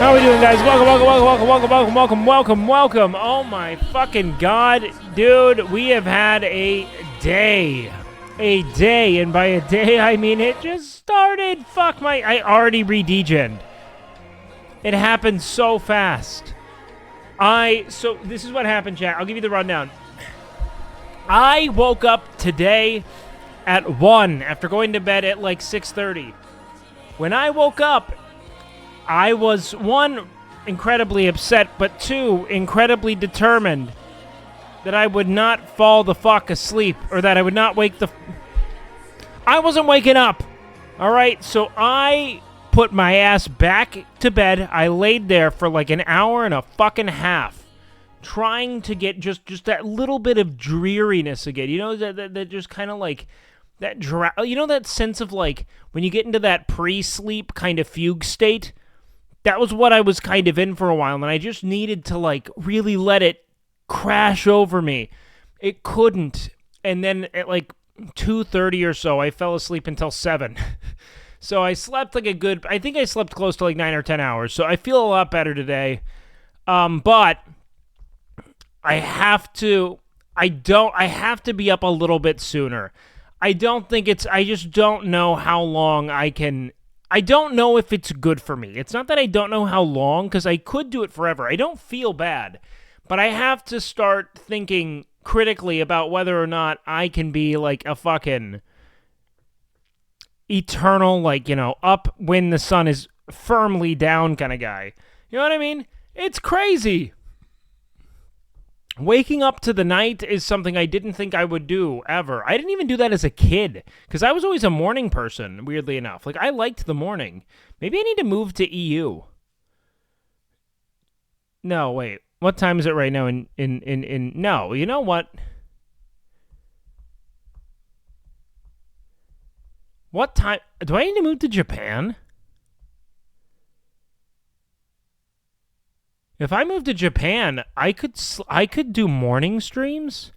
How are we doing, guys? Welcome. Oh my fucking god, dude, we have had a day, and by a day I mean it just started. I already re-degened. It happened so fast. So this is what happened, chat. I'll give you the rundown. I woke up today at 1 after going to bed at like 6:30. When I woke up, I was, 1, incredibly upset, but 2, incredibly determined that I would not fall the fuck asleep, or that I would not I wasn't waking up, alright? So I put my ass back to bed. I laid there for like an hour and a fucking half, trying to get just that little bit of dreariness again. You know, that just kind of like, you know that sense of like, when you get into that pre-sleep kind of fugue state? That was what I was kind of in for a while, and I just needed to, like, really let it crash over me. It couldn't. And then at, like, 2:30 or so, I fell asleep until 7. So I slept like I think I slept close to, like, 9 or 10 hours. So I feel a lot better today. But I have to be up a little bit sooner. I just don't know how long I don't know if it's good for me. It's not that I don't know how long, because I could do it forever. I don't feel bad. But I have to start thinking critically about whether or not I can be like a fucking eternal, like, you know, up when the sun is firmly down kind of guy. You know what I mean? It's crazy. Waking up to the night is something I didn't think I would do, ever. I didn't even do that as a kid, because I was always a morning person, weirdly enough. Like, I liked the morning. Maybe I need to move to EU. No, wait. What time is it right now No, you know what? What time? Do I need to move to Japan? If I moved to Japan, I could do morning streams.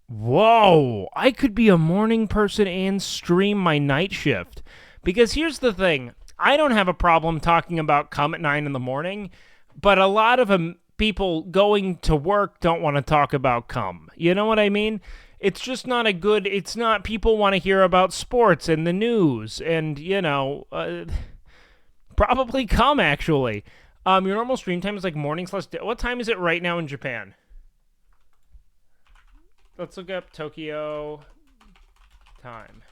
Whoa, I could be a morning person and stream my night shift. Because here's the thing, I don't have a problem talking about come at 9 in the morning, but a lot of people going to work don't want to talk about come. You know what I mean? It's just not people want to hear about sports and the news and, you know, probably come, actually. Your normal stream time is like what time is it right now in Japan? Let's look up Tokyo time.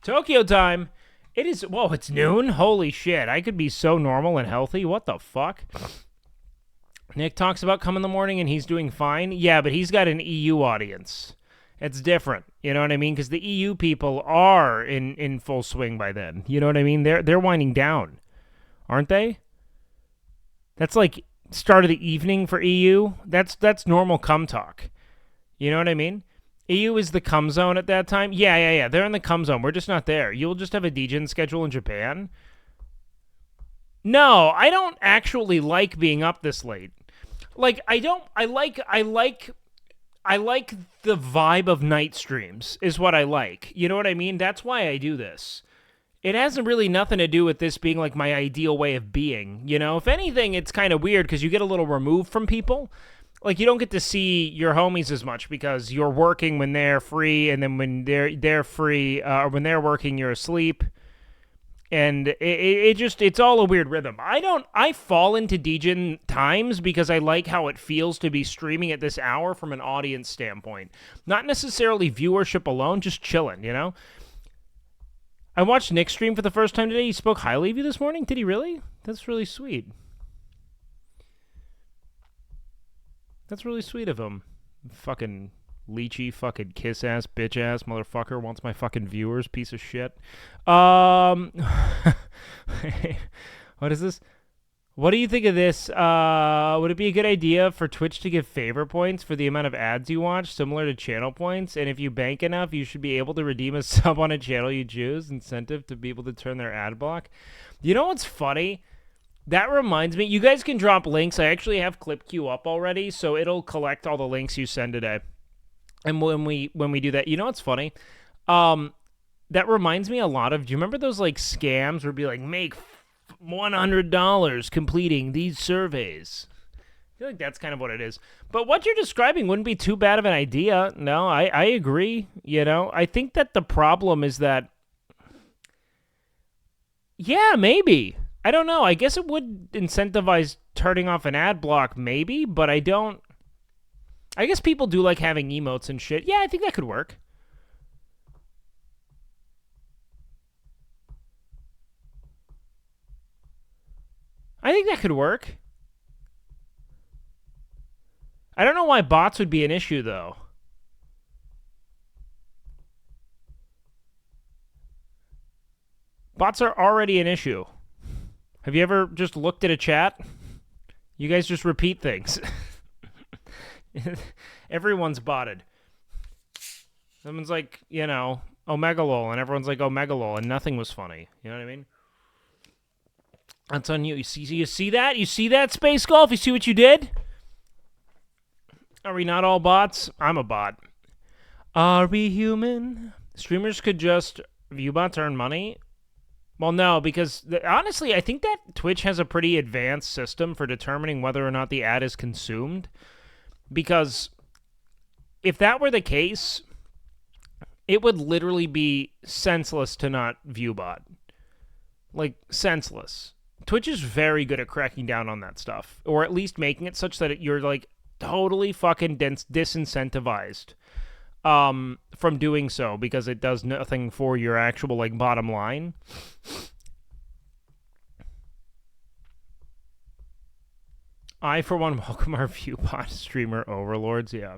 Tokyo time! It is, whoa, it's noon? Holy shit, I could be so normal and healthy. What the fuck? Nick talks about come in the morning and he's doing fine. Yeah, but he's got an EU audience. It's different. You know what I mean? Because the EU people are in full swing by then. You know what I mean? They're winding down, aren't they? That's like start of the evening for EU. That's normal cum talk. You know what I mean? EU is the cum zone at that time. Yeah. They're in the cum zone. We're just not there. You'll just have a degen schedule in Japan. No, I don't actually like being up this late. Like, I like the vibe of night streams is what I like. You know what I mean? That's why I do this. It hasn't really nothing to do with this being like my ideal way of being. You know, if anything, it's kind of weird because you get a little removed from people. Like, you don't get to see your homies as much because you're working when they're free, and then when they're free, or when they're working, you're asleep. And it's all a weird rhythm. I fall into degen times because I like how it feels to be streaming at this hour from an audience standpoint. Not necessarily viewership alone, just chilling, you know? I watched Nick stream for the first time today. He spoke highly of you this morning. Did he really? That's really sweet. That's really sweet of him. Fucking leechy, fucking kiss-ass, bitch-ass motherfucker wants my fucking viewers, piece of shit. What is this? What do you think of this? Would it be a good idea for Twitch to give favor points for the amount of ads you watch, similar to channel points? And if you bank enough, you should be able to redeem a sub on a channel you choose, incentive to be able to turn their ad block. You know what's funny? That reminds me, you guys can drop links. I actually have Clip Queue up already, so it'll collect all the links you send today. And when we do that, you know what's funny? Um, that reminds me a lot of. Do you remember those like scams where it'd be like make $100 completing these surveys? I feel like that's kind of what it is. But what you're describing wouldn't be too bad of an idea. No, I agree. You know, I think that the problem is that, yeah, maybe. I don't know. I guess it would incentivize turning off an ad block, maybe, but I don't. I guess people do like having emotes and shit. Yeah, I think that could work. I think that could work. I don't know why bots would be an issue, though. Bots are already an issue. Have you ever just looked at a chat? You guys just repeat things. Everyone's botted. Someone's like, you know, Omegalol, and everyone's like Omegalol, and nothing was funny. You know what I mean? That's on you. You see that? You see that, Space Golf? You see what you did? Are we not all bots? I'm a bot. Are we human? Streamers could just view bots earn money. Well, no, because honestly, I think that Twitch has a pretty advanced system for determining whether or not the ad is consumed. Because if that were the case, it would literally be senseless to not view bot. Like, senseless. Twitch is very good at cracking down on that stuff. Or at least making it such that you're, like, totally fucking disincentivized from doing so because it does nothing for your actual, like, bottom line. I, for one, welcome our ViewBot streamer overlords, yeah.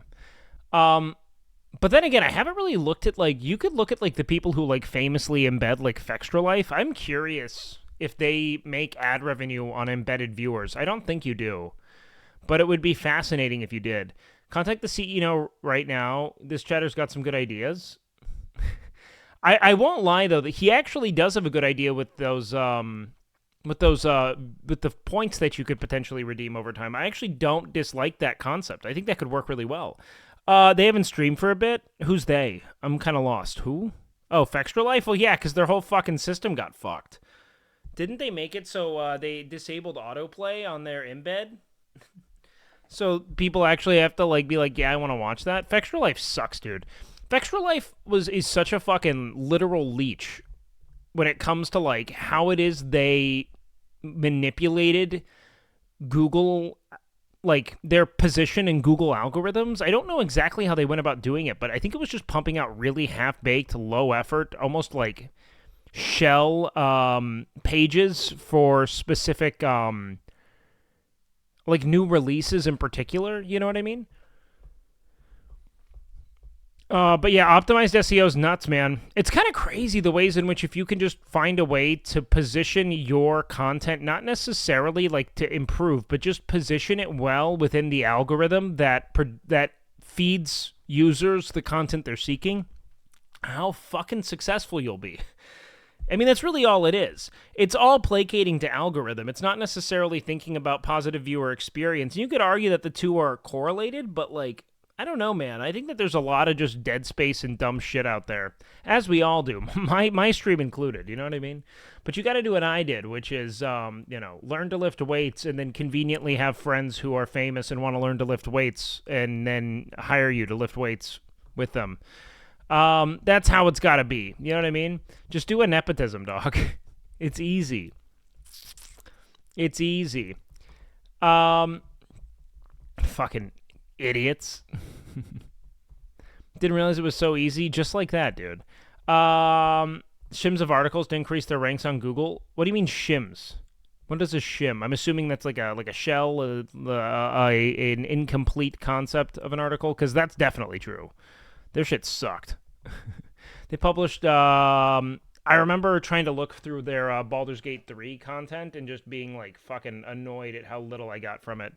But then again, I haven't really looked at, like, you could look at, like, the people who, like, famously embed, like, Fextra Life. I'm curious if they make ad revenue on embedded viewers. I don't think you do. But it would be fascinating if you did. Contact the CEO right now. This chatter's got some good ideas. I won't lie, though, that he actually does have a good idea with those, with the points that you could potentially redeem over time. I actually don't dislike that concept. I think that could work really well. They haven't streamed for a bit. Who's they? I'm kind of lost. Who? Oh, Fextra Life? Well, yeah, because their whole fucking system got fucked. Didn't they make it so they disabled autoplay on their embed? So people actually have to like be like, yeah, I want to watch that. Fextra Life sucks, dude. Fextra Life is such a fucking literal leech when it comes to like how it is they manipulated Google, like their position in Google algorithms. I don't know exactly how they went about doing it, but I think it was just pumping out really half-baked, low effort, almost like shell pages for specific like new releases in particular, you know what I mean? But yeah, optimized SEO's nuts, man. It's kind of crazy the ways in which if you can just find a way to position your content, not necessarily like to improve, but just position it well within the algorithm that feeds users the content they're seeking, how fucking successful you'll be. I mean, that's really all it is. It's all placating to algorithm. It's not necessarily thinking about positive viewer experience. And you could argue that the two are correlated, but like, I don't know, man. I think that there's a lot of just dead space and dumb shit out there, as we all do, my stream included, you know what I mean? But you got to do what I did, which is, learn to lift weights and then conveniently have friends who are famous and want to learn to lift weights and then hire you to lift weights with them. That's how it's got to be. You know what I mean? Just do a nepotism, dog. It's easy. It's easy. Fucking idiots. Didn't realize it was so easy. Just like that, dude. Shims of articles to increase their ranks on Google. What do you mean shims? What is a shim? I'm assuming that's like a shell, an incomplete concept of an article, because that's definitely true. Their shit sucked. They published, I remember trying to look through their Baldur's Gate 3 content and just being like fucking annoyed at how little I got from it.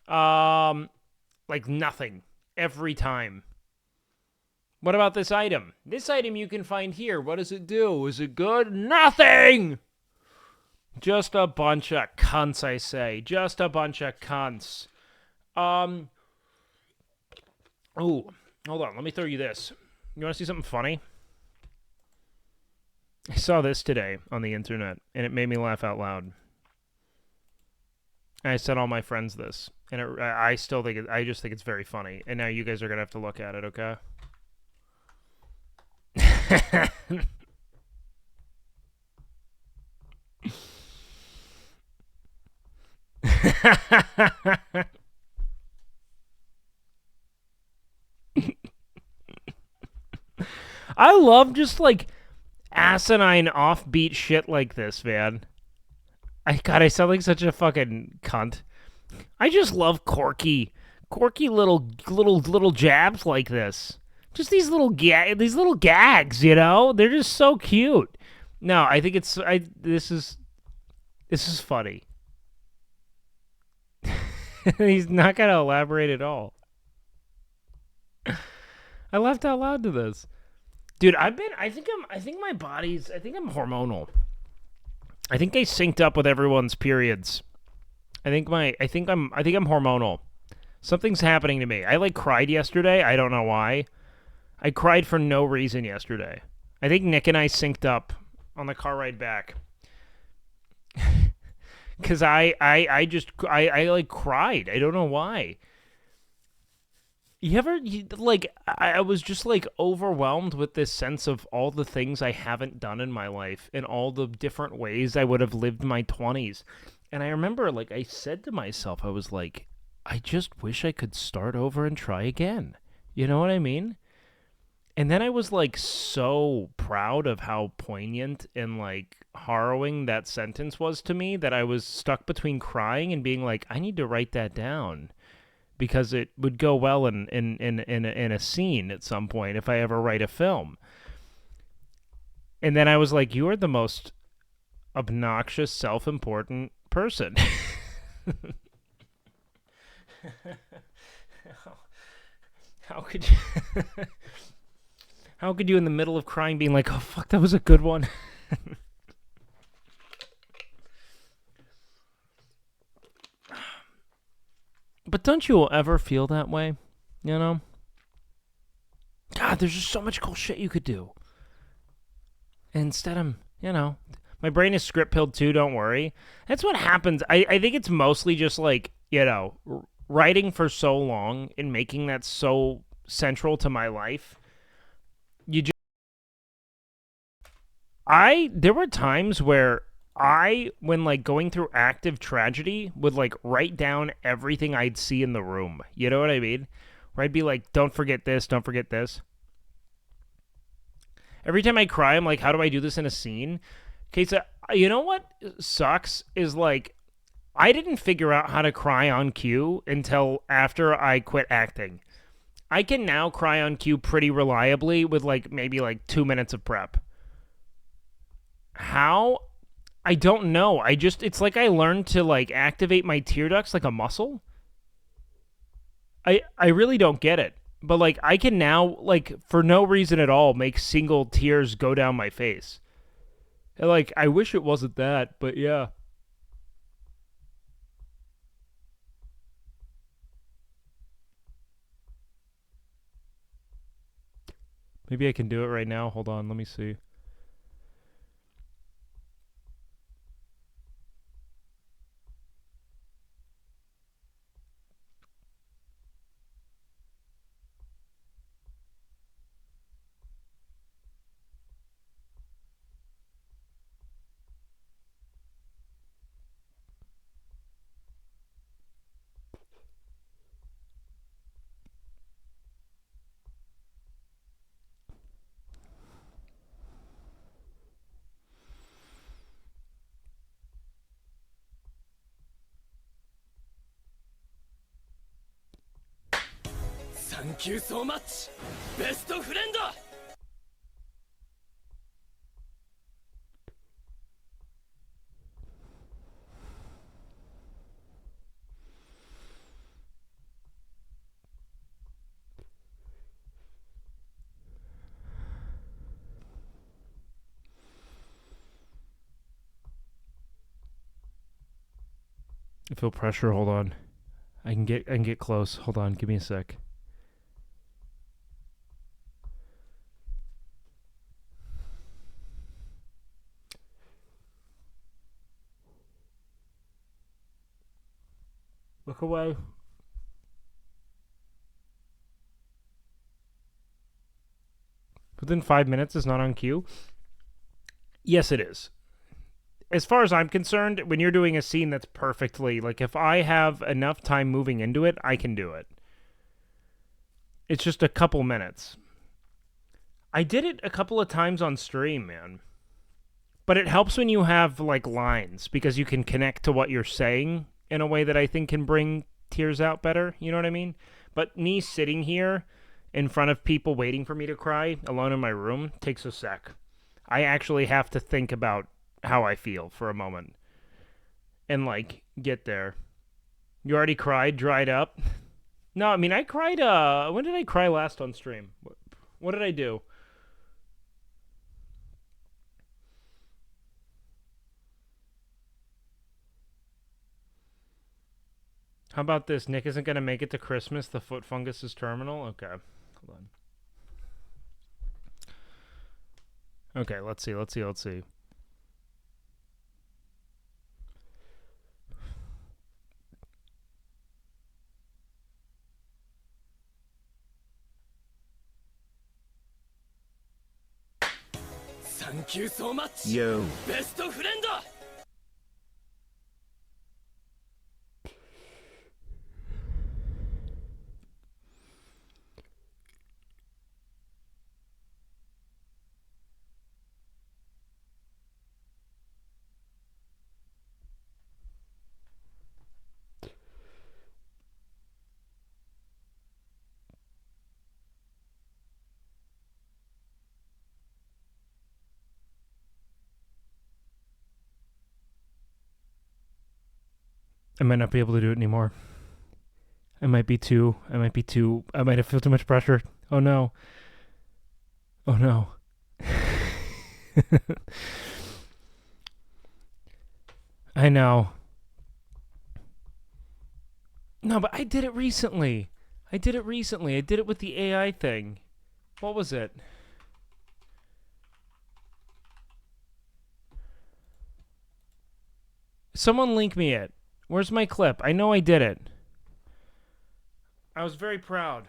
Like nothing. Every time. What about this item? This item you can find here. What does it do? Is it good? Nothing! Just a bunch of cunts, I say. Just a bunch of cunts. Ooh. Hold on, let me throw you this. You want to see something funny? I saw this today on the internet, and it made me laugh out loud. And I sent all my friends this, and I still think I just think it's very funny. And now you guys are gonna have to look at it, okay? I love just like asinine offbeat shit like this, man. I sound like such a fucking cunt. I just love quirky little jabs like this. Just these little gags, you know? They're just so cute. No, I think this is funny. He's not gonna elaborate at all. I laughed out loud to this. Dude, I think I'm hormonal. I think I synced up with everyone's periods. I think I'm hormonal. Something's happening to me. I like cried yesterday. I don't know why. I cried for no reason yesterday. I think Nick and I synced up on the car ride back. Cause I like cried. I don't know why. I was just like overwhelmed with this sense of all the things I haven't done in my life and all the different ways I would have lived my 20s. And I remember, like, I said to myself, I was like, I just wish I could start over and try again. You know what I mean? And then I was like so proud of how poignant and like harrowing that sentence was to me that I was stuck between crying and being like, I need to write that down. Because it would go well in a scene at some point if I ever write a film. And then I was like, you are the most obnoxious, self-important person. How could you... How could you in the middle of crying being like, oh, fuck, that was a good one? But don't you ever feel that way? You know? God, there's just so much cool shit you could do. And instead, my brain is script pilled too, don't worry. That's what happens. I think it's mostly just like, writing for so long and making that so central to my life. There were times where when like going through active tragedy, would like write down everything I'd see in the room. You know what I mean? Where I'd be like, don't forget this, don't forget this. Every time I cry, I'm like, how do I do this in a scene? Okay, so you know what sucks is like, I didn't figure out how to cry on cue until after I quit acting. I can now cry on cue pretty reliably with like maybe like 2 minutes of prep. How? I don't know. It's like I learned to like activate my tear ducts like a muscle. I really don't get it. But like I can now like for no reason at all make single tears go down my face. And, like I wish it wasn't that, but yeah. Maybe I can do it right now. Hold on, let me see. Thank you so much, best friend. I feel pressure. Hold on. I can get close. Hold on. Give me a sec. Look away. Within 5 minutes is not on cue? Yes, it is. As far as I'm concerned, when you're doing a scene that's perfectly, like, if I have enough time moving into it, I can do it. It's just a couple minutes. I did it a couple of times on stream, man. But it helps when you have, like, lines, because you can connect to what you're saying in a way that I think can bring tears out better. You know what I mean? But me sitting here in front of people waiting for me to cry alone in my room takes a sec. I actually have to think about how I feel for a moment and, like, get there. You already cried, dried up? No, I mean, I cried, when did I cry last on stream? What did I do? How about this? Nick isn't going to make it to Christmas. The foot fungus is terminal. Okay. Hold on. Okay, let's see. Thank you so much. Yo. Best friend. I might not be able to do it anymore. I might have feel too much pressure. Oh no. Oh no. I know. No, but I did it recently. I did it with the AI thing. What was it? Someone link me it. Where's my clip? I know I did it. I was very proud.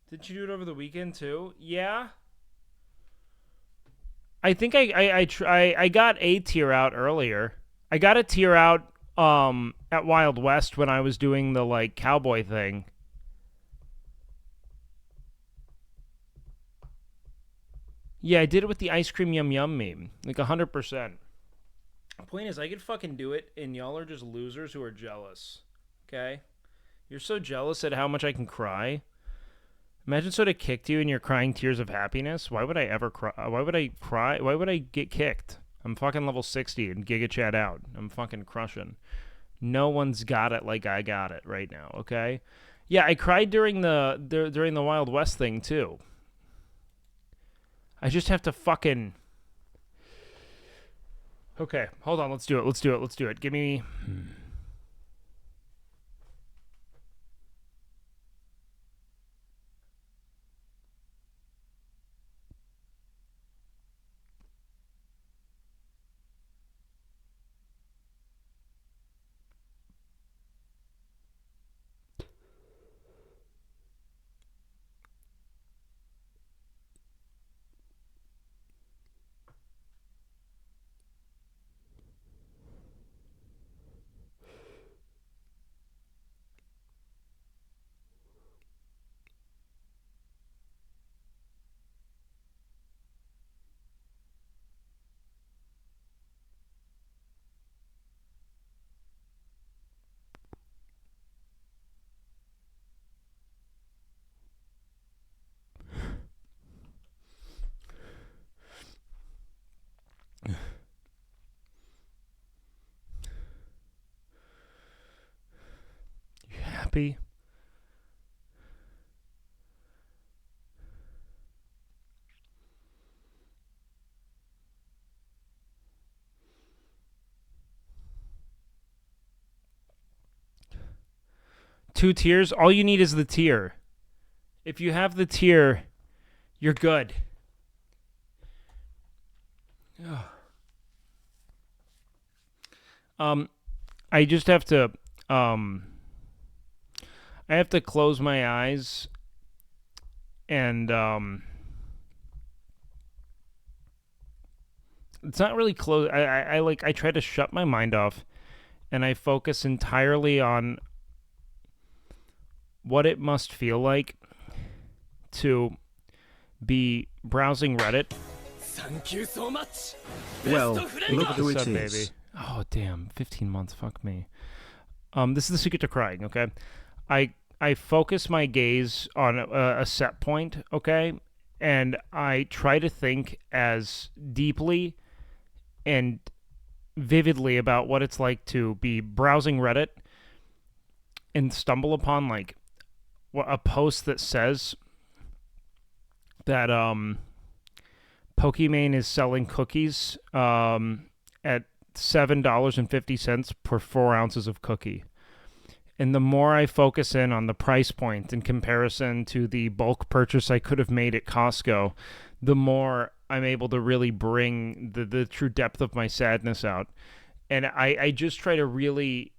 Did you do it over the weekend too? Yeah. I think I got a tier out earlier. I got a tier out at Wild West when I was doing the, like, cowboy thing. Yeah, I did it with the ice cream yum yum meme. Like 100%. The point is, I could fucking do it, and y'all are just losers who are jealous. Okay? You're so jealous at how much I can cry. Imagine someone kicked you and you're crying tears of happiness. Why would I ever cry? Why would I cry? Why would I get kicked? I'm fucking level 60 and Giga Chat out. I'm fucking crushing. No one's got it like I got it right now, okay? Yeah, I cried during the Wild West thing too. I just have to fucking... Okay, hold on. Let's do it. Give me... You happy? 2 tiers? All you need is the tier. If you have the tier, you're good. I just have to I have to close my eyes and it's not really close. I try to shut my mind off and I focus entirely on what it must feel like to be browsing Reddit. Thank you so much. Well, look who What's it up, is. baby? Oh, damn. 15 months. Fuck me. This is the secret to crying, okay? I focus my gaze on a set point, okay? And I try to think as deeply and vividly about what it's like to be browsing Reddit and stumble upon, like, a post that says that, Pokimane is selling cookies, at $7.50 per 4 ounces of cookie. And the more I focus in on the price point in comparison to the bulk purchase I could have made at Costco, the more I'm able to really bring the true depth of my sadness out. And I just try to really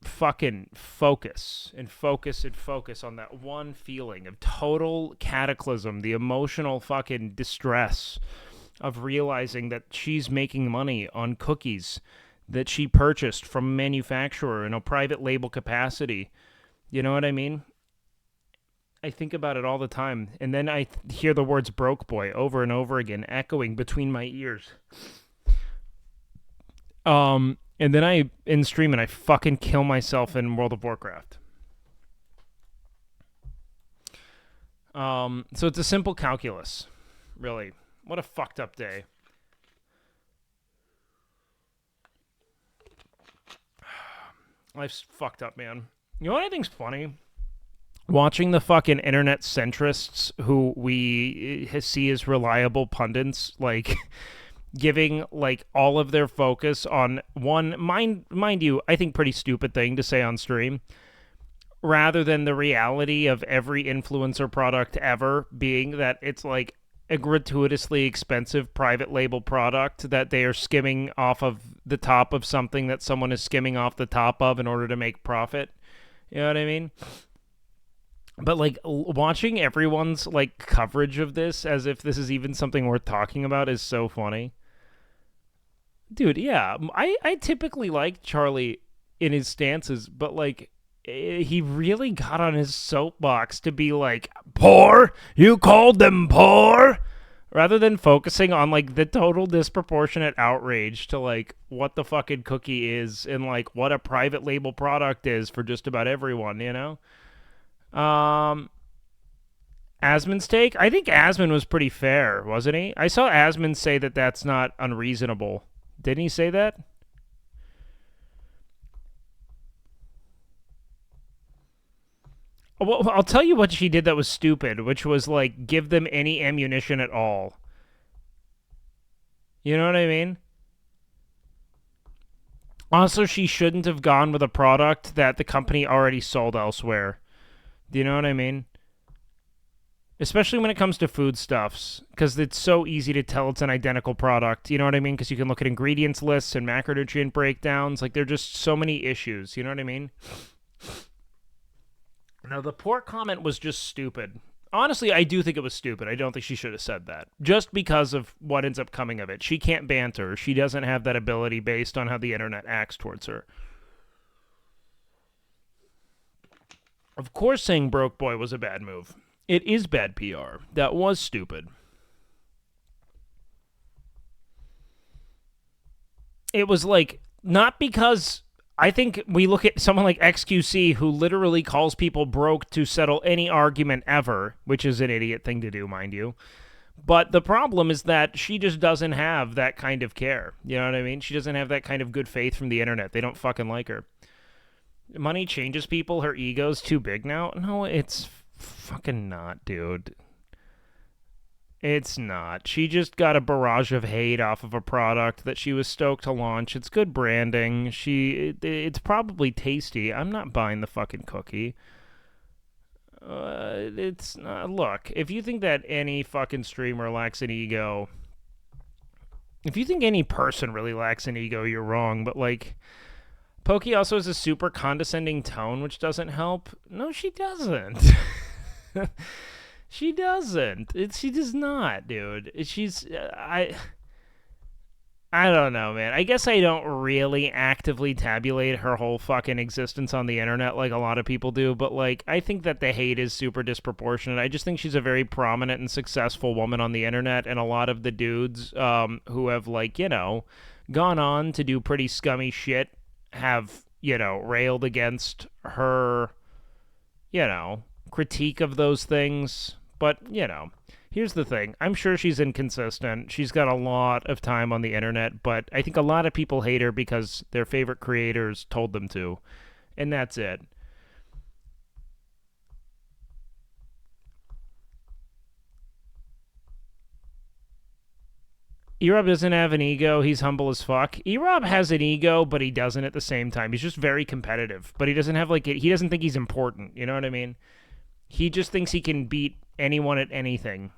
fucking focus on that one feeling of total cataclysm, the emotional fucking distress of realizing that she's making money on cookies that she purchased from a manufacturer in a private label capacity. You know what I mean? I think about it all the time. And then I hear the words broke boy over and over again echoing between my ears. And then in stream and I fucking kill myself in World of Warcraft. So it's a simple calculus, really. What a fucked up day. Life's fucked up, man. You know what I think's funny? Watching the fucking internet centrists who we see as reliable pundits, like, giving, like, all of their focus on one, mind you, I think pretty stupid thing to say on stream, rather than the reality of every influencer product ever being that it's, like, a gratuitously expensive private label product that they are skimming off of the top of something that someone is skimming off the top of in order to make profit. You know what I mean? But, like, watching everyone's, like, coverage of this as if this is even something worth talking about is so funny. Dude, yeah, I typically like Charlie in his stances, but, like, he really got on his soapbox to be like, poor? You called them poor? Rather than focusing on, like, the total disproportionate outrage to, like, what the fucking cookie is and, like, what a private label product is for just about everyone, you know? Asmon's take? I think Asmon was pretty fair, wasn't he? I saw Asmon say that that's not unreasonable. Didn't he say that? Well, I'll tell you what she did that was stupid, which was, like, give them any ammunition at all. You know what I mean? Also, she shouldn't have gone with a product that the company already sold elsewhere. Do you know what I mean? Especially when it comes to foodstuffs, because it's so easy to tell it's an identical product. You know what I mean? Because you can look at ingredients lists and macronutrient breakdowns. Like, there are just so many issues. You know what I mean? Now, the pork comment was just stupid. Honestly, I do think it was stupid. I don't think she should have said that. Just because of what ends up coming of it. She can't banter. She doesn't have that ability based on how the internet acts towards her. Of course saying broke boy was a bad move. It is bad PR. That was stupid. It was like, not because... I think we look at someone like XQC who literally calls people broke to settle any argument ever, which is an idiot thing to do, mind you. But the problem is that she just doesn't have that kind of care. You know what I mean? She doesn't have that kind of good faith from the internet. They don't fucking like her. Money changes people. Her ego's too big now. No, it's fucking not, dude. It's not. She just got a barrage of hate off of a product that she was stoked to launch. It's good branding. It's probably tasty. I'm not buying the fucking cookie. It's not. Look, if you think that any fucking streamer lacks an ego, if you think any person really lacks an ego, you're wrong. But like, Pokey also has a super condescending tone, which doesn't help. No, she doesn't. She doesn't. She does not, dude. I don't know, man. I guess I don't really actively tabulate her whole fucking existence on the internet like a lot of people do, but like I think that the hate is super disproportionate. I just think she's a very prominent and successful woman on the internet, and a lot of the dudes who have like, you know, gone on to do pretty scummy shit have, you know, railed against her, you know, critique of those things. But, you know, here's the thing. I'm sure she's inconsistent. She's got a lot of time on the internet, but I think a lot of people hate her because their favorite creators told them to. And that's it. E-Rob doesn't have an ego. He's humble as fuck. E-Rob has an ego, but he doesn't at the same time. He's just very competitive, but he doesn't have like he doesn't think he's important. You know what I mean? He just thinks he can beat anyone at anything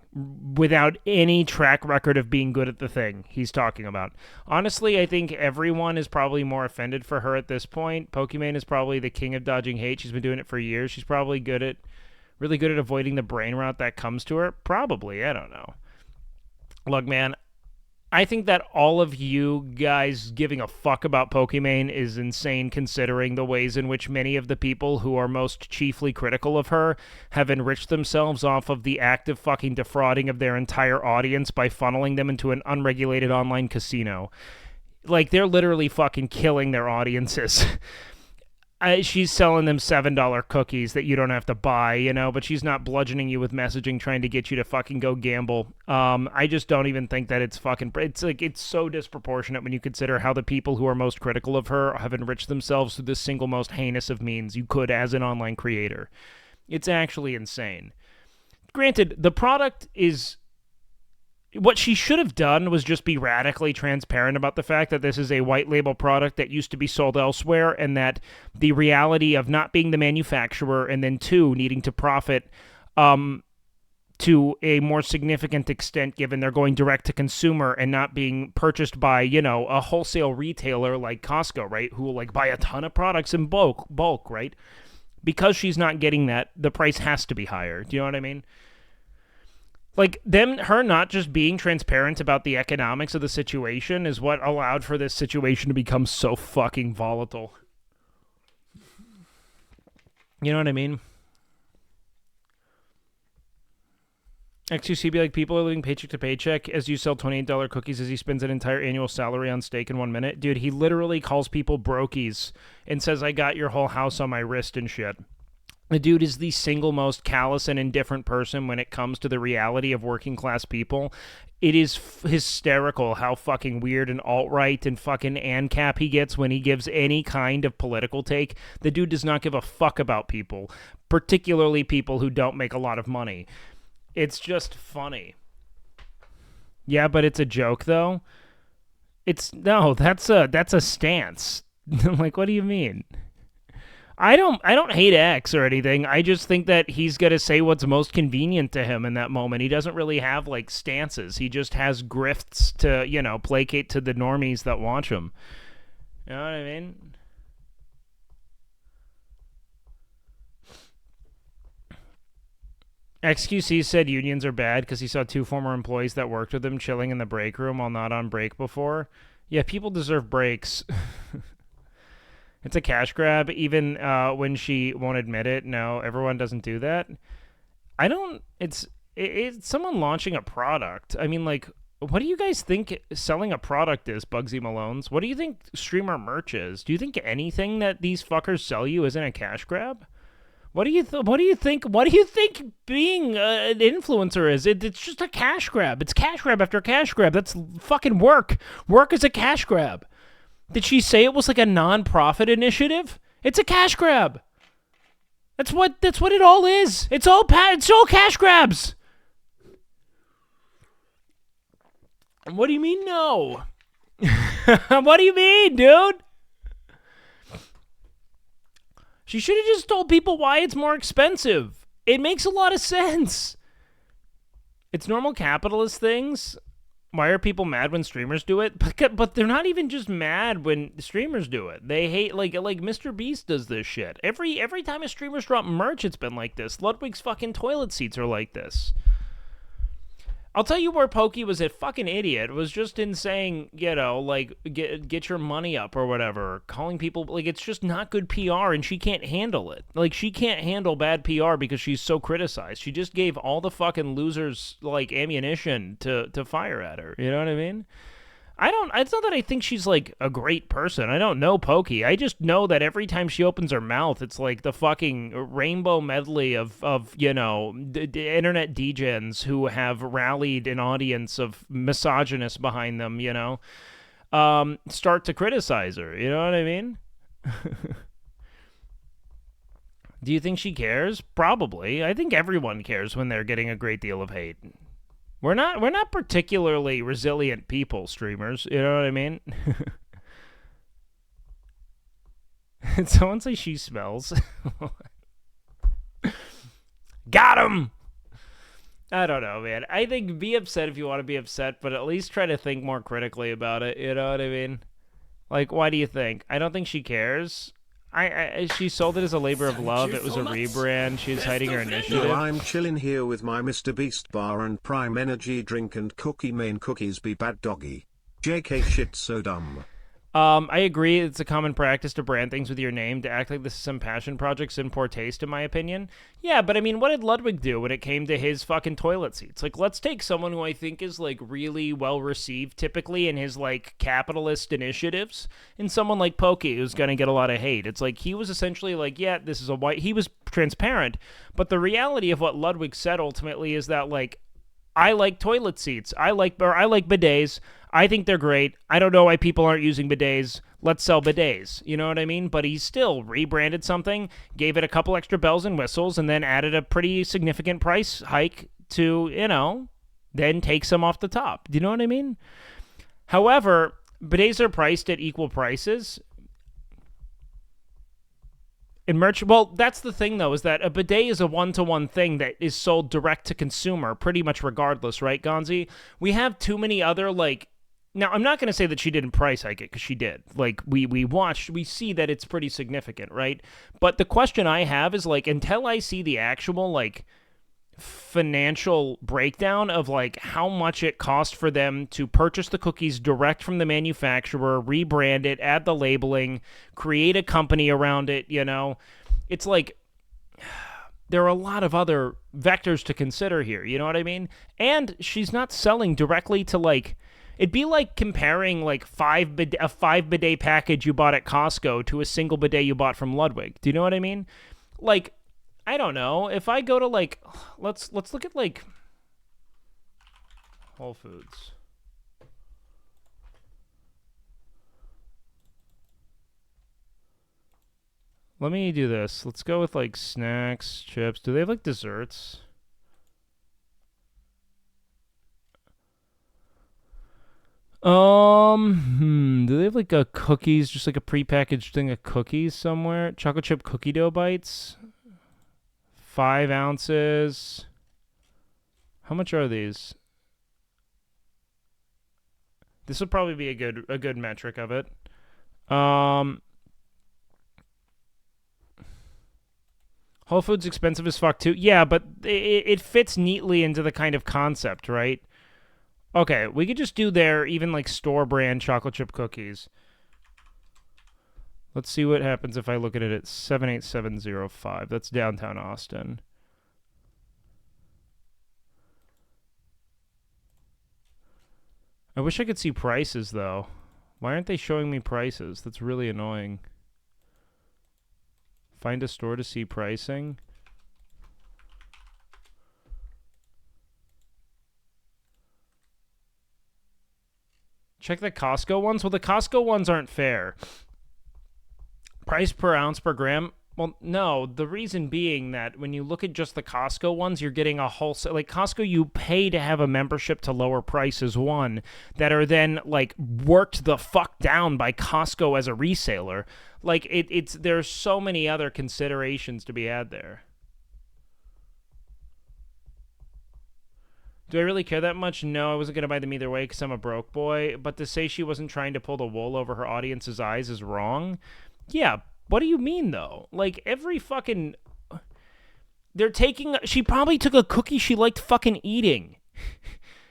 without any track record of being good at the thing he's talking about. Honestly, I think everyone is probably more offended for her at this point. Pokimane is probably the king of dodging hate. She's been doing it for years. She's probably really good at avoiding the brain rot that comes to her. Probably. I don't know. Look, man, I think that all of you guys giving a fuck about Pokimane is insane, considering the ways in which many of the people who are most chiefly critical of her have enriched themselves off of the active fucking defrauding of their entire audience by funneling them into an unregulated online casino. Like, they're literally fucking killing their audiences. She's selling them $7 cookies that you don't have to buy, you know, but she's not bludgeoning you with messaging trying to get you to fucking go gamble. I just don't even think that it's so disproportionate when you consider how the people who are most critical of her have enriched themselves through the single most heinous of means you could as an online creator. It's actually insane. Granted, the product is... What she should have done was just be radically transparent about the fact that this is a white label product that used to be sold elsewhere, and that the reality of not being the manufacturer, and then two, needing to profit to a more significant extent given they're going direct to consumer and not being purchased by, you know, a wholesale retailer like Costco, right, who will like buy a ton of products in bulk, right? Because she's not getting that, the price has to be higher. Do you know what I mean? Like, her not just being transparent about the economics of the situation is what allowed for this situation to become so fucking volatile. You know what I mean? XQC be like, people are living paycheck to paycheck as you sell $28 cookies as he spends an entire annual salary on steak in 1 minute. Dude, he literally calls people brokies and says, I got your whole house on my wrist and shit. The dude is the single most callous and indifferent person when it comes to the reality of working class people. It is hysterical how fucking weird and alt-right and fucking ANCAP he gets when he gives any kind of political take. The dude does not give a fuck about people, particularly people who don't make a lot of money. It's just funny. Yeah, but it's a joke though. That's a stance. Like, what do you mean? I don't hate X or anything. I just think that he's got to say what's most convenient to him in that moment. He doesn't really have, like, stances. He just has grifts to, you know, placate to the normies that watch him. You know what I mean? XQC said unions are bad because he saw 2 former employees that worked with him chilling in the break room while not on break before. Yeah, people deserve breaks. It's a cash grab, even when she won't admit it. No, everyone doesn't do that. It's someone launching a product. I mean, like, what do you guys think selling a product is, Bugsy Malones? What do you think streamer merch is? Do you think anything that these fuckers sell you isn't a cash grab? What do you think being an influencer is? It's just a cash grab. It's cash grab after cash grab. That's fucking work. Work is a cash grab. Did she say it was like a non-profit initiative? It's a cash grab. That's what it all is. It's all cash grabs. What do you mean, no? What do you mean, dude? She should have just told people why it's more expensive. It makes a lot of sense. It's normal capitalist things. Why are people mad when streamers do it? But they're not even just mad when streamers do it. They hate, like Mr. Beast does this shit. Every time a streamer's drop merch, it's been like this. Ludwig's fucking toilet seats are like this. I'll tell you where Pokey was a fucking idiot. Was just in saying, you know, like, get your money up or whatever. Calling people, like, it's just not good PR, and she can't handle it. Like, she can't handle bad PR because she's so criticized. She just gave all the fucking losers, like, ammunition to fire at her. You know what I mean? It's not that I think she's, like, a great person. I don't know Pokey. I just know that every time she opens her mouth, it's like the fucking rainbow medley of you know, internet degens who have rallied an audience of misogynists behind them, you know, start to criticize her. You know what I mean? Do you think she cares? Probably. I think everyone cares when they're getting a great deal of hate. We're not particularly resilient people, streamers. You know what I mean? Someone say she smells. Got him! I don't know, man. I think be upset if you want to be upset, but at least try to think more critically about it. You know what I mean? Like, why do you think? I don't think she cares. She sold it as a labor of love. It was a rebrand. She's hiding her initiative. Yo, I'm chilling here with my Mr. Beast bar and Prime Energy drink and cookie main cookies be bad doggy. JK shit so dumb. I agree. It's a common practice to brand things with your name, to act like this is some passion project's in poor taste, in my opinion. Yeah, but I mean, what did Ludwig do when it came to his fucking toilet seats? Like, let's take someone who I think is, like, really well-received, typically, in his, like, capitalist initiatives, and someone like Pokey, who's gonna get a lot of hate. It's like, he was essentially like, yeah, this is a white... He was transparent, but the reality of what Ludwig said, ultimately, is that, like, I like toilet seats. I like bidets. I think they're great. I don't know why people aren't using bidets. Let's sell bidets. You know what I mean? But he still rebranded something, gave it a couple extra bells and whistles, and then added a pretty significant price hike to, you know, then take some off the top. Do you know what I mean? However, bidets are priced at equal prices. In merch, well, that's the thing, though, is that a bidet is a one-to-one thing that is sold direct to consumer pretty much regardless, right, Gonzi? We have too many other, like... Now, I'm not going to say that she didn't price hike it, because she did. Like, we see that it's pretty significant, right? But the question I have is, like, until I see the actual, like, financial breakdown of, like, how much it cost for them to purchase the cookies direct from the manufacturer, rebrand it, add the labeling, create a company around it, you know? It's like... There are a lot of other vectors to consider here, you know what I mean? And she's not selling directly to, like... It'd be like comparing, like, a 5 bidet package you bought at Costco to a single bidet you bought from Ludwig. Do you know what I mean? Like, I don't know. If I go to, like... Let's look at, like... Whole Foods. Let me do this. Let's go with, like, snacks, chips. Do they have, like, desserts? Do they have, like, a cookies, just like a prepackaged thing of cookies somewhere? Chocolate chip cookie dough bites. 5 ounces. How much are these? This would probably be a good metric of it. Whole Foods expensive as fuck too. Yeah, but it fits neatly into the kind of concept, right? Okay, we could just do their even, like, store brand chocolate chip cookies. Let's see what happens if I look at it at 78705. That's downtown Austin. I wish I could see prices, though. Why aren't they showing me prices? That's really annoying. Find a store to see pricing. Check the Costco ones. Well, the Costco ones aren't fair. Price per ounce per gram. Well, no, the reason being that when you look at just the Costco ones, you're getting a wholesale, like Costco, you pay to have a membership to lower prices, one, that are then like worked the fuck down by Costco as a reseller. Like there's so many other considerations to be had there. Do I really care that much? No, I wasn't going to buy them either way because I'm a broke boy. But to say she wasn't trying to pull the wool over her audience's eyes is wrong. Yeah, what do you mean, though? Like, every fucking... She probably took a cookie she liked fucking eating.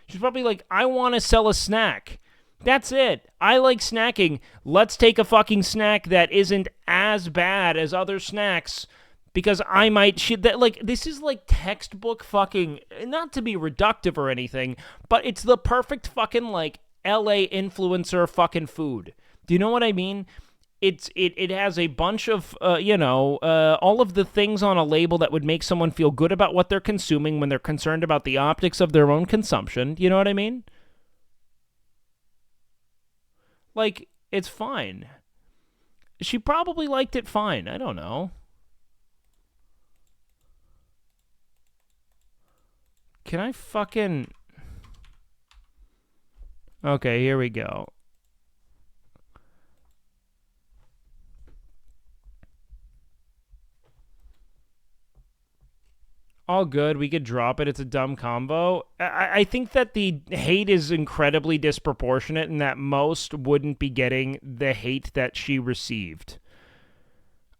She's probably like, I want to sell a snack. That's it. I like snacking. Let's take a fucking snack that isn't as bad as other snacks because I might... this is like textbook fucking... Not to be reductive or anything, but it's the perfect fucking, like, LA influencer fucking food. Do you know what I mean? It has a bunch of, all of the things on a label that would make someone feel good about what they're consuming when they're concerned about the optics of their own consumption. You know what I mean? Like, it's fine. She probably liked it fine. I don't know. Can I fucking... Okay, here we go. All good. We could drop it. It's a dumb combo. I think that the hate is incredibly disproportionate and that most wouldn't be getting the hate that she received.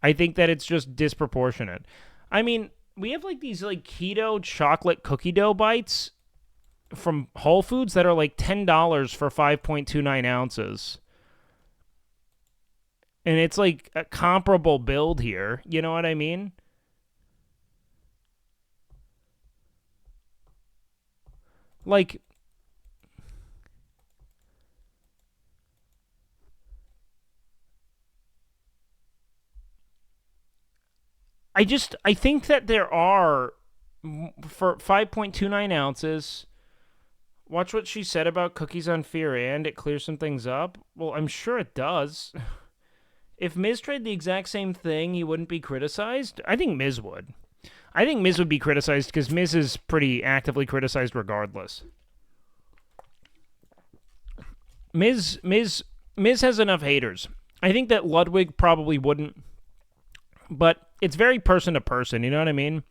I think that it's just disproportionate. I mean, we have like these like keto chocolate cookie dough bites from Whole Foods that are like $10 for 5.29 ounces. And it's like a comparable build here. You know what I mean? Like, I think that there are, for 5.29 ounces, watch what she said about cookies on Fear and it clears some things up. Well, I'm sure it does. If Miz tried the exact same thing, he wouldn't be criticized. I think Miz would. I think Miz would be criticized because Miz is pretty actively criticized regardless. Miz has enough haters. I think that Ludwig probably wouldn't, but it's very person to person, you know what I mean?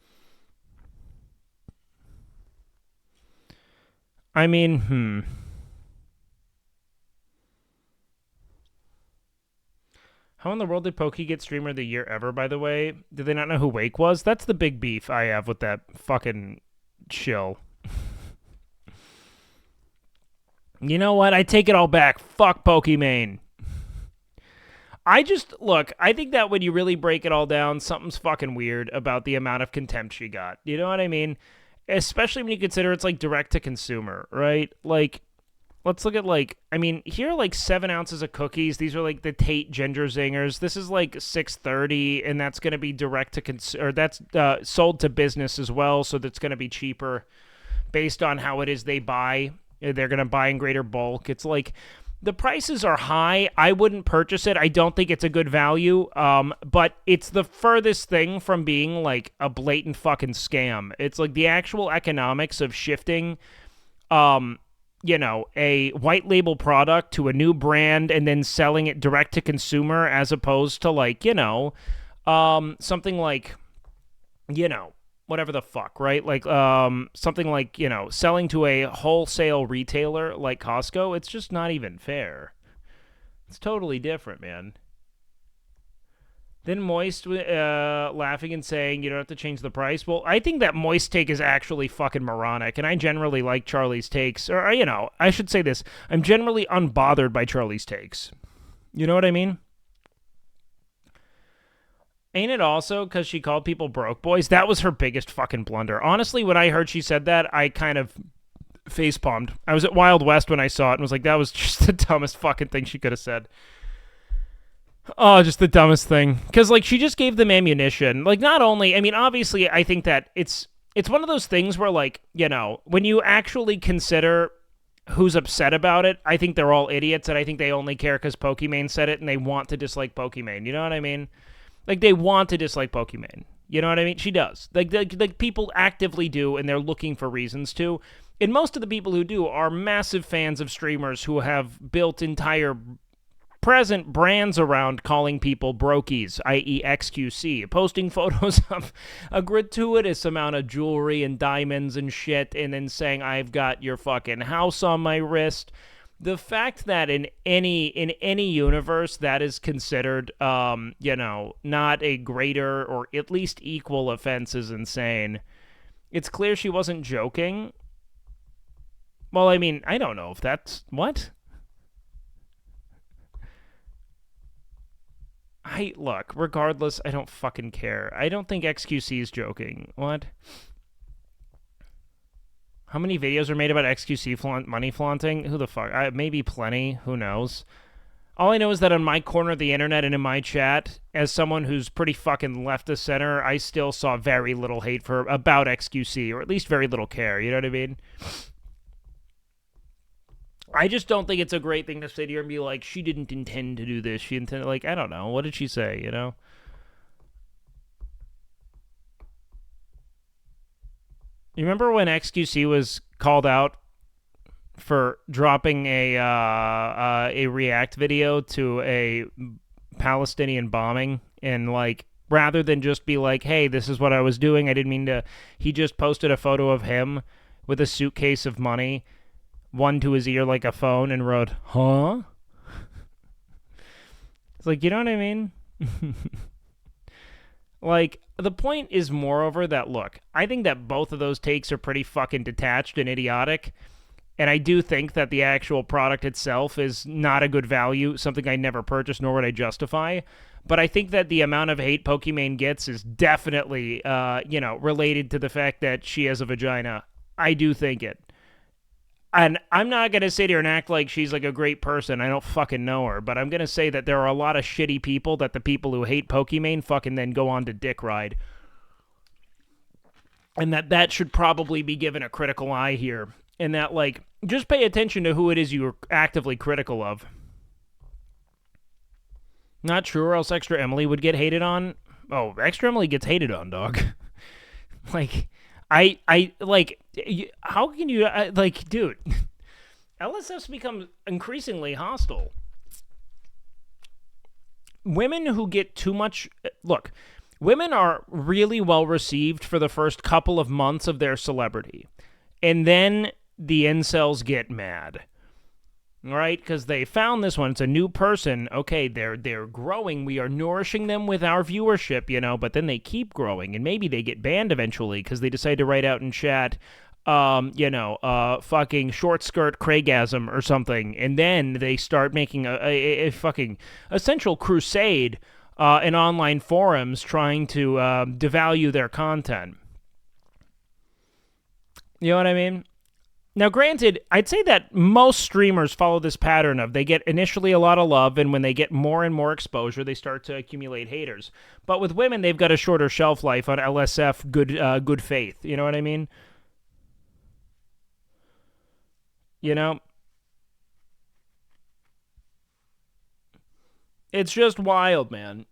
How in the world did Pokey get Streamer of the Year ever, by the way? Did they not know who Wake was? That's the big beef I have with that fucking shill. You know what? I take it all back. Fuck Pokimane. I think that when you really break it all down, something's fucking weird about the amount of contempt she got. You know what I mean? Especially when you consider it's like direct to consumer, right? Like, let's look at here are like 7 ounces of cookies. These are like the Tate Ginger Zingers. This is like $6.30, and that's going to be direct to consumer. That's sold to business as well, so that's going to be cheaper based on how it is they buy. They're going to buy in greater bulk. It's like the prices are high. I wouldn't purchase it. I don't think it's a good value. But it's the furthest thing from being like a blatant fucking scam. It's like the actual economics of shifting, a white label product to a new brand and then selling it direct to consumer as opposed to like, something like, whatever the fuck, right? Like, something like, selling to a wholesale retailer like Costco. It's just not even fair. It's totally different, man. Then Moist laughing and saying, you don't have to change the price. Well, I think that Moist take is actually fucking moronic, and I generally like Charlie's takes. Or, I should say this. I'm generally unbothered by Charlie's takes. You know what I mean? Ain't it also because she called people broke boys? That was her biggest fucking blunder. Honestly, when I heard she said that, I kind of facepalmed. I was at Wild West when I saw it and was like, that was just the dumbest fucking thing she could have said. Oh, just the dumbest thing. Because, like, she just gave them ammunition. Like, not only... obviously, I think that it's one of those things where, like, when you actually consider who's upset about it, I think they're all idiots, and I think they only care because Pokimane said it, and they want to dislike Pokimane. You know what I mean? Like, they want to dislike Pokimane. You know what I mean? She does. Like people actively do, and they're looking for reasons to. And most of the people who do are massive fans of streamers who have built entire present brands around calling people brokies, i.e. XQC, posting photos of a gratuitous amount of jewelry and diamonds and shit, and then saying, I've got your fucking house on my wrist. The fact that in any universe that is considered, not a greater or at least equal offense is insane. It's clear she wasn't joking. Well, I mean, I don't know if that's... What? Look, regardless, I don't fucking care. I don't think XQC is joking. What? How many videos are made about XQC money flaunting? Who the fuck? Maybe plenty. Who knows? All I know is that on my corner of the internet and in my chat, as someone who's pretty fucking left of center, I still saw very little hate about XQC, or at least very little care. You know what I mean? I just don't think it's a great thing to sit here and be like, she didn't intend to do this. She intended, like, I don't know. What did she say, you know? You remember when XQC was called out for dropping a React video to a Palestinian bombing, and like rather than just be like, hey, this is what I was doing, I didn't mean to, he just posted a photo of him with a suitcase of money, one to his ear like a phone, and wrote, huh? It's like, you know what I mean? Like, the point is, moreover, that, look, I think that both of those takes are pretty fucking detached and idiotic, and I do think that the actual product itself is not a good value, something I never purchased, nor would I justify, but I think that the amount of hate Pokimane gets is definitely, related to the fact that she has a vagina. I do think it. And I'm not going to sit here and act like she's like a great person. I don't fucking know her. But I'm going to say that there are a lot of shitty people that the people who hate Pokimane fucking then go on to dick ride. And that should probably be given a critical eye here. And that, like, just pay attention to who it is you're actively critical of. Not true, or else Extra Emily would get hated on. Oh, Extra Emily gets hated on, dog. Like... how can you, dude, LSF's become increasingly hostile. Women who get too much, look, women are really well received for the first couple of months of their celebrity, and then the incels get mad. All right, because they found this one. It's a new person. Okay, they're growing. We are nourishing them with our viewership, but then they keep growing, and maybe they get banned eventually because they decide to write out in chat, fucking short skirt Craigasm or something, and then they start making a fucking essential crusade in online forums trying to devalue their content. You know what I mean? Now, granted, I'd say that most streamers follow this pattern of they get initially a lot of love, and when they get more and more exposure, they start to accumulate haters. But with women, they've got a shorter shelf life on LSF good faith. You know what I mean? You know? It's just wild, man.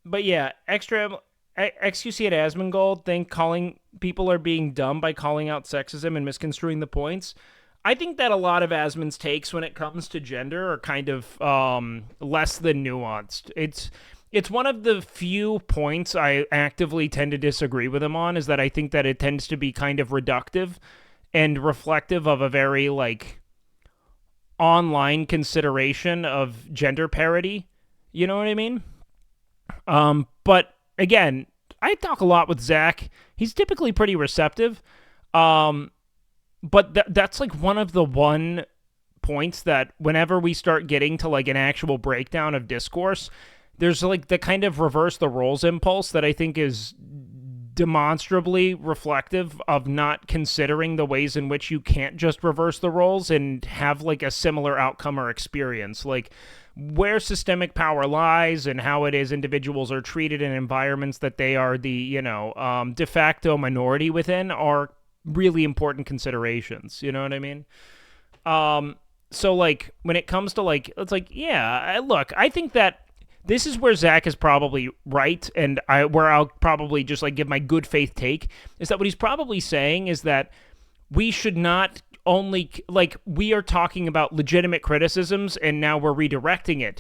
But yeah, XQC at Asmongold think calling people are being dumb by calling out sexism and misconstruing the points. I think that a lot of Asmon's takes when it comes to gender are kind of less than nuanced. It's one of the few points I actively tend to disagree with him on, is that I think that it tends to be kind of reductive and reflective of a very, like, online consideration of gender parity. You know what I mean? But again, I talk a lot with Zach. He's typically pretty receptive. But that's like one of the points that whenever we start getting to like an actual breakdown of discourse, there's like the kind of reverse the roles impulse that I think is demonstrably reflective of not considering the ways in which you can't just reverse the roles and have like a similar outcome or experience. Like, where systemic power lies and how it is individuals are treated in environments that they are the, de facto minority within are really important considerations. You know what I mean? So, like, when it comes to, like, it's like, yeah, look, I think that this is where Zach is probably right, and where I'll probably just like give my good faith take, is that what he's probably saying is that we should not only, like, we are talking about legitimate criticisms, and now we're redirecting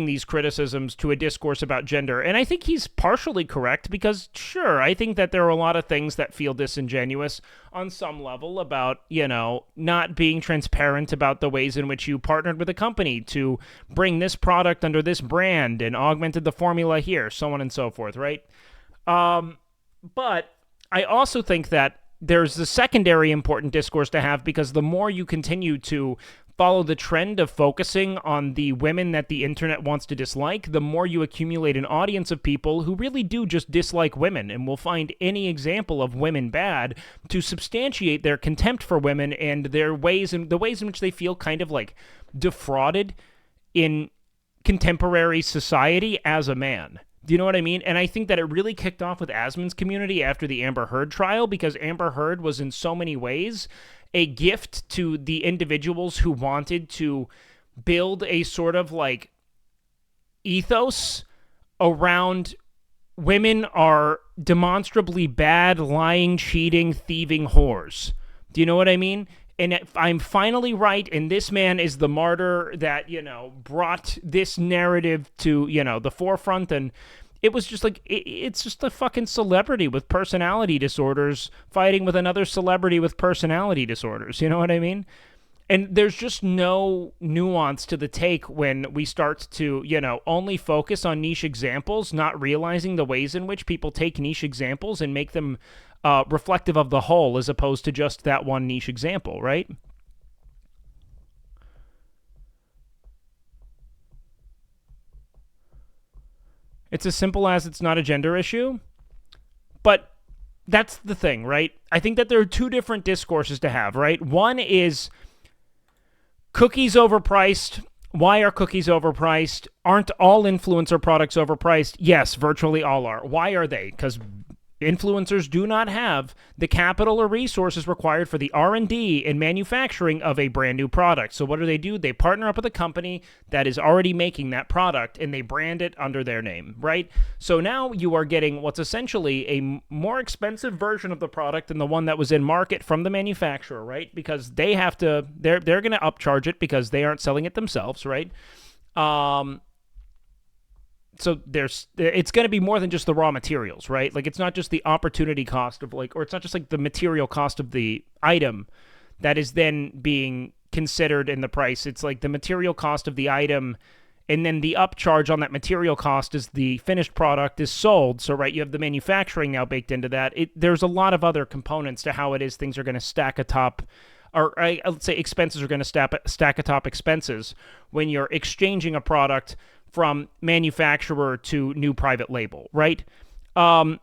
these criticisms to a discourse about gender. And I think he's partially correct, because sure, I think that there are a lot of things that feel disingenuous on some level about, not being transparent about the ways in which you partnered with a company to bring this product under this brand and augmented the formula here, so on and so forth, right? But I also think that there's the secondary important discourse to have, because the more you continue to follow the trend of focusing on the women that the internet wants to dislike, the more you accumulate an audience of people who really do just dislike women and will find any example of women bad to substantiate their contempt for women and the ways in which they feel kind of like defrauded in contemporary society as a man. Do you know what I mean? And I think that it really kicked off with Asmon's community after the Amber Heard trial, because Amber Heard was in so many ways a gift to the individuals who wanted to build a sort of like ethos around women are demonstrably bad, lying, cheating, thieving whores. Do you know what I mean? And I'm finally right, and this man is the martyr that, brought this narrative to, the forefront, and it was just like, it's just a fucking celebrity with personality disorders fighting with another celebrity with personality disorders, you know what I mean? And there's just no nuance to the take when we start to, only focus on niche examples, not realizing the ways in which people take niche examples and make them reflective of the whole, as opposed to just that one niche example, right? It's as simple as it's not a gender issue, but that's the thing, right? I think that there are two different discourses to have, right? One is cookies overpriced. Why are cookies overpriced? Aren't all influencer products overpriced? Yes, virtually all are. Why are they? Because influencers do not have the capital or resources required for the R&D and manufacturing of a brand new product. So what do? They partner up with a company that is already making that product, and they brand it under their name, right? So now you are getting what's essentially a more expensive version of the product than the one that was in market from the manufacturer, right? Because they're going to upcharge it because they aren't selling it themselves, right? So it's going to be more than just the raw materials, right? Like, it's not just the opportunity cost of or it's not just like the material cost of the item that is then being considered in the price. It's like the material cost of the item, and then the upcharge on that material cost is the finished product is sold. So, right, you have the manufacturing now baked into that. There's a lot of other components to how it is things are going to stack atop, or let's say expenses are going to stack atop expenses when you're exchanging a product from manufacturer to new private label, right? And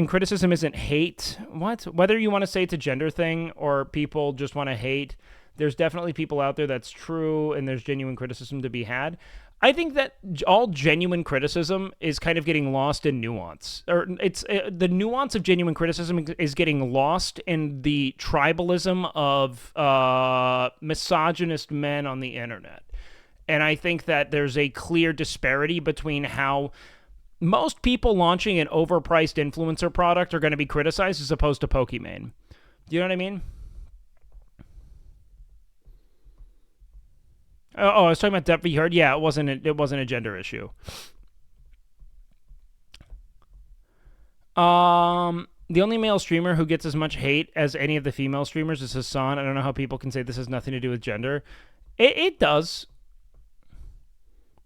criticism isn't hate. What? Whether you want to say it's a gender thing or people just want to hate, there's definitely people out there that's true, and there's genuine criticism to be had. I think that all genuine criticism is kind of getting lost in nuance. Or it's the nuance of genuine criticism is getting lost in the tribalism of misogynist men on the internet. And I think that there's a clear disparity between how most people launching an overpriced influencer product are going to be criticized as opposed to Pokimane. Do you know what I mean? Oh, I was talking about Depth v. Heard. Yeah, it wasn't a gender issue. The only male streamer who gets as much hate as any of the female streamers is Hassan. I don't know how people can say this has nothing to do with gender. It does.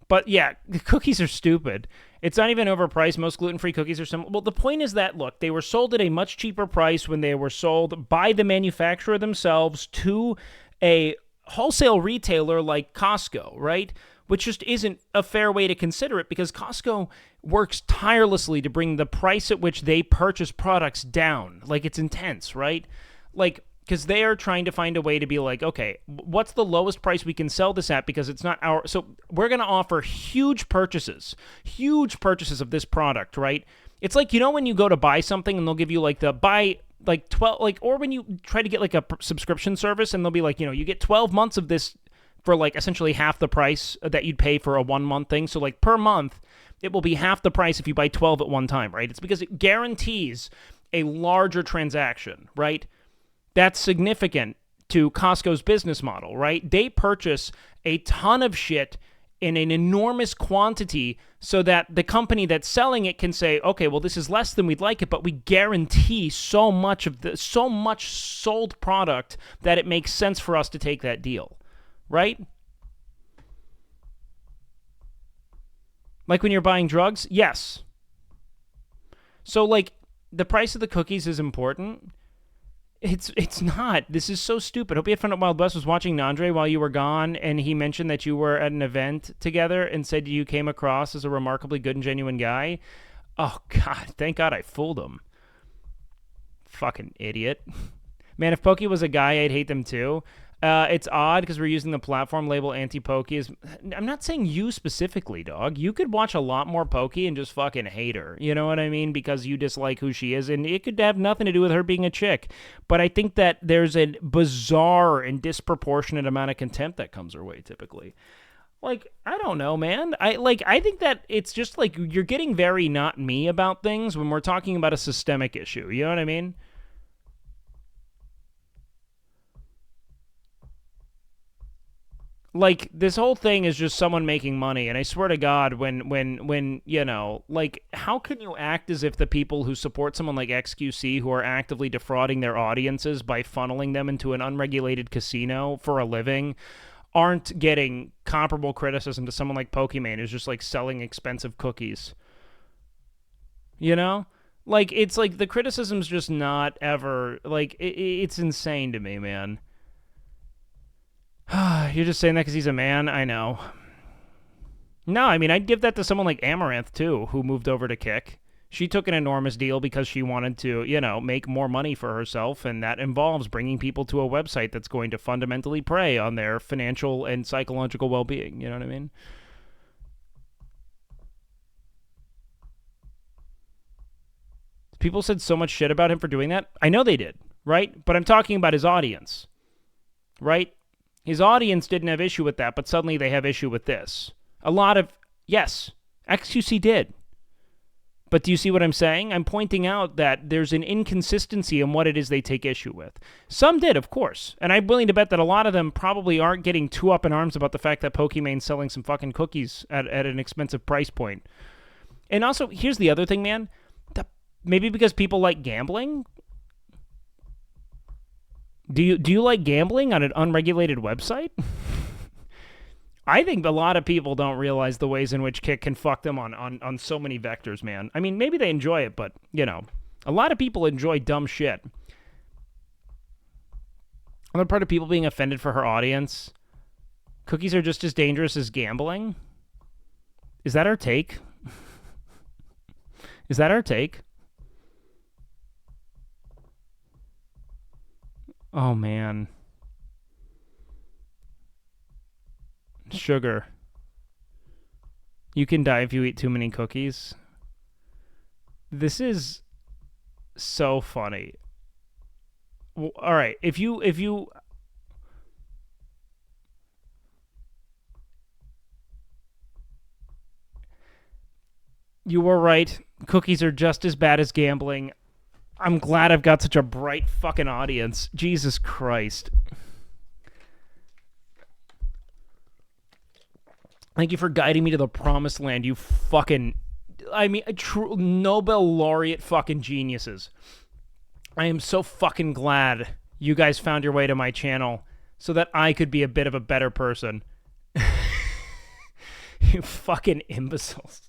But yeah, the cookies are stupid. It's not even overpriced. Most gluten-free cookies are similar. Well, the point is that, look, they were sold at a much cheaper price when they were sold by the manufacturer themselves to a wholesale retailer like Costco, right? Which just isn't a fair way to consider it, because Costco works tirelessly to bring the price at which they purchase products down. Like, it's intense, right? Like, because they are trying to find a way to be like, okay, what's the lowest price we can sell this at, because it's not our... So we're going to offer huge purchases of this product, right? It's like, when you go to buy something and they'll give you like the buy like 12, like, or when you try to get like a subscription service and they'll be like, you get 12 months of this for like essentially half the price that you'd pay for a 1 month thing. So like per month, it will be half the price if you buy 12 at one time, right? It's because it guarantees a larger transaction, right? That's significant to Costco's business model, right? They purchase a ton of shit in an enormous quantity so that the company that's selling it can say, okay, well, this is less than we'd like it, but we guarantee so much sold product that it makes sense for us to take that deal, right? Like when you're buying drugs? Yes. So, like, the price of the cookies is important. It's not. This is so stupid. Hope you had fun at Wild West. Was watching Nandre while you were gone, and he mentioned that you were at an event together and said you came across as a remarkably good and genuine guy. Oh, God. Thank God I fooled him. Fucking idiot. Man, if Pokey was a guy, I'd hate them too. It's odd because we're using the platform label anti-Pokey. I'm not saying you specifically, dog. You could watch a lot more Pokey and just fucking hate her. You know what I mean? Because you dislike who she is, and it could have nothing to do with her being a chick. But I think that there's a bizarre and disproportionate amount of contempt that comes her way typically. Like, I don't know, man. I think that it's just like you're getting very not me about things when we're talking about a systemic issue. You know what I mean? Like, this whole thing is just someone making money, and I swear to God, when you know, like, how can you act as if the people who support someone like XQC, who are actively defrauding their audiences by funneling them into an unregulated casino for a living, aren't getting comparable criticism to someone like Pokimane, who's just, like, selling expensive cookies? You know? Like, it's like, the criticism's just not ever, like, it's insane to me, man. You're just saying that because he's a man? I know. No, I mean, I'd give that to someone like Amaranth, too, who moved over to Kick. She took an enormous deal because she wanted to, you know, make more money for herself, and that involves bringing people to a website that's going to fundamentally prey on their financial and psychological well-being. You know what I mean? People said so much shit about him for doing that. I know they did, right? But I'm talking about his audience, right? His audience didn't have issue with that, but suddenly they have issue with this. Yes, XQC did. But do you see what I'm saying? I'm pointing out that there's an inconsistency in what it is they take issue with. Some did, of course. And I'm willing to bet that a lot of them probably aren't getting too up in arms about the fact that Pokimane's selling some fucking cookies at an expensive price point. And also, here's the other thing, man. Maybe because people like gambling? Do you like gambling on an unregulated website? I think a lot of people don't realize the ways in which Kick can fuck them on so many vectors, man. I mean, maybe they enjoy it, but, you know, a lot of people enjoy dumb shit. Another part of people being offended for her audience. Cookies are just as dangerous as gambling? Is that our take? Is that our take? Oh, man. Sugar. You can die if you eat too many cookies. This is so funny. Well, all right, if you were right. Cookies are just as bad as gambling. I'm glad I've got such a bright fucking audience. Jesus Christ. Thank you for guiding me to the promised land, you fucking... I mean, true Nobel laureate fucking geniuses. I am so fucking glad you guys found your way to my channel so that I could be a bit of a better person. You fucking imbeciles.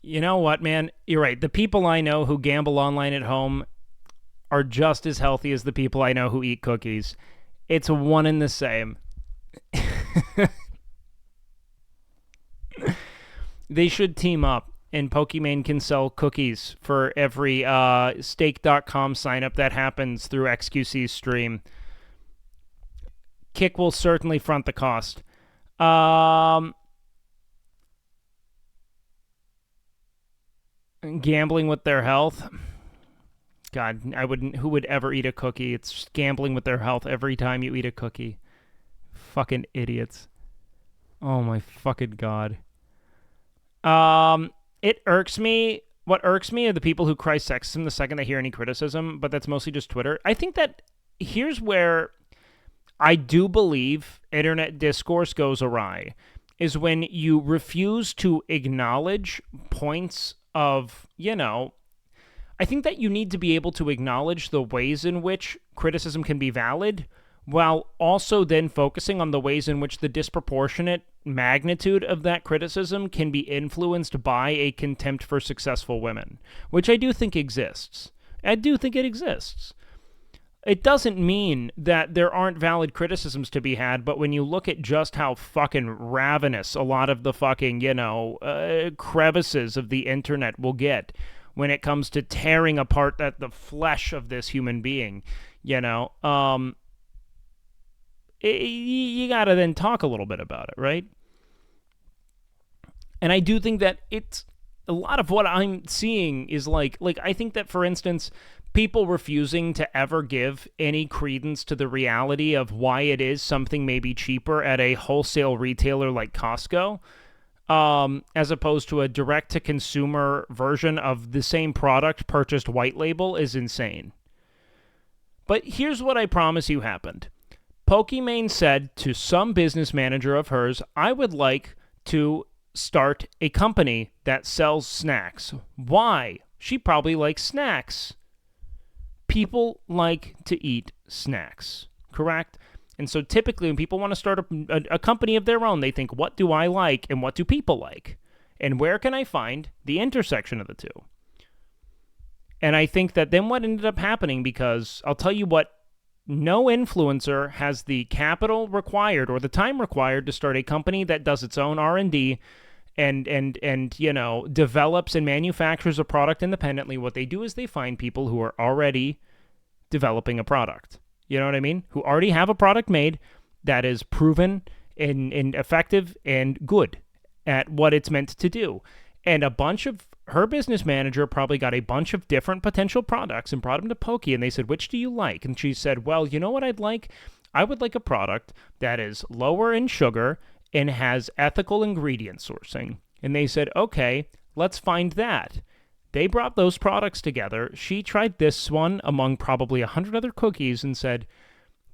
You know what, man? You're right. The people I know who gamble online at home are just as healthy as the people I know who eat cookies. It's one and the same. They should team up, and Pokimane can sell cookies for every stake.com sign-up that happens through XQC's stream. Kick will certainly front the cost. Gambling with their health. God, I wouldn't. Who would ever eat a cookie? It's gambling with their health every time you eat a cookie. Fucking idiots. Oh my fucking God. It irks me. What irks me are the people who cry sexism the second they hear any criticism, but that's mostly just Twitter. I think that here's where I do believe internet discourse goes awry, is when you refuse to acknowledge points of, I think that you need to be able to acknowledge the ways in which criticism can be valid, while also then focusing on the ways in which the disproportionate magnitude of that criticism can be influenced by a contempt for successful women, which I do think exists. I do think it exists. It doesn't mean that there aren't valid criticisms to be had, but when you look at just how fucking ravenous a lot of the fucking, crevices of the internet will get when it comes to tearing apart the flesh of this human being, you gotta then talk a little bit about it, right? And I do think that it's a lot of what I'm seeing is like I think that, for instance, people refusing to ever give any credence to the reality of why it is something may be cheaper at a wholesale retailer like Costco, as opposed to a direct-to-consumer version of the same product purchased white label, is insane. But here's what I promise you happened. Pokimane said to some business manager of hers, I would like to start a company that sells snacks. Why? She probably likes snacks. People like to eat snacks, correct? And so typically when people want to start a company of their own, they think, what do I like and what do people like? And where can I find the intersection of the two? And I think that then what ended up happening, because I'll tell you what, no influencer has the capital required or the time required to start a company that does its own R&D and develops and manufactures a product independently. What they do is they find people who are already developing a product. You know what I mean? Who already have a product made that is proven and effective and good at what it's meant to do. And her business manager probably got a bunch of different potential products and brought them to Pokey, and they said, which do you like? And she said, well, you know what I'd like? I would like a product that is lower in sugar and has ethical ingredient sourcing. And they said, okay, let's find that. They brought those products together. She tried this one among probably 100 other cookies and said,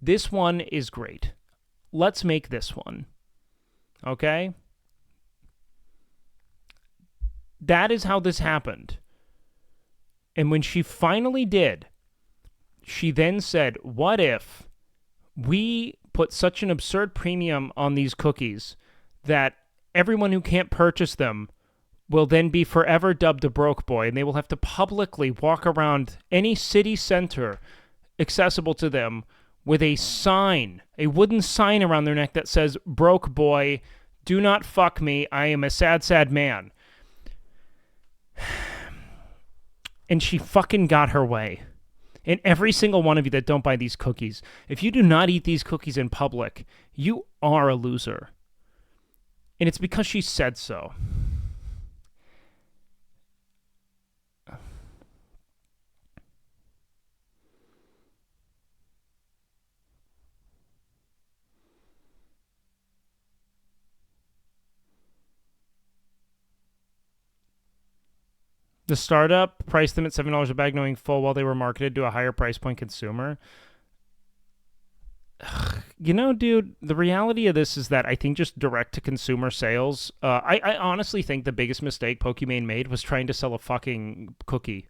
this one is great. Let's make this one. Okay? That is how this happened. And when she finally did, she then said, what if we put such an absurd premium on these cookies that everyone who can't purchase them will then be forever dubbed a broke boy, and they will have to publicly walk around any city center accessible to them with a sign, a wooden sign around their neck that says, broke boy, do not fuck me, I am a sad, sad man. And she fucking got her way. And every single one of you that don't buy these cookies, if you do not eat these cookies in public, you are a loser. And it's because she said so. The startup priced them at $7 a bag, knowing full well they were marketed to a higher price point consumer. Dude, the reality of this is that I think just direct-to-consumer sales, I honestly think the biggest mistake Pokimane made was trying to sell a fucking cookie.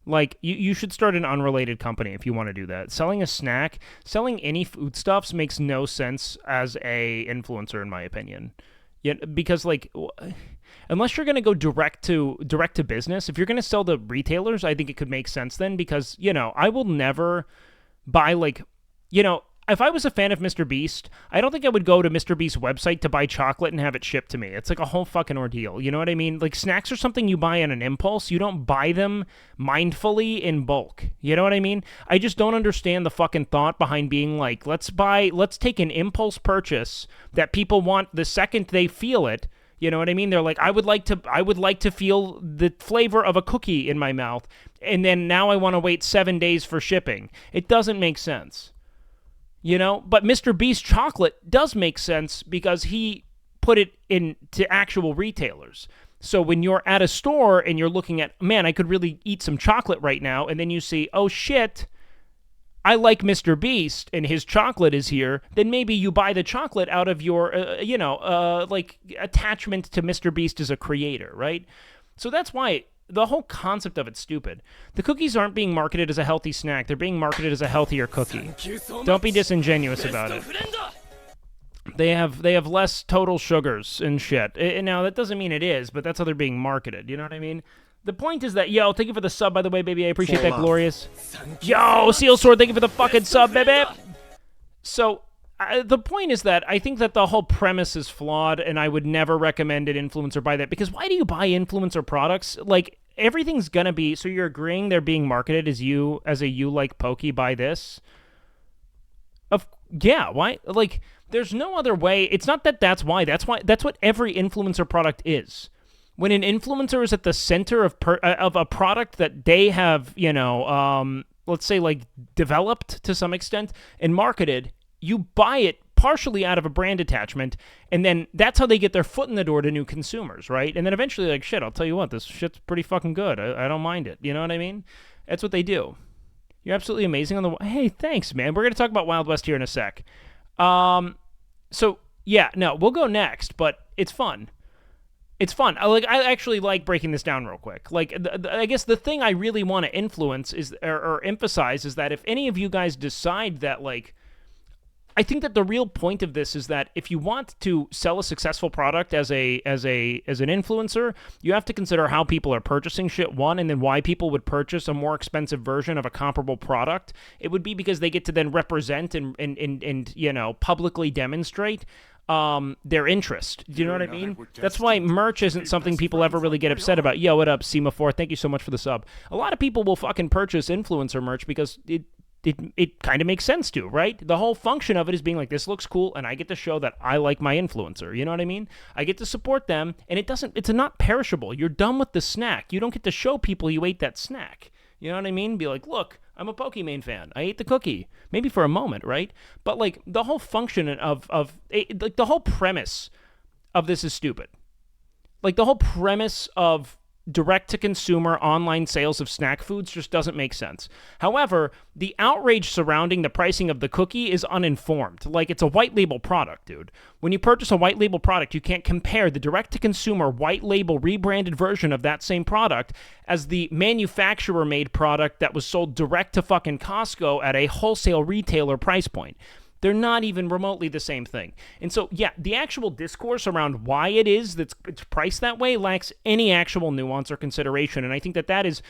Like, you should start an unrelated company if you want to do that. Selling a snack, selling any foodstuffs makes no sense as a influencer, in my opinion. Because, like, unless you're going to go direct to business, if you're going to sell to retailers, I think it could make sense then, because, I will never buy, like, if I was a fan of Mr. Beast, I don't think I would go to Mr. Beast's website to buy chocolate and have it shipped to me. It's like a whole fucking ordeal. You know what I mean? Like, snacks are something you buy on an impulse. You don't buy them mindfully in bulk. You know what I mean? I just don't understand the fucking thought behind being like, let's take an impulse purchase that people want the second they feel it. You know what I mean? They're like, I would like to feel the flavor of a cookie in my mouth. and then now I want to wait 7 days for shipping. It doesn't make sense. You know, but Mr. Beast chocolate does make sense because he put it into actual retailers. So when you're at a store and you're looking at, man, I could really eat some chocolate right now, and then you see, oh shit, I like Mr. Beast and his chocolate is here, then maybe you buy the chocolate out of your, like attachment to Mr. Beast as a creator, right? So that's why the whole concept of it's stupid. The cookies aren't being marketed as a healthy snack. They're being marketed as a healthier cookie. Don't be disingenuous about it. They have less total sugars and shit. Now, that doesn't mean it is, but that's how they're being marketed. You know what I mean? The point is that, yo, thank you for the sub, by the way, baby. I appreciate that, Glorious. Yo, Seal Sword, thank you for the fucking sub, baby. So, the point is that I think that the whole premise is flawed, and I would never recommend an influencer buy that. Because why do you buy influencer products? Like, everything's gonna be... So you're agreeing they're being marketed as a you like Pokey, buy this? Yeah, why? Like, there's no other way. It's not that that's why. That's what every influencer product is. When an influencer is at the center of a product that they have, let's say, like, developed to some extent and marketed, you buy it partially out of a brand attachment, and then that's how they get their foot in the door to new consumers, right? And then eventually, like, shit, I'll tell you what, this shit's pretty fucking good. I don't mind it. You know what I mean? That's what they do. You're absolutely amazing on the... Hey, thanks, man. We're going to talk about Wild West here in a sec. So, yeah, no, we'll go next, but it's fun. It's fun. I actually like breaking this down real quick. Like, I guess the thing I really want to influence is or emphasize is that if any of you guys decide that, like, I think that the real point of this is that if you want to sell a successful product as an influencer, you have to consider how people are purchasing shit, one, and then why people would purchase a more expensive version of a comparable product. It would be because they get to then represent and publicly demonstrate their interest. Do you know what I mean? That's why merch isn't something people ever really get upset about. Yo, what up, Semaphore? Thank you so much for the sub. A lot of people will fucking purchase influencer merch because it kind of makes sense to, right? The whole function of it is being like, this looks cool, and I get to show that I like my influencer. You know what I mean? I get to support them, and it's not perishable. You're done with the snack. You don't get to show people you ate that snack. You know what I mean? Be like, look, I'm a Pokimane fan. I ate the cookie. Maybe for a moment, right? But, like, the whole function like, the whole premise of this is stupid. Like, the whole premise of direct-to-consumer online sales of snack foods just doesn't make sense. However, the outrage surrounding the pricing of the cookie is uninformed. Like, it's a white label product, dude. When you purchase a white label product, you can't compare the direct-to-consumer white label rebranded version of that same product as the manufacturer-made product that was sold direct to fucking Costco at a wholesale retailer price point. They're not even remotely the same thing. And so, yeah, the actual discourse around why it is that it's priced that way lacks any actual nuance or consideration. And I think that is,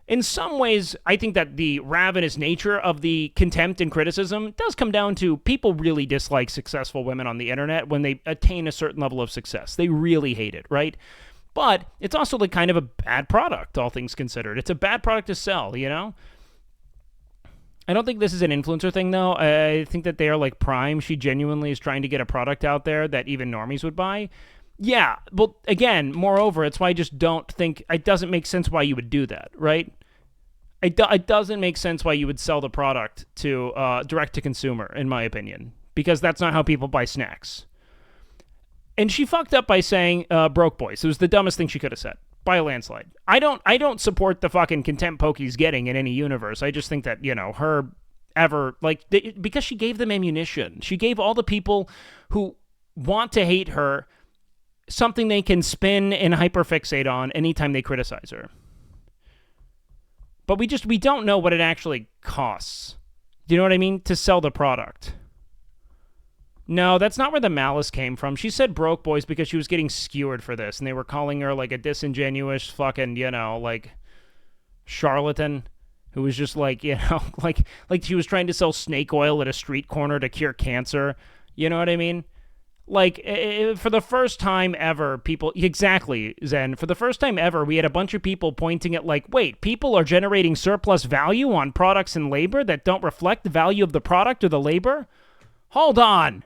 in some ways, I think that the ravenous nature of the contempt and criticism does come down to people really dislike successful women on the internet when they attain a certain level of success. They really hate it, right? But it's also like kind of a bad product, all things considered. It's a bad product to sell, you know? I don't think this is an influencer thing, though. I think that they are like Prime. She genuinely is trying to get a product out there that even normies would buy. Yeah, but again, moreover, it's why I just don't think... It doesn't make sense why you would do that, right? It doesn't make sense why you would sell the product to direct-to-consumer, in my opinion. Because that's not how people buy snacks. And she fucked up by saying broke boys. It was the dumbest thing she could have said. By a landslide. I don't support the fucking contempt Pokey's getting in any universe. I just think that, her ever, like, because she gave them ammunition. She gave all the people who want to hate her something they can spin and hyperfixate on anytime they criticize her. But we don't know what it actually costs. Do you know what I mean? To sell the product. No, that's not where the malice came from. She said broke boys because she was getting skewered for this, and they were calling her, like, a disingenuous fucking, like, charlatan who was just, like, like she was trying to sell snake oil at a street corner to cure cancer. You know what I mean? Like, for the first time ever, exactly, Zen, for the first time ever, we had a bunch of people pointing at, like, wait, people are generating surplus value on products and labor that don't reflect the value of the product or the labor? Hold on.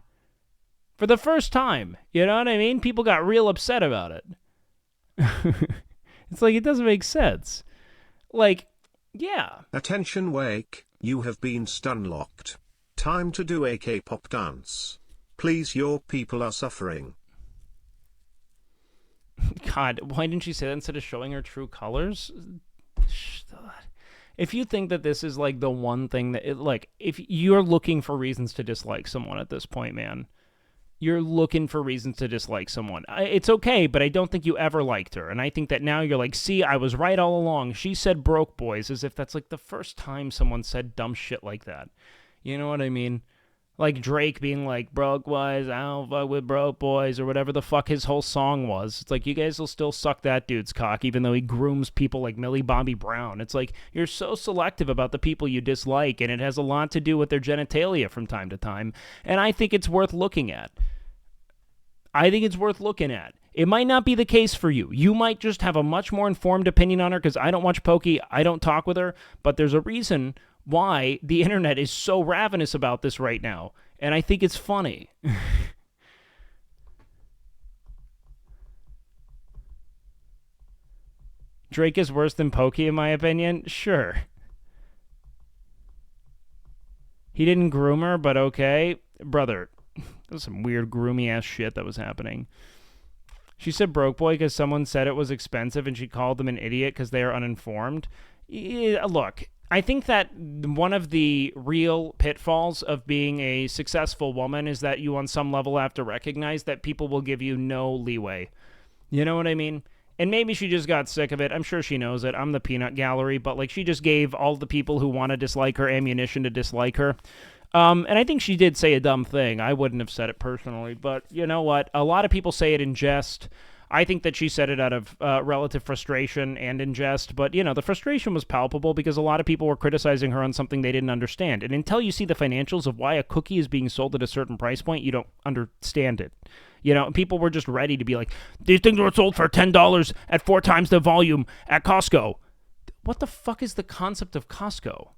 For the first time, you know what I mean? People got real upset about it. It's like, it doesn't make sense. Like, Yeah. Attention Wake, you have been stun-locked. Time to do a K-pop dance. Please, your people are suffering. God, why didn't she say that instead of showing her true colors? If you think that this is like the one thing that, like, if you're looking for reasons to dislike someone at this point, man, you're looking for reasons to dislike someone. It's okay, but I don't think you ever liked her. And I think that now you're like, see, I was right all along. She said broke boys, as if that's like the first time someone said dumb shit like that. You know what I mean? Like Drake being like, broke boys, I don't fuck with broke boys, or whatever the fuck his whole song was. It's like, you guys will still suck that dude's cock, even though he grooms people like Millie Bobby Brown. It's like, you're so selective about the people you dislike, and it has a lot to do with their genitalia from time to time. And I think it's worth looking at. It might not be the case for you. You might just have a much more informed opinion on her, because I don't watch Pokey, I don't talk with her, but there's a reason why the internet is so ravenous about this right now, and I think it's funny. Drake is worse than Pokey, in my opinion? Sure. He didn't groom her, but okay. Brother, that was some weird groomy-ass shit that was happening. She said broke boy because someone said it was expensive, and she called them an idiot because they are uninformed. Look, I think that one of the real pitfalls of being a successful woman is that you on some level have to recognize that people will give you no leeway. You know what I mean? And maybe she just got sick of it. I'm sure she knows it. I'm the peanut gallery, but like she just gave all the people who want to dislike her ammunition to dislike her. And I think she did say a dumb thing. I wouldn't have said it personally, but you know what? A lot of people say it in jest. I think that she said it out of relative frustration and in jest, but, you know, the frustration was palpable because a lot of people were criticizing her on something they didn't understand. And until you see the financials of why a cookie is being sold at a certain price point, you don't understand it. You know, people were just ready to be like, these things were sold for $10 at 4 times the volume at Costco. What the fuck is the concept of Costco?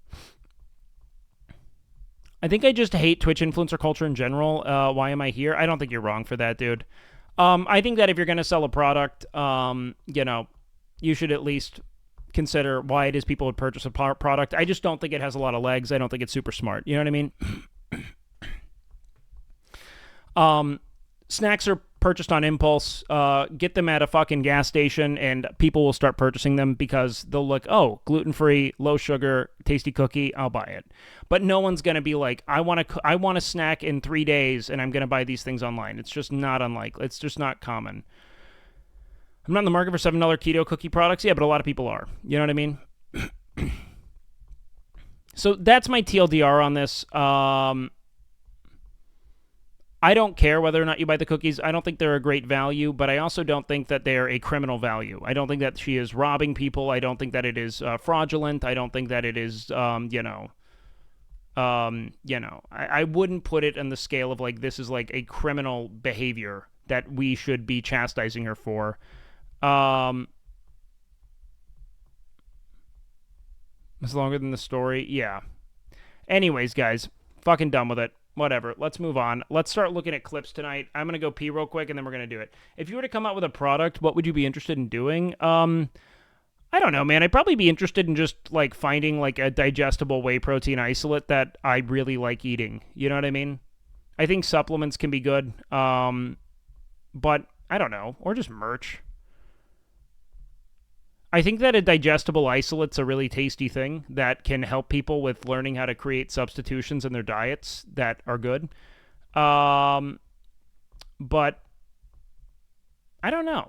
I think I just hate Twitch influencer culture in general. Why am I here? I don't think you're wrong for that, dude. I think that if you're going to sell a product, you know, you should at least consider why it is people would purchase a product. I just don't think it has a lot of legs. I don't think it's super smart. You know what I mean? Snacks are purchased on impulse. Get them at a fucking gas station, and people will start purchasing them because they'll look, oh, gluten-free, low sugar, tasty cookie, I'll buy it. But no one's going to be like, I want a snack in 3 days, and I'm going to buy these things online. It's just not unlikely. It's just not common. I'm not in the market for $7 keto cookie products. Yeah, but a lot of people are. You know what I mean? So that's my TLDR on this. I don't care whether or not you buy the cookies. I don't think they're a great value, but I also don't think that they're a criminal value. I don't think that she is robbing people. I don't think that it is fraudulent. I don't think that it is, I wouldn't put it on the scale of like this is like a criminal behavior that we should be chastising her for. It's longer than the story. Yeah. Anyways, guys, fucking done with it. Whatever. Let's move on. Let's start looking at clips tonight. I'm going to go pee real quick, and then we're going to do it. If you were to come out with a product, what would you be interested in doing? I don't know, man. I'd probably be interested in just, like, finding, like, a digestible whey protein isolate that I really like eating. You know what I mean? I think supplements can be good. But, I don't know. Or just merch. I think that a digestible isolate's a really tasty thing that can help people with learning how to create substitutions in their diets that are good. But I don't know.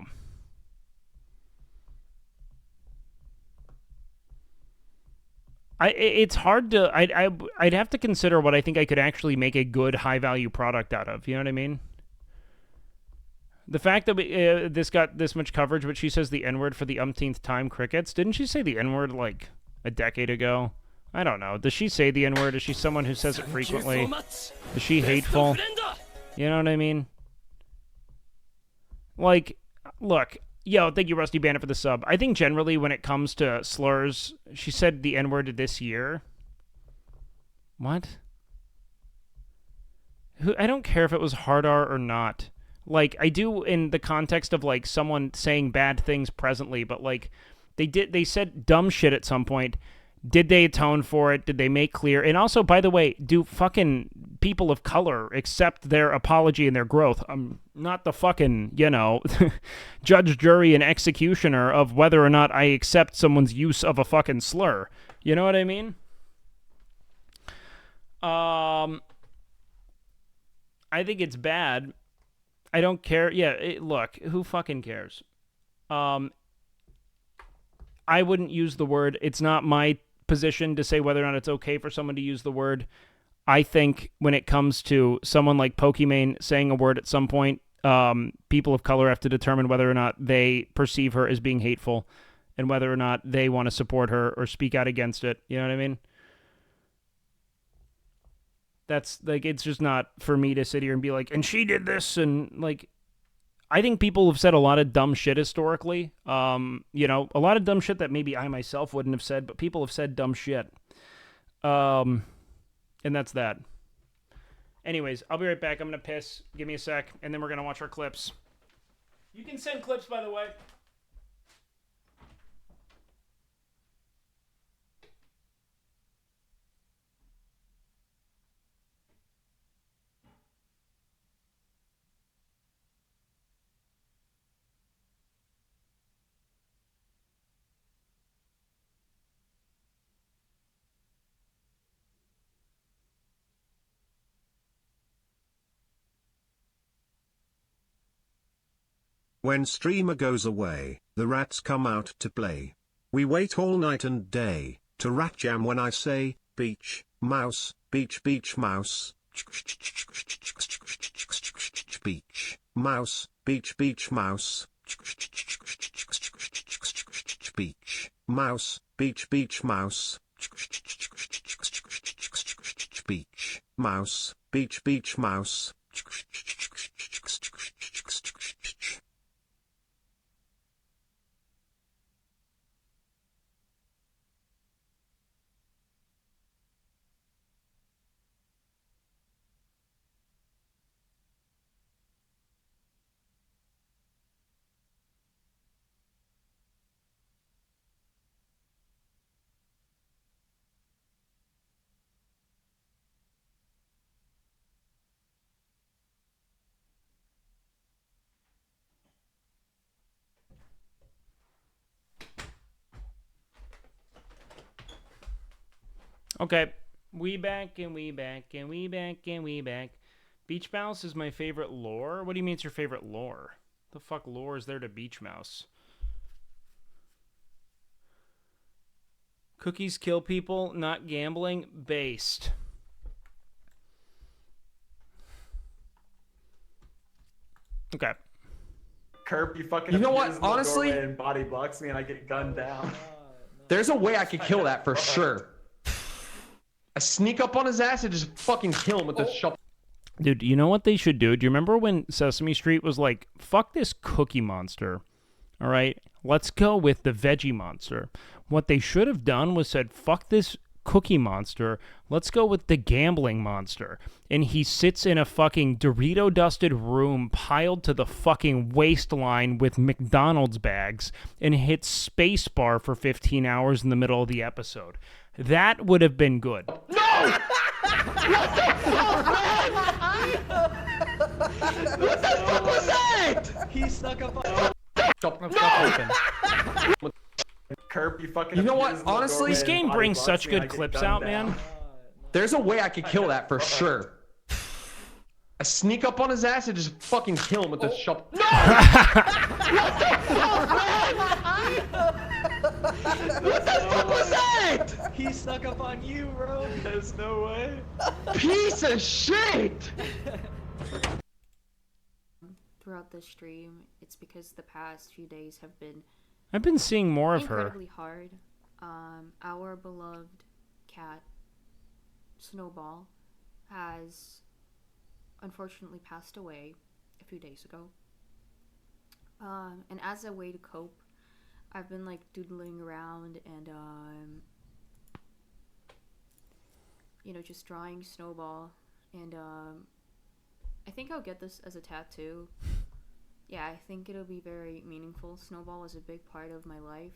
It's hard to... I'd have to consider what I think I could actually make a good high-value product out of. You know what I mean? The fact that this got this much coverage, but she says the N-word for the umpteenth time, crickets. Didn't she say the N-word like a decade ago? I don't know. Does she say the N-word? Is she someone who says it frequently? Is she hateful? You know what I mean? Like, look, yo, thank you, Rusty Bandit, for the sub. I think generally when it comes to slurs, she said the N-word this year. What? I don't care if it was hard R or not. Like, I do in the context of, like, someone saying bad things presently, but, like, they said dumb shit at some point. Did they atone for it? Did they make clear? And also, by the way, do fucking people of color accept their apology and their growth? I'm not the fucking, judge, jury, and executioner of whether or not I accept someone's use of a fucking slur. You know what I mean? I think it's bad. I don't care. Yeah, look, who fucking cares? I wouldn't use the word. It's not my position to say whether or not it's okay for someone to use the word. I think when it comes to someone like Pokimane saying a word at some point, people of color have to determine whether or not they perceive her as being hateful and whether or not they want to support her or speak out against it. You know what I mean? That's like, it's just not for me to sit here and be like, and she did this, and like, I think people have said a lot of dumb shit historically. A lot of dumb shit that maybe I myself wouldn't have said, but people have said dumb shit. And that's that. Anyways, I'll be right back. I'm going to piss. Give me a sec, and then we're going to watch our clips. You can send clips, by the way. When streamer goes away, the rats come out to play. We wait all night and day, to rat jam when I say, beach, mouse, beach, beach, mouse. Beach, mouse, beach, beach, mouse. Beach, mouse, beach, beach, mouse. Beach, mouse, beach, beach, mouse. Okay, we back and we back and we back and we back. Beach Mouse is my favorite lore? What do you mean it's your favorite lore? The fuck lore is there to Beach Mouse? Cookies kill people, not gambling. Based. Okay. Curb, you fucking. You know what? abuse the Honestly- doorway and body blocks me, and I get gunned down. There's a way I could kill that for sure. I sneak up on his ass and just fucking kill him with this shovel. Dude, you know what they should do? Do you remember when Sesame Street was like, fuck this Cookie Monster, all right? Let's go with the Veggie Monster. What they should have done was said, fuck this Cookie Monster, let's go with the Gambling Monster. And he sits in a fucking Dorito-dusted room piled to the fucking waistline with McDonald's bags and hits spacebar for 15 hours in the middle of the episode. That would have been good. No! What the fuck was that? He snuck up on. Curb, you fucking. You know what? abuse the Honestly- doorway This and game body brings blocks such me, and I good get clips gunned out, down. man. There's a way I could kill that for sure. I sneak up on his ass and just fucking kill him with this shovel. No! What the fuck was that? He snuck up on you, bro. There's no way. Piece of shit! Throughout the stream, it's because the past few days have been I've been seeing more of her. incredibly hard. Our beloved cat, Snowball, has unfortunately passed away a few days ago. And as a way to cope, I've been like doodling around and just drawing Snowball, and I think I'll get this as a tattoo. Yeah, I think it'll be very meaningful. Snowball was a big part of my life.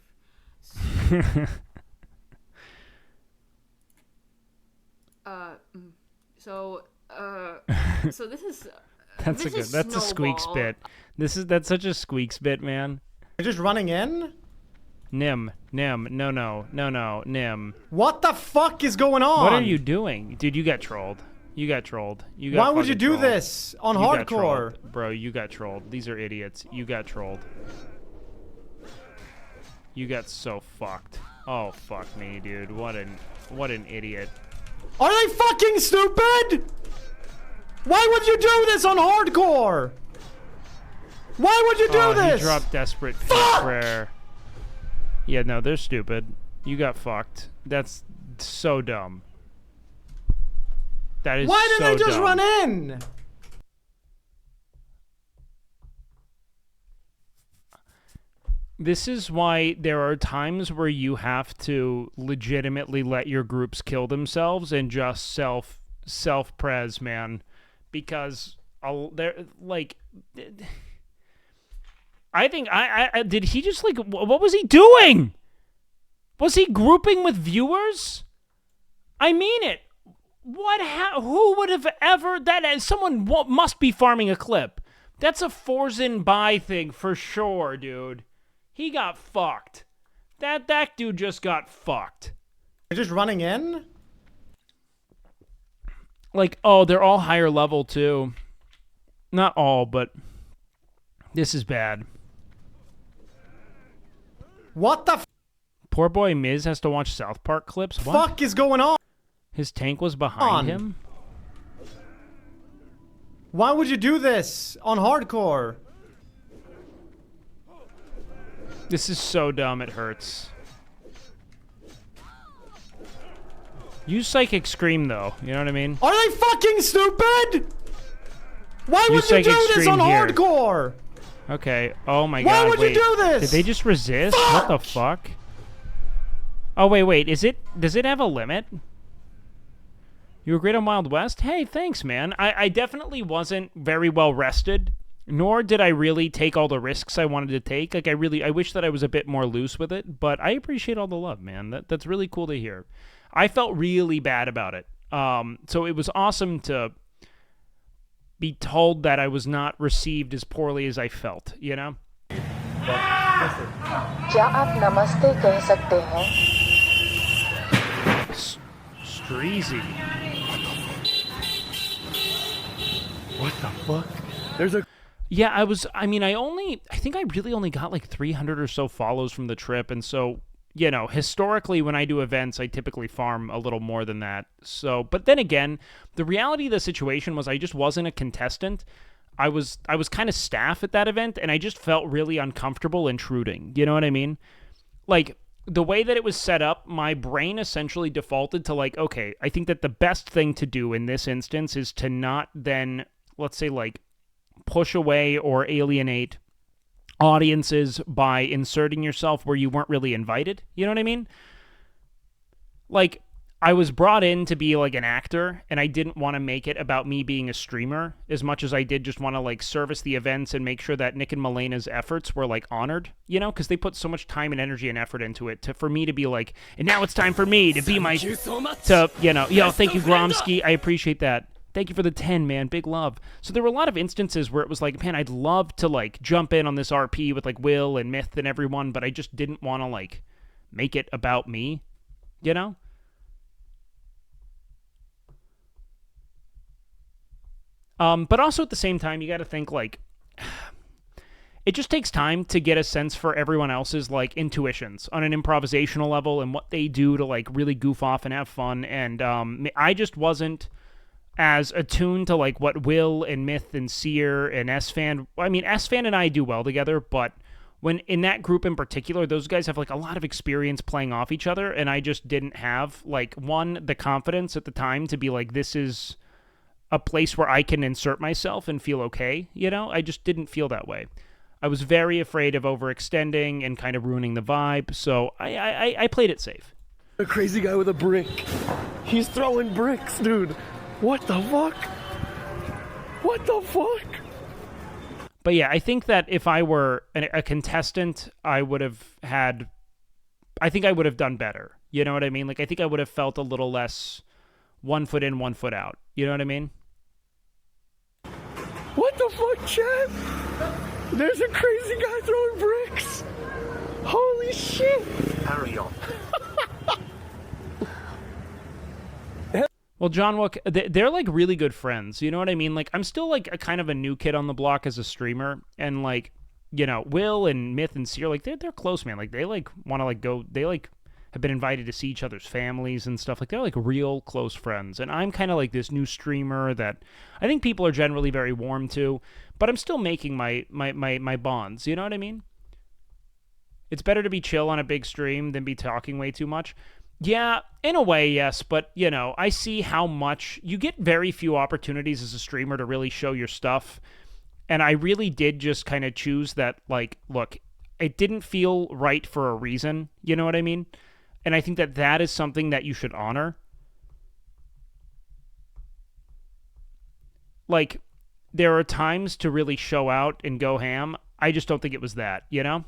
So, so this is. That's this a good. is That's a Squeaks Snowball. bit. That's such a Squeaks bit, man. You're just running in? Nim, no, Nim. What the fuck is going on? What are you doing, dude? You got trolled. You got trolled. You got. Why would you fucking do trolled. this on You got hardcore? trolled. Bro? You got trolled. These are idiots. You got trolled. You got so fucked. Oh fuck me, dude. What an idiot. Are they fucking stupid? Why would you do this on hardcore? Why would you do Oh, this? he dropped desperate prayer. Yeah, no, they're stupid. You got fucked. That's so dumb. That is Why did so they just dumb. run in? This is why there are times where you have to legitimately let your groups kill themselves and just self-pres, man, because they're like, I think I did he just like what was he doing? Was he grouping with viewers? I mean it. Who would have ever that? Someone must be farming a clip. That's a Forzen buy thing for sure, dude. He got fucked. That dude just got fucked. You're just running in? Like, oh, they're all higher level too. Not all, but this is bad. What the Poor boy Miz has to watch South Park clips. What? fuck is going on? His tank was behind him? Why would you do this on hardcore? This is so dumb, it hurts. Use Psychic Scream, though. You know what I mean? Are they fucking stupid? Why would you Psychic do this Scream on here. hardcore? Okay. Oh my Why god. would wait. you do this? Did they just resist? What the fuck? Oh, wait. Does it have a limit? You were great on Wild West? Hey, thanks, man. I definitely wasn't very well rested, nor did I really take all the risks I wanted to take. Like, I wish that I was a bit more loose with it, but I appreciate all the love, man. That's really cool to hear. I felt really bad about it. So it was awesome to be told that I was not received as poorly as I felt, you know? क्या आप नमस्ते कह सकते हैं? Streezy. What the fuck? There's a Yeah, I think I really only got like 300 or so follows from the trip, and so, you know, historically when I do events, I typically farm a little more than that. So, but then again, the reality of the situation was I just wasn't a contestant. I was kind of staff at that event, and I just felt really uncomfortable intruding. You know what I mean? Like, the way that it was set up, my brain essentially defaulted to like, okay, I think that the best thing to do in this instance is to not then, let's say, like, push away or alienate audiences by inserting yourself where you weren't really invited. You know what I mean? Like, I was brought in to be like an actor, and I didn't want to make it about me being a streamer as much as I did just want to like service the events and make sure that Nick and Melena's efforts were like honored, you know, because they put so much time and energy and effort into it for me to be like, and now it's time for me to be my, to, you know, yo, thank you, Gromsky. I appreciate that. Thank you for the 10, man. Big love. So there were a lot of instances where it was like, man, I'd love to like jump in on this RP with like Will and Myth and everyone, but I just didn't want to like make it about me, you know? But also at the same time, you got to think like, it just takes time to get a sense for everyone else's like intuitions on an improvisational level and what they do to like really goof off and have fun. And I just wasn't as attuned to like what Will and Myth and Seer and S-Fan. I mean, S-Fan and I do well together, but when in that group in particular, those guys have like a lot of experience playing off each other, and I just didn't have like the confidence at the time to be like, this is a place where I can insert myself and feel okay, you know? I just didn't feel that way. I was very afraid of overextending and kind of ruining the vibe, so I played it safe. a crazy guy with a brick. He's throwing bricks, dude. What the fuck? What the fuck? But yeah, I think that if I were a contestant, I think I would have done better. You know what I mean? Like, I think I would have felt a little less 1 foot in, 1 foot out. You know what I mean? What the fuck, chat? There's a crazy guy throwing bricks. Holy shit. Hurry on. Well, John Wook, they're like really good friends. You know what I mean? Like, I'm still like a kind of a new kid on the block as a streamer, and like, you know, Will and Myth and Seer, like they're close, man. Like they like want to like go. They like have been invited to see each other's families and stuff. Like they're like real close friends. And I'm kind of like this new streamer that I think people are generally very warm to, but I'm still making my bonds. You know what I mean? It's better to be chill on a big stream than be talking way too much. Yeah, in a way, yes, but, you know, I see how much... You get very few opportunities as a streamer to really show your stuff, and I really did just kind of choose that, like, look, it didn't feel right for a reason, you know what I mean? And I think that that is something that you should honor. Like, there are times to really show out and go ham. I just don't think it was that, you know?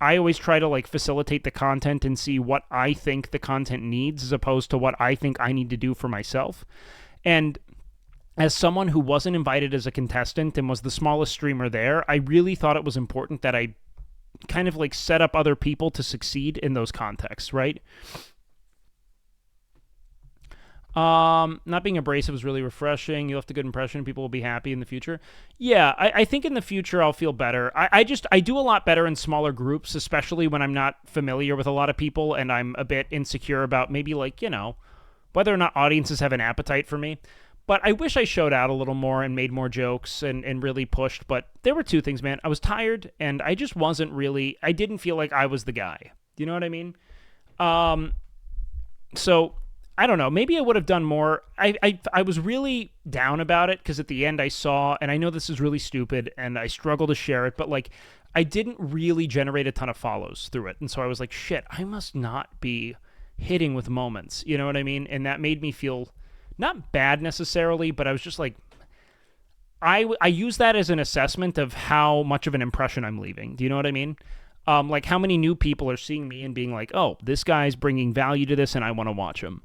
I always try to, like, facilitate the content and see what I think the content needs as opposed to what I think I need to do for myself. And as someone who wasn't invited as a contestant and was the smallest streamer there, I really thought it was important that I kind of, like, set up other people to succeed in those contexts, right? Not being abrasive was really refreshing. You left a good impression. People will be happy in the future. Yeah, I think in the future I'll feel better. I do a lot better in smaller groups, especially when I'm not familiar with a lot of people and I'm a bit insecure about maybe, like, you know, whether or not audiences have an appetite for me. But I wish I showed out a little more and made more jokes and really pushed. But there were two things, man. I was tired and I just wasn't really... I didn't feel like I was the guy. Do you know what I mean? So... I don't know. Maybe I would have done more. I was really down about it because at the end I saw, and I know this is really stupid, and I struggle to share it, but like I didn't really generate a ton of follows through it, and so I was like, shit, I must not be hitting with moments. You know what I mean? And that made me feel not bad necessarily, but I was just like, I use that as an assessment of how much of an impression I'm leaving. Do you know what I mean? Like how many new people are seeing me and being like, oh, this guy's bringing value to this and I want to watch him.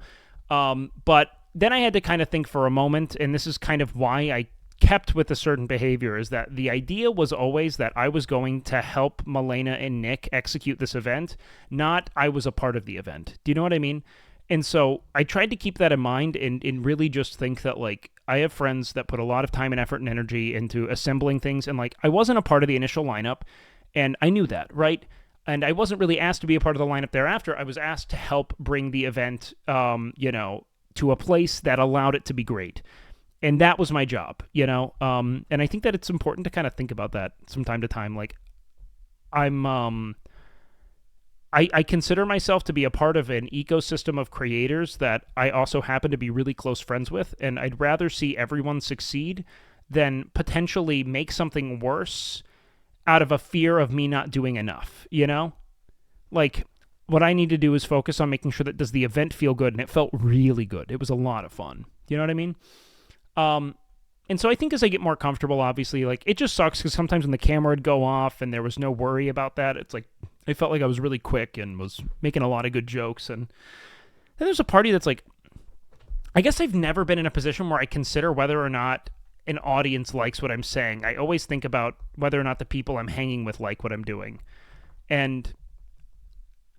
But then I had to kind of think for a moment, and this is kind of why I kept with a certain behavior, is that the idea was always that I was going to help Milena and Nick execute this event, not I was a part of the event. Do you know what I mean? And so I tried to keep that in mind and really just think that, like, I have friends that put a lot of time and effort and energy into assembling things, and, like, I wasn't a part of the initial lineup, and I knew that, right? And I wasn't really asked to be a part of the lineup thereafter. I was asked to help bring the event, you know, to a place that allowed it to be great. And that was my job, you know? And I think that it's important to kind of think about that from time to time. Like, I consider myself to be a part of an ecosystem of creators that I also happen to be really close friends with. And I'd rather see everyone succeed than potentially make something worse out of a fear of me not doing enough, you know? Like, what I need to do is focus on making sure that does the event feel good, and it felt really good. It was a lot of fun. You know what I mean? And so I think as I get more comfortable, obviously, like, it just sucks because sometimes when the camera would go off and there was no worry about that, it's like, I felt like I was really quick and was making a lot of good jokes. And then there's a party that's like, I guess I've never been in a position where I consider whether or not an audience likes what I'm saying. I always think about whether or not the people I'm hanging with like what I'm doing. And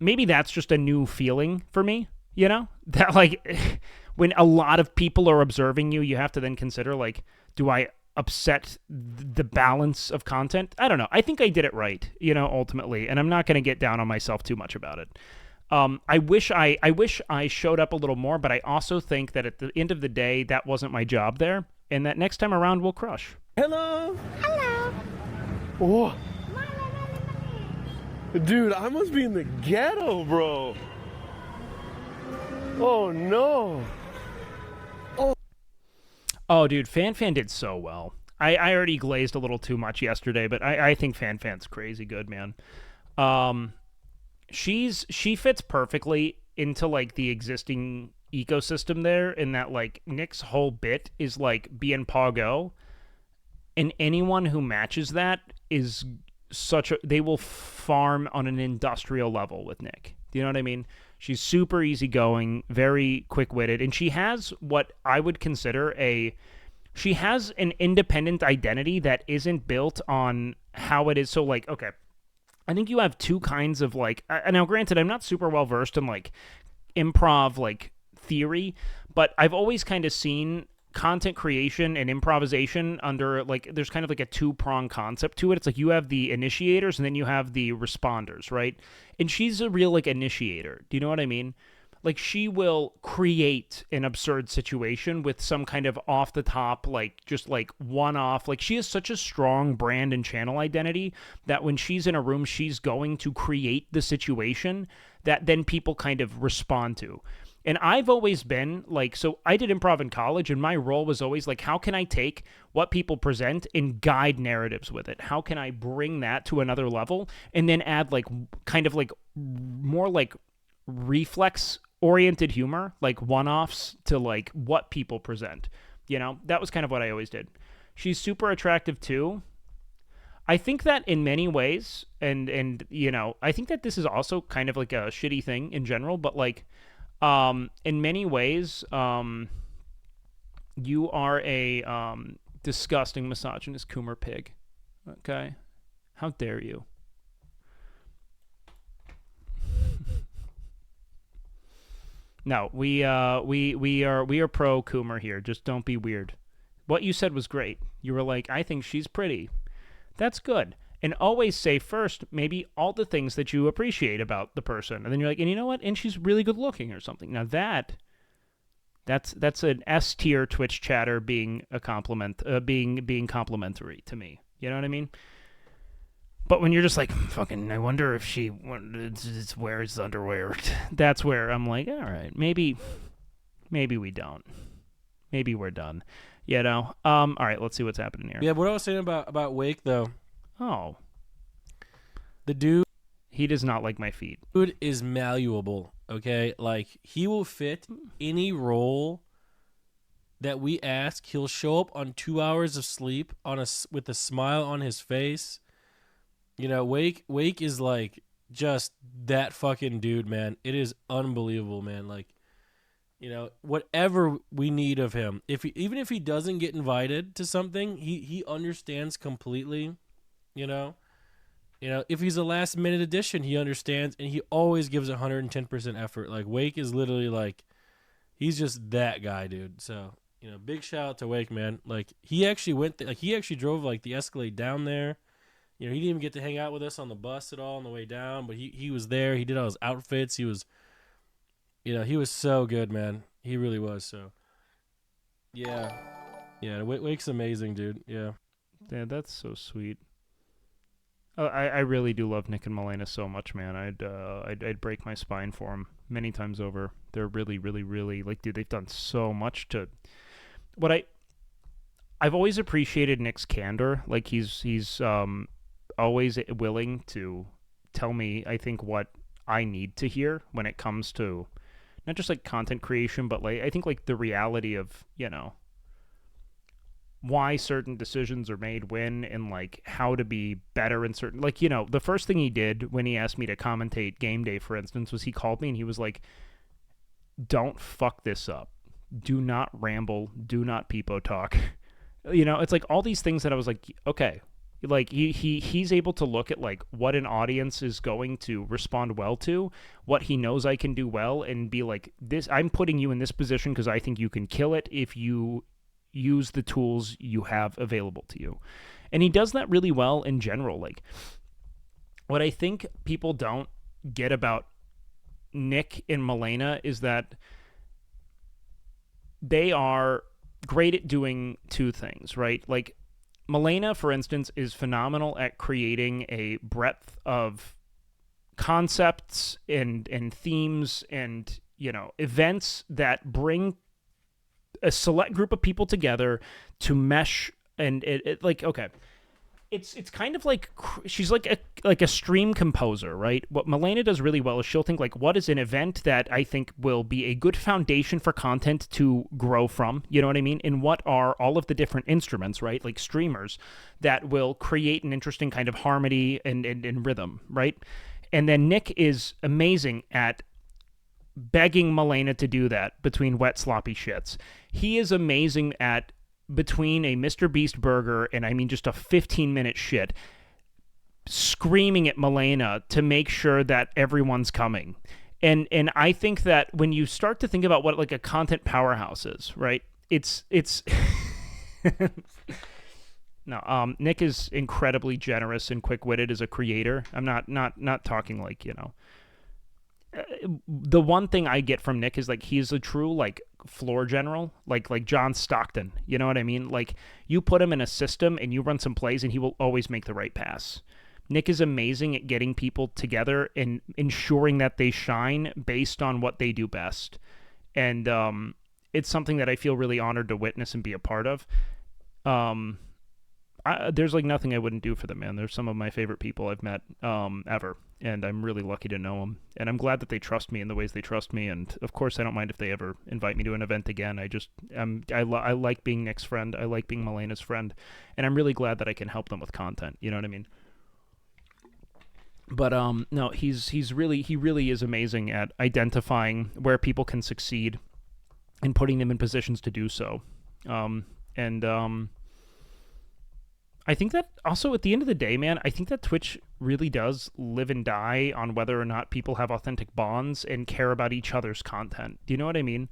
maybe that's just a new feeling for me, you know? That, like, when a lot of people are observing you, you have to then consider, like, do I upset the balance of content? I don't know. I think I did it right, you know, ultimately, and I'm not going to get down on myself too much about it. I wish I showed up a little more, but I also think that at the end of the day, that wasn't my job there. And that next time around, we'll crush. Hello. Hello. Oh. Dude, I must be in the ghetto, bro. Oh, no. Oh, dude, FanFan did so well. I already glazed a little too much yesterday, but I think FanFan's crazy good, man. She fits perfectly into, like, the existing ecosystem there, in that, like, Nick's whole bit is, like, being Pogo, and anyone who matches that is they will farm on an industrial level with Nick. Do you know what I mean? She's super easygoing, very quick-witted, and she has what I would consider she has an independent identity that isn't built on how it is. So, like, okay, I think you have two kinds of, like, now granted, I'm not super well versed in, like, improv, like, theory, but I've always kind of seen content creation and improvisation under, like, there's kind of like a two-prong concept to it. It's like you have the initiators and then you have the responders, right? And she's a real, like, initiator. Do you know what I mean? Like, she will create an absurd situation with some kind of off-the-top, like, just, like, one-off. Like, she has such a strong brand and channel identity that when she's in a room, she's going to create the situation that then people kind of respond to. And I've always been, like, so I did improv in college, and my role was always, like, how can I take what people present and guide narratives with it? How can I bring that to another level and then add, like, kind of, like, more, like, reflex-oriented humor, like one-offs to, like, what people present. You know, that was kind of what I always did. She's super attractive, too. I think that in many ways, and you know, I think that this is also kind of, like, a shitty thing in general, but, like, in many ways, you are a disgusting misogynist coomer pig. Okay? How dare you? No, we are pro coomer here. Just don't be weird. What you said was great. You were like, I think she's pretty. That's good. And always say first maybe all the things that you appreciate about the person. And then you're like, and you know what? And she's really good looking or something. Now that's an S tier Twitch chatter being a compliment, being complimentary to me. You know what I mean? But when you're just like, fucking, I wonder if she wears underwear. That's where I'm like, all right, maybe we don't. Maybe we're done. You know? All right, let's see what's happening here. Yeah, what I was saying about Wake, though. Oh. The dude. He does not like my feet. Dude is malleable, okay? Like, he will fit any role that we ask. He'll show up on 2 hours of sleep with a smile on his face. You know, Wake is, like, just that fucking dude, man. It is unbelievable, man. Like, you know, whatever we need of him, even if he doesn't get invited to something, he understands completely. You know, if he's a last minute addition, he understands, and he always gives 110% effort. Like, Wake is literally, like, he's just that guy, dude. So, you know, big shout out to Wake, man. Like, he actually he actually drove, like, the Escalade down there. You know, he didn't even get to hang out with us on the bus at all on the way down, but he was there. He did all his outfits. He was, you know, he was so good, man. He really was. So, yeah, Wake's amazing, dude. Yeah, that's so sweet. I really do love Nick and Milena so much, man. I'd break my spine for them many times over. They're really, really, really, like, dude, they've done so much to what I've always appreciated Nick's candor. Like, he's always willing to tell me, I think, what I need to hear when it comes to not just, like, content creation, but, like, I think, like, the reality of, you know, why certain decisions are made when, and, like, how to be better in certain, like, you know, the first thing he did when he asked me to commentate game day, for instance, was he called me and he was like, don't fuck this up. Do not ramble. Do not peepo talk. You know, it's like all these things that I was like, okay, like he's able to look at, like, what an audience is going to respond well to, what he knows I can do well, and be like, this, I'm putting you in this position because I think you can kill it if you use the tools you have available to you. And he does that really well in general. Like, what I think people don't get about Nick and Milena is that they are great at doing two things, right? Like, Milena, for instance, is phenomenal at creating a breadth of concepts and themes and, you know, events that bring a select group of people together to mesh. And it like, okay, it's kind of like she's like a stream composer, right? What Milena does really well is she'll think, like, what is an event that I think will be a good foundation for content to grow from, you know what I mean? And what are all of the different instruments, right? Like streamers that will create an interesting kind of harmony and rhythm, right? And then Nick is amazing at begging Milena to do that between wet sloppy shits. He is amazing at between a Mr. Beast burger and I mean just a 15-minute shit, screaming at Milena to make sure that everyone's coming. And I think that when you start to think about what like a content powerhouse is, right? It's no, Nick is incredibly generous and quick-witted as a creator. I'm not talking like, you know. The one thing I get from Nick is like he's a true like floor general, like John Stockton. You know what I mean? Like you put him in a system and you run some plays and he will always make the right pass. Nick is amazing at getting people together and ensuring that they shine based on what they do best. And it's something that I feel really honored to witness and be a part of. There's like nothing I wouldn't do for them, man. They're some of my favorite people I've met ever. And I'm really lucky to know them. And I'm glad that they trust me in the ways they trust me. And of course, I don't mind if they ever invite me to an event again. I like being Nick's friend. I like being Milena's friend. And I'm really glad that I can help them with content. You know what I mean? But no, he really is amazing at identifying where people can succeed and putting them in positions to do so. I think that also at the end of the day, man, I think that Twitch really does live and die on whether or not people have authentic bonds and care about each other's content. Do you know what I mean?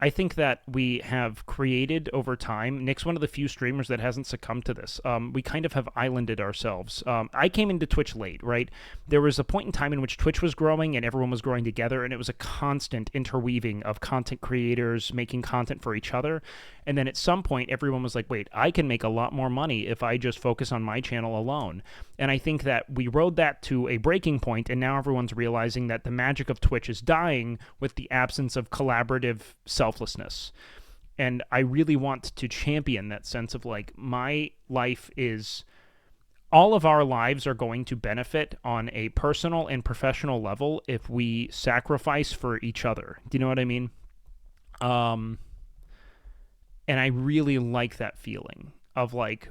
I think that we have created over time. Nick's one of the few streamers that hasn't succumbed to this. We kind of have islanded ourselves. I came into Twitch late, right? There was a point in time in which Twitch was growing and everyone was growing together, and it was a constant interweaving of content creators making content for each other. And then at some point, everyone was like, wait, I can make a lot more money if I just focus on my channel alone. And I think that we rode that to a breaking point, and now everyone's realizing that the magic of Twitch is dying with the absence of collaborative selflessness. And I really want to champion that sense of like, my life is... all of our lives are going to benefit on a personal and professional level if we sacrifice for each other. Do you know what I mean? And I really like that feeling of like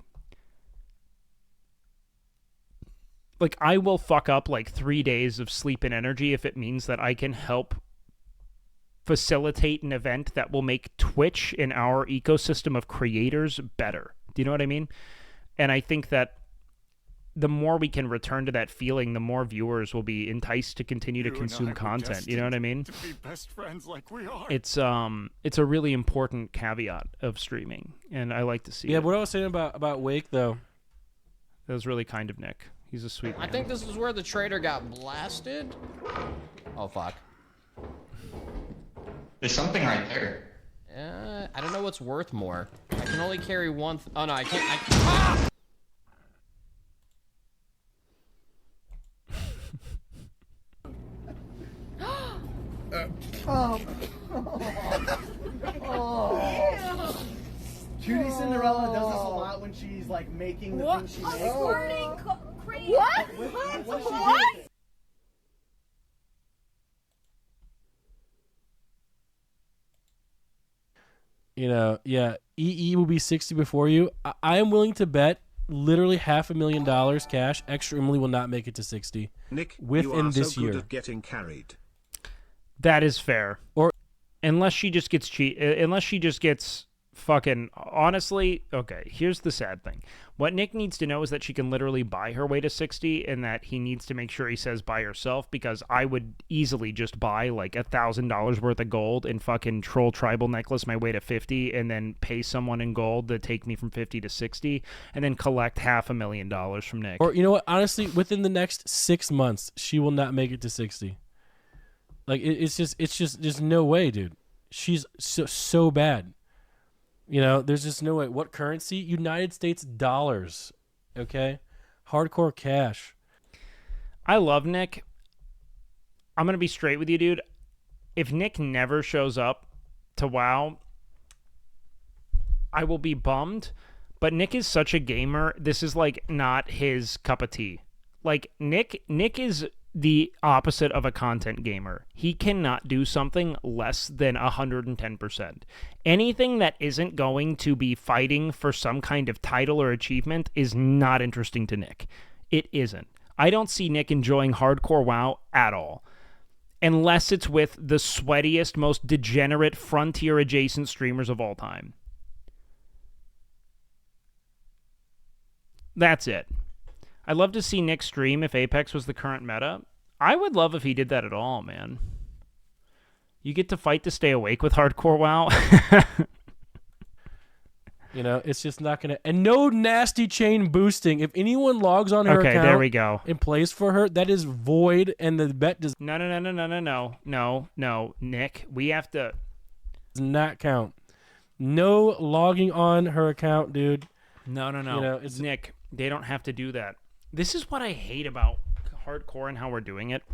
I will fuck up like 3 days of sleep and energy if it means that I can help facilitate an event that will make Twitch and our ecosystem of creators better. Do you know what I mean? And I think that the more we can return to that feeling, the more viewers will be enticed to continue to consume content. You know what I mean? To be best friends like we are. It's a really important caveat of streaming, and I like to see it. Yeah, what I was saying about Wake though, that was really kind of Nick. He's a sweet man. I think this is where the trader got blasted. Oh fuck. There's something right there. I don't know what's worth more. I can only carry one. Oh no, I can't. Ah! Judy Cinderella does this a lot when she's like making the thing she makes. Crazy. What? You know, yeah, EE will be 60 before you. I am willing to bet literally $500,000 cash. Extra Emily will not make it to 60 Nick, within you are this so year. good at getting carried. That is fair. Or unless she just gets unless she just gets fucking honestly, okay, here's the sad thing. What Nick needs to know is that she can literally buy her way to 60, and that he needs to make sure he says buy herself, because I would easily just buy like $1,000 worth of gold and fucking troll tribal necklace my way to 50, and then pay someone in gold to take me from 50 to 60, and then collect $500,000 from Nick. Or you know what? Honestly, within the next 6 months, she will not make it to 60. Like it's just there's no way, dude. She's so bad. You know, there's just no way. What currency? United States dollars. Okay? Hardcore cash. I love Nick. I'm going to be straight with you, dude. If Nick never shows up to WoW, I will be bummed. But Nick is such a gamer. This is like not his cup of tea. Like Nick is the opposite of a content gamer. He cannot do something less than 110%. Anything that isn't going to be fighting for some kind of title or achievement is not interesting to Nick. It isn't. I don't see Nick enjoying hardcore WoW at all. unless it's with the sweatiest, most degenerate frontier-adjacent streamers of all time. That's it. I'd love to see Nick stream if Apex was the current meta. I would love if he did that at all, man. You get to fight to stay awake with hardcore WoW. You know, it's just not going to... And no nasty chain boosting. If anyone logs on her account... Okay, there we go. ...and plays for her, that is void, and the bet does... No, Nick. We have to... Does not count. No logging on her account, dude. No. You know, it's... Nick, they don't have to do that. This is what I hate about hardcore and how we're doing it.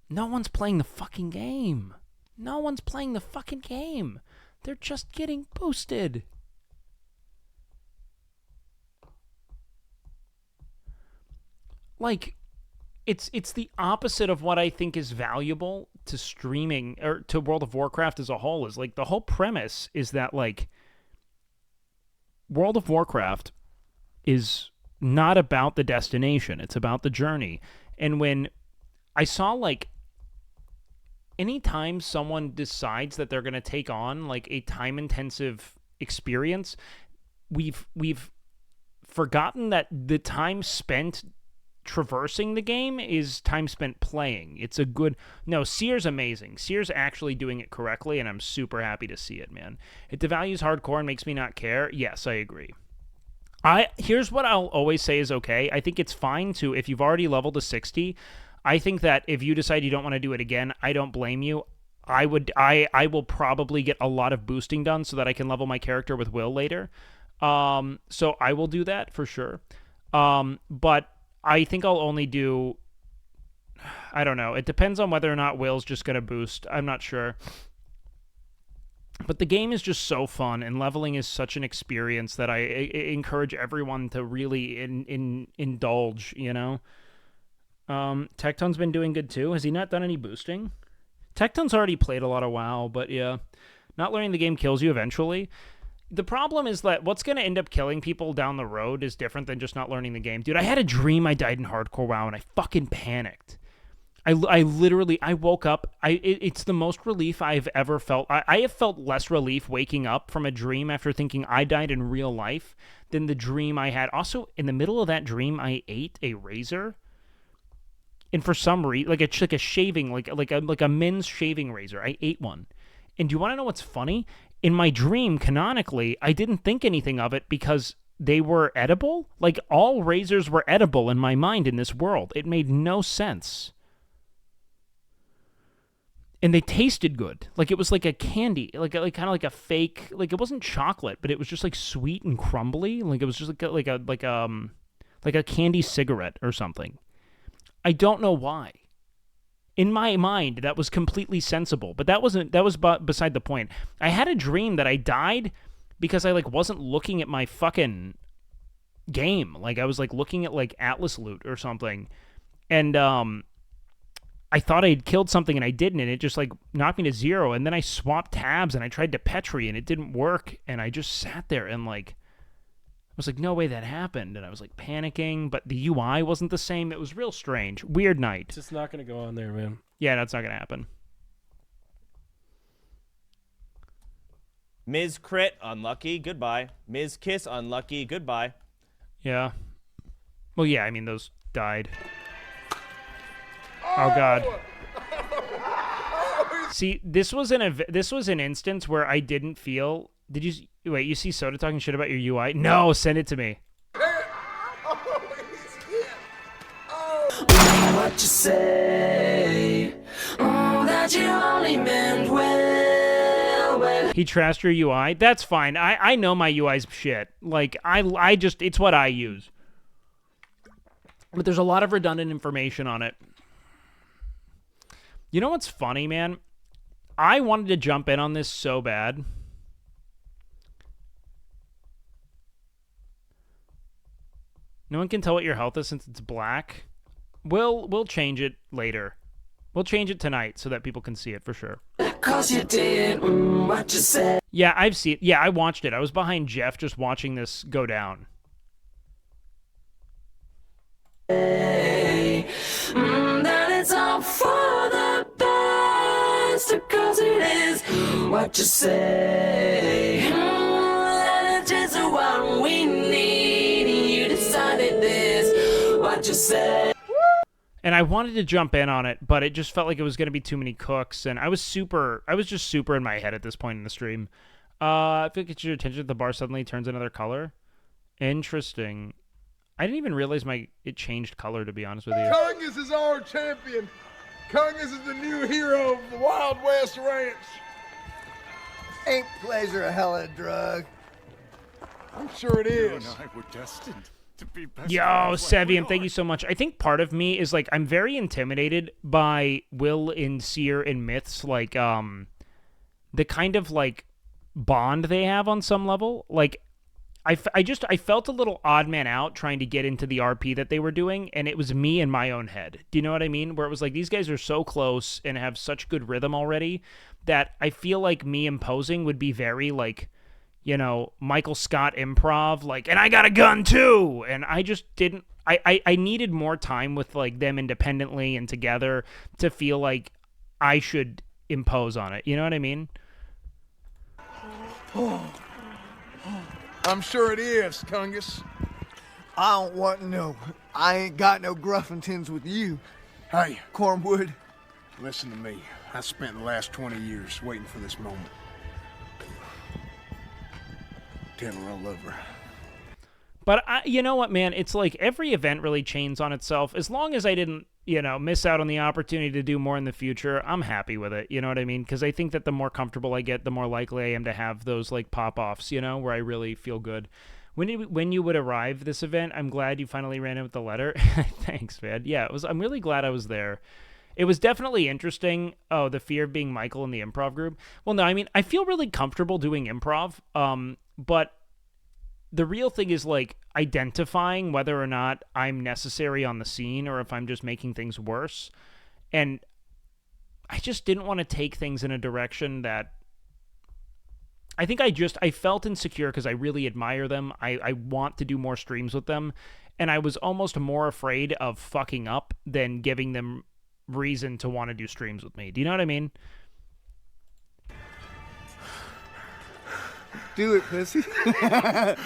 No one's playing the fucking game. No one's playing the fucking game. They're just getting boosted. Like, it's the opposite of what I think is valuable to streaming or to World of Warcraft as a whole. Is like the whole premise is that like World of Warcraft is not about the destination. It's about the journey. And when I saw like anytime someone decides that they're going to take on like a time-intensive experience, we've forgotten that the time spent traversing the game is time spent playing. It's a good... No, Seer's amazing. Seer's actually doing it correctly, and I'm super happy to see it, man. It devalues hardcore and makes me not care. Yes, I agree. Here's what I'll always say is okay. I think it's fine to, if you've already leveled to 60... I think that if you decide you don't want to do it again, I don't blame you. I will probably get a lot of boosting done so that I can level my character with Will later. So I will do that for sure. But I think I'll only do... I don't know. It depends on whether or not Will's just going to boost. I'm not sure. But the game is just so fun, and leveling is such an experience that I encourage everyone to really indulge, you know? Tecton's been doing good too. Has he not done any boosting? Tecton's already played a lot of WoW, but yeah. Not learning the game kills you eventually. The problem is that what's going to end up killing people down the road is different than just not learning the game. Dude, I had a dream I died in hardcore WoW, and I fucking panicked. I woke up. It's the most relief I've ever felt. I have felt less relief waking up from a dream after thinking I died in real life than the dream I had. Also, in the middle of that dream, I ate a razor. And for some reason, like a shaving, like a men's shaving razor, I ate one. And do you want to know what's funny? In my dream, canonically, I didn't think anything of it because they were edible. Like all razors were edible in my mind in this world. It made no sense. And they tasted good. Like it was like a candy, like kind of like a fake. Like it wasn't chocolate, but it was just like sweet and crumbly. Like it was just like a candy cigarette or something. I don't know why. In my mind, that was completely sensible, but that was beside the point. I had a dream that I died because I like wasn't looking at my fucking game. Like I was like looking at like Atlas loot or something, and I thought I had killed something and I didn't, and it just like knocked me to 0. And then I swapped tabs and I tried to Petri and it didn't work, and I just sat there and like. I was like, no way that happened. And I was like panicking, but the UI wasn't the same. It was real strange. Weird night. It's just not going to go on there, man. Yeah, that's not going to happen. Ms. Crit, unlucky, goodbye. Ms. Kiss, unlucky, goodbye. Yeah. Well, yeah, I mean, those died. Oh, God. See, this was an instance where I didn't feel... Did you... Wait, you see Soda talking shit about your UI? No, send it to me. What you say? That you only meant well. He trashed your UI? That's fine. I know my UI's shit. Like, I just... It's what I use. But there's a lot of redundant information on it. You know what's funny, man? I wanted to jump in on this so bad. No one can tell what your health is since it's black. We'll change it later. We'll change it tonight so that people can see it for sure. 'Cause you did what you said. Yeah, I've seen it. Yeah, I watched it. I was behind Jeff just watching this go down. That it's all fun. what you say. That is what we need. You decided this, what you say. And I wanted to jump in on it, but it just felt like it was going to be too many cooks, and I was just super in my head at this point in the stream. If it gets your attention, the bar suddenly turns another color. Interesting. I didn't even realize it changed color, to be honest with you. Cungus is our champion. Cungus is the new hero of the Wild West Ranch. Ain't pleasure a hell of a drug? I'm sure it is. You and I were destined to be best Yo, friends like we Sevium, thank are. you so much. I think part of me is like I'm very intimidated by Will and Seer and Myths, like the kind of like bond they have on some level. Like I felt a little odd man out trying to get into the RP that they were doing, and it was me in my own head. Do you know what I mean? Where it was like these guys are so close and have such good rhythm already that I feel like me imposing would be very like, you know, Michael Scott improv, like, and I got a gun too. And I just didn't, I needed more time with like them independently and together to feel like I should impose on it. You know what I mean? I'm sure it is, Cungus. I don't want to know. I ain't got no gruffingtons with you. Hey, Cornwood. listen to me. I spent the last 20 years waiting for this moment. Tell her I love her. But you know what, man? It's like every event really chains on itself. As long as I didn't, you know, miss out on the opportunity to do more in the future, I'm happy with it. You know what I mean? Because I think that the more comfortable I get, the more likely I am to have those like pop-offs, you know, where I really feel good. When you would arrive this event, I'm glad you finally ran in with the letter. Thanks, man. Yeah, it was. I'm really glad I was there. It was definitely interesting. Oh, the fear of being Michael in the improv group. Well, no, I mean, I feel really comfortable doing improv, but the real thing is like identifying whether or not I'm necessary on the scene or if I'm just making things worse. And I just didn't want to take things in a direction that I think I felt insecure because I really admire them. I want to do more streams with them. And I was almost more afraid of fucking up than giving them reason to want to do streams with me. Do you know what I mean? Do it, pussy. What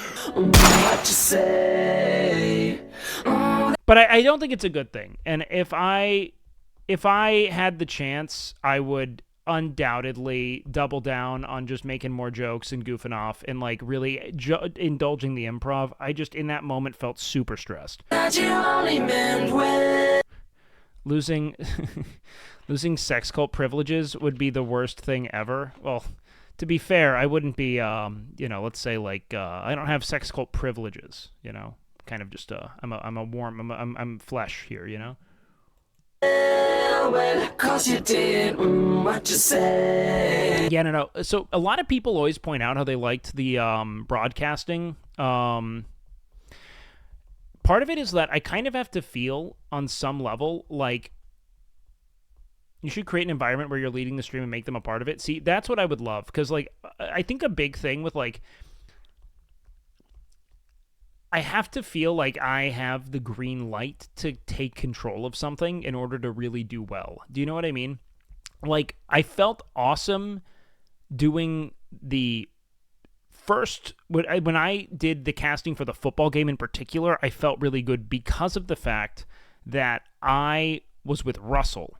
you say. But I don't think it's a good thing. And if I had the chance, I would undoubtedly double down on just making more jokes and goofing off and like really indulging the improv. I just in that moment felt super stressed. That you only meant well. Losing sex cult privileges would be the worst thing ever. Well, to be fair, I wouldn't be, let's say like, I don't have sex cult privileges, you know, kind of just, I'm flesh here, you know? Well, 'cause you did what you said. Yeah, no. So a lot of people always point out how they liked the broadcasting. Part of it is that I kind of have to feel on some level like you should create an environment where you're leading the stream and make them a part of it. See, that's what I would love. Because, like, I think a big thing with, like, I have to feel like I have the green light to take control of something in order to really do well. Do you know what I mean? Like, I felt awesome doing the first, when I did the casting for the football game in particular, I felt really good because of the fact that I was with Russell.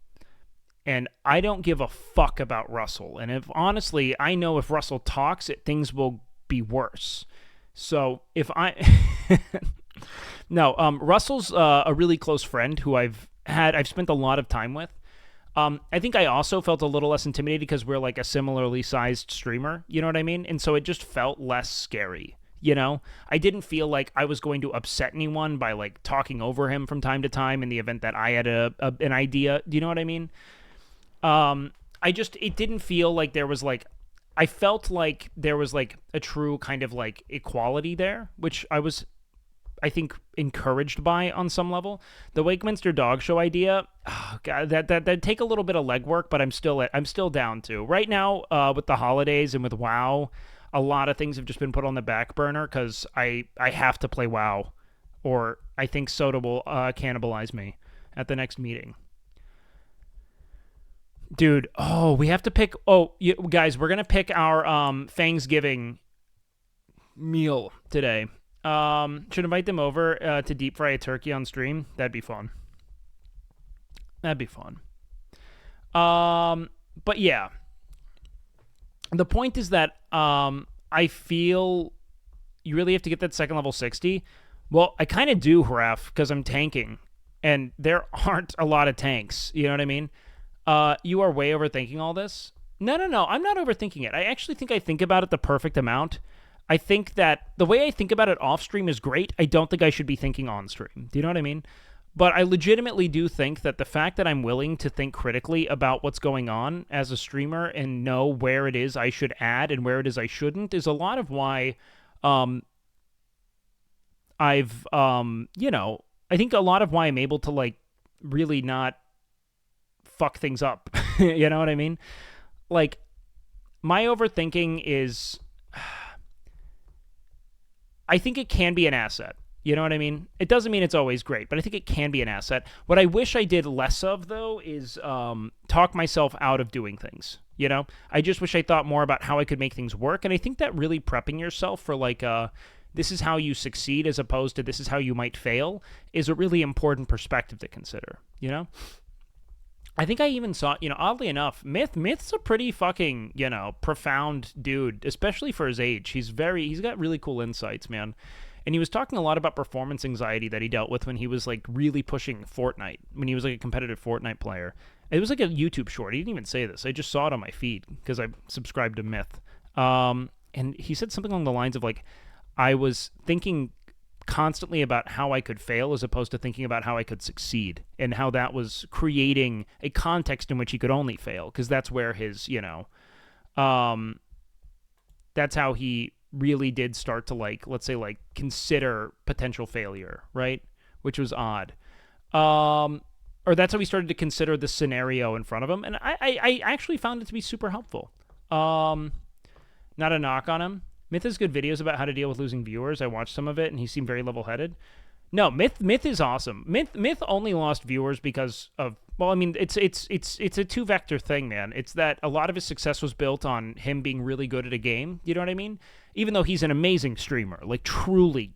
And I don't give a fuck about Russell. And if honestly, I know if Russell talks, things will be worse. So if I... No, Russell's a really close friend who I've spent a lot of time with. I think I also felt a little less intimidated because we're like a similarly sized streamer. You know what I mean? And so it just felt less scary. You know, I didn't feel like I was going to upset anyone by like talking over him from time to time in the event that I had an idea. Do you know what I mean? It didn't feel like there was like, I felt like there was like a true kind of like equality there, which I was, I think, encouraged by on some level. The Wakeminster Dog Show idea, oh God, that take a little bit of legwork, but I'm still down to. Right now, with the holidays and with WoW, a lot of things have just been put on the back burner because I have to play WoW, or I think Soda will cannibalize me at the next meeting. Dude, oh, we have to pick. Oh, guys, we're gonna pick our Thanksgiving meal today. Should invite them over to deep fry a turkey on stream. That'd be fun. That'd be fun. But yeah, the point is that I feel you really have to get that second level 60. Well, I kind of do, Hraf, because I'm tanking, and there aren't a lot of tanks. You know what I mean? You are way overthinking all this. No, I'm not overthinking it. I actually think I think about it the perfect amount. I think that the way I think about it off stream is great. I don't think I should be thinking on stream. Do you know what I mean? But I legitimately do think that the fact that I'm willing to think critically about what's going on as a streamer and know where it is I should add and where it is I shouldn't is a lot of why I've, I think a lot of why I'm able to, like, really not fuck things up. You know what I mean? Like, my overthinking is, I think it can be an asset. You know what I mean? It doesn't mean it's always great, but I think it can be an asset. What I wish I did less of, though, is talk myself out of doing things. You know? I just wish I thought more about how I could make things work, and I think that really prepping yourself for, like, this is how you succeed as opposed to this is how you might fail is a really important perspective to consider, you know? I think I even saw, oddly enough, Myth's a pretty fucking, profound dude, especially for his age. He's got really cool insights, man. And he was talking a lot about performance anxiety that he dealt with when he was, like, really pushing Fortnite, when he was, like, a competitive Fortnite player. It was, like, a YouTube short. He didn't even say this. I just saw it on my feed because I subscribed to Myth. And he said something along the lines of, like, I was thinking constantly about how I could fail as opposed to thinking about how I could succeed and how that was creating a context in which he could only fail because that's where his, that's how he really did start to, like, let's say, like, consider potential failure, right? Which was odd. Or that's how he started to consider the scenario in front of him. And I actually found it to be super helpful. Not a knock on him. Myth has good videos about how to deal with losing viewers. I watched some of it, and he seemed very level-headed. No, Myth is awesome. Myth only lost viewers because of, well, I mean, it's a two-vector thing, man. It's that a lot of his success was built on him being really good at a game. You know what I mean? Even though he's an amazing streamer, like truly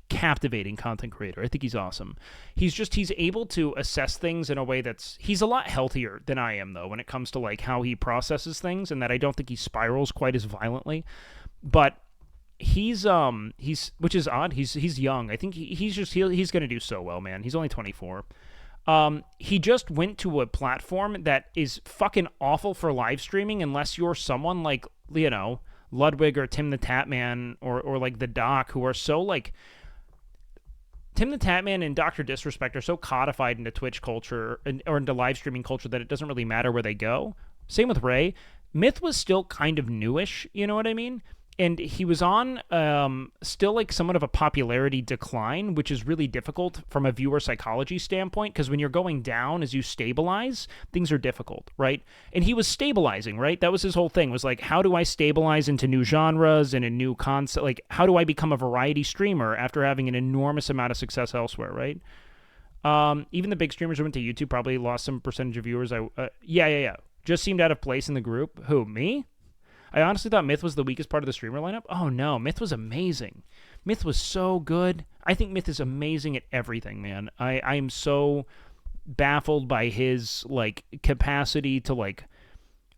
captivating content creator. I think he's awesome. He's able to assess things in a way he's a lot healthier than I am, though, when it comes to, like, how he processes things, and that I don't think he spirals quite as violently. But he's which is odd. He's young. I think he's gonna do so well, man. He's only 24. He just went to a platform that is fucking awful for live streaming unless you're someone like, Ludwig or Tim the Tatman or like the Doc, who are so, like, Tim the Tatman and Dr. Disrespect are so codified into Twitch culture or into live streaming culture that it doesn't really matter where they go. Same with Ray. Myth was still kind of newish, you know what I mean? And he was on still, like, somewhat of a popularity decline, which is really difficult from a viewer psychology standpoint, because when you're going down as you stabilize, things are difficult, right? And he was stabilizing, right? That was his whole thing, was like, how do I stabilize into new genres and a new concept? Like, how do I become a variety streamer after having an enormous amount of success elsewhere, right? Even the big streamers who went to YouTube probably lost some percentage of viewers. Yeah. Just seemed out of place in the group. Who, me? I honestly thought Myth was the weakest part of the streamer lineup. Oh, no. Myth was amazing. Myth was so good. I think Myth is amazing at everything, man. I am so baffled by his, like, capacity to, like,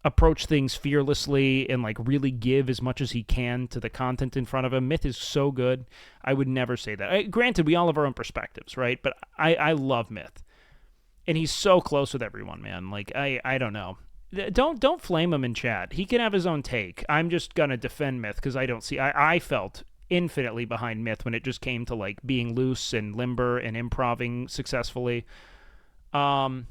approach things fearlessly and, like, really give as much as he can to the content in front of him. Myth is so good. I would never say that. Granted, we all have our own perspectives, right? But I love Myth. And he's so close with everyone, man. Like, I don't know. Don't flame him in chat. He can have his own take. I'm just gonna defend Myth because I felt infinitely behind Myth when it just came to, like, being loose and limber and improving successfully. But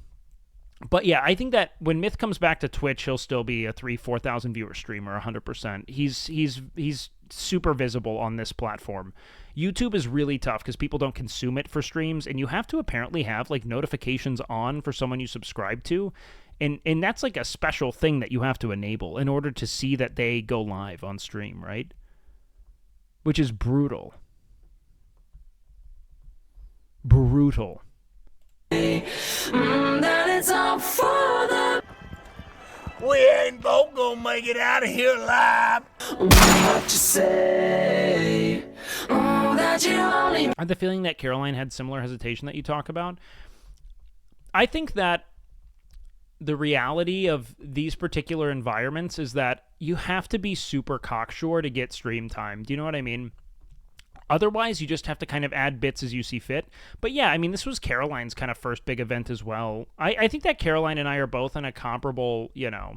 yeah, I think that when Myth comes back to Twitch, he'll still be a 3,000-4,000 viewer streamer, 100%. He's super visible on this platform. YouTube is really tough because people don't consume it for streams, and you have to apparently have, like, notifications on for someone you subscribe to. And that's, like, a special thing that you have to enable in order to see that they go live on stream, right? Which is brutal. Brutal. That it's all for the We ain't both gonna make it out of here alive. What you say? That you only. I had the feeling that Caroline had similar hesitation that you talk about. I think that the reality of these particular environments is that you have to be super cocksure to get stream time. Do you know what I mean? Otherwise, you just have to kind of add bits as you see fit. But yeah, I mean, this was Caroline's kind of first big event as well. I think that Caroline and I are both in a comparable, you know,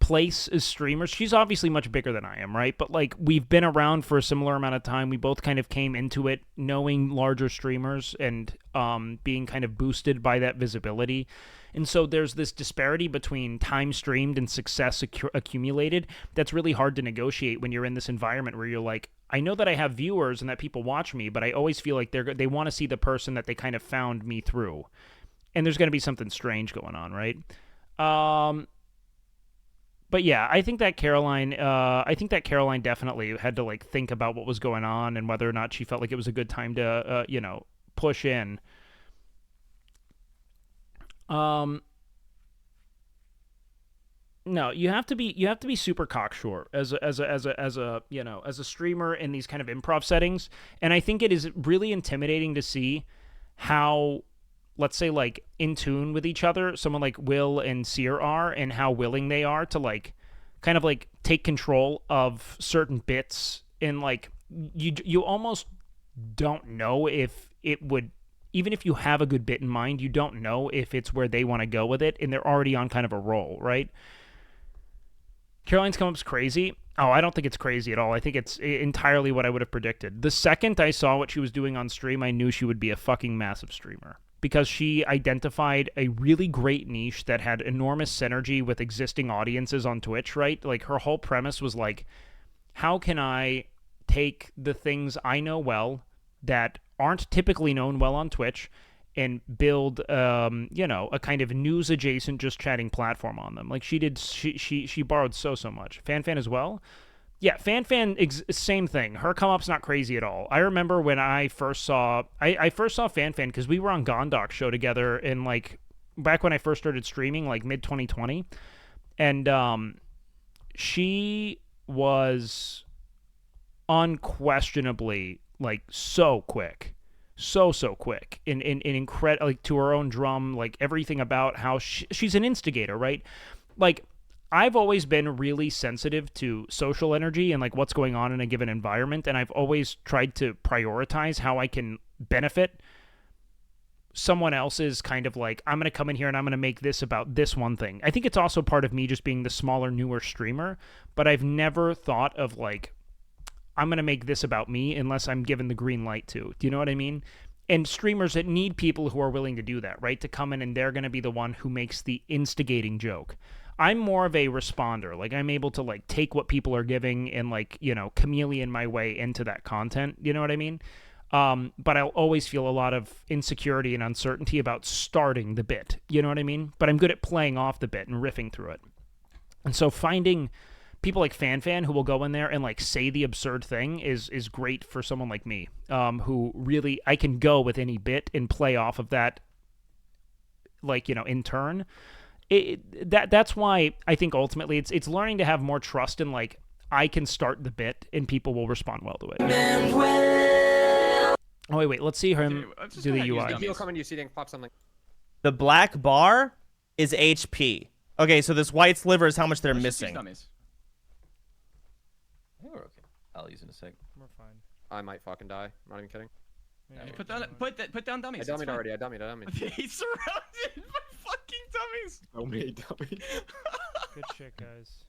place as streamers. She's obviously much bigger than I am, right? But like, we've been around for a similar amount of time. We both kind of came into it knowing larger streamers and being kind of boosted by that visibility. And so there's this disparity between time streamed and success accumulated that's really hard to negotiate when you're in this environment where you're like, I know that I have viewers and that people watch me, but I always feel like they want to see the person that they kind of found me through. And there's going to be something strange going on, right? But yeah, I think that Caroline definitely had to like think about what was going on and whether or not she felt like it was a good time to, you know, push in. No, you have to be super cocksure as a you know, as a streamer in these kind of improv settings. And I think it is really intimidating to see how, let's say, like, in tune with each other someone like Will and Seer are, and how willing they are to like kind of like take control of certain bits. And like, you almost don't know if it would, even if you have a good bit in mind, you don't know if it's where they want to go with it, and they're already on kind of a roll, right? Caroline's come up's crazy. Oh, I don't think it's crazy at all. I think it's entirely what I would have predicted. The second I saw what she was doing on stream, I knew she would be a fucking massive streamer, because she identified a really great niche that had enormous synergy with existing audiences on Twitch, right? Like, her whole premise was like, how can I take the things I know well that aren't typically known well on Twitch and build, you know, a kind of news adjacent just chatting platform on them. Like she did, she borrowed so much. Fan as well. Yeah, Fan, same thing. Her come up's not crazy at all. I remember when I first saw, I first saw Fan because we were on Gondok's show together in like, back when I first started streaming, like mid 2020. And she was unquestionably like so quick, so quick in incredible, like, to her own drum, like everything about how she's an instigator, right? Like, I've always been really sensitive to social energy and like what's going on in a given environment, and I've always tried to prioritize how I can benefit someone else's kind of like, I'm going to come in here and I'm going to make this about this one thing. I think it's also part of me just being the smaller, newer streamer, but I've never thought of like, I'm going to make this about me unless I'm given the green light to. Do you know what I mean? And streamers that need people who are willing to do that, right? To come in and they're going to be the one who makes the instigating joke. I'm more of a responder. Like, I'm able to like take what people are giving and like, you know, chameleon my way into that content. You know what I mean? But I'll always feel a lot of insecurity and uncertainty about starting the bit. You know what I mean? But I'm good at playing off the bit and riffing through it. And so finding people like Fan who will go in there and like say the absurd thing is great for someone like me, who really, I can go with any bit and play off of that, like, you know, in turn. That's why I think ultimately it's learning to have more trust in like, I can start the bit and people will respond well to it. Oh wait, let's see him do the UI. If you'll come and you see, pop something. The black bar is HP. Okay, so this white sliver is how much they're missing. We're okay. I'll use it in a sec. We're fine. I might fucking die. I'm not even kidding. Yeah, put down dummies. I dummied already. I dummied. He's surrounded by fucking dummies. So many dummies. Good shit, guys.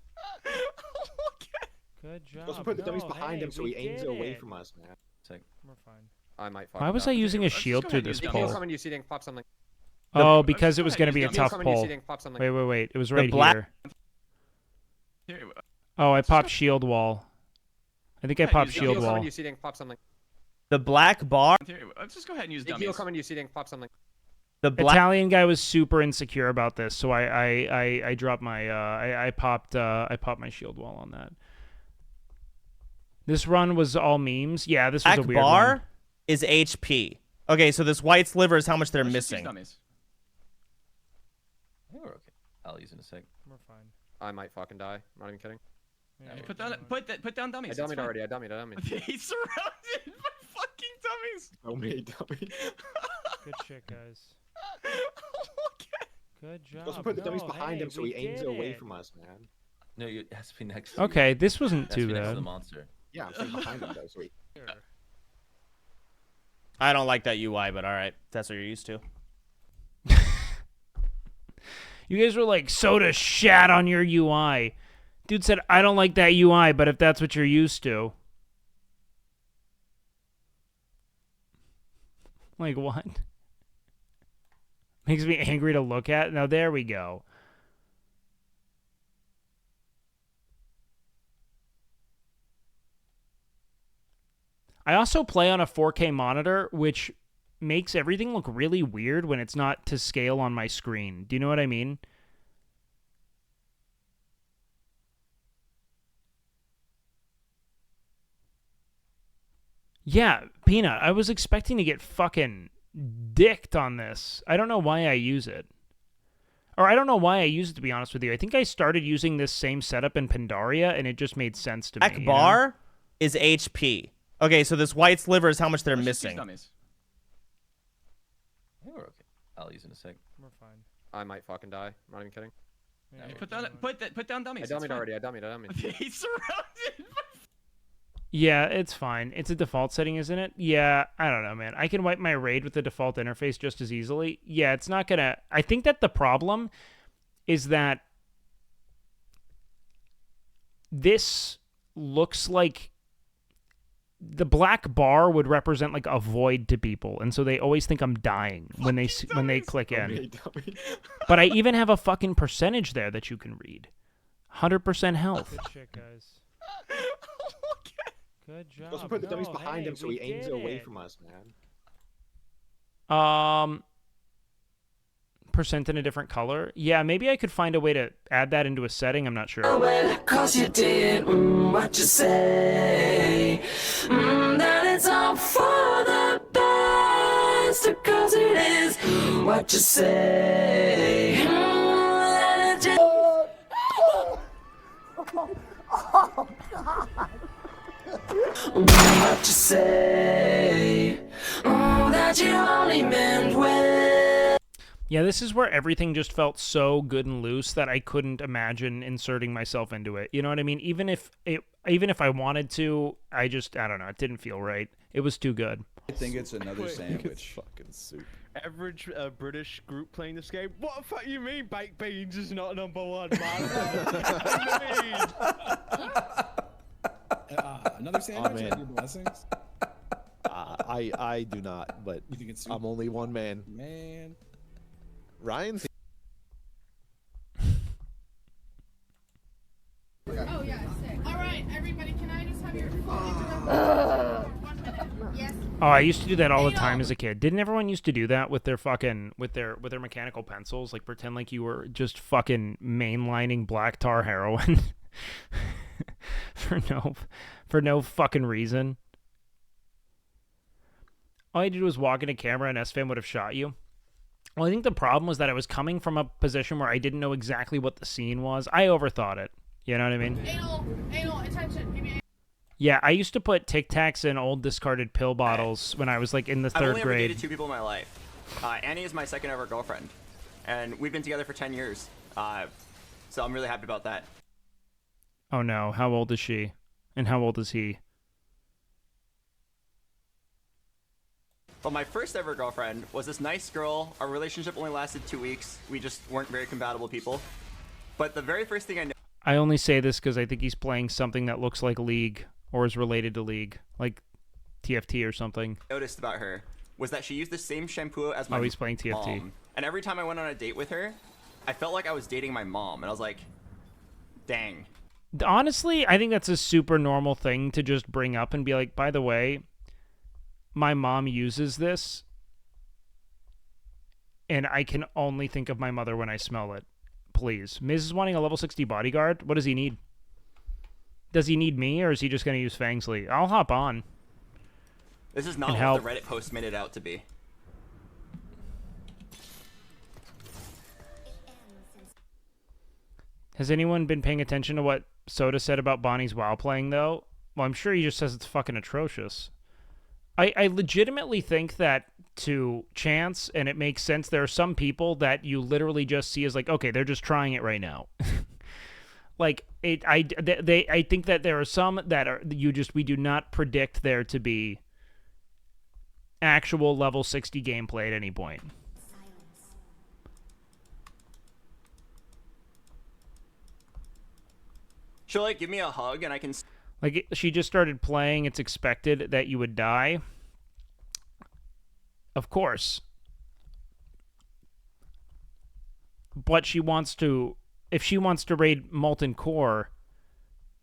Okay. Good job. Let's put the dummies behind him so he aims away from us, man. We're fine. I might. Why was I using a shield through this If pole? you'll come and you see, pop something. Oh, because it was going to be a tough If you'll come and pole. you see, pop something. Wait. It was right here. Oh, I popped shield wall. I think I popped shield If you'll come wall. and you see, pop something. The black bar. Let's just go ahead and use If dummies. you'll come and you see, pop something. The Italian guy was super insecure about this, so I dropped my I popped my shield wall on that. This run was all memes. Yeah, this was a weird bar one. Is HP. Okay, so this white sliver is how much they're missing. I'll use it in a sec. We're fine. I might fucking die. I'm not even kidding. Yeah, Put down dummies. I dummied already. I dummied. He's surrounded by fucking dummies. So many dummies. Good shit, guys. Okay. Good job. Let's put the dummies No, behind hey, him so we he aims did it away it. from us, man. No, it has to be next to Okay, you. this wasn't It has to too be next to bad. the monster. Yeah, I'm saying behind him though, so he... I don't like that UI, but all right, that's what you're used to. You guys were like, soda shat on your UI. Dude said, I don't like that UI, but if that's what you're used to. Like, what? Makes me angry to look at. Now, there we go. I also play on a 4K monitor, which makes everything look really weird when it's not to scale on my screen. Do you know what I mean? Yeah, Peanut, I was expecting to get fucking dicked on this. I don't know why I use it. Or I don't know why I use it, to be honest with you. I think I started using this same setup in Pandaria, and it just made sense to me. Akbar is HP. Okay, so this white sliver is how much they're missing. I think we're okay. I'll use it in a sec. We're fine. I might fucking die. I'm not even kidding. Yeah, Put down dummies. I dummied already. I dummied. He's surrounded. Yeah, it's fine. It's a default setting, isn't it? Yeah, I don't know, man. I can wipe my raid with the default interface just as easily. Yeah, it's not gonna... I think that the problem is that this looks like the black bar would represent like a void to people, and so they always think I'm dying when they click in. But I even have a fucking percentage there that you can read. 100% health. Good shit, guys. Good job. Let's put the dummies No, behind hey, him so we he aims did it away it. from us, man. Percent in a different color. Yeah, maybe I could find a way to add that into a setting. I'm not sure. Well, 'cause you did what you say. That it's all for the best. 'Cause it is what you say. That it just... Oh, God. What you say. That you only meant well. Yeah, this is where everything just felt so good and loose that I couldn't imagine inserting myself into it. You know what I mean? Even if I wanted to, I don't know. It didn't feel right. It was too good. I think it's another sandwich. Fucking soup. Average British group playing this game. What the fuck you mean baked beans is not #1, man? Another sandwich? Oh, man. Your blessings? I do not, but You think it's I'm only one man. Man. Ryan's... Oh, yeah, sick. All right, everybody, can I just have your phone? 1 minute. Yes. Oh, I used to do that all the time as a kid. Didn't everyone used to do that with their fucking with their mechanical pencils? Like pretend like you were just fucking mainlining black tar heroin for no fucking reason. All you did was walk into camera and SFAM would have shot you. Well, I think the problem was that I was coming from a position where I didn't know exactly what the scene was. I overthought it. You know what I mean? Anal, attention. Give me Yeah, I used to put Tic Tacs in old discarded pill bottles when I was like in the I've third only ever grade. dated 2 people in my life. Annie is my second ever girlfriend, and we've been together for 10 years. So I'm really happy about that. Oh no, how old is she? And how old is he? But my first ever girlfriend was this nice girl. Our relationship only lasted 2 weeks. We just weren't very compatible people. But the very first thing I I only say this because I think he's playing something that looks like League or is related to League, like TFT or something. noticed about her was that she used the same shampoo as my Oh, he's playing TFT. mom. And every time I went on a date with her, I felt like I was dating my mom. And I was like, dang. Honestly, I think that's a super normal thing to just bring up and be like, by the way, my mom uses this, and I can only think of my mother when I smell it. Please. Miz is wanting a level 60 bodyguard. What does he need? Does he need me, or is he just going to use Fangsley? I'll hop on. This is not And what help. the Reddit post made it out to be. Has anyone been paying attention to what Soda said about Bonnie's WoW playing, though? Well, I'm sure he just says it's fucking atrocious. I legitimately think that to chance, and it makes sense, there are some people that you literally just see as like, okay, they're just trying it right now. Like, I think that there are some that are, we do not predict there to be actual level 60 gameplay at any point. She'll like give me a hug and I can. Like, she just started playing. It's expected that you would die. Of course. But she wants to... If she wants to raid Molten Core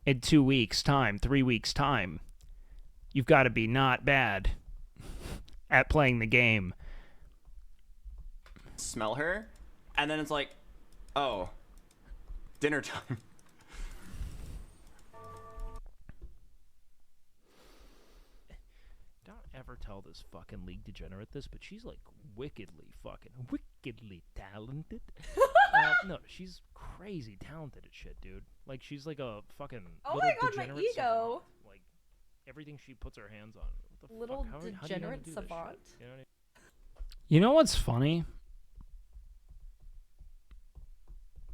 in 2 weeks' time, 3 weeks' time, you've got to be not bad at playing the game. Smell her, and then it's like, oh, dinner time. Ever tell this fucking League degenerate this, but she's like wickedly talented. No, she's crazy talented at shit, dude. Like, she's like a fucking Oh little my god, my degenerate ego. savant. Like, everything she puts her hands on. What the Little fuck? How do you know how to degenerate do this savant. shit? You know what's funny?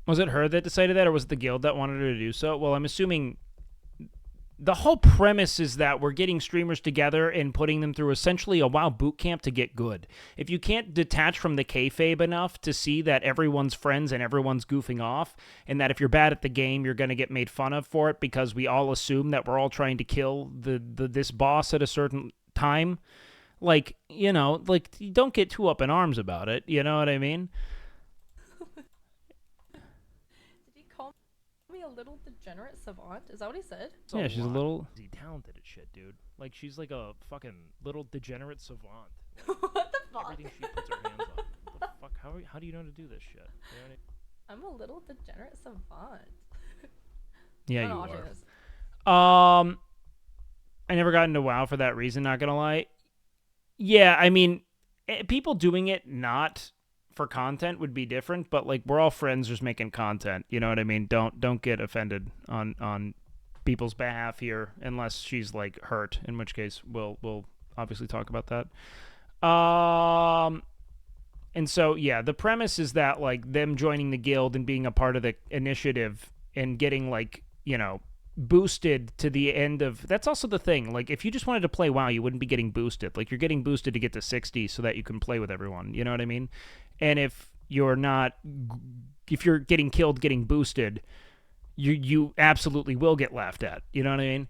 Was it her that decided that, or was it the guild that wanted her to do so? Well, I'm assuming the whole premise is that we're getting streamers together and putting them through essentially a WoW boot camp to get good. If you can't detach from the kayfabe enough to see that everyone's friends and everyone's goofing off, and that if you're bad at the game, you're going to get made fun of for it because we all assume that we're all trying to kill this boss at a certain time, like, you know, like, you don't get too up in arms about it. You know what I mean? A little degenerate savant? Is that what he said? Yeah, she's a little talented at shit, dude. Like, she's like a fucking little degenerate savant. Like, what the fuck? Everything she puts her hands on. What the fuck? How do you know how to do this shit? You know what I'm a little degenerate savant. Yeah, I'm you not watching are. this. I never got into WoW for that reason, not gonna lie. Yeah, I mean, people doing it not for content would be different, but like, we're all friends just making content, you know what I mean? Don't get offended on people's behalf here, unless she's like hurt, in which case we'll obviously talk about that. And so yeah, the premise is that like them joining the guild and being a part of the initiative and getting like, you know, boosted to the end of... That's also the thing. Like, if you just wanted to play WoW, you wouldn't be getting boosted. Like, you're getting boosted to get to 60 so that you can play with everyone. You know what I mean? And if you're not... If you're getting killed getting boosted, you absolutely will get laughed at. You know what I mean?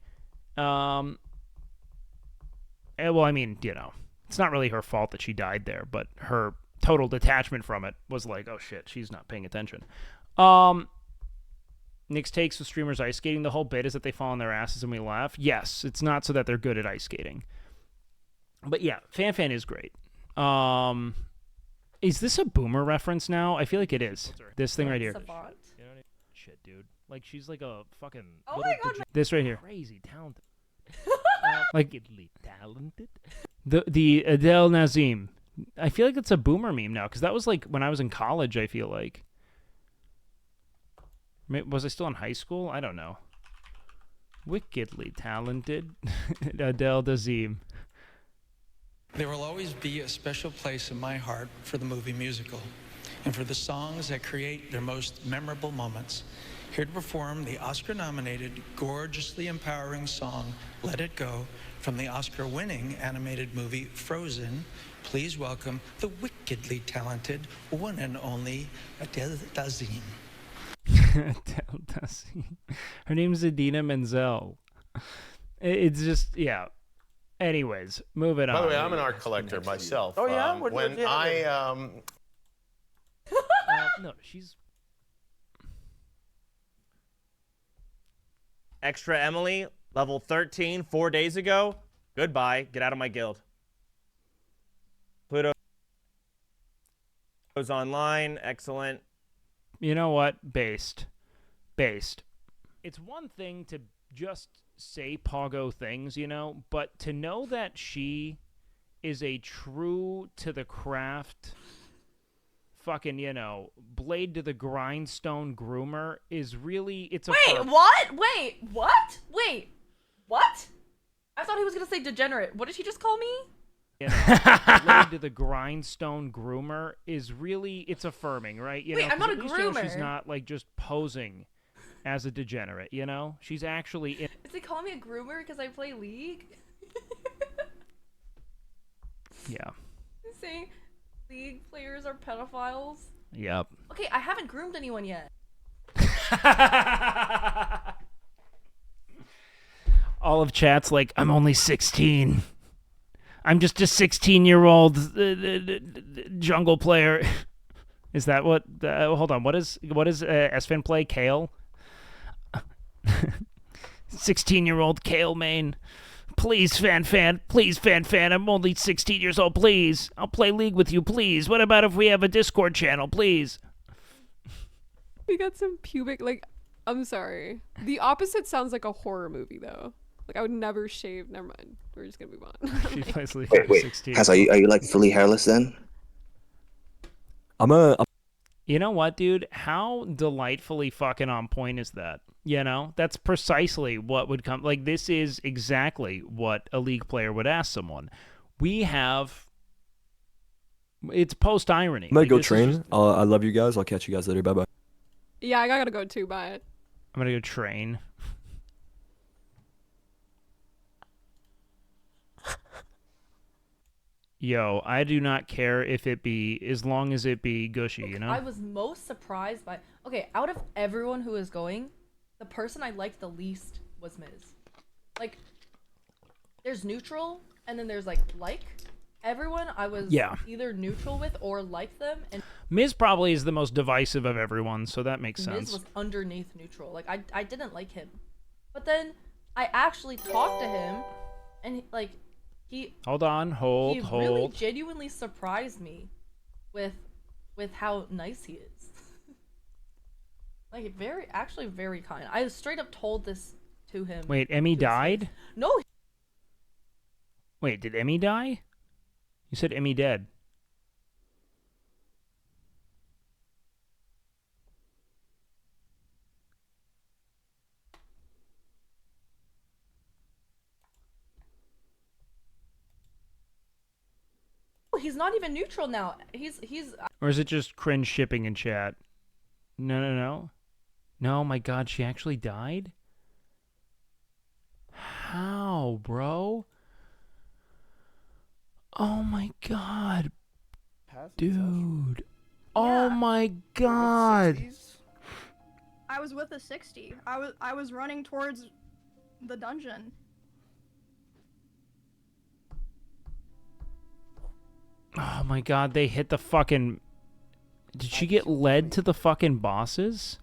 Well, I mean, you know, it's not really her fault that she died there, but her total detachment from it was like, oh shit, she's not paying attention. Nick's takes with streamers ice skating, the whole bit is that they fall on their asses and we laugh. Yes, it's not so that they're good at ice skating. But yeah, Fan is great. Is this a boomer reference now? I feel like it is. This thing right here. Savant. Shit, dude. Like, she's like a fucking... Oh my god! This right here. Crazy talented. Like, talented? The Adele Nazim. I feel like it's a boomer meme now, because that was like when I was in college, I feel like. Was I still in high school? I don't know. Wickedly talented Adele Nazim. There will always be a special place in my heart for the movie musical and for the songs that create their most memorable moments. Here to perform the Oscar-nominated, gorgeously empowering song, Let It Go, from the Oscar-winning animated movie Frozen, please welcome the wickedly talented, one and only Adele Dazeem. Adele Dazeem. Her name's Idina Menzel. It's just, yeah. Anyways, moving on. By the way, I'm an art collector myself. Oh, yeah? When I no, she's... Extra Emily, level 13, 4 days ago. Goodbye. Get out of my guild. Pluto goes online. Excellent. You know what? Based. It's one thing to just say Pogo things, you know, but to know that she is a true to the craft fucking, blade to the grindstone groomer is really, it's a Wait, what? Wait, what? Wait, what? I thought he was gonna say degenerate. What did he just call me? blade to the grindstone groomer is really, it's affirming, right? Wait, I'm 'cause not at a least, groomer. she's not like just posing as a degenerate, She's actually in. Is he calling me a groomer because I play League? Yeah. He's saying League players are pedophiles. Yep. Okay, I haven't groomed anyone yet. All of chat's like, I'm only 16. I'm just a 16-year-old jungle player. Is that what? Hold on. What is Esfin play? Kale. 16-year-old Kale main. Please, fan. Please, fan. I'm only 16 years old. Please, I'll play League with you. Please. What about if we have a Discord channel? Please. We got some pubic. I'm sorry. The opposite sounds like a horror movie though. I would never shave. Never mind. We're just gonna move on. She plays League Wait. 16. Has, are you like fully hairless then? You know what, dude? How delightfully fucking on point is that? That's precisely what would come. This is exactly what a League player would ask someone. We have. It's post irony. I'm gonna go train. I love you guys. I'll catch you guys later. Bye bye. Yeah, I gotta go too. Bye. I'm gonna go train. Yo, I do not care if it be, as long as it be gushy, I was most surprised by. Okay, out of everyone who was going, the person I liked the least was Miz. There's neutral, and then there's like. Everyone I was either neutral with or liked them, and Miz probably is the most divisive of everyone, so that makes sense. Miz was underneath neutral. I didn't like him, but then I actually talked to him, and he hold on, hold. Really genuinely surprised me with how nice he is. Very kind. I straight up told this to him. Wait, Emmy died? No. Wait, did Emmy die? You said Emmy dead. He's not even neutral now. He's. Or is it just cringe shipping in chat? No. No, my God, she actually died? How, bro? Oh my God. Dude. Oh my God. I was with a 60. I was running towards the dungeon. Oh my God, they hit the fucking... Did she get led to the fucking bosses?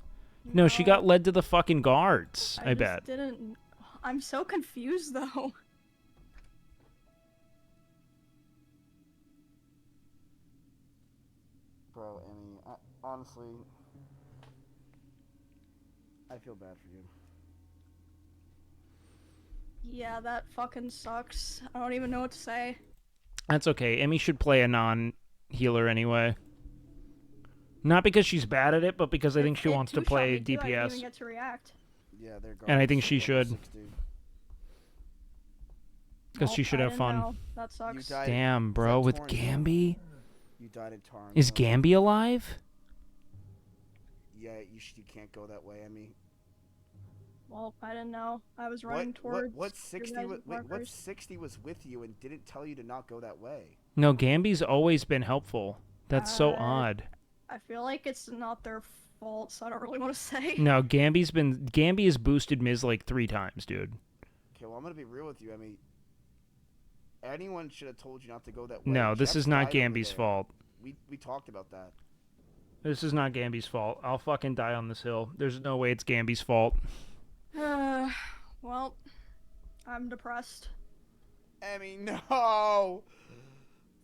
No, she got led to the fucking guards, I bet. Didn't. I'm so confused though. Bro, Emmy, honestly, I feel bad for you. Yeah, that fucking sucks. I don't even know what to say. That's okay. Emmy should play a non-healer anyway. Not because she's bad at it, but because I think she wants to play DPS. I didn't even get to react. Yeah, they're And I think she should. Because she should have fun. Know. That sucks. Damn, bro, with Gamby? You died in Tarn. Is Gamby alive? Yeah, you can't go that way, Emmy. Well, I didn't know. I was running towards. What 60 was with you and didn't tell you to not go that way? No, Gamby's always been helpful. That's so odd. I feel like it's not their fault, so I don't really want to say. No, Gamby has boosted Miz like 3 times, dude. Okay, well I'm gonna be real with you, Emmy. Anyone should have told you not to go that way. No, this is not Gamby's fault. We talked about that. This is not Gamby's fault. I'll fucking die on this hill. There's no way it's Gamby's fault. Well, I'm depressed. Emmy, no!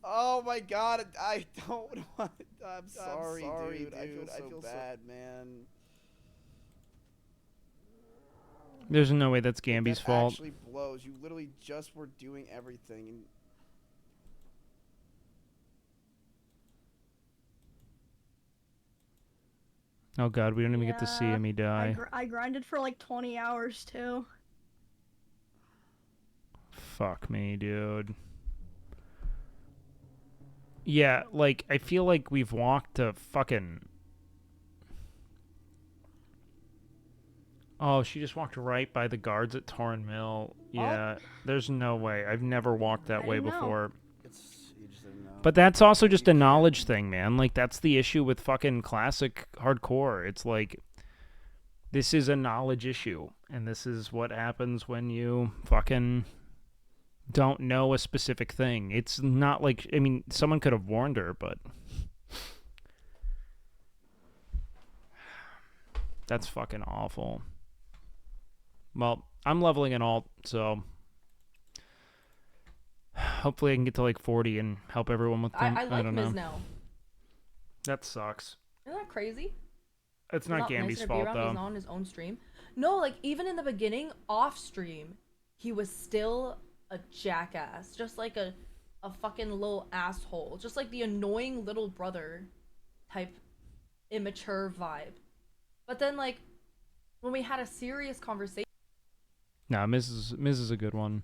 Oh my God, I don't want. I'm sorry, dude. I feel so bad, man. There's no way that's Gamby's fault. Actually blows. You literally just were doing everything. And... Oh god, we don't even get to see him. He die. I grinded for like 20 hours too. Fuck me, dude. Yeah, like, I feel like we've walked a fucking... Oh, she just walked right by the guards at Torrin Mill. Yeah, there's no way. I've never walked that way before. You just didn't know. But that's also just a knowledge thing, man. Like, that's the issue with fucking classic hardcore. It's like, this is a knowledge issue. And this is what happens when you fucking don't know a specific thing. It's not like, I mean, someone could have warned her, but... That's fucking awful. Well, I'm leveling an alt, so... Hopefully I can get to like 40 and help everyone with them. I like don't Miz know. now. That sucks. Isn't that crazy? It's not Gamby's nicer to be fault, around though. He's on his own stream. No, like, even in the beginning, off stream, he was still a jackass. Just like a fucking little asshole. Just like the annoying little brother type immature vibe. But then, like, when we had a serious conversation... Nah, Miz is a good one.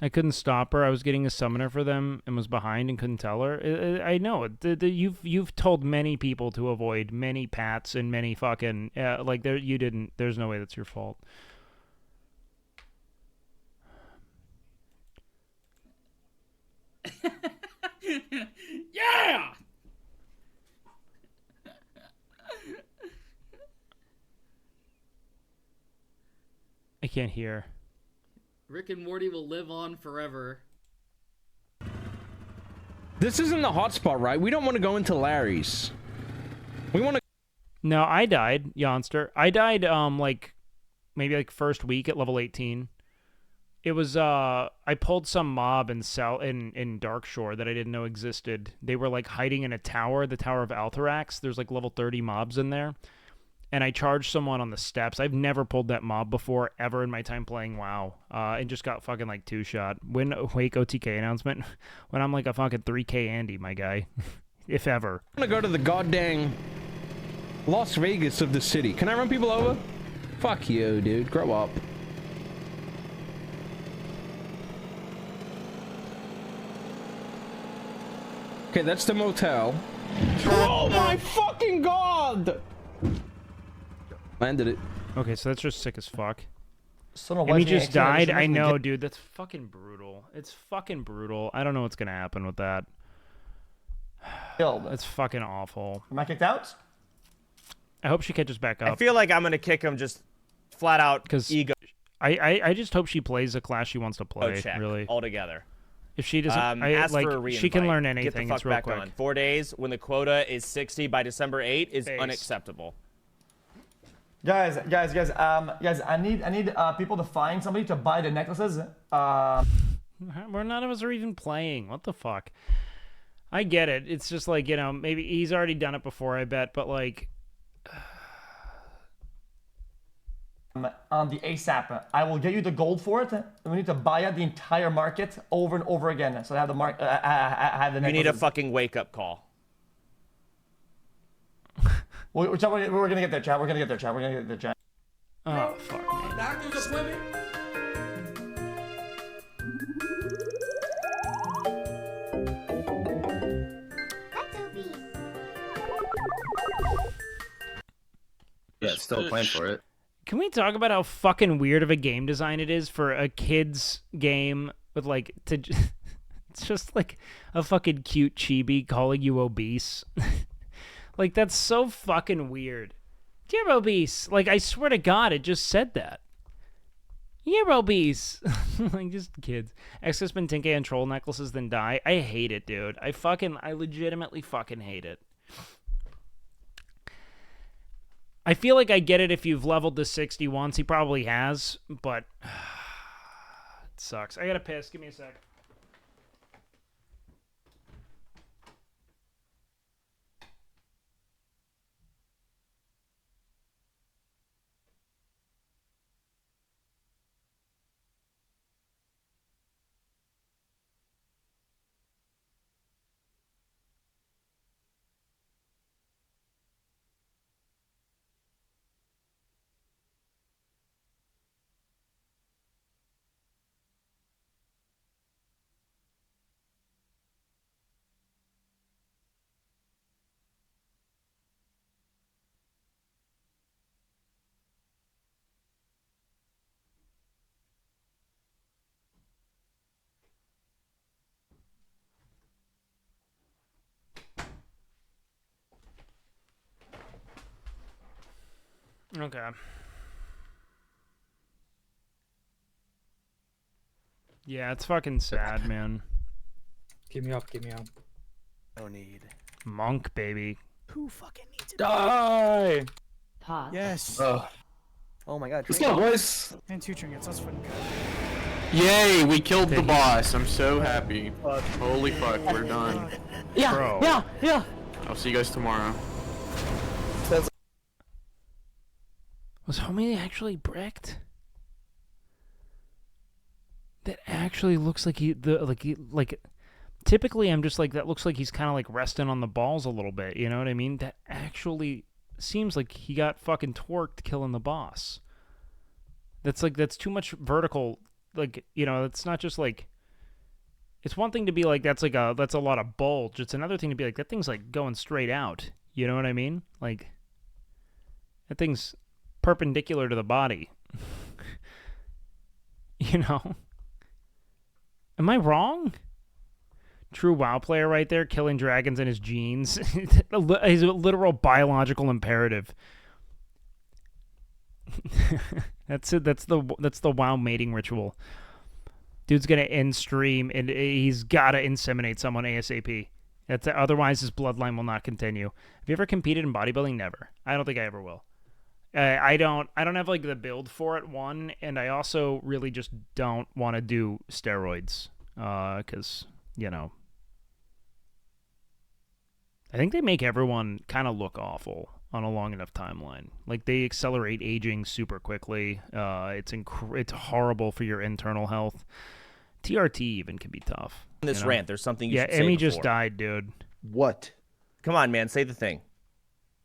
I couldn't stop her. I was getting a summoner for them and was behind and couldn't tell her. I know. You've told many people to avoid many pats and many fucking... like, you didn't... There's no way that's your fault. Yeah! I can't hear. Rick and Morty will live on forever. This isn't the hotspot, right? We don't want to go into Larry's. We want to... No, I died, Yonster. I died, like, maybe, like, first week at level 18. It was, I pulled some mob in Darkshore that I didn't know existed. They were, like, hiding in a tower, the Tower of Altharax. There's, like, level 30 mobs in there. And I charged someone on the steps. I've never pulled that mob before, ever in my time playing WoW. And just got fucking, like, two-shot. Win Wake OTK announcement. When I'm, like, a fucking 3K Andy, my guy. If ever. I'm gonna go to the goddamn Las Vegas of the city. Can I run people over? Fuck you, dude. Grow up. Okay, that's the motel. Oh my fucking god! Landed it. Okay, so that's just sick as fuck. So no, And he just died? I know, dude. That's fucking brutal. It's fucking brutal. I don't know what's gonna happen with that. That's fucking awful. Am I kicked out? I hope she catches back up. I feel like I'm gonna kick him just flat out because ego. I just hope she plays a class she wants to play. Check really, altogether. If she doesn't, ask like, for a re-invite. she can learn Get the anything. fuck It's real back quick. on. 4 days when the quota is 60 by December 8 is Base. unacceptable. Guys, I need people to find somebody to buy the necklaces. Where none of us are even playing. What the fuck? I get it. It's just like, you know, maybe he's already done it before, I bet, but like... On the ASAP, I will get you the gold for it. And we need to buy out the entire market over and over again. So I have the I have the necklaces. You need a fucking wake-up call. We're gonna get there, chat. We're gonna get there, chat. Oh, fuck me. Doctors are swimming. Yeah, still playing for it. Can we talk about how fucking weird of a game design it is for a kid's game with, like, it's just like a fucking cute chibi calling you obese. Like, that's so fucking weird. You're obese. Like, I swear to God, it just said that. You're obese. Like, just kids. Excess been 10K on troll necklaces then die. I hate it, dude. I legitimately fucking hate it. I feel like I get it if you've leveled to 60 once. He probably has, but it sucks. I gotta piss. Give me a sec. Okay. Yeah, it's fucking sad, man. Get me up, get me up. No need. Monk, baby. Who fucking needs it? Die! Pause. Yes. Oh my god. Let's go, boys! And 2 trinkets, that's fucking good. Yay, we killed the boss. I'm so happy. Holy fuck, we're done. Yeah, Bro. yeah! I'll see you guys tomorrow. Was homie actually bricked? That actually looks like typically I'm just like, that looks like he's kind of like resting on the balls a little bit, you know what I mean? That actually seems like he got fucking torqued killing the boss. That's too much vertical, like, you know, it's not just like, it's one thing to be like, that's a lot of bulge. It's another thing to be like, that thing's like going straight out. You know what I mean? Like, that thing's perpendicular to the body. You know? Am I wrong? True WoW player right there, killing dragons in his genes. He's a literal biological imperative. That's it. That's the WoW mating ritual. Dude's gonna end stream and he's gotta inseminate someone ASAP. Otherwise his bloodline will not continue. Have you ever competed in bodybuilding? Never. I don't think I ever will. I don't have like the build for it, one, and I also really just don't want to do steroids, because, you know, I think they make everyone kind of look awful on a long enough timeline. Like, they accelerate aging super quickly. It's horrible for your internal health. TRT even can be tough. In this rant, there's something you should say Emmy before. just died, dude. What? Come on, man, say the thing.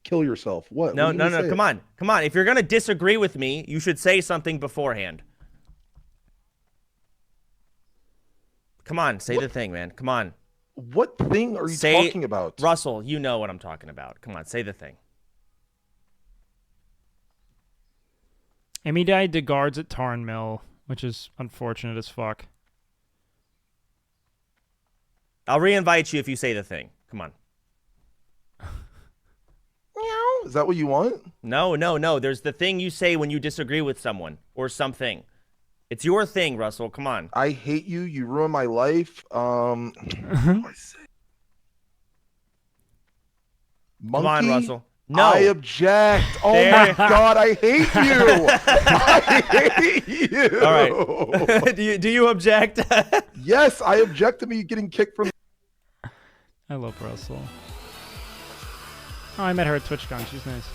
Kill yourself. What? No, What do no, you no, say? come on. Come on. If you're going to disagree with me, you should say something beforehand. Come on, say the thing, man. Come on. What thing are you talking about? Russell, you know what I'm talking about. Come on, say the thing. Emmy died to guards at Tarn Mill, which is unfortunate as fuck. I'll re-invite you if you say the thing. Come on. Is that what you want? No, no, no. There's the thing you say when you disagree with someone or something. It's your thing, Russell. Come on. I hate you. You ruined my life. Come on, Russell. No. I object. Oh my God, I hate you. I hate you. All right. do you object? Yes, I object to me getting kicked from. I love Russell. Oh, I met her at TwitchCon. She's nice.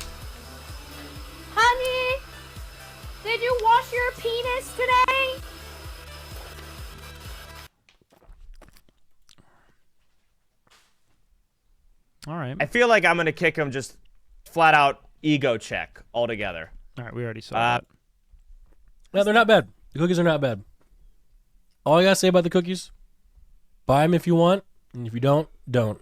Honey, did you wash your penis today? All right. I feel like I'm going to kick him just flat out ego check altogether. All right, we already saw that. No, they're not bad. The cookies are not bad. All I gotta say about the cookies, buy them if you want, and if you don't, don't.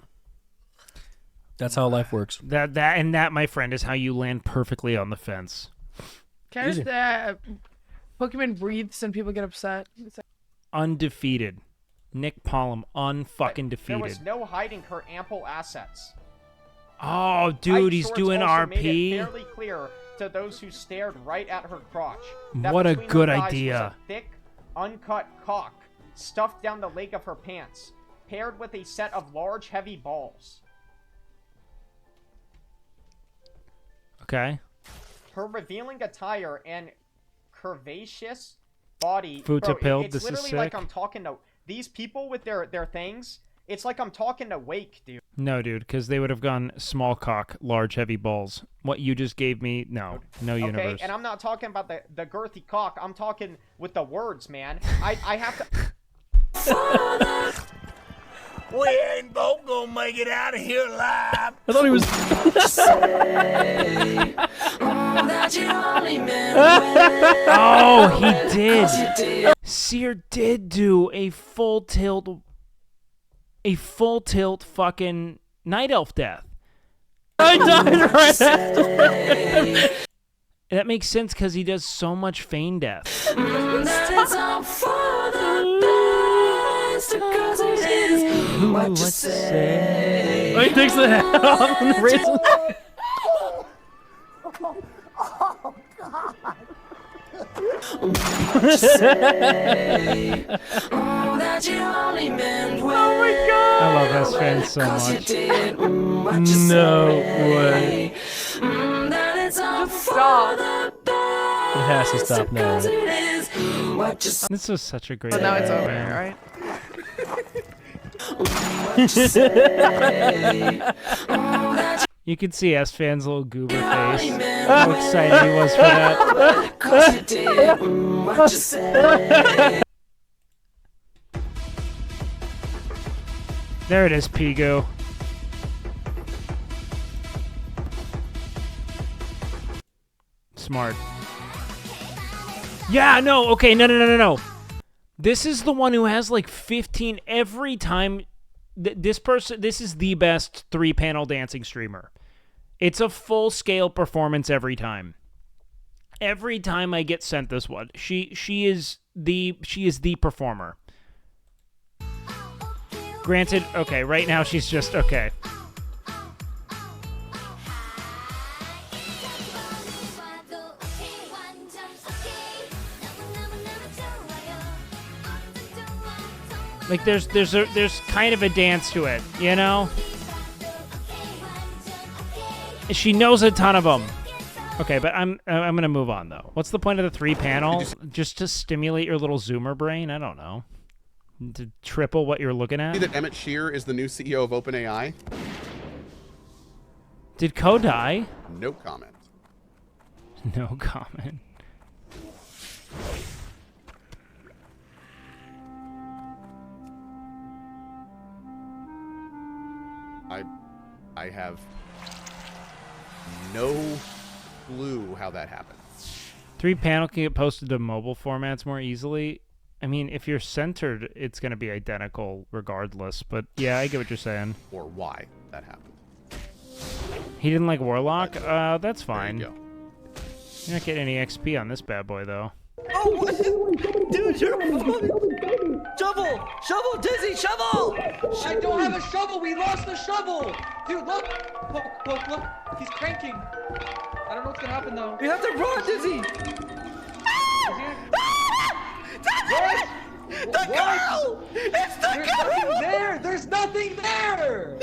That's how life works. That, my friend, is how you land perfectly on the fence. Can I just, Pokemon breathes and people get upset. Undefeated. Nick Pollum, unfucking defeated. There was no hiding her ample assets. Oh, dude, he's Shorts doing also RP. Made it fairly clear to those who stared right at her crotch. that What a between good her thighs idea. Was a thick, uncut cock stuffed down the leg of her pants, paired with a set of large, heavy balls. Okay. Her revealing attire and curvaceous body. Futa Bro, Pill, it's this is literally like sick. I'm talking to these people with their things. It's like I'm talking to Wake, dude. No, dude, because they would have gone small cock, large, heavy balls. What you just gave me, no universe. Okay, and I'm not talking about the girthy cock. I'm talking with the words, man. I have to. We ain't both gonna make it out of here alive. I thought he was. Oh, he did. Seer did do a full tilt fucking Night Elf death. I died right after. That makes sense because he does so much feign death. What you say? Oh, he takes the hat off and raises. what you say. That you only meant well. Oh my god! I love this fan so Cause you much. did what you No say. way. That it's all for the best. It has to stop now. Cause it is what you say. This was such a great. But now it's over, man. right? You could see S Fan's little goober face. How excited he was for that. Cause you did what you say. There it is, Pigo. Smart. Yeah, no, okay, no. This is the one who has like 15 every time. This is the best 3-panel dancing streamer. It's a full-scale performance every time. Every time I get sent this one, she is the performer. Granted, okay, right now she's just okay. Like there's kind of a dance to it, you know? She knows a ton of them. Okay, but I'm gonna move on though. What's the point of the 3 panels? Just to stimulate your little Zoomer brain? I don't know. To triple what you're looking at? See that Emmett Shear is the new CEO of OpenAI? Did Ko die? No comment. No comment. I have no clue how that happened. 3 panel can get posted to mobile formats more easily. I mean, if you're centered, it's going to be identical regardless. But yeah, I get what you're saying. Or why that happened. He didn't like Warlock? That's fine. There you go. You're not getting any XP on this bad boy, though. Oh, what? Dude, you're shovel! Shovel, Dizzy, shovel! I don't have a shovel. We lost the shovel. Dude, look. Look. He's cranking. I don't know what's gonna happen though. We have to run, Dizzy! The girl! It's the girl! There's nothing there!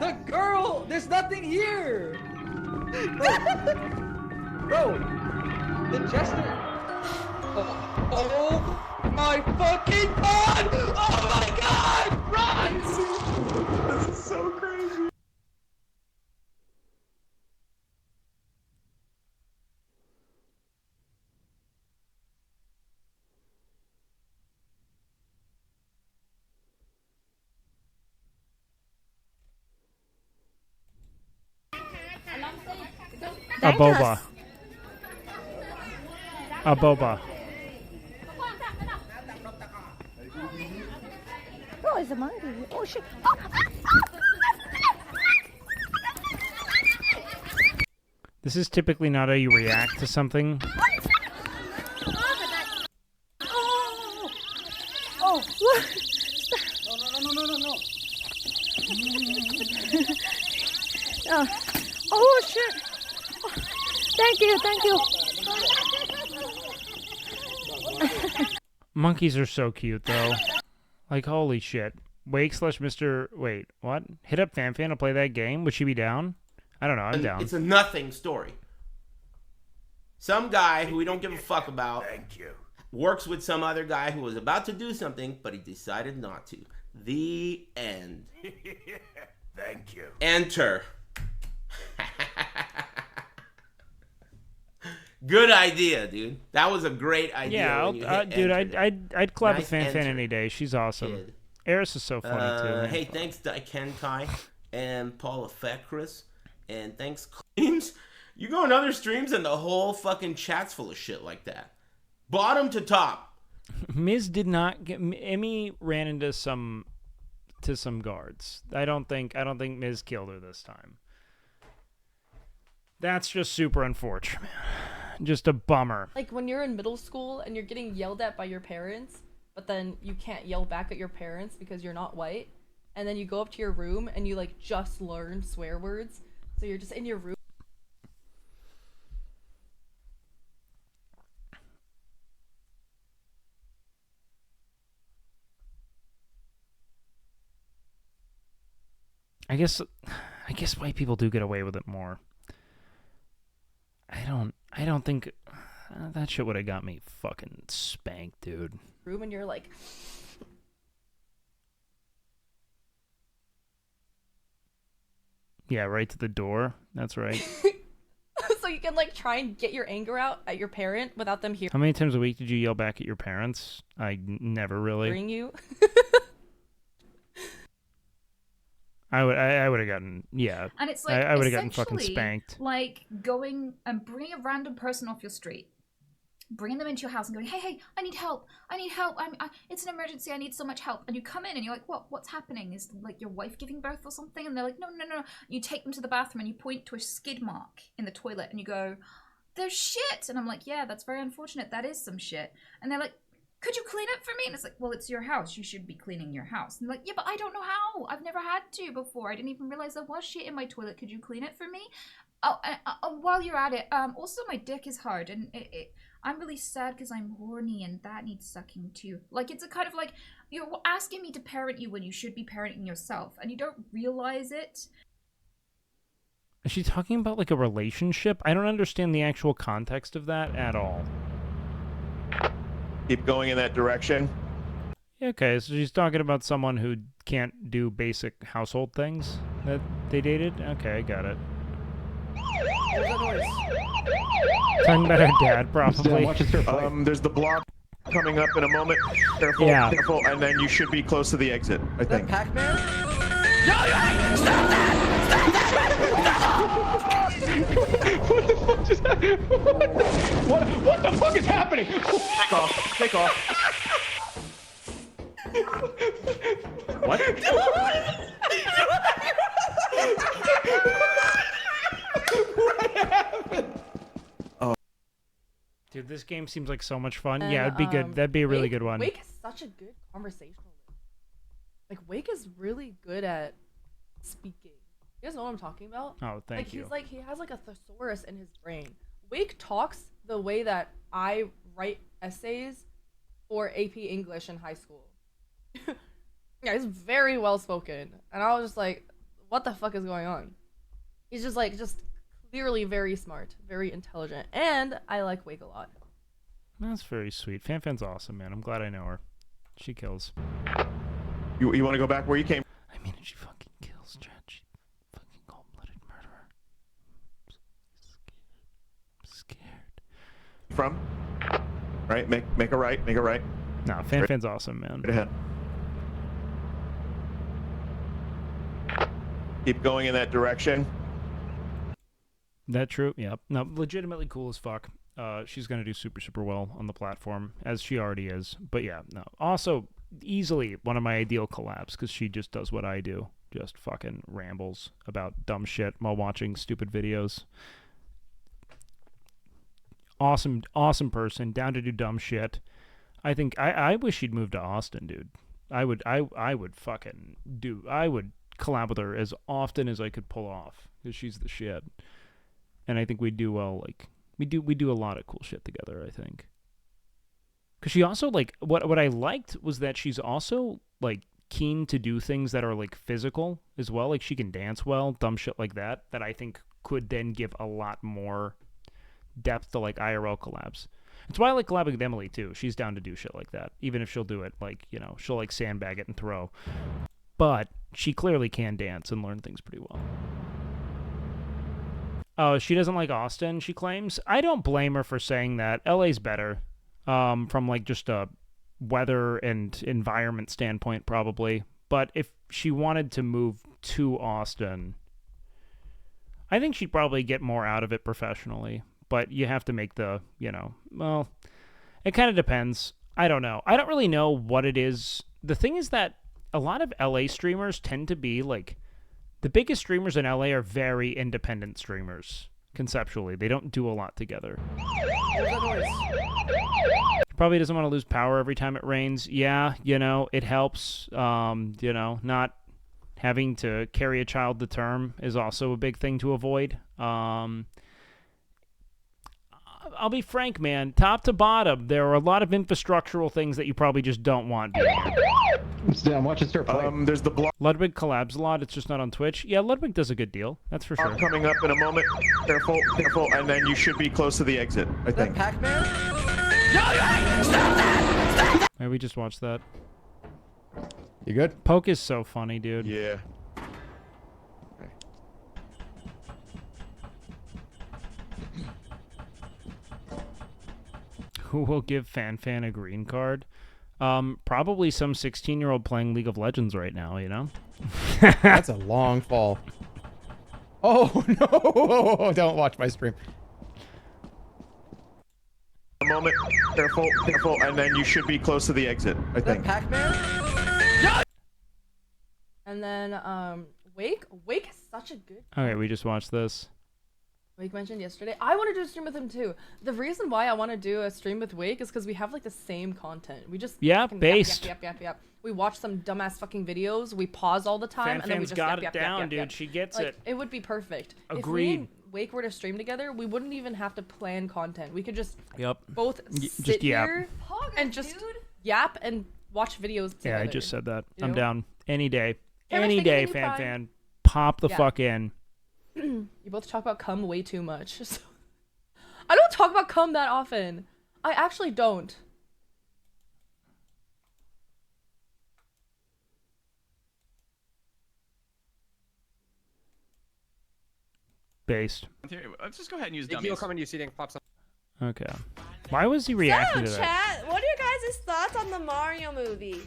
The girl! There's nothing here! Bro! The jester! Oh my fucking god! Oh my god! Run! This is so crazy. A boba. A boba. Oh, it's a monkey. Oh, shit. This is typically not how you react to something. Oh, no. Oh, shit. Thank you. Monkeys are so cute, though. Like, holy shit. Wake/Mr. Wait, what? Hit up FanFan to play that game? Would she be down? I don't know, I'm down. It's a nothing story. Some guy who we don't give a fuck about works with some other guy who was about to do something, but he decided not to. The end. Thank you. Enter. Good idea, dude. That was a great idea. Yeah, dude, I'd collab with FanFan any day. She's awesome. Kid. Eris is so funny too. Man. Hey, thanks Ken Kai and Paul Effectris, and thanks Claims. You go on other streams and the whole fucking chat's full of shit like that. Bottom to top. Miz did not get. Emmy ran into some guards. I don't think Miz killed her this time. That's just super unfortunate, man. Just a bummer. Like when you're in middle school and you're getting yelled at by your parents, but then you can't yell back at your parents because you're not white, and then you go up to your room and you like just learn swear words, so you're just in your room. I guess white people do get away with it more. I don't think that shit would have got me fucking spanked, dude. Room and you're like, Yeah, right to the door. That's right. so you can like try and get your anger out at your parent without them How many times a week did you yell back at your parents? Never really. hearing you. I would have gotten, yeah. And it's like I would have gotten fucking essentially spanked. Like going and bringing a random person off your street, bringing them into your house and going, hey, I need help. It's an emergency. I need so much help. And you come in and you're like, what's happening? Is like your wife giving birth or something? And they're like, no. You take them to the bathroom and you point to a skid mark in the toilet and you go, there's shit. And I'm like, yeah, that's very unfortunate. That is some shit. And they're like, could you clean it for me? And it's like, well, it's your house. You should be cleaning your house. And I'm like, yeah, but I don't know how. I've never had to before. I didn't even realize there was shit in my toilet. Could you clean it for me? Oh, while you're at it, also my dick is hard, and I'm really sad because I'm horny, and that needs sucking too. Like, it's a kind of like, you're asking me to parent you when you should be parenting yourself, and you don't realize it. Is she talking about like a relationship? I don't understand the actual context of that at all. Keep going in that direction. Okay, so she's talking about someone who can't do basic household things that they dated? Okay, I got it. Talking about her dad, probably. There's the block coming up in a moment. Careful, Yeah. careful, and then you should be close to the exit, I think. Pac-Man? Stop that! What the fuck just happened? What the fuck is happening? Take off. Take off. What? Oh. Dude, this game seems like so much fun. And, Yeah, it'd be good. That'd be a really good one. Wake is such a good conversationalist. Like, Wake is really good at speaking. You guys know what I'm talking about? Oh, thank you. He's like, he has like a thesaurus in his brain. Wake talks the way that I write essays for AP English in high school. Yeah, he's very well spoken. And I was just like, what the fuck is going on? He's just like, clearly very smart, very intelligent. And I like Wake a lot. That's very sweet. Fan's awesome, man. I'm glad I know her. She kills. You want to go back where you came? I mean, she fucking kills, Chad. She fucking cold-blooded murderer. I'm scared. From? Right, make a right, make a right. No, Fan's awesome, man. Right ahead. Keep going in that direction. That true? Yep. No, legitimately cool as fuck. She's gonna do super well on the platform, as she already is. But yeah, no. Also, easily one of my ideal collabs, because she just does what I do. Just fucking rambles about dumb shit while watching stupid videos. Awesome person, down to do dumb shit. I think I wish she'd move to Austin, dude. I would collab with her as often as I could pull off, because she's the shit. And I think we'd do well. Like we do a lot of cool shit together, I think. Because she also, like, what I liked was that she's also like keen to do things that are like physical as well. Like she can dance well, dumb shit like that I think could then give a lot more depth to like IRL collabs. It's why I like collabing with Emily too. She's down to do shit like that, even if she'll do it like, you know, she'll like sandbag it and throw. But she clearly can dance and learn things pretty well. Oh, she doesn't like Austin, she claims. I don't blame her for saying that. LA's better, from like just a weather and environment standpoint, probably. But if she wanted to move to Austin, I think she'd probably get more out of it professionally. But you have to make the, you know, well, it kind of depends. I don't know. I don't really know what it is. The thing is that a lot of LA streamers tend to be like, the biggest streamers in LA are very independent streamers, conceptually. They don't do a lot together. Probably doesn't want to lose power every time it rains. Yeah, you know, it helps. You know, not having to carry a child to term is also a big thing to avoid. I'll be frank, man. Top to bottom, there are a lot of infrastructural things that you probably just don't want. I'm watching Sir play. There's the block Ludwig collabs a lot. It's just not on Twitch. Yeah, Ludwig does a good deal. That's for sure. coming up in a moment. Careful, careful, and then you should be close to the exit, I think. Pac-Man? Maybe we just watched that. You good? Poke is so funny, dude. Yeah. Who will give Fan a green card? Probably some 16-year-old playing League of Legends right now, you know? That's a long fall. Oh, no. Don't watch my stream. A moment. Careful, careful, and then you should be close to the exit, I think. Pac-Man? And then Wake is such a good. Okay, we just watched this. Wake mentioned yesterday. I want to do a stream with him too. The reason why I want to do a stream with Wake is because we have like the same content. We just fucking based. Yep. We watch some dumbass fucking videos. We pause all the time, and then we Fan's just got it down, dude. She gets like, it. It would be perfect. Agreed. If me and Wake were to stream together, we wouldn't even have to plan content. We could just both just sit yap. here and just yap and watch videos together. Yeah, I just said that. You I'm know? down. Any day. Cameras Any taking day, a new prime. Fan. Pop the Yeah. fuck in. You both talk about cum way too much. So I don't talk about cum that often. I actually don't. Based. Let's just go ahead and use Big dummies. heel coming to you, seating. Pop some. Okay. Why was he reacting to So, that? chat, what are your guys' thoughts on the Mario movie?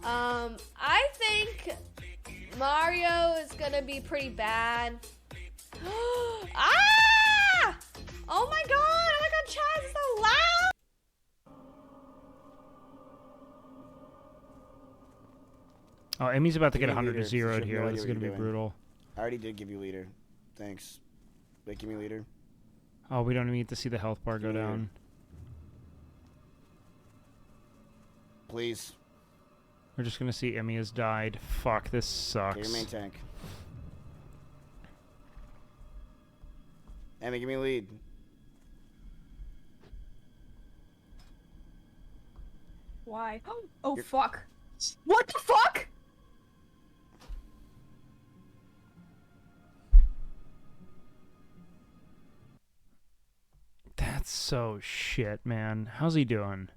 I think Mario is gonna be pretty bad. Ah! Oh my god, chat is so loud! Oh, Emmy's about to get Give me 100 to leader. 0 You have here. no This is idea going what to be you're doing. brutal. I already did give you leader. Thanks. Wait, give me leader. Oh, we don't even get to see the health bar go Leader. down. Please. We're just going to see Emmy has died. Fuck, this sucks. Get your main tank. Emmy, give me a lead. Why? Oh, fuck. What the fuck? That's so shit, man. How's he doing?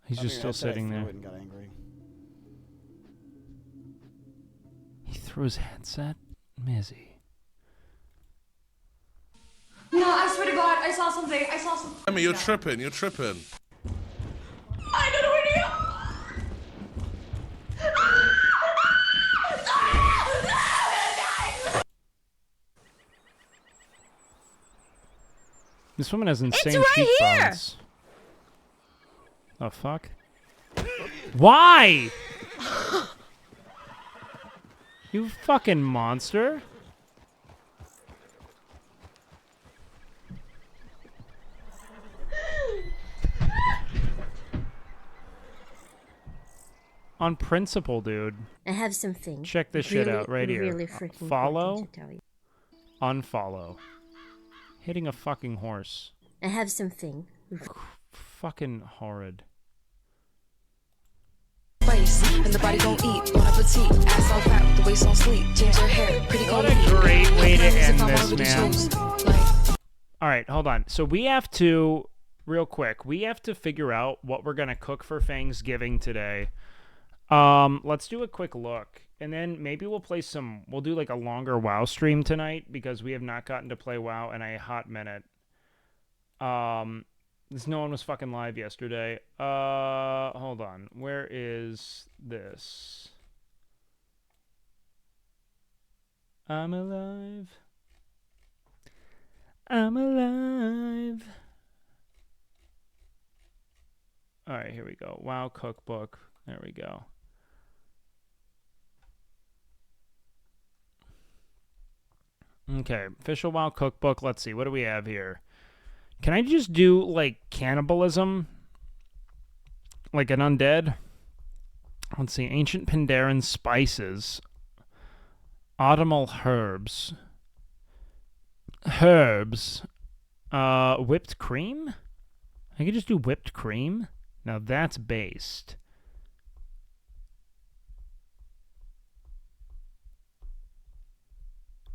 He's just still sitting there. And got angry. He threw his headset? Mizzy. No, I swear to God, I saw something. I saw something. Emmy, you're tripping. You're tripping. I don't know where to go. This woman has insane right here! cheekbones. Oh, fuck. Why? You fucking monster. On principle, dude. I have something. Check this shit really, out right here. really freaking Follow. important to tell you. Unfollow. Hitting a fucking horse. I have something. Fucking horrid. And the body gon' eat, bon appetit. Ass all fat, the waist on sleep. Ginger hair, pretty What a great way to end this, man. Alright, hold on. So we have to, real quick, we have to figure out what we're going to cook for Thanksgiving today. Let's do a quick look. And then maybe we'll do like a longer WoW stream tonight because we have not gotten to play WoW in a hot minute. No one was fucking live yesterday. Hold on. Where is this? I'm alive. I'm alive. Alright, here we go. WoW cookbook. There we go. Okay, official WoW cookbook. Let's see. What do we have here? Can I just do, like, cannibalism? Like an undead? Let's see. Ancient Pandaren spices. Autumnal herbs. Herbs. Whipped cream? I could just do whipped cream? Now that's based.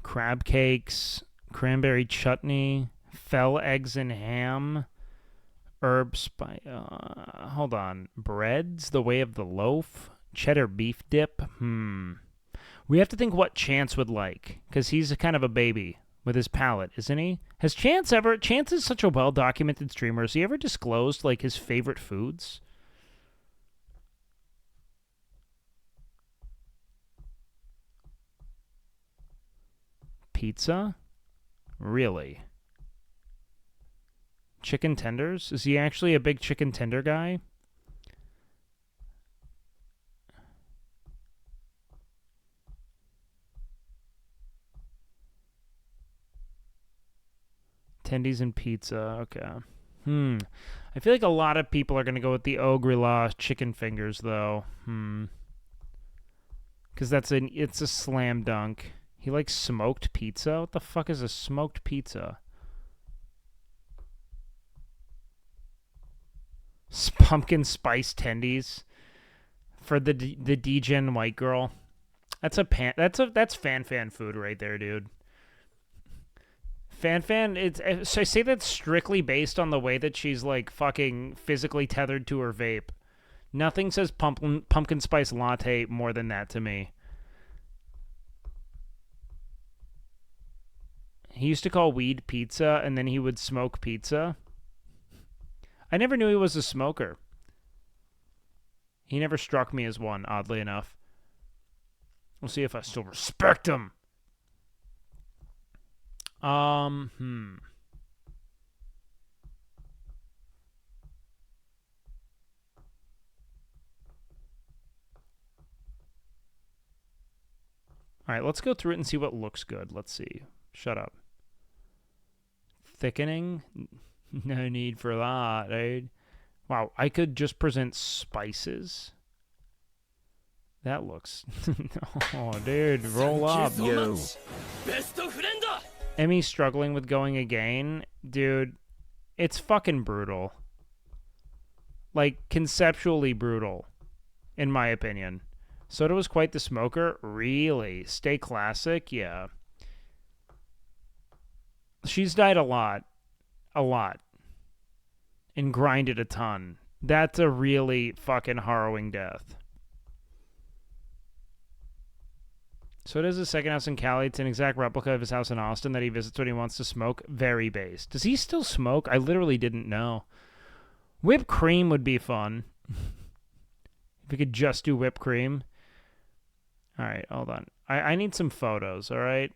Crab cakes, cranberry chutney, fell eggs and ham, herb spice. Hold on. Breads, the way of the loaf, cheddar beef dip. We have to think what Chance would like, because he's kind of a baby with his palate, isn't he? Has Chance ever... Chance is such a well-documented streamer. Has he ever disclosed, like, his favorite foods? Pizza? Really? Chicken tenders? Is he actually a big chicken tender guy? Tendies and pizza. Okay. I feel like a lot of people are going to go with the Ogre-La chicken fingers, though. Because it's a slam dunk. He likes smoked pizza? What the fuck is a smoked pizza? Pumpkin spice tendies for the degen white girl. That's fan food right there, dude. Fan, so I say that's strictly based on the way that she's like fucking physically tethered to her vape. Nothing says pumpkin spice latte more than that to me. He used to call weed pizza, and then he would smoke pizza. I never knew he was a smoker. He never struck me as one, oddly enough. We'll see if I still respect him. All right, let's go through it and see what looks good. Let's see. Shut up. Thickening? No need for that, dude. Wow, I could just present spices. That looks... Oh, dude, roll up. Yo. Emmy struggling with going again? Dude, it's fucking brutal. Like, conceptually brutal, in my opinion. Soda was quite the smoker? Really? Stay classic? Yeah. She's died a lot. A lot. And grinded a ton. That's a really fucking harrowing death. So does his second house in Cali. It's an exact replica of his house in Austin that he visits when he wants to smoke. Very based. Does he still smoke? I literally didn't know. Whipped cream would be fun. If we could just do whipped cream. Alright, hold on. I need some photos, alright?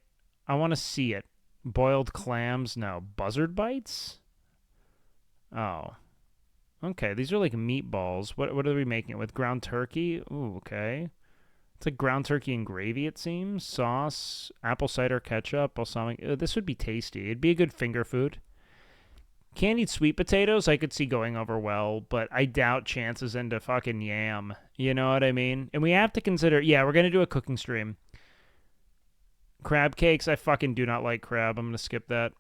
I want to see it. Boiled clams? No. Buzzard bites? Oh. Okay, these are like meatballs. What are we making it with? Ground turkey? Ooh, okay. It's like ground turkey and gravy, it seems. Sauce, apple cider ketchup, balsamic. This would be tasty. It'd be a good finger food. Candied sweet potatoes, I could see going over well, but I doubt Chance's into fucking yam. You know what I mean? And we have to consider, yeah, we're going to do a cooking stream. Crab cakes, I fucking do not like crab. I'm going to skip that.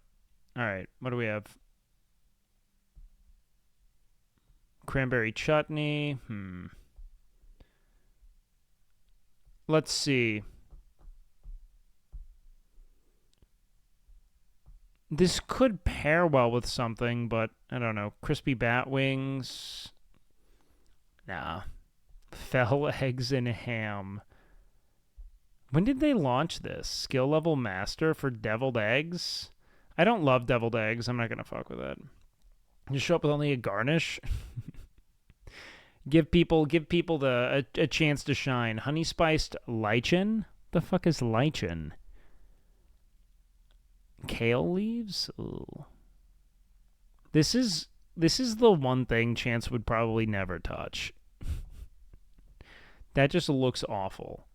All right, what do we have? Cranberry chutney. Let's see. This could pair well with something, but I don't know. Crispy bat wings. Nah. Fell eggs and ham. When did they launch this? Skill level master for deviled eggs? I don't love deviled eggs. I'm not going to fuck with that. Just show up with only a garnish. Give people a chance to shine. Honey spiced lichen? The fuck is lichen? Kale leaves? Ooh. This is the one thing Chance would probably never touch. That just looks awful.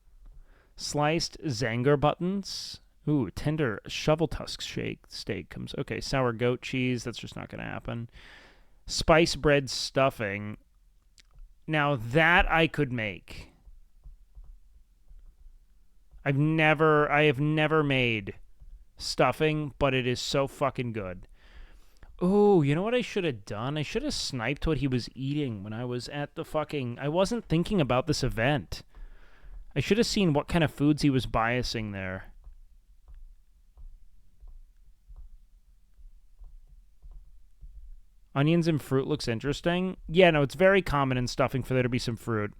Sliced Zanger buttons. Ooh, tender shovel tusk steak comes. Okay, sour goat cheese. That's just not going to happen. Spice bread stuffing. Now that I could make. I have never made stuffing, but it is so fucking good. Ooh, you know what I should have done? I should have sniped what he was eating when I was at the fucking... I wasn't thinking about this event. I should have seen what kind of foods he was biasing there. Onions and fruit looks interesting. Yeah, no, it's very common in stuffing for there to be some fruit.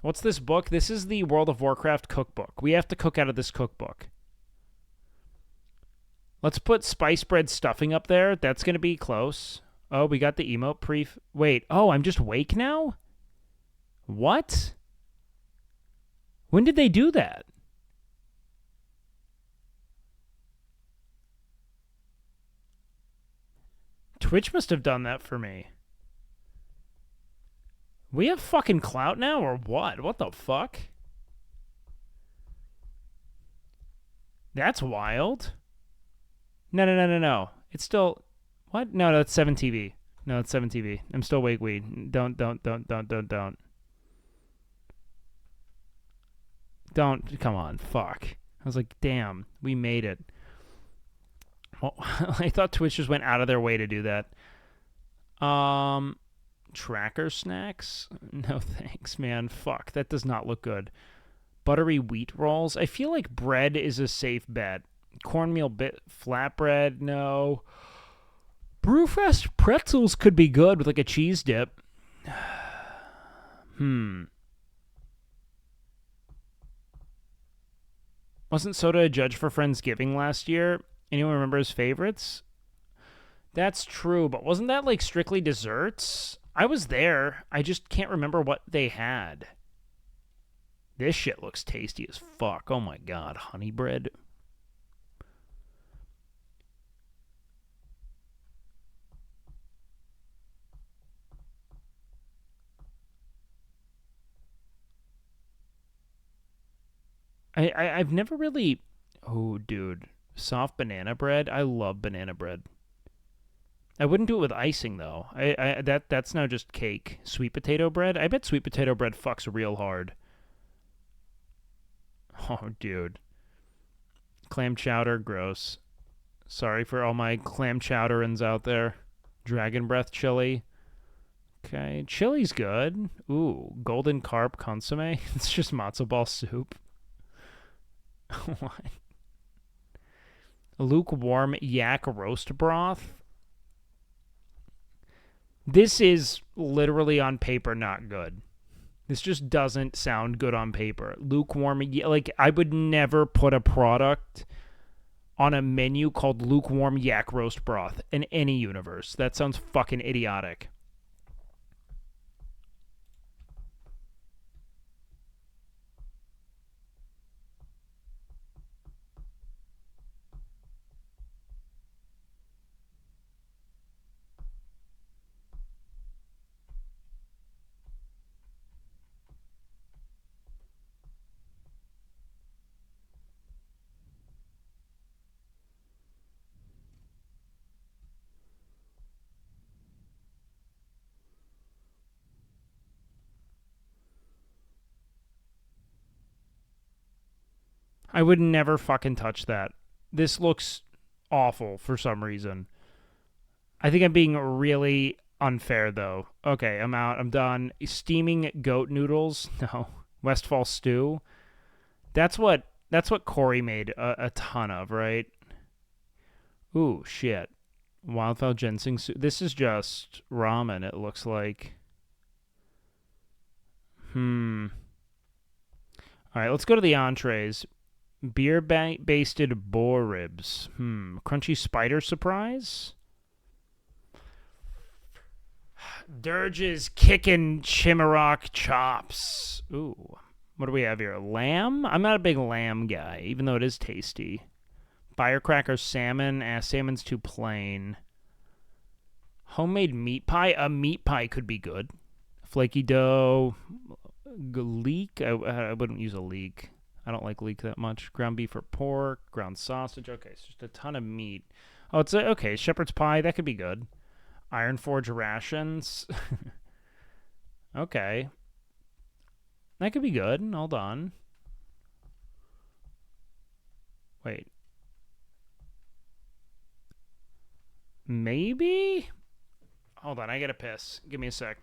What's this book? This is the World of Warcraft cookbook. We have to cook out of this cookbook. Let's put spice bread stuffing up there. That's going to be close. Oh, we got the emote brief. Wait. Oh, I'm just Wake now? What? When did they do that? Twitch must have done that for me. We have fucking clout now or what? What the fuck? That's wild. No. It's still... What? No, that's 7TV. No, it's 7TV. I'm still WakeWeed. Don't. Don't. Come on. Fuck. I was like, damn. We made it. Well, I thought Twitch just went out of their way to do that. Tracker snacks? No thanks, man. Fuck. That does not look good. Buttery wheat rolls? I feel like bread is a safe bet. Cornmeal flatbread? No. Brewfest pretzels could be good with like a cheese dip. Wasn't soda a judge for Friendsgiving last year? Anyone remember his favorites? That's true, but wasn't that like strictly desserts? I was there. I just can't remember what they had. This shit looks tasty as fuck. Oh my god, honey bread. I've never really... Oh, dude. Soft banana bread? I love banana bread. I wouldn't do it with icing, though. That's now just cake. Sweet potato bread? I bet sweet potato bread fucks real hard. Oh, dude. Clam chowder, gross. Sorry for all my clam chowderins out there. Dragon breath chili. Okay, chili's good. Ooh, golden carp consomme. It's just matzo ball soup. What? Lukewarm yak roast broth. This is literally on paper not good. This just doesn't sound good on paper. Lukewarm, like I would never put a product on a menu called lukewarm yak roast broth in any universe. That sounds fucking idiotic. I would never fucking touch that. This looks awful for some reason. I think I'm being really unfair, though. Okay, I'm out. I'm done. Steaming goat noodles? No. Westfall stew? That's what Corey made a ton of, right? Ooh, shit. Wildfowl ginseng soup. This is just ramen, it looks like. All right, let's go to the entrees. Beer-basted boar ribs. Crunchy spider surprise? Dirge's kickin' chimmerock chops. Ooh. What do we have here? Lamb? I'm not a big lamb guy, even though it is tasty. Firecracker salmon. Salmon's too plain. Homemade meat pie? A meat pie could be good. Flaky dough. Leek? I wouldn't use a leek. I don't like leek that much. Ground beef or pork. Ground sausage. Okay, so just a ton of meat. Oh, it's okay. Shepherd's pie. That could be good. Iron Forge rations. Okay. That could be good. Hold on. Wait. Maybe? Hold on, I gotta piss. Give me a sec.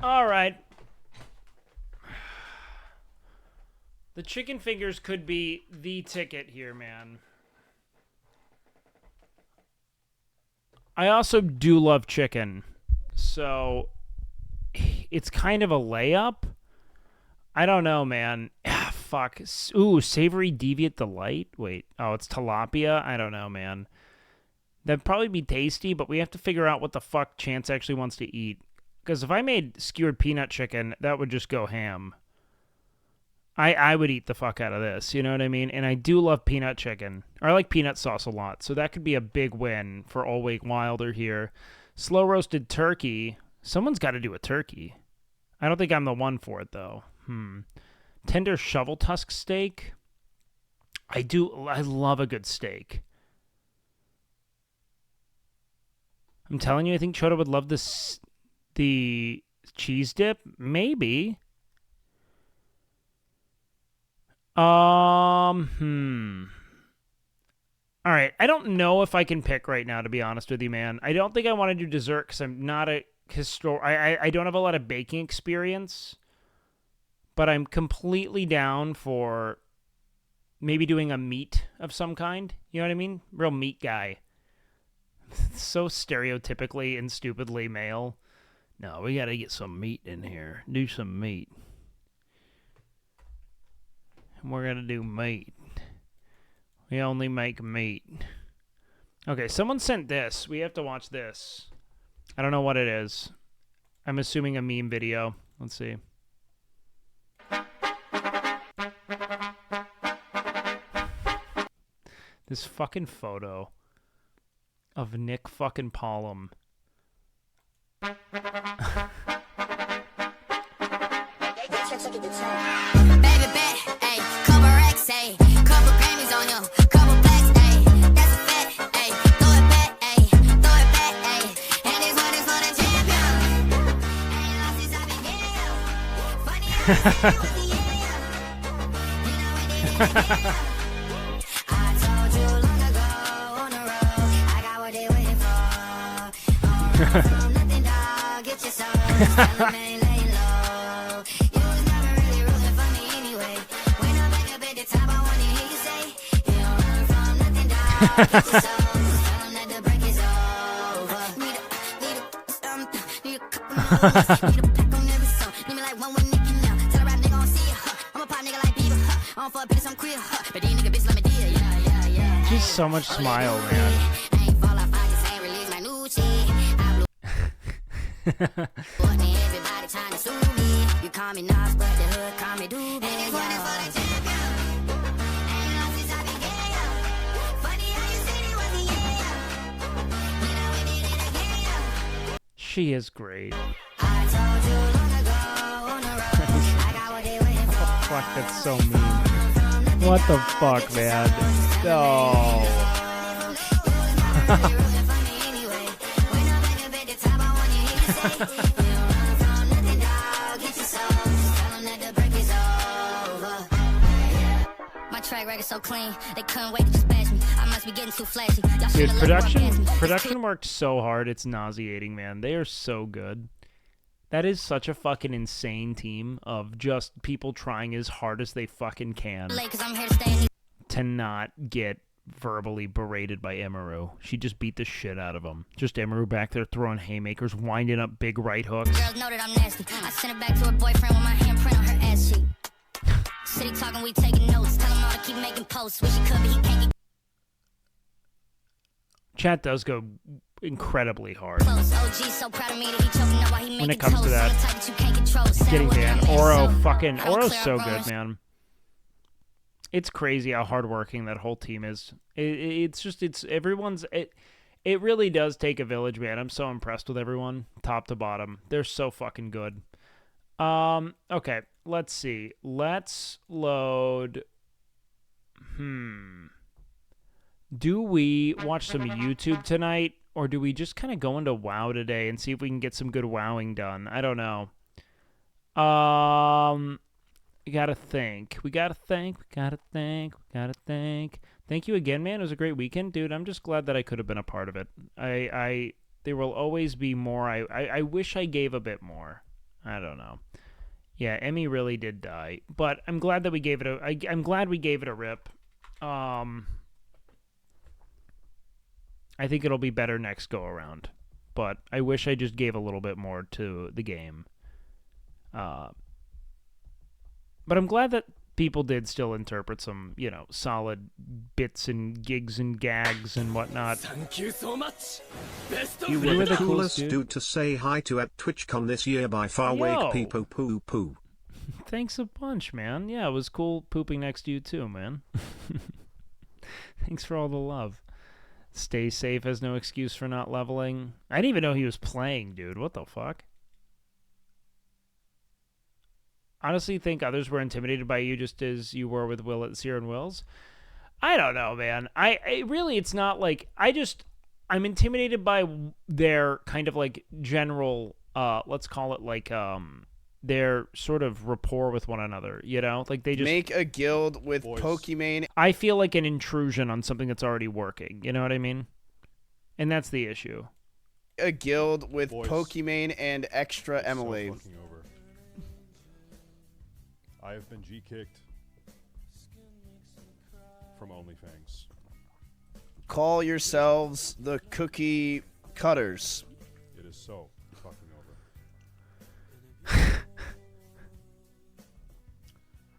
All right. The chicken fingers could be the ticket here, man. I also do love chicken, so it's kind of a layup. I don't know, man. Ah, fuck. Ooh, savory deviate delight. Wait. Oh, it's tilapia? I don't know, man. That'd probably be tasty, but we have to figure out what the fuck Chance actually wants to eat. Because if I made skewered peanut chicken, that would just go ham. I would eat the fuck out of this, you know what I mean? And I do love peanut chicken. I like peanut sauce a lot, so that could be a big win for Old WakeWilder here. Slow roasted turkey. Someone's got to do a turkey. I don't think I'm the one for it, though. Tender shovel tusk steak. I love a good steak. I'm telling you, I think Chota would love this. The cheese dip? Maybe. All right. I don't know if I can pick right now, to be honest with you, man. I don't think I want to do dessert because I'm not a I don't have a lot of baking experience. But I'm completely down for maybe doing a meat of some kind. You know what I mean? Real meat guy. So stereotypically and stupidly male. No, we gotta get some meat in here. Do some meat. We're gonna do meat. We only make meat. Okay, someone sent this. We have to watch this. I don't know what it is. I'm assuming a meme video. Let's see. This fucking photo of Nick fucking Pollum. Baby bet, ayy, couple racks, ayy, couple Grammys on him, couple blacks, ayy, that's a fact, ayy, throw it back, ayy, and this one is for the champion. Ain't lost since I've been here. Funny how you said it was the year. You know we did it again. I told you long ago on the road, I got what they waiting for. Don't run from nothing, dog, get your soul, tell them ain't laying low. You was never really rooting for me anyway. When I'm back up at the top, I wanna hear you say, you don't run from nothing, dog, get your soul, tell them that the break is over. Need a couple more, need a pack on every song, need me like one with Nicky now. Tell a rap nigga I don't see ya, I'm a pop nigga like Bieber, I don't fuck bitches, I'm queer, but these nigga bitch let me deal, yeah. Just so much smile, man. I ain't fall off, I just ain't release my new shit. I blew everybody trying to sue me. You call me Nas, but the hood call me Doobie. And this one is for the champion. Ain't lost since I've been here. Funny how you said it was the year. You know we did it again. She is great. I told you long ago on the road, I got what they waiting for. Fuck, that's so mean. What the fuck, man? No. My track record so clean, they couldn't wait to just bash me. I must be getting too flashy. Y'all Dude, should've let me walk past me. production worked so hard, it's nauseating, man. They are so good. That is such a fucking insane team of just people trying as hard as they fucking can to not get verbally berated by Emiru. She just beat the shit out of him. Just Emiru back there throwing haymakers, winding up big right hooks. Girls know that I'm nasty. I sent it back to her boyfriend with my handprint on her ass cheek. City talking, we taking notes. Tell him all to keep making posts. Wish he could, but he can't get Chat does go incredibly hard close. OG so proud of me that he choking up while he when making it comes to toast. I'm that. the type that you can't control. Said I Getting wouldn't banned. have made Oro so. fucking I don't Oro's clear so up good, rumors. man. It's crazy how hardworking that whole team is. It's everyone's. It really does take a village, man. I'm so impressed with everyone, top to bottom. They're so fucking good. Okay, let's see. Let's load. Do we watch some YouTube tonight, or do we just kind of go into WoW today and see if we can get some good wowing done? I don't know. We gotta think. Thank you again, man. It was a great weekend, dude. I'm just glad that I could have been a part of it. There will always be more. I wish I gave a bit more. I don't know. Yeah, Emmy really did die, but I'm glad that we gave it I'm glad we gave it a rip. I think it'll be better next go around, but I wish I just gave a little bit more to the game. But I'm glad that people did still interpret some, solid bits and gigs and gags and whatnot. Thank you so much. Best You of were luck. the coolest dude to say hi to at TwitchCon this year by far. Yo. Wake people poo poo. Thanks a bunch, man. Yeah, it was cool pooping next to you too, man. Thanks for all the love. Stay safe has no excuse for not leveling. I didn't even know he was playing, dude. What the fuck? Honestly think others were intimidated by you just as you were with Will at Sierra and Wills? I don't know, man. It's not like I'm intimidated by their kind of like general let's call it like their sort of rapport with one another, Like they just make a guild with Pokimane. I feel like an intrusion on something that's already working, you know what I mean? And that's the issue. A guild with Pokimane and Extra Emily. I have been G-kicked from OnlyFans. Call yourselves the Cookie Cutters. It is so fucking over.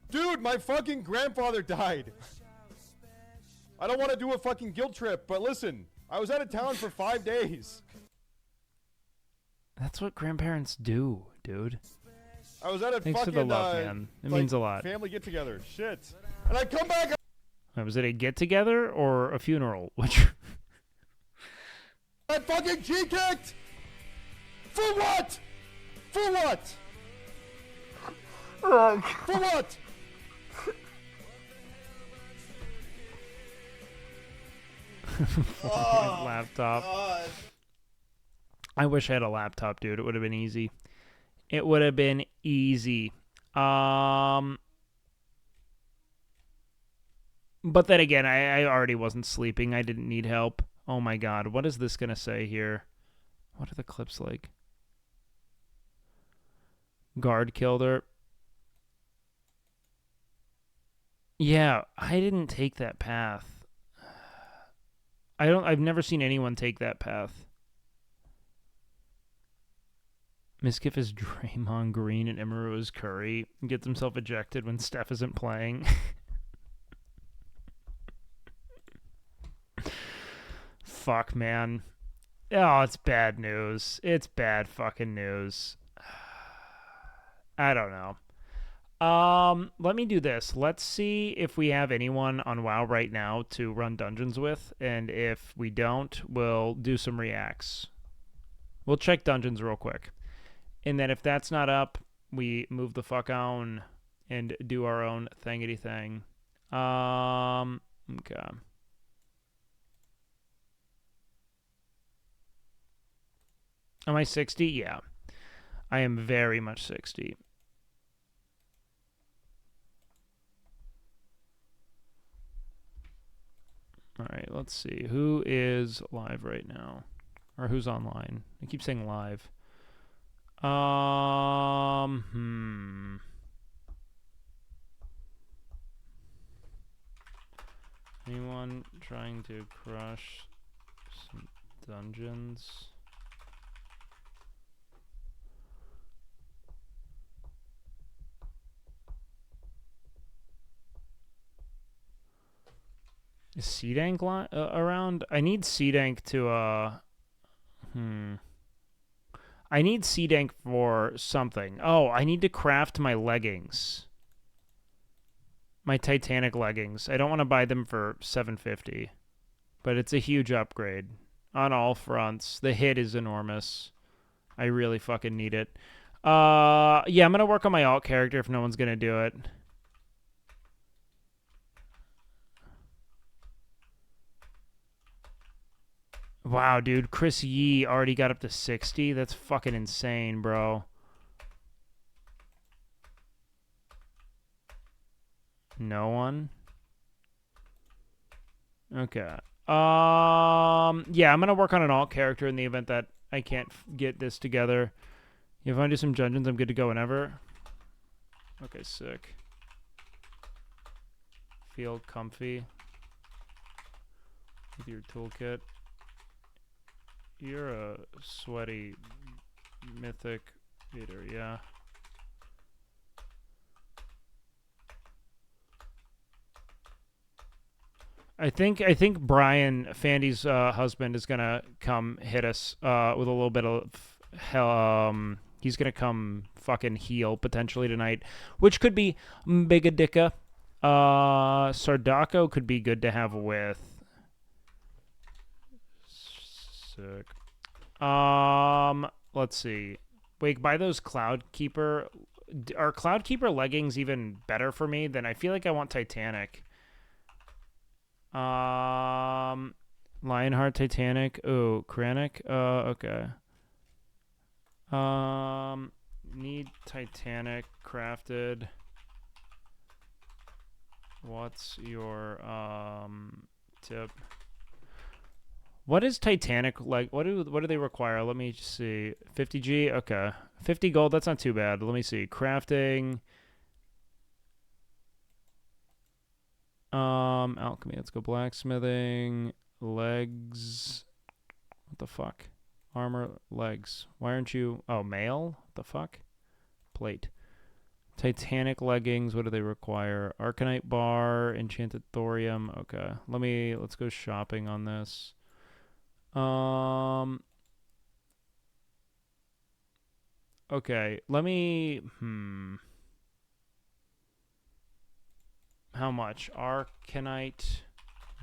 Dude, my fucking grandfather died. I don't want to do a fucking guilt trip, but listen, I was out of town for 5 days. That's what grandparents do, dude. I was at a Thanks fucking for the love, man. It means a lot. family get together. Shit. And I come back. Was it a get together or a funeral? Which I fucking G-kicked. For what? For what? For what? Laptop. God. I wish I had a laptop, dude. It would have been easy. It would have been easy. But then again, I already wasn't sleeping. I didn't need help. Oh my god, what is this going to say here? What are the clips like? Guard killed her. Yeah, I didn't take that path. I've never seen anyone take that path. Miskiff is Draymond Green and Emiru is Curry. Gets himself ejected when Steph isn't playing. Fuck, man. Oh, it's bad news. It's bad fucking news. I don't know. Let me do this. Let's see if we have anyone on WoW right now to run dungeons with, and if we don't, we'll do some reacts. We'll check dungeons real quick. And then if that's not up, we move the fuck on and do our own thingity thing. Okay. Am I 60? Yeah. I am very much 60. Alright, let's see. Who is live right now? Or who's online? I keep saying live. Anyone trying to crush some dungeons? Is Seedank around? I need Seedank to, I need Seedank for something. Oh, I need to craft my leggings. My Titanic leggings. I don't want to buy them for $750. But it's a huge upgrade. On all fronts. The hit is enormous. I really fucking need it. Yeah, I'm going to work on my alt character if no one's going to do it. Wow, dude. Chris Yee already got up to 60. That's fucking insane, bro. No one? Okay. Yeah, I'm going to work on an alt character in the event that I can't get this together. If I do some dungeons, I'm good to go whenever. Okay, sick. Feel comfy with your toolkit. You're a sweaty mythic leader, yeah. I think Brian Fandy's husband is gonna come hit us with a little bit of he's gonna come fucking heal potentially tonight, which could be Bigadicka. Sardako could be good to have with. Sick. Let's see. Wait, buy those Cloudkeeper. Are Cloudkeeper leggings even better for me? Then I feel like I want Titanic. Lionheart, Titanic. Oh, Kranich. Okay. Need Titanic crafted. What's your tip? What is Titanic like? What do they require? Let me see. 50G. Okay. 50 gold. That's not too bad. Let me see. Crafting. Alchemy. Let's go blacksmithing. Legs. What the fuck? Armor, legs. Why aren't you? Oh, mail? What the fuck? Plate. Titanic leggings. What do they require? Arcanite bar. Enchanted thorium. Okay. Let's go shopping on this. Okay. How much? Arcanite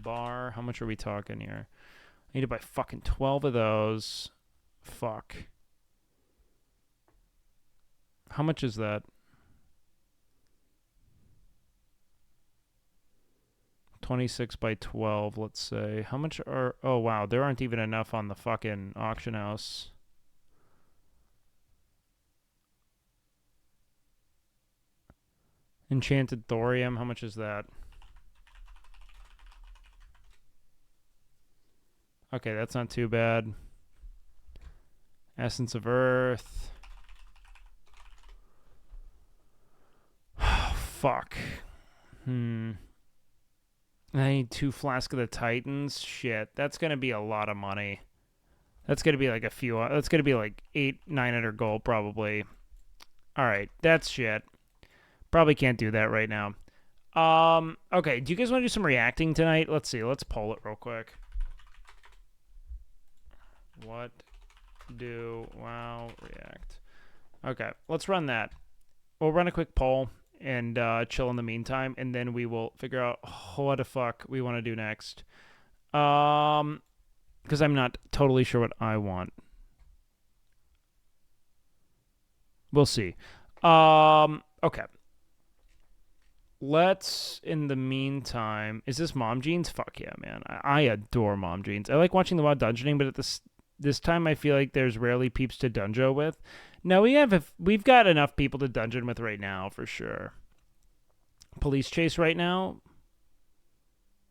bar. How much are we talking here? I need to buy fucking 12 of those. Fuck. How much is that? 26 by 12, let's say. How much are... Oh, wow. There aren't even enough on the fucking auction house. Enchanted thorium. How much is that? Okay, that's not too bad. Essence of Earth. Oh, fuck. I need 2 flasks of the Titans. Shit, that's gonna be a lot of money. That's gonna be like that's gonna be like 800-900 gold probably. All right, that's shit. Probably can't do that right now. Okay, do you guys want to do some reacting tonight? Let's see. Let's poll it real quick. What do WoW react? Okay, let's run that. We'll run a quick poll and chill in the meantime, and then we will figure out what the fuck we want to do next. Because I'm not totally sure what I want. We'll see. Okay. Let's, in the meantime, is this Mom Jeans? Fuck yeah, man. I adore Mom Jeans. I like watching the WoW dungeoning, but at this time I feel like there's rarely peeps to dungeon with. No, we've got enough people to dungeon with right now, for sure. Police chase right now?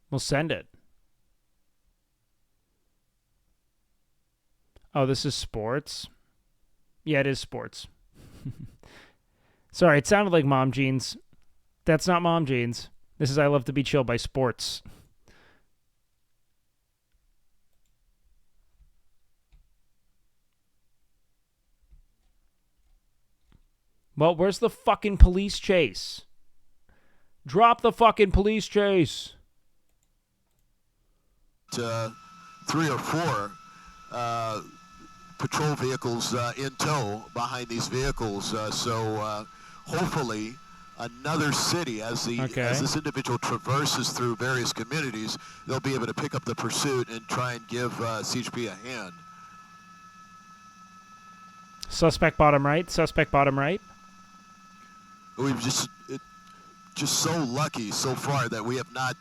We'll send it. Oh, this is sports? Yeah, it is sports. Sorry, it sounded like Mom Jeans. That's not Mom Jeans. This is I Love to Be Chill by Sports. Well, where's the fucking police chase? Drop the fucking police chase. 3 or 4 patrol vehicles in tow behind these vehicles. So hopefully another city, as this individual traverses through various communities, they'll be able to pick up the pursuit and try and give CHP a hand. Suspect bottom right. Suspect bottom right. We've just so lucky so far that we have not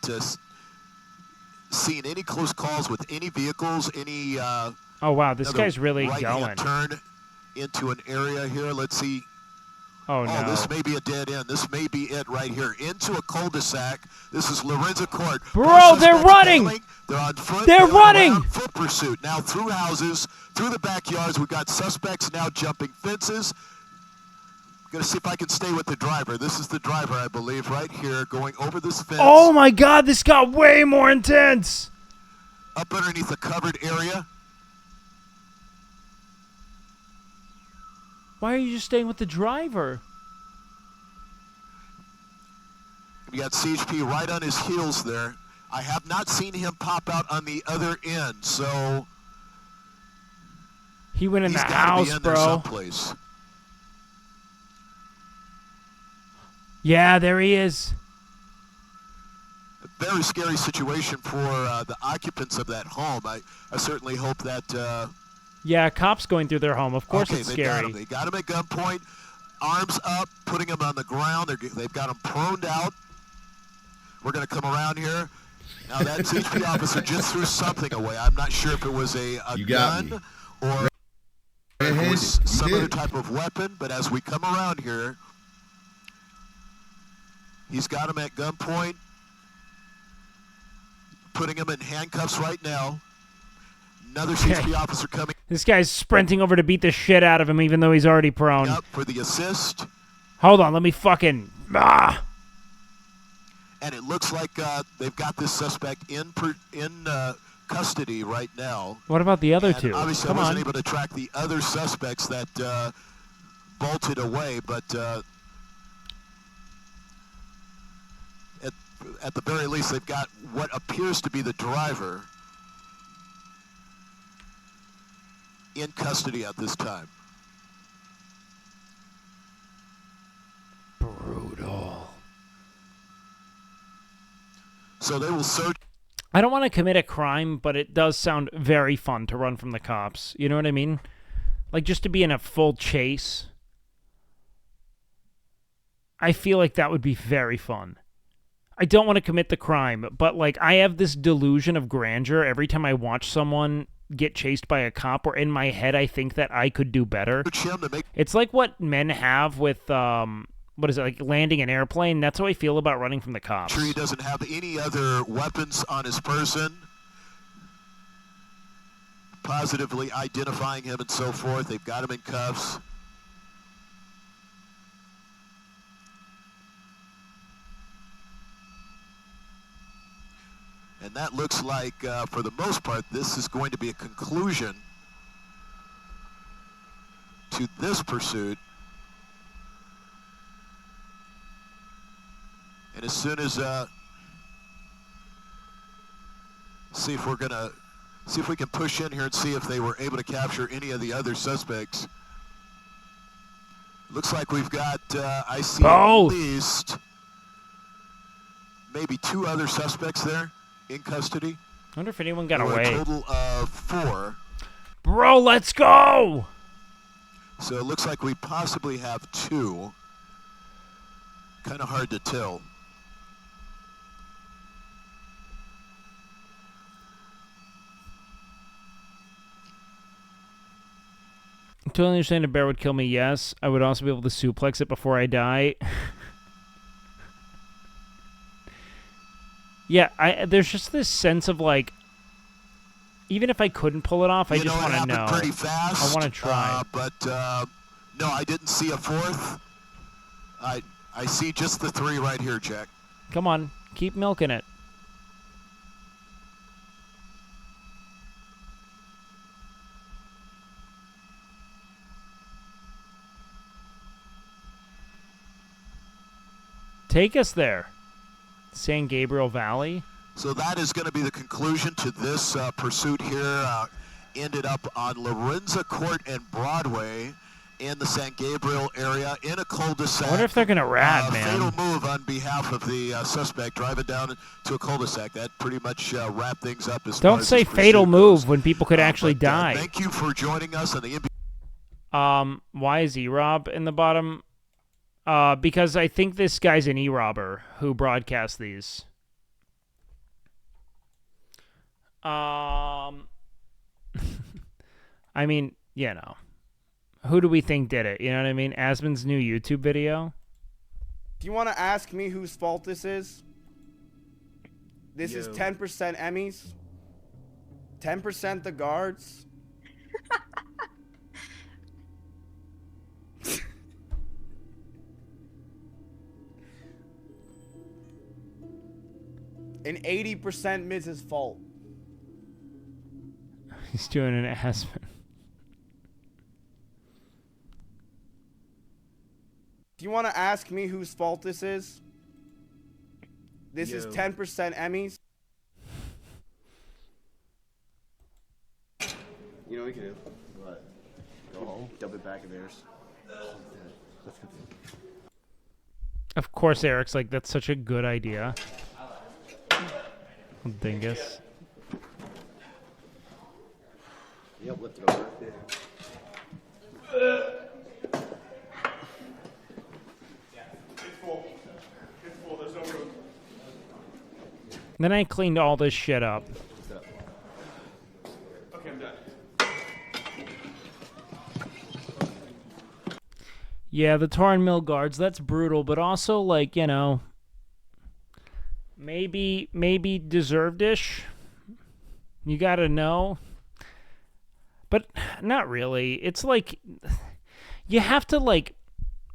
seen any close calls with any vehicles, any Oh wow, this guy's really right-hand going. turn into an area here. Let's see. Oh no. This may be a dead end. This may be it right here. Into a cul-de-sac. This is Lorenzo Court. Bro, they're running. They're on foot. They're running. Foot pursuit. Now through houses, through the backyards. We've got suspects now jumping fences. Gonna see if I can stay with the driver. This is the driver, I believe, right here, going over this fence. Oh my god, this got way more intense. Up underneath a covered area. Why are you just staying with the driver? We got CHP right on his heels there. I have not seen him pop out on the other end, so he went in the gotta be house, in there bro. someplace. Yeah, there he is. A very scary situation for the occupants of that home. I certainly hope that. Yeah, cops going through their home. Of course it's scary. They got him at gunpoint, arms up, putting him on the ground. They've got him proned out. We're going to come around here. Now that CHP officer just threw something away. I'm not sure if it was a gun or it was some other type of weapon. But as we come around here, he's got him at gunpoint, putting him in handcuffs right now. Another CHP officer coming. This guy's sprinting over to beat the shit out of him, even though he's already prone. Up for the assist. Hold on, let me fucking. And it looks like they've got this suspect in custody right now. What about the other two? Obviously, Come I wasn't on. able to track the other suspects that bolted away, but at the very least, they've got what appears to be the driver in custody at this time. Brutal. So they will search. I don't want to commit a crime, but it does sound very fun to run from the cops. You know what I mean? Like, just to be in a full chase. I feel like that would be very fun. I don't want to commit the crime, but, like, I have this delusion of grandeur every time I watch someone get chased by a cop, or in my head I think that I could do better. It's like what men have with, what is it, like landing an airplane? That's how I feel about running from the cops. Sure, he doesn't have any other weapons on his person. Positively identifying him and so forth. They've got him in cuffs. And that looks like, for the most part, this is going to be a conclusion to this pursuit. And as soon as, see if we can push in here and see if they were able to capture any of the other suspects. Looks like we've got, I see Both. at least maybe 2 other suspects there in custody. I wonder if anyone got There were away. a total of 4. Bro, let's go! So it looks like we possibly have 2. Kind of hard to tell. I totally understand a bear would kill me, yes. I would also be able to suplex it before I die. Yeah, there's just this sense of, like, Even if I couldn't pull it off, I You just know, it want to happened know. pretty fast. I want to try. No, I didn't see a fourth. I see just the 3 right here, Jack. Come on, keep milking it. Take us there. San Gabriel Valley. So that is going to be the conclusion to this pursuit here. Ended up on Lorenza Court and Broadway in the San Gabriel area in a cul-de-sac. I wonder if they're going to rat, man. Fatal move on behalf of the suspect driving down to a cul-de-sac. That pretty much wrapped things up. As far Don't as say this fatal pursuit move goes. when people could actually die. Thank you for joining us on the Why is E-Rob in the bottom? Because I think this guy's an E-Robber who broadcasts these. I mean, you know. Who do we think did it? You know what I mean? Asmon's new YouTube video. Do you want to ask me whose fault this is? This is 10% Emmys. 10% the guards. And 80% Miz's fault. He's doing an Asmon. Do you want to ask me whose fault this is? This is 10% Emmys. You know what we can do? What? Go home, dump it back in theirs. Of course, Eric's like, that's such a good idea. Dingus. Yep, lift it over. It's full. It's full. There's no room. Then I cleaned all this shit up. Okay, I'm done. Yeah, the Torn Mill guards, that's brutal, but also, like, you know, maybe deserved-ish. You gotta know. But not really. It's like, you have to, like,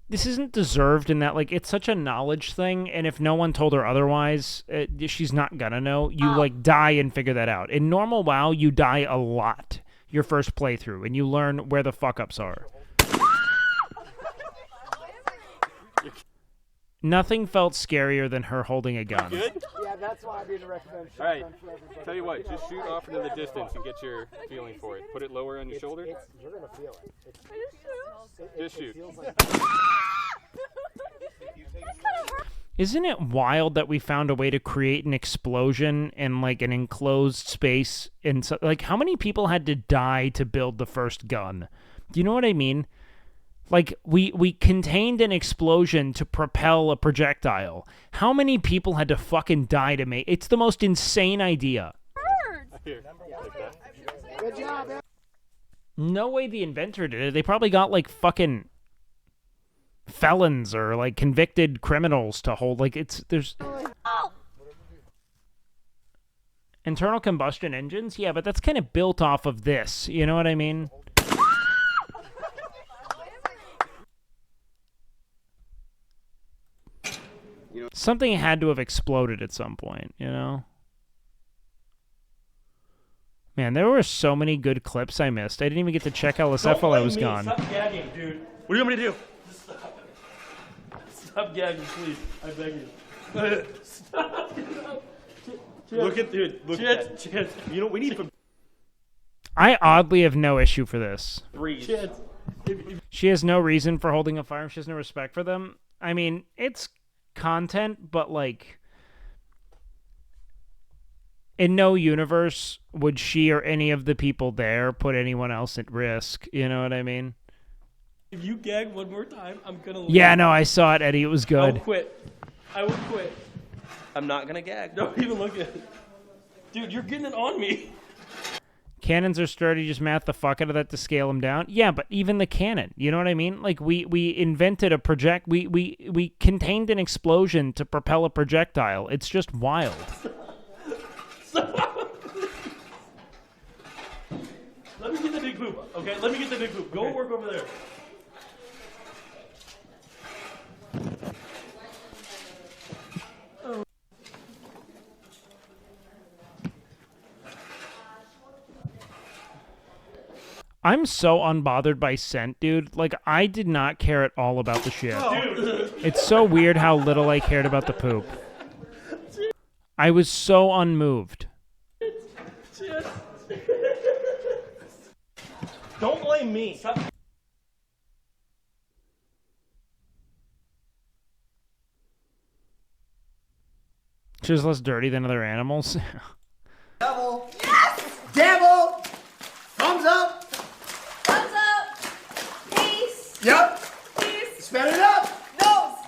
this isn't deserved in that, like, it's such a knowledge thing, and if no one told her otherwise, she's not gonna know. You, like, die and figure that out. In normal WoW, you die a lot your first playthrough, and you learn where the fuck-ups are. Nothing felt scarier than her holding a gun. Good? Yeah, that's why I didn't recommend All right. Tell you what, just shoot off into the distance and get your feeling for it. Put it lower on your shoulder. You're gonna feel it. Just shoot. Isn't it wild that we found a way to create an explosion in, like, an enclosed space? And so, like, how many people had to die to build the first gun? Do you know what I mean? Like, we contained an explosion to propel a projectile. How many people had to fucking die to make... It's the most insane idea. Good job, man. No way the inventor did it. They probably got, like, fucking felons or, like, convicted criminals to hold. Like, there's... Internal combustion engines? Yeah, but that's kind of built off of this. You know what I mean? Something had to have exploded at some point, you know? Man, there were so many good clips I missed. I didn't even get to check LSF while I was gone. Stop gagging, dude. What do you want me to do? Just stop. Stop gagging, please. I beg you. Stop. Look at, dude. Look at that. You know what we need from... I oddly have no issue for this. Breeze. She has no reason for holding a firearm. She has no respect for them. I mean, it's content, but, like, in no universe would she or any of the people there put anyone else at risk. You know what I mean? If you gag one more time, I'm gonna leave. Yeah, no, I saw it, Eddie. It was good. I'll quit. I will quit. I'm not gonna gag. Don't even look at it. Dude, you're getting it on me. Cannons are sturdy, just math the fuck out of that to scale them down. Yeah, but even the cannon, you know what I mean? Like, we invented a we contained an explosion to propel a projectile. It's just wild. Okay, let me get the big poop. Go work over there. I'm so unbothered by scent, dude. Like, I did not care at all about the shit. Dude. It's so weird how little I cared about the poop. I was so unmoved. Don't blame me. Stop. She's less dirty than other animals. Devil. Yes! Devil! Thumbs up! Thumbs up. Peace. Yep. Peace. Spin it up! Nose.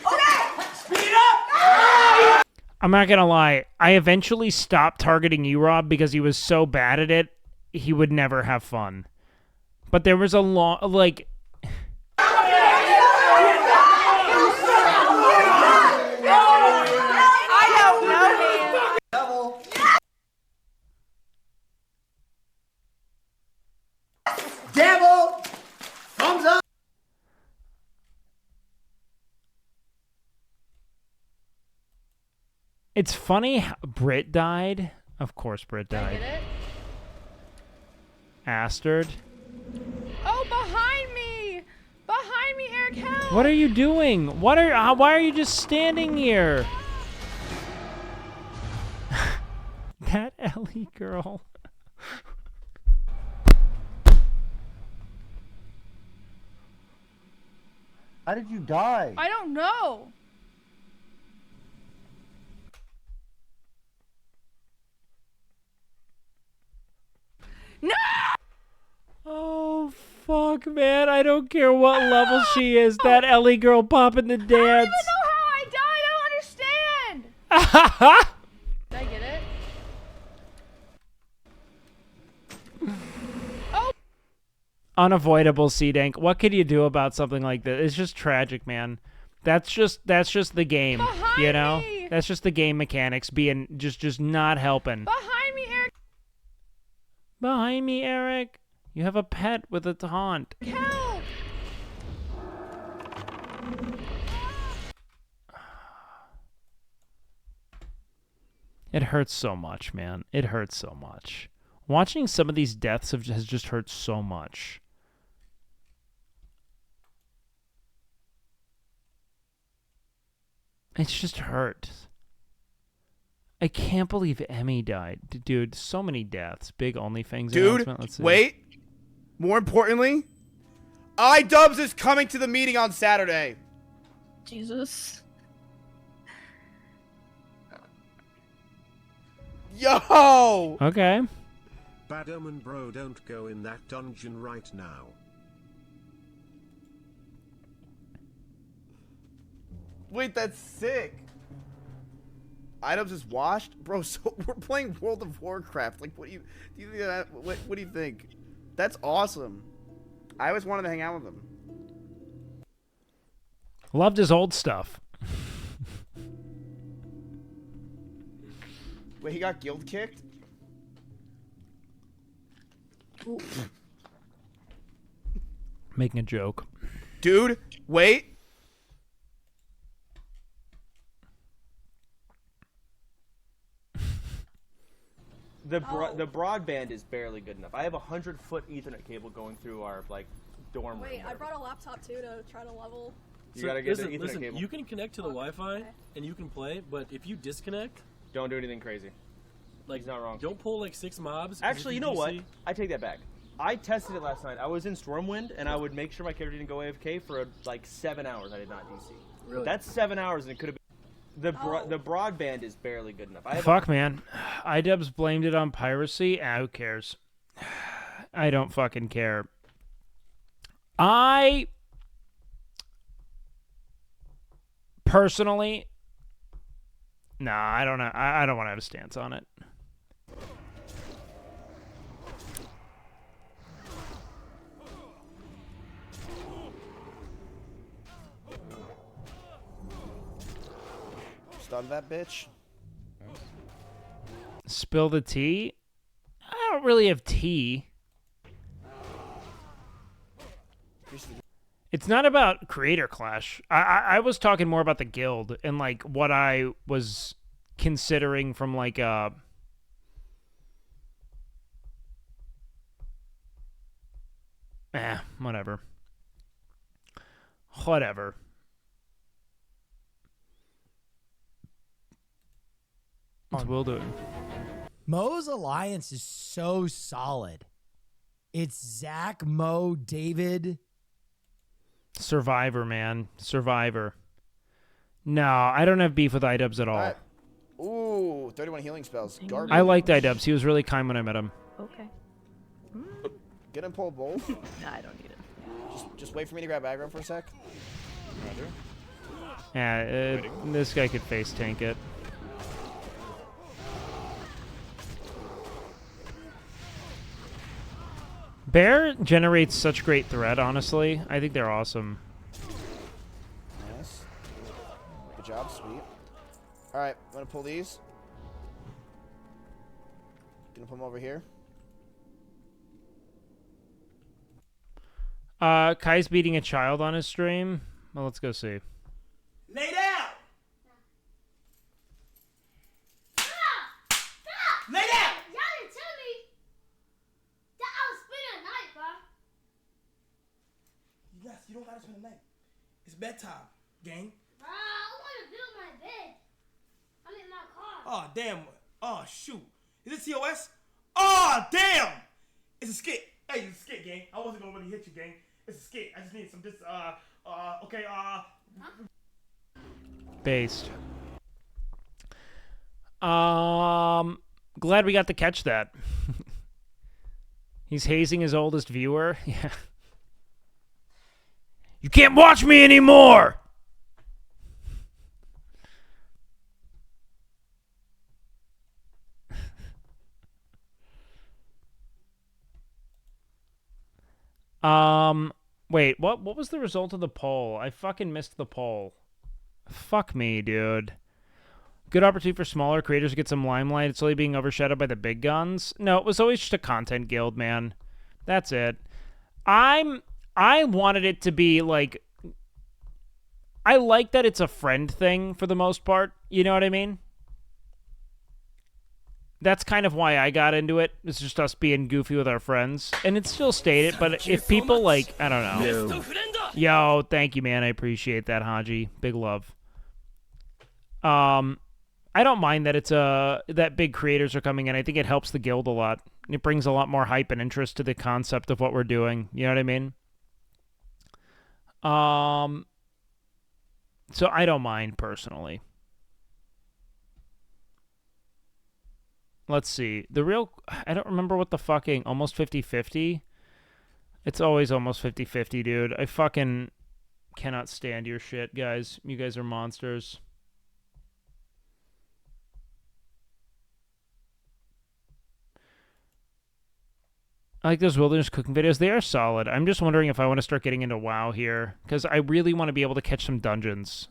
Okay. Speed it up! I'm not gonna lie. I eventually stopped targeting you, Rob, because he was so bad at it, he would never have fun. But there was a long, like... Devil! Thumbs up! It's funny how Brit died. Of course Brit died. Astard. Oh, behind me! Behind me, Eric, help! What are you doing? Why are you just standing here? That Ellie girl. How did you die? I don't know. No! Oh, fuck, man. I don't care what level she is. That Ellie girl popping the dance. I don't even know how I died. I don't understand. Did I get it? Oh. Unavoidable, C-Dank. What could you do about something like this? It's just tragic, man. That's just the game, you know? Me. That's just the game mechanics being just not helping. Behind me, Eric. Behind me, Eric. You have a pet with a taunt. Help! It hurts so much, man. It hurts so much. Watching some of these deaths has just hurt so much. It's just hurt. I can't believe Emmy died. Dude, so many deaths. Big OnlyFans announcement. Let's see. Wait. More importantly, iDubbbz is coming to the meeting on Saturday. Jesus. Yo! Okay. Bad omen, bro, don't go in that dungeon right now. Wait, that's sick. iDubbbz is washed? Bro, so we're playing World of Warcraft. Like, what do you think of that? What do you think? That's awesome. I always wanted to hang out with him. Loved his old stuff. Wait, he got guild kicked? Making a joke. Dude, wait. The broadband is barely good enough. I have a 100-foot Ethernet cable going through our dorm room. Wait, I brought a laptop too to try to level. You gotta get listen, the Ethernet listen, cable. you can connect to the Wi-Fi and you can play, but if you disconnect, don't do anything crazy. Like, he's not wrong. Don't pull like 6 mobs. Actually, you know what? I take that back. I tested it last night. I was in Stormwind, and I would make sure my character didn't go AFK for like 7 hours. I did not DC. Really? That's 7 hours, and it could have been. The broadband is barely good enough. Fuck, man. iDubbbz blamed it on piracy. Who cares? I don't fucking care. I personally, I don't know. I don't want to have a stance on it. Stun that bitch. Spill the tea? I don't really have tea. It's not about creator clash. I was talking more about the guild and like what I was considering from like whatever. Whatever. What's Will doing? Mo's alliance is so solid. It's Zach, Mo, David. Survivor, man. Survivor. No, I don't have beef with iDubbbz at all. Alright. Ooh, 31 healing spells. Garbage. I liked iDubbbz. He was really kind when I met him. Okay. Get him pull both. Nah, I don't need it. Just wait for me to grab aggro for a sec. Roger. Yeah, this guy could face tank it. Bear generates such great threat, honestly. I think they're awesome. Nice. Good job, sweet. Alright, I'm gonna pull these. Gonna put them over here. Kai's beating a child on his stream. Well, let's go see. Lay down! Lay down! Y'all didn't tell me that I was spending a night, bro. Yes, you don't gotta spend the night. It's bedtime, gang. Bro, I want to build my bed. I'm in my car. Oh, damn. Oh, shoot. Is it TOS? Oh, damn! It's a skit. Hey, it's a skit, gang. I wasn't gonna really hit you, gang. It's a skit. I just need some okay, Based. Glad we got to catch that. He's hazing his oldest viewer. Yeah. You can't watch me anymore! Wait, what was the result of the poll? I fucking missed the poll. Fuck me, dude. Good opportunity for smaller creators to get some limelight. It's slowly being overshadowed by the big guns. No, it was always just a content guild, man. That's it. I wanted it to be like, I like that it's a friend thing for the most part. You know what I mean? That's kind of why I got into it. It's just us being goofy with our friends. And it's still stated, but if people like, I don't know. Yo, thank you, man. I appreciate that, Haji. Big love. I don't mind that it's that big creators are coming in. I think it helps the guild a lot. It brings a lot more hype and interest to the concept of what we're doing. You know what I mean? So I don't mind personally. Let's see. I don't remember what the fucking almost 50-50. It's always almost 50-50, dude. I fucking cannot stand your shit, guys. You guys are monsters. I like those wilderness cooking videos. They are solid. I'm just wondering if I want to start getting into WoW here, because I really want to be able to catch some dungeons.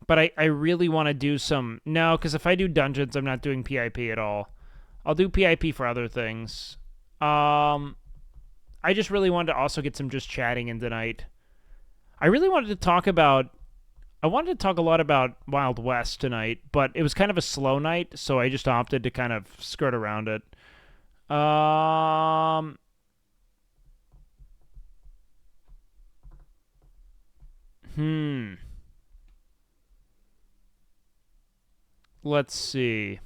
But I really want to do some... No, because if I do dungeons, I'm not doing PIP at all. I'll do PIP for other things. I just really wanted to also get some just chatting in tonight. I really wanted to talk about... I wanted to talk a lot about Wild West tonight, but it was kind of a slow night, so I just opted to kind of skirt around it. Let's see.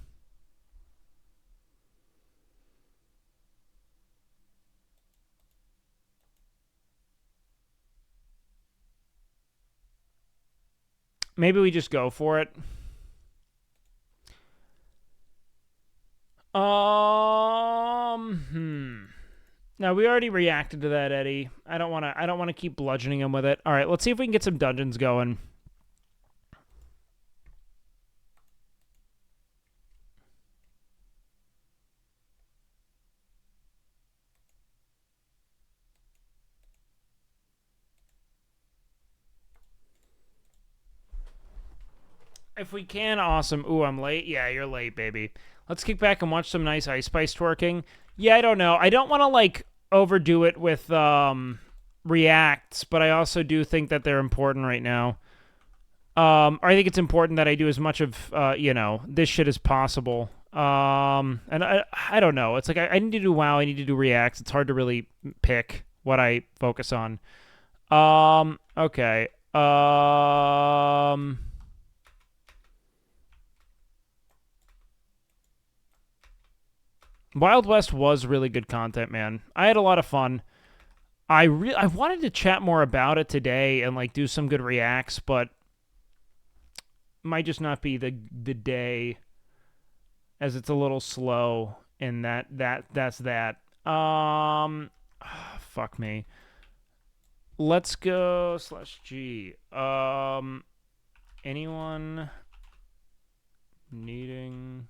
Maybe we just go for it. No, we already reacted to that, Eddie. I don't want to keep bludgeoning him with it. All right, let's see if we can get some dungeons going. If we can, awesome. Ooh, I'm late. Yeah, you're late, baby. Let's kick back and watch some nice Ice Spice twerking. Yeah, I don't know. I don't want to, like, overdo it with reacts, but I also do think that they're important right now. I think it's important that I do as much of, this shit as possible. And I don't know. It's like I need to do WoW. I need to do reacts. It's hard to really pick what I focus on. Okay. Wild West was really good content, man. I had a lot of fun. I wanted to chat more about it today and like do some good reacts, but might just not be the day, as it's a little slow, and that's that. Fuck me. Let's go /G. Anyone needing?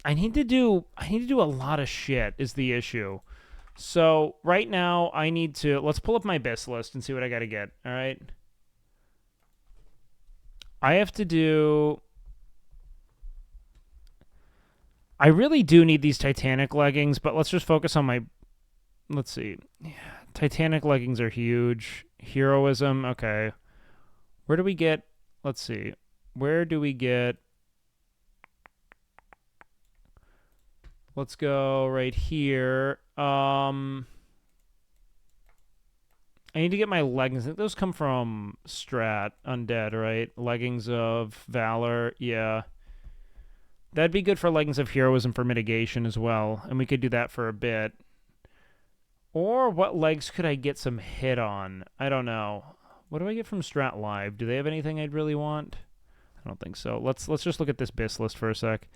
I need to do a lot of shit is the issue. So right now I need to, let's pull up my best list and see what I got to get. All right. I have to do, I really do need these Titanic leggings, but let's just focus on my, let's see. Yeah, Titanic leggings are huge. Heroism. Okay. Where do we get, let's see. Where do we get, let's go right here. I need to get my leggings. I think those come from Strat Undead, right? Leggings of Valor. Yeah. That'd be good for leggings of Heroism for mitigation as well. And we could do that for a bit. Or what legs could I get some hit on? I don't know. What do I get from Strat Live? Do they have anything I'd really want? I don't think so. Let's just look at this BIS list for a sec.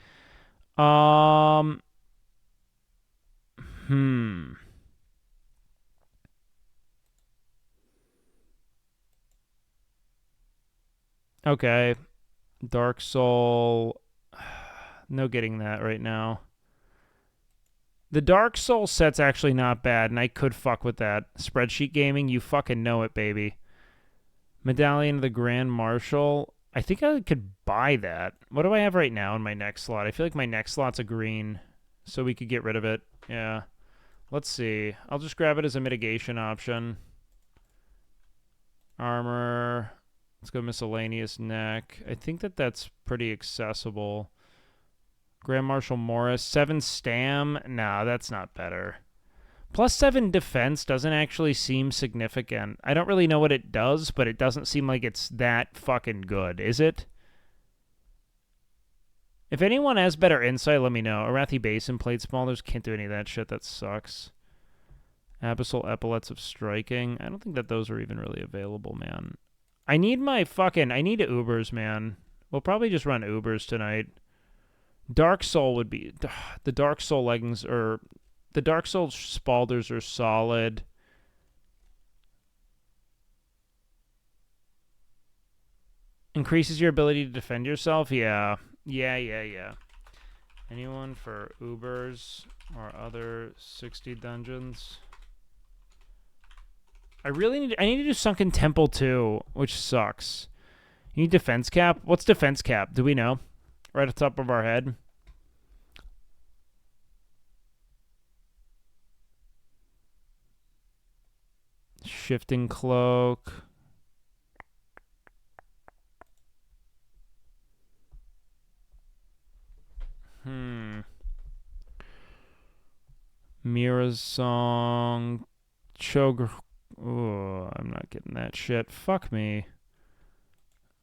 Okay. Dark Soul. No getting that right now. The Dark Soul set's actually not bad, and I could fuck with that. Spreadsheet Gaming, you fucking know it, baby. Medallion of the Grand Marshal. I think I could buy that. What do I have right now in my next slot? I feel like my next slot's a green, so we could get rid of it. Yeah. Let's see. I'll just grab it as a mitigation option. Armor. Let's go miscellaneous neck. I think that's pretty accessible. Grand Marshal Morris. 7 stam. Nah, that's not better. +7 defense doesn't actually seem significant. I don't really know what it does, but it doesn't seem like it's that fucking good, is it? If anyone has better insight, let me know. Arathi Basin Plate Smallers can't do any of that shit. That sucks. Abyssal Epaulets of Striking. I don't think that those are even really available, man. I need Ubers, man. We'll probably just run Ubers tonight. Dark Soul would be... The Dark Soul leggings are... The Dark Soul Spalders are solid. Increases your ability to defend yourself? Yeah. Yeah. Anyone for Ubers or other 60 dungeons? I need to do Sunken Temple too, which sucks. You need defense cap? What's defense cap? Do we know? Right at the top of our head. Shifting Cloak. Mira's Song. Choker. Oh, I'm not getting that shit. Fuck me.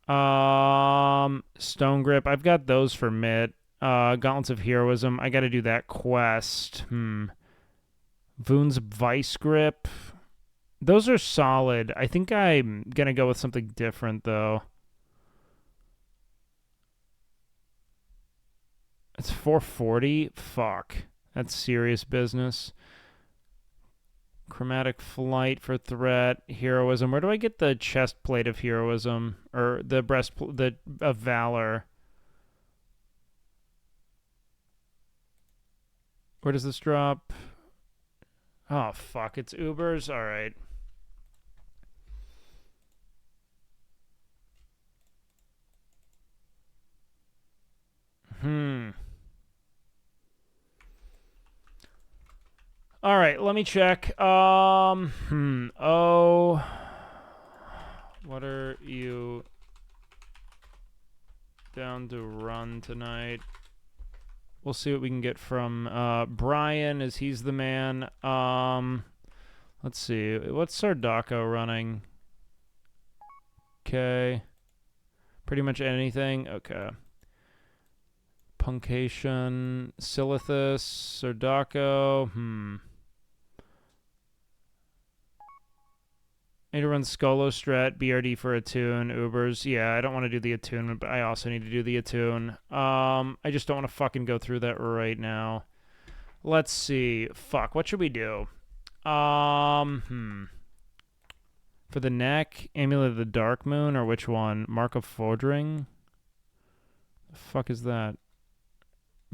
Stone Grip. I've got those for mid. Gauntlets of Heroism. I gotta do that quest. Voon's Vice Grip. Those are solid. I think I'm gonna go with something different, though. It's 440? Fuck. That's serious business. Chromatic Flight for threat. Heroism. Where do I get the chest plate of Heroism? Or the breastplate of Valor? Where does this drop? Oh, fuck. It's Ubers? Alright. All right, let me check. Oh, what are you down to run tonight? We'll see what we can get from Brian, as he's the man. Let's see. What's Sardako running? Okay. Pretty much anything. Okay. Punctation, Silithus, Sardako. Need to run Skolo Strat, BRD for Attune, Ubers. Yeah, I don't want to do the Attune, but I also need to do the Attune. I just don't want to fucking go through that right now. Let's see. Fuck, what should we do? For the neck, Amulet of the Dark Moon, or which one? Mark of Fordring? The fuck is that?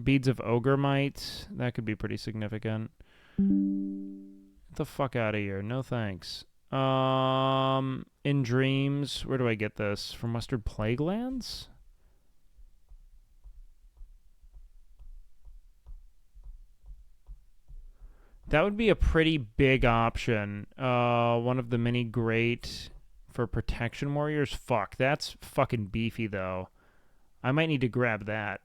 Beads of Ogre Might? That could be pretty significant. Get the fuck out of here. No thanks. In Dreams, where do I get this? From Mustard Plaguelands? That would be a pretty big option. One of the mini great for Protection Warriors. Fuck, that's fucking beefy though. I might need to grab that.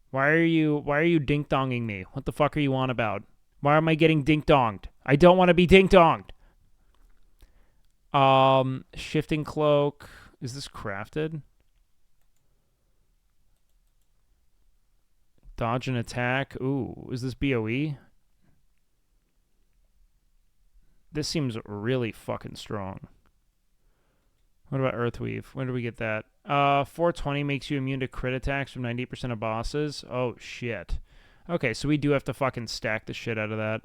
Why are you dink-donging me? What the fuck are you on about? Why am I getting dink-donged? I don't want to be dink-donged. Shifting Cloak. Is this crafted? Dodge and attack. Ooh, is this BOE? This seems really fucking strong. What about Earthweave? When do we get that? 420 makes you immune to crit attacks from 90% of bosses. Oh, shit. Okay, so we do have to fucking stack the shit out of that.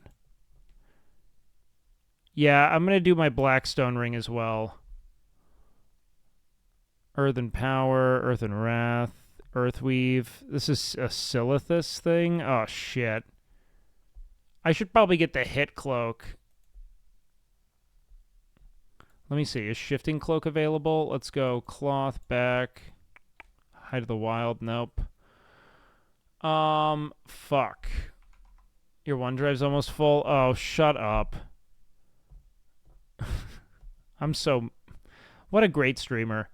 Yeah, I'm going to do my Blackstone ring as well. Earth and Power, Earth and Wrath, Earthweave. This is a Silithus thing? Oh, shit. I should probably get the Hit Cloak. Let me see. Is Shifting Cloak available? Let's go. Cloth, back. Height of the Wild. Nope. Fuck. Your OneDrive's almost full. Oh, shut up. I'm so... What a great streamer.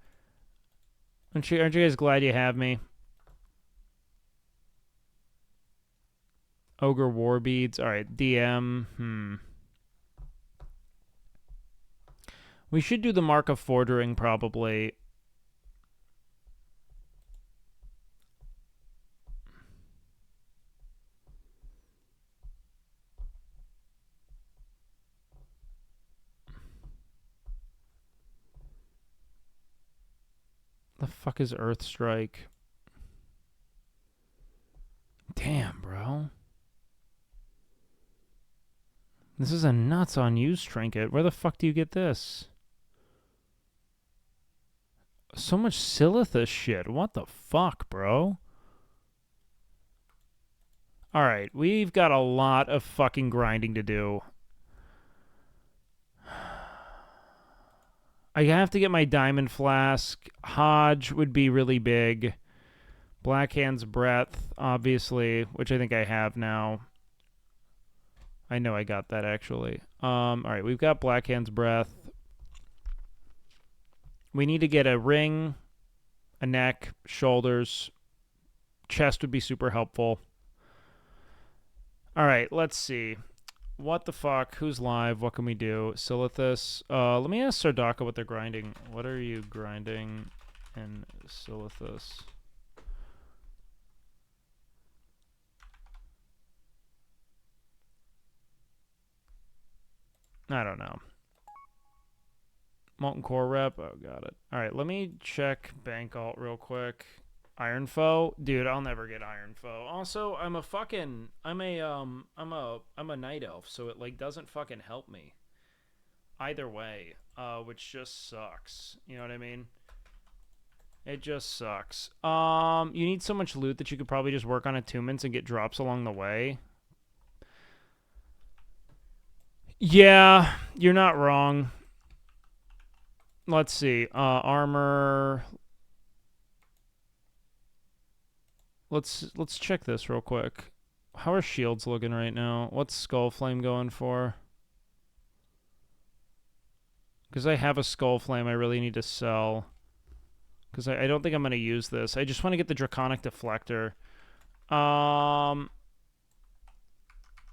Aren't you guys glad you have me? Ogre War Beads. Alright, DM. We should do the Mark of Fordring, probably. The fuck is Earth Strike? Damn, bro. This is a nuts on use trinket. Where the fuck do you get this? So much Silithus shit. What the fuck, bro? Alright, we've got a lot of fucking grinding to do. I have to get my Diamond Flask. Hodge would be really big. Blackhand's Breath, obviously, which I think I have now. I know I got that, actually. Alright, we've got Blackhand's Breath. We need to get a ring, a neck, shoulders. Chest would be super helpful. Alright, let's see. What the fuck? Who's live? What can we do? Silithus. Let me ask Sardaka what they're grinding. What are you grinding in Silithus? I don't know. Molten Core rep. Oh, got it. All right, let me check Bank Alt real quick. Iron Foe, dude. I'll never get Iron Foe. Also, I'm a night elf, so it like doesn't fucking help me. Either way, which just sucks. You know what I mean? It just sucks. You need so much loot that you could probably just work on attunements and get drops along the way. Yeah, you're not wrong. Let's see. Armor. Let's check this real quick. How are shields looking right now? What's Skull Flame going for? Because I have a Skull Flame I really need to sell. Because I don't think I'm going to use this. I just want to get the Draconic Deflector. Oh,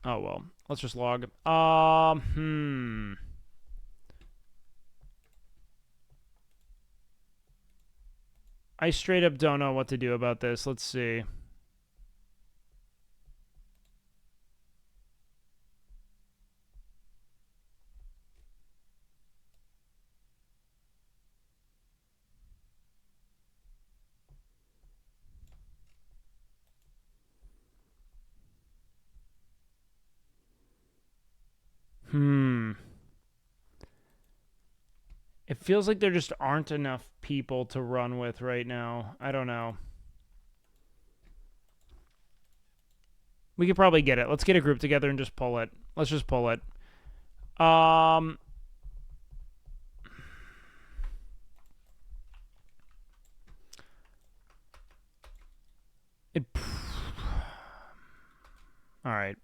well. Let's just log. I straight up don't know what to do about this. Let's see. It feels like there just aren't enough people to run with right now. I don't know. We could probably get it. Let's get a group together and just pull it. Let's just pull it. All right.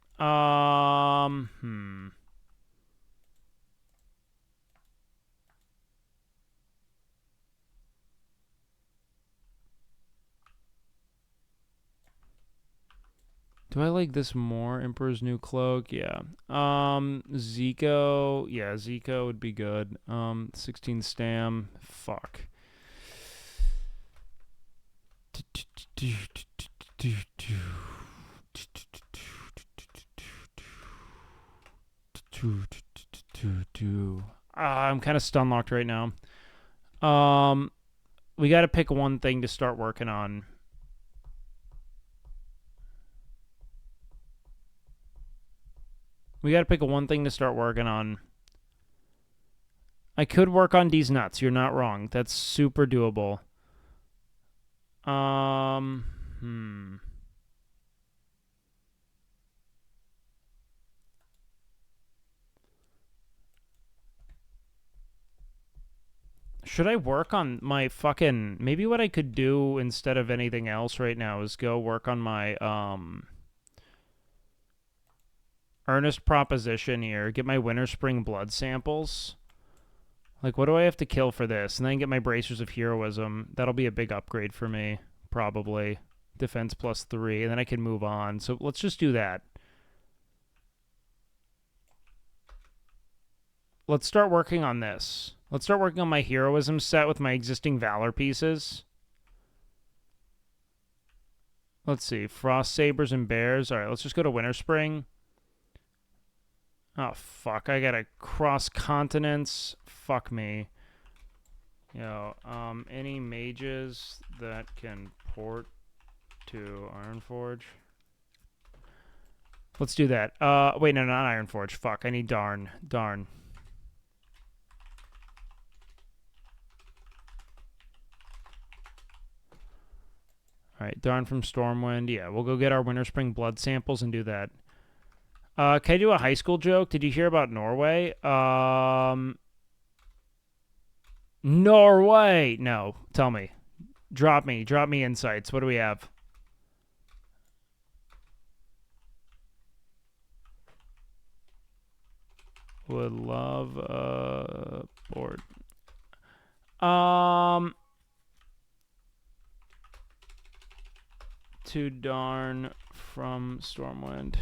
Do I like this more? Emperor's New Cloak? Yeah. Zico. Yeah, Zico would be good. 16 Stam. Fuck. I'm kind of stun locked right now. We got to pick one thing to start working on. We got to pick one thing to start working on. I could work on these nuts. You're not wrong. That's super doable. Should I work on my fucking... Maybe what I could do instead of anything else right now is go work on my, earnest proposition here. Get my Winter Spring blood samples. Like, what do I have to kill for this? And then get my Bracers of Heroism. That'll be a big upgrade for me, probably. Defense +3, and then I can move on. So let's just do that. Let's start working on this. Let's start working on my Heroism set with my existing Valor pieces. Let's see. Frost Sabers and Bears. Alright, let's just go to Winter Spring. Oh, fuck. I gotta cross continents. Fuck me. Yo, any mages that can port to Ironforge? Let's do that. Wait, no, not Ironforge. Fuck, I need Darn. Darn. Alright, Darn from Stormwind. Yeah, we'll go get our Winter Spring blood samples and do that. Can I do a high school joke? Did you hear about Norway? Norway! No, tell me. Drop me insights. What do we have? Would love a board. To Darn from Stormwind.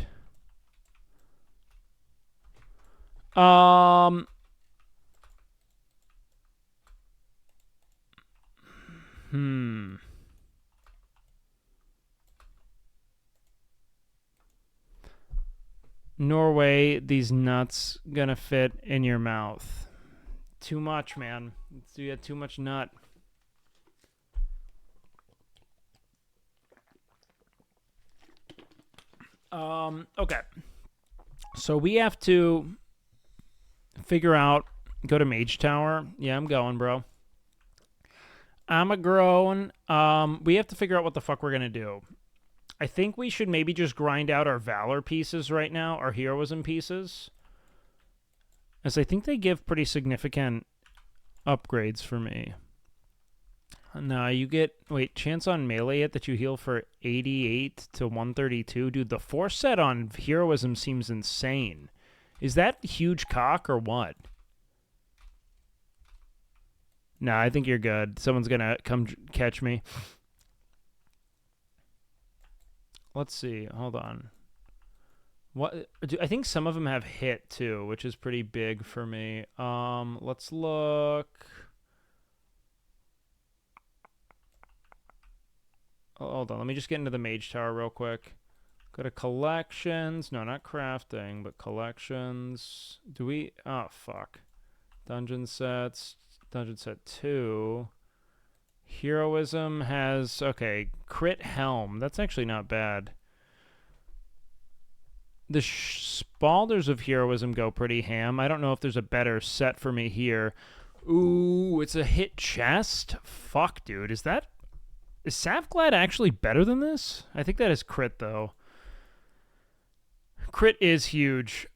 Norway, these nuts gonna fit in your mouth. Too much, man. You got too much nut. Okay. So we have to figure out, go to Mage Tower. Yeah, I'm going, bro. I'm a-growing. We have to figure out what the fuck we're gonna do. I think we should maybe just grind out our Valor pieces right now, our Heroism pieces. As I think they give pretty significant upgrades for me. No, you get... Wait, chance on melee hit that you heal for 88 to 132? Dude, the force set on heroism seems insane. Is that huge cock or what? No, I think you're good. Someone's gonna come catch me. Let's see. Hold on. What? I think some of them have hit too, which is pretty big for me. Let's look. Oh, hold on. Let me just get into the mage tower real quick. Go to collections. No, not crafting, but collections. Do we? Oh, fuck. Dungeon sets. Dungeon set 2. Heroism has, okay, crit helm. That's actually not bad. The Spalders of Heroism go pretty ham. I don't know if there's a better set for me here. Ooh, it's a hit chest? Fuck, dude. Is Savglad actually better than this? I think that is crit, though. Crit is huge.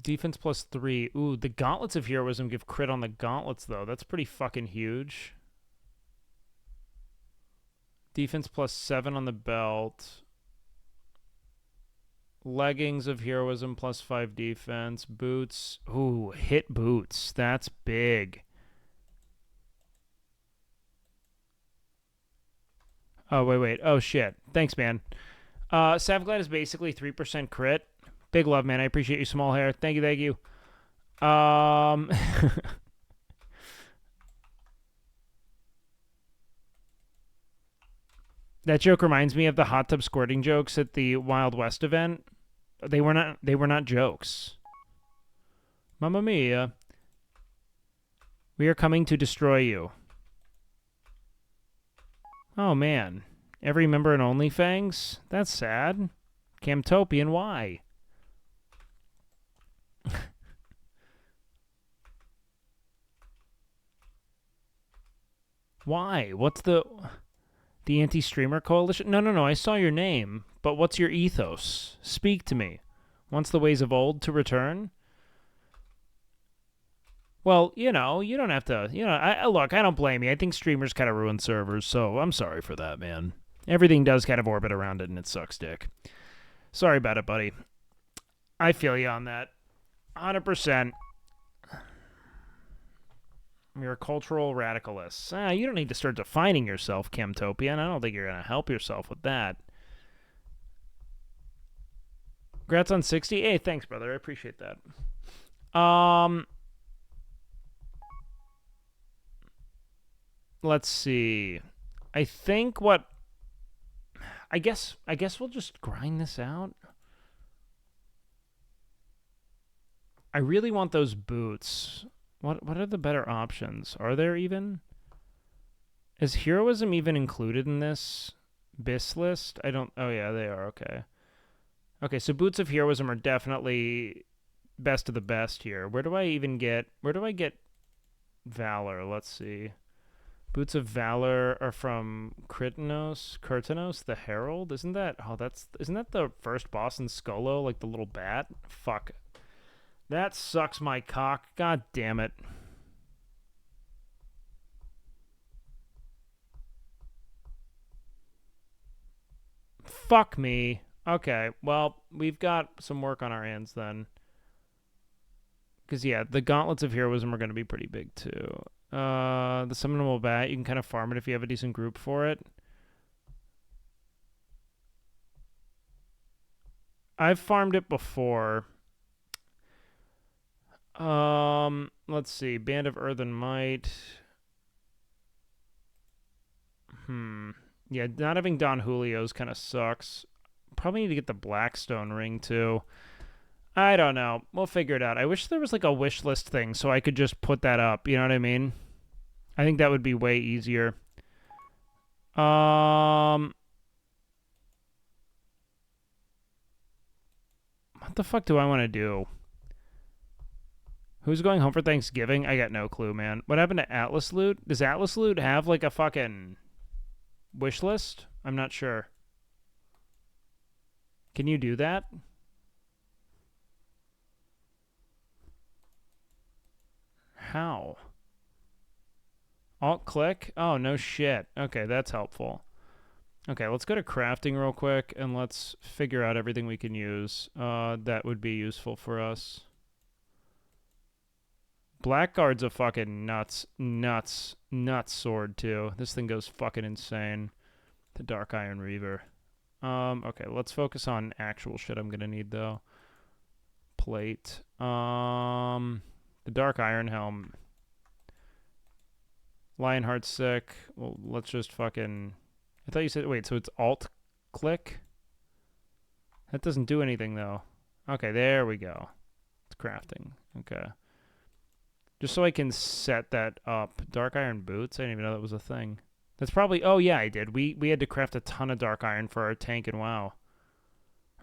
Defense plus 3. Ooh, the Gauntlets of Heroism give crit on the Gauntlets, though. That's pretty fucking huge. Defense plus 7 on the belt. Leggings of Heroism plus 5 defense. Boots. Ooh, hit boots. That's big. Oh, wait. Oh, shit. Thanks, man. Savglad is basically 3% crit. Big love, man. I appreciate you, small hair. Thank you. That joke reminds me of the hot tub squirting jokes at the Wild West event. They were not jokes. Mamma mia. We are coming to destroy you. Oh, man. Every member in OnlyFangs? That's sad. Camtopian, why? Why? What's the anti-streamer coalition? No. I saw your name, but what's your ethos? Speak to me. Wants the ways of old to return? Well, you don't have to. Look, I don't blame you. I think streamers kind of ruin servers, so I'm sorry for that, man. Everything does kind of orbit around it, and it sucks dick. Sorry about it, buddy. I feel you on that. 100%. You're a cultural radicalist. You don't need to start defining yourself, Camtopian. I don't think you're going to help yourself with that. Congrats on 60. Hey, thanks, brother. I appreciate that. Let's see. I think what... I guess we'll just grind this out. I really want those boots. What are the better options? Are there even? Is heroism even included in this BIS list? I don't... Oh, yeah, they are. Okay. Okay, so boots of heroism are definitely best of the best here. Where do I get valor? Let's see. Boots of valor are from Kurtanos, the Herald. Isn't that the first boss in Skolo, like the little bat? Fuck. That sucks my cock. God damn it. Fuck me. Okay, well, we've got some work on our hands then. Because, yeah, the Gauntlets of Heroism are going to be pretty big, too. The Summonable Bat, you can kind of farm it if you have a decent group for it. I've farmed it before. Let's see. Band of Earthen Might. Yeah, not having Don Julio's kind of sucks. Probably need to get the Blackstone ring, too. I don't know. We'll figure it out. I wish there was like a wish list thing so I could just put that up. You know what I mean? I think that would be way easier. What the fuck do I want to do? Who's going home for Thanksgiving? I got no clue, man. What happened to Atlas Loot? Does Atlas Loot have like a fucking wish list? I'm not sure. Can you do that? How? Alt-click? Oh, no shit. Okay, that's helpful. Okay, let's go to crafting real quick, and let's figure out everything we can use. That would be useful for us. Blackguard's a fucking nuts sword, too. This thing goes fucking insane. The Dark Iron Reaver. Okay, let's focus on actual shit I'm gonna need, though. Plate. The Dark Iron Helm. Lionheart's sick. Well, let's just fucking... I thought you said... Wait, so it's alt-click? That doesn't do anything, though. Okay, there we go. It's crafting. Okay. Just so I can set that up. Dark Iron Boots? I didn't even know that was a thing. That's probably... Oh, yeah, I did. We had to craft a ton of Dark Iron for our tank in WoW.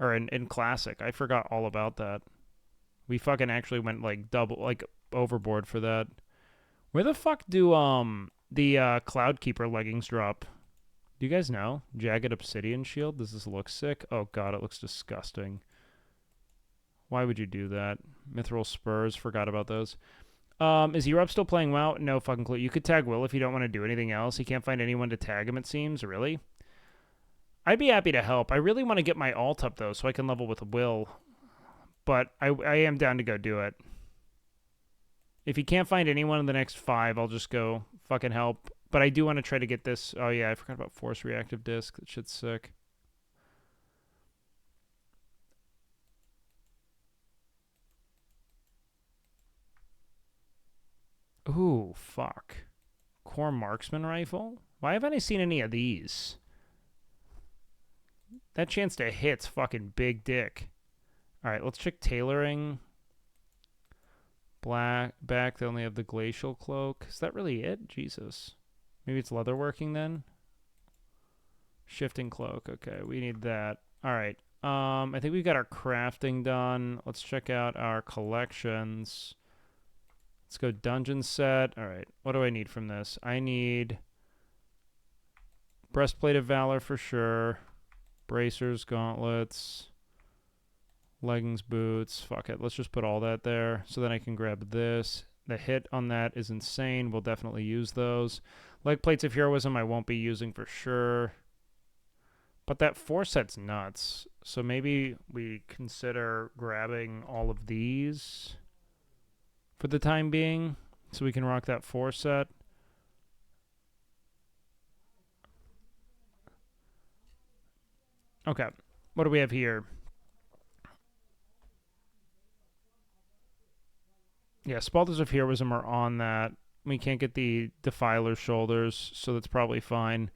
Or in Classic. I forgot all about that. We fucking actually went, like, overboard for that. Where the fuck do, the, Cloudkeeper leggings drop? Do you guys know? Jagged Obsidian Shield? Does this look sick? Oh, God, it looks disgusting. Why would you do that? Mithril Spurs, forgot about those. Is Europe still playing WoW? No fucking clue. You could tag Will if you don't want to do anything else. He can't find anyone to tag him, it seems. Really? I'd be happy to help. I really want to get my alt up, though, so I can level with Will. But I am down to go do it. If he can't find anyone in the next 5, I'll just go fucking help. But I do want to try to get this... Oh, yeah, I forgot about Force Reactive Disc. That shit's sick. Ooh, fuck. Core Marksman Rifle? Why haven't I seen any of these? That chance to hit's fucking big dick. Alright, let's check tailoring. Back, they only have the glacial cloak. Is that really it? Jesus. Maybe it's leatherworking then? Shifting cloak. Okay, we need that. Alright. I think we've got our crafting done. Let's check out our collections. Let's go dungeon set. Alright, what do I need from this? I need Breastplate of Valor for sure. Bracers, gauntlets, leggings, boots. Fuck it. Let's just put all that there so then I can grab this. The hit on that is insane. We'll definitely use those. Leg plates of heroism I won't be using for sure. But that 4 set's nuts. So maybe we consider grabbing all of these for the time being so we can rock that 4 set. Okay, what do we have here? Yeah, Spalders of Heroism are on that. We can't get the Defiler's Shoulders, so that's probably fine.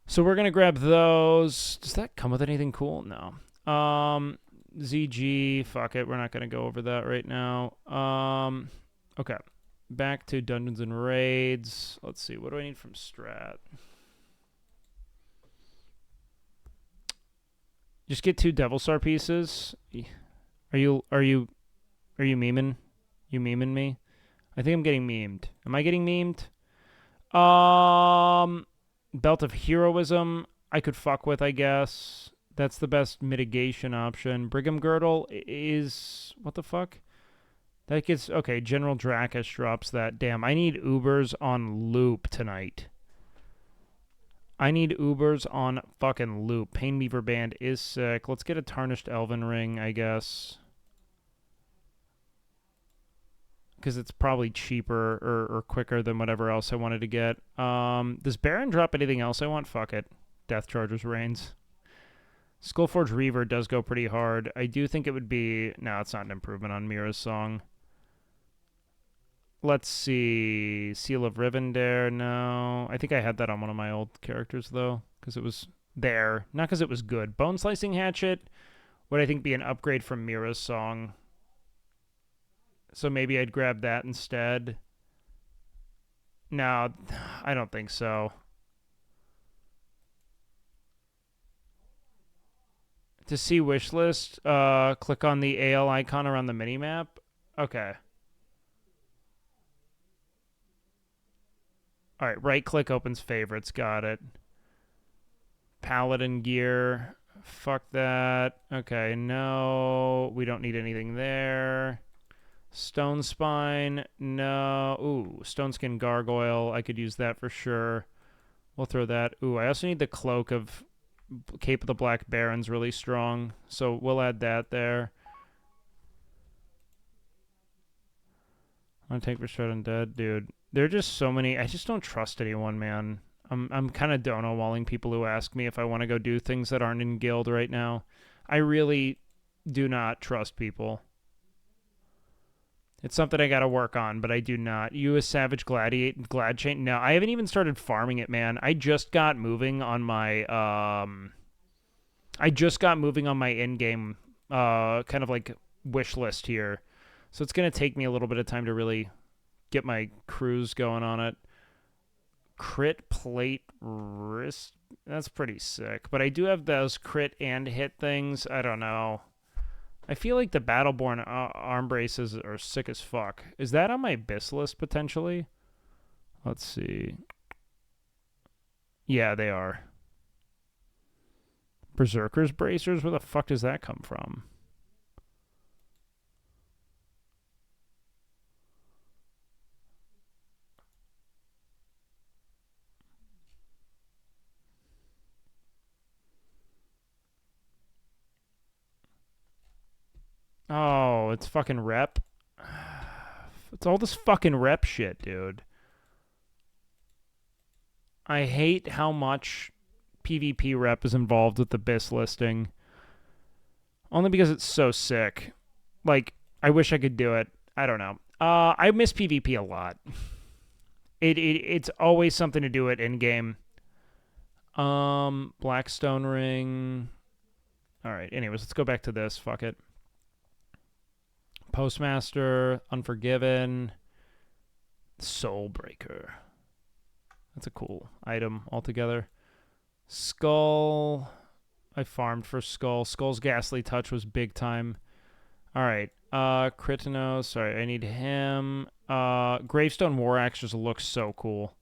So we're going to grab those. Does that come with anything cool? No. ZG, fuck it, we're not going to go over that right now. Okay, back to Dungeons and Raids. Let's see, what do I need from Strat? Just get 2 Devil Star pieces. Are you memeing? You memeing me? I think I'm getting memed. Am I getting memed? Belt of Heroism I could fuck with, I guess. That's the best mitigation option. Brigham Girdle is... What the fuck? That gets... Okay, General Drakus drops that. Damn, I need Ubers on loop tonight. I need Ubers on fucking loop. Pain Beaver Band is sick. Let's get a Tarnished Elven Ring, I guess. Because it's probably cheaper or quicker than whatever else I wanted to get. Does Baron drop anything else I want? Fuck it. Death Charger's Reigns. Skullforge Reaver does go pretty hard. I do think it would be... No, it's not an improvement on Mira's song. Let's see. Seal of Rivendare, no. I think I had that on one of my old characters, though, because it was there. Not because it was good. Bone Slicing Hatchet would, I think, be an upgrade from Mira's song. So maybe I'd grab that instead. No, I don't think so. To see wish list, click on the AL icon around the minimap. Okay. Alright, right-click opens favorites. Got it. Paladin gear. Fuck that. Okay, no. We don't need anything there. Stone Spine, no. Ooh, Stone Skin Gargoyle. I could use that for sure. We'll throw that. Ooh, I also need the Cloak of Cape of the Black Baron's really strong, so we'll add that there. I'm gonna take Restored Undead, dude. There are just so many. I just don't trust anyone, man. I'm kind of dono-walling people who ask me if I want to go do things that aren't in guild right now. I really do not trust people. It's something I gotta work on, but I do not. You a Savage Glad Chain? No, I haven't even started farming it, man. I just got moving on my in-game kind of like wish list here. So it's gonna take me a little bit of time to really get my cruise going on it. Crit plate wrist. That's pretty sick. But I do have those crit and hit things. I don't know. I feel like the Battleborn arm braces are sick as fuck. Is that on my BIS list potentially? Let's see. Yeah, they are. Berserker's bracers? Where the fuck does that come from? Oh, it's fucking rep. It's all this fucking rep shit, dude. I hate how much PvP rep is involved with the BIS listing. Only because it's so sick. Like, I wish I could do it. I don't know. I miss PvP a lot. It's always something to do it in-game. Blackstone Ring. Alright, anyways, let's go back to this. Fuck it. Postmaster, Unforgiven, Soulbreaker. That's a cool item altogether. Skull. I farmed for Skull. Skull's Ghastly Touch was big time. Alright. Critinos. Sorry, I need him. Gravestone War Axe just looks so cool.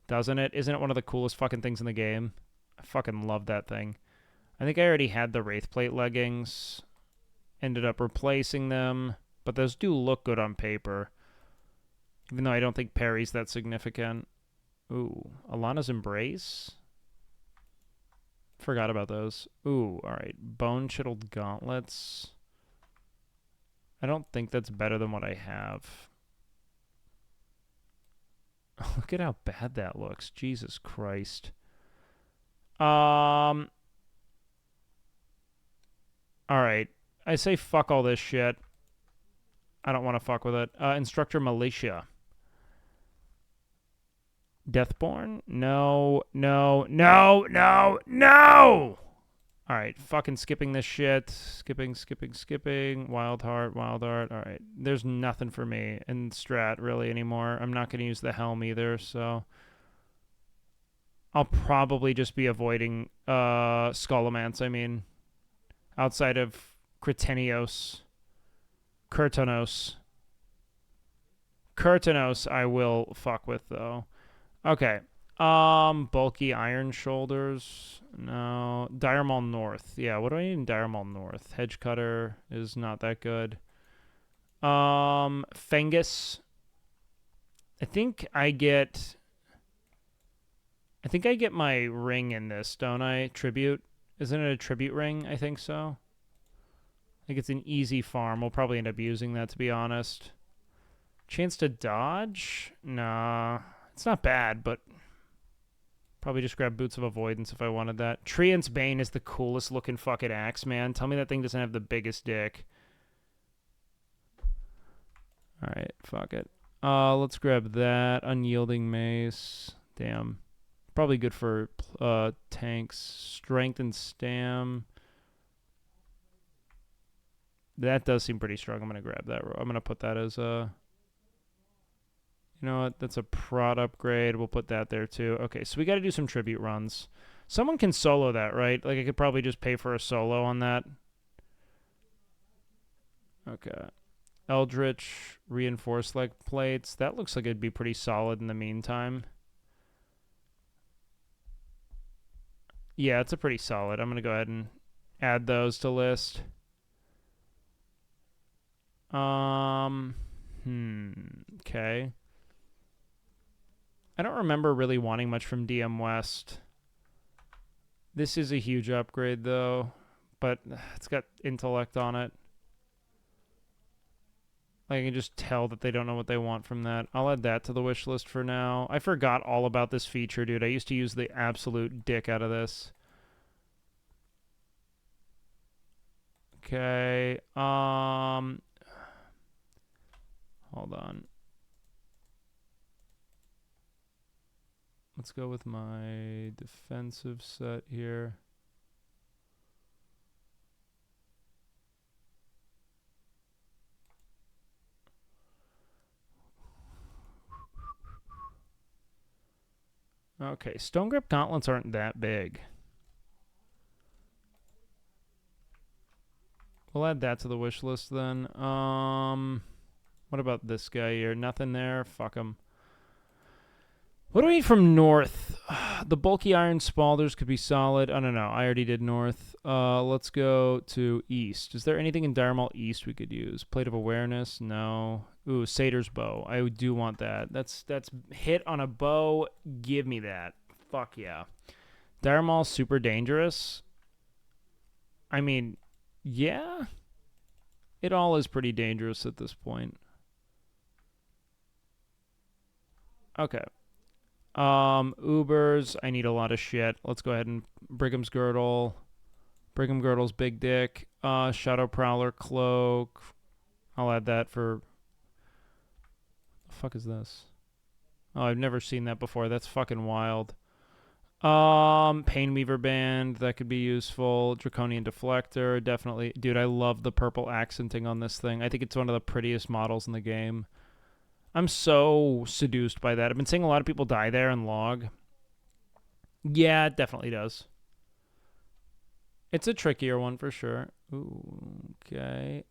Doesn't it? Isn't it one of the coolest fucking things in the game? I fucking love that thing. I think I already had the Wraithplate leggings. Ended up replacing them. But those do look good on paper. Even though I don't think parry's that significant. Ooh. Alana's Embrace? Forgot about those. Ooh, alright. Bone Chittled Gauntlets. I don't think that's better than what I have. Look at how bad that looks. Jesus Christ. Alright. I say fuck all this shit. I don't want to fuck with it. Instructor Militia. Deathborn? No, no, no, no, no! Alright, fucking skipping this shit. Skipping. Wild Heart. Alright, there's nothing for me in Strat, really, anymore. I'm not going to use the Helm either, so... I'll probably just be avoiding Skullomance, I mean. Outside of Cretenios. Kurtonos, I will fuck with, though. Okay. Bulky Iron Shoulders. No. Dire Maul North. Yeah, what do I need in Dire Maul North? Hedge Cutter is not that good. Fengus. I think I get my ring in this, don't I? Tribute. Isn't it a tribute ring? I think so. I think it's an easy farm. We'll probably end up using that, to be honest. Chance to dodge? Nah. It's not bad, but... Probably just grab Boots of Avoidance if I wanted that. Treant's Bane is the coolest looking fucking axe, man. Tell me that thing doesn't have the biggest dick. Alright, fuck it. Let's grab that. Unyielding Mace. Damn. Probably good for tanks. Strength and Stam. That does seem pretty strong. I'm going to grab that. I'm going to put that as a... You know what? That's a prod upgrade. We'll put that there too. Okay, so we got to do some tribute runs. Someone can solo that, right? Like, I could probably just pay for a solo on that. Okay. Eldritch, reinforced leg plates. That looks like it'd be pretty solid in the meantime. Yeah, it's a pretty solid. I'm going to go ahead and add those to list. Okay. I don't remember really wanting much from DM West. This is a huge upgrade, though, but it's got intellect on it. I can just tell that they don't know what they want from that. I'll add that to the wish list for now. I forgot all about this feature, dude. I used to use the absolute dick out of this. Okay. Hold on. Let's go with my defensive set here. Okay, Stone Grip Gauntlets aren't that big. We'll add that to the wish list then. What about this guy here? Nothing there. Fuck him. What do we need from north? The bulky iron spalders could be solid. I don't know. I already did north. Let's go to east. Is there anything in Dire Maul East we could use? Plate of Awareness? No. Ooh, Satyr's Bow. I do want that. That's hit on a bow. Give me that. Fuck yeah. Dire Maul's super dangerous. I mean, yeah. It all is pretty dangerous at this point. Okay. Ubers, I need a lot of shit. Let's go ahead and Brigham's Girdle. Brigham Girdle's big dick. Shadow Prowler Cloak. I'll add that for... What the fuck is this? Oh, I've never seen that before. That's fucking wild. Painweaver Band, that could be useful. Draconian Deflector, definitely. Dude, I love the purple accenting on this thing. I think it's one of the prettiest models in the game. I'm so seduced by that. I've been seeing a lot of people die there and log. Yeah, it definitely does. It's a trickier one for sure. Ooh, okay.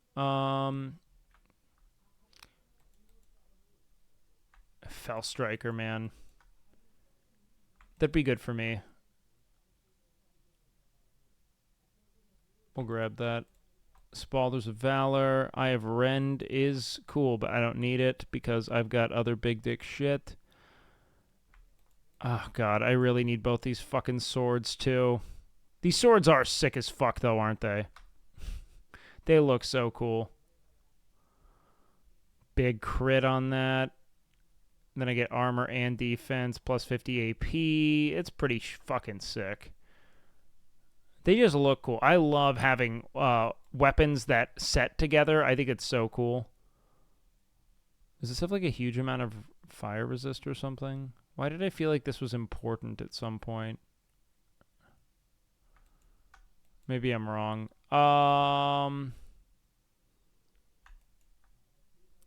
Fell Striker, man. That'd be good for me. We'll grab that. Spalders of Valor. I have Rend is cool, but I don't need it because I've got other big dick shit. Oh, God. I really need both these fucking swords, too. These swords are sick as fuck, though, aren't they? They look so cool. Big crit on that. Then I get armor and defense plus 50 AP. It's pretty fucking sick. They just look cool. I love having weapons that set together. I think it's so cool. Does this have like a huge amount of fire resist or something? Why did I feel like this was important at some point? Maybe I'm wrong.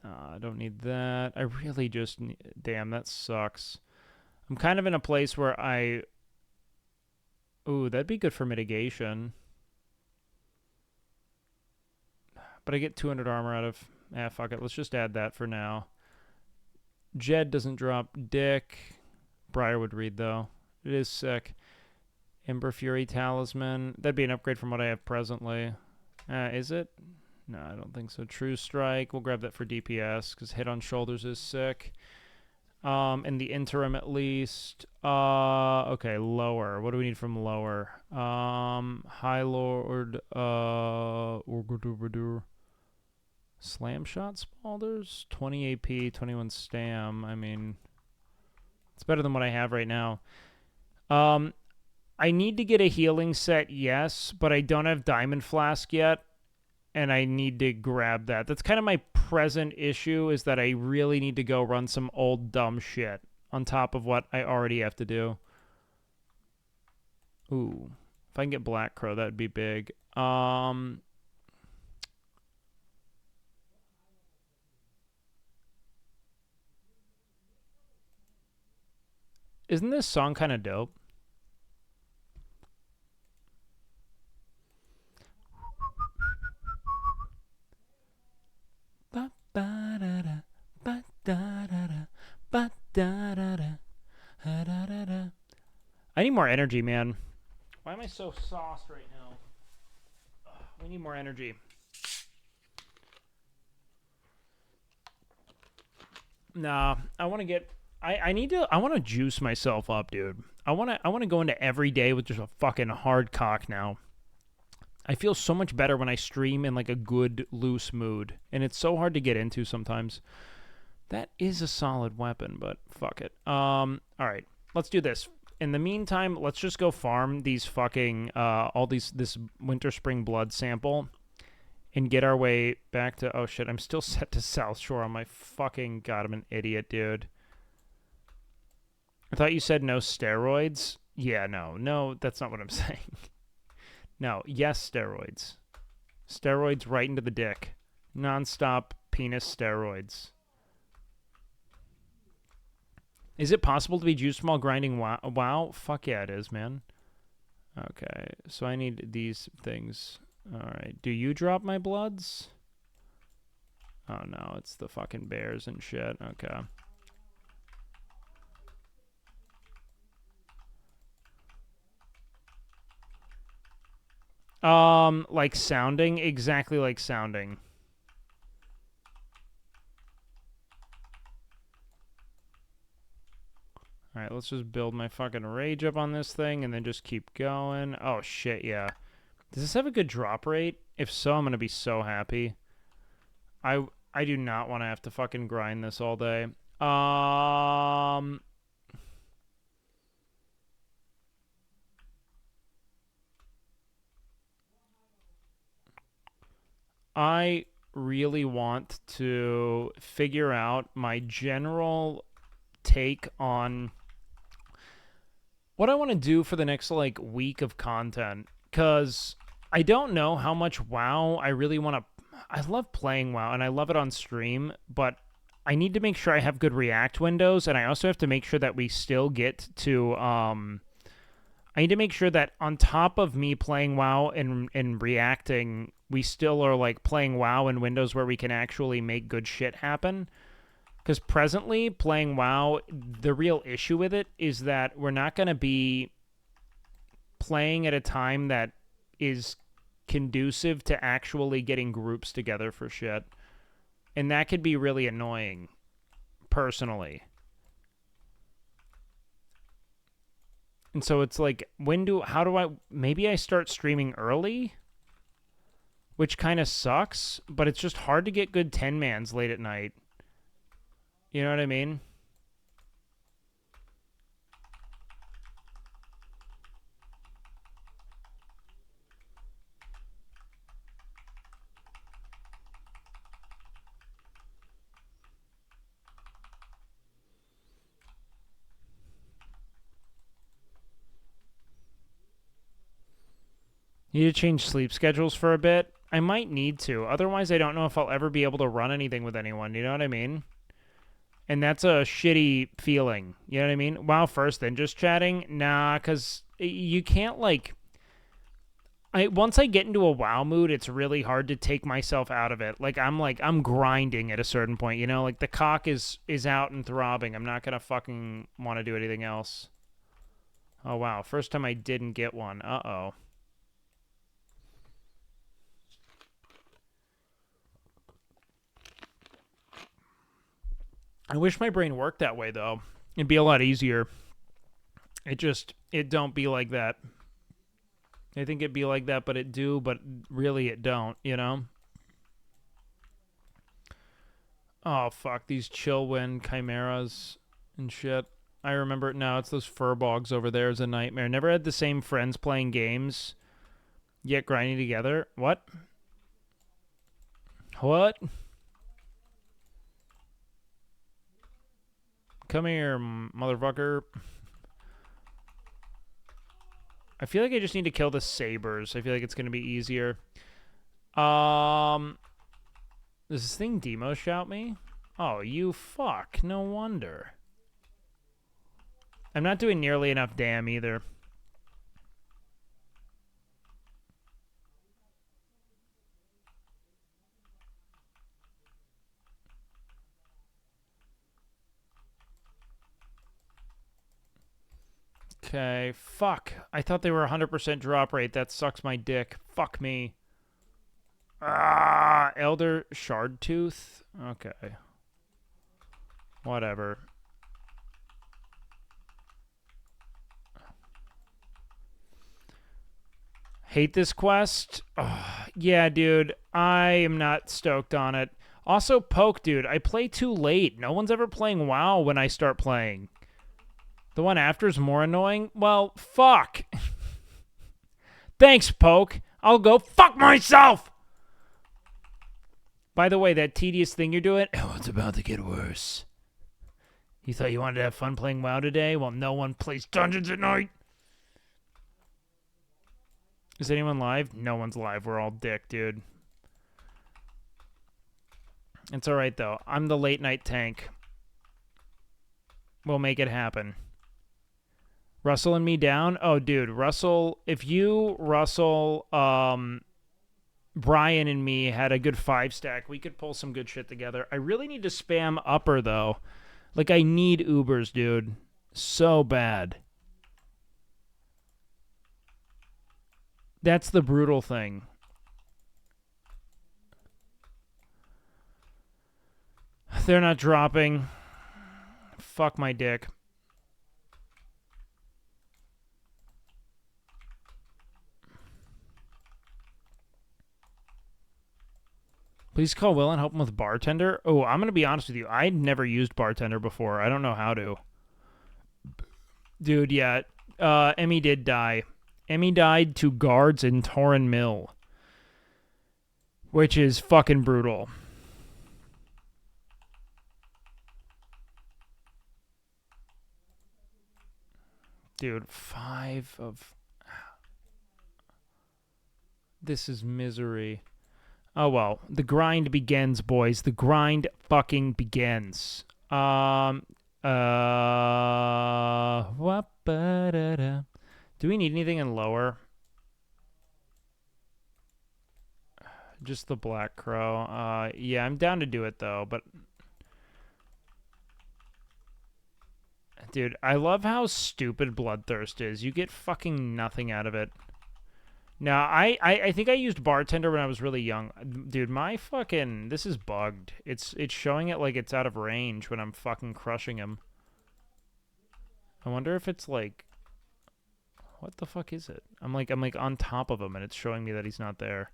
I don't need that. I really just need... Damn, that sucks. I'm kind of in a place where I... Ooh, that'd be good for mitigation. But I get 200 armor out of... fuck it. Let's just add that for now. Jed doesn't drop dick. Briar would read, though. It is sick. Ember Fury Talisman. That'd be an upgrade from what I have presently. Is it? No, I don't think so. True Strike. We'll grab that for DPS, because hit on shoulders is sick. In the interim, at least. Okay, lower. What do we need from lower? High Lord. Slam Shot Spalders? 20 AP, 21 Stam. I mean, it's better than what I have right now. I need to get a healing set, yes, but I don't have Diamond Flask yet. And I need to grab that. That's kind of my present issue, is that I really need to go run some old dumb shit on top of what I already have to do. Ooh. If I can get Black Crow, that would be big. Isn't this song kind of dope? I need more energy, man. Why am I so sauced right now? We need more energy. Nah, I want to get. I need to. I want to juice myself up, dude. I want to go into every day with just a fucking hard cock now. I feel so much better when I stream in like a good loose mood, and it's so hard to get into sometimes. That is a solid weapon, but fuck it. All right, let's do this. In the meantime, let's just go farm these fucking this winter spring blood sample, and get our way back to. Oh shit, I'm still set to South Shore on my fucking god. I'm an idiot, dude. I thought you said no steroids. Yeah, no, that's not what I'm saying. No, yes, steroids. Steroids right into the dick. Non-stop penis steroids. Is it possible to be juiced while grinding WoW? WoW? Fuck yeah, it is, man. Okay, so I need these things. Alright, do you drop my bloods? Oh no, it's the fucking bears and shit. Okay. Like sounding? Exactly like sounding. Alright, let's just build my fucking rage up on this thing and then just keep going. Oh shit, yeah. Does this have a good drop rate? If so, I'm gonna be so happy. I do not want to have to fucking grind this all day. I really want to figure out my general take on what I want to do for the next, like, week of content. Because I don't know how much WoW I really want to... I love playing WoW, and I love it on stream, but I need to make sure I have good react windows, and I also have to make sure that we still get to... I need to make sure that on top of me playing WoW and reacting, we still are, like, playing WoW in windows where we can actually make good shit happen. Because presently, playing WoW, the real issue with it is that we're not going to be playing at a time that is conducive to actually getting groups together for shit. And that could be really annoying, personally. And so it's like, maybe I start streaming early? Which kind of sucks, but it's just hard to get good 10-mans late at night. You know what I mean? Need to change sleep schedules for a bit? I might need to. Otherwise, I don't know if I'll ever be able to run anything with anyone. You know what I mean? And that's a shitty feeling. You know what I mean? WoW first, then just chatting? Nah, because you can't, like... once I get into a WoW mood, it's really hard to take myself out of it. I'm grinding at a certain point, you know? Like, the cock is out and throbbing. I'm not gonna fucking want to do anything else. Oh, wow. First time I didn't get one. Uh-oh. I wish my brain worked that way, though. It'd be a lot easier. It don't be like that. I think it'd be like that, but it do, but really it don't, you know? Oh, fuck, these Chillwind chimeras and shit. I remember, no, it's those furbogs over there is a nightmare. Never had the same friends playing games, yet grinding together. What? What? Come here, motherfucker. I feel like I just need to kill the sabers. I feel like it's going to be easier. Does this thing demo shout me? Oh, you fuck. No wonder. I'm not doing nearly enough damn either. Okay, fuck. I thought they were 100% drop rate. That sucks my dick. Fuck me. Ah, Elder Shardtooth? Okay. Whatever. Hate this quest? Oh, yeah, dude. I am not stoked on it. Also, Poke, dude. I play too late. No one's ever playing WoW when I start playing. The one after is more annoying? Well, fuck. Thanks, Poke. I'll go fuck myself! By the way, that tedious thing you're doing, oh, it's about to get worse. You thought you wanted to have fun playing WoW today? Well, no one plays Dungeons at night. Is anyone live? No one's live. We're all dick, dude. It's alright, though. I'm the late night tank. We'll make it happen. Russell and me down? Oh, dude. Russell, if you, Russell, Brian and me had a good 5-stack, we could pull some good shit together. I really need to spam upper, though. Like, I need Ubers, dude. So bad. That's the brutal thing. They're not dropping. Fuck my dick. Please call Will and help him with bartender. Oh, I'm going to be honest with you. I never used bartender before. I don't know how to. Dude, yeah. Emmy did die. Emmy died to guards in Torrin Mill. Which is fucking brutal. Dude, 5 of... This is misery. Oh, well. The grind begins, boys. The grind fucking begins. Do we need anything in lower? Just the Black Crow. Yeah, I'm down to do it, though, but... Dude, I love how stupid Bloodthirst is. You get fucking nothing out of it. No, I think I used bartender when I was really young. Dude, my fucking... This is bugged. It's showing it like it's out of range when I'm fucking crushing him. I wonder if it's like... What the fuck is it? I'm like on top of him and it's showing me that he's not there.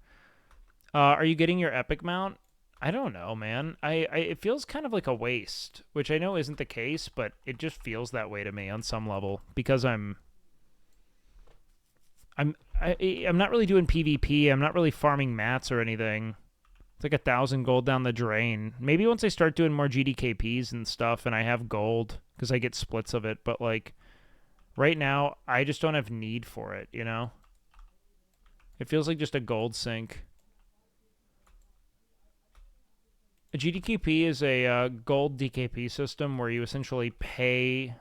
Are you getting your epic mount? I don't know, man. It feels kind of like a waste, which I know isn't the case, but it just feels that way to me on some level because I'm not really doing PvP. I'm not really farming mats or anything. It's like 1,000 gold down the drain. Maybe once I start doing more GDKPs and stuff and I have gold because I get splits of it. But like right now, I just don't have need for it, you know? It feels like just a gold sink. A GDKP is a gold DKP system where you essentially pay...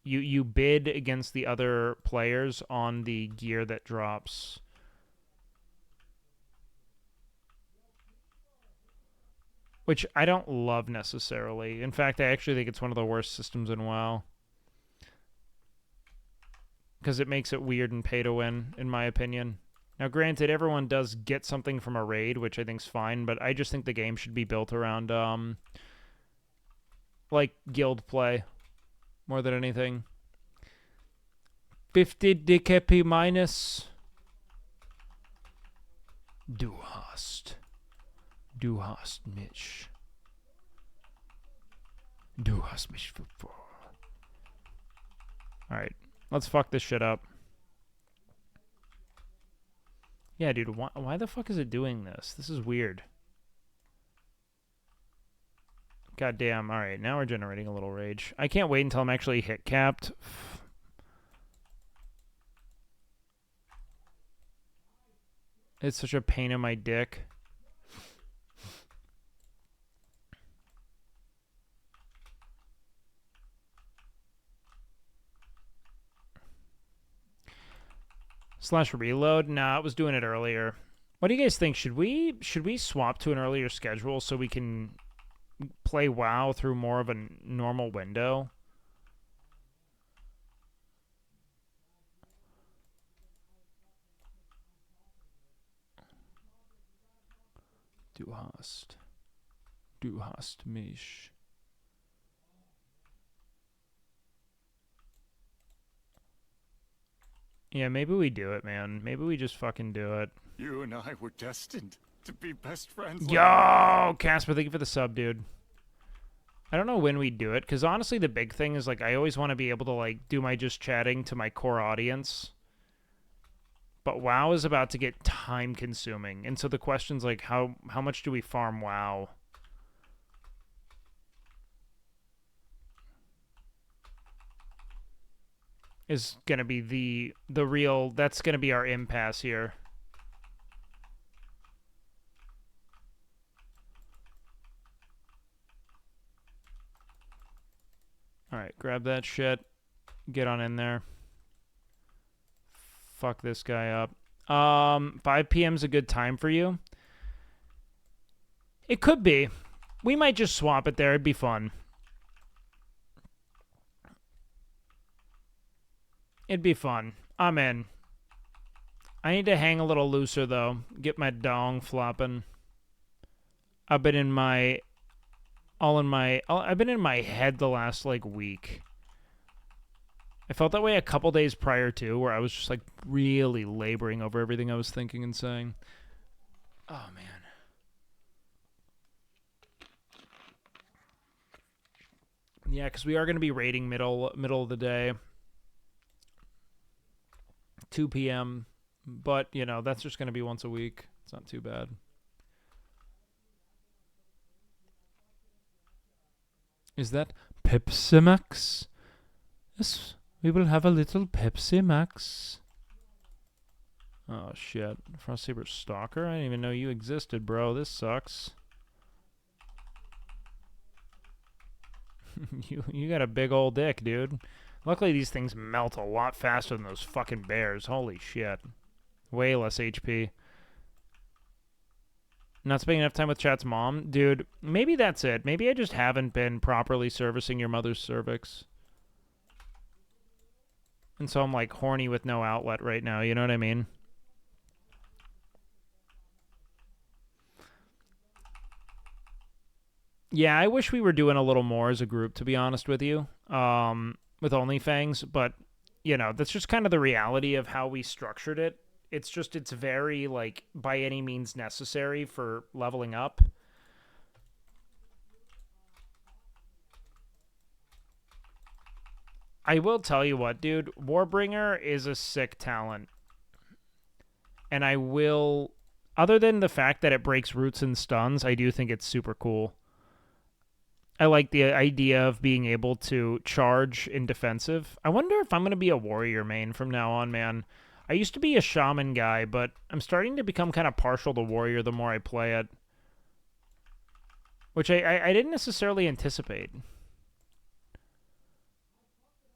You bid against the other players on the gear that drops. Which I don't love necessarily. In fact, I actually think it's one of the worst systems in WoW. Because it makes it weird and pay to win, in my opinion. Now, granted, everyone does get something from a raid, which I think's fine, but I just think the game should be built around, like, guild play. More than anything. 50 DKP minus. Du hast. Du hast mich. Du hast mich verloren. Alright. Let's fuck this shit up. Yeah, dude. Why the fuck is it doing this? This is weird. God damn. Alright, now we're generating a little rage. I can't wait until I'm actually hit capped. It's such a pain in my dick. / reload? Nah, I was doing it earlier. What do you guys think? Should we swap to an earlier schedule so we can play WoW through more of a normal window? Du hast mich. Yeah, maybe we do it, man. Maybe we just fucking do it. You and I were destined to be best friends. Yo, Casper, thank you for the sub, dude. I don't know when we do it, because honestly, the big thing is, like, I always want to be able to, like, do my just chatting to my core audience. But WoW is about to get time-consuming, and so the question's, like, how much do we farm WoW? Is gonna be the real, that's gonna be our impasse here. Alright, grab that shit. Get on in there. Fuck this guy up. 5 p.m.'s a good time for you? It could be. We might just swap it there. It'd be fun. It'd be fun. I'm in. I need to hang a little looser, though. Get my dong flopping. I've been in my... I've been in my head the last, like, week. I felt that way a couple days prior to, where I was just, like, really laboring over everything I was thinking and saying. Oh, man. Yeah, because we are going to be raiding middle of the day. 2 p.m. But, you know, that's just going to be once a week. It's not too bad. Is that Pepsi Max? Yes, we will have a little Pepsi Max. Oh, shit. Frost Saber Stalker? I didn't even know you existed, bro. This sucks. You got a big old dick, dude. Luckily, these things melt a lot faster than those fucking bears. Holy shit. Way less HP. Not spending enough time with chat's mom? Dude, maybe that's it. Maybe I just haven't been properly servicing your mother's cervix. And so I'm, like, horny with no outlet right now. You know what I mean? Yeah, I wish we were doing a little more as a group, to be honest with you. With OnlyFans, but, you know, that's just kind of the reality of how we structured it. It's just, it's very, like, by any means necessary for leveling up. I will tell you what, dude, Warbringer is a sick talent. And I will, other than the fact that it breaks roots and stuns, I do think it's super cool. I like the idea of being able to charge in defensive. I wonder if I'm going to be a warrior main from now on, man. I used to be a shaman guy, but I'm starting to become kind of partial to warrior the more I play it. Which I didn't necessarily anticipate.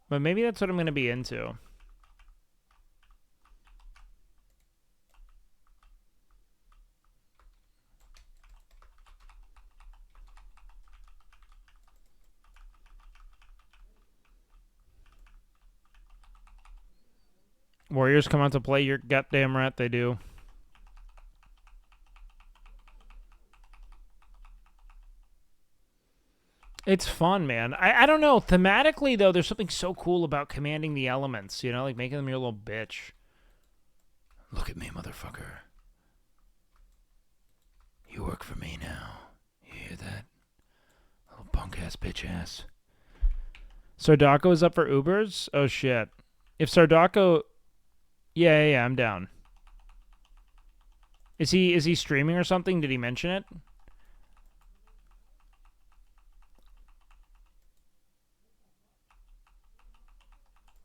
But maybe that's what I'm going to be into. Warriors come out to play, you're goddamn right they do. It's fun, man. I don't know. Thematically, though, there's something so cool about commanding the elements, you know? Like making them your little bitch. Look at me, motherfucker. You work for me now. You hear that? Little punk-ass bitch-ass. Sardako is up for Ubers? Oh, shit. If Sardako... Yeah, I'm down. Is he streaming or something? Did he mention it?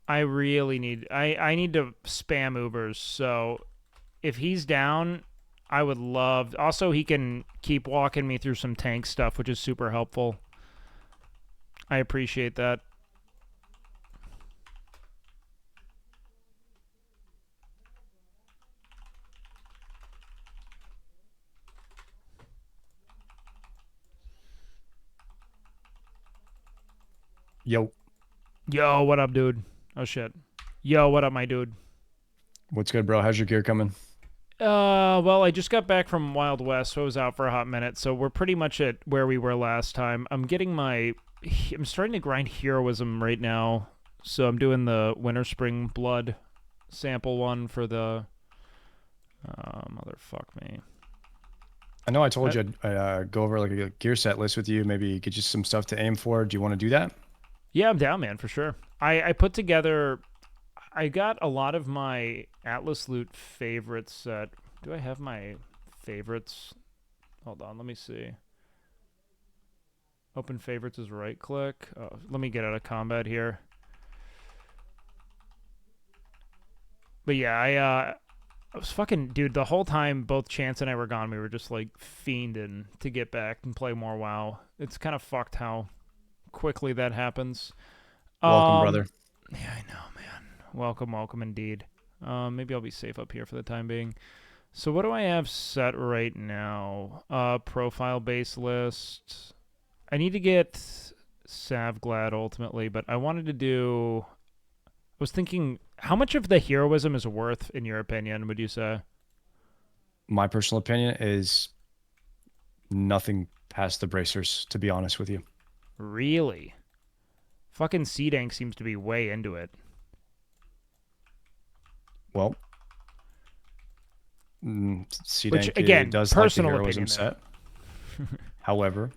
I really need... I need to spam Ubers, so if he's down, I would love... Also, he can keep walking me through some tank stuff, which is super helpful. I appreciate that. Yo. Yo, what up, dude? Oh, shit. Yo, what up, my dude? What's good, bro? How's your gear coming? Well, I just got back from Wild West, so I was out for a hot minute, so we're pretty much at where we were last time. I'm starting to grind heroism right now, so I'm doing the Winter Spring Blood sample one for the motherfuck me. I know I told you I'd go over like a gear set list with you, maybe get you some stuff to aim for. Do you want to do that? Yeah, I'm down, man, for sure. I put together, I got a lot of my Atlas Loot favorites set. Do I have my favorites? Hold on, let me see. Open favorites is right click. Oh, let me get out of combat here. But yeah, I was fucking, dude, the whole time both Chance and I were gone, we were just like fiending to get back and play more WoW. It's kind of fucked how quickly that happens. Welcome, brother. Yeah, I know, man. Welcome indeed. Maybe I'll be safe up here for the time being. So what do I have set right now? Profile base list. I need to get Savglad ultimately, but I wanted to do... I was thinking, how much of the heroism is worth, in your opinion, would you say? My personal opinion is nothing past the bracers, to be honest with you. Really? Fucking C-Dank seems to be way into it. Well, C-Dank Which, again, does like the personal heroism opinion set. However,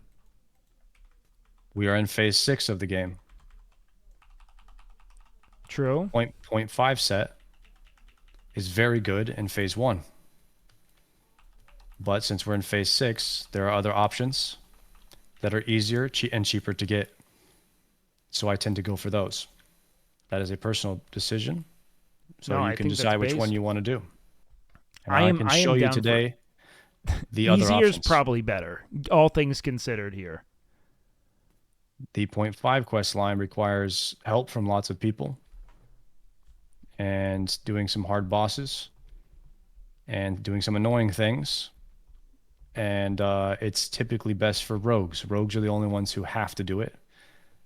we are in phase 6 of the game. True. Point 5 set is very good in phase 1. But since we're in phase 6, there are other options that are easier and cheaper to get. So I tend to go for those. That is a personal decision. So No, you I can think decide that's which one based. you want to do. And I I can show you today the other Easier is options. probably better, all things considered here. The point 5 quest line requires help from lots of people and doing some hard bosses and doing some annoying things. And it's typically best for rogues. Rogues are the only ones who have to do it.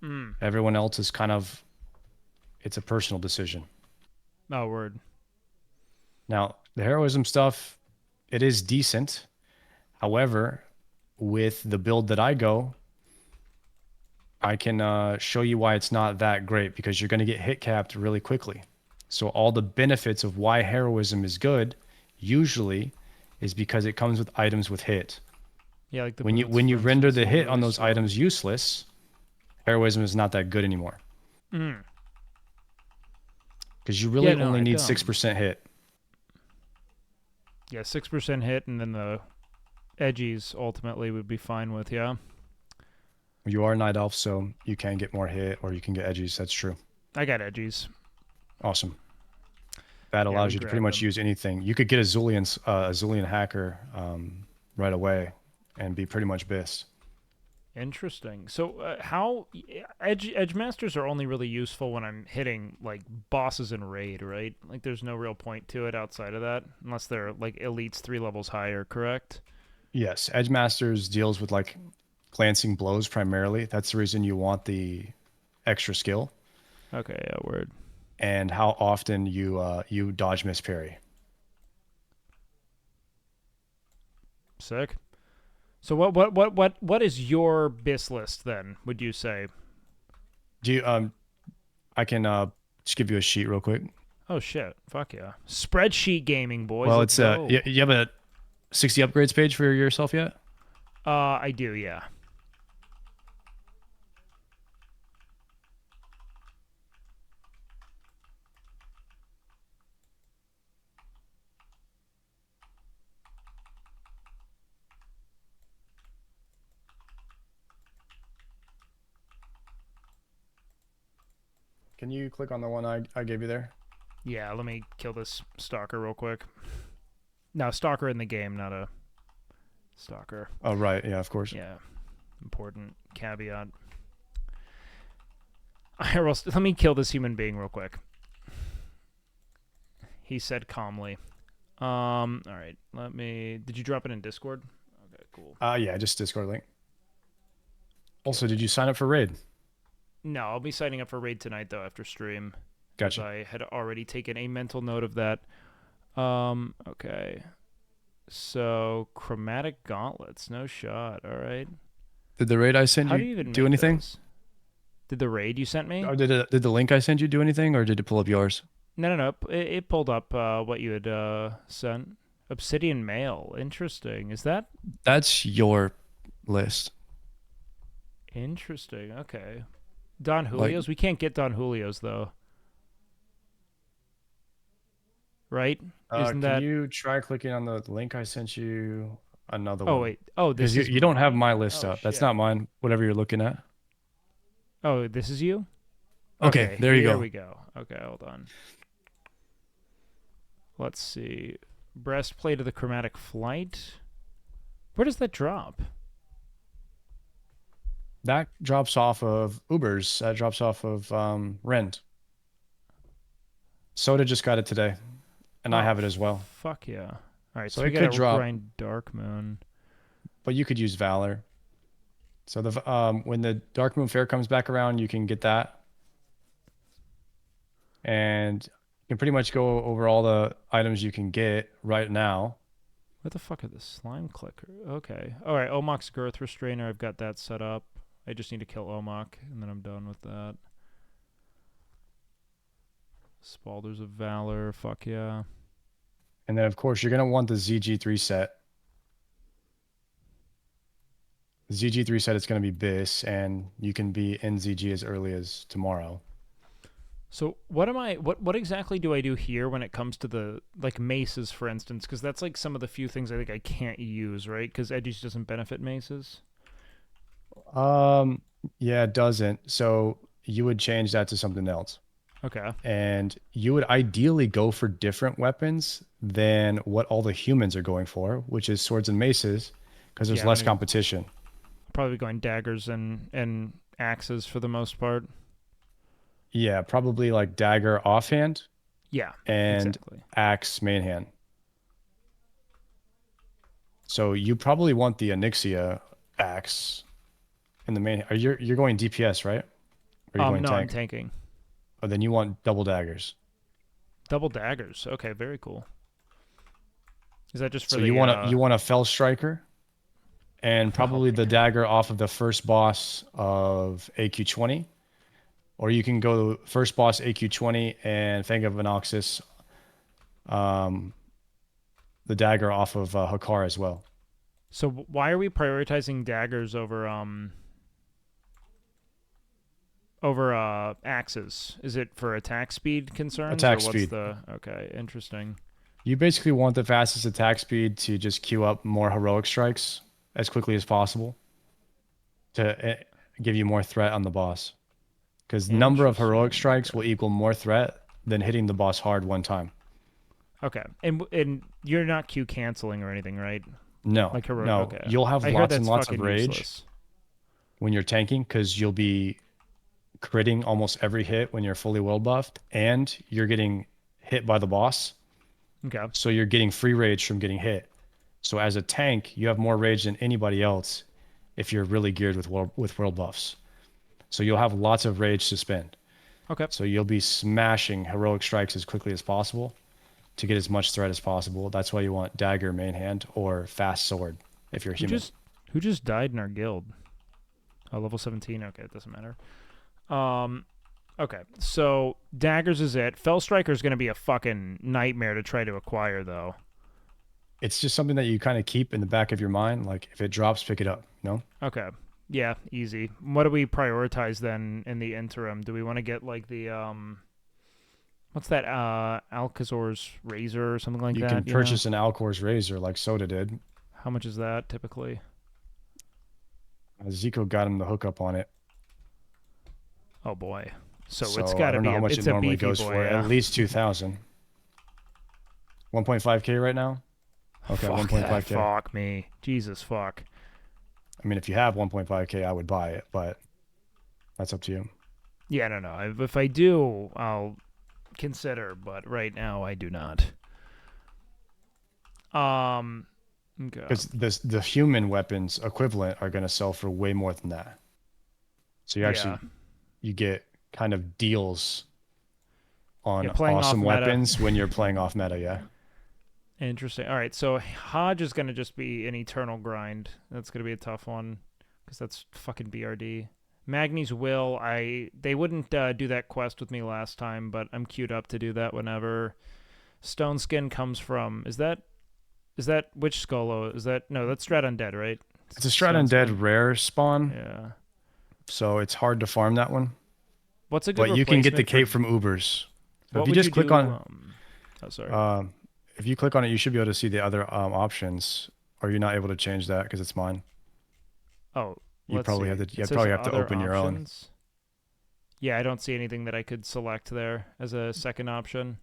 Mm. Everyone else is kind of, it's a personal decision. Oh, word. Now, the heroism stuff, it is decent. However, with the build that I go, I can show you why it's not that great, because you're going to get hit capped really quickly. So all the benefits of why heroism is good usually is because it comes with items with hit. Yeah, like the when boots, you for render instance, the are hit really on those strong. items useless, heroism is not that good anymore. Mm. Because you really Yeah, no, only I need don't. 6% hit. Yeah, 6% hit, and then the edgies ultimately would be fine with, yeah. You are a night elf, so you can get more hit or you can get edgies. That's true. I got edgies. Awesome. That Yeah, allows we you to pretty grabbed much them. use anything. You could get a Zulian hacker right away and be pretty much best. Interesting. So how edge masters are only really useful when I'm hitting like bosses in raid, right? Like there's no real point to it outside of that, unless they're like elites 3 levels higher, correct? Yes, Edge Masters deals with like glancing blows primarily. That's the reason you want the extra skill. Okay, yeah, word. And how often you dodge miss parry. Sick. So what is your BIS list then, would you say? Do you I can just give you a sheet real quick. Oh shit. Fuck yeah. Spreadsheet gaming, boys. Well, Let's it's go. you have a 60 upgrades page for yourself yet? I do, yeah. Can you click on the one I gave you there? Yeah, let me kill this stalker real quick. No, stalker in the game, not a stalker. Oh, right. Yeah, of course. Yeah. Important caveat. Let me kill this human being real quick. He said calmly. All right. Let me... Did you drop it in Discord? Okay, cool. Yeah, just Discord link. Also, did you sign up for Raid? No, I'll be signing up for Raid tonight, though, after stream. Gotcha. I had already taken a mental note of that. Okay. So, chromatic gauntlets. No shot. All right. Did the raid I sent How you do you even do make anything? those? Did the raid you sent me? Or did the link I sent you do anything, or did it pull up yours? No. It pulled up what you had sent. Obsidian Mail. Interesting. Is that That's your list. interesting? Okay. Don Like- Julio's. We can't get Don Julio's though. Right? Isn't Can that? you try clicking on the link I sent you? Another one. Oh wait. Oh, this Because you, is you don't have mine? my list Oh, up. That's shit. not mine. Whatever you're looking at. Oh, this is you? Okay, there you here go. we go. Okay, hold on. Let's see. Breastplate of the Chromatic Flight. Where does that drop? That drops off of Ubers. That drops off of Rent. Soda just got it today, and I Oh, have it as well. Fuck yeah. All right, So so we it gotta could drop. grind Dark Moon. But you could use Valor. So when the Dark Moon Fair comes back around, you can get that, and you can pretty much go over all the items you can get right now. What the fuck are the slime clicker? Okay. All right, Omok's Girth Restrainer. I've got that set up. I just need to kill Omok, and then I'm done with that. Spalders of Valor. Fuck yeah. And then, of course, you're going to want the ZG3 set. The ZG3 set is going to be BIS, and you can be in ZG as early as tomorrow. So what exactly do I do here when it comes to the like maces, for instance? Because that's like some of the few things I think I can't use, right? Because Edgies doesn't benefit maces. Yeah, it doesn't. So you would change that to something else. Okay. And you would ideally go for different weapons than what all the humans are going for, which is swords and maces, because there's Yeah, less I'm competition. Probably going daggers and axes for the most part. Yeah, probably like dagger offhand. Yeah, and exactly. axe main hand. So you probably want the Onyxia axe in the main. You're going DPS, right? Or are you going No, tank? I'm tanking. Oh, then you want double daggers. Double daggers. Okay, very cool. Is that just for So the, you want a fell striker, and probably the dagger off of the first boss of AQ20, or you can go first boss AQ20 and Fang of Venoxus, the dagger off of Hakar as well. So why are we prioritizing daggers over axes? Is it for attack speed concerns? Attack or what's speed. Okay, interesting. You basically want the fastest attack speed to just queue up more heroic strikes as quickly as possible to give you more threat on the boss. Because number of heroic strikes will equal more threat than hitting the boss hard one time. Okay, and you're not Q canceling or anything, right? No, Like heroic. no. Okay. You'll have I heard lots and that's lots of fucking rage useless. when you're tanking, because you'll be critting almost every hit when you're fully world buffed, and you're getting hit by the boss. Okay. So you're getting free rage from getting hit. So as a tank, you have more rage than anybody else if you're really geared with world buffs. So you'll have lots of rage to spend. Okay. So you'll be smashing heroic strikes as quickly as possible to get as much threat as possible. That's why you want dagger main hand or fast sword if you're human. Who just died in our guild? Oh, level 17. Okay, it doesn't matter. Okay, so daggers is it. Fell Striker is going to be a fucking nightmare to try to acquire, though. It's just something that you kind of keep in the back of your mind. Like, if it drops, pick it up. No? Okay. Yeah, easy. What do we prioritize then in the interim? Do we want to get like the what's that Alcazor's razor or something like You that? can purchase an Alcor's razor like Soda did. How much is that typically? Zico got him the hookup on it. Oh boy. So it's got I to don't be know how much it's it a normally beefy goes boy, for. yeah. At least 2,000. 1.5k right now. Okay, Fuck 1.5k. Fuck me. Jesus fuck. I mean, if you have 1.5k, I would buy it, but that's up to you. Yeah, no. If I do, I'll consider, but right now I do not. Okay. Because the human weapons equivalent are going to sell for way more than that. So you get kind of deals on playing off awesome meta. weapons when you're playing off meta, yeah. Interesting. All right, so Hodge is going to just be an eternal grind. That's going to be a tough one because that's fucking BRD. Magni's Will, they wouldn't do that quest with me last time, but I'm queued up to do that whenever. Stone Skin comes from, is that which Skolo? Is that, no, that's Strat Undead, right? It's a Strat Undead rare spawn. Yeah. So it's hard to farm that one. What's a good But you can get the replacement cape from Ubers. So What if you would just you click do, on, oh, sorry. if you click on it, you should be able to see the other options. Or you're not able to change that because it's mine. Oh, you let's probably see. have to. You It says probably have to other open your own. options. Yeah, I don't see anything that I could select there as a second option.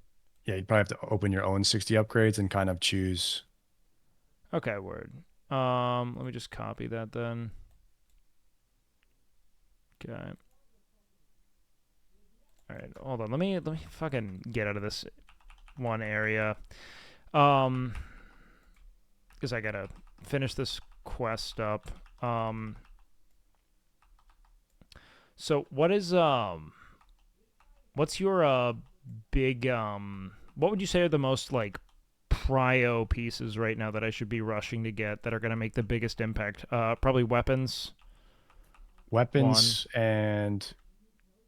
Yeah, you'd probably have to open your own 60 upgrades and kind of choose. Okay, word. Let me just copy that then. Okay. All right, hold on. Let me fucking get out of this one area. Because I gotta finish this quest up. So what is what's your big what would you say are the most like prio pieces right now that I should be rushing to get that are gonna make the biggest impact? Probably weapons. Weapons and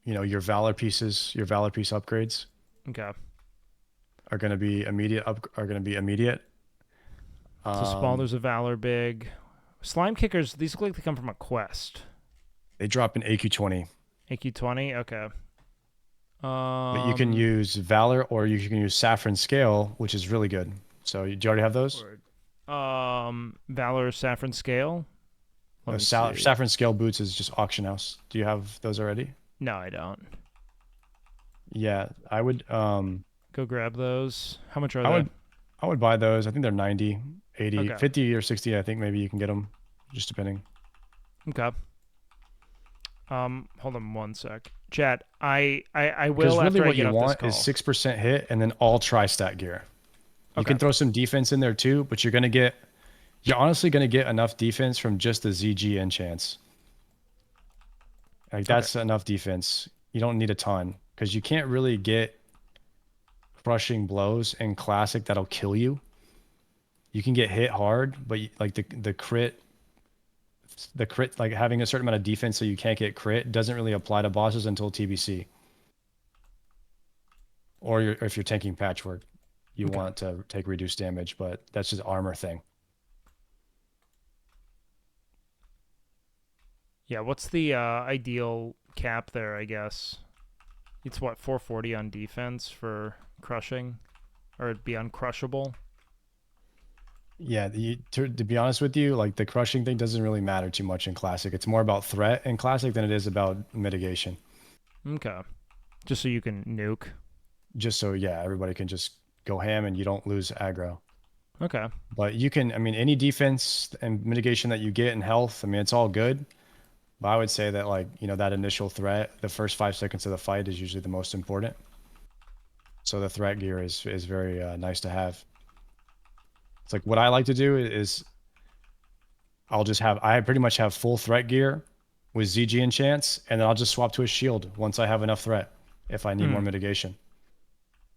your valor pieces, your valor piece upgrades. Okay. Are gonna be immediate. So small, there's a valor big. Slime kickers, these look like they come from a quest. They drop in AQ20. AQ20, okay. But you can use valor or you can use saffron scale, which is really good. So do you already have those? Valor saffron scale. Saffron scale boots is just auction house. Do you have those already? No, I don't. Yeah, I would go grab those. How much are they? I would buy those. I think they're 90, 80, Okay. 50 or 60. I think maybe you can get them, just depending. Okay. Hold on one sec. Chat, I will Because really after I what get you off want this is 6% hit and then all tri-stat gear. You Okay. can throw some defense in there too, but you're honestly gonna get enough defense from just the ZG enchants. Like that's enough defense. You don't need a ton because you can't really get crushing blows in classic that'll kill you. You can get hit hard, but like the crit, like having a certain amount of defense so you can't get crit doesn't really apply to bosses until TBC. Or if you're tanking patchwork, you want to take reduced damage, but that's just armor thing. Yeah, what's the ideal cap there, I guess? It's what, 440 on defense for crushing? Or it'd be uncrushable? Yeah, to be honest with you, like the crushing thing doesn't really matter too much in Classic. It's more about threat in Classic than it is about mitigation. Okay. Just so you can nuke? Just so, yeah, everybody can just go ham and you don't lose aggro. Okay. But you can, I mean, any defense and mitigation that you get in health, I mean, it's all good. But I would say that, like, that initial threat, the first 5 seconds of the fight is usually the most important. So the threat gear is very nice to have. It's like what I like to do is I pretty much have full threat gear with ZG enchants, and then I'll just swap to a shield once I have enough threat if I need more mitigation.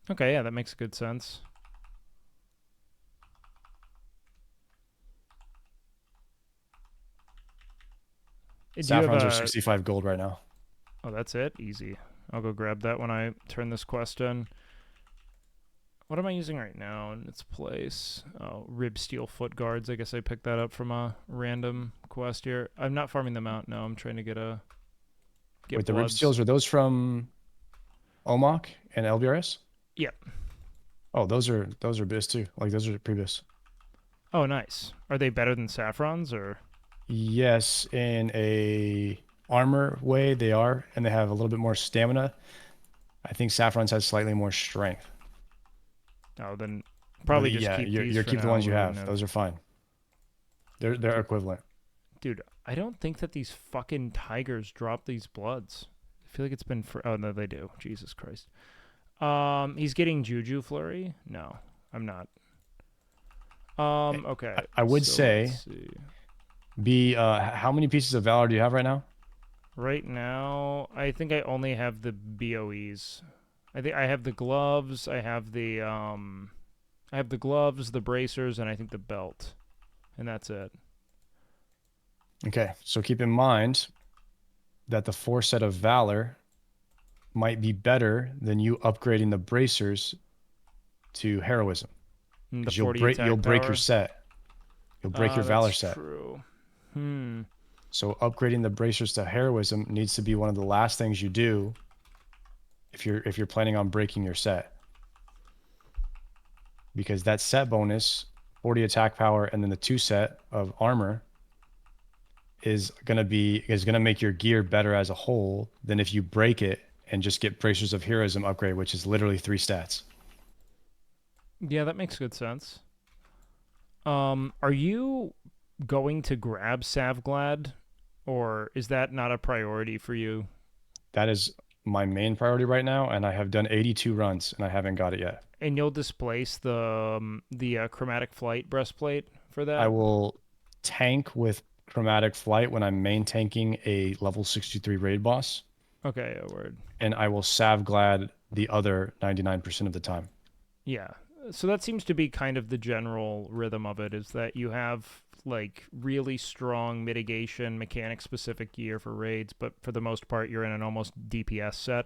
Okay, yeah, that makes good sense. Saffrons are 65 gold right now. Oh, that's it? Easy. I'll go grab that when I turn this quest in. What am I using right now in its place? Oh, rib steel foot guards. I guess I picked that up from a random quest here. I'm not farming them out. No, I'm trying to get Wait, the rib steels, are those from Omok and LBRS? Yep. Oh, those are bis too. Like those are previous. Oh, nice. Are they better than saffrons or? Yes, in a armor way they are, and they have a little bit more stamina. I think saffrons has slightly more strength. Oh, then probably just keep these for keep the now, ones you have. wouldn't it? Those are fine. They're equivalent. Dude, I don't think that these fucking tigers drop these bloods. I feel like it's been for. Oh no, they do. Jesus Christ. He's getting Juju Flurry. No, I'm not. Okay. I would so say. let's see. How many pieces of Valor do you have right now? Right now, I think I only have the BOEs. I think I have the gloves. I have the gloves, the bracers, and I think the belt, and that's it. Okay, so keep in mind, that the 4 set of Valor might be better than you upgrading the bracers to heroism. The Because 40 you'll attack break power? your set. You'll break your Valor that's set. True. So upgrading the bracers to heroism needs to be one of the last things you do if you're planning on breaking your set. Because that set bonus, 40 attack power, and then the 2 set of armor is gonna make your gear better as a whole than if you break it and just get bracers of heroism upgrade, which is literally 3 stats. Yeah, that makes good sense. Are you going to grab Savglad, or is that not a priority for you? That is my main priority right now, and I have done 82 runs, and I haven't got it yet. And you'll displace the chromatic flight breastplate for that? I will tank with chromatic flight when I'm main tanking a level 63 raid boss. Okay, a word. And I will Savglad the other 99% of the time. Yeah. So that seems to be kind of the general rhythm of it, is that you have like really strong mitigation mechanic specific gear for raids, but for the most part you're in an almost DPS set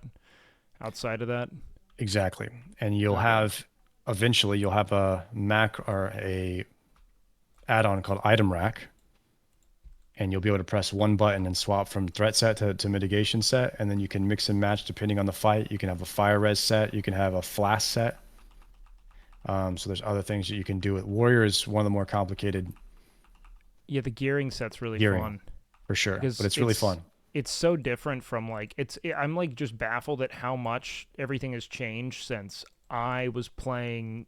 outside of that. Exactly. And you'll have eventually you'll have a Mac or a add-on called Item Rack, and you'll be able to press one button and swap from threat set to mitigation set, and then you can mix and match depending on the fight. You can have a fire res set, you can have a flash set. So there's other things that you can do with Warrior is one of the more complicated. Yeah, the gearing set's really gearing, fun. For sure, Because but it's really fun. It's so different from like I'm like just baffled at how much everything has changed since I was playing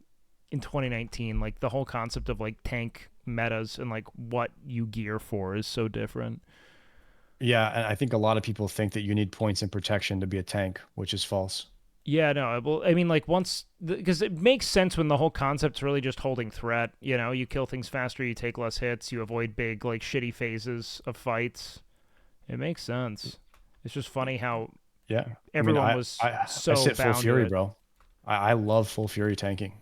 in 2019. Like the whole concept of like tank metas and like what you gear for is so different. Yeah, and I think a lot of people think that you need points in protection to be a tank, which is false. Yeah, no, well, I mean, like, because it makes sense when the whole concept's really just holding threat, you know? You kill things faster, you take less hits, you avoid big, like, shitty phases of fights. It makes sense. It's just funny how everyone was so I sit full bound fury, to it. bro. I love full fury tanking.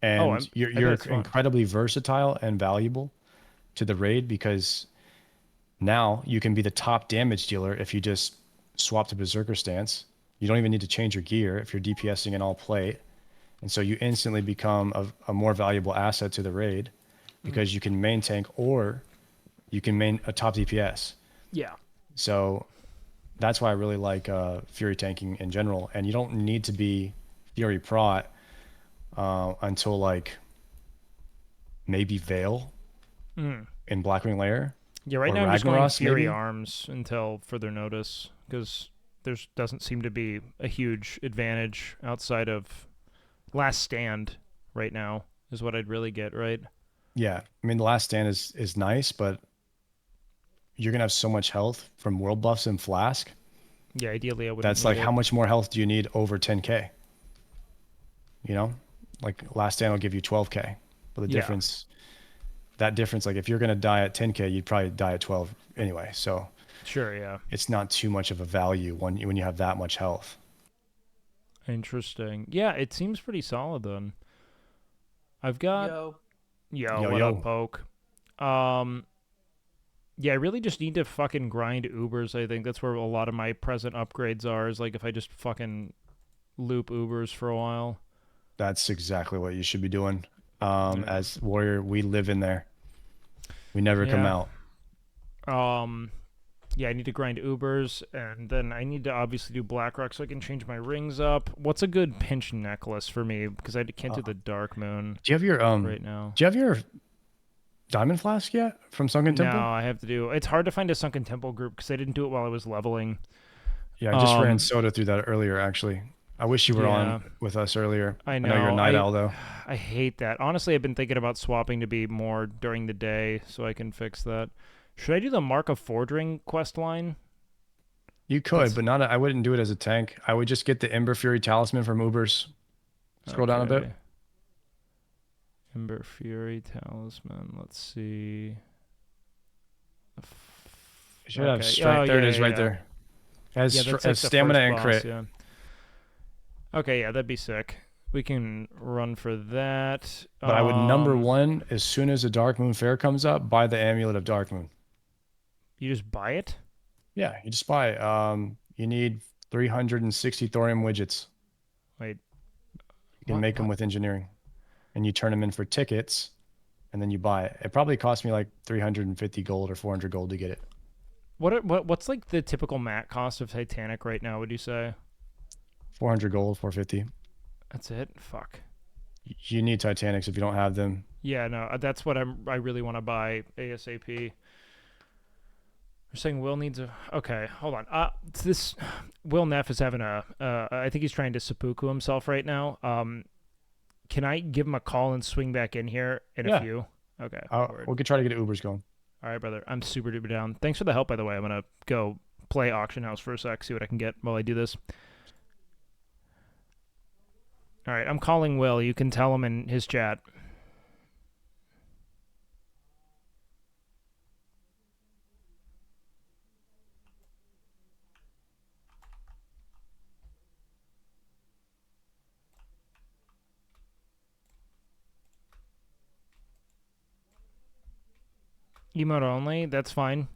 And you're incredibly versatile and valuable to the raid because now you can be the top damage dealer if you just swap to Berserker stance. You don't even need to change your gear if you're DPSing an all plate. And so you instantly become a more valuable asset to the raid because you can main tank or you can main a top DPS. Yeah. So that's why I really like Fury tanking in general. And you don't need to be Fury Prot until like maybe Veil in Blackwing Lair. Yeah, right or now I'm just going Ragnaros, Fury maybe. Arms until further notice because there doesn't seem to be a huge advantage outside of Last Stand right now is what I'd really get, right? Yeah, I mean the Last Stand is nice, but you're gonna have so much health from world buffs and Flask. Yeah, ideally I would. That's like how much more health do you need over 10k? You know, like Last Stand will give you 12k, but the difference, like if you're gonna die at 10k, you'd probably die at 12 anyway. So sure, yeah, it's not too much of a value when you have that much health. Interesting. Yeah, it seems pretty solid then. I've got Yo. What up, Poke? Yeah, I really just need to fucking grind Ubers. I think that's where a lot of my present upgrades are. Is like if I just fucking loop Ubers for a while. That's exactly what you should be doing. As Warrior, we live in there. We never come out. Yeah, I need to grind Ubers, and then I need to obviously do Blackrock so I can change my rings up. What's a good pinch necklace for me? Because I can't do the Dark Moon. Do you have your right now? Do you have your Diamond Flask yet from Sunken Temple? No, I have to do. It's hard to find a Sunken Temple group because I didn't do it while I was leveling. Yeah, I just ran Soda through that earlier. Actually, I wish you were on with us earlier. I know you're a night owl though. I hate that. Honestly, I've been thinking about swapping to be more during the day so I can fix that. Should I do the Mark of Fordring quest line? You could, but not. I wouldn't do it as a tank. I would just get the Ember Fury Talisman from Ubers. Scroll down a bit. Ember Fury Talisman. Let's see. It should have strength. There it is, right there. Has stamina and crit. Yeah. Okay, yeah, that'd be sick. We can run for that. But I would number one as soon as the Dark Moon Fair comes up. Buy the Amulet of Dark Moon. You just buy it? Yeah, you just buy. You need 360 thorium widgets. Wait. You can make them with engineering, and you turn them in for tickets, and then you buy it. It probably cost me like 350 gold or 400 gold to get it. What's like the typical mat cost of Titanic right now? Would you say? 400 gold, 450. That's it. Fuck. You need Titanics if you don't have them. Yeah, no, that's what I really want to buy ASAP. You're saying Will needs a... Okay, hold on. This... Will Neff is having a... I think he's trying to seppuku himself right now. Can I give him a call and swing back in here in a few? Okay. We could try to get Ubers going. All right, brother. I'm super duper down. Thanks for the help, by the way. I'm going to go play Auction House for a sec, see what I can get while I do this. All right, I'm calling Will. You can tell him in his chat. Emote only? That's fine.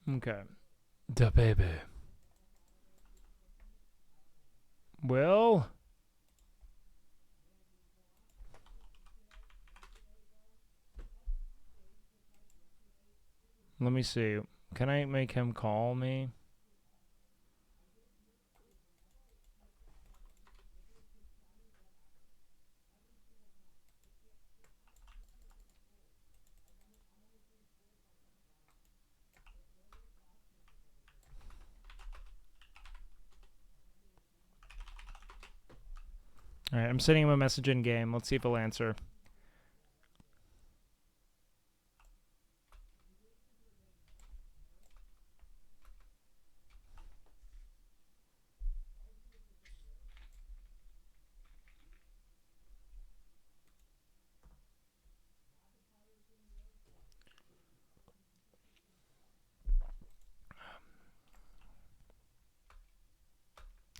Okay. Da baby. Well. Let me see. Can I make him call me? All right, I'm sending him a message in game. Let's see if he'll answer.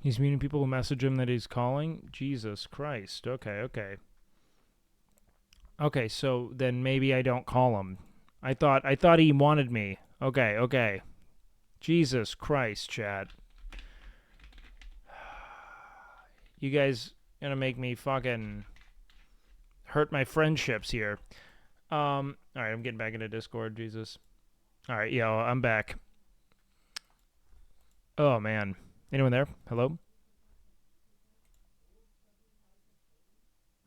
He's meeting people who message him that he's calling? Jesus Christ. Okay, okay. Okay, so then maybe I don't call him. I thought he wanted me. Okay, okay. Jesus Christ, chat. You guys gonna make me fucking hurt my friendships here. Alright, I'm getting back into Discord, Jesus. Alright, yo, I'm back. Oh, man. Anyone there? Hello?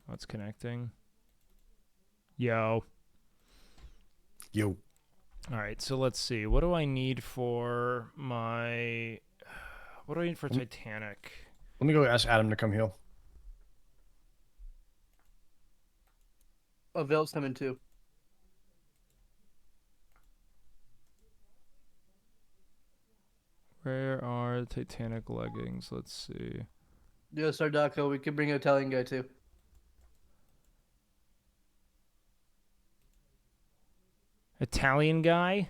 What's connecting? Yo. Yo. Alright, so let's see. What do I need for my... What do I need for Titanic? Let me go ask Adam to come heal. Oh, Vale's coming too. Where are the Titanic leggings? Let's see. Yeah, Sardaco, we could bring an Italian guy too. Italian guy?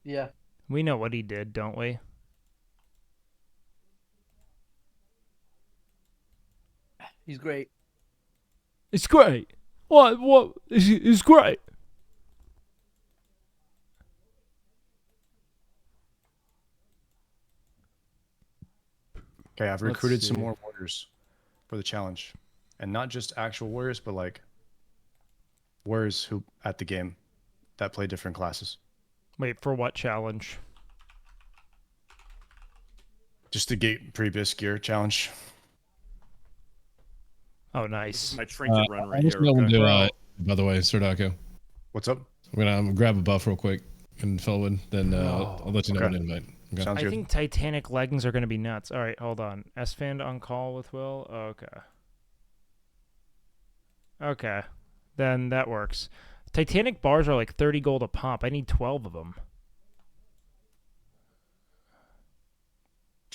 Yeah. We know what he did, don't we? He's great. It's great. What? It's great. Okay, I've recruited some more warriors for the challenge. And not just actual warriors, but like warriors who at the game that play different classes. Wait, for what challenge? Just the gate previous gear challenge. Oh, nice. My trinket run right I just here. know Okay. by the way, Sardako. What's up? I'm gonna grab a buff real quick and Felwood, then I'll let you know when invite. Okay. Sounds I good. think Titanic leggings are going to be nuts. All right, hold on. S-Fand on call with Will? Okay. Okay. Then that works. Titanic bars are like 30 gold a pop. I need 12 of them.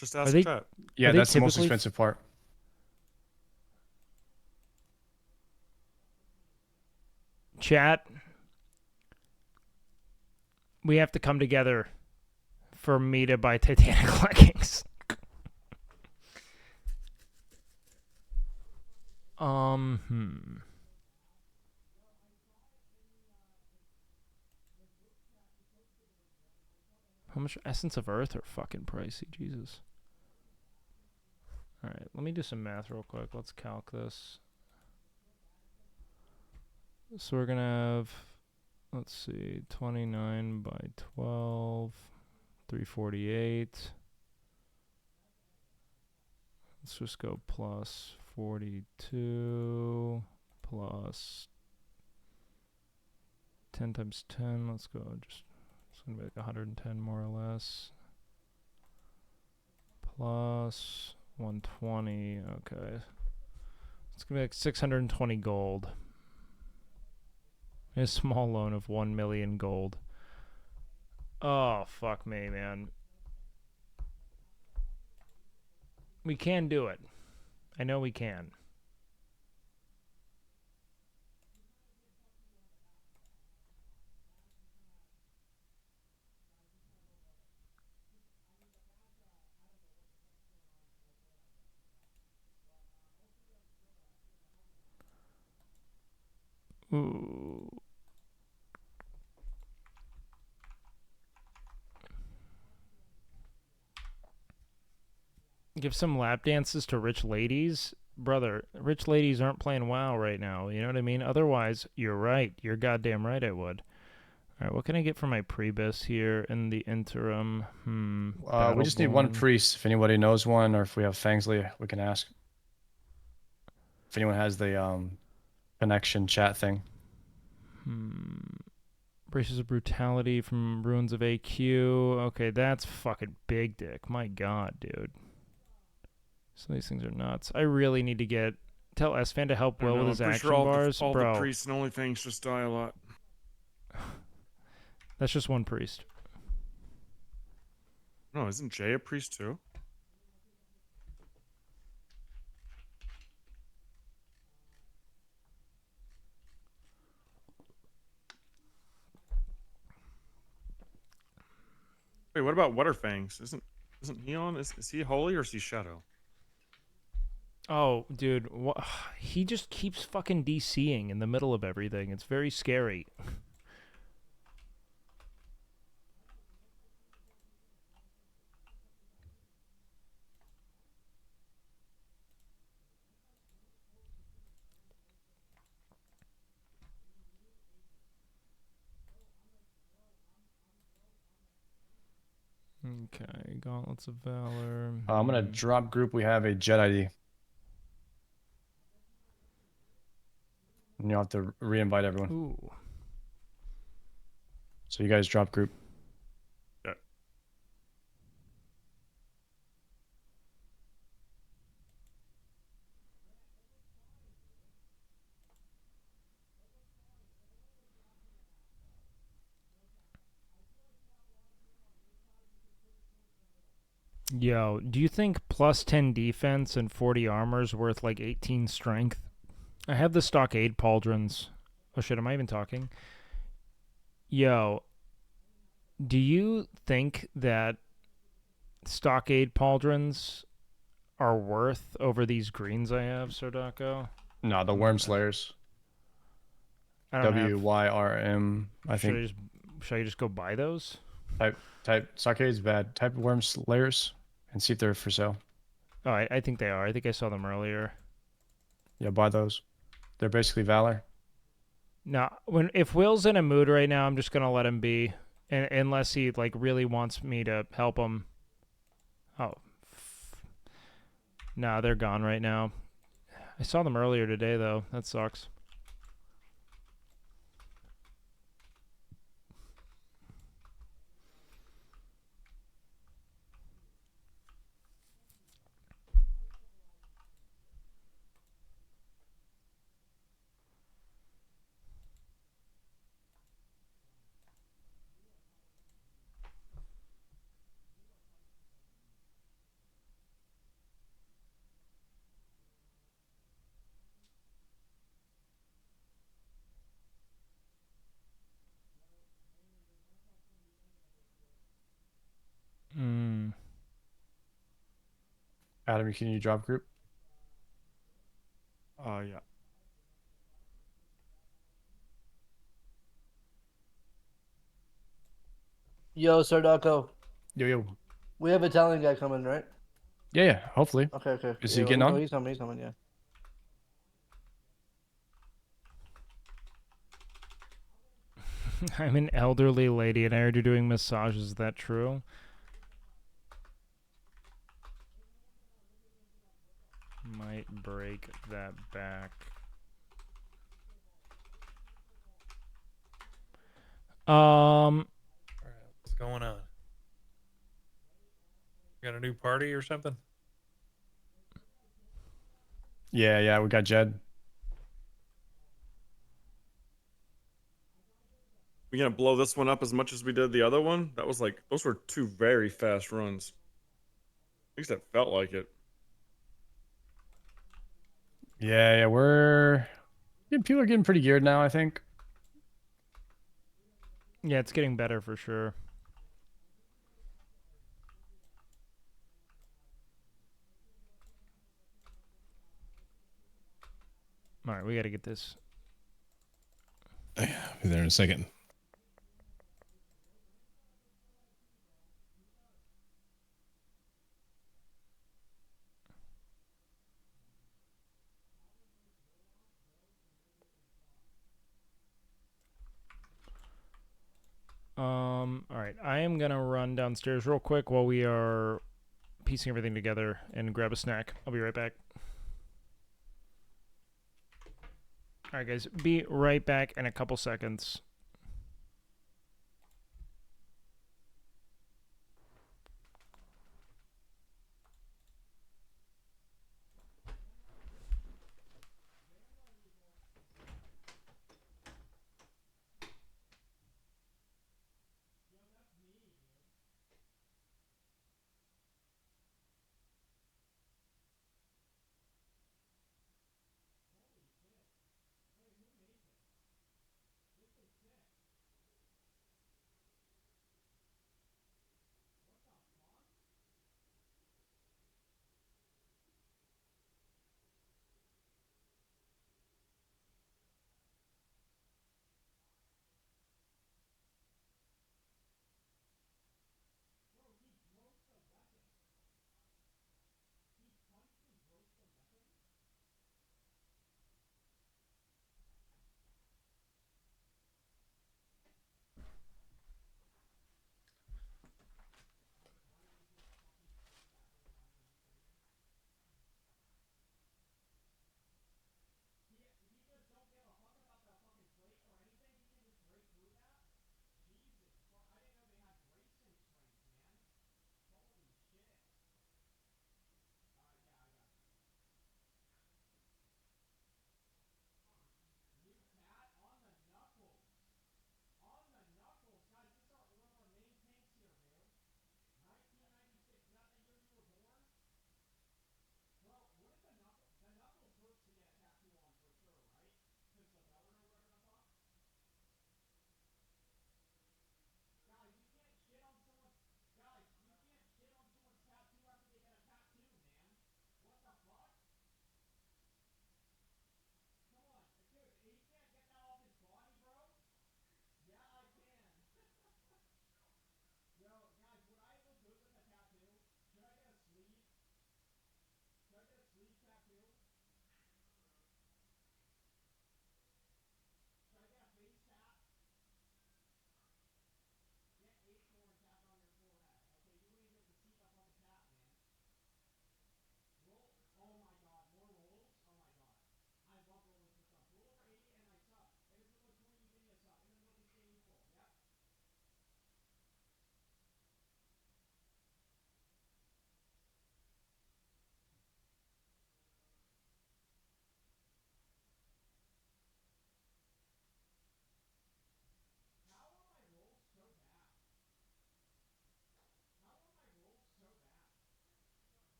Just Are ask they? chat. Yeah, are they that's the most typically- expensive part. Chat. We have to come together for me to buy Titanic leggings. How much Essence of Earth are fucking pricey, Jesus. Alright, let me do some math real quick. Let's calc this. So we're gonna have, let's see, 29 by 12, 348. Let's just go plus 42 plus 10 times 10. Let's go just, it's going to be like 110 more or less. Plus 120. Okay. It's going to be like 620 gold. A small loan of 1 million gold. Oh, fuck me, man. We can do it. I know we can. Ooh. Give some lap dances to rich ladies? Brother, rich ladies aren't playing WoW right now. You know what I mean? Otherwise, you're right. You're goddamn right I would. Alright, what can I get for my Prebus here in the interim? We just need one Battleborn. priest. If anybody knows one, or if we have Fangsley, we can ask. If anyone has the connection chat thing. Braces of Brutality from Ruins of AQ. Okay, that's fucking big dick. My god, dude. Some of these things are nuts. I really need to get... Tell S-Fan to help Will with his I'm pretty action sure all bars. The, all Bro, the priests and only things just die a lot. that's just one priest. No, isn't Jay a priest too? Wait, what about Wetterfangs? Isn't he on? Is he holy or is he shadow? Oh, dude, he just keeps fucking DCing in the middle of everything. It's very scary. Okay, Gauntlets of Valor. I'm gonna drop group. We have a Jet ID. And you'll have to re-invite everyone. Ooh. So you guys drop group. Yeah. Yo, do you think plus 10 defense and 40 armor is worth like 18 strength? I have the stockade pauldrons. Oh shit, am I even talking? Yo, do you think that stockade pauldrons are worth over these greens I have, Sardako? No, the Worm Slayers. I don't have... WYRM, I think. Should I just go buy those? Type Stockade's bad. Type Worm Slayers and see if they're for sale. Oh, I think they are. I think I saw them earlier. Yeah, buy those. They're basically Valor. No, if Will's in a mood right now, I'm just gonna let him be, unless he like really wants me to help him. Oh, no, they're gone right now. I saw them earlier today though. That sucks. Adam, can you drop group? Yeah. Yo, Sardaco. Yo. We have an Italian guy coming, right? Yeah. Hopefully. Okay. Is Yeah, he getting well, on? He's coming, yeah. I'm an elderly lady and I heard you're doing massages. Is that true? Might break that back. What's going on? Got a new party or something? Yeah, we got Jed. We gonna blow this one up as much as we did the other one? That was like, those were two very fast runs. At least it felt like it. Yeah, people are getting pretty geared now, I think. Yeah, it's getting better for sure. All right, we got to get this. Be there in a second. All right, I am gonna run downstairs real quick while we are piecing everything together and grab a snack. I'll be right back. All right, guys, be right back in a couple seconds.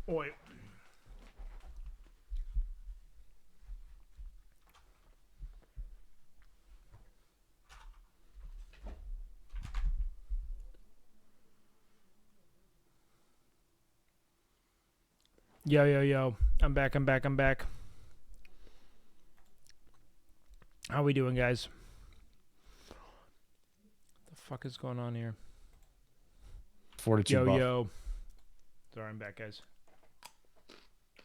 Oi. Yo, yo, yo. I'm back, I'm back, I'm back. How we doing, guys? The fuck is going on here? 42 yo, buff. yo. Sorry, I'm back, guys.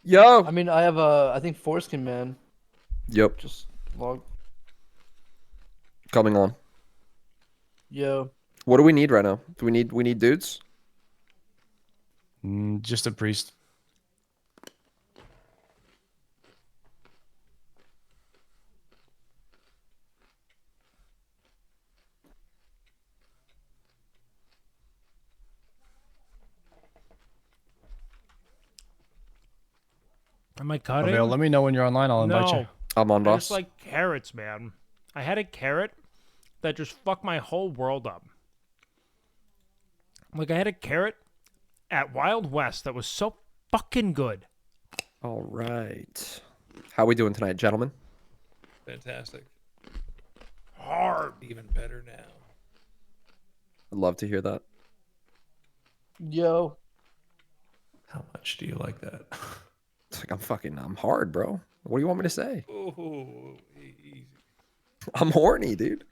Yo. I mean, I have I think Foreskin Man. Yep. Just log. Coming on. Yo. What do we need right now? Do we need dudes? Just a priest. Am I cutting? Avail, let me know when you're online. I'll invite you. I'm on, I boss. just like carrots, man. I had a carrot that just fucked my whole world up. Like, I had a carrot at Wild West that was so fucking good. All right. How we doing tonight, gentlemen? Fantastic. Hard. Even better now. I'd love to hear that. Yo. How much do you like that? It's like I'm hard, bro. What do you want me to say? Oh, easy. I'm horny, dude.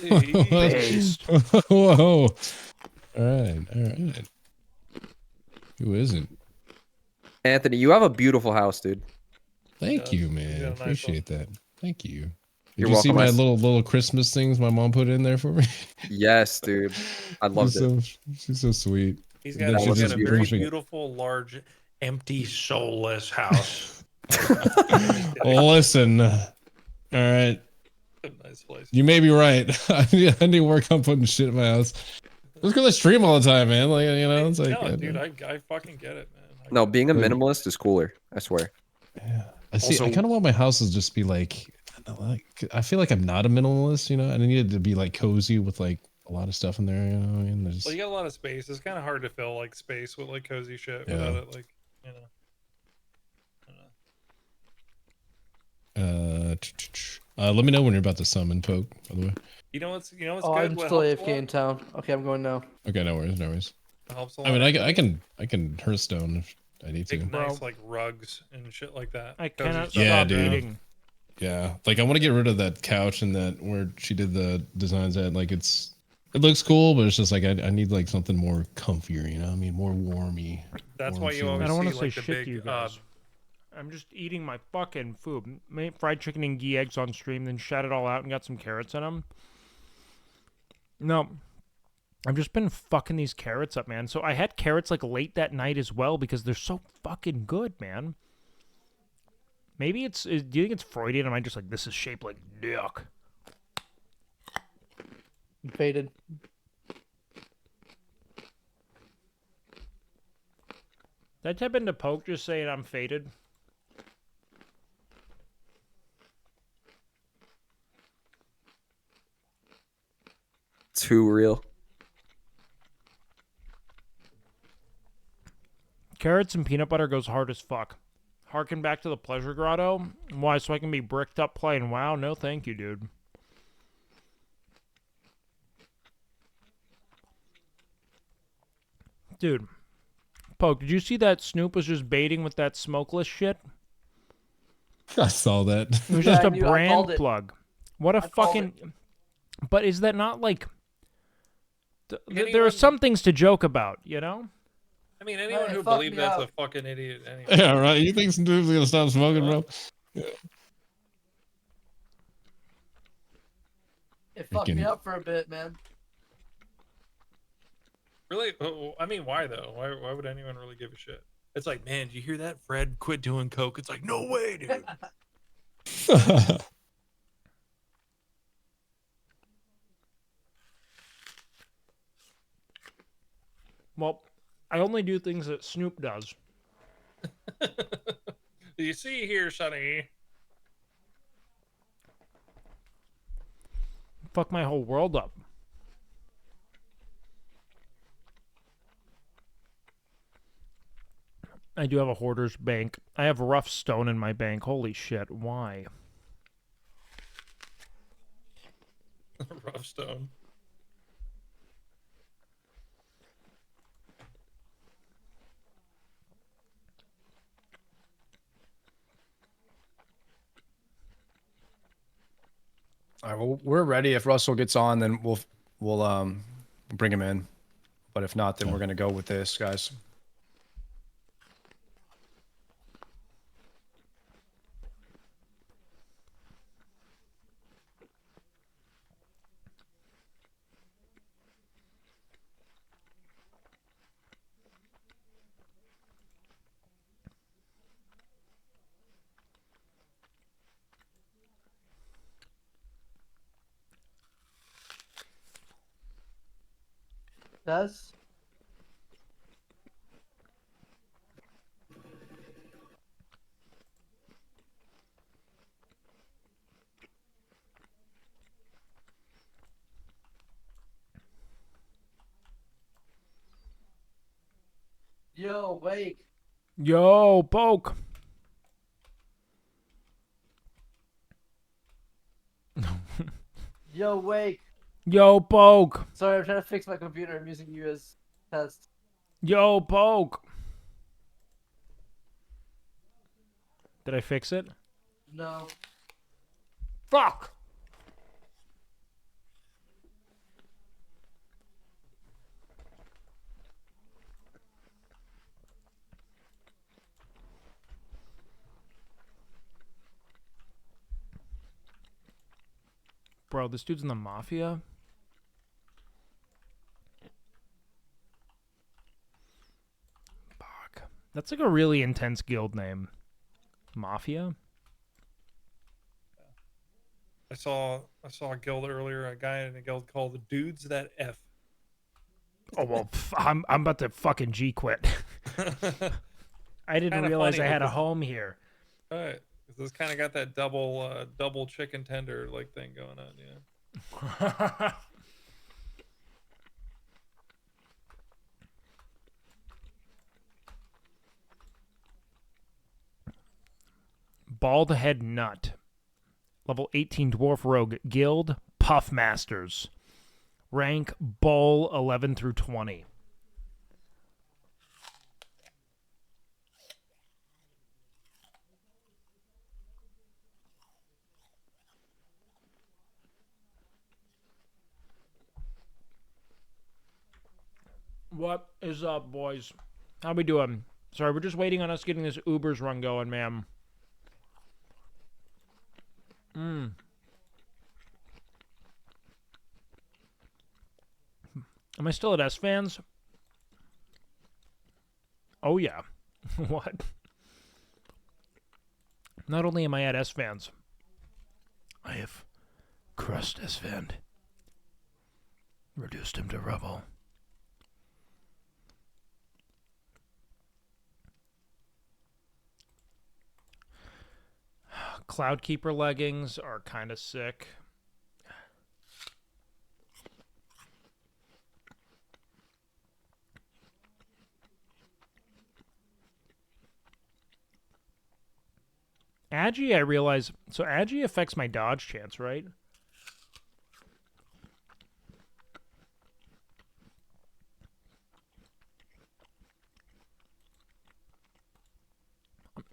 Based. Whoa. All right. Who isn't? Anthony, you have a beautiful house, dude. Thank you, man. Appreciate that. Thank you. Did You're you see welcome. my little Christmas things my mom put in there for me? Yes, dude. I loved it. She's so sweet. He's Then got, she he's got just a very brings me- beautiful, large, empty, soulless house. Listen. All right. Nice place. You may be right. I need to work on putting shit in my house. Just because I stream all the time, man. Like, you know, it's like. No, dude, I fucking get it, man. No, being a minimalist is cooler. I swear. I see. I kind of want my house to just be like. I feel like I'm not a minimalist, you know. And I need it to be like cozy with like a lot of stuff in there, you know. And there's. Well, you got a lot of space. It's kind of hard to fill like space with like cozy shit Yeah. without it, like, you know. Let me know when you're about to summon Poke, by the way. You know what's Oh, good? I'm What still helps a AFK lot? in town. Okay, I'm going now. Okay, no worries, no worries. It helps a I mean, lot. I can Hearthstone if I need to. Big, nice like rugs and shit like that. I Cozy cannot stuff. Yeah, stop dude. eating. Yeah, like I want to get rid of that couch and that where she did the designs at. Like it looks cool, but it's just like I need like something more comfier, you know? I mean, more warmy. That's warm why you feeling. always I don't want see to say like the shit big to you guys. I'm just eating my fucking food. Made fried chicken and ghee eggs on stream, then shat it all out and got some carrots in them. No, I've just been fucking these carrots up, man. So I had carrots like late that night as well because they're so fucking good, man. Maybe do you think it's Freudian? Am I just like, this is shaped like dick? Faded. Did I type into Poke just saying I'm faded? Too real. Carrots and peanut butter goes hard as fuck. Harken back to the pleasure grotto. Why? So I can be bricked up playing WoW? No, thank you, dude. Dude, Poke, did you see that Snoop was just baiting with that smokeless shit? I saw that. It was Yeah, just I a knew- I brand called it. plug. What a I called fucking. But is that not like? There Anyone- are some things to joke about, you know. I mean, anyone Hey, who fuck believes me that's up. a fucking idiot. Anyway. Yeah, right. You think some dude's gonna stop smoking, bro? Yeah. It fucked me Freaking- up for a bit, man. Really? I mean, why though? Why would anyone really give a shit? It's like, man, did you hear that? Fred quit doing coke. It's like, no way, dude. Well, I only do things that Snoop does. Do you see here, Sonny? Fuck my whole world up. I do have a hoarder's bank. I have rough stone in my bank. Holy shit, why? Rough stone. All right, well, we're ready. If Russell gets on, then we'll bring him in. But if not, then we're gonna go with this, guys. Does? Yo, Wake. Yo, poke. Yo, Wake. Yo, poke. Sorry, I'm trying to fix my computer. I'm using you as test. Yo, poke. Did I fix it? No. Fuck. Bro, this dude's in the mafia? Fuck. That's like a really intense guild name. Mafia? I saw a guild earlier, a guy in a guild called the Dudes That F. Oh, well, I'm about to fucking G quit. I didn't Kinda realize funny I had a because- home here. Right. This kind of got that double chicken tender like thing going on, yeah. Bald Head Nut. Level 18 Dwarf Rogue. Guild Puff Masters. Rank Bull 11 through 20. What is up, boys? How we doing? Sorry, we're just waiting on us getting this Uber's run going, ma'am. Am I still at S-Fans? Oh, yeah. What? Not only am I at S-Fans, I have crushed S-Fan. Reduced him to rubble. Cloudkeeper leggings are kind of sick. Agi, I realize... So Agi affects my dodge chance, right?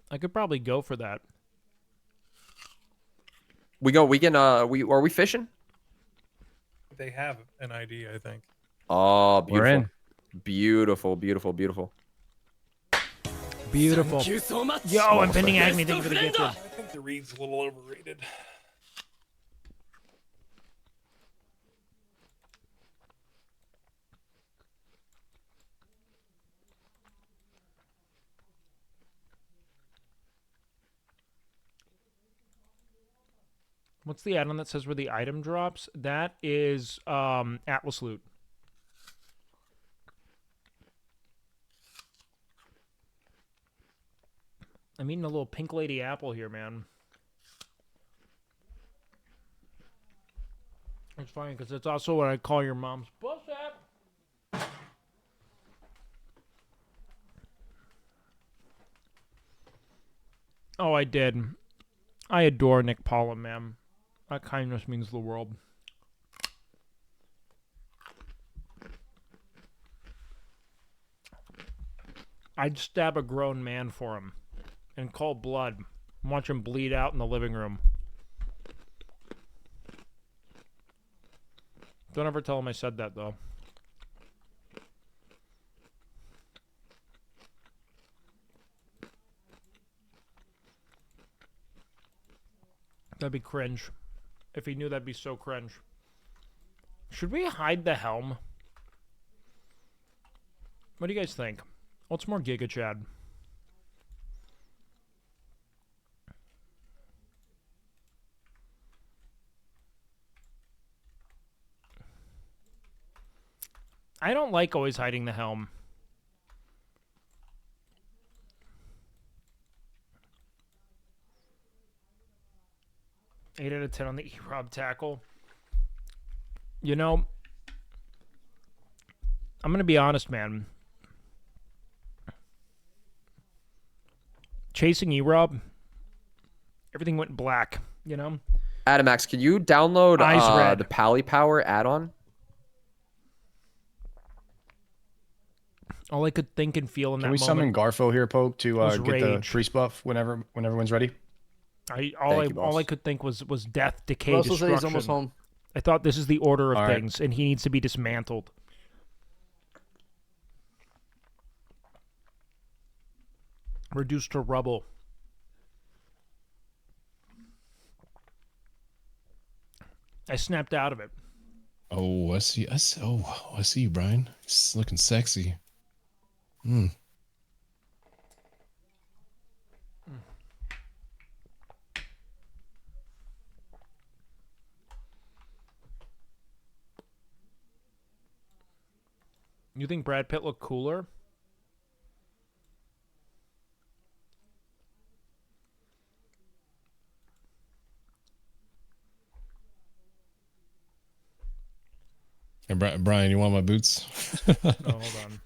I could probably go for that. We can, are we fishing? They have an ID, I think. Oh, beautiful. We're in. Beautiful, beautiful, beautiful. Beautiful. Thank you so much. Yo, I'm pending Agni. Thank you for the Best gift. of I think the read's a little overrated. What's the add-on that says where the item drops? That is Atlas Loot. I'm eating a little pink lady apple here, man. It's funny because it's also what I call your mom's puss app. Oh, I did. I adore Nick Paula, man. That kindness means the world. I'd stab a grown man for him in cold blood and watch him bleed out in the living room. Don't ever tell him I said that, though. That'd be cringe. If he knew, that'd be so cringe. Should we hide the helm? What do you guys think? What's more Giga Chad? I don't like always hiding the helm. Eight out of 10 on the E-Rob tackle. You know, I'm going to be honest, man. Chasing E-Rob, everything went black, you know? Adamax, can you download Eyes the Pally Power add-on? All I could think and feel in Can that we moment. summon Garfo here, Poke, to was get the rage. priest buff when everyone's ready? All I could think was death, decay, Russell said destruction. he's almost home. I thought this is the order of All right. things, and he needs to be dismantled. Reduced to rubble. I snapped out of it. Oh, I see. I see you, Brian. It's looking sexy. Hmm. You think Brad Pitt looked cooler? Hey, Brian, you want my boots? No, hold on.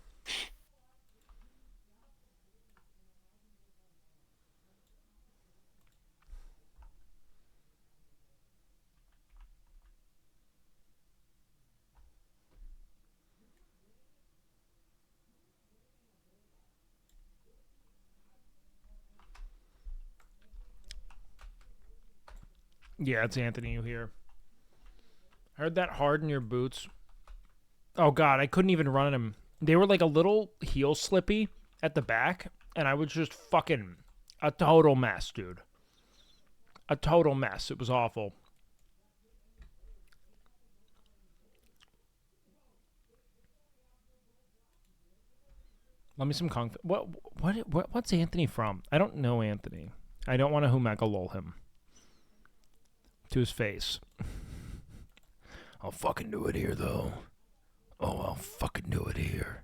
Yeah, it's Anthony you hear. Heard that hard in your boots. Oh god, I couldn't even run them. They were like a little heel slippy at the back, and I was just fucking a total mess, dude. A total mess. It was awful. Let me some Kung Fu. What's Anthony from? I don't know Anthony. I don't want to Humagalol him. To his face. I'll fucking do it here, though. Oh, I'll fucking do it here.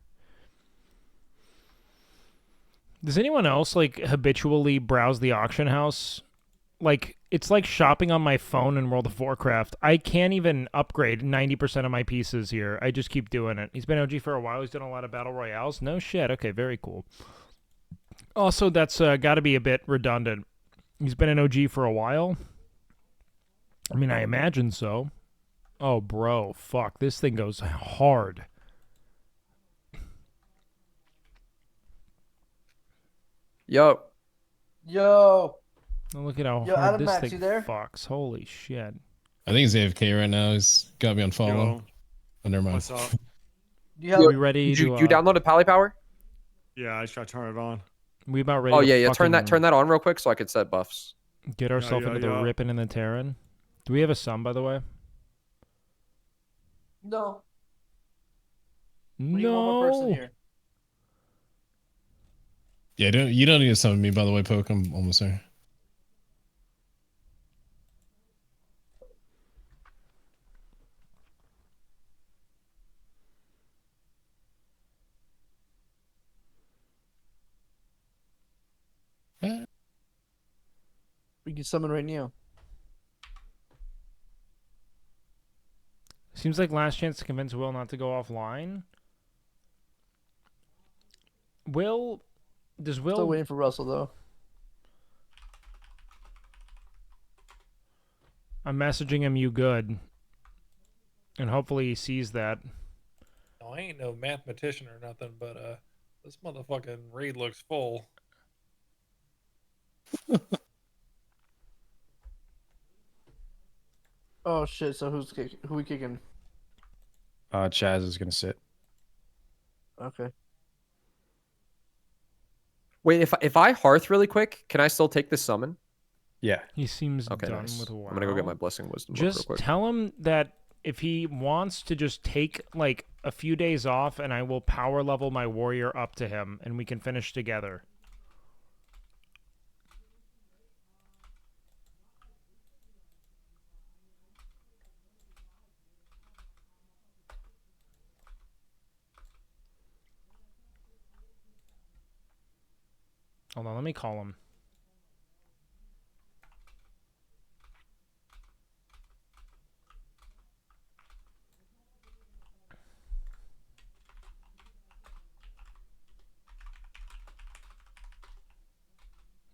Does anyone else, like, habitually browse the auction house? Like, it's like shopping on my phone in World of Warcraft. I can't even upgrade 90% of my pieces here. I just keep doing it. He's been OG for a while. He's done a lot of Battle Royales. No shit. Okay, very cool. Also, that's got to be a bit redundant. He's been an OG for a while. I mean, I imagine so. Oh, bro, fuck. This thing goes hard. Yo. Oh, look at how Yo, hard Adam this Max, thing you there? fucks. Holy shit. I think he's AFK right now. He's got me on follow. Yo. Oh, never mind. What's up? Are we ready You to... downloaded Pally Power? Yeah, I just gotta turn it on. We about ready Oh to yeah, turn fucking that on real quick so I could set buffs. get ourselves into the ripping and the tearing. Do we have a sum, by the way? No. No. One more person here. Yeah, you don't need to summon me, by the way, Poke. I'm almost there. We can summon right now. Seems like last chance to convince Will not to go offline. Will... Does Will... Still waiting for Russell, though. I'm messaging him you good. And hopefully he sees that. No, I ain't no mathematician or nothing, but this motherfucking raid looks full. Oh shit! So who we kicking? Chaz is gonna sit. Okay. Wait, if I hearth really quick, can I still take this summon? Yeah. He seems Okay, done nice. with WoW. I'm gonna go get my blessing wisdom book Just real quick. tell him that if he wants to just take like a few days off, and I will power level my warrior up to him, and we can finish together. Hold on, let me call him.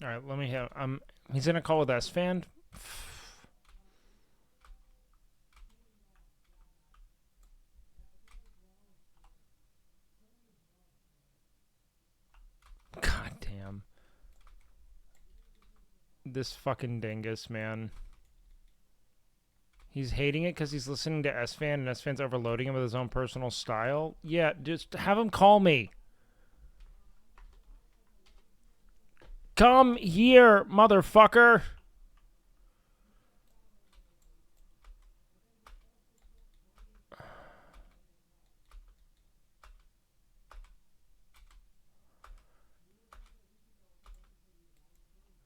All right, let me have. He's in a call with S-Fan. God damn. This fucking dingus, man. He's hating it because he's listening to S-Fan, and S-Fan's overloading him with his own personal style. Yeah, just have him call me. Come here, motherfucker.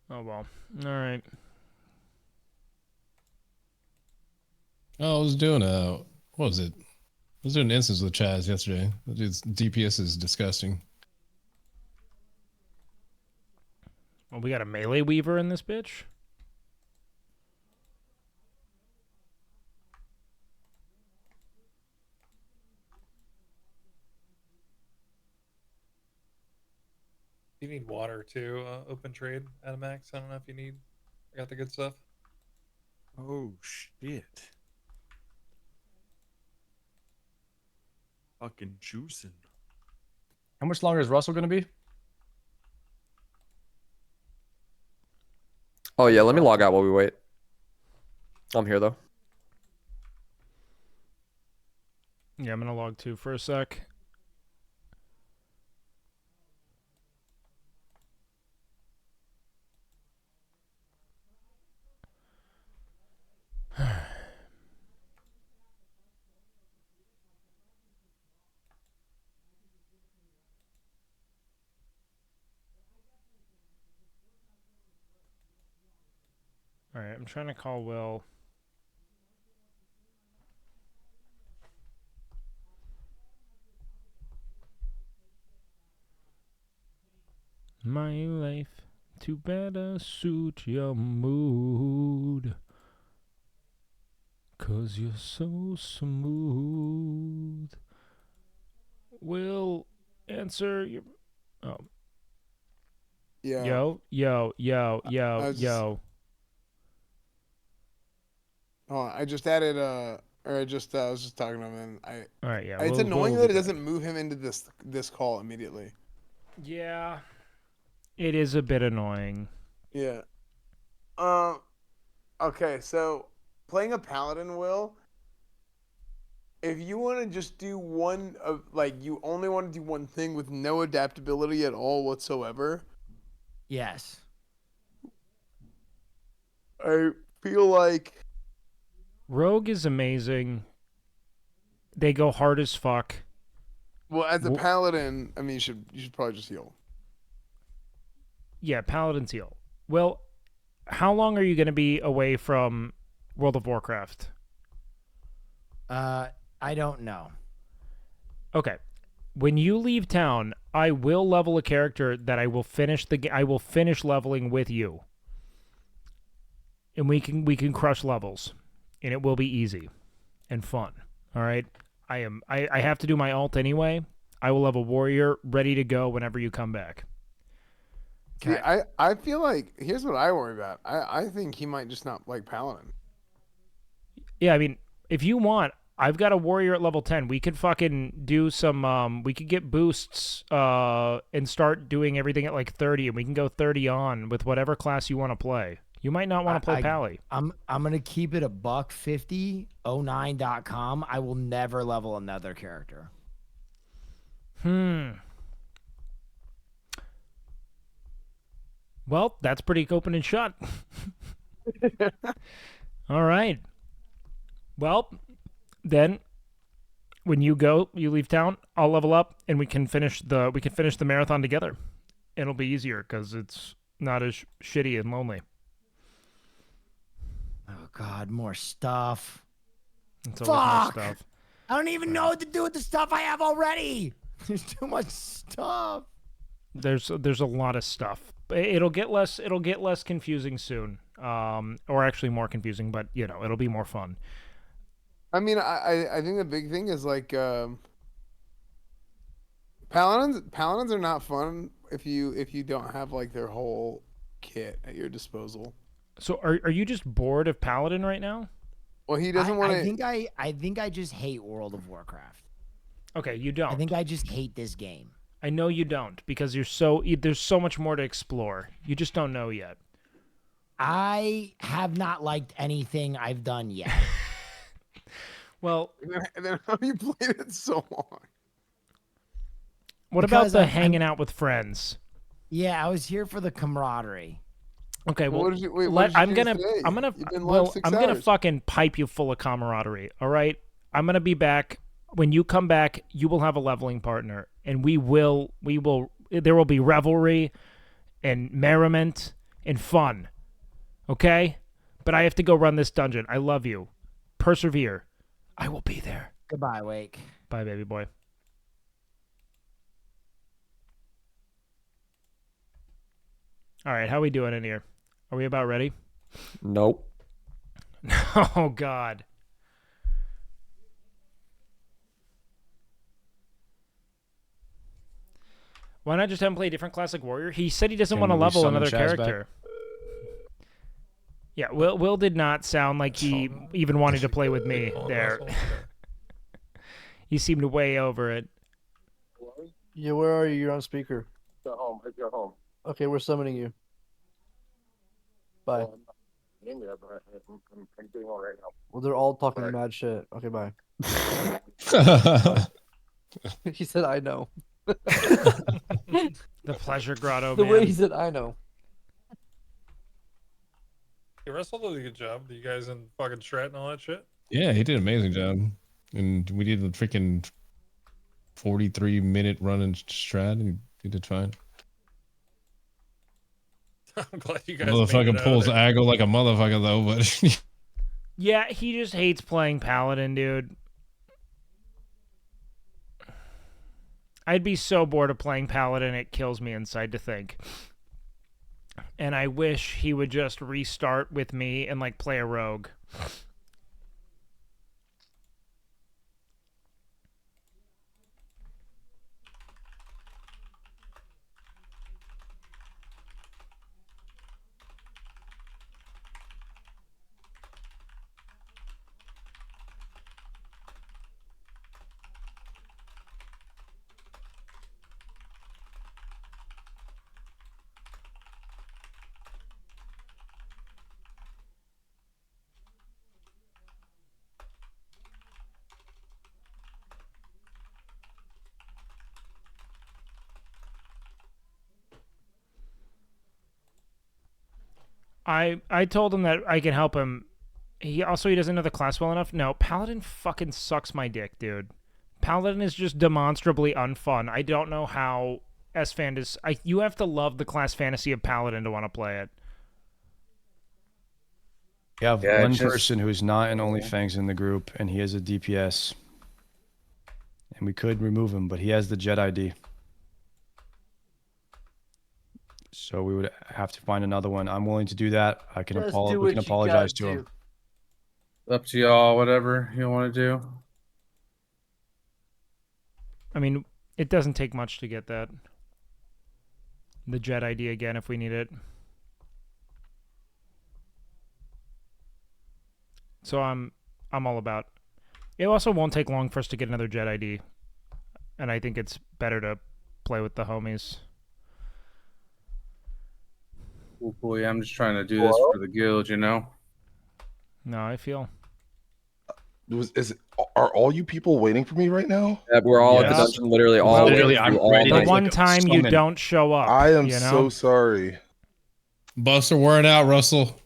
Oh, well. All right. Oh, I was doing what was it? I was doing an instance with Chaz yesterday. That dude's DPS is disgusting. Well, we got a melee weaver in this bitch. You need water too. Open trade at a max. I don't know if you need. I got the good stuff. Oh shit! Fucking juicing. How much longer is Russell gonna be? Oh yeah, let me log out while we wait. I'm here though. Yeah, I'm gonna log too for a sec. All right, I'm trying to call Will. My life to better suit your mood. 'Cause you're so smooth. Will answer your... Oh. Yeah. Yo. I was I just added or I was just talking to him and All right, yeah. It's we'll annoying be that it back. doesn't move him into this call immediately. Yeah. It is a bit annoying. Yeah. Okay, so playing a paladin, Will, if you want to just do one of you only want to do one thing with no adaptability at all whatsoever, Yes. I feel like Rogue is amazing. They go hard as fuck. well, as a paladin, I mean, you should probably just heal. Yeah, Paladin's heal. Well, how long are you going to be away from World of Warcraft? I don't know. Okay. When you leave town, I will level a character that I will finish I will finish leveling with you. And we can crush levels. And it will be easy and fun. All right? I have to do my alt anyway. I will have a warrior ready to go whenever you come back. See, I feel like here's what I worry about. I think he might just not like paladin. Yeah, I mean, if you want, I've got a warrior at level 10. We could fucking do some, we could get boosts and start doing everything at like 30, and we can go 30 on with whatever class you want to play. You might not want to play Pally. I'm gonna keep it a $150. 09.com. I will never level another character. Well, that's pretty open and shut. All right. Well, then when you leave town, I'll level up and we can finish the marathon together. It'll be easier because it's not as shitty and lonely. Oh God, more stuff. It's always more Fuck! stuff. I don't even know what to do with the stuff I have already. There's too much stuff. There's a lot of stuff. It'll get less confusing soon. Or actually more confusing, but you know, it'll be more fun. I mean, I think the big thing is like paladins are not fun if you don't have like their whole kit at your disposal. So are you just bored of Paladin right now? Well, he doesn't want to. I think I just hate World of Warcraft. Okay, you don't. I think I just hate this game. I know you don't because there's so much more to explore. You just don't know yet. I have not liked anything I've done yet. Well, and then how you played it so long? What about the hanging out with friends? Yeah, I was here for the camaraderie. Okay, well, I'm gonna fucking pipe you full of camaraderie. All right, I'm gonna be back. When you come back, you will have a leveling partner, and there will be revelry and merriment and fun. Okay, but I have to go run this dungeon. I love you. Persevere. I will be there. Goodbye, Wake. Bye, baby boy. All right, how we doing in here? Are we about ready? Nope. Oh, God. Why not just have him play a different classic warrior? He said he doesn't want to level another character. Yeah, Will did not sound like he even wanted to play with me there. He seemed way over it. Yeah, where are you? You're on speaker. Go home. Let's go home. Okay, we're summoning you. Bye. I'm getting on right now. Well, they're all talking mad shit. Okay, bye. He said, I know. The pleasure grotto, The man. way he said, I know. Hey, Russell did a good job. You guys in fucking Strat and all that shit? Yeah, he did an amazing job. And we did a freaking 43-minute run in Strat, and he did fine. I'm glad you guys Motherfucker pulls Aggle like a motherfucker, though, but... Yeah, he just hates playing Paladin, dude. I'd be so bored of playing Paladin, it kills me inside to think. And I wish he would just restart with me and, like, play a rogue. I told him that I can help him. He doesn't know the class well enough. No, Paladin fucking sucks my dick, dude. Paladin is just demonstrably unfun. I don't know how S-Fan is... you have to love the class fantasy of Paladin to want to play it. We have one person who's not in OnlyFangs in the group, and he is a DPS. And we could remove him, but he has the Jet ID. So we would have to find another one. I'm willing to do that. We can apologize to him. Up to y'all, whatever you want to do. I mean, it doesn't take much to get that. The Jet ID again if we need it. So I'm all about. It also won't take long for us to get another Jet ID, and I think it's better to play with the homies. Cool, yeah, I'm just trying to do this for the guild, you know. No, I feel. Are all you people waiting for me right now? Yeah, we're all at the Yes. dungeon, literally all Well, waiting literally, for I'm you all ready to night. The one time you don't show up. I am you know? so sorry. Buffs are wearing out, Russell.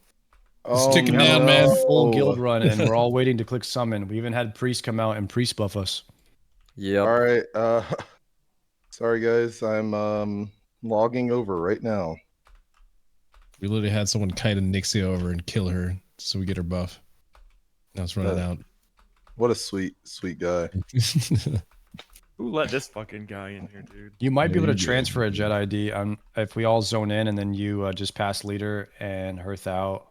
It's Oh, ticking down, man. Full guild run, and we're all waiting to click summon. We even had Priest come out and Priest buff us. Yep. All right. Sorry guys, I'm logging over right now. We literally had someone kite a Nixie over and kill her so we get her buff. Now it's running out. What a sweet guy. Who let this fucking guy in here, dude? You might be able to transfer a Jet ID if we all zone in and then you just pass leader and Hearth out.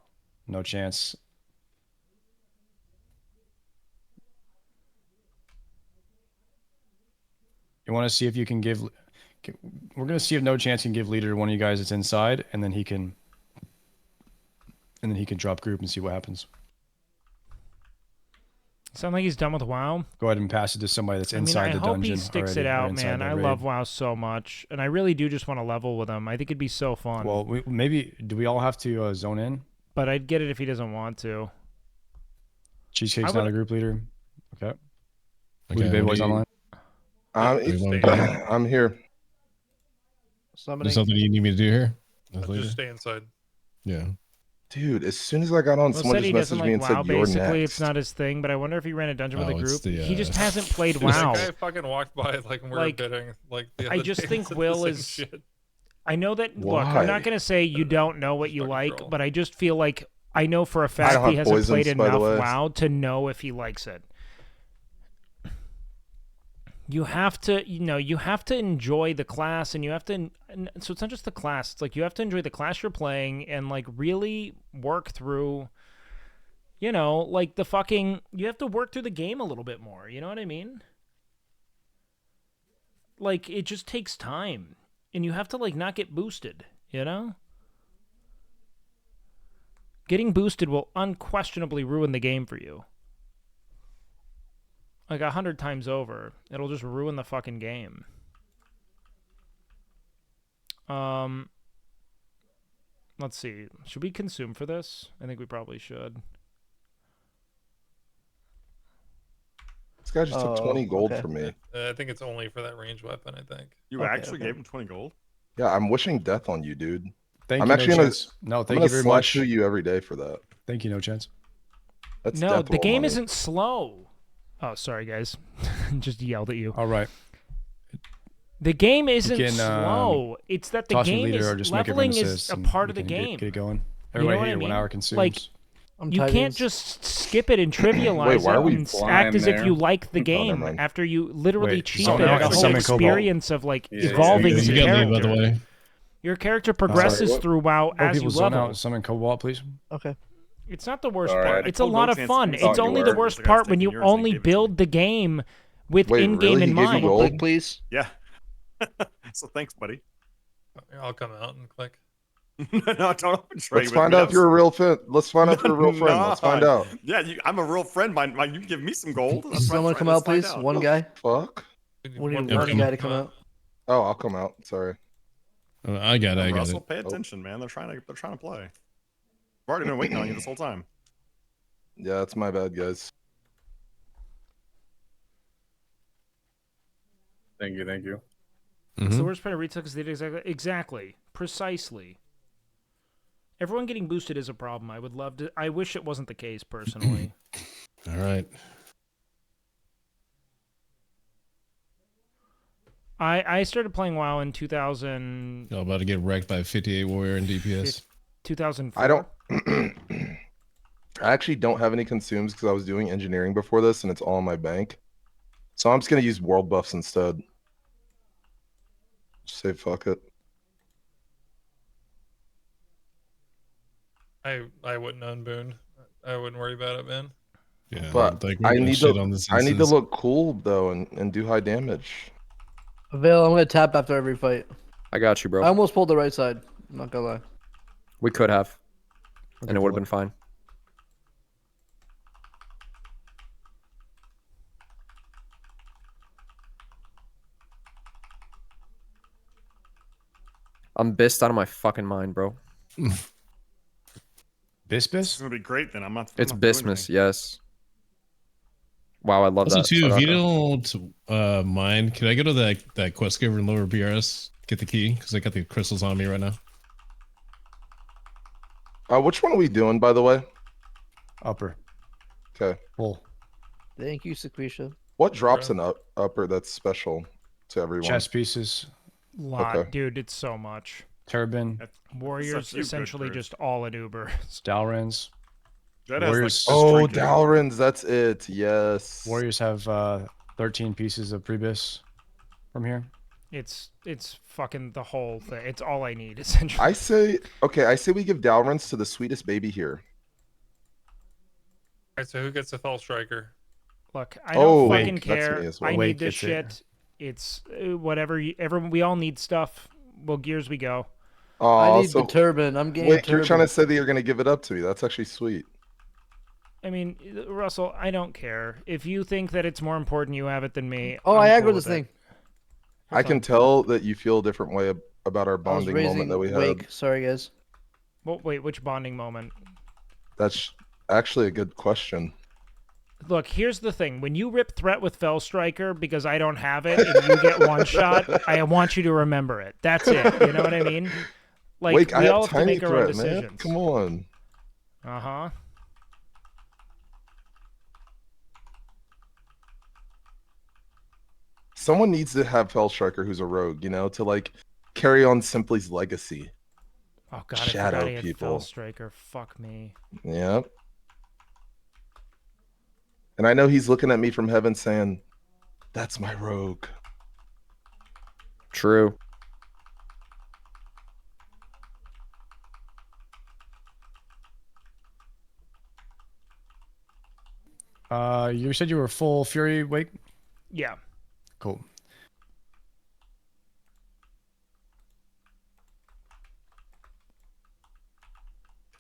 No chance. You want to see if you can give. We're gonna see if no chance can give leader to one of you guys that's inside, and then he can. And then he can drop group and see what happens. Sound like he's done with WoW. Go ahead and pass it to somebody that's inside the dungeon. I hope he sticks already, it or out, inside man. the I raid. love WoW so much, and I really do just want to level with him. I think it'd be so fun. Well, maybe do we all have to zone in? But I'd get it if he doesn't want to. Cheesecake's not a group leader. Okay. Okay, Woody Bay Boys online. I'm here. There's something you need me to do here? Just stay inside. Yeah. Dude, as soon as I got on, Well, someone said he just doesn't messaged me and like WoW. said, "You're Basically, next." it's not his thing. But I wonder if he ran a dungeon with a it's group. the, He just hasn't played That WoW. guy fucking walked by like when we were bidding. Like the I other just day think and said the Will same is. shit. I know that. Look, Why? I'm not gonna say you don't know what you like, but I just feel like I know for a I fact don't he have hasn't played poisons, by the enough way. WoW to know if he likes it. You have to, you have to enjoy the class, and you have to. So it's not just the class. It's like you have to enjoy the class you're playing, and like really work through. Like the fucking. You have to work through the game a little bit more. You know what I mean? Like it just takes time, and you have to like not get boosted. Getting boosted will unquestionably ruin the game for you. Like 100 times over. It'll just ruin the fucking game. Let's see. Should we consume for this? I think we probably should. This guy just took 20 gold from me. I think it's only for that range weapon. I think. You actually gave him 20 gold? Yeah, I'm wishing death on you, dude. Thank I'm you, actually No gonna. Chance. No, I'm thank gonna you very slash much. shoot you every day for that. Thank you, No Chance. That's No, death the roll game money. isn't slow. Oh, sorry, guys. Just yelled at you. All right. The game isn't can, slow. It's that the toss me game leader is or just make leveling everyone is assist a and part we of the can game. Get it going. You know Everybody what I here, mean? 1 hour consumes. Like, you can't just skip it and trivialize Wait, why are it we and flying act as if there? you like the Oh, never game mind. after you literally Wait, cheated zone the out and whole summon Cobalt. experience of like Yeah, evolving as a you gotta leave, by character. the way. Your character progresses what? through WoW as people you zone level. out, summon Cobalt, please. Okay. It's not the worst All part. right. It's a Told lot No of Chance fun. to It's thought you only were. the worst The guy's part when taking you yours and only gave it to build the game with Wait, in-game really? in He gave you mind. gold? Click, please. Yeah. So thanks, buddy. I'll come out and click. No, don't open trade Let's with find me. out if you're a real friend. Let's find out if you're a real friend. Let's find No. out. Yeah, I'm a real friend. You can give me some gold. That's Someone right. come Let's out, find please. out. One guy. Fuck. We need Yeah, one come guy on. to come out. Oh, I'll come out. Sorry. I got it. Russell, pay attention, man. They're trying to play. I've already been waiting on you this whole time. Yeah, that's my bad, guys. Thank you, thank you. It's the worst part of retail because they did exactly, precisely. Everyone getting boosted is a problem. I would love to. I wish it wasn't the case personally. All right. I started playing WoW in 2000. Y'all about to get wrecked by a 58 warrior in DPS. 2004. I don't. I actually don't have any consumes because I was doing engineering before this, and it's all in my bank. So I'm just gonna use world buffs instead. Just say fuck it. I wouldn't unboon. I wouldn't worry about it, man. Yeah, But like, we're I gonna need shit to. on this I need to instance. look cool though, and do high damage. Avail, I'm gonna tap after every fight. I got you, bro. I almost pulled the right side. I'm not gonna lie. We could have, and it would have been fine. I'm pissed out of my fucking mind, bro. It's Bisbis? gonna be great then. I'm not. It's I'm not doing Bismuth, yes. Wow, I love Also, that. too, if you Soraka. don't mind, can I go to that quest giver in lower BRS, get the key? Because I got the crystals on me right now. Which one are we doing, by the way? Upper. Okay. Full. Thank you, Sequisha. What drops an upper that's special to everyone? Chess pieces. Lot, Okay. dude. It's so much. Turban. Warriors few good essentially perks. just all at Uber. Dalrins. That has, Warriors. like, Oh, strength in it. Dalrins, that's it. Yes. Warriors have 13 pieces of prebis from here. It's fucking the whole thing. It's all I need essentially. I say we give Dalrins to the sweetest baby here. Alright, so who gets the Fell Striker? Look, I don't Wake, fucking that's care. me as well. I Wake need this gets it. shit. It's whatever. Everyone, we all need stuff. Well, gears we go. I need so the turban. I'm getting Wake, turban. you're trying to say that you're going to give it up to me. That's actually sweet. I mean, Russell, I don't care. If you think that it's more important you have it than me. Oh, I'm I cool aggro this with it. thing. I can tell that you feel a different way about our I was bonding raising moment that we Wake. had. Sorry, guys. Well, wait, which bonding moment? That's actually a good question. Look, here's the thing. When you rip threat with Fell Striker because I don't have it and you get one shot, I want you to remember it. That's it. You know what I mean? Like, Wake, I we have all have to tiny make our own threat, man. decisions. Come on. Uh-huh. Someone needs to have Fell Striker who's a rogue, to like carry on Simply's legacy. Oh god, Shadow I forgot he had people. Fell Striker. Fuck me. Yep. And I know he's looking at me from heaven saying, "That's my rogue." True. You said you were full Fury, Wake? Yeah. Cool.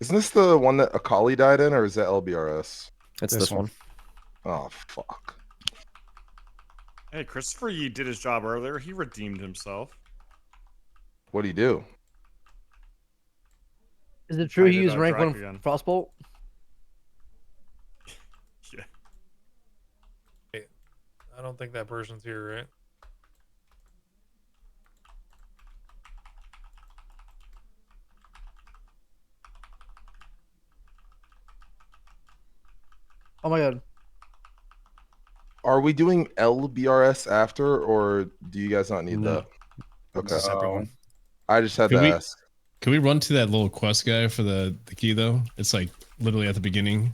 Isn't this the one that Akali died in, or is that LBRS? It's this one. Oh, fuck. Hey, Christopher Yee did his job earlier. He redeemed himself. What'd he do? Is it true he Find it used out, rank Drac 1 again. Frostbolt? Yeah. I don't think that person's here, right? Oh my god. Are we doing LBRS after, or do you guys not need No. that? Okay. It's a separate one. I just had Can to we- ask. Can we run to that little quest guy for the key though? It's like literally at the beginning.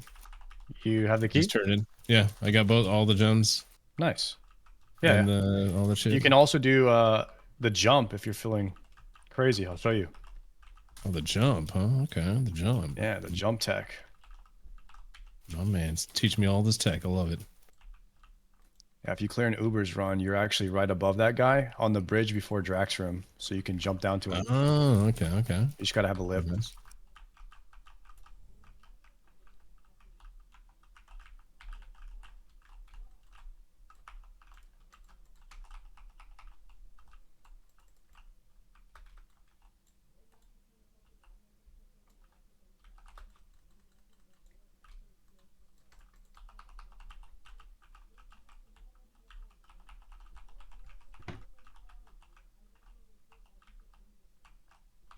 You have the key? Just turn in. Yeah, I got all the gems. Nice. Yeah. And all the shit. You can also do the jump if you're feeling crazy. I'll show you. Oh, the jump, huh? Okay, the jump. Yeah, the jump tech. Oh man, teach me all this tech. I love it. Yeah, if you clear an Uber's run, you're actually right above that guy on the bridge before Drax room, so you can jump down to him. Oh, okay. You just gotta have a lift. Nice.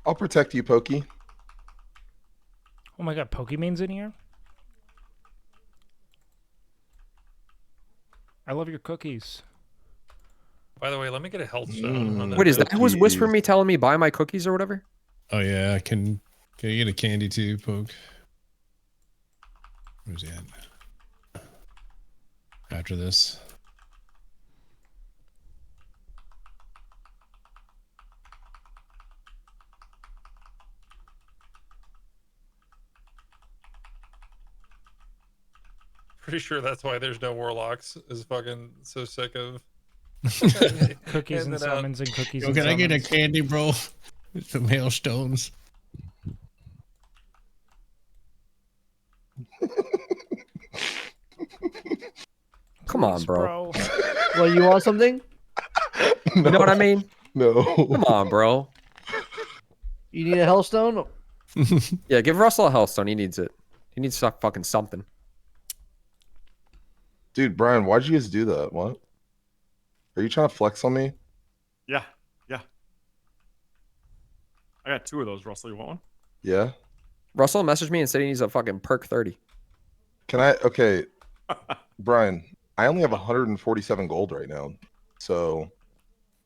I'll protect you, Pokey. Oh my god, Pokemon's in here? I love your cookies. By the way, let me get a health stone on that. Wait, is that who was whispering me, telling me buy my cookies or whatever? Oh yeah, can you get a candy too, Poke? Where's he at? After this. Pretty sure that's why there's no warlocks. Is fucking so sick of Cookies and summons and cookies Yo, and can I get a summons. candy, bro? Some hailstones. Come on, Please, bro. Well, you want something? You know what I mean? No. Come on, bro. You need a Hellstone? Yeah, give Russell a Hellstone. He needs it. He needs fucking something. Dude, Brian, why'd you guys do that? What? Are you trying to flex on me? Yeah, yeah. I got 2 of those, Russell. You want one? Yeah. Russell messaged me and said he needs a fucking perk 30. Can I? Okay, Brian, I only have 147 gold right now. So.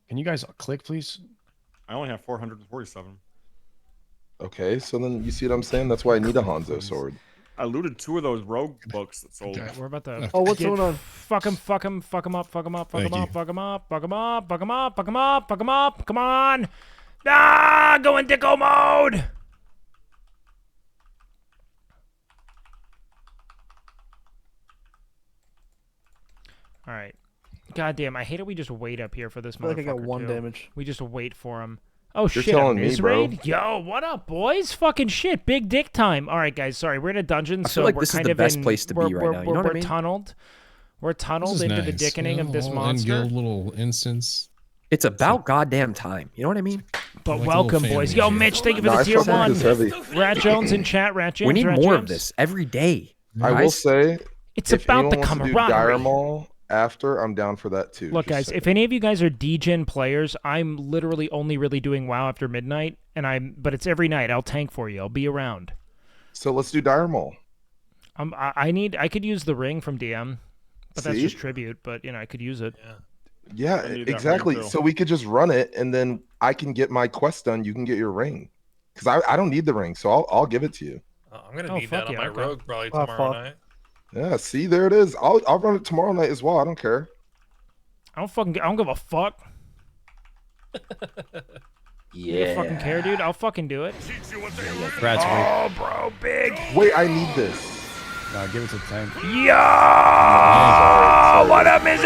Can you guys click, please? I only have 447. Okay, so then you see what I'm saying? That's why I need a Hanzo sword. I looted 2 of those rogue books that sold. We're about to. Oh, what's get going on? Fuck him, fuck him, fuck him up, fuck him up, fuck him Thank up, you. fuck him up, fuck him up, fuck him up, fuck him up, fuck him up. Come on. Ah, go in Dicko mode. All right. God damn, I hate it. We just wait up here for this I feel like I got motherfucker, 1 too. damage. We just wait for him. Oh, You're shit. telling a me, Miz bro. raid? Yo, what up, boys? Fucking shit. Big dick time. All right, guys. Sorry. We're in a dungeon, I so feel like we're this is kind the of best in, place to be right now. You know what I mean? Tunneled. We're This tunneled is into nice. the dickening of this Little monster. in-guild little instance. It's about goddamn time. You know what I mean? But Like a welcome, little boys. family Yo, here. Mitch, thank you for No, the I tier fuck with 1. this heavy. Rat Jones in chat. Rat James. We need Rat more James. of this every day. I will Guys. say, It's if about the anyone wants to do camaraderie. Dire Maul after, I'm down for that too. Look, just guys, saying. if any of you guys are DGen players, I'm literally only really doing WoW after midnight, but it's every night. I'll tank for you. I'll be around. So let's do Dire Maul. I could use the ring from DM, but that's See? just tribute. But I could use it. Yeah, I need that exactly. ring, too. So we could just run it, and then I can get my quest done. You can get your ring, because I don't need the ring, so I'll give it to you. I'm gonna Oh, need fuck that on yeah, my okay. rogue probably Oh, tomorrow fuck. night. Yeah, see, there it is. I'll run it tomorrow night as well. I don't care. I don't give a fuck. You don't fucking care, dude. I'll fucking do it. Brad's awake. Oh, bro, big. Wait, I need this. No, give it to the tank. Yo! What up, Mizzy?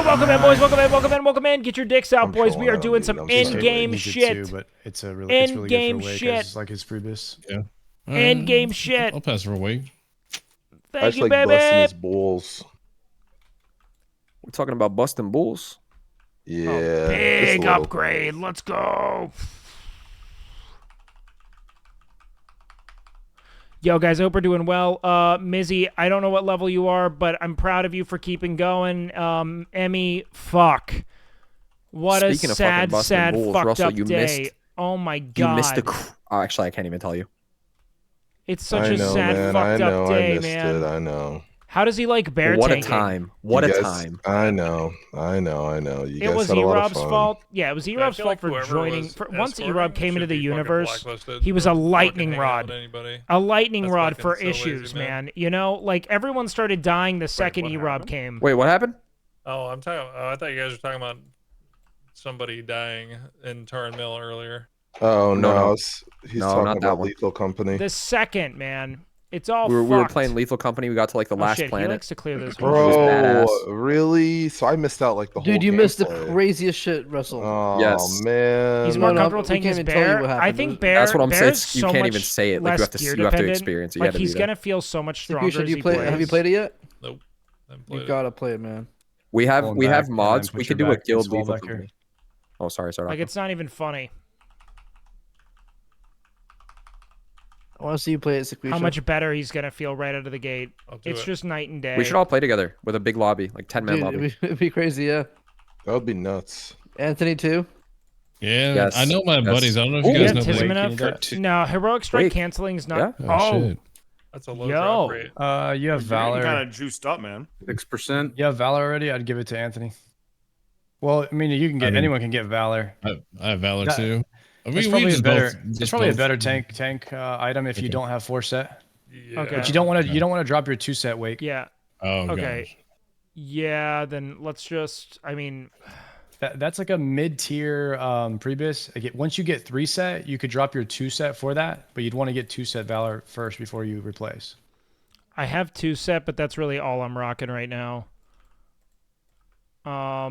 Welcome in, boys. Welcome in. Welcome in. Welcome in. Get your dicks out, I'm boys. trolling. We I are don't doing need some it. I'm sorry. in-game Needs it shit. Too, but it's really good In-game for Wake, shit. It's like his freebus. Yeah. In-game shit. I'll pass for a wake. I Thank just you, like busting baby. his balls. We're talking about busting bulls. Yeah, Oh, just a big little. upgrade. Let's go. Yo, guys, I hope we're doing well. Mizzy, I don't know what level you are, but I'm proud of you for keeping going. Emmy, fuck. What Speaking a of fucking sad, busting sad, bulls, fucked Russell, up you day. missed- Oh, my God. You missed the. Oh, actually, I can't even tell you. It's such I a know, sad, man. fucked I know. up day, I missed man. it. I know. How does he like bear What tanking? a time! What You a guys- time! I know. I know. I know. You It guys was had a lot of E-Rob's fun. fault. Yeah, it was E-Rob's feel fault like for whoever joining. was Once escorting E-Rob came into should the be fucking universe, blacklisted he was a for fucking lightning hanging out rod. with anybody. A lightning That's rod fucking for so lazy, issues, man. man. You know, like everyone started dying the second what E-Rob happened? came. Wait, what happened? Oh, I'm talking. I thought you guys were talking about somebody dying in Turin Mill earlier. Oh No, no, no. he's No, talking not that about one. Lethal Company. The second, man. It's all We were fucked. playing Lethal Company. We got to like the Oh, last shit, he planet. likes to clear this. It was Bro, badass. really? So I missed out like the whole. Dude, you missed the gameplay. craziest shit, Russell. Oh Yes. man. He's more No, comfortable we taking can't his even tell you bear. what I happened. think bear. That's what I'm saying. Bear's You so can't much even say it. Like, you less have to- gear you have to dependent. experience it. You Like gotta he's be there. gonna feel so much stronger Secretion, as do you he play? plays. Have you played it yet? Nope. Haven't You played it. gotta play it, man. We have Pulling we back have and then mods. put We your could do a back guild against the wall Lethal back here. Company. Oh, sorry. Like it's not even funny. I want to see you play it, Secretion. How much better he's gonna feel right out of the gate. I'll do It's it. just night and day. We should all play together with a big lobby, like 10-man Dude, lobby. it'd be crazy, yeah. That would be nuts. Anthony too. Yeah, Yes, I know my yes. buddies. I don't know if Ooh, you guys yeah, know. Tism Wake, enough. you need that? No, heroic strike Wake. canceling is not. Yeah? Oh, shit. That's a low Yo. drop rate. You have Valor. Kind of juiced up, man. 6%. You have Valor already? I'd give it to Anthony. Well, I mean, you can get I mean- anyone can get Valor. I have Valor That- too. It's probably a better. It's just probably a both- better tank item if you don't have 4 set. Yeah. Okay. But you don't want to drop your 2 set Wake. Yeah. Oh, Okay. gosh. Yeah. Then let's just. I mean, That's like a mid-tier prebis. Like once you get 3 set, you could drop your 2 set for that, but you'd want to get 2 set Valor first before you replace. I have 2 set, but that's really all I'm rocking right now. I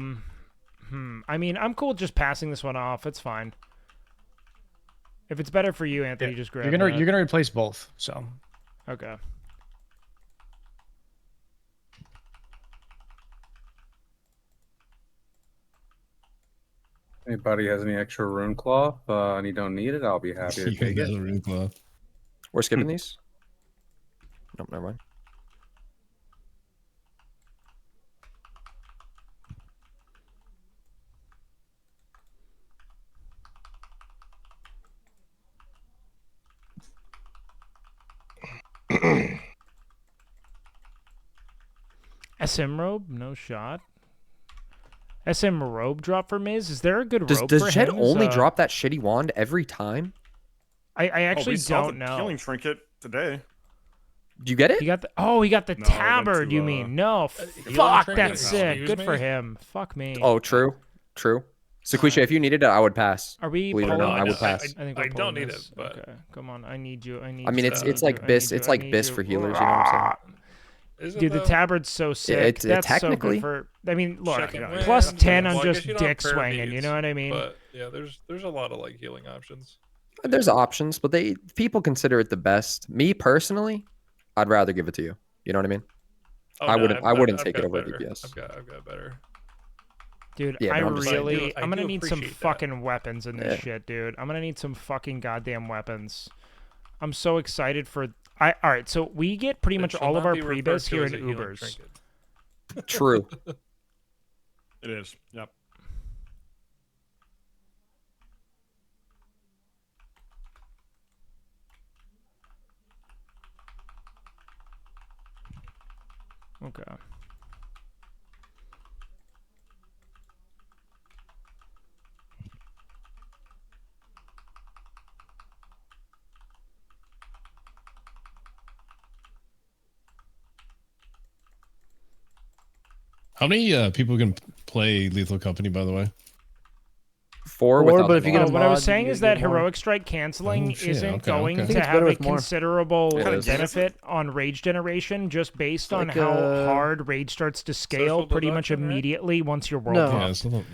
mean, I'm cool just passing this one off. It's fine. If it's better for you, Anthony, just grab You're that. gonna replace both. So Okay. Anybody has any extra rune cloth and you don't need it, I'll be happy to take it. Rune cloth. We're skipping these? Nope, never mind. SM robe, no shot. SM robe drop for Miz. Is there a good robe Does for Jed him? only drop that shitty wand every time? I Oh, actually we saw don't the know. Healing trinket today. Do you get it? He got the he got the No, I went tabard. to, You mean no? healing Fuck, trinket? that's sick. Excuse Good for me? him. Fuck me. Oh, true. Sequisha, if you needed it, I would pass. Are we? Believe it or pulling not, I would this? pass. I think I we're don't pulling need this. it, but Okay, come on. I need you. I need. I mean, you, it's I like need bis. you, It's I like need bis you. for healers. You know what I'm saying? Is it Dude, the though? tabard's so sick. That's so technically- good for. I mean, look, Second wind, plus 10 well, on I guess just you don't have dick prayer swinging. You beads, know what I mean? But yeah, there's a lot of like healing options. There's options, but people consider it the best. Me personally, I'd rather give it to you. You know what I mean? Oh, I no, wouldn't. I've wouldn't got take it over better. DPS. I've got better. Dude, Yeah, I but I'm just saying. really, I I'm gonna do need some appreciate that. fucking weapons in this Yeah. shit, dude. I'm gonna need some fucking goddamn weapons. I'm so excited for. All right, so we get pretty It much shall all of not our be referred pre-bis to here as in a healing Ubers. trinket. True. It is. Yep. Okay. How many people can play Lethal Company, by the way? Four, but if you get a what I was mod, saying you is get that more. heroic strike canceling Oh, shit, isn't okay, going okay. I think to it's have better a with more. considerable It is. benefit on rage generation just based on Like, how hard rage starts to scale social pretty much deduction, right? immediately once you're world No. Yeah, buffed.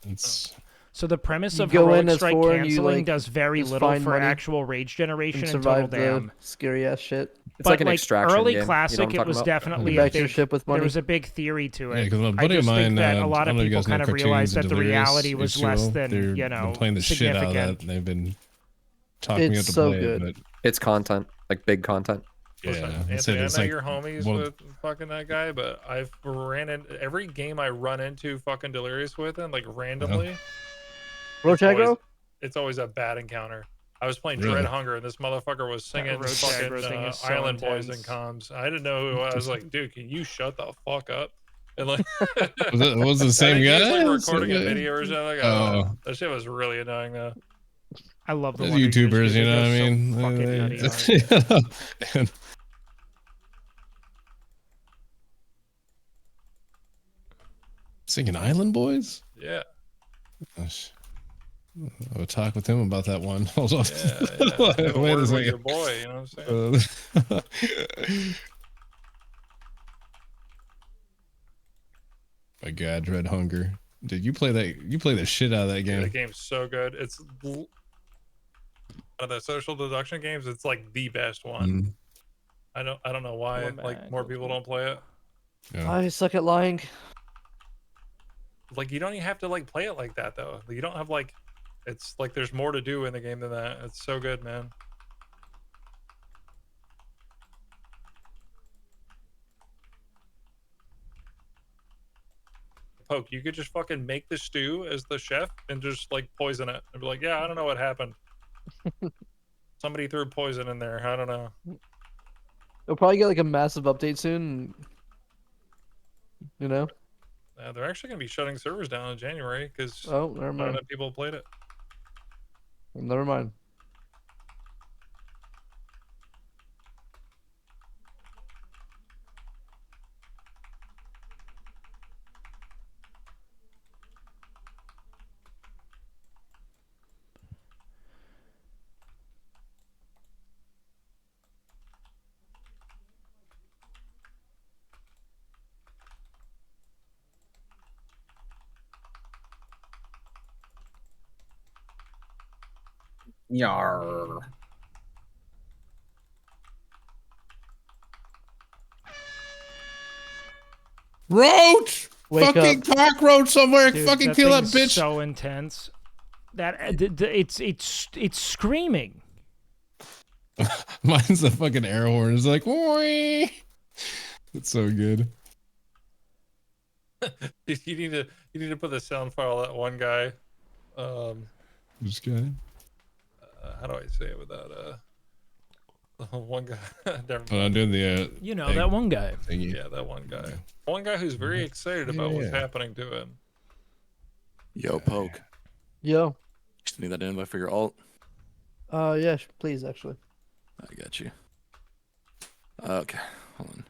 it's So the premise You of go heroic in as strike 4 and you, canceling like, does very just little find for money actual rage generation and and total survive the damn. scary ass shit. It's like an extraction early game. You know what classic, I'm it talking was about? definitely Get a back to your big. ship with There money. was a big theory to it. yeah, because my I buddy of just think mine, that a I lot of don't know if you people guys know kind of Cartoons realized and that the Delirious reality was less H2O. than They're been playing the shit out of significant. that. They've been talking me It's up to so play good. it, but It's content, like big content. Listen, yeah, Anthony, I it's know like you're homies one of with fucking that guy, but I've ran in every game I run into fucking Delirious with him, like randomly. Rochagro? It's always a bad encounter. I was playing Really? Dread Hunger, and this motherfucker was singing Roach fucking aggro thing is so Island Boys intense. and comms. I didn't know who I was like, dude, can you shut the fuck up? And like, was it the same I think guy? he was like Same recording a guy? video or something. Like, I don't know. Oh. That shit was really annoying though. I love the Those one YouTubers, you know what I mean? Fucking nutty on it. And- Singing Island Boys? Yeah. Gosh. I would talk with him about that one. Hold on. Yeah. Have a Wait word a with second. your boy, you know what I'm saying? My God, Dread Hunger. Dude, you play that? You play the shit out of that Yeah, game. the game's so good. It's out of the social deduction games, it's like the best one. Mhm. I don't know why Going like back, more people don't play it. Yeah. I suck at lying. Like you don't even have to like play it like that though. You don't have like it's like there's more to do in the game than that. It's so good, man. Poke, you could just fucking make the stew as the chef and just like poison it and be like, yeah, I don't know what happened. Somebody threw poison in there. I don't know. They'll probably get like a massive update soon. You know? They're actually gonna be shutting servers down in January because Oh, never not mind. enough people played it. Never mind. Yar. Roach! Wake Fucking up. cockroach somewhere! Dude, Fucking that kill that thing's bitch! so intense. It's screaming. Mine's the fucking air horn. It's like, wee. It's so good. You need to put the sound file that one guy. This guy. How do I say it without one guy? Never Oh, I'm doing the. You know that one guy. Thingy. Yeah, that one guy. One guy who's very excited about what's happening to him. Yo, Poke. Yo. Just need that invite for your alt. Yeah, please, actually. I got you. Okay, hold on.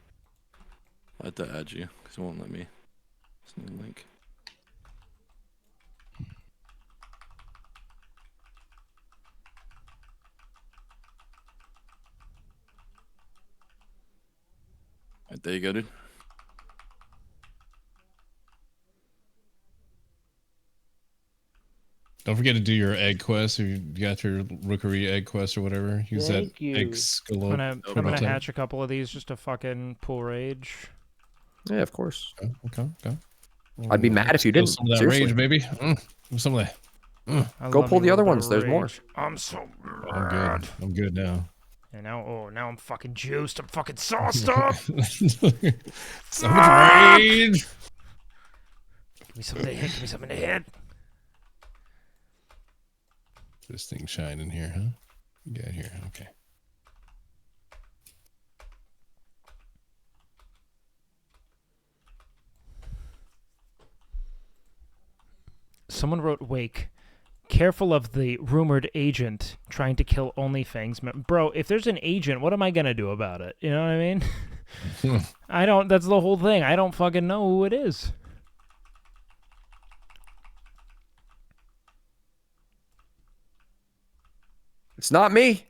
I have to add you because it won't let me. Send the link. Right, there you go, dude. Don't forget to do your egg quest. If you got your rookery egg quest or whatever, use Thank that you. egg I'm gonna hatch a couple of these just to fucking pull rage. Yeah, of course. Okay. I'd be mad if you didn't. Some of that Seriously. rage, baby. Some of that. I Go love pull you the with other ones. There's more. rage. I'm so I'm mad. good. I'm good now. And now I'm fucking juiced. I'm fucking sauced up. Some rage. Give me something to hit. Give me something to hit. This thing shining here, huh? You got here. Okay. Someone wrote, Wake, careful of the rumored agent trying to kill OnlyFans. Bro, if there's an agent, what am I going to do about it? You know what I mean? That's the whole thing. I don't fucking know who it is. It's not me.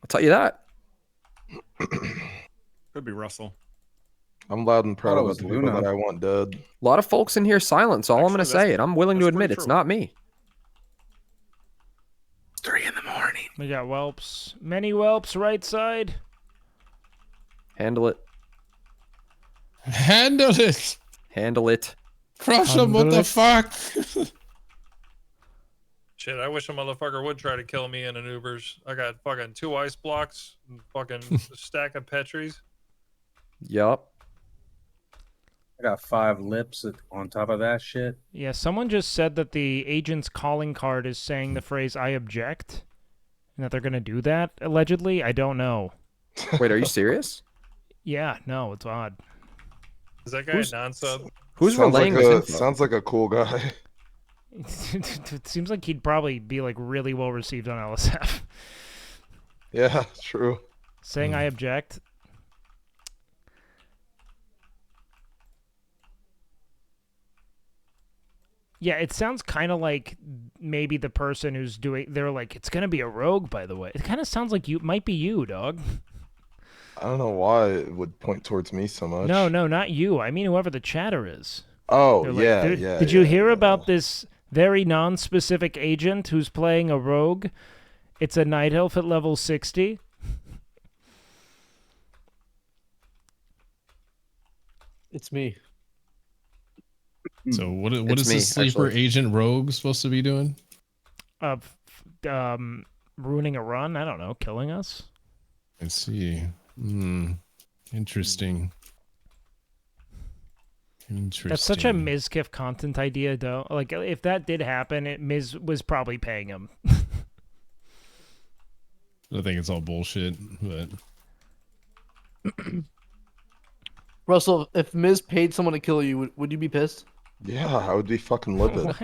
I'll tell you that. Could be Russell. I'm loud and proud Oh, it about was the people Luna. that I want dead. A lot of folks in here silent, so all I'm going to Actually, say it. I'm willing to that's admit pretty it's true. not me. 3 in the morning. We got whelps. Many whelps, right side. Handle it. Handle it. Handle it. Crush him. What the fuck? Shit, I wish a motherfucker would try to kill me in an Ubers. I got fucking 2 ice blocks and fucking a stack of Petries. Yup. I got 5 lips on top of that shit. Yeah, someone just said that the agent's calling card is saying the phrase, I object. And that they're going to do that, allegedly. I don't know. Wait, are you serious? Yeah, no, it's odd. Is that guy a non-sub? Who's Sounds relaying like this a, info? Sounds like a cool guy. It seems like he'd probably be like really well received on LSF. Yeah, true. Saying I object. Yeah, it sounds kind of like maybe the person who's doing. They're like, it's gonna be a rogue, by the way. It kind of sounds like you might be you, dog. I don't know why it would point towards me so much. No, not you. I mean, whoever the chatter is. Oh, They're like, yeah, "Did- yeah. Did you hear about this very non-specific agent who's playing a rogue? It's a night elf at level 60. It's me. So what It's is me, this sleeper actually. agent rogue supposed to be doing? Ruining a run? I don't know. Killing us? I see. Interesting. Interesting. That's such a Mizkif content idea, though. Like, if that did happen, Miz was probably paying him. I think it's all bullshit, but Russell, if Miz paid someone to kill you, would you be pissed? Yeah, I would be fucking livid. What?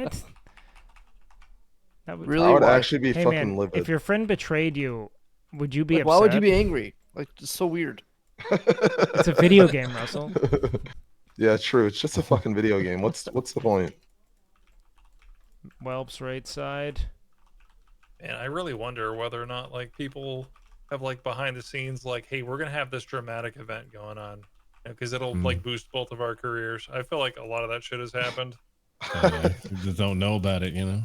That would, Really? I would Why? actually be Hey, fucking man, livid. if your friend betrayed you, would you be Like, upset? why would you be angry? Like, it's so weird. It's a video game, Russell. Yeah, true. It's just a fucking video game. What's the point? Whelps right side. And I really wonder whether or not like people have like behind the scenes like, hey, we're gonna have this dramatic event going on because it'll like boost both of our careers. I feel like a lot of that shit has happened. you just don't know about it, you know.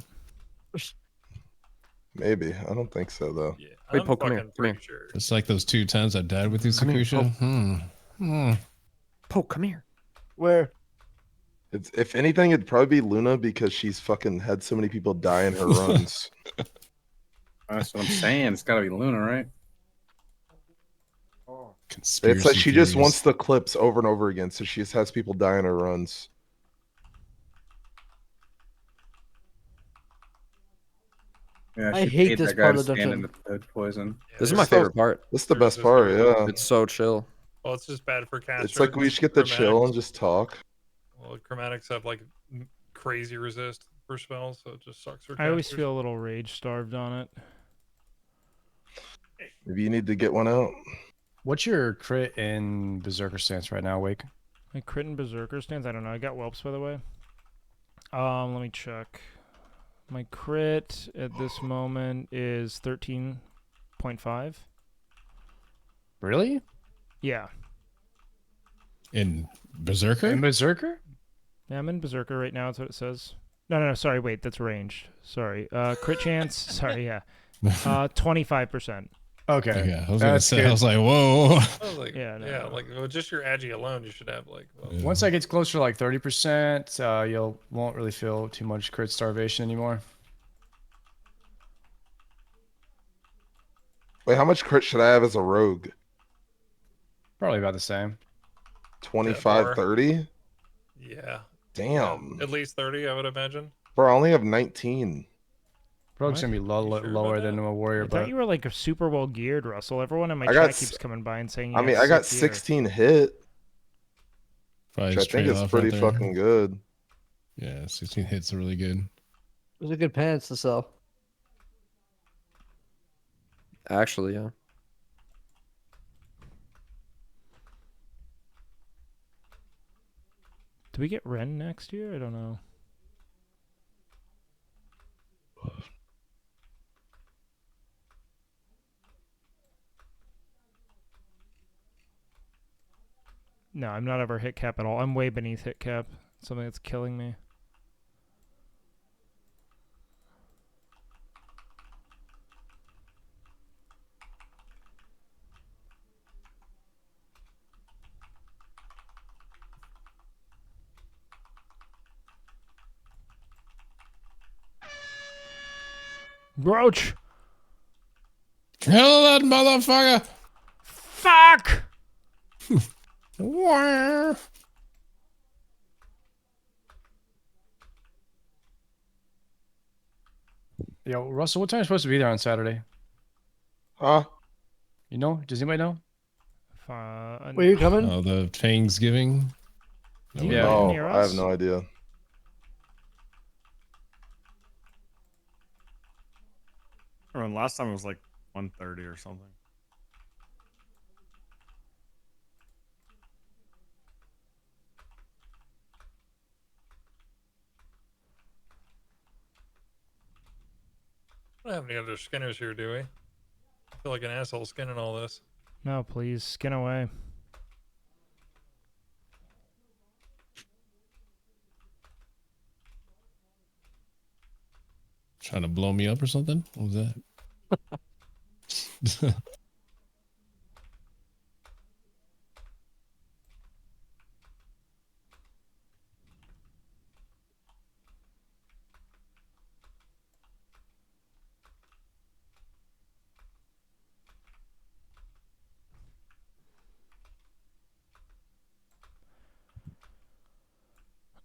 Maybe. I don't think so though. Yeah, Wait, I'm Poke, come here. fucking Come here. pretty sure. It's like those 2 times I died with you, Come here, Sakusha. Poke, come here. Where? It's if anything, it'd probably be Luna because she's fucking had so many people die in her runs. That's what I'm saying. It's got to be Luna, right? It's like she just wants the clips over and over again, so she just has people die in her runs. Yeah, I she hate paid this that guy part to of the stand in dungeon. the food poison. This is my favorite part. This is the There's best this part, good- yeah. It's so chill. Well, it's just bad for casters. It's like we should get the chill and just talk. Well, chromatics have like crazy resist for spells, so it just sucks for I always casters. feel a little rage starved on it. Maybe you need to get one out. What's your crit in Berserker stance right now, Wake? My crit and Berserker stance, I don't know. I got whelps, by the way. Let me check. My crit at this moment is 13.5. Really? Yeah. In Berserker? In Berserker? Yeah, I'm in Berserker right now. That's what it says. No, sorry. Wait, that's ranged. Sorry. Crit chance. Sorry, yeah. 25%. Okay. Yeah, I was gonna say. I was like, whoa. I was like, Yeah, yeah, no. like well, just your agi alone, you should have like. Well, Once that gets closer to like 30%, you'll won't really feel too much crit starvation anymore. Wait, how much crit should I have as a rogue? Probably about the same. 25, 30? Yeah. Damn. At least 30, I would imagine. Bro, I only have 19. Rogue's gonna be lower than a warrior, I thought but you were like super well geared, Russell. Everyone in my I got chat s- keeps coming by and saying. I mean, I got 16 hit. Probably Which I think is pretty fucking good. Yeah, 16 hits are really good. Those are good pants to sell. Actually, yeah. Do we get Ren next year? I don't know. No, I'm not over hit cap at all. I'm way beneath hit cap. Something that's killing me. Broach! Kill that motherfucker! Fuck! Wah. yo, Russell, what time are you supposed to be there on Saturday? Huh? You know? Does anybody know? Where you coming? Oh, the Thanksgiving. Do you Yeah. live Oh, near I have us? no idea. I remember last time it was like 1:30 or something. I don't have any other skinners here, do we? I feel like an asshole skinning all this. No, please, skin away. Trying to blow me up or something? What was that?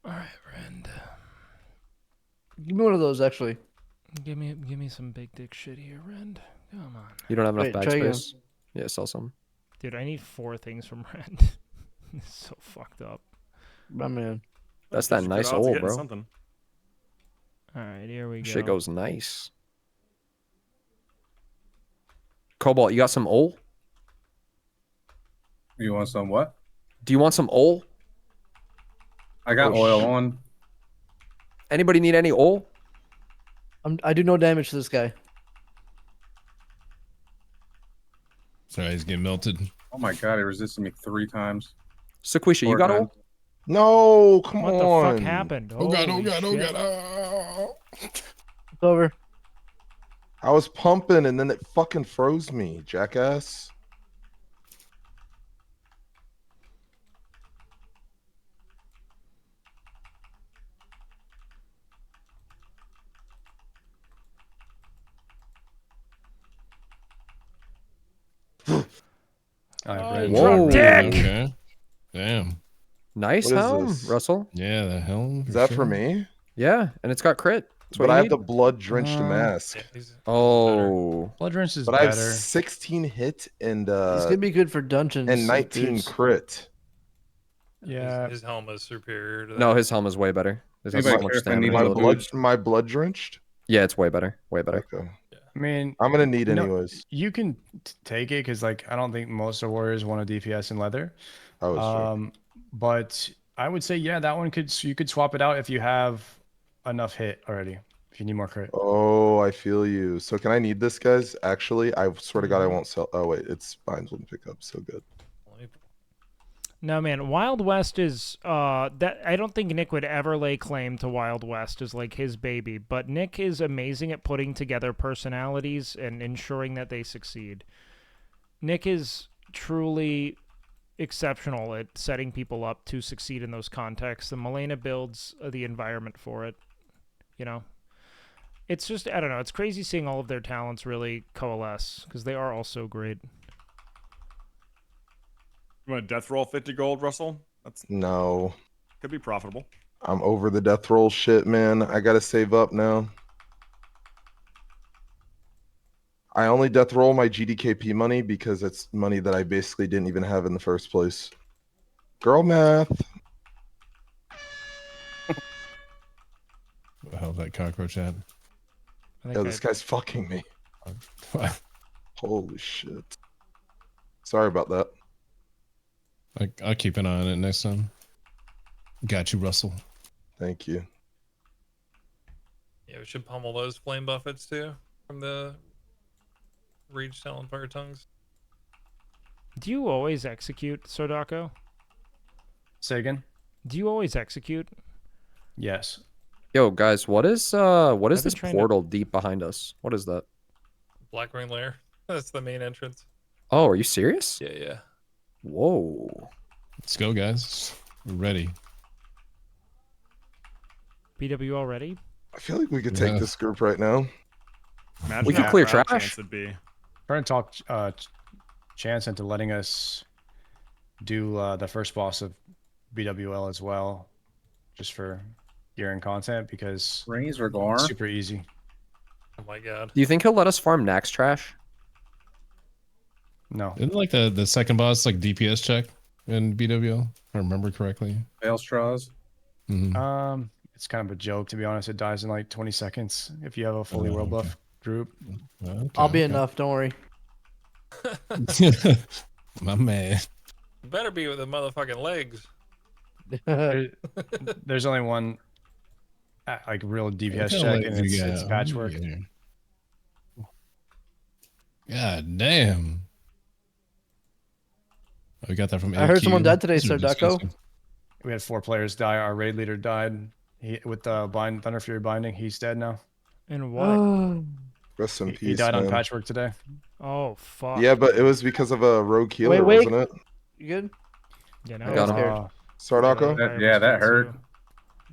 All right, Rend. Give me one of those, actually. Give me some big dick shit here, Rend. Come on. You don't have enough Wait, bag try again. space? Yeah, sell some. Dude, I need 4 things from Rend. This is so fucked up. My man. That's that nice hole, bro. Something. All right, here we go. Shit goes nice. Cobalt, you got some ole? You want some what? Do you want some ole? I got Oh, oil shit. on. Anybody need any ole? I do no damage to this guy. Sorry, he's getting melted. Oh my god, he resisted me 3 times. Sequisha, you 4 got times. ole? No, come What on. the fuck happened? Oh god, oh Holy god, oh shit. god. Oh. It's over. I was pumping and then it fucking froze me, jackass. Drop dick. Okay. Damn. Nice What is helm, this? Russell. Yeah, the helm. Is that for me? Yeah, and it's got crit. That's what But you I have need. the blood-drenched mask. Oh. Blood Drench is But I have better. 16 hit and It's gonna be good for dungeons and 19 dudes. crit. Yeah. His helm is superior to that. No, his helm is way better. It has My, so much stamina. my blood drenched. Yeah, it's way better. Way better. Okay. I mean, I'm gonna need you know, anyways. You can take it because, like, I don't think most of warriors want a DPS in leather. Oh, sure. But I would say, yeah, that one you could swap it out if you have enough hit already. If you need more crit. Oh, I feel you. So can I need this, guys? Actually, I swear to God, I won't sell. Oh wait, it's Spines wouldn't pick up. So good. No, man, Wild West is that I don't think Nick would ever lay claim to Wild West as like his baby, but Nick is amazing at putting together personalities and ensuring that they succeed. Nick is truly exceptional at setting people up to succeed in those contexts, and Milena builds the environment for it. You know, it's just, I don't know, it's crazy seeing all of their talents really coalesce because they are all so great. You want a death roll 50 gold, Russell? That's No. could be profitable. I'm over the death roll shit, man. I gotta save up now. I only death roll my GDKP money because it's money that I basically didn't even have in the first place. Girl math. What the hell that cockroach at? Yo, this guy's fucking me. Holy shit. Sorry about that. I'll keep an eye on it next time. Got you, Russell. Thank you. Yeah, we should pummel those flame buffets too from the Reach Talon Fire Tongues. Do you always execute, Sodako? Say again? Do you always execute? Yes. Yo, guys, what is I've been this trying to- portal deep behind us? What is that? Blackwing Lair. That's the main entrance. Oh, are you serious? Yeah, yeah. Whoa. Let's go, guys. We're ready. BW already? I feel like we could take this group right now. Imagine We could how clear proud trash. Chance would be. Trying to talk Chance into letting us do the first boss of BWL as well, just for year-end content because Razor Gore. it's super easy. Oh my god. Do you think he'll let us farm Nax trash? No. Isn't like the second boss like DPS check in BWL? If I remember correctly. Fail straws. Mm-hmm. It's kind of a joke, to be honest. It dies in like 20 seconds if you have a fully world buff group. I'll be enough. Don't worry. My man. Better be with the motherfucking legs. There's only one like real DPS What kind check, of and legs you it's got? patchwork. God damn. Oh, we got that from I heard AQ. someone died today, These are Sir Ducko. disgusting. We had 4 players die. Our raid leader died. With the Thunder Fury binding. He's dead now. And what? Rest in peace. He died on man. patchwork today. Oh, fuck. Yeah, but it was because of a rogue healer, Wait. wasn't it? You good? Yeah, I got him. Sardako? Yeah, that hurt.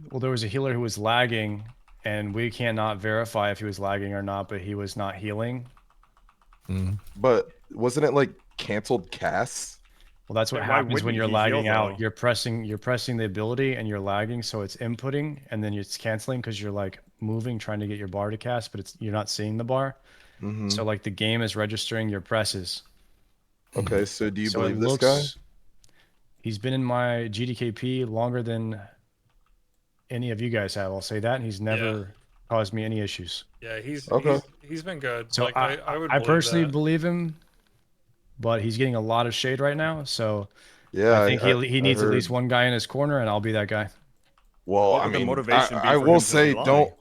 Well, there was a healer who was lagging, and we cannot verify if he was lagging or not, but he was not healing. But wasn't it like canceled casts? Well, that's what Yeah, why happens when wouldn't you're he lagging heal, out. though? You're pressing the ability and you're lagging, so it's inputting and then it's canceling because you're like moving, trying to get your bar to cast, but you're not seeing the bar. Mhm. So like the game is registering your presses. Okay, so do you So it believe this guy? looks- He's been in my GDKP longer than any of you guys have. I'll say that. And he's never caused me any issues. Yeah, he's been good. So like, I would I believe personally that. believe him, but he's getting a lot of shade right now. So Yeah, I think he I needs at heard. least one guy in his corner, and I'll be that guy. Well, What I would the mean, motivation be I for will him to say lie?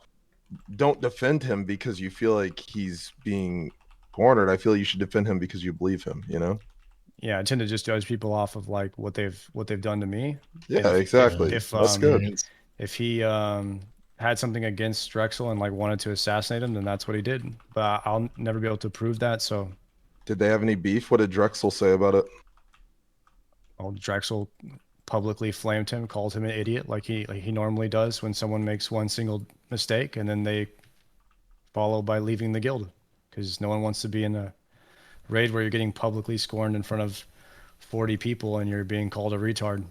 don't defend him because you feel like he's being cornered. I feel you should defend him because you believe him. You know? Yeah, I tend to just judge people off of like what they've done to me. Yeah, And exactly. That's good. If he had something against Drexel and like wanted to assassinate him, then that's what he did. But I'll never be able to prove that. So, Did they have any beef? What did Drexel say about it? well, Drexel publicly flamed him, called him an idiot, like he normally does when someone makes one single mistake, and then they follow by leaving the guild because no one wants to be in a raid where you're getting publicly scorned in front of 40 people and you're being called a retard.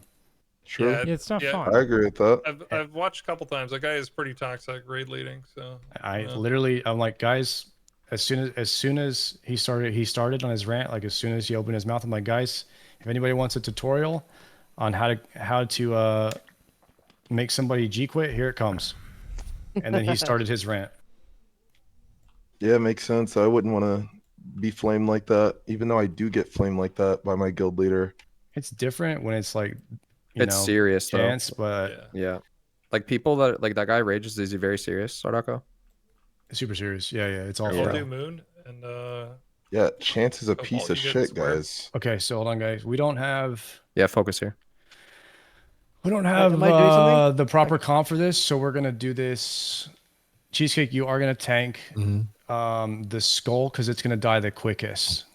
True. Yeah, it's not fun. I agree with that. I've watched a couple times. That guy is pretty toxic raid leading. So I'm like, guys, as soon as he started on his rant, like as soon as he opened his mouth, I'm like, guys, if anybody wants a tutorial on how to make somebody G quit, here it comes. And then he started his rant. Yeah, it makes sense. I wouldn't want to be flamed like that, even though I do get flamed like that by my guild leader. It's different when it's like, It's serious chance, though. but yeah, like people that like that guy rages. Is he very serious, Sardako? Super serious. Yeah, it's all I'll for do real. Moon and Yeah, Chance is a Oh, piece well, of you get shit, square. guys. Okay, so hold on, guys. We don't have focus here. We don't have am I doing something? the proper comp for this, so we're gonna do this. Cheesecake, you are gonna tank the skull because it's gonna die the quickest.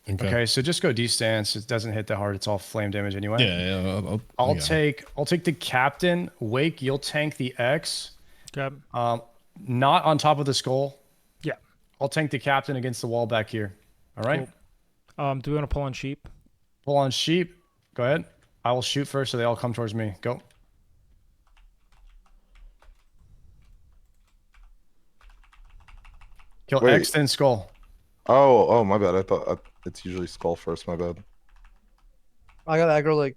Okay, so just go D-stance. It doesn't hit that hard. It's all flame damage anyway. Yeah. I'll take the captain. Wake, you'll tank the X. Okay. Not on top of the skull. Yeah. I'll tank the captain against the wall back here. All right. Cool. Do we want to pull on sheep? Pull on sheep. Go ahead. I will shoot first, so they all come towards me. Go. Kill Wait. X, then skull. Oh, my bad. I thought it's usually skull first. My bad. I got aggro like.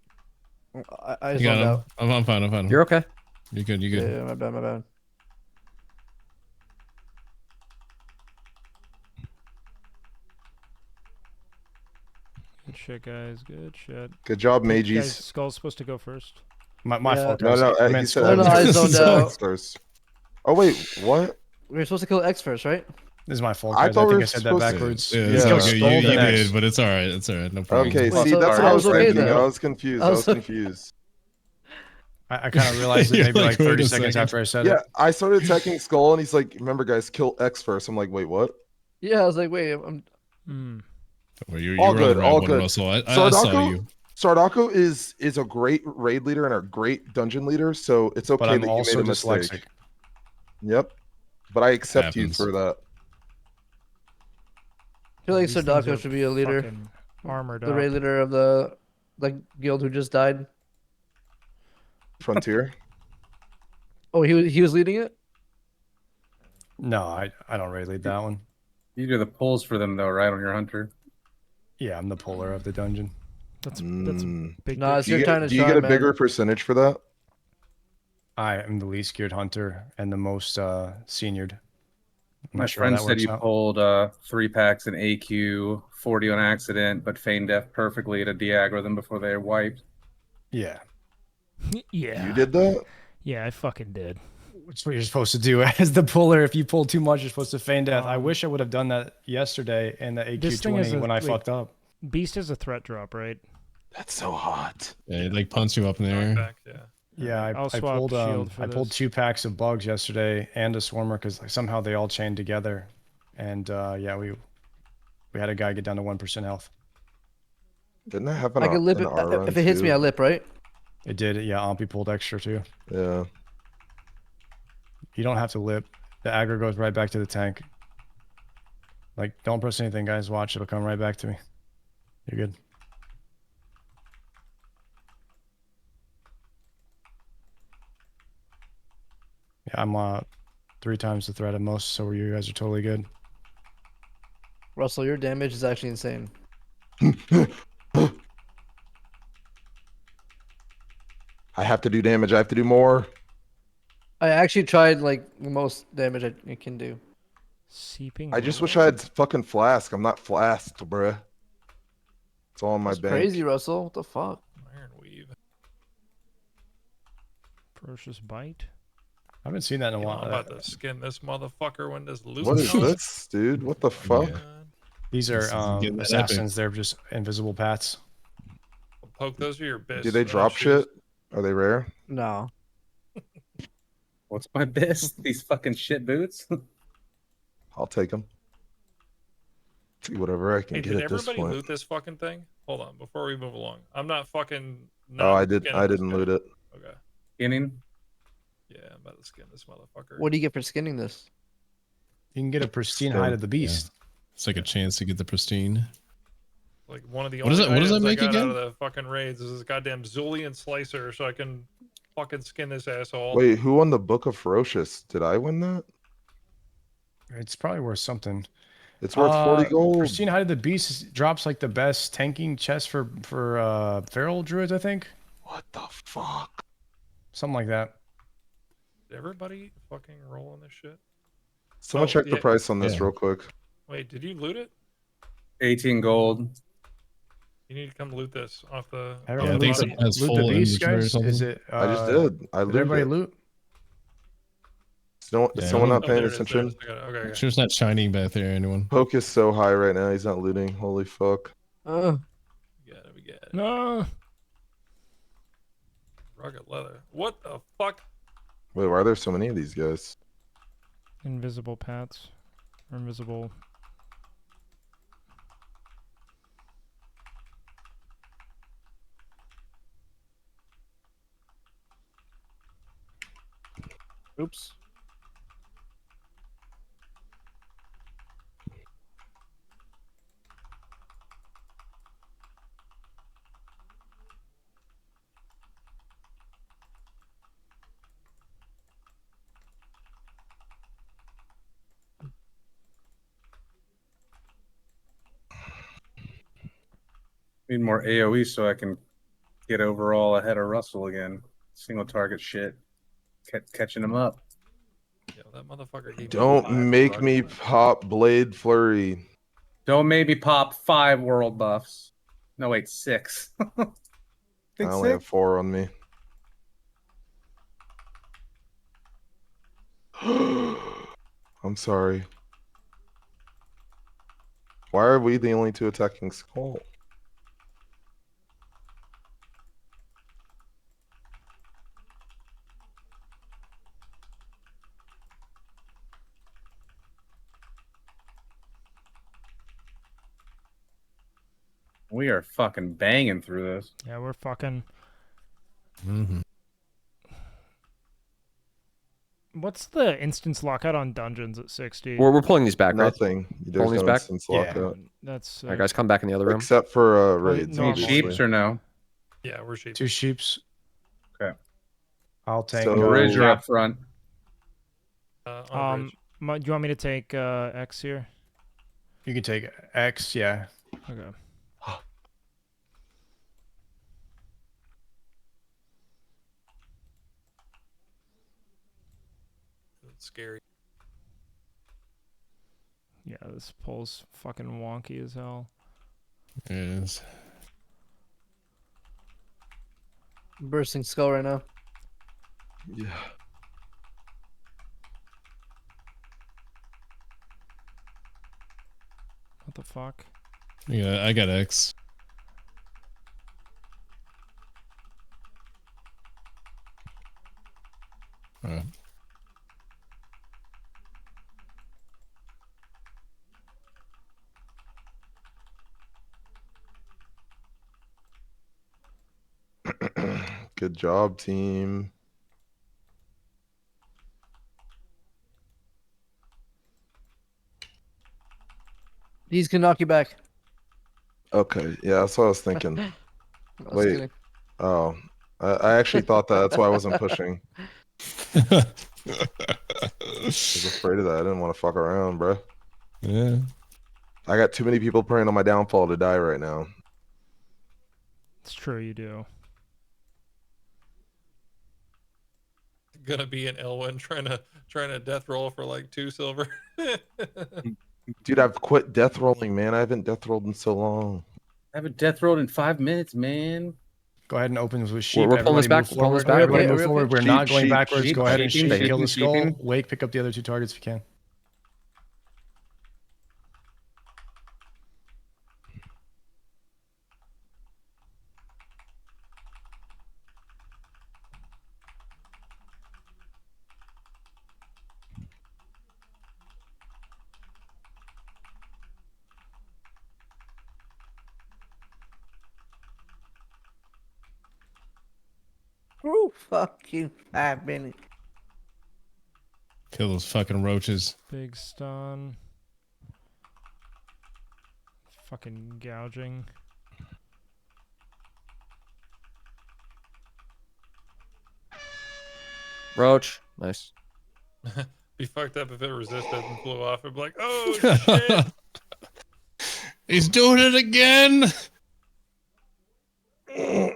I just You got zoned him. out. I'm fine. I'm fine. You're okay. You're good. You're good. Yeah, my bad. Good shit, guys. Good shit. Good job, Guys, mages. Skull's supposed to go first. My fault. No, I he meant said skull. No, I zoned out. first. Oh wait, what? We were supposed to kill X first, right? This is my fault, I guys. thought I we think were I said that supposed to- backwards. Yeah, Yeah. it's Kill okay. skull, You then X. did, but it's all right. It's all right. No problem. Okay, Well, see, so that's what I I was was okay thinking. then. I was confused. I I was was confused. I kind of realized it You're maybe like, like wait 30 a seconds second. after I said Yeah, it. I started attacking skull, and he's like, "Remember, guys, kill X first." I'm like, "Wait, what?" Yeah, I was like, wait, I'm. Well, you All were good, on the right all one, good. Russell. I saw you. Sardako is a great raid leader and a great dungeon leader, so it's okay But I'm that you also made a mistake. dyslexic. Yep, but I accept you Happens. for that. I feel like These things Sardako are should be a leader, fucking armored the up. raid leader of the guild who just died. Frontier. Oh, he was leading it. No, I don't really lead that one. You do the pulls for them though, right? On your hunter. Yeah, I'm the puller of the dungeon. That's a big. No, it's Do you your get, time to do you shine, get a man. bigger percentage for that? I am the least geared hunter and the most seniored. I'm My not sure how friend that said works you out. pulled 3 packs in AQ, 40 on accident, but feigned death perfectly to de-aggro them before they were wiped. Yeah. Yeah. You did that? Yeah, I fucking did. That's what you're supposed to do as the puller. If you pull too much, you're supposed to feign death. I wish I would have done that yesterday in the This thing is AQ20 when I wait, fucked up. Beast is a threat drop, right? That's so hot. Yeah, it like punch you up in the air. Back, yeah. Yeah, I'll I swap pulled shield for I pulled this. 2 packs of bugs yesterday and a swarmer because somehow they all chained together, and yeah, we had a guy get down to 1% health. Didn't I have an, I can lip an it R run if it hits me. too? I lip, right? It did, yeah. Ampy pulled extra too. Yeah. You don't have to lip. The aggro goes right back to the tank. Like, don't press anything, guys. Watch, it'll come right back to me. You're good. Yeah, I'm 3 times the threat of most, so you guys are totally good. Russell, your damage is actually insane. I have to do damage. I have to do more. I actually tried like the most damage I can do. Seeping. I just wish I had fucking flask. I'm not flasked, bruh. It's all in my That's bank. crazy, Russell. What the fuck? Iron weave. Ferocious bite. I haven't seen that in a You know, while. I'm about to skin this motherfucker when this loot What is goes. this, dude? What the fuck? These This is are getting epic. assassins. They're just invisible pats. Poke those are your best. Do they drop shit? Are they rare? No. What's my best? These fucking shit boots? I'll take them. See whatever I can Hey, get did at this everybody point. loot this fucking thing? Hold on, before we move along. I'm not fucking. Oh, I skinning this didn't guy. loot it. Okay. Skinning? Yeah, I'm about to skin this motherfucker. What do you get for skinning this? You can get a pristine Still, hide of the beast. It's like a chance to get the pristine. Like one of the What does only that- what does items that I make got out again? of the fucking raids is this goddamn Zulian slicer, so I can fucking skin this asshole. Wait, who won the Book of Ferocious? Did I win that? It's probably worth something. It's worth 40 gold. Pristine Hide of the Beast drops like the best tanking chest for feral druids, I think. What the fuck? Something like that. Did everybody fucking roll on this shit? Someone Oh, check the yeah. price on this real quick. Wait, did you loot it? 18 gold. You need to come loot this off the. Everyone off the loot, body. loot the beast, guys. Is it? I just did. I Did looted everybody it. loot? Is someone not Oh, paying there it is, there it attention? is. I got it. Okay, okay. Sure, it's not shining back there. Anyone? Poke is so high right now. He's not looting. Holy fuck. We got it. We got it. No. Rugged leather. What the fuck? Wait, why are there so many of these guys? Invisible pats. Or invisible. Oops. Need more AoE so I can get overall ahead of Russell again. Single target shit. Catching him up. Yo, that motherfucker gave me Don't 5 make rugged me leather. pop Blade Flurry. Don't maybe pop 5 world buffs. No, wait, 6. I only have 4 on me. I'm sorry. Why are we the only 2 attacking Skull? We are fucking banging through this. Yeah, we're fucking. Mm-hmm. What's the instance lockout on dungeons at 60? We're pulling these back, right? Nothing. There's Pulling these no back. instance lockout. That's. All right, guys, come back in the other room. Except for raids. normal. Need sheeps or no? Yeah, we're sheep. 2 sheeps. Okay. I'll take. So- Bridge or up front? On bridge. Do you want me to take X here? You can take X, yeah. Okay. It's scary. Yeah, this pull's fucking wonky as hell. It is. I'm bursting skull right now. Yeah. What the fuck? Yeah, I got X. Alright. Good job, team. These can knock you back. Okay, yeah, that's what I was thinking. I was Wait. kidding. Oh, I actually thought that. That's why I wasn't pushing. I was afraid of that. I didn't want to fuck around, bro. Yeah. I got too many people praying on my downfall to die right now. It's true, you do. Gonna be an Elwyn trying to death roll for like 2 silver. Dude, I've quit death rolling, man. I haven't death rolled in so long. I haven't death rolled in 5 minutes, man. Go ahead and open with sheep. We're pulling this back. Everybody We're pulling this move back. forward. Everybody Okay, move okay. forward. We're Sheep, not going sheep, backwards. sheep, Go ahead and sheeping, sheep. Kill the sheeping, skull. sheeping. Wake, pick up the other 2 targets if you can. Ooh, fucking 5 minutes. Kill those fucking roaches. Big stun. Fucking gouging. Roach. Nice. Be fucked up if it resisted and flew off. I'd be like, oh shit. He's doing it again. Do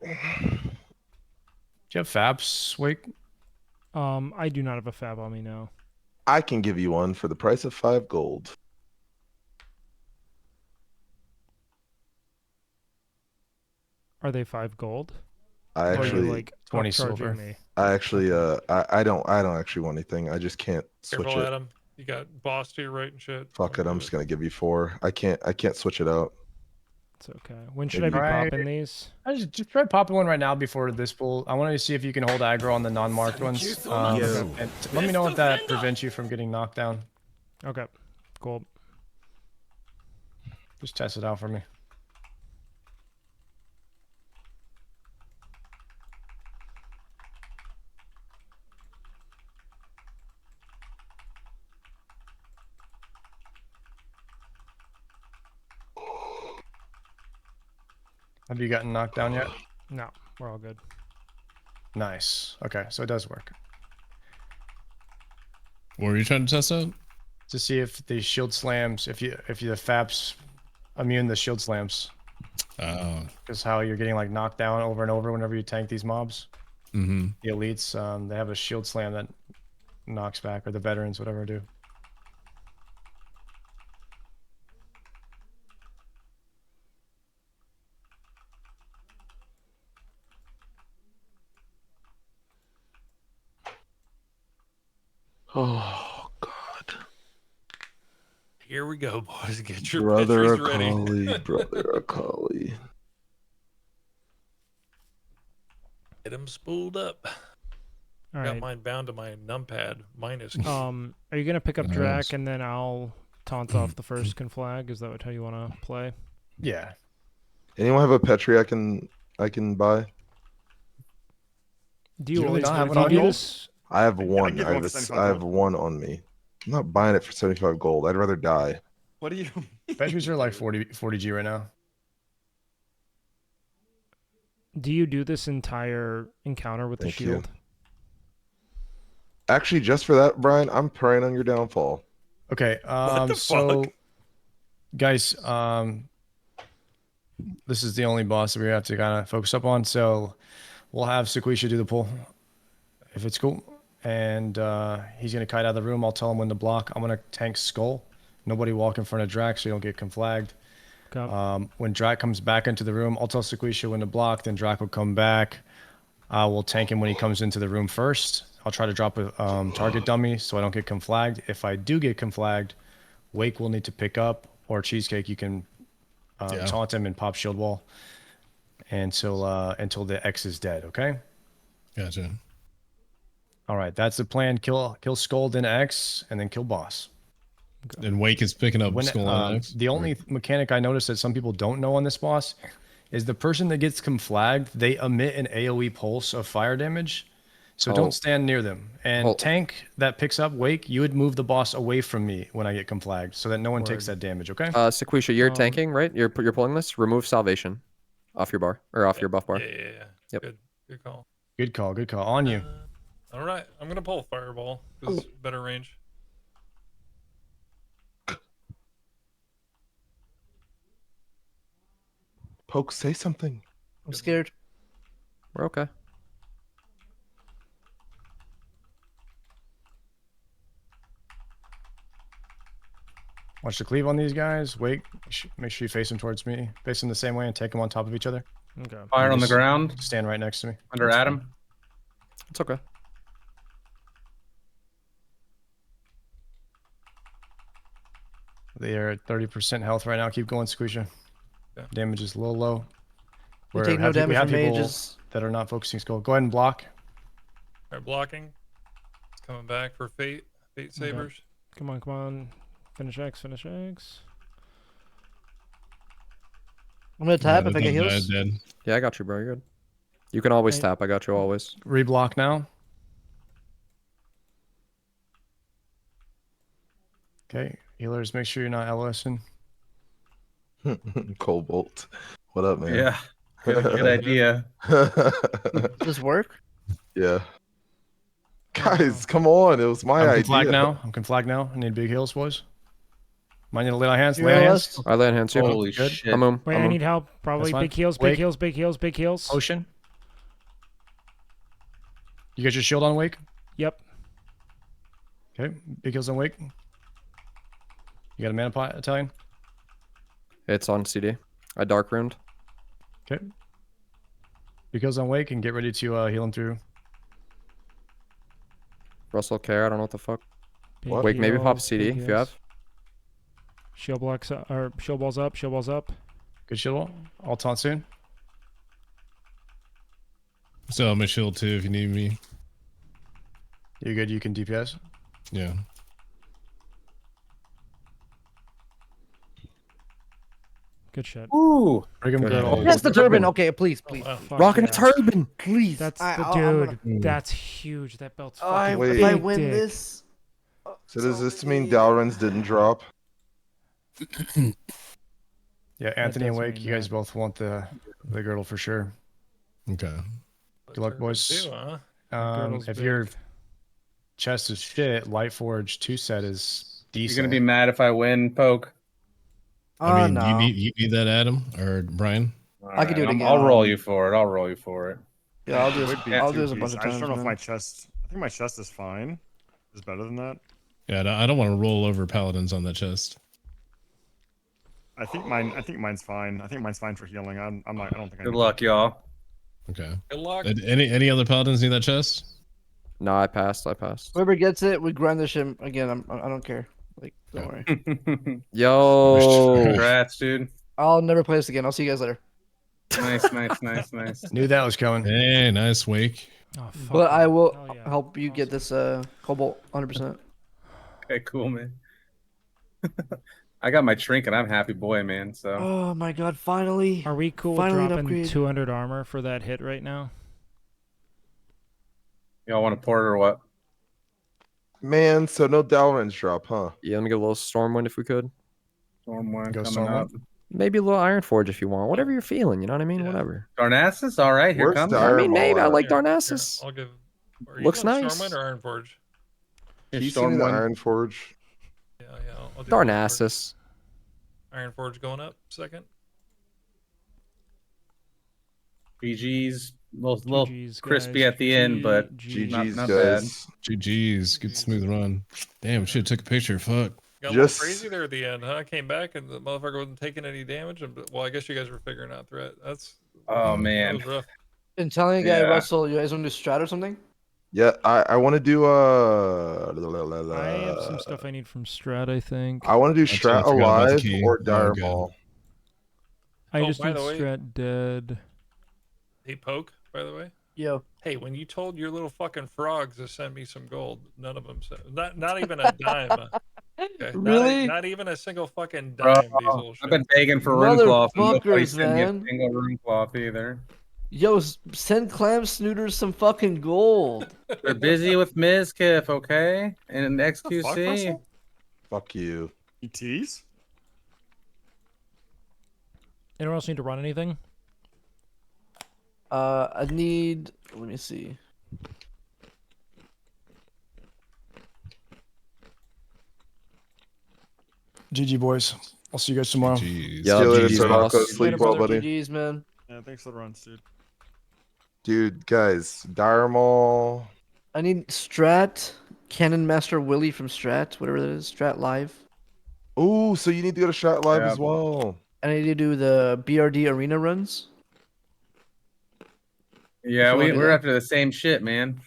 you have Fabs, Wake? I do not have a fab on me now. I can give you one for the price of 5 gold. Are they 5 gold? I Or are you, actually like 20 upcharging silver. me? I actually I don't actually want anything. I just can't switch Careful, it. Adam. You got boss to your right and shit. Fuck it, I'm just gonna give you 4. I can't switch it out. It's okay. When should Maybe- I be Try- popping these? I just try popping one right now before this pull. I wanted to see if you can hold aggro on the non-marked ones. Yo. And let me know if that prevents you from getting knocked down. Okay. Cool. Just test it out for me. Have you gotten knocked down yet? No, we're all good. Nice. Okay, so it does work. What were you trying to test out? To see if the shield slams, if you the Fabs immune the shield slams. Oh. Because how you're getting like knocked down over and over whenever you tank these mobs. Mm-hmm. The elites, they have a shield slam that knocks back, or the veterans, whatever do. Oh God. Here we go, boys. Get your Brother pitchers ready. Akali, brother Akali. Get them spooled up. All Got right. mine bound to my numpad minus. Are you gonna pick up Nice. Drac and then I'll taunt off the first conflag? Is that how you want to play? Yeah. Anyone have a Petri I can buy? Do you really always not have do it you on do you? this? I have one. give I one have, for a, 75 I have gold. one on me. I'm not buying it for 75 gold. I'd rather die. What do you? Batteries are like 40 G right now. Do you do this entire encounter with Thank the you. shield? Actually, just for that, Brian, I'm praying on your downfall. Okay, the so fuck? guys, this is the only boss that we have to kind of focus up on. So we'll have Sequisha do the pull, if it's cool. And he's gonna kite out of the room. I'll tell him when to block. I'm gonna tank Skull. Nobody walk in front of Drac so you don't get conflagged. Okay. When Drac comes back into the room, I'll tell Sequisha when to block. Then Drac will come back. I will tank him when he comes into the room first. I'll try to drop a target dummy so I don't get conflagged. If I do get conflagged, Wake will need to pick up, or Cheesecake, you can taunt him and pop shield wall until the X is dead. Okay. Gotcha. All right, that's the plan. Kill Skull, then X, and then kill boss. And Wake is picking up When, Skull and X. the only mechanic I noticed that some people don't know on this boss is the person that gets conflagged, they emit an AoE pulse of fire damage. So don't stand near them. And tank that picks up Wake, you would move the boss away from me when I get conflagged so that no one takes that damage, okay? Sequisha, you're tanking, right? You're pulling this? Remove salvation off your bar, or off your buff bar. Yeah. Yep. Good call. Good call. On you. All right, I'm gonna pull Fireball because better range. Poke, say something. I'm scared. We're okay. Watch the cleave on these guys. Wake, make sure you face them towards me. Face them the same way and take them on top of each other. Okay. Fire on the Just ground. Stand right next to me. Under Adam. It's okay. They are at 30% health right now. Keep going, Squisha. Yeah. Damage is low. They take no damage from people mages. that are not focusing Skull. Go ahead and block. All right, blocking. It's coming back for Fate Sabers. Come on. Finish X. I'm gonna tap if I get heals. Yeah, I got you, bro. You're good. You can always tap. I got you always. Reblock now. Okay, healers, make sure you're not LSing. Cobalt. What up, man? Yeah. Good idea. Does this work? Yeah. Guys, come on. It was my I'm flag idea. now. I'm flag now. I need big heals, boys. Might need to lay on hands. You're Lay on LS? hands. I lay on hands too. Holy Good. shit. I'm home. Wait, I need help. Probably fine. big heals, big Wake. heals, big heals, big heals. Ocean. You got your shield on Wake? Yep. Okay. Big heals on Wake. You got a mana pot, Italian? It's on CD. I dark ruined. Okay. Big heals on Wake and get ready to heal him through. Russell care. I don't know what the fuck. Big Wake, maybe pop heals, CD big if you have. Shield blocks or shield balls up. Shield balls up. Good shield wall. I'll taunt soon. So I'm a shield too if you need me. You're good. You can DPS. Yeah. Good shit. Ooh. Brigham Good Girdle. hit. That's the turban. Okay, please, please. Fuck Rocking yeah. a turban. Please. That's I- the I'm dude. gonna- That's huge. That belt's Oh, fucking Wait. if I big win dick. this. So does this mean Dalrins didn't drop? Yeah, Anthony and does Wake, mean you guys that. both want the girdle for sure. Okay. Good luck, boys. Too, huh? girdle's If big. your chest is shit, Lightforge 2 set is You're decent. gonna be mad if I win, Poke. Oh, I mean, no. you need that, Adam or Brian? I could do it again. I'll roll you for it. I'll roll you for it. Yeah, I'll do It this. would be I'll do two this a bunch piece. of I times. just don't know if man. my chest. I think my chest is fine. Is better than that. Yeah, I don't want to roll over paladins on that chest. I think mine's fine. I think mine's fine for healing. I'm not. I don't think. I Good need luck, y'all. Okay. Good luck. Any other paladins need that chest? No, I passed. Whoever gets it, we grind this shit again. I don't care. Like, don't worry. Yo. Congrats, dude. I'll never play this again. I'll see you guys later. Nice. Knew that was coming. Hey, nice Wake. Oh, fuck But I will Hell yeah. help you get this Cobalt 100%. Okay, cool, man. I got my trinket. I'm a happy boy, man. So Oh my god, finally. Are we cool with Finally an dropping upgrade. 200 armor for that hit right now? y'all want to port or what? Man, so no Dalrins drop, huh? Yeah, let me get a little Stormwind if we could. Stormwind Go coming up. Stormwind. Maybe a little Ironforge if you want. Whatever you're feeling, you know what I mean? Yeah. Whatever. Darnassus, all right, here Where's comes. Dar- I mean, maybe I Ironball like Here, Darnassus. I'll give. Are you Looks doing nice. Stormwind or Ironforge? He's seen the Stormwind. Ironforge. Yeah, I'll do Darnassus. Ironforge going up second. GG's, little GG's, crispy guys. at the end, but GG's, not bad. guys. GG's, good smooth run. Damn, should have took a picture. Fuck. Got Just- a little crazy there at the end, huh? Came back and the motherfucker wasn't taking any damage. Well, I guess you guys were figuring out threat. Oh that man, was rough. And telling a guy, Yeah. Russell, you guys want to do strat or something? Yeah, I want to do I have some stuff I need from Strat, I think. I want to do I totally Strat forgot about the Alive key. or Oh, Dire good. Maul. I Oh, just by need the way- Strat dead. Hey, Poke, by the way. Yo. Hey, when you told your little fucking frogs to send me some gold, none of them said. Not even a dime. Okay? Really? Not even a single fucking bro, dime. These little I've shit. been begging for room cloth. and nobody Motherfuckers, sent me a man. single room cloth either. Yo, send clam snooters some fucking gold. They're busy with Mizkif, okay, and XQC. Russell? Fuck you. ETs. Anyone else need to run anything? I need. Let me see. GG, boys. I'll see you guys tomorrow. GG's. Yeah, See you later, GG's, Sarnako. boss. Sleep Later, well, brother. buddy. GGs, man. Yeah, thanks for the runs, dude. Dude, guys, Dire Maul. I need Strat, Cannon Master Willie from Strat, whatever that is, Strat Live. Ooh, so you need to go to Strat Live Yeah. as well. And I need to do the BRD arena runs. Yeah, If you wanna do we're that. after the same shit, man.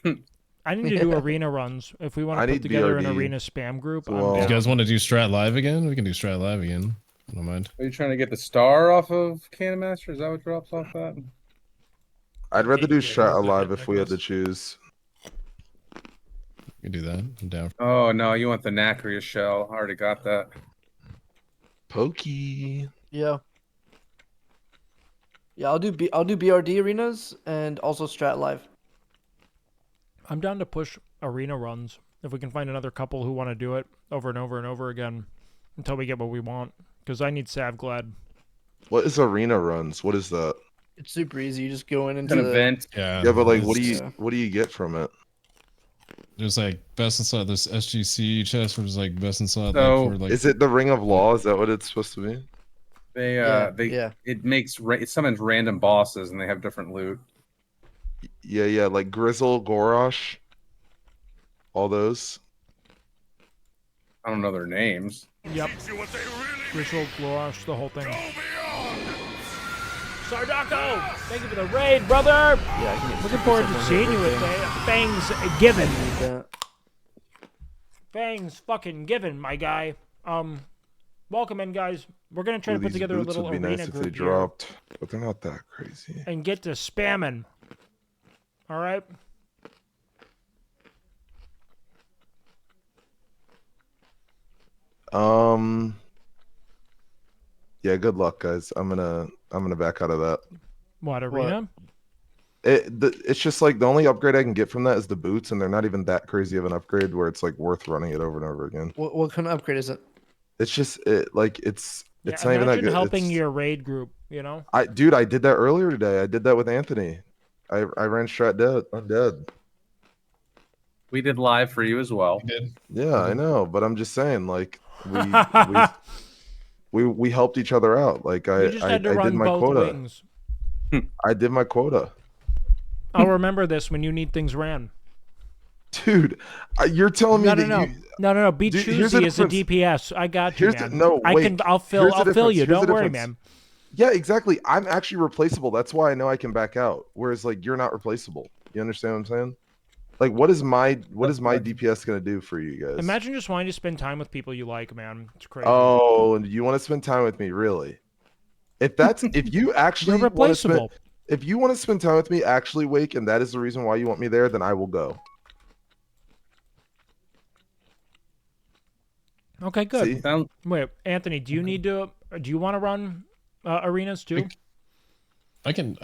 I need to do arena runs. If we want I to put need together an BRD. arena spam group, Well- I'm You down. guys want to do Strat Live again? We can do Strat Live again. I don't mind. Are you trying to get the star off of Cannon Master? Is that what drops off that? I'd rather do Yeah, Strat yeah, Alive yeah, if we had to necklace. choose. We can do that. I'm down. Oh no, you want the Nacria shell? I already got that. Pokey. Yeah. Yeah, I'll do BRD arenas and also Strat Live. I'm down to push arena runs If we can find another couple who want to do it over and over and over again until we get what we want. Because I need Savglad. What is arena runs? What is that? It's super easy. You just go in into An the event. Yeah. Yeah, but like, it's- what do you get from it? There's like best in slot. There's SGC chest, which is like best in slot. So- like, for like. Is it the Ring of Law? Is that what it's supposed to be? It makes it summons random bosses and they have different loot. Yeah, like Grizzle, Gorosh, all those. I don't know their names. Yep. Grizzle, Glorosh, the whole thing. Sardako! Thank you for the raid, brother! Yeah, I can looking forward to seeing you with Fangs Given. Fangs fucking Given, my guy. Welcome in, guys. We're gonna try to put These together a boots little would be arena nice if group they here dropped, but they're not that crazy. and get to spamming. All right. Yeah, good luck, guys. I'm gonna back out of that. What arena? It's just like the only upgrade I can get from that is the boots, and they're not even that crazy of an upgrade where it's like worth running it over and over again. What kind of upgrade is it? It's just it's Yeah, not even that imagine good. helping It's- your raid group. You know. I did that earlier today. I did that with Anthony. I ran strat dead. I'm dead. We did live for you as well. Yeah, I know, but I'm just saying, like we helped each other out. Like I You just had to I run did my both quota. wings. I did my quota. I'll remember this when you need things ran. Dude, you're telling me No, that no, you no. Be Dude, here's the choosy as a difference. DPS. I got you, Here's the- man. no, I wait. can. I'll fill Here's the you. difference. Here's the Don't worry, difference. man. Yeah, exactly. I'm actually replaceable. That's why I know I can back out. Whereas like you're not replaceable. You understand what I'm saying? Like what is my DPS gonna do for you guys? Imagine just wanting to spend time with people you like, man. It's crazy. Oh, and you want to spend time with me, really? If you actually You're want to spend, replaceable. if you want to spend time with me, actually, Wake, and that is the reason why you want me there, then I will go. Okay, good. See? Wait, Anthony, do you need to? Do you want to run arenas too? I can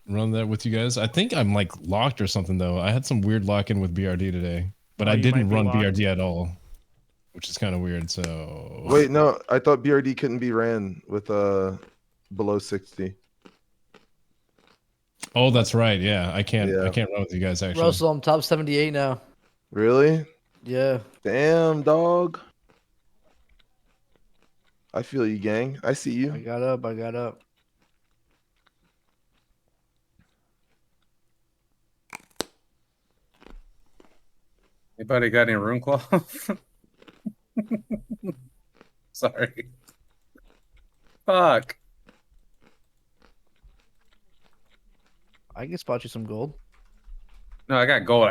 run that with you guys. I think I'm like locked or something though. I had some weird lock-in with BRD today, but Oh, I you didn't might be run locked. BRD at all, which is kind of weird. So Wait, no, I thought BRD couldn't be ran with below 60. Oh, that's right. Yeah, I can't run with you guys actually. Russell, I'm top 78 now. Really? Yeah. Damn, dog. I feel you, gang. I see you. I got up. Anybody got any rune cloth? Sorry. Fuck. I can spot you some gold. No, I got gold.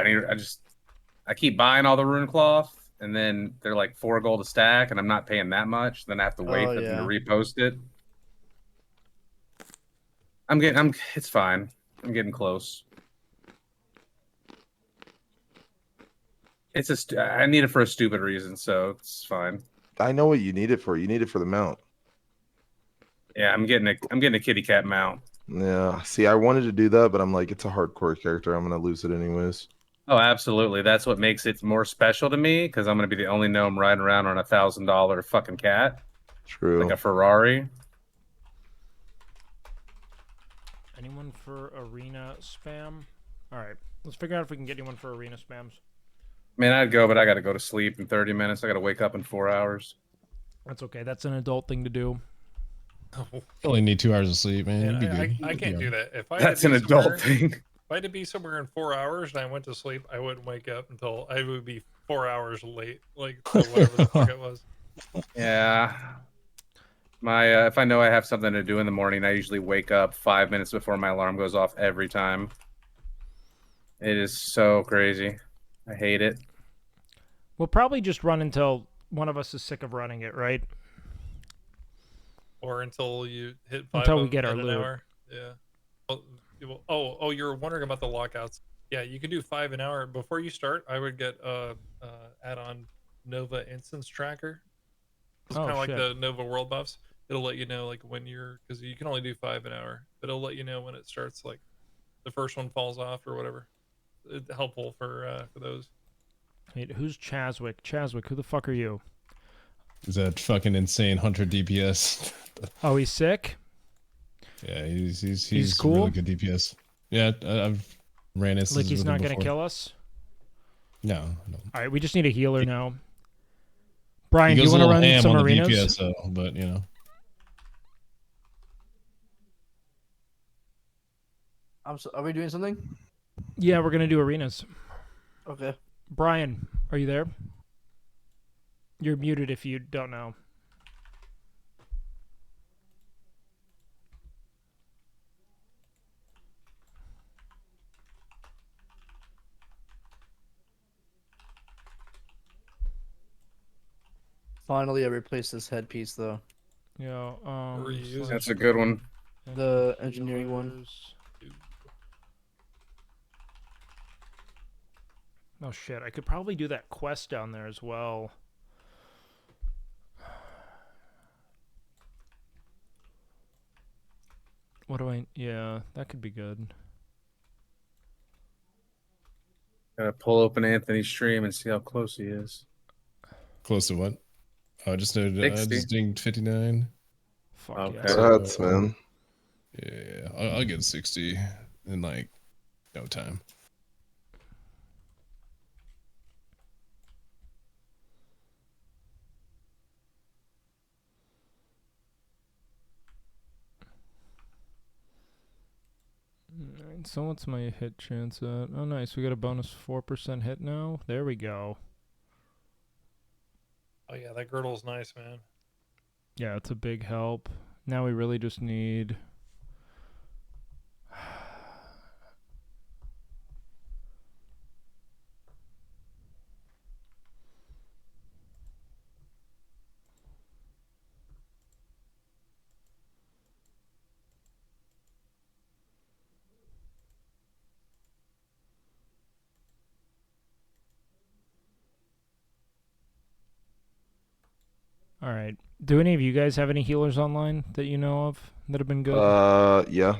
I keep buying all the rune cloth, and then they're like 4 gold a stack, and I'm not paying that much. Then I have to wait for them to repost it. It's fine. I'm getting close. I need it for a stupid reason, so it's fine. I know what you need it for. You need it for the mount. Yeah, I'm getting a kitty cat mount. Yeah. See, I wanted to do that, but I'm like, it's a hardcore character. I'm gonna lose it anyways. Oh, absolutely. That's what makes it more special to me, because I'm gonna be the only gnome riding around on $1,000 fucking cat. True. Like a Ferrari. Anyone for arena spam? All right, let's figure out if we can get anyone for arena spams. Man, I'd go, but I gotta go to sleep in 30 minutes. I gotta wake up in 4 hours. That's okay. That's an adult thing to do. You only need 2 hours of sleep, man. You'd be good. I can't do that. If I That's had an to be adult somewhere- thing. If I had to be somewhere in 4 hours and I went to sleep, I wouldn't wake up until I would be 4 hours late, like to whatever the fuck it was. Yeah. My if I know I have something to do in the morning, I usually wake up 5 minutes before my alarm goes off every time. It is so crazy. I hate it. We'll probably just run until one of us is sick of running it, right? Or until you hit 5 Until we get our an loot. hour. Yeah. Oh, you're wondering about the lockouts. Yeah, you can do 5 an hour. Before you start, I would get add-on Nova Instance Tracker. It's kind of like shit. the Nova World Buffs. It'll let you know like when you're, because you can only do 5 an hour, but it'll let you know when it starts, like the first one falls off or whatever. It's helpful for those. Wait, who's Chaswick? Chaswick, who the fuck are you? Is that fucking insane 100 DPS? Oh, he's sick? Yeah, he's cool? really good DPS. Yeah, I've ran instances Like he's with him not gonna before. kill us? No. All right, we just need a healer now. Brian, He do you goes a want to little run ham some on the arenas? DPS though, but you know. Are we doing something? Yeah, we're gonna do arenas. Okay. Brian, are you there? You're muted if you don't know. Finally, I replaced this headpiece though. Yeah. That's a good one. The engineering one. Oh shit! I could probably do that quest down there as well. What do I? Yeah, that could be good. Gotta pull open Anthony's stream and see how close he is. Close to what? Oh, I just noted. I 60. just dinged 59. Fuck Okay. That's man. Yeah, I'll get 60 in like no time. Alright, so what's my hit chance at? Oh, nice. We got a bonus 4% hit now. There we go. Oh yeah, that girdle's nice, man. Yeah, it's a big help. Now we really just need... All right. Do any of you guys have any healers online that you know of that have been good? Yeah.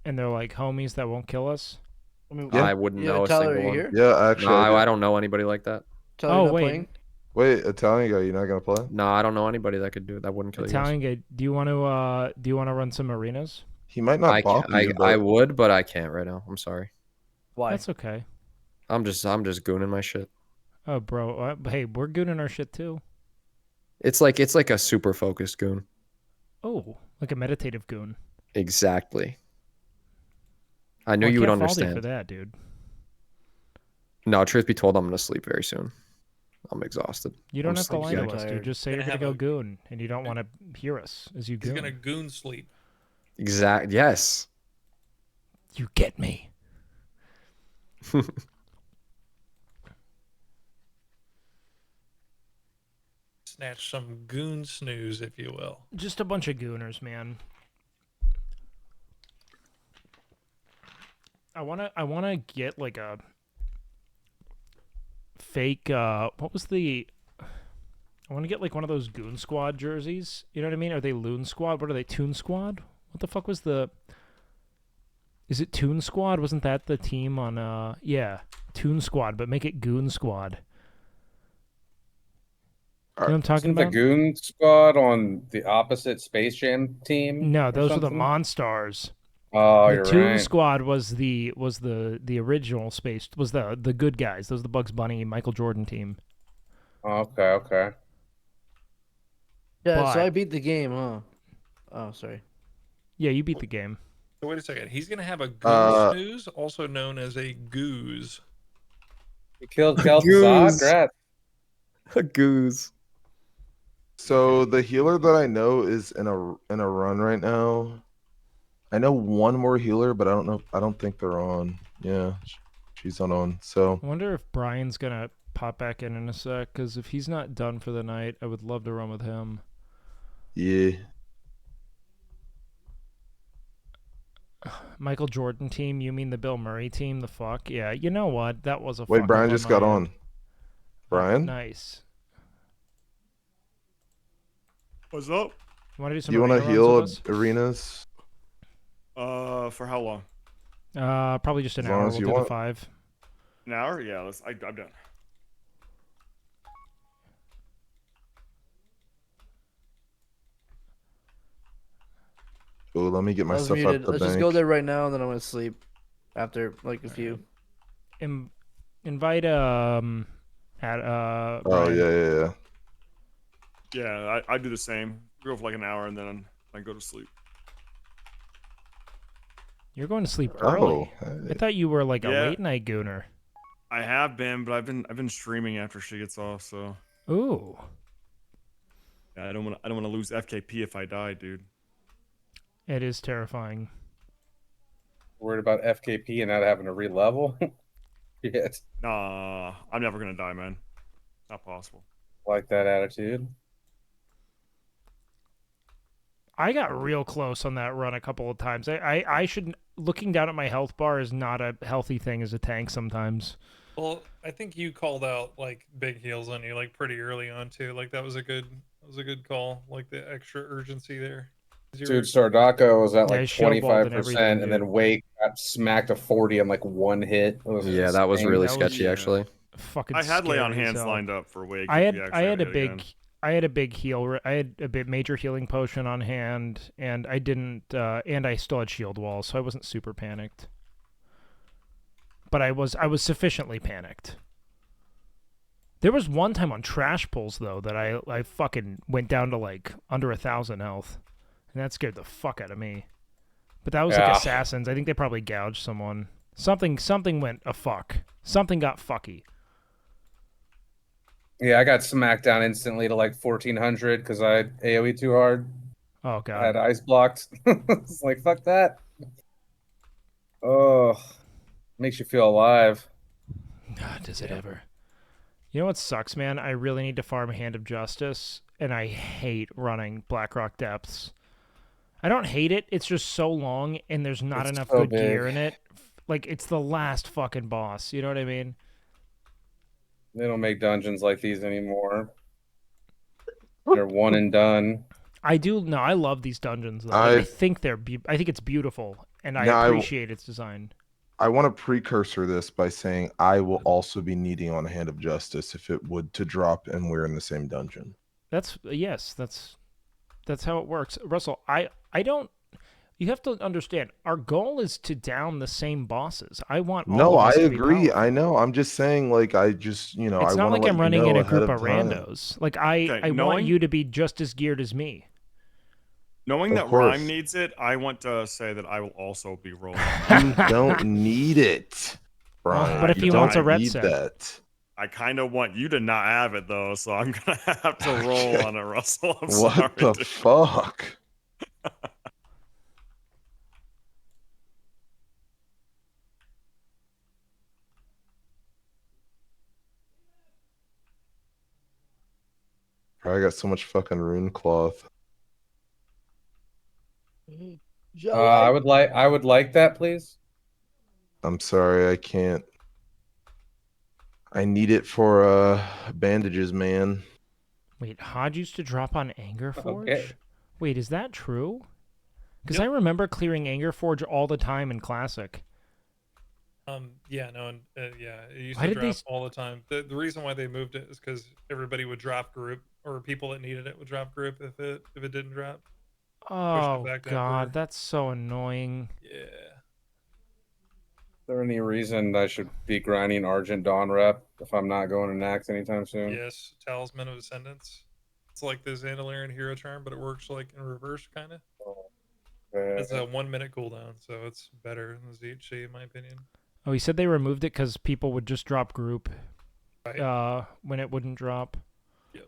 And they're like homies that won't kill us? I mean, Yeah. I wouldn't Yeah, know a Tyler, single are you one. here? Yeah, actually. No, I I don't know anybody like that. Tyler, Oh, you're not wait. playing? Wait, Italian guy, you're not gonna play? No, I don't know anybody that could do it. That wouldn't kill Italian you. guy, do you want to run some arenas? He might not I, bop can't, you, I but would, but I can't right now. I'm sorry. Why? That's okay. I'm just gooning my shit. Oh, bro. Hey, we're good in our shit too. It's like a super focused goon. Oh, like a meditative goon. Exactly. I knew Well, you would can't fault you understand. for that, dude. No, truth be told, I'm gonna sleep very soon. I'm exhausted. You don't I'm have to lie to sleepy. us, dude. Just say you're gonna go goon, and you don't want to hear us as you He's goon. gonna goon sleep. Exact. Yes. You get me. Snatch some goon snooze, if you will. Just a bunch of gooners, man. I wanna get like a fake. What was the? I want to get like one of those Goon Squad jerseys. You know what I mean? Are they Loon Squad? What are they? Toon Squad? What the fuck was the? Is it Toon Squad? Wasn't that the team on? Yeah, Toon Squad, but make it Goon Squad. You know what I'm talking Isn't about? the Goon Squad on the opposite Space Jam team? No, or those were the something? Monstars. Oh, the you're Toon right. Squad was the original space, was the good guys. Those are the Bugs Bunny, Michael Jordan team. Okay. Yeah, so But- I beat the game, huh? Oh, sorry. Yeah, you beat the game. So wait a second. He's gonna have a goon snooze, also known as a goose. You killed Kel'Thuzad? Goose. Congrats. A goose. so the healer that I know is in a run right now. I know one more healer, but I don't know. I don't think they're on. Yeah, she's not on. So I wonder if Brian's gonna pop back in a sec, because if he's not done for the night, I would love to run with him. yeah. Michael Jordan team? You mean the Bill Murray team? The fuck? Yeah, you know what? That was a Wait, fuck Brian up just my got end. on. Brian, Nice. What's up? You want to do some you want to arena runs heal with us? arenas? For how long? Probably just an As long hour. as We'll you do want. the 5. An hour? Yeah, I'm done. Oh, let me get my I was stuff out muted. of the Let's just bank. go there right now, and then I'm gonna sleep after like a few. Invite Oh Brian. yeah. Yeah, I do the same. Go for like an hour and then I go to sleep. You're going to sleep Oh, early. hey. I thought you were like a Yeah. late night gooner. I have been, but I've been streaming after she gets off, so. Ooh. Yeah, I don't want to lose FKP if I die, dude. It is terrifying. Worried about FKP and not having to re-level? Yes. Nah, I'm never gonna die, man. Not possible. Like that attitude. I got real close on that run a couple of times. I should, looking down at my health bar is not a healthy thing as a tank sometimes. Well, I think you called out like big heals on you like pretty early on too. Like that was a good call. Like the extra urgency there. Dude, Sardako was at Yeah, like shield walled and 25%, everything, and then dude. Wake got smacked to 40 on like one hit. It was Yeah, that was insane. really sketchy, actually. Fucking I had lay on scary as hands hell. lined up for Wake. I if had we I actually had a hit big again. I had a big heal. I had a bit major healing potion on hand, and I didn't. And I still had shield wall, so I wasn't super panicked. But I was sufficiently panicked. There was one time on trash pulls though that I fucking went down to like under 1,000 health, and that scared the fuck out of me. But that was like assassins. I think they probably gouged someone. Something went a fuck. Something got fucky. Yeah, I got smacked down instantly to like 1400 because I had AoE too hard. Oh I god. had ice blocked. It's like, fuck that. Oh, makes you feel alive. God, does it ever? You know what sucks, man? I really need to farm Hand of Justice, and I hate running Blackrock Depths. I don't hate it. It's just so long, and there's not It's enough so good big. gear in it. Like, it's the last fucking boss. You know what I mean? They don't make dungeons like these anymore. They're one and done. I do. No, I love these dungeons, though. Like, I think they're. I think it's beautiful, and I appreciate its design. I want to precursor this by saying I will also be needing on Hand of Justice if it would to drop and we're in the same dungeon. That's that's how it works. Russell, I don't. You have to understand. Our goal is to down the same bosses. I want. All No, of I us to be agree. powerful. I know. I'm just saying, like, I just, you know, It's I not want like to I'm let you running in know a group ahead of time. randos. Like I want knowing- you to be just as geared as me. Knowing Of that course. Rhyme needs it, I want to say that I will also be rolling. You don't need it, Brian. But if You he wants a don't red need set. that. I kind of want you to not have it though, so I'm gonna have to roll on it, Russell. I'm What sorry. the dude. fuck? I got so much fucking rune cloth. I would like that, please. I'm sorry, I can't. I need it for bandages, man. Wait, Hodge used to drop on Anger Forge? Okay. Wait, is that true? Because I remember clearing Anger Forge all the time in Classic. Yeah, no, and yeah, it used Why to did they drop all the time. The reason why they moved it is because everybody would drop group, or people that needed it would drop group if it didn't drop. Oh back down god, for- that's so annoying. Yeah. Is there any reason I should be grinding Argent Dawn rep if I'm not going to Nax anytime soon? Yes, Talisman of Ascendance. It's like the Zandalarian hero charm, but it works like in reverse, kind of. It's a 1 minute cooldown, so it's better than the ZHC in my opinion. Oh, he said they removed it because people would just drop group Right. when it wouldn't drop. Yep.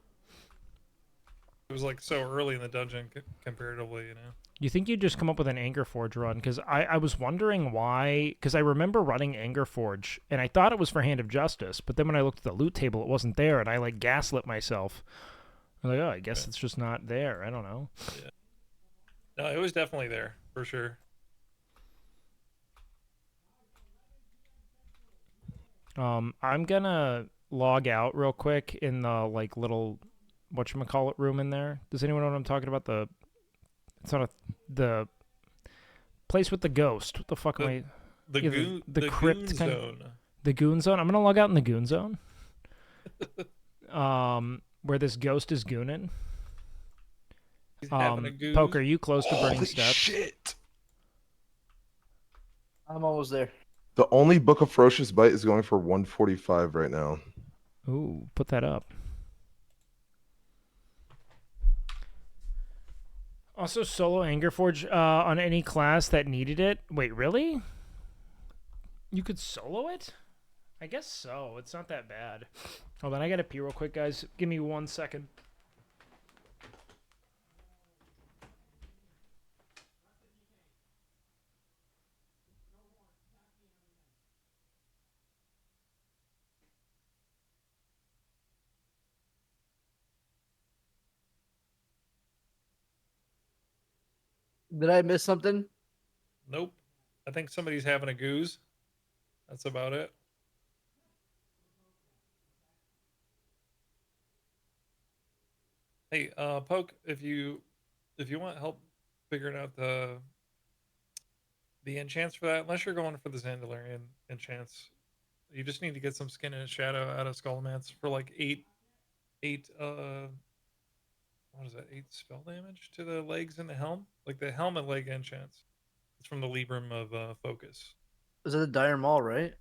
It was like so early in the dungeon comparatively, you know. You think you'd just come up with an Anger Forge run? Because I was wondering why, because I remember running Anger Forge, and I thought it was for Hand of Justice, but then when I looked at the loot table, it wasn't there, and I like gaslit myself. I'm like, oh, I guess it's just not there. I don't know. Yeah. No, it was definitely there for sure. I'm gonna log out real quick in the like little whatchamacallit room in there. Does anyone know what I'm talking about? It's not the place with the ghost. What the fuck am I? The Yeah, goon, the the crypt goon kind zone. The Goon Zone. I'm gonna log out in the Goon Zone. Where this ghost is gooning. He's having a goose. Poke, are you close to burning Holy steps? shit. I'm almost there. The only Book of Ferocious Bite is going for 145 right now. Ooh, put that up. Also, solo Angerforge on any class that needed it. Wait, really? You could solo it? I guess so. It's not that bad. Hold on, I gotta pee real quick, guys. Give me 1 second. Did I miss something? Nope. I think somebody's having a goose. That's about it. Hey, Poke, if you want help figuring out the enchants for that, unless you're going for the Zandalarian enchants, you just need to get some skin and shadow out of Skullmance for like eight what is that, 8 spell damage to the legs and the helm? Like the helm and leg enchants. It's from the Libram of Focus. Is it the Dire Maul, right?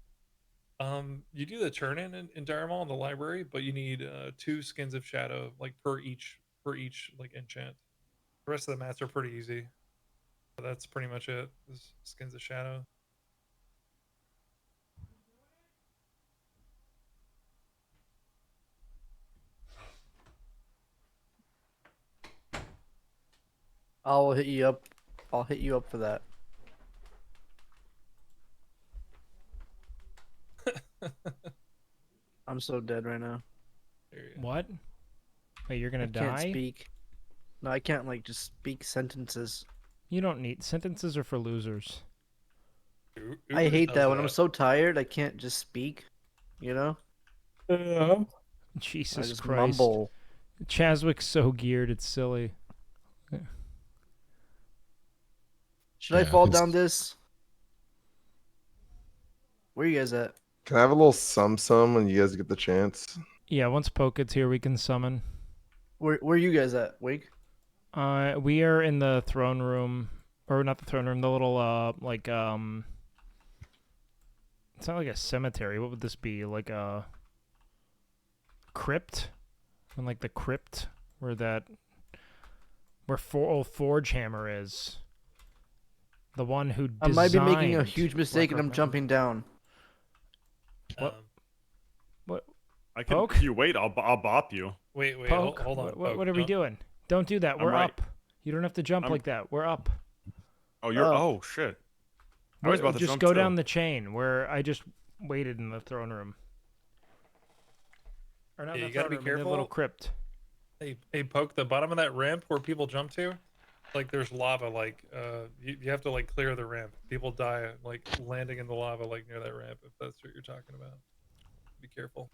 You do the turn in Dire Maul in the library, but you need 2 skins of shadow, like per each like enchant. The rest of the mats are pretty easy. But that's pretty much it. Is skins of shadow. I'll hit you up. I'll hit you up for that. I'm so dead right now. What? Wait, you're gonna I die? can't speak. No, I can't like just speak sentences. You don't need sentences are for losers. I hate that when I'm so tired I can't just speak. You know? I Jesus just Christ. mumble. Chaswick's so geared, it's silly. Should I fall down this? Where you guys at? Can I have a little sum when you guys get the chance? Yeah, once Poke's here, we can summon. Where you guys at? Wake? We are in the throne room, or not the throne room, the little like it's not like a cemetery. What would this be? Like a crypt? And like the crypt where old Forge Hammer is. The one who I might be making a designed huge mistake and I'm jumping down. What? I can. Poke? If you wait, I'll bop you. Wait, Poke? hold on. What are we doing? Don't do that. I'm We're right. up. You don't have to jump like that. We're up. Oh, you're. Oh, shit. I was about to just jump go too. down the chain where I just waited in the throne room. Or not Yeah, in you the gotta throne be room, in the careful. little crypt. Hey, Poke, the bottom of that ramp where people jump to, like there's lava, like you have to like clear the ramp. People die like landing in the lava like near that ramp, if that's what you're talking about. Be careful.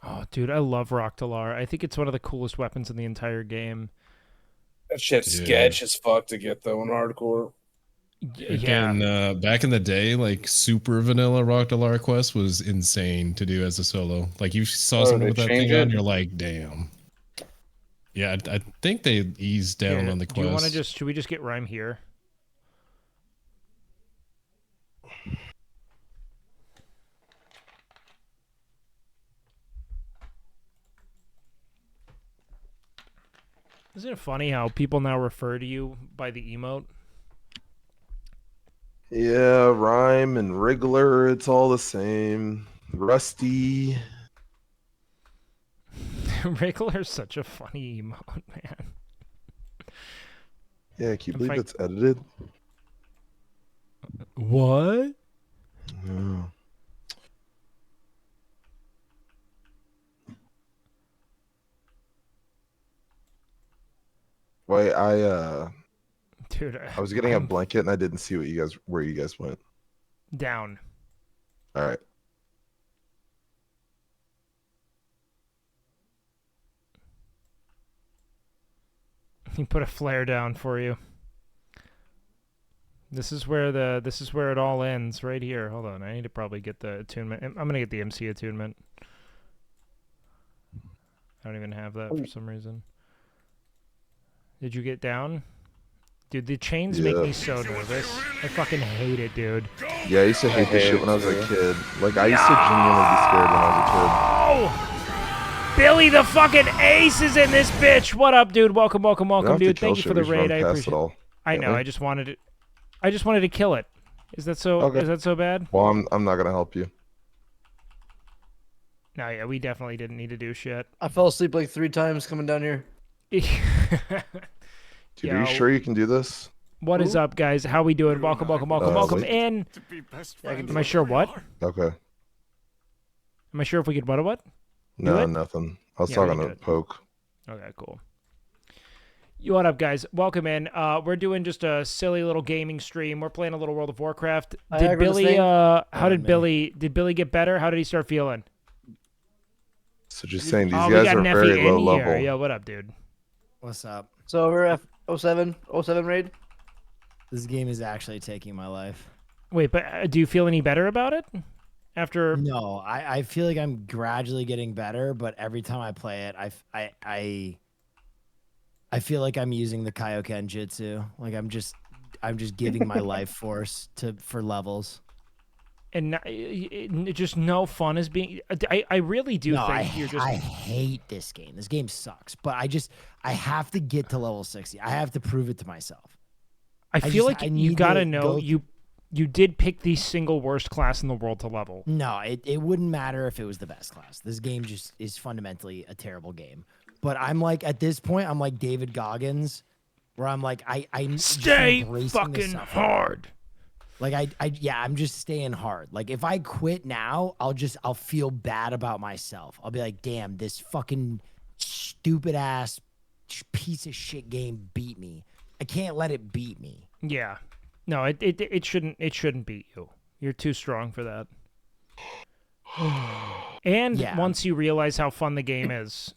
Oh, dude, I love Roctalar. I think it's one of the coolest weapons in the entire game. That shit's sketch as fuck to get though in hardcore. Yeah. Back in the day, like super vanilla Rock Quest was insane to do as a solo. Like you saw something they with that change thing on, it? you're like, damn. Yeah, I think they eased down Here, on the do you want to quest. should we just get Rhyme here? Isn't it funny how people now refer to you by the emote? Yeah, Rhyme and Wriggler, it's all the same. Rusty. Wriggler's such a funny emote, man. Yeah, can you If believe I- it's edited? What? Yeah. Wait, Dude, I was getting a I'm blanket and I didn't see where you guys went. down. All right. He put a flare down for you. This is where it all ends, right here. Hold on, I need to probably get the attunement. I'm gonna get the MC attunement. I don't even have that for some reason. Did you get down? Dude, the chains make me so nervous. I fucking hate it, dude. Yeah, I used to hate this shit when I was a kid. Like, I used to genuinely be scared when I was a kid. Oh! Billy the fucking ace is in this bitch! What up, dude? Welcome, dude. Thank you for the raid. I appreciate it. I know, I just wanted to kill it. Is that so bad? Well, I'm not gonna help you. No, yeah, we definitely didn't need to do shit. I fell asleep like 3 times coming down here. Dude, are you sure you can do this? What is up, guys? How we doing? Welcome wait. in. Am I sure what? Okay. Am I sure if we could what? No, nothing. I was talking to Poke. Okay, cool. What up, guys? Welcome in. We're doing just a silly little gaming stream. We're playing a little World of Warcraft. Did Billy? How did Billy? Did Billy get better? How did he start feeling? So just saying, these guys are very low level. Yo, what up, dude? What's up? So over F07 raid. This game is actually taking my life. Wait, but do you feel any better about it? After No, I feel like I'm gradually getting better, but every time I play it, I feel like I'm using the Kaioken Jutsu. Like I'm just giving my life force for levels. And just no fun is being. I really do think you're just. I hate this game. This game sucks. But I have to get to level 60. I have to prove it to myself. I feel like you gotta know you did pick the single worst class in the world to level. No, it wouldn't matter if it was the best class. This game just is fundamentally a terrible game. But I'm like, at this point, I'm like David Goggins, where I'm like, I'm stay fucking hard. Like I'm just staying hard. Like if I quit now, I'll feel bad about myself. I'll be like, damn, this fucking stupid ass piece of shit game beat me. I can't let it beat me. Yeah. No, it shouldn't beat you. You're too strong for that. And once you realize how fun the game is,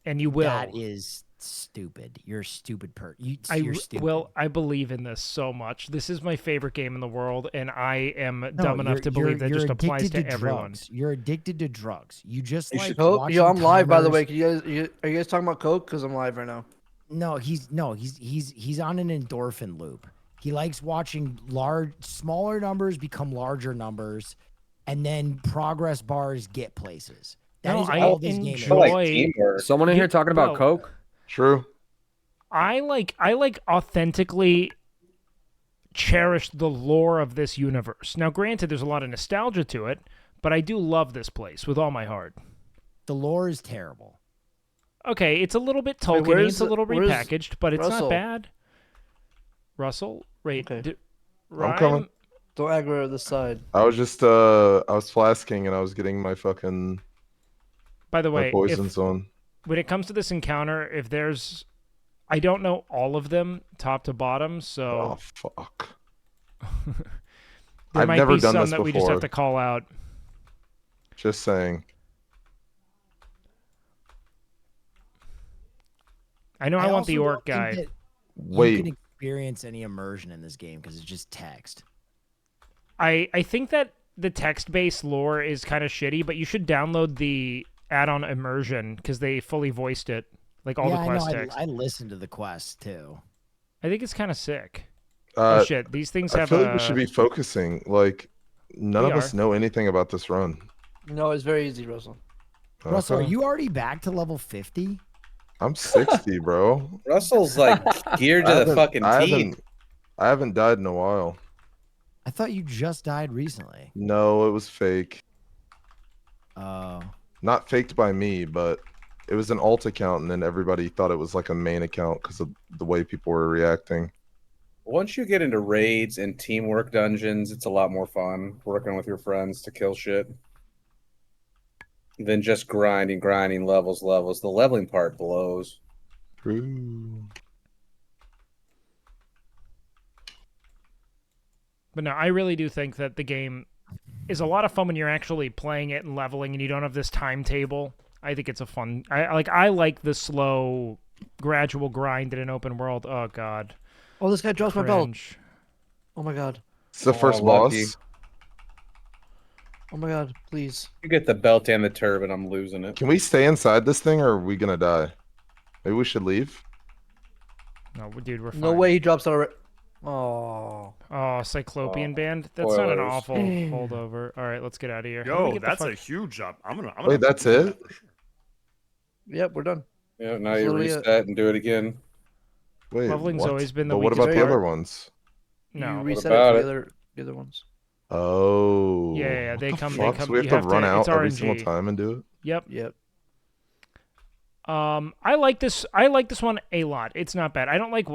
and you will. That is stupid. You're a stupid you're stupid. Well, I believe in this so much. This is my favorite game in the world, and I am dumb enough to believe that just applies to everyone. You're addicted to drugs. You just like Coke? Yo, I'm live, by the way. Are you guys talking about Coke? Because I'm live right now. No, he's on an endorphin loop. He likes watching smaller numbers become larger numbers, and then progress bars get places. That is all this game is. Someone in here talking about Coke? True. I authentically cherish the lore of this universe. Now, granted, there's a lot of nostalgia to it, but I do love this place with all my heart. The lore is terrible. Okay, it's a little bit Tolkien. It's a little repackaged, but it's not bad. Russell, right? Okay. I'm coming. Don't aggro this side. I was just I was flasking and I was getting my fucking. By the way, poisons on. When it comes to this encounter, if there's, I don't know all of them top to bottom, so. Oh fuck. There I've might never be done some this that before. we just have to call out. Just saying. I know I want the orc guy. Wait. You can experience any immersion in this game because it's just text. I think that the text-based lore is kind of shitty, but you should download the add-on immersion because they fully voiced it, like all the quest text. I listened to the quest too. I think it's kind of sick. Oh shit, these things have. I feel like we should be focusing. Like, none of us know anything about this run. No, it's very easy, Russell. Russell, are you already back to level 50? I'm 60, bro. Russell's like geared to the fucking teeth. I haven't died in a while. I thought you just died recently. No, it was fake. Oh. Not faked by me, but it was an alt account, and then everybody thought it was like a main account because of the way people were reacting. Once you get into raids and teamwork dungeons, it's a lot more fun working with your friends to kill shit than just grinding levels. The leveling part blows. True. But no, I really do think that the game is a lot of fun when you're actually playing it and leveling, and you don't have this timetable. I think it's a fun. I like the slow, gradual grind in an open world. Oh God. Oh, this guy drops my belt. Cringe. Oh my God. It's the first lucky. boss. Oh my God, please. You get the belt and the turb, and I'm losing it. Can we stay inside this thing, or are we gonna die? Maybe we should leave. No, dude, we're fine. No way he drops out already. Oh. Oh, Cyclopean Band. That's not an spoilers. awful holdover. All right, let's get out of here. How do we Yo, get the that's fuck- a huge jump. I'm gonna Wait, that's do it? that for sure. Yep, we're done. Yeah, now That's you literally it. reset and do it again. Wait, Leveling's what? always been the But what weakest about the part. other ones? No. You reset it about for it? the other ones. Oh. Yeah, What they the come. fuck? They come. So we have you to run out it's every RNG. single time and do it. Yep. Yep. I like this. I like this one a lot. It's not bad. I don't like.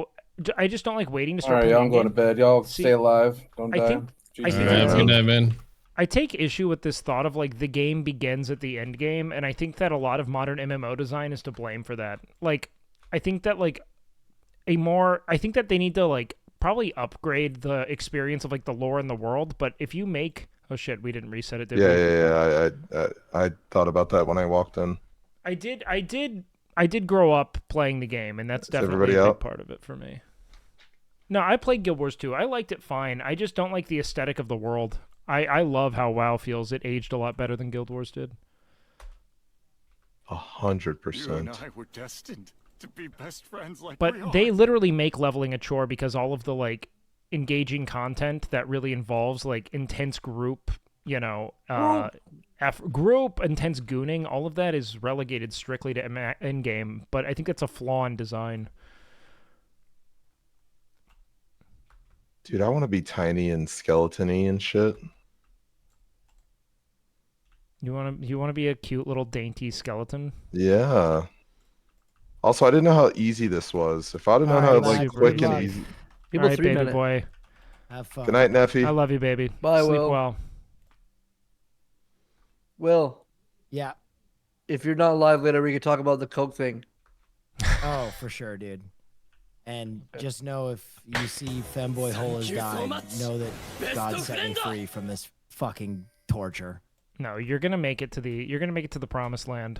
I just don't like waiting to All start. right, playing y'all, I'm going to in-game. bed. Y'all See, stay alive. Don't I die. think. I Jesus. think All right, I have a good take- night, man. I take issue with this thought of like the game begins at the end game, and I think that a lot of modern MMO design is to blame for that. Like, I think that I think that they need to like probably upgrade the experience of like the lore in the world. But if you make, oh shit, we didn't reset it, did we? Yeah. I thought about that when I walked in. I did grow up playing the game, and that's definitely everybody a big out? part of it for me. No, I played Guild Wars 2. I liked it fine. I just don't like the aesthetic of the world. I love how WoW feels. It aged a lot better than Guild Wars did. 100%. You and I were destined to be best friends like But we are. they literally make leveling a chore because all of the like engaging content that really involves like intense group, group intense gooning, all of that is relegated strictly to end game. But I think that's a flaw in design. Dude, I want to be tiny and skeleton-y and shit. You want to be a cute little dainty skeleton? Yeah. Also, I didn't know how easy this was. If I'd have known how Alright, like super quick easy. and easy. People All right, 3 baby minute. boy. Have fun. Good night, Neffy. I love you, baby. Bye, Sleep Will. well. Will, Yeah. if you're not live later, we could talk about the Coke thing. Oh, for sure, dude. And just know if you see Femboy Hole has died, know that God set me free from this fucking torture. No, you're gonna make it to the promised land.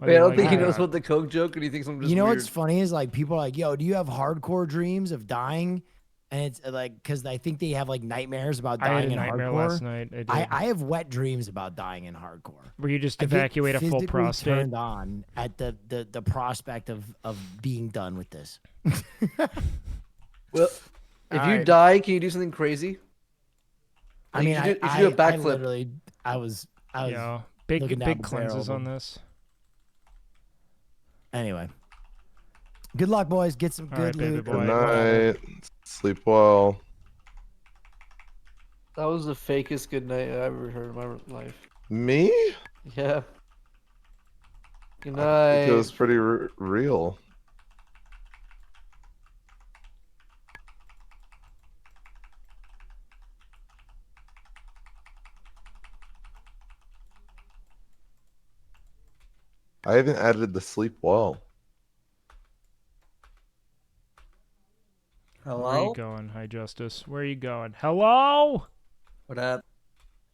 Wait, I don't think he knows what the Coke joke, and he thinks I'm just You know weird. what's funny is like people are like, "Yo, do you have hardcore dreams of dying?" And it's like because I think they have like nightmares about I had dying a in nightmare hardcore. last night. I did. I have wet dreams about dying in hardcore. Where you just I get evacuate a full physically prostate. Turned on at the prospect of being done with this. Well, if you Alright. die, can you do something crazy? I Like, mean, you should do a I backflip. literally, I was Yeah, big looking down big the barrel cleanses of on them. this. Anyway, good luck, boys. Get some All good right, baby loot. boy. Good night. Sleep well. That was the fakest good night I ever heard in my life. Me? Yeah. Good I night. think it was pretty real. I haven't added the sleep well. Where are you Hello? going? Hi, Justice. Where are you going? Hello? What up?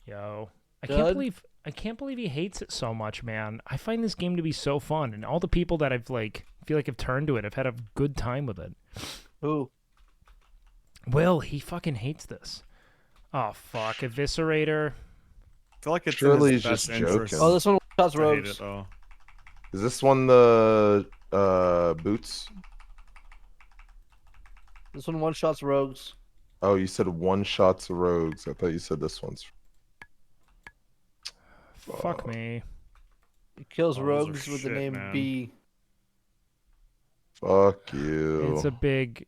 Yo. Good? I can't believe he hates it so much, man. I find this game to be so fun, and all the people that I've like feel like have turned to it have had a good time with it. Who? Will, he fucking hates this. Oh fuck, Eviscerator. I feel like it's Surely in he's his best just interest joking. Oh, this one shots to hate rogues. it, though. Is this one the boots? This one shots rogues. Oh, you said one shots rogues. I thought you said this one's. Fuck me. It kills Oh, those are rogues with the shit, name man. B. Fuck you. It's a big,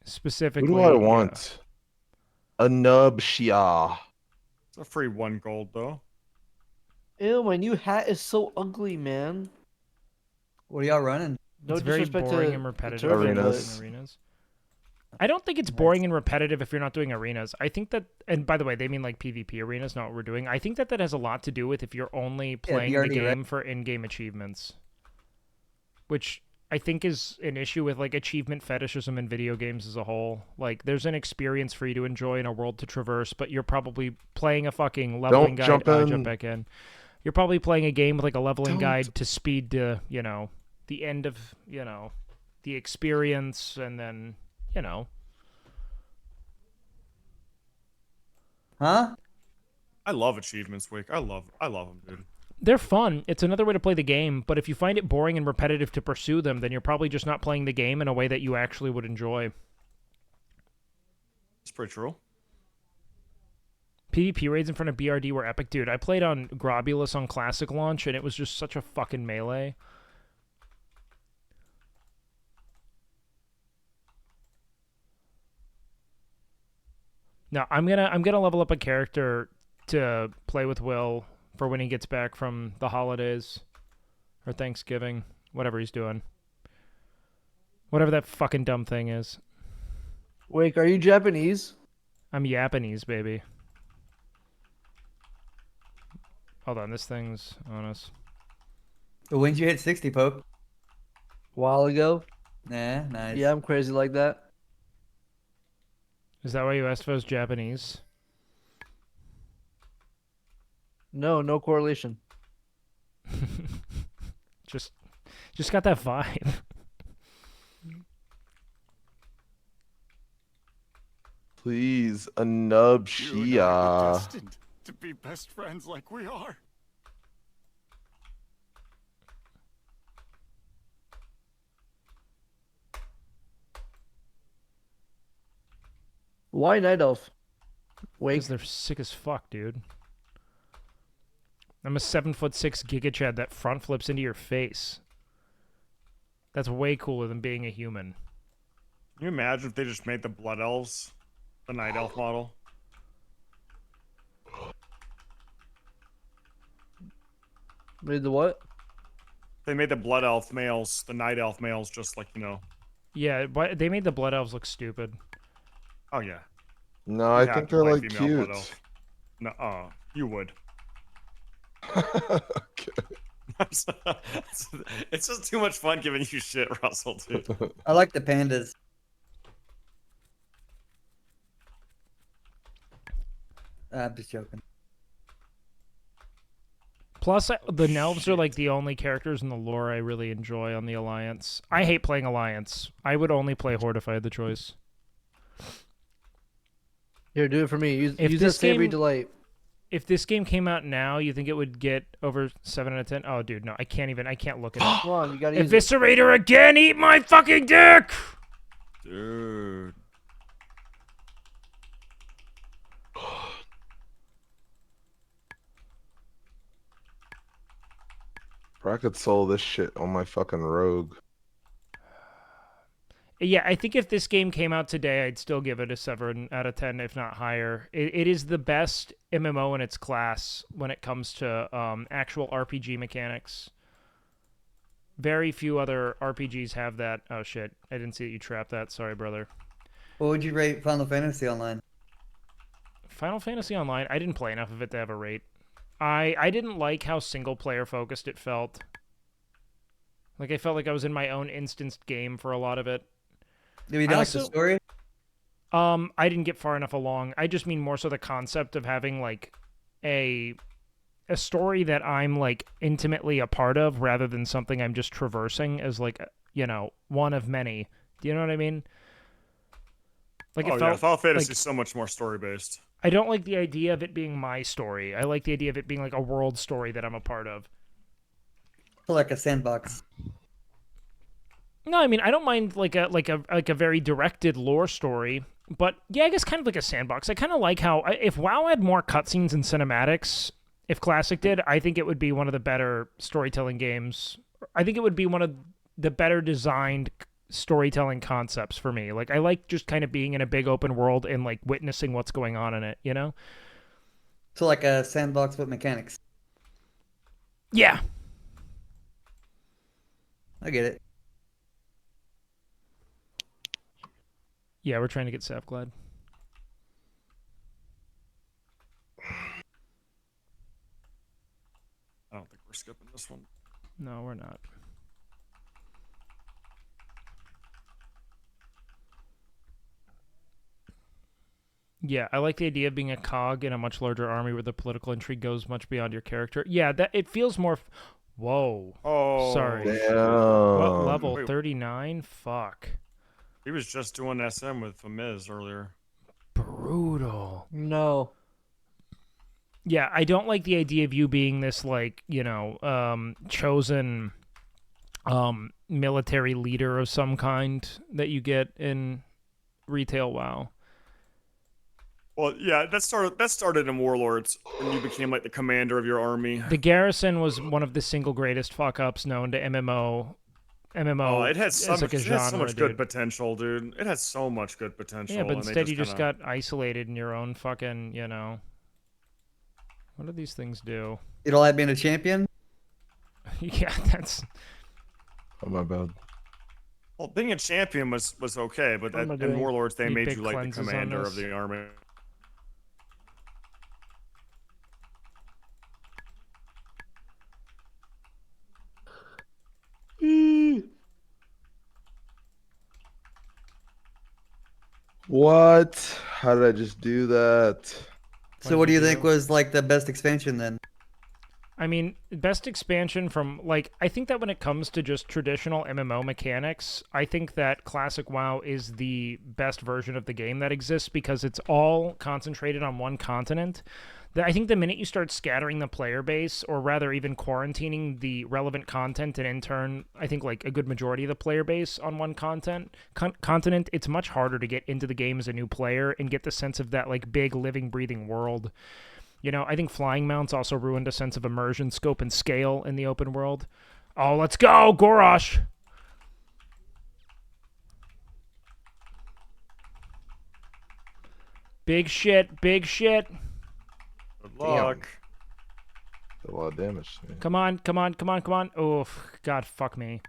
specifically. Who do I want? A nub Shia. It's a free 1 gold, though. Ew, my new hat is so ugly, man. What are y'all running? No It's very disrespect boring to and repetitive. the turban, Arenas. Arenas. I don't think it's boring and repetitive if you're not doing arenas. I think that, and by the way, they mean like PvP arenas, not what we're doing. I think that has a lot to do with if you're only playing the already game read- for in-game achievements. Which I think is an issue with like achievement fetishism in video games as a whole. Like there's an experience for you to enjoy and a world to traverse, but you're probably playing a fucking leveling guide. Jump Oh, in. jump back in. You're probably playing a game with like a leveling Don't. guide to speed to, the end of, the experience, and then, Huh? I love achievements, Wake. I love them, dude. they're fun. It's another way to play the game, but if you find it boring and repetitive to pursue them, then you're probably just not playing the game in a way that you actually would enjoy. It's pretty true. PvP raids in front of BRD were epic, dude. I played on Grobulus on Classic launch, and it was just such a fucking melee. No, I'm gonna level up a character to play with Will for when he gets back from the holidays or Thanksgiving, whatever he's doing. Whatever that fucking dumb thing is. Wake, are you Japanese? I'm Japanese, baby. Hold on, this thing's on us. When did you hit 60, Pope? A while ago. Nah, nice. Yeah, I'm crazy like that. Is that why you asked if I was Japanese? No, no correlation. Just got that vibe. Please, a nub You and I were Shia. destined to be best friends like we are. Why Night Elf? Wake. Because they're sick as fuck, dude. I'm a 7'6" Giga Chad that front flips into your face. That's way cooler than being a human. Can you imagine if they just made the Blood Elves the Night Elf model? Made the what? They made the Blood Elf males, the Night Elf males, just like, Yeah, but they made the Blood Elves look stupid. Oh, yeah. No, You I have think to they're play like female Blood cute. Elf. No, you would. Okay. It's just too much fun giving you shit, Russell, dude. I like the pandas. I'm just joking. Plus, the Nelves are like the only characters in the lore I really enjoy on the Alliance. I hate playing Alliance. I would only play Horde if I had the choice. Here, do it for me. Use If that Savory Delight. If this game came out now, you think it would get over 7 out of 10? Oh, dude, no, I can't look at it. Come on, you gotta use it. Eviscerator again, eat my fucking dick! Dude. Bro, I could solo this shit on my fucking rogue. Yeah, I think if this game came out today, I'd still give it a 7 out of 10, if not higher. It is the best MMO in its class when it comes to actual RPG mechanics. Very few other RPGs have that. Oh, shit. I didn't see that you trapped that. Sorry, brother. What would you rate Final Fantasy Online? Final Fantasy Online, I didn't play enough of it to have a rate. I didn't like how single-player focused it felt. Like, I felt like I was in my own instanced game for a lot of it. Did you like the story? I didn't get far enough along. I just mean more so the concept of having like a story that I'm like intimately a part of rather than something I'm just traversing as like, one of many. Do you know what I mean? Like Final Fantasy is so much more story based. I don't like the idea of it being my story. I like the idea of it being like a world story that I'm a part of. So like a sandbox. No, I mean I don't mind like a very directed lore story, but yeah, I guess kind of like a sandbox. I kind of like how if WoW had more cutscenes and cinematics, if Classic did, I think it would be one of the better storytelling games. I think it would be one of the better designed storytelling concepts for me. Like I like just kind of being in a big open world and like witnessing what's going on in it, you know? So like a sandbox with mechanics. Yeah. I get it. Yeah, we're trying to get Sapglad. I don't think we're skipping this one. No, we're not. Yeah, I like the idea of being a cog in a much larger army where the political intrigue goes much beyond your character. Yeah, that it feels more. Whoa. Oh, Sorry. Damn. What level? Wait. 39? Fuck. He was just doing SM with Miz earlier. Brutal. No. Yeah, I don't like the idea of you being this, like, chosen military leader of some kind that you get in retail WoW. Well, yeah, that started in Warlords when you became like the commander of your army. The garrison was one of the single greatest fuck-ups known to MMO. Oh, it has so as much, like a it has so genre, much good dude. potential, dude. It has so much good potential. Yeah, but and they instead you just kinda- got isolated in your own fucking, What do these things do? You don't like being a champion? Yeah, that's... Oh, my bad. Well, being a champion was okay, but What am I in doing? Warlords they Any made big you like the cleanses on commander of this? the army. What? How did I just do that? So what do you think was like the best expansion then? I mean, best expansion from, like, I think that when it comes to just traditional MMO mechanics, I think that Classic WoW is the best version of the game that exists because it's all concentrated on one continent. I think the minute you start scattering the player base, or rather even quarantining the relevant content, and in turn, I think like a good majority of the player base on one continent, it's much harder to get into the game as a new player and get the sense of that like big living, breathing world. I think flying mounts also ruined a sense of immersion, scope, and scale in the open world. Oh, let's go, Gorosh! Big shit, big shit. Good luck. A lot of damage. Yeah. Come on, come on, come on, come on. Oh, God, fuck me.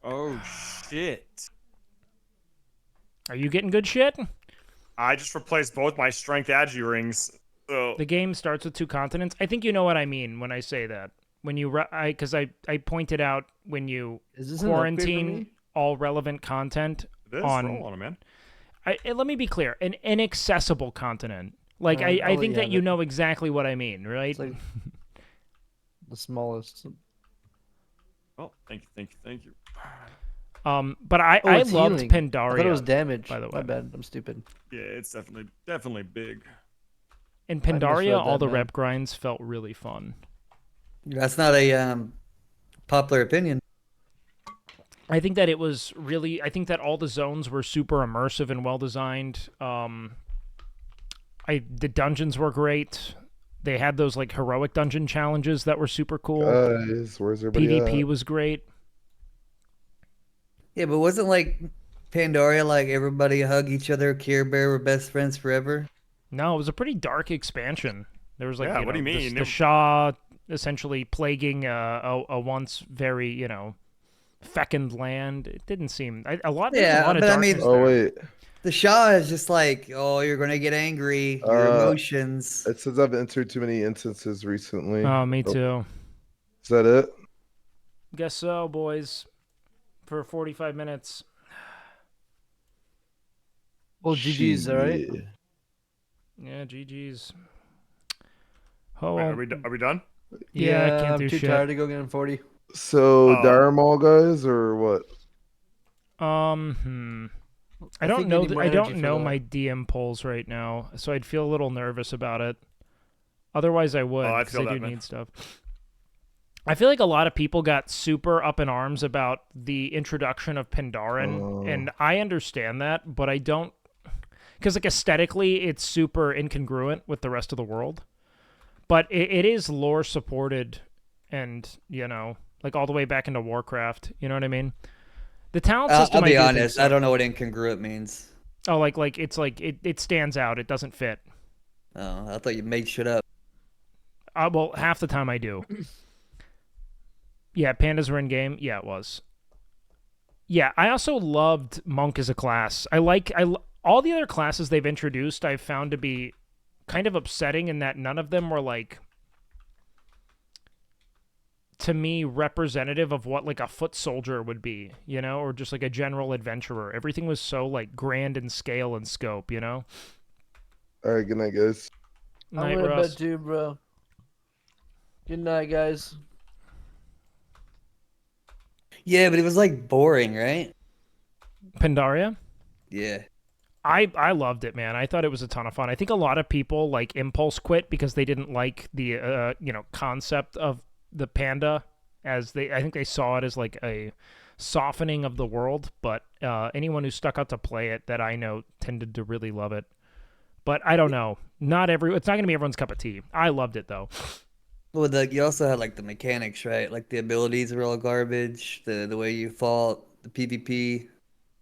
Oh, shit. Are you getting good shit? I just replaced both my strength agi rings. So The game starts with 2 continents. I think you know what I mean when I say that. When you, because I pointed out when you Is this an upgrade for quarantine me? all relevant content it is. on. Roll on it, man. Let me be clear, an inaccessible continent. Like I think that you know exactly what I mean, right? It's like the smallest. Oh, thank you. But I it's loved healing. Pandaria. I thought it was damage. By the way, My bad. I'm stupid. Yeah, it's definitely big. In misread Pandaria, all that, the man. rep grinds felt really fun. That's not a popular opinion. I think that it was really. I think that all the zones were super immersive and well designed. The dungeons were great. They had those like heroic dungeon challenges that were super cool. Guys, where's everybody PvP at? was great. Yeah, but wasn't like Pandaria like everybody hug each other, Care Bear were best friends forever? No, it was a pretty dark expansion. There was like, Yeah, what do you mean? The Shah essentially plaguing a once very, fecund land. It didn't seem a lot. There's a lot of but I mean, darkness Oh, there. wait. the Shah is just like, oh, you're gonna get angry, your emotions. It says I've entered too many instances recently. Oh, me too. Is that it? Guess so, boys. For 45 minutes. Well, GG's, all right? Shit. Yeah, GG's. Oh, Wait, are we done? Yeah, I can't I'm do too shit. tired to go get in 40. So, Dharmal guys, or what? I I don't think know. you need more I energy don't for know that. my DM polls right now, so I'd feel a little nervous about it. Otherwise, I would. I 'cause feel I that, do man. need stuff. I feel like a lot of people got super up in arms about the introduction of Pandaren, and I understand that, but I don't, because like aesthetically, it's super incongruent with the rest of the world. But it is lore supported, and like all the way back into Warcraft. You know what I mean? The talent system. I'll be I do think honest, so. I don't know what incongruent means. Oh, like it's like it stands out. It doesn't fit. Oh, I thought you made shit up. Well, half the time I do. Yeah, pandas were in game. Yeah, it was. Yeah, I also loved Monk as a class. All the other classes they've introduced I've found to be kind of upsetting in that none of them were like, to me, representative of what like a foot soldier would be, or just like a general adventurer. Everything was so like grand in scale and scope, All right, good night, guys. I'm Night, going to Russ. bed too, bro. Good night, guys. Yeah, but it was like boring, right? Pandaria? Yeah. I loved it, man. I thought it was a ton of fun. I think a lot of people like impulse quit because they didn't like the concept of the panda, I think they saw it as like a softening of the world, but anyone who stuck out to play it that I know tended to really love it. But I don't know. It's not going to be everyone's cup of tea. I loved it though. Well, you also had like the mechanics, right? Like the abilities were all garbage. The way you fought, the PvP.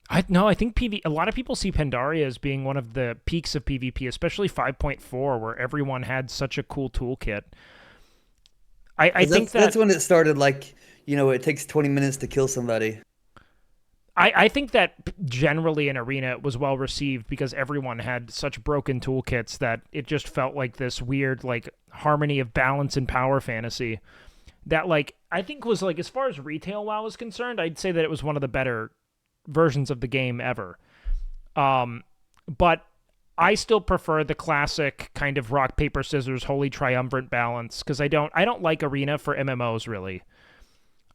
I think a lot of people see Pandaria as being one of the peaks of PvP, especially 5.4, where everyone had such a cool toolkit. I think that's when it started. Like, it takes 20 minutes to kill somebody. I think that generally in Arena it was well received because everyone had such broken toolkits that it just felt like this weird like harmony of balance and power fantasy that like I think was like, as far as retail WoW is concerned, I'd say that it was one of the better versions of the game ever. But I still prefer the classic kind of rock paper scissors holy triumvirate balance because I don't like Arena for MMOs really.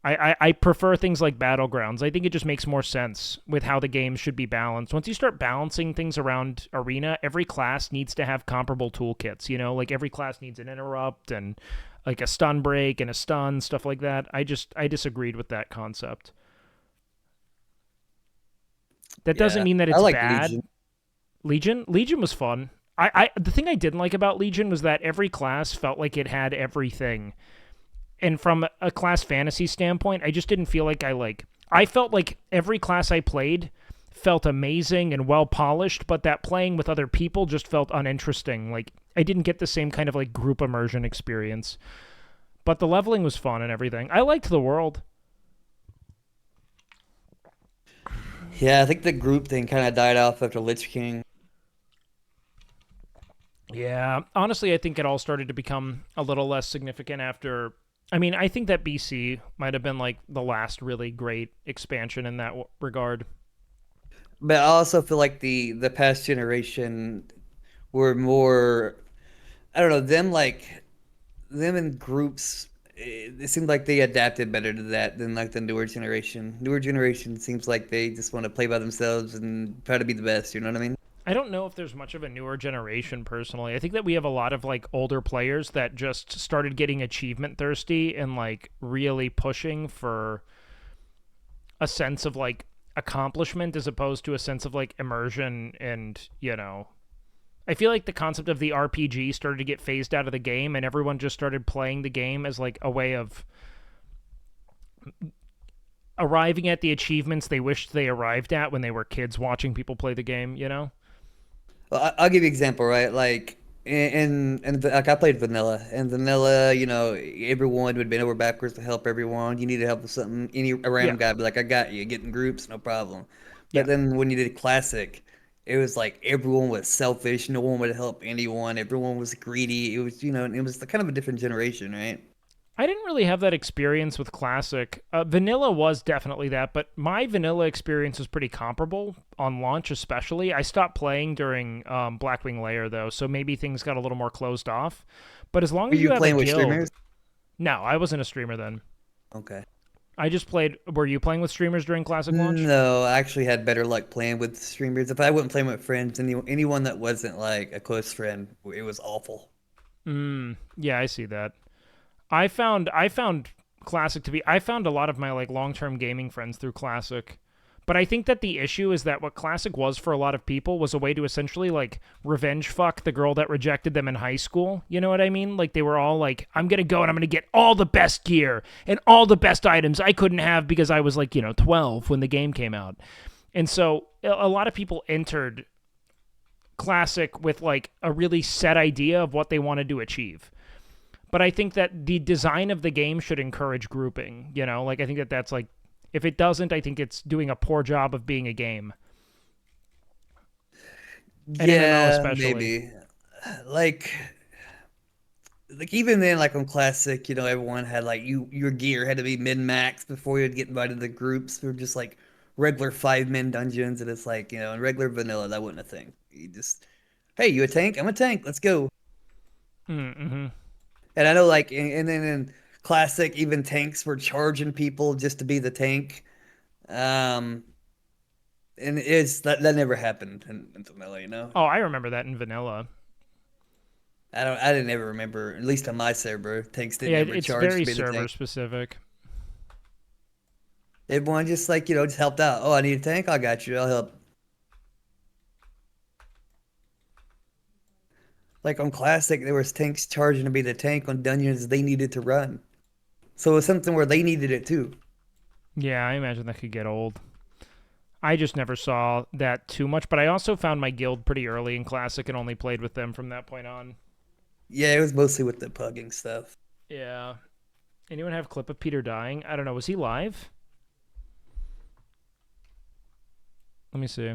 I prefer things like Battlegrounds. I think it just makes more sense with how the game should be balanced. Once you start balancing things around Arena, every class needs to have comparable toolkits, like every class needs an interrupt and like a stun break and a stun, stuff like that. I disagreed with that concept. That doesn't mean that it's bad. Legion was fun. The thing I didn't like about Legion was that every class felt like it had everything. And from a class fantasy standpoint, I just didn't feel like I felt like every class I played felt amazing and well polished, but that playing with other people just felt uninteresting. Like I didn't get the same kind of like group immersion experience. But the leveling was fun and everything. I liked the world. Yeah, I think the group thing kind of died off after Lich King. Yeah, honestly, I think it all started to become a little less significant after. I mean, I think that BC might have been like the last really great expansion in that regard. But I also feel like the past generation were more, I don't know, them in groups. It seemed like they adapted better to that than like the newer generation. Newer generation seems like they just want to play by themselves and try to be the best. You know what I mean? I don't know if there's much of a newer generation personally. I think that we have a lot of like older players that just started getting achievement thirsty and like really pushing for a sense of like accomplishment as opposed to a sense of like immersion and, I feel like the concept of the RPG started to get phased out of the game and everyone just started playing the game as like a way of arriving at the achievements they wished they arrived at when they were kids watching people play the game, Well, I'll give you an example, right? Like like I played vanilla, and vanilla, everyone would bend over backwards to help everyone. You needed help with something, a random guy would be like, "I got you." Get in groups, no problem. But then when you did classic, it was like everyone was selfish. No one would help anyone. Everyone was greedy. It was, it was kind of a different generation, right? I didn't really have that experience with Classic. Vanilla was definitely that, but my vanilla experience was pretty comparable on launch especially. I stopped playing during Blackwing Lair, though, so maybe things got a little more closed off. But as long as you have playing a with guild... streamers? No, I wasn't a streamer then. Okay. I just played... Were you playing with streamers during Classic launch? No, I actually had better luck playing with streamers. If I wouldn't play with friends, anyone that wasn't like a close friend, it was awful. Yeah, I see that. I found Classic to be... I found a lot of my like long-term gaming friends through Classic. But I think that the issue is that what Classic was for a lot of people was a way to essentially like revenge fuck the girl that rejected them in high school. You know what I mean? Like they were all like, I'm going to go and I'm going to get all the best gear and all the best items I couldn't have because I was like, 12 when the game came out. And so a lot of people entered Classic with like a really set idea of what they wanted to achieve. But I think that the design of the game should encourage grouping, Like I think that that's like, if it doesn't, I think it's doing a poor job of being a game. An MMO especially. Maybe. Like even then, like on Classic, everyone had like your gear had to be min-max before you'd get invited to groups. They were just like regular 5-man dungeons, and it's like, in regular vanilla, that wasn't a thing. You just Hey, you a tank? I'm a tank. Let's go. Mm-hmm. And I know, like, and then in classic, even tanks were charging people just to be the tank. And that never happened in vanilla, you know. Oh, I remember that in vanilla. I didn't ever remember, at least on my server, tanks didn't Yeah, ever it's charge very to be the server tank. specific. Everyone just like, just helped out. Oh, I need a tank. I got you. I'll help. Like on classic, there was tanks charging to be the tank on dungeons they needed to run. So it was something where they needed it too. Yeah, I imagine that could get old. I just never saw that too much, but I also found my guild pretty early in Classic and only played with them from that point on. Yeah, it was mostly with the pugging stuff. Yeah. Anyone have a clip of Peter dying? I don't know. Was he live? Let me see.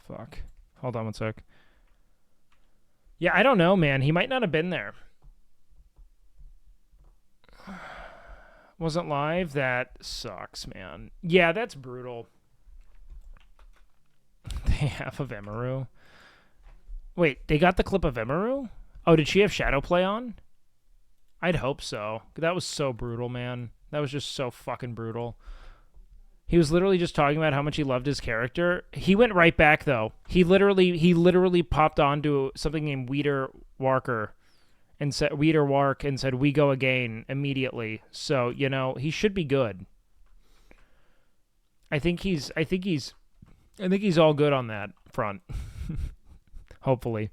Fuck. Hold on one sec. Yeah, I don't know, man. He might not have been there. Wasn't live? That sucks, man. Yeah, that's brutal. They have of Emaru. Wait, they got the clip of Emaru? Oh, did she have Shadow Play on? I'd hope so. That was so brutal, man. That was just so fucking brutal. He was literally just talking about how much he loved his character. He went right back though. He literally popped onto something named Weeder Warker and said Wark and said we go again immediately. So, he should be good. I think he's all good on that front. Hopefully.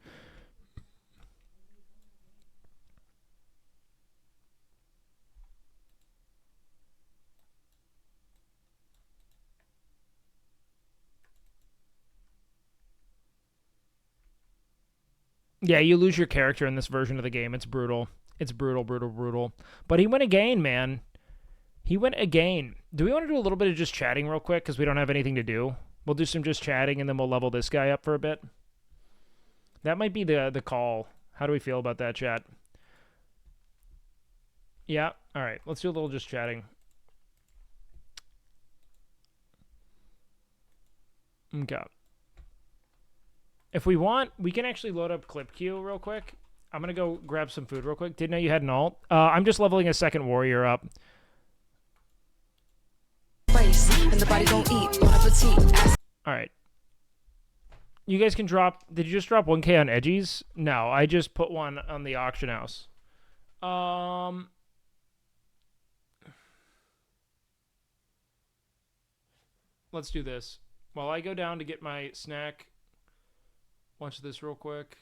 Yeah, you lose your character in this version of the game. It's brutal. It's brutal, brutal, brutal. But he went again, man. He went again. Do we want to do a little bit of just chatting real quick? Because we don't have anything to do. We'll do some just chatting, and then we'll level this guy up for a bit. That might be the call. How do we feel about that, chat? Yeah? All right. Let's do a little just chatting. Okay. If we want, we can actually load up Clip Queue real quick. I'm going to go grab some food real quick. Didn't know you had an alt. I'm just leveling a second warrior up. All right. You guys can drop... Did you just drop 1K on Edgies? No, I just put one on the auction house. Let's do this. While I go down to get my snack... Watch this real quick.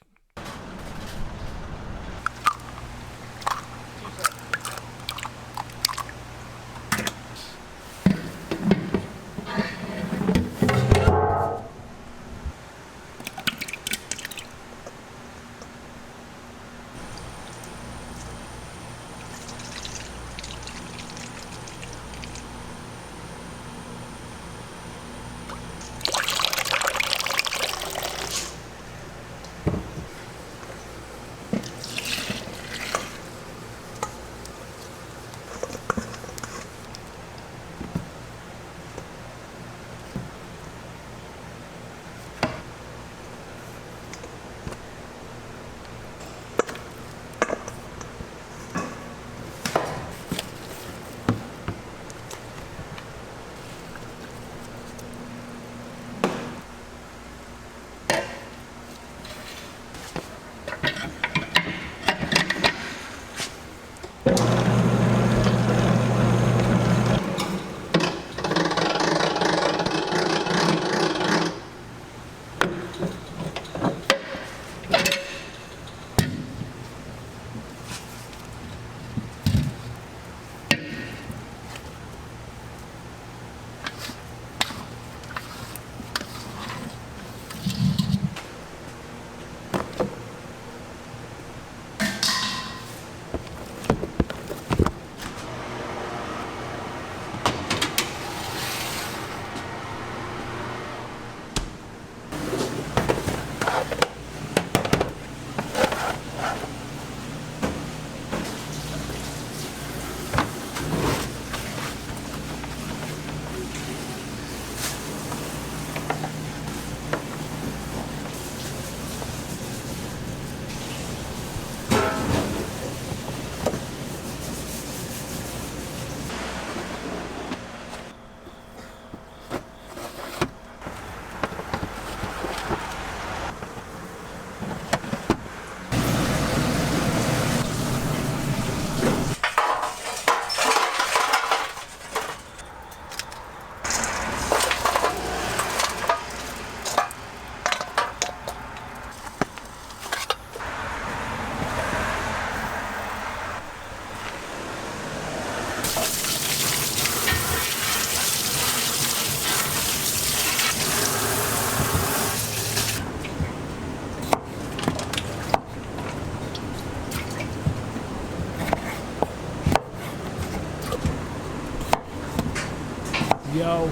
go.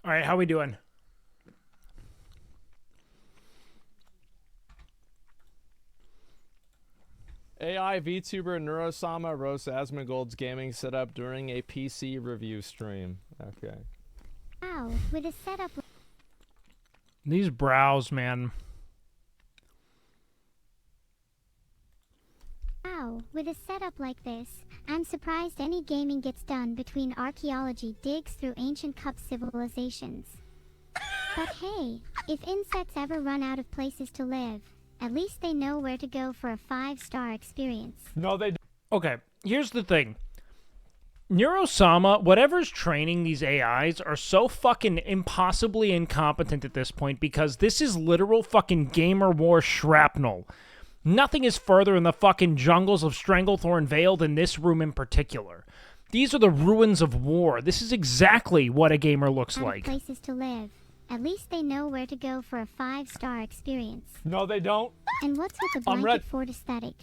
All right, how we doing? AI VTuber Neurosama roasts Asmongold's gaming setup during a PC review stream. Okay. Wow, with a setup. These brows, man. Wow, with a setup like this, I'm surprised any gaming gets done between archaeology digs through ancient cup civilizations. But hey, if insects ever run out of places to live, at least they know where to go for a 5-star experience. No, they don't. Okay, here's the thing. Neurosama, whatever's training these AIs, are so fucking impossibly incompetent at this point because this is literal fucking gamer war shrapnel. Nothing is further in the fucking jungles of Stranglethorn Vale than this room in particular. These are the ruins of war. This is exactly what a gamer looks like. Places to live. At least they know where to go for a 5-star experience. No, they don't. And what's with the blanket fort aesthetic?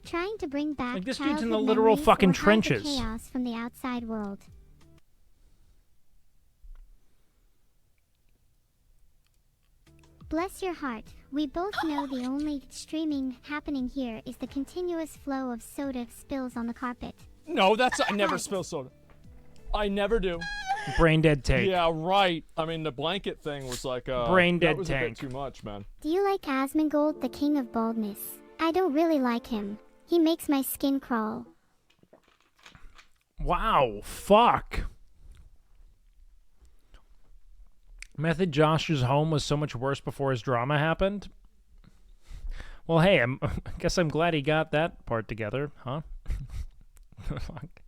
Trying to bring back Like, this dude's in the childhood literal memories fucking or hide the trenches. chaos from the outside world. Bless your heart. We both know the only streaming happening here is the continuous flow of soda spills on the carpet. No, that's I never spill soda. I never do. Brain dead take. Yeah, right. I mean, the blanket thing was like Brain dead that was a bit tank. too much, man. Do you like Asmongold, the king of baldness? I don't really like him. He makes my skin crawl. Wow, fuck. Method Josh's home was so much worse before his drama happened. Well, hey, I guess I'm glad he got that part together, huh? Fuck.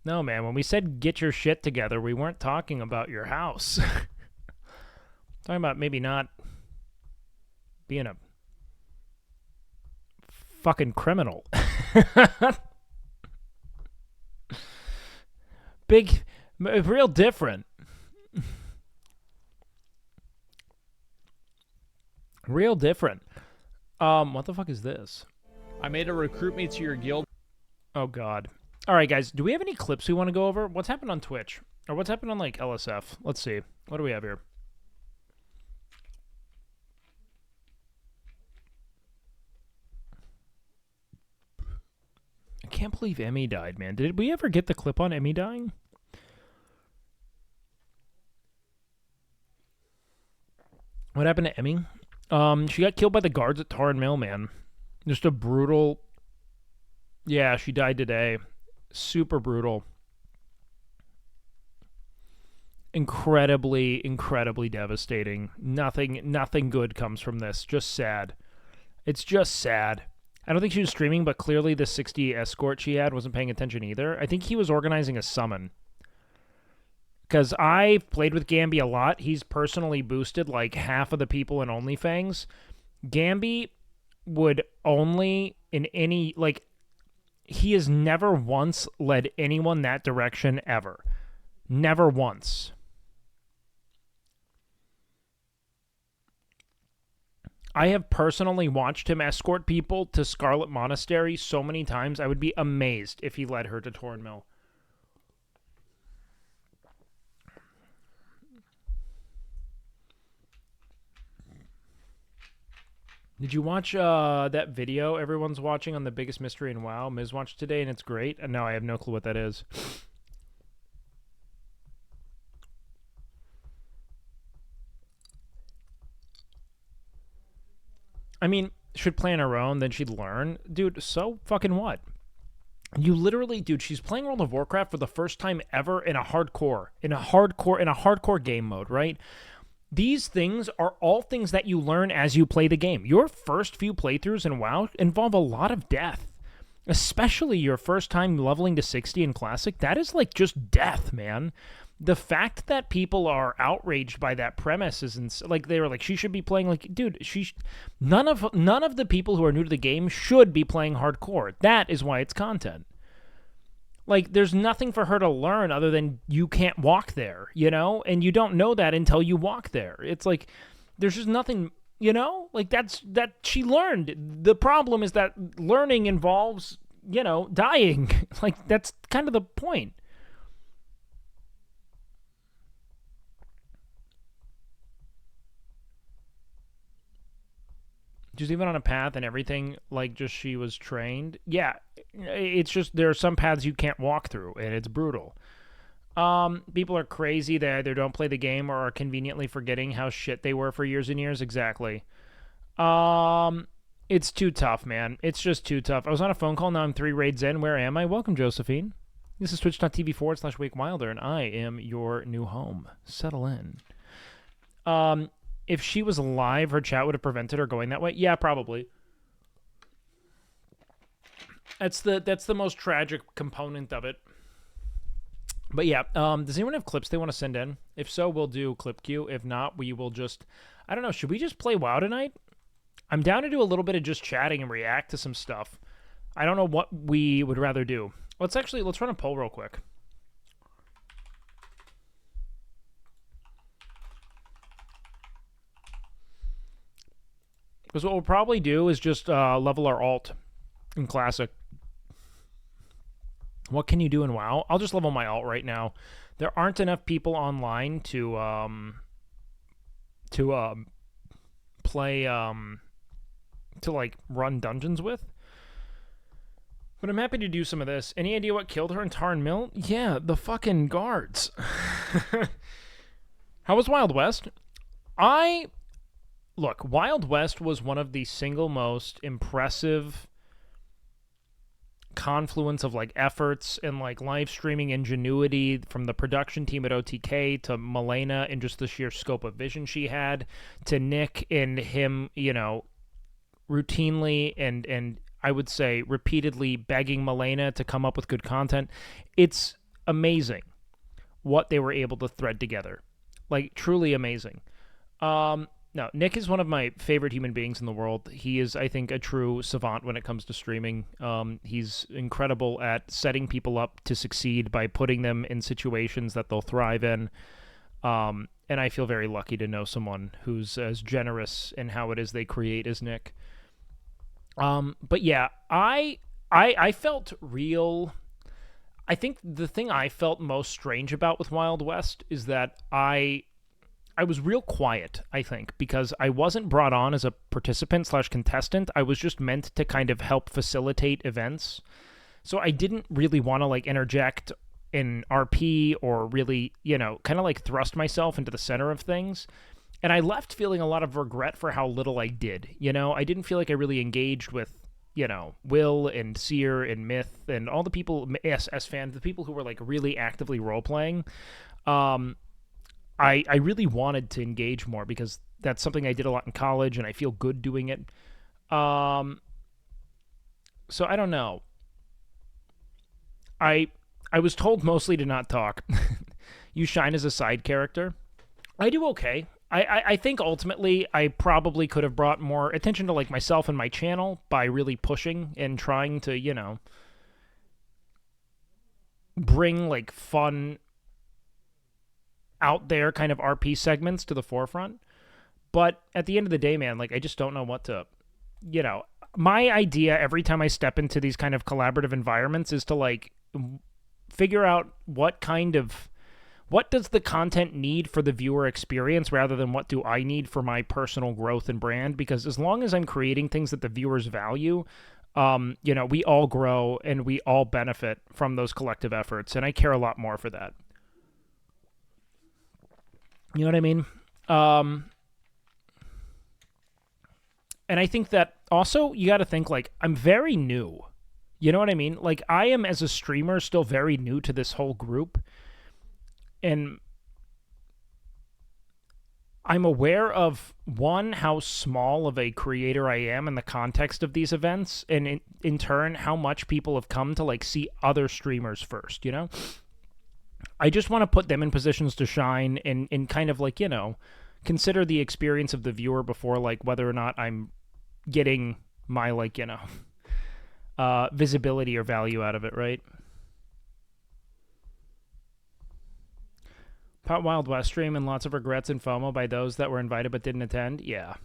No, man, when we said get your shit together, we weren't talking about your house. Talking about maybe not being a fucking criminal. Real different. Real different. What the fuck is this? I made a recruit me to your guild. Oh god. All right, guys. Do we have any clips we want to go over? What's happened on Twitch? Or what's happened on, like, LSF? Let's see. What do we have here? I can't believe Emmy died, man. Did we ever get the clip on Emmy dying? What happened to Emmy? She got killed by the guards at Tar and Mill, man. Just a brutal... Yeah, she died today. Super brutal. Incredibly, incredibly devastating. Nothing good comes from this. Just sad. It's just sad. I don't think she was streaming, but clearly the 60 escort she had wasn't paying attention either. I think he was organizing a summon. Because I've played with Gamby a lot. He's personally boosted like half of the people in OnlyFans. Gamby would only in any, like, he has never once led anyone that direction ever. Never once. I have personally watched him escort people to Scarlet Monastery so many times, I would be amazed if he led her to Torn Mill. Did you watch that video everyone's watching on the biggest mystery in WoW? Miz watched today and it's great. No, I have no clue what that is. I mean, should play on her own, then she'd learn. Dude, so fucking what? You literally, dude, she's playing World of Warcraft for the first time ever in a hardcore game mode, right? These things are all things that you learn as you play the game. Your first few playthroughs in WoW involve a lot of death. Especially your first time leveling to 60 in Classic. That is like just death, man. The fact that people are outraged by that premise is like they were like she should be playing like dude, none of the people who are new to the game should be playing hardcore. That is why it's content. Like, there's nothing for her to learn other than you can't walk there, you know? And you don't know that until you walk there. It's like, there's just nothing You know, like that she learned. The problem is that learning involves, you know, dying. Like that's kind of the point. Just even on a path and everything, like just she was trained. Yeah, it's just there are some paths you can't walk through, and it's brutal. People are crazy. They either don't play the game or are conveniently forgetting how shit they were for years and years. Exactly. It's too tough, man. It's just too tough. I was on a phone call. Now I'm 3 raids in. Where am I? Welcome, Josephine. This is twitch.tv/WakeWilder, and I am your new home. Settle in. If she was alive, her chat would have prevented her going that way. Yeah, probably. That's the most tragic component of it. But yeah, does anyone have clips they want to send in? If so, we'll do clip queue. If not, we will just, I don't know, should we just play WoW tonight? I'm down to do a little bit of just chatting and react to some stuff. I don't know what we would rather do. Let's run a poll real quick. Because what we'll probably do is just level our alt in Classic. What can you do in WoW? I'll just level my alt right now. There aren't enough people online to play to like run dungeons with. But I'm happy to do some of this. Any idea what killed her in Tarn Mill? Yeah, the fucking guards. How was Wild West? Look, Wild West was one of the single most impressive confluence of like efforts and like live streaming ingenuity from the production team at OTK to Milena and just the sheer scope of vision she had, to Nick and him, you know, routinely and I would say repeatedly begging Milena to come up with good content. It's amazing what they were able to thread together. Like, truly amazing. No, Nick is one of my favorite human beings in the world. He is, I think, a true savant when it comes to streaming. He's incredible at setting people up to succeed by putting them in situations that they'll thrive in. And I feel very lucky to know someone who's as generous in how it is they create as Nick. But yeah, I felt real. I think the thing I felt most strange about with Wild West is that I was real quiet, I think, because I wasn't brought on as a participant/contestant. I was just meant to kind of help facilitate events. So I didn't really want to like interject in RP or really, you know, kind of like thrust myself into the center of things. And I left feeling a lot of regret for how little I did. You know, I didn't feel like I really engaged with, you know, Will and Seer and Myth and all the people, SS fans, the people who were like really actively role-playing. I really wanted to engage more because that's something I did a lot in college and I feel good doing it. So I don't know. I was told mostly to not talk. You shine as a side character. I do okay. I think ultimately I probably could have brought more attention to like myself and my channel by really pushing and trying to, you know, bring like fun out there kind of RP segments to the forefront. But at the end of the day, man, like I just don't know what to, you know, my idea every time I step into these kind of collaborative environments is to like figure out what does the content need for the viewer experience rather than what do I need for my personal growth and brand. Because as long as I'm creating things that the viewers value, you know, we all grow and we all benefit from those collective efforts. And I care a lot more for that. You know what I mean? And I think that also you got to think like I'm very new. You know what I mean? Like I am as a streamer still very new to this whole group. And I'm aware of, one, how small of a creator I am in the context of these events. And in turn, how much people have come to like see other streamers first, you know? I just want to put them in positions to shine and kind of like, you know, consider the experience of the viewer before like whether or not I'm getting my like, you know, visibility or value out of it, right? Pot Wild West stream and lots of regrets and FOMO by those that were invited but didn't attend. Yeah.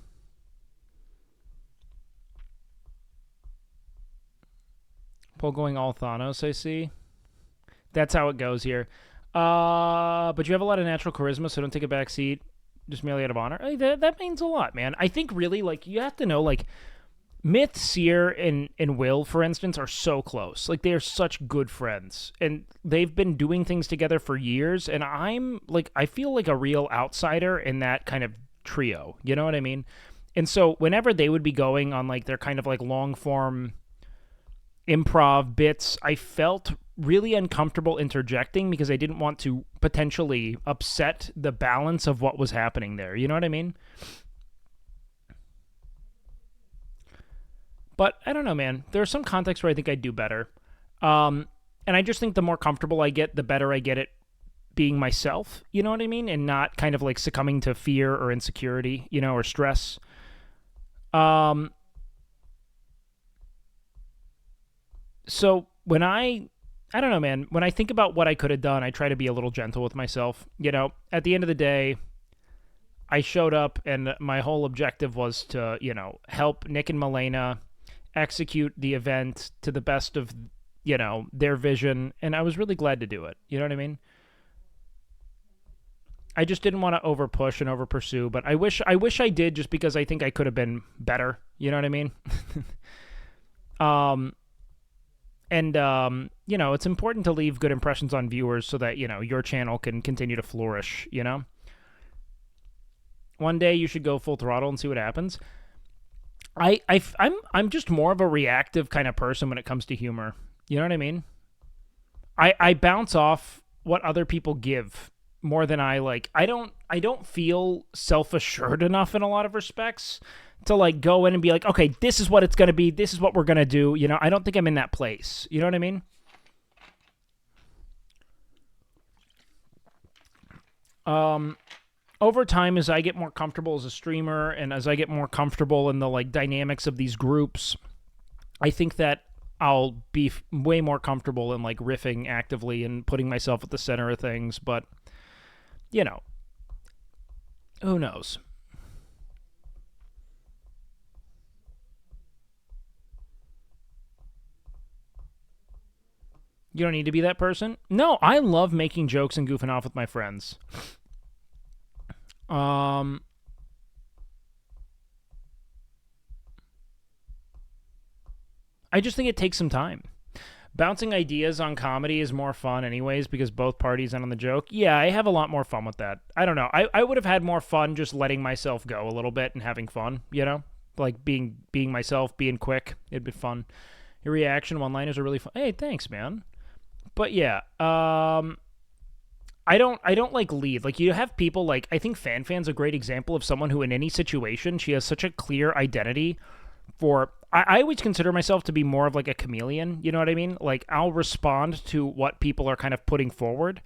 Poll going all Thanos, I see. That's how it goes here. But you have a lot of natural charisma, so don't take a back seat. Just merely out of honor. That means a lot, man. I think really, like, you have to know, like, Myth, Seer, and Will, for instance, are so close. Like, they are such good friends. And they've been doing things together for years, and I feel like a real outsider in that kind of trio. You know what I mean? And so whenever they would be going on, like, their kind of, like, long-form improv bits, I felt really uncomfortable interjecting because I didn't want to potentially upset the balance of what was happening there. You know what I mean? But I don't know, man. There are some contexts where I think I'd do better. And I just think the more comfortable I get, the better I get at being myself. You know what I mean? And not kind of like succumbing to fear or insecurity, you know, or stress. So when I don't know, man, when I think about what I could have done, I try to be a little gentle with myself. You know, at the end of the day, I showed up and my whole objective was to, you know, help Nick and Milena execute the event to the best of, you know, their vision. And I was really glad to do it. You know what I mean? I just didn't want to over push and over pursue, but I wish I did, just because I think I could have been better. You know what I mean? You know, it's important to leave good impressions on viewers so that, you know, your channel can continue to flourish, you know? One day you should go full throttle and see what happens. I'm just more of a reactive kind of person when it comes to humor. You know what I mean? I bounce off what other people give more than I like. I don't feel self-assured enough in a lot of respects to like go in and be like, okay, this is what it's going to be. This is what we're going to do. You know, I don't think I'm in that place. You know what I mean? Over time, as I get more comfortable as a streamer and as I get more comfortable in the like dynamics of these groups, I think that I'll be way more comfortable in like riffing actively and putting myself at the center of things. But, you know, who knows? You don't need to be that person. No, I love making jokes and goofing off with my friends. I just think it takes some time. Bouncing ideas on comedy is more fun anyways because both parties end on the joke. Yeah, I have a lot more fun with that. I don't know. I would have had more fun just letting myself go a little bit and having fun, you know? Like being myself, being quick. It'd be fun. Your reaction one-liners are really fun. Hey, thanks, man. But yeah, I don't like lead. Like you have people like, I think FanFan's a great example of someone who in any situation, she has such a clear identity for, I always consider myself to be more of like a chameleon. You know what I mean? Like I'll respond to what people are kind of putting forward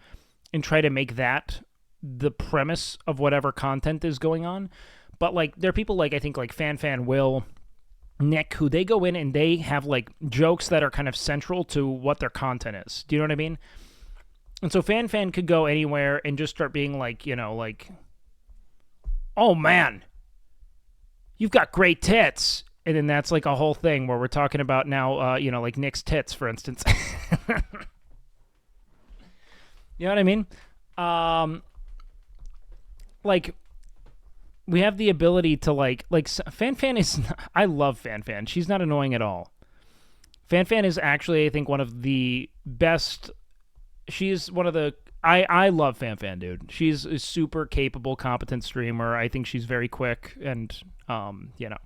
and try to make that the premise of whatever content is going on. But like there are people like, I think like FanFan, Will, Nick, who they go in and they have like jokes that are kind of central to what their content is. Do you know what I mean? And so FanFan could go anywhere and just start being like, you know, like, oh man, you've got great tits. And then that's like a whole thing where we're talking about now, you know, like Nick's tits, for instance. You know what I mean? Like, we have the ability to like FanFan is, I love FanFan. She's not annoying at all. FanFan is actually, I think, one of the best. She's one of the, I love FanFan, dude. She's a super capable, competent streamer. I think she's very quick and, you know,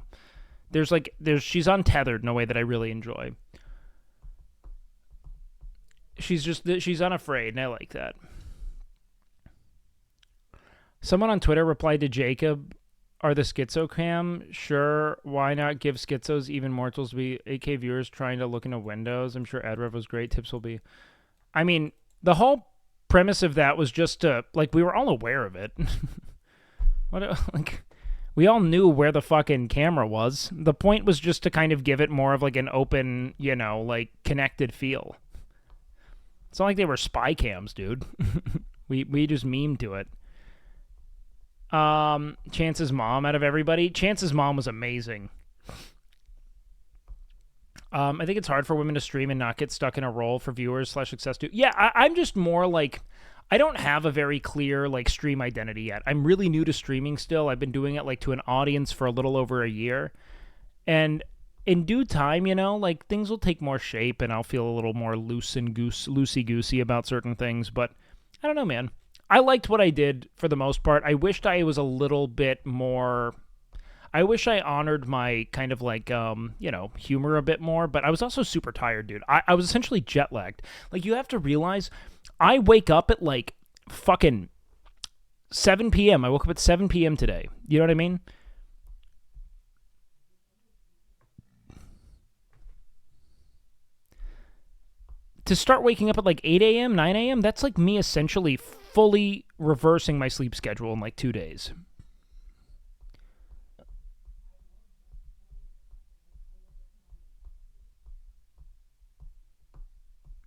she's untethered in a way that I really enjoy. She's unafraid, and I like that. Someone on Twitter replied to Jacob, are the schizo cam? Sure, why not give schizos even more tools to be 8K viewers trying to look into windows? I'm sure AdRev was great. Tips will be. I mean, the whole premise of that was just to, like, we were all aware of it. We all knew where the fucking camera was. The point was just to kind of give it more of like an open, you know, like connected feel. It's not like they were spy cams, dude. We just memed to it. Chance's mom out of everybody. Chance's mom was amazing. I think it's hard for women to stream and not get stuck in a role for viewers / success too. Yeah, I'm just more like, I don't have a very clear like stream identity yet. I'm really new to streaming still. I've been doing it like to an audience for a little over a year. And in due time, you know, like things will take more shape and I'll feel a little more loosey-goosey about certain things. But I don't know, man. I liked what I did for the most part. I wished I was a little bit more... I wish I honored my kind of like, you know, humor a bit more, but I was also super tired, dude. I was essentially jet lagged. Like, you have to realize, I wake up at like fucking 7 p.m. I woke up at 7 p.m. today. You know what I mean? To start waking up at like 8 a.m., 9 a.m., that's like me essentially fully reversing my sleep schedule in like 2 days.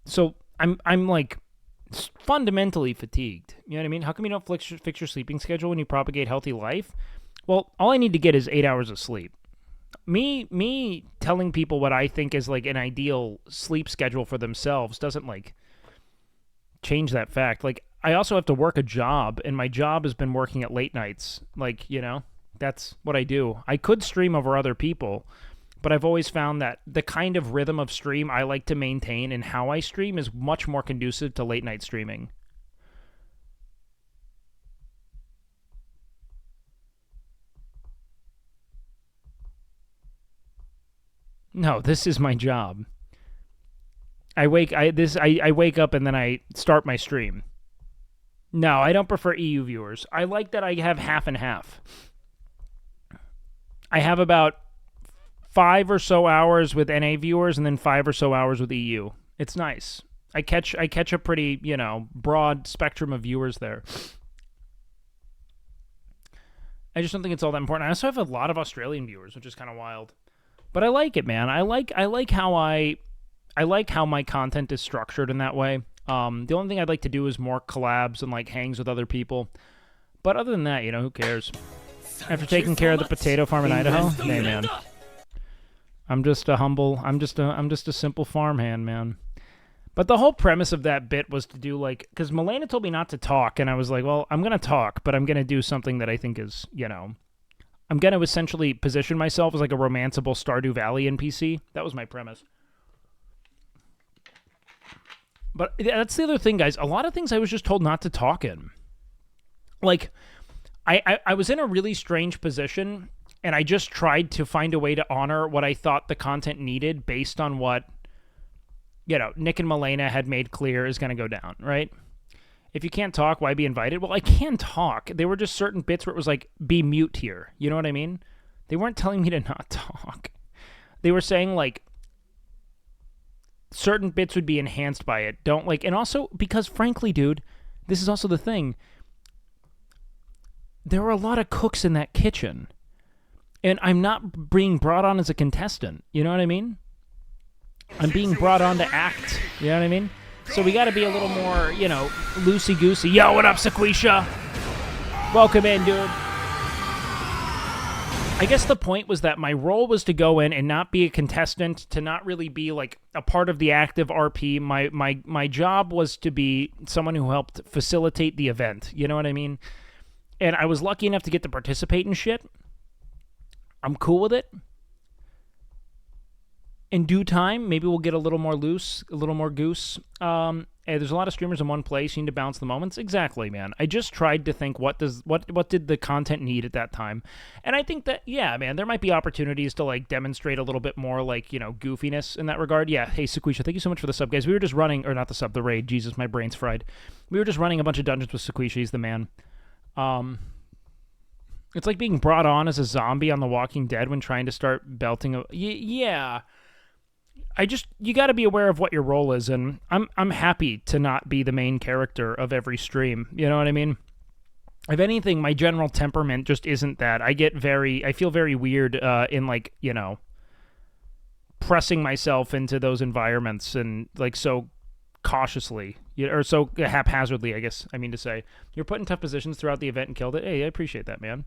So I'm like fundamentally fatigued. You know what I mean? How come you don't fix your sleeping schedule when you propagate healthy life? Well, all I need to get is 8 hours of sleep. Me telling people what I think is like an ideal sleep schedule for themselves doesn't like change that fact. Like, I also have to work a job, and my job has been working at late nights. Like, you know, that's what I do. I could stream over other people, but I've always found that the kind of rhythm of stream I like to maintain and how I stream is much more conducive to late night streaming. No, this is my job. I wake up and then I start my stream. No, I don't prefer EU viewers. I like that I have half and half. I have about 5 or so hours with NA viewers and then 5 or so hours with EU. It's nice. I catch a pretty, you know, broad spectrum of viewers there. I just don't think it's all that important. I also have a lot of Australian viewers, which is kind of wild. But I like it, man. I like how my content is structured in that way. The only thing I'd like to do is more collabs and like hangs with other people. But other than that, you know, who cares? After taking care of the potato farm in Idaho, hey man. I'm just a simple farmhand, man. But the whole premise of that bit was to do like, because Milena told me not to talk, and I was like, well, I'm gonna talk, but I'm gonna do something that I think is, you know, I'm gonna essentially position myself as like a romanceable Stardew Valley NPC. That was my premise. But that's the other thing, guys. A lot of things I was just told not to talk in. Like, I was in a really strange position, and I just tried to find a way to honor what I thought the content needed based on what, you know, Nick and Milena had made clear is going to go down, right? If you can't talk, why be invited? Well, I can talk. There were just certain bits where it was like, be mute here. You know what I mean? They weren't telling me to not talk. They were saying, like, certain bits would be enhanced by it. Don't, like, and also, because frankly, dude, this is also the thing. There were a lot of cooks in that kitchen. And I'm not being brought on as a contestant. You know what I mean? I'm being brought on to act. You know what I mean? So we got to be a little more, you know, loosey-goosey. Yo, what up, Sequisha? Welcome in, dude. I guess the point was that my role was to go in and not be a contestant, to not really be, like, a part of the active RP. My job was to be someone who helped facilitate the event. You know what I mean? And I was lucky enough to get to participate in shit. I'm cool with it. In due time, maybe we'll get a little more loose, a little more goose. And there's a lot of streamers in one place. You need to balance the moments. Exactly, man. I just tried to think what did the content need at that time, and I think that, yeah, man, there might be opportunities to like demonstrate a little bit more like, you know, goofiness in that regard. Yeah. Hey, Sequisha, thank you so much for the sub, guys. We were just running, or not the sub, the raid. Jesus, my brain's fried. We were just running a bunch of dungeons with Sequisha. He's the man. It's like being brought on as a zombie on The Walking Dead when trying to start belting. Yeah. You got to be aware of what your role is, and I'm happy to not be the main character of every stream. You know what I mean? If anything, my general temperament just isn't that. I feel very weird in, like, you know, pressing myself into those environments and like so cautiously, or so haphazardly, I guess I mean to say. You're put in tough positions throughout the event and killed it. Hey, I appreciate that, man.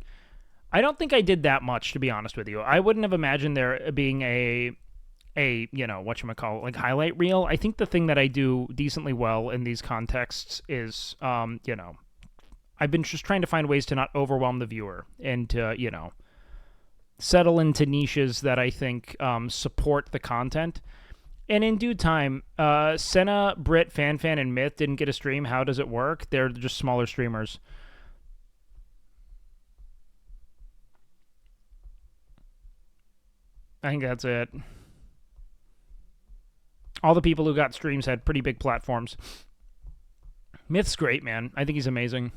I don't think I did that much, to be honest with you. I wouldn't have imagined there being a, whatchamacallit, like highlight reel. I think the thing that I do decently well in these contexts is, I've been just trying to find ways to not overwhelm the viewer and to, settle into niches that I think support the content. And in due time, Senna, Brit, FanFan, and Myth didn't get a stream. How does it work? They're just smaller streamers. I think that's it. All the people who got streams had pretty big platforms. Myth's great, man. I think he's amazing.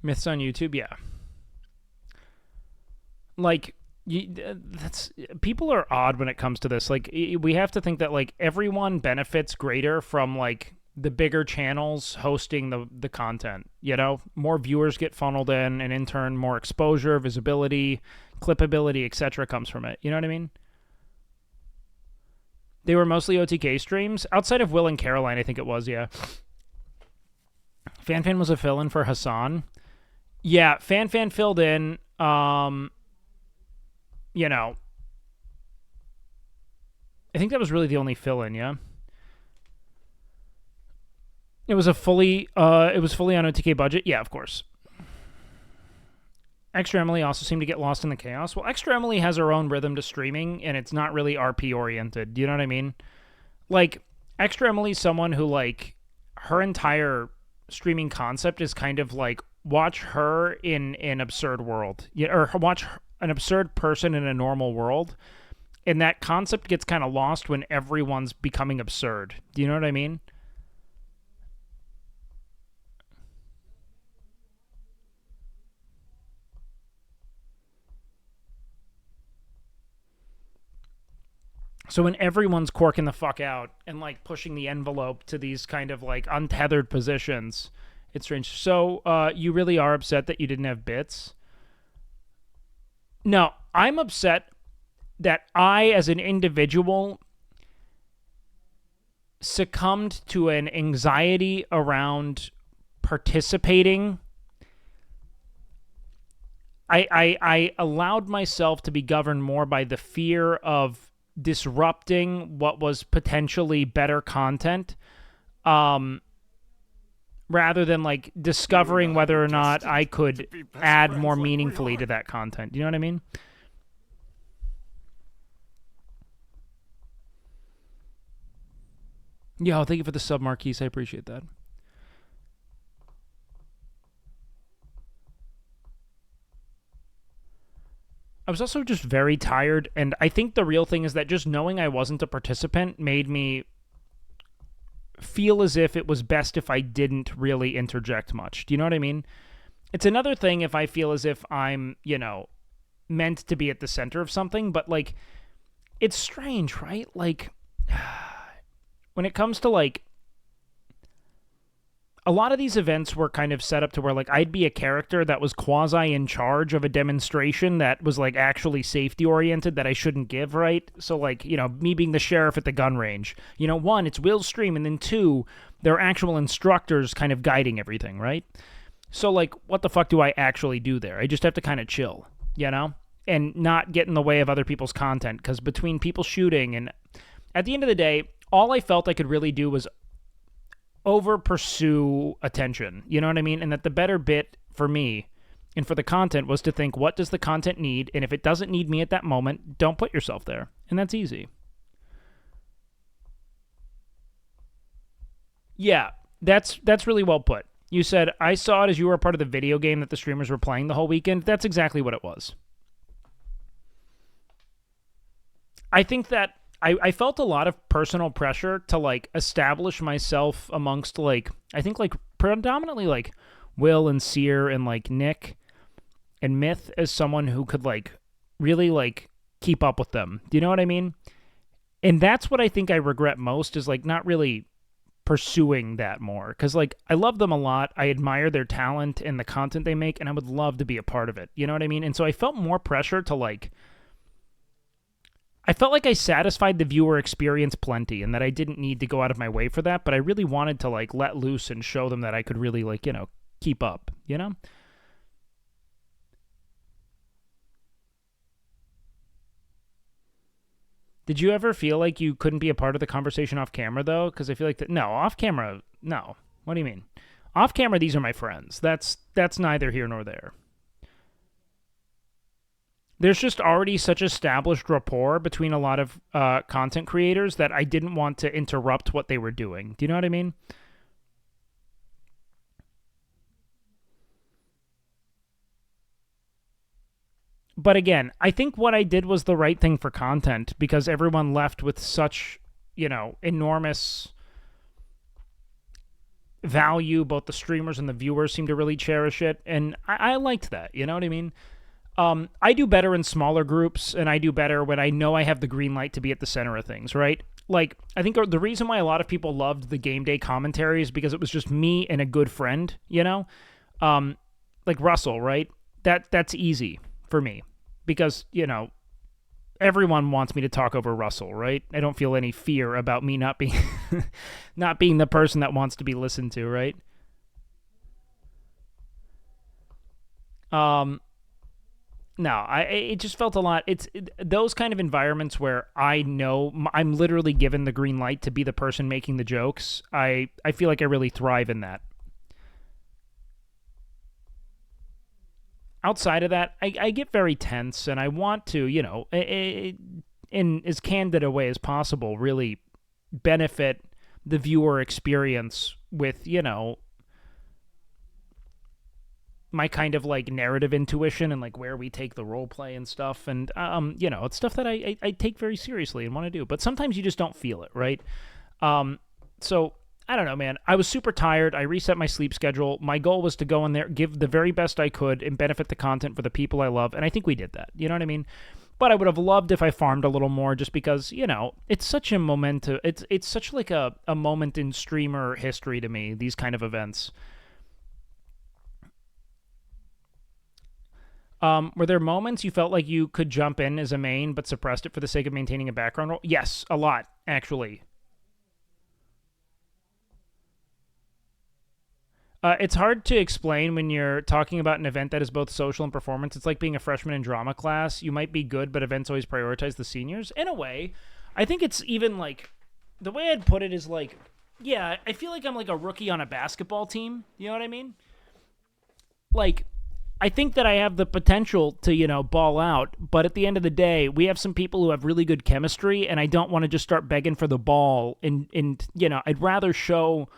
Myth's on YouTube, yeah. Like, people are odd when it comes to this. Like, we have to think that like everyone benefits greater from like the bigger channels hosting the content. More viewers get funneled in, and in turn, more exposure, visibility, clippability, etc. comes from it. You know what I mean? They were mostly OTK streams outside of Will and Caroline. I think it was, yeah. FanFan was a fill-in for Hassan. Yeah, FanFan filled in. I think that was really the only fill-in, yeah. It was fully on OTK budget, yeah, of course. Extra Emily also seemed to get lost in the chaos. Well, Extra Emily has her own rhythm to streaming, and it's not really RP oriented. Do you know what I mean? Like, Extra Emily's someone who like her entire streaming concept is kind of like watch her in an absurd world, or watch an absurd person in a normal world, and that concept gets kind of lost when everyone's becoming absurd. Do you know what I mean? So when everyone's corking the fuck out and like pushing the envelope to these kind of like untethered positions, it's strange. So you really are upset that you didn't have bits? No, I'm upset that I, as an individual, succumbed to an anxiety around participating. I allowed myself to be governed more by the fear of disrupting what was potentially better content, rather than like discovering whether or not I could add more meaningfully to that content. Do you know what I mean? Yo, thank you for the sub, Marquise. I appreciate that. I was also just very tired, and I think the real thing is that just knowing I wasn't a participant made me feel as if it was best if I didn't really interject much. Do you know what I mean? It's another thing if I feel as if I'm, meant to be at the center of something, but, like, it's strange, right? Like, when it comes to, like, a lot of these events were kind of set up to where, like, I'd be a character that was quasi in charge of a demonstration that was, like, actually safety-oriented that I shouldn't give, right? So, like, me being the sheriff at the gun range. One, it's Will's stream, and then two, there are actual instructors kind of guiding everything, right? So, like, what the fuck do I actually do there? I just have to kind of chill, and not get in the way of other people's content, because between people shooting and... At the end of the day, all I felt I could really do was over-pursue attention, you know what I mean? And that the better bit for me and for the content was to think, what does the content need? And if it doesn't need me at that moment, don't put yourself there. And that's easy. Yeah, that's really well put. You said, I saw it as you were a part of the video game that the streamers were playing the whole weekend. That's exactly what it was. I think that I felt a lot of personal pressure to, like, establish myself amongst, like, I think, like, predominantly, like, Will and Seer and, like, Nick and Myth as someone who could, like, really, like, keep up with them. Do you know what I mean? And that's what I think I regret most is, like, not really pursuing that more. Because, like, I love them a lot. I admire their talent and the content they make, and I would love to be a part of it. You know what I mean? And so I felt more pressure to, like... I felt like I satisfied the viewer experience plenty and that I didn't need to go out of my way for that, but I really wanted to, like, let loose and show them that I could really, like, keep up, Did you ever feel like you couldn't be a part of the conversation off camera though? Because I feel like that. No, off camera. No. What do you mean? Off camera, these are my friends. That's neither here nor there. There's just already such established rapport between a lot of content creators that I didn't want to interrupt what they were doing. Do you know what I mean? But again, I think what I did was the right thing for content because everyone left with such, enormous value. Both the streamers and the viewers seem to really cherish it. And I liked that. You know what I mean? I do better in smaller groups, and I do better when I know I have the green light to be at the center of things, right? Like, I think the reason why a lot of people loved the game day commentary is because it was just me and a good friend, like Russell, right? That's easy for me because, everyone wants me to talk over Russell, right? I don't feel any fear about me not being not being the person that wants to be listened to, right? No, it just felt a lot. Those kind of environments where I know I'm literally given the green light to be the person making the jokes. I feel like I really thrive in that. Outside of that, I get very tense, and I want to, in as candid a way as possible, really benefit the viewer experience with, my kind of like narrative intuition and like where we take the role play and stuff. And, it's stuff that I take very seriously and want to do, but sometimes you just don't feel it. Right. So I don't know, man, I was super tired. I reset my sleep schedule. My goal was to go in there, give the very best I could and benefit the content for the people I love. And I think we did that. You know what I mean? But I would have loved if I farmed a little more just because, it's such a momentum. It's such like a moment in streamer history to me, these kind of events. Were there moments you felt like you could jump in as a main but suppressed it for the sake of maintaining a background role? Yes, a lot, actually. It's hard to explain when you're talking about an event that is both social and performance. It's like being a freshman in drama class. You might be good, but events always prioritize the seniors. In a way, I think it's even like, the way I'd put it is like, yeah, I feel like I'm like a rookie on a basketball team. You know what I mean? Like, I think that I have the potential to, ball out, but at the end of the day, we have some people who have really good chemistry, and I don't want to just start begging for the ball. And I'd rather show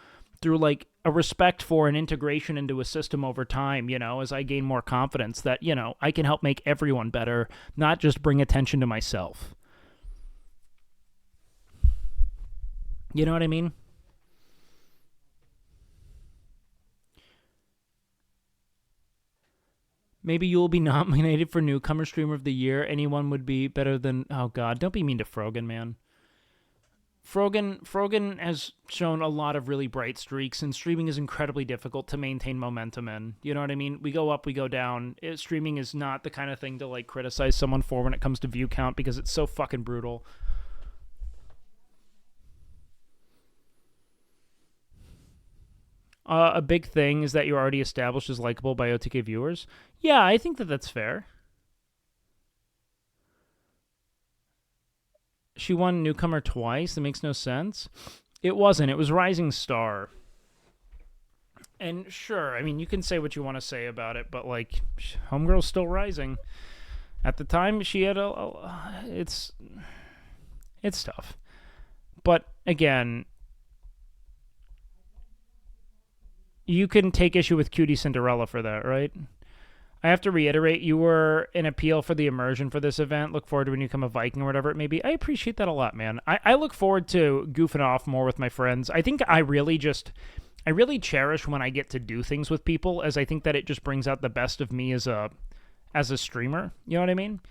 through like a respect for an integration into a system over time, as I gain more confidence that, I can help make everyone better, not just bring attention to myself. You know what I mean? Maybe you will be nominated for Newcomer Streamer of the Year. Anyone would be better than... Oh, God. Don't be mean to Frogan, man. Frogan has shown a lot of really bright streaks, and streaming is incredibly difficult to maintain momentum in. You know what I mean? We go up, we go down. Streaming is not the kind of thing to, like, criticize someone for when it comes to view count because it's so fucking brutal. A big thing is that you're already established as likable by OTK viewers. Yeah, I think that that's fair. She won Newcomer twice. That makes no sense. It wasn't. It was Rising Star. And sure, I mean, you can say what you want to say about it, but, like, Homegirl's still rising. At the time, she had it's tough. But, again... You can take issue with Cutie Cinderella for that, right? I have to reiterate, you were an appeal for the immersion for this event. Look forward to when you become a Viking or whatever it may be. I appreciate that a lot, man. I look forward to goofing off more with my friends. I think I really cherish when I get to do things with people, as I think that it just brings out the best of me as a streamer. You know what I mean?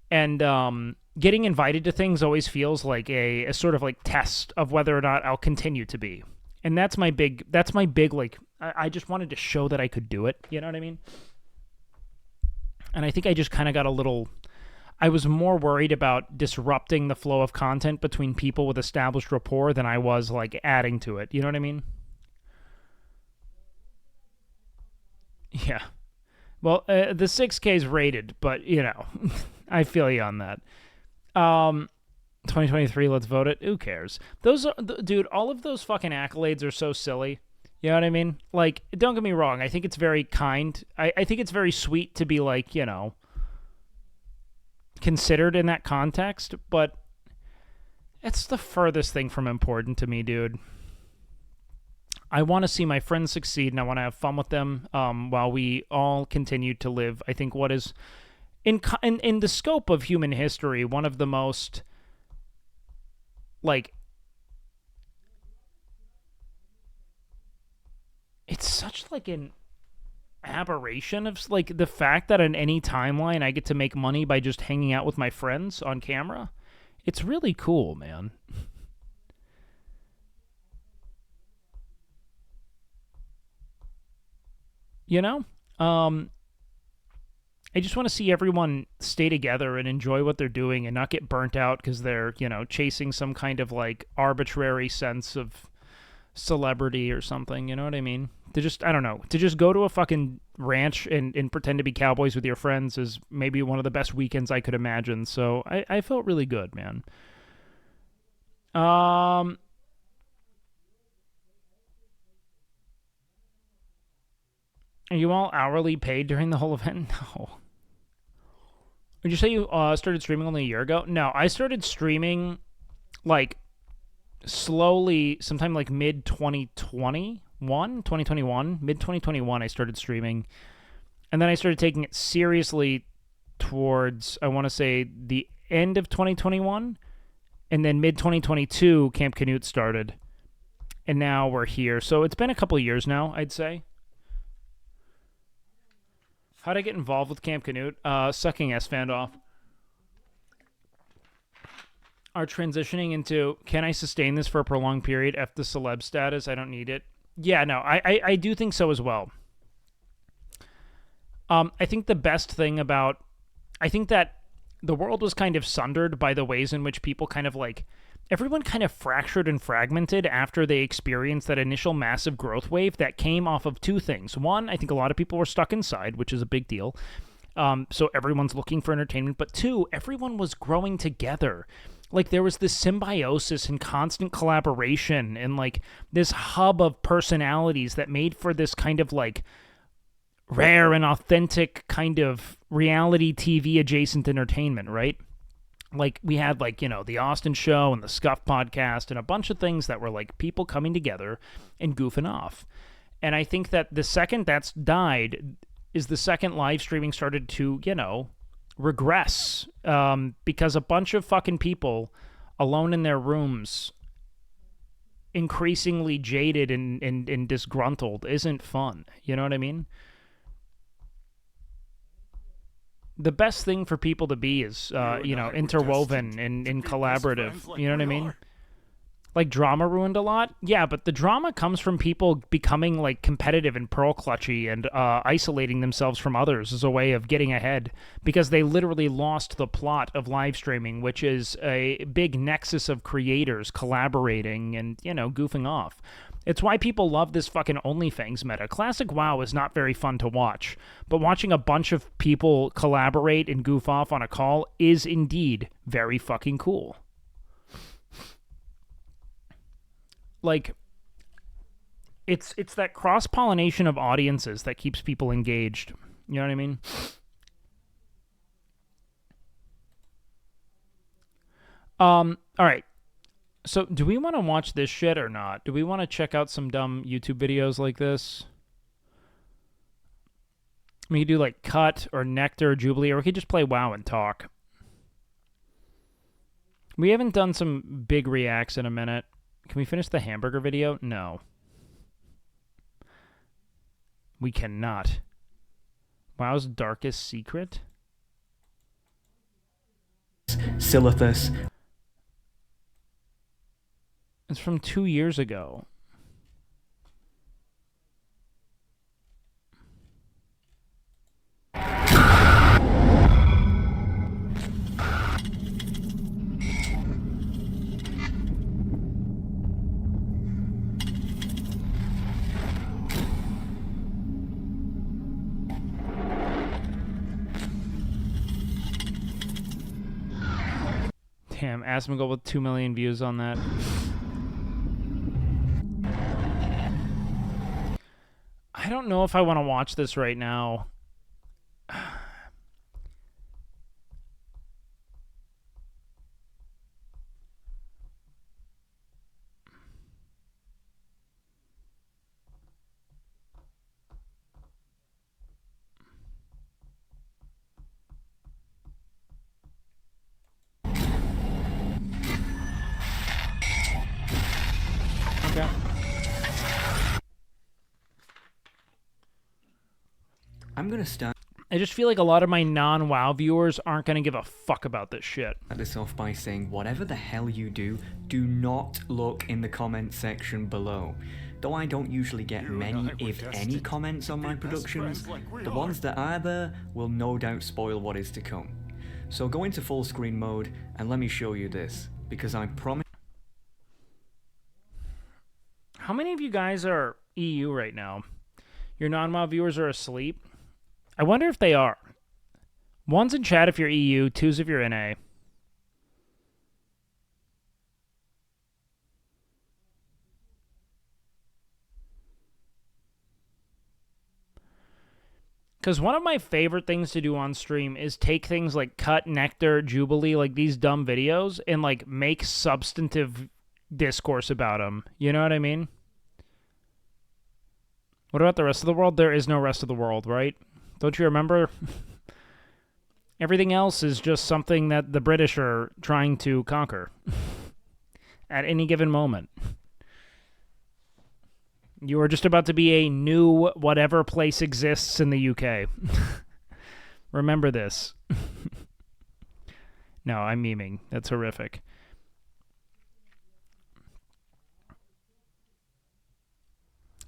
And getting invited to things always feels like a sort of like test of whether or not I'll continue to be. And that's my big, like, I just wanted to show that I could do it. You know what I mean? And I think I just kind of got I was more worried about disrupting the flow of content between people with established rapport than I was, like, adding to it. You know what I mean? Yeah. Well, the 6K is rated, but, I feel you on that. 2023, let's vote it. Who cares? Those are, dude, all of those fucking accolades are so silly. You know what I mean? Like, don't get me wrong. I think it's very kind. I think it's very sweet to be like, you know, considered in that context, but it's the furthest thing from important to me, dude. I want to see my friends succeed, and I want to have fun with them while we all continue to live, I think, what is, in the scope of human history, one of the most, like, it's such, like, an aberration of, like, the fact that on any timeline I get to make money by just hanging out with my friends on camera. It's really cool, man. You know? I just want to see everyone stay together and enjoy what they're doing and not get burnt out because they're, you know, chasing some kind of, like, arbitrary sense of celebrity or something, you know what I mean? To just, I don't know, to just go to a fucking ranch and pretend to be cowboys with your friends is maybe one of the best weekends I could imagine, so I felt really good, man. Are you all hourly paid during the whole event? No. Did you say you started streaming only a year ago? No, I started streaming, like, slowly, sometime like mid-2021, mid-2021 I started streaming. And then I started taking it seriously towards, I want to say, the end of 2021. And then mid-2022, Camp Canute started. And now we're here. So it's been a couple of years now, I'd say. How'd I get involved with Camp Canute? Sucking S Fandoff. Are transitioning into, can I sustain this for a prolonged period? F the celeb status, I don't need it. Yeah, no, I do think so as well. I think the best thing about, I think that the world was kind of sundered by the ways in which people kind of like, everyone kind of fractured and fragmented after they experienced that initial massive growth wave that came off of two things. One, I think a lot of people were stuck inside, which is a big deal. So everyone's looking for entertainment. But two, everyone was growing together. Like, there was this symbiosis and constant collaboration and, like, this hub of personalities that made for this kind of, like, rare and authentic kind of reality TV adjacent entertainment, right? Like, we had, like, you know, the Austin Show and the Scuff podcast and a bunch of things that were, like, people coming together and goofing off. And I think that the second that's died is the second live streaming started to, you know, regress, because a bunch of fucking people alone in their rooms, increasingly jaded and disgruntled, isn't fun. You know what I mean? The best thing for people to be is, you know, interwoven and collaborative. You know what I mean? Like, drama ruined a lot? Yeah, but the drama comes from people becoming, like, competitive and pearl clutchy and isolating themselves from others as a way of getting ahead because they literally lost the plot of live streaming, which is a big nexus of creators collaborating and, you know, goofing off. It's why people love this fucking OnlyFans meta. Classic WoW is not very fun to watch, but watching a bunch of people collaborate and goof off on a call is indeed very fucking cool. Like, it's that cross-pollination of audiences that keeps people engaged. You know what I mean? All right. So, do we want to watch this shit or not? Do we want to check out some dumb YouTube videos like this? We could do, like, Cut or Nectar or Jubilee, or we could just play WoW and talk. We haven't done some big reacts in a minute. Can we finish the hamburger video? No. We cannot. WoW's darkest secret? Silithus. It's from 2 years ago. Damn, Asmongold with 2 million views on that. I don't know if I want to watch this right now. Okay. I'm gonna start I just feel like a lot of my non-WoW viewers aren't going to give a fuck about this shit. this off by saying whatever the hell you do not look in the comment section below. Though I don't usually get many, if any, comments on my productions, the ones that are there will no doubt spoil what is to come. So go into full screen mode and let me show you this, because I promise. How many of you guys are EU right now? Your non-WoW viewers are asleep? I wonder if they are. One's in chat if you're EU, two's if you're NA. Because one of my favorite things to do on stream is take things like Cut, Nectar, Jubilee, like these dumb videos, and like make substantive discourse about them. You know what I mean? What about the rest of the world? There is no rest of the world, right? Don't you remember? Everything else is just something that the British are trying to conquer at any given moment. You are just about to be a new whatever place exists in the UK. Remember this. No, I'm memeing. That's horrific.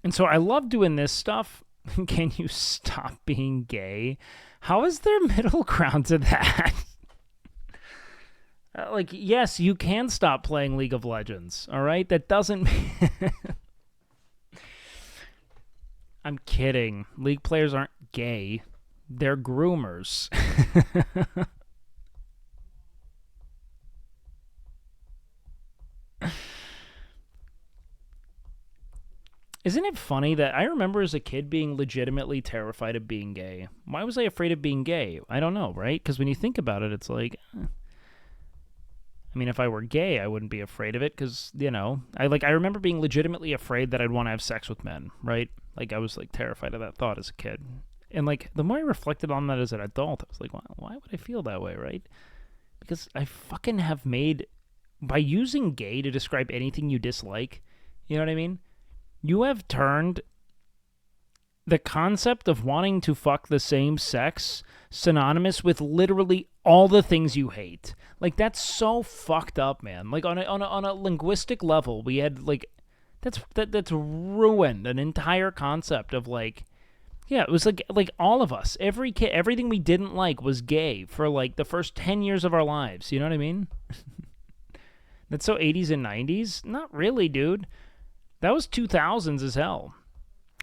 And so I love doing this stuff. Can you stop being gay? How is there middle ground to that? Like, yes, you can stop playing League of Legends, all right? That doesn't... I'm kidding. League players aren't gay. They're groomers. Isn't it funny that I remember as a kid being legitimately terrified of being gay? Why was I afraid of being gay? I don't know, right? Because when you think about it, it's like... I mean, if I were gay, I wouldn't be afraid of it because, you know... I remember being legitimately afraid that I'd want to have sex with men, right? Like, I was, like, terrified of that thought as a kid. And, like, the more I reflected on that as an adult, I was like, why would I feel that way, right? Because I fucking have made... By using gay to describe anything you dislike, you know what I mean? You have turned the concept of wanting to fuck the same sex synonymous with literally all the things you hate. Like, that's so fucked up, man. Like, on a linguistic level, we had, like, that's ruined an entire concept of, like, yeah, it was like all of us, every kid, everything we didn't like was gay for, like, the first 10 years of our lives. You know what I mean? That's so 80s and 90s? Not really, dude. That was 2000s as hell.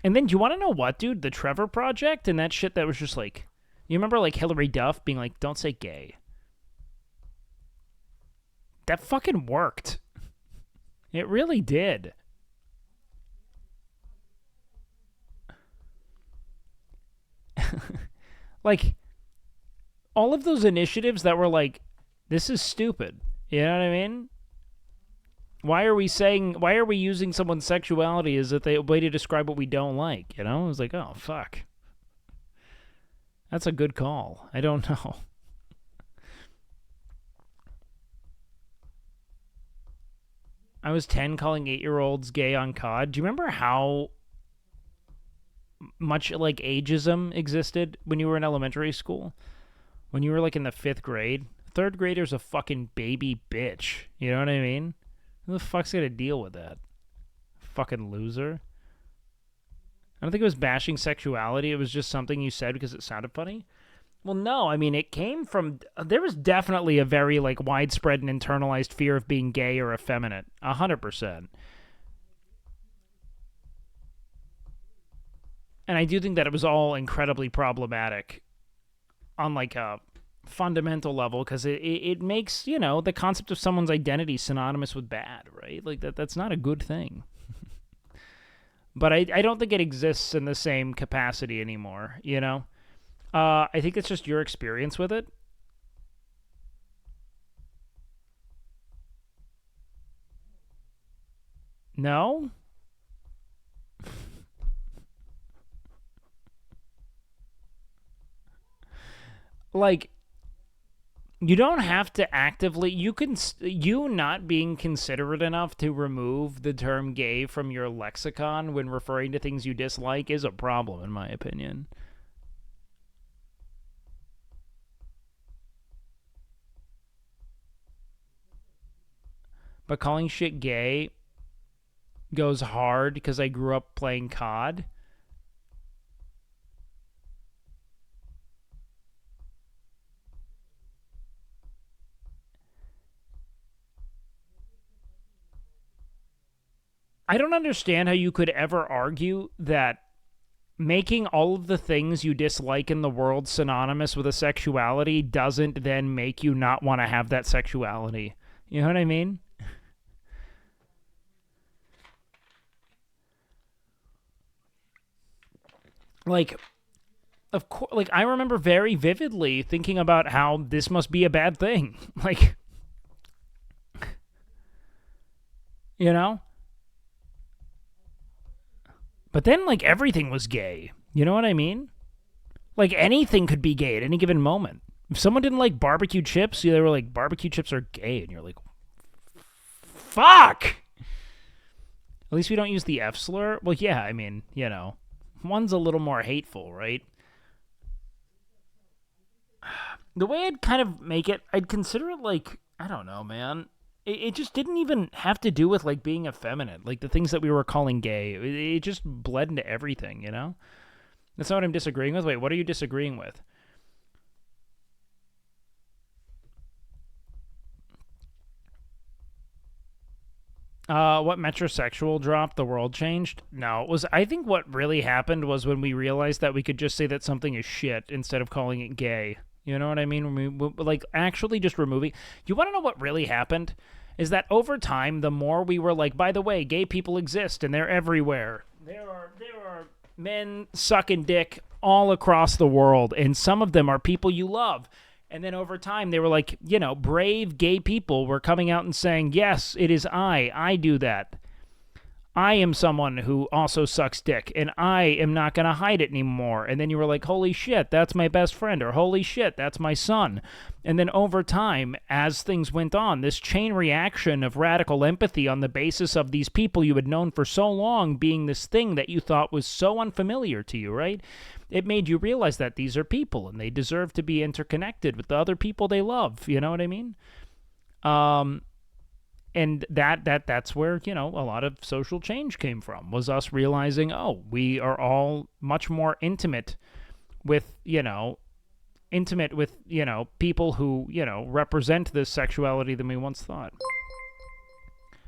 And then, do you want to know what, dude? The Trevor Project and that shit that was just like... You remember, like, Hillary Duff being like, don't say gay. That fucking worked. It really did. Like, all of those initiatives that were like, this is stupid. You know what I mean? Why are we using someone's sexuality as a way to describe what we don't like? You know? It was like, oh, fuck. That's a good call. I don't know. I was 10 calling 8-year-olds gay on COD. Do you remember how much, like, ageism existed when you were in elementary school? When you were, like, in the 5th grade? 3rd grader's a fucking baby bitch. You know what I mean? Who the fuck's gonna deal with that? Fucking loser. I don't think it was bashing sexuality. It was just something you said because it sounded funny. Well, no. I mean, it came from... There was definitely a very, like, widespread and internalized fear of being gay or effeminate. 100%. And I do think that it was all incredibly problematic on, like, a fundamental level, because it makes, you know, the concept of someone's identity synonymous with bad, right? Like that's not a good thing. But I don't think it exists in the same capacity anymore, you know? I think it's just your experience with it. No? Like, you don't have to actively, you not being considerate enough to remove the term gay from your lexicon when referring to things you dislike is a problem, in my opinion. But calling shit gay goes hard because I grew up playing COD. I don't understand how you could ever argue that making all of the things you dislike in the world synonymous with a sexuality doesn't then make you not want to have that sexuality. You know what I mean? Like, of course, like, I remember very vividly thinking about how this must be a bad thing. Like, you know? But then, like, everything was gay. You know what I mean? Like, anything could be gay at any given moment. If someone didn't like barbecue chips, they were like, barbecue chips are gay. And you're like, fuck! At least we don't use the F slur. Well, yeah, I mean, you know, one's a little more hateful, right? The way I'd kind of make it, I'd consider it like, I don't know, man. It just didn't even have to do with, like, being effeminate. Like, the things that we were calling gay. It just bled into everything, you know? That's not what I'm disagreeing with. Wait, what are you disagreeing with? What metrosexual dropped, the world changed? No, it was, I think what really happened was when we realized that we could just say that something is shit instead of calling it gay. You know what I mean? When we, like, actually just removing. You want to know what really happened? Is that over time, the more we were like, by the way, gay people exist and they're everywhere. There are men sucking dick all across the world, and some of them are people you love. And then over time, they were like, you know, brave gay people were coming out and saying, yes, it is I do that. I am someone who also sucks dick, and I am not going to hide it anymore. And then you were like, holy shit, that's my best friend, or holy shit, that's my son. And then over time, as things went on, this chain reaction of radical empathy on the basis of these people you had known for so long being this thing that you thought was so unfamiliar to you, right? It made you realize that these are people, and they deserve to be interconnected with the other people they love. You know what I mean? And that's where, you know, a lot of social change came from, was us realizing, oh, we are all much more intimate with, you know, people who, you know, represent this sexuality than we once thought.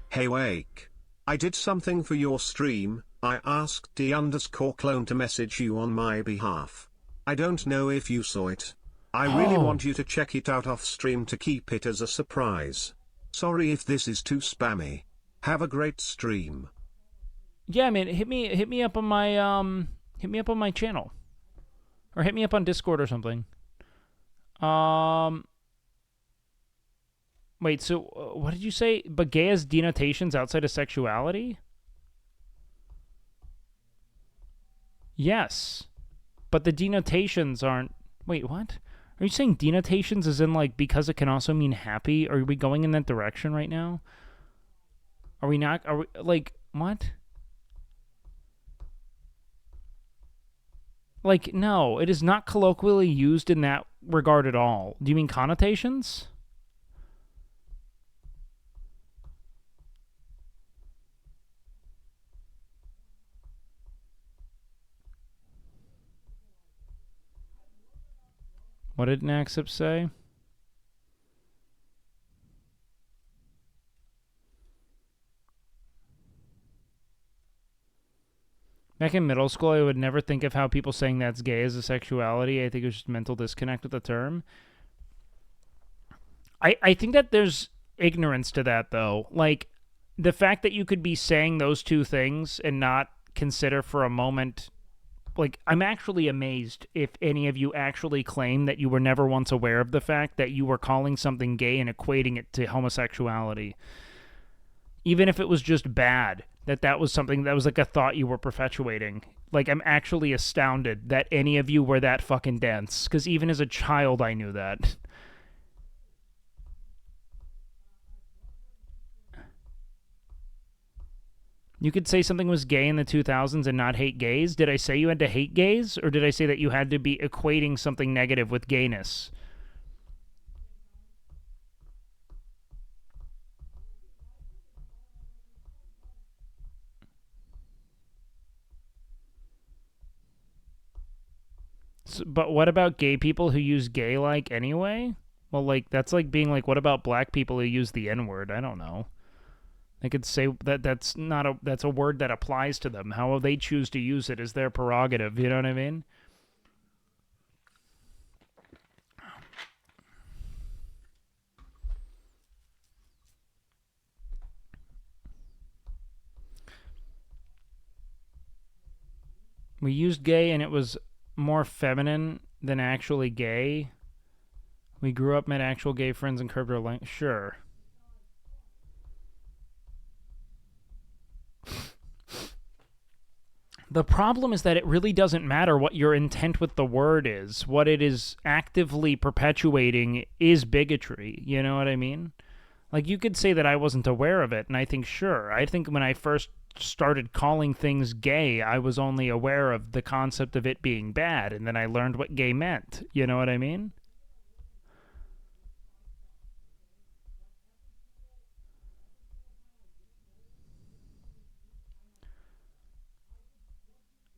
Hey Wake. I did something for your stream. I asked D_clone to message you on my behalf. I don't know if you saw it. I really want you to check it out off stream to keep it as a surprise. Sorry if this is too spammy. Have a great stream. Yeah, man, hit me up on my channel. Or hit me up on Discord or something. Wait, so what did you say? But gay has denotations outside of sexuality? Yes. But the denotations aren't... Wait, what? Are you saying denotations as in, like, because it can also mean happy? Are we going in that direction right now? Are we not? Are we, like, what? Like, no, it is not colloquially used in that regard at all. Do you mean connotations? What did Naxip say? Back in middle school, I would never think of how people saying that's gay as a sexuality. I think it was just mental disconnect with the term. I think that there's ignorance to that, though. Like, the fact that you could be saying those two things and not consider for a moment, like, I'm actually amazed if any of you actually claim that you were never once aware of the fact that you were calling something gay and equating it to homosexuality. Even if it was just bad, that was something that was like a thought you were perpetuating. Like, I'm actually astounded that any of you were that fucking dense, because even as a child I knew that. You could say something was gay in the 2000s and not hate gays? Did I say you had to hate gays? Or did I say that you had to be equating something negative with gayness? So, but what about gay people who use gay like anyway? Well, like, that's like being like, what about black people who use the N-word? I don't know. They could say that that's a word that applies to them. How they choose to use it is their prerogative. You know what I mean? We used gay and it was more feminine than actually gay. We grew up, met actual gay friends, and curbed our language. Sure. The problem is that it really doesn't matter what your intent with the word is. What it is actively perpetuating is bigotry. You know what I mean? Like, you could say that I wasn't aware of it, and I think, sure. I think when I first started calling things gay, I was only aware of the concept of it being bad, and then I learned what gay meant. You know what I mean?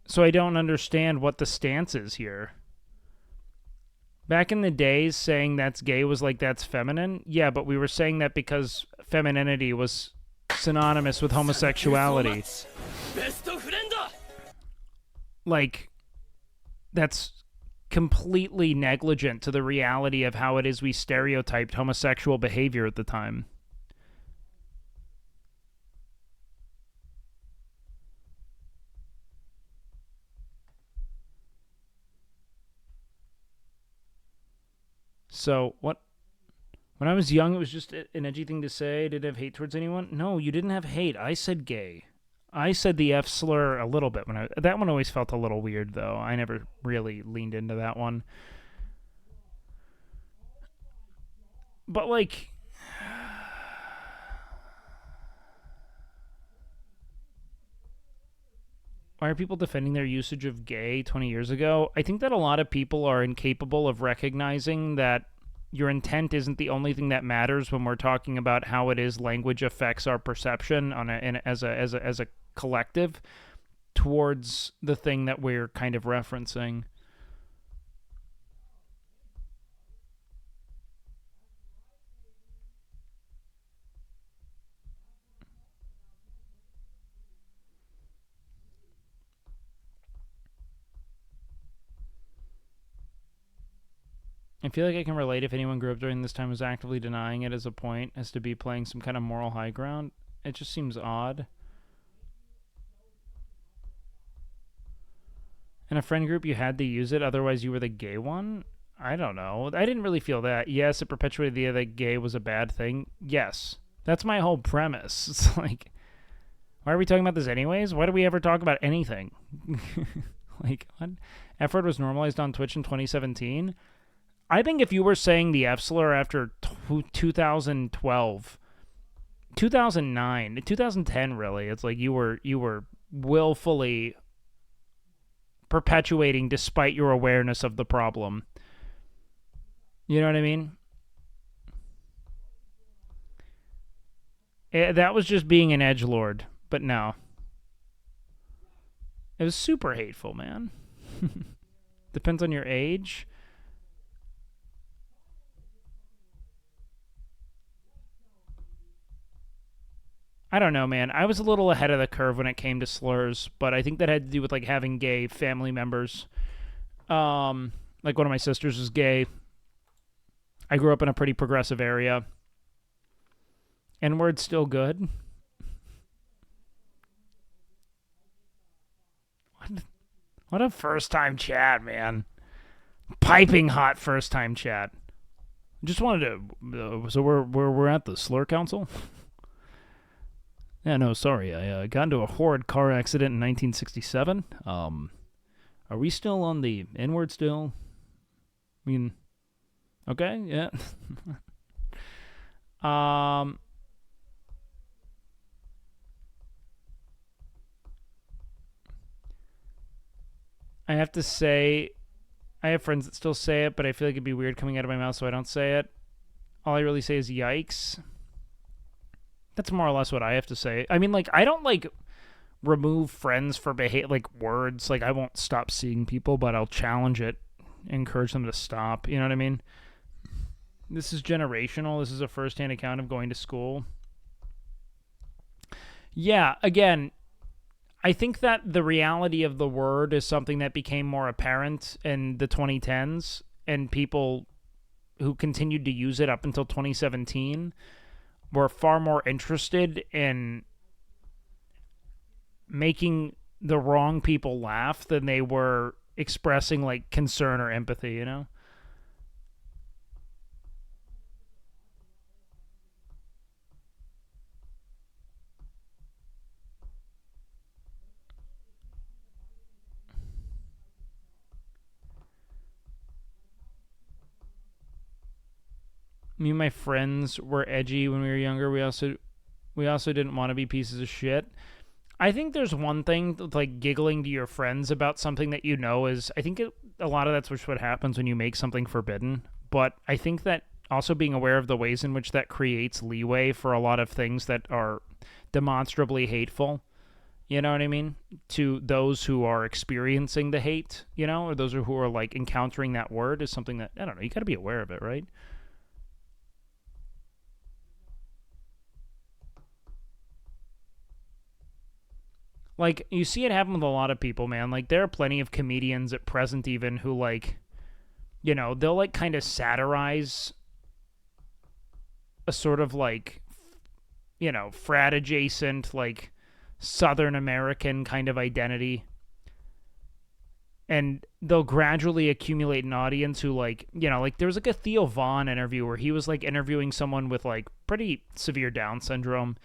So I don't understand what the stance is here. Back in the days, saying that's gay was like that's feminine. Yeah, but we were saying that because femininity was synonymous with homosexuality. Like, that's completely negligent to the reality of how it is we stereotyped homosexual behavior at the time. So, what? When I was young, it was just an edgy thing to say. Did I have hate towards anyone? No, you didn't have hate. I said gay. I said the F slur a little bit. That one always felt a little weird, though. I never really leaned into that one. But, like... Why are people defending their usage of gay 20 years ago? I think that a lot of people are incapable of recognizing that your intent isn't the only thing that matters when we're talking about how it is language affects our perception as a collective towards the thing that we're kind of referencing. I feel like I can relate if anyone grew up during this time was actively denying it as a point, as to be playing some kind of moral high ground. It just seems odd. In a friend group, you had to use it, otherwise you were the gay one? I don't know. I didn't really feel that. Yes, it perpetuated the idea that gay was a bad thing. Yes. That's my whole premise. It's like, why are we talking about this anyways? Why do we ever talk about anything? Like, what? F-word was normalized on Twitch in 2017? I think if you were saying the F slur after 2012, 2009, 2010, really, it's like you were willfully perpetuating despite your awareness of the problem. You know what I mean? That was just being an edgelord, but no. It was super hateful, man. Depends on your age. I don't know, man. I was a little ahead of the curve when it came to slurs, but I think that had to do with, like, having gay family members. Like, one of my sisters is gay. I grew up in a pretty progressive area. N-word's still good. What a first-time chat, man. Piping hot first-time chat. Just wanted to... so we're at the Slur Council? Yeah, no, sorry. I got into a horrid car accident in 1967. Are we still on the N-word still? I mean... Okay, yeah. I have to say, I have friends that still say it, but I feel like it'd be weird coming out of my mouth, so I don't say it. All I really say is yikes. That's more or less what I have to say. I mean, like, I don't, like, remove friends for words. Like, I won't stop seeing people, but I'll challenge it, encourage them to stop. You know what I mean? This is generational. This is a first-hand account of going to school. Yeah, again, I think that the reality of the word is something that became more apparent in the 2010s, and people who continued to use it up until 2017 were far more interested in making the wrong people laugh than they were expressing, like, concern or empathy, you know? Me and my friends were edgy when we were younger. We also didn't want to be pieces of shit. I think there's one thing, like giggling to your friends about something that you know is, I think a lot of that's what happens when you make something forbidden. But I think that also being aware of the ways in which that creates leeway for a lot of things that are demonstrably hateful, you know what I mean, to those who are experiencing the hate, you know, or those who are like encountering that word is something that, I don't know, you got to be aware of it, right? Like, you see it happen with a lot of people, man. Like, there are plenty of comedians at present even who, like, you know, they'll, like, kind of satirize a sort of, like, you know, frat-adjacent, like, Southern American kind of identity. And they'll gradually accumulate an audience who, like, you know, like, there was, like, a Theo Vaughn interview where he was, like, interviewing someone with, like, pretty severe Down syndrome.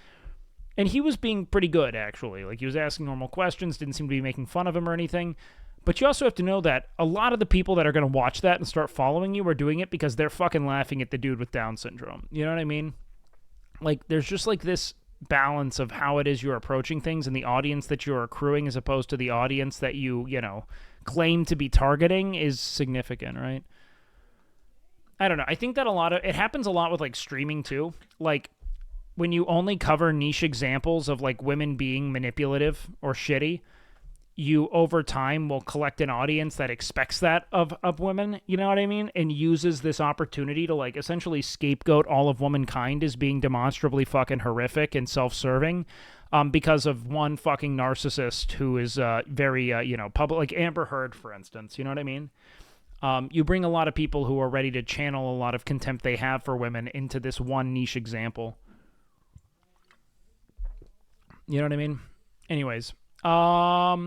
And he was being pretty good, actually. Like, he was asking normal questions, didn't seem to be making fun of him or anything. But you also have to know that a lot of the people that are going to watch that and start following you are doing it because they're fucking laughing at the dude with Down syndrome. You know what I mean? Like, there's just, like, this balance of how it is you're approaching things and the audience that you're accruing as opposed to the audience that you know, claim to be targeting is significant, right? I don't know. I think that it happens a lot with, like, streaming, too. Like, when you only cover niche examples of, like, women being manipulative or shitty, you, over time, will collect an audience that expects that of women, you know what I mean? And uses this opportunity to, like, essentially scapegoat all of womankind as being demonstrably fucking horrific and self-serving because of one fucking narcissist who is very, you know, public, like Amber Heard, for instance, you know what I mean? You bring a lot of people who are ready to channel a lot of contempt they have for women into this one niche example. You know what I mean? Anyways, I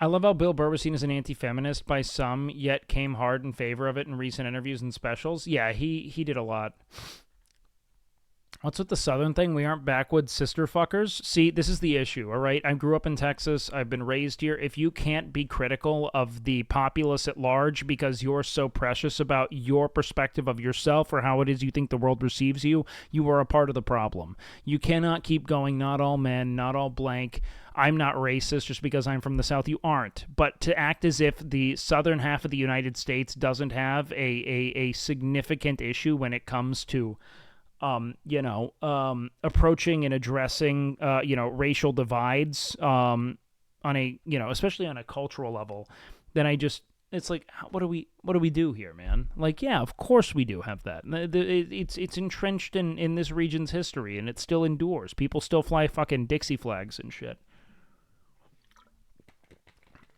love how Bill Burr was seen as an anti-feminist by some, yet came hard in favor of it in recent interviews and specials. Yeah, he did a lot. What's with the Southern thing? We aren't backwoods sister fuckers. See, this is the issue, all right? I grew up in Texas. I've been raised here. If you can't be critical of the populace at large because you're so precious about your perspective of yourself or how it is you think the world receives you, you are a part of the problem. You cannot keep going, not all men, not all blank. I'm not racist just because I'm from the South. You aren't. But to act as if the southern half of the United States doesn't have a significant issue when it comes to approaching and addressing, racial divides on a, especially on a cultural level, then it's like, what do we do here, man? Like, yeah, of course we do have that. It's entrenched in this region's history, and it still endures. People still fly fucking Dixie flags and shit.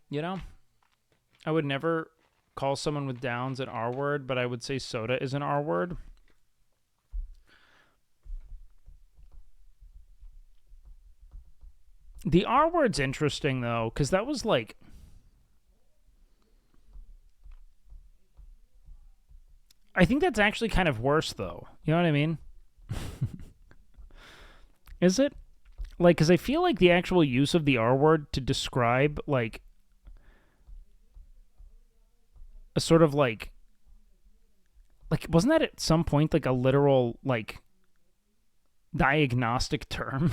You know? I would never call someone with downs an R word, but I would say soda is an R word. The R word's interesting, though, because that was like... I think that's actually kind of worse, though. You know what I mean? Is it? Like, because I feel like the actual use of the R word to describe, like, a sort of, like, wasn't that at some point, like, a literal, like, diagnostic term?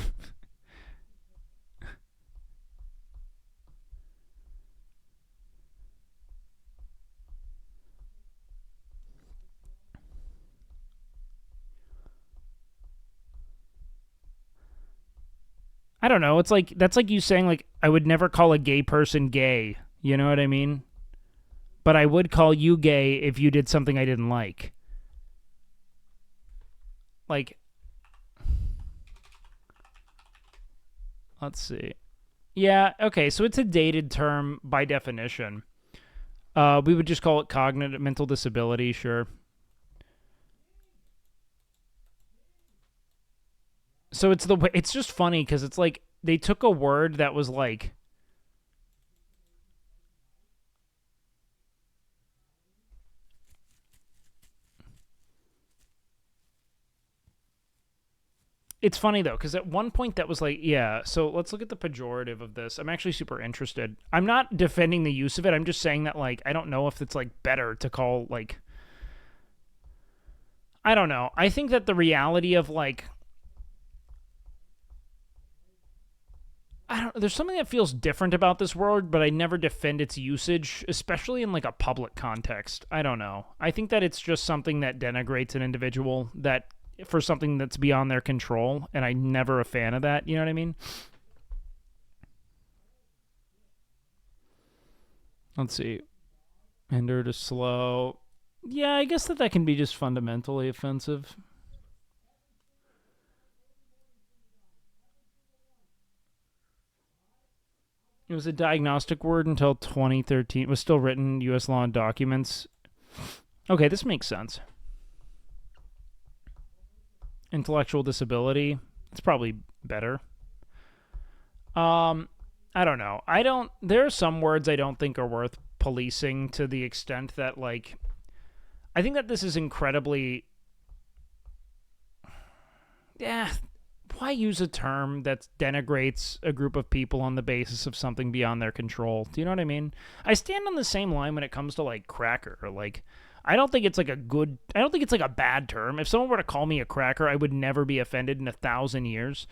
I don't know. It's like, that's like you saying, like, I would never call a gay person gay. You know what I mean? But I would call you gay if you did something I didn't like. Like, let's see. Yeah, okay, so it's a dated term by definition. We would just call it cognitive mental disability, sure. So it's just funny because it's like they took a word that was like it's funny though because at one point that was like, yeah, so let's look at the pejorative of this. I'm actually super interested. I'm not defending the use of it. I'm just saying that like I don't know if it's like better to call like I don't know. I think that the reality of like there's something that feels different about this word, but I never defend its usage, especially in like a public context. I don't know. I think that it's just something that denigrates an individual that for something that's beyond their control, and I'm never a fan of that. You know what I mean? Let's see. Ender to slow. Yeah, I guess that can be just fundamentally offensive. It was a diagnostic word until 2013. It was still written in U.S. law and documents. Okay, this makes sense. Intellectual disability. It's probably better. I don't know. There are some words I don't think are worth policing to the extent that, like, I think that this is incredibly... Yeah, why use a term that denigrates a group of people on the basis of something beyond their control? Do you know what I mean? I stand on the same line when it comes to like cracker. Like, I don't think it's like a bad term. If someone were to call me a cracker, I would never be offended in 1,000 years.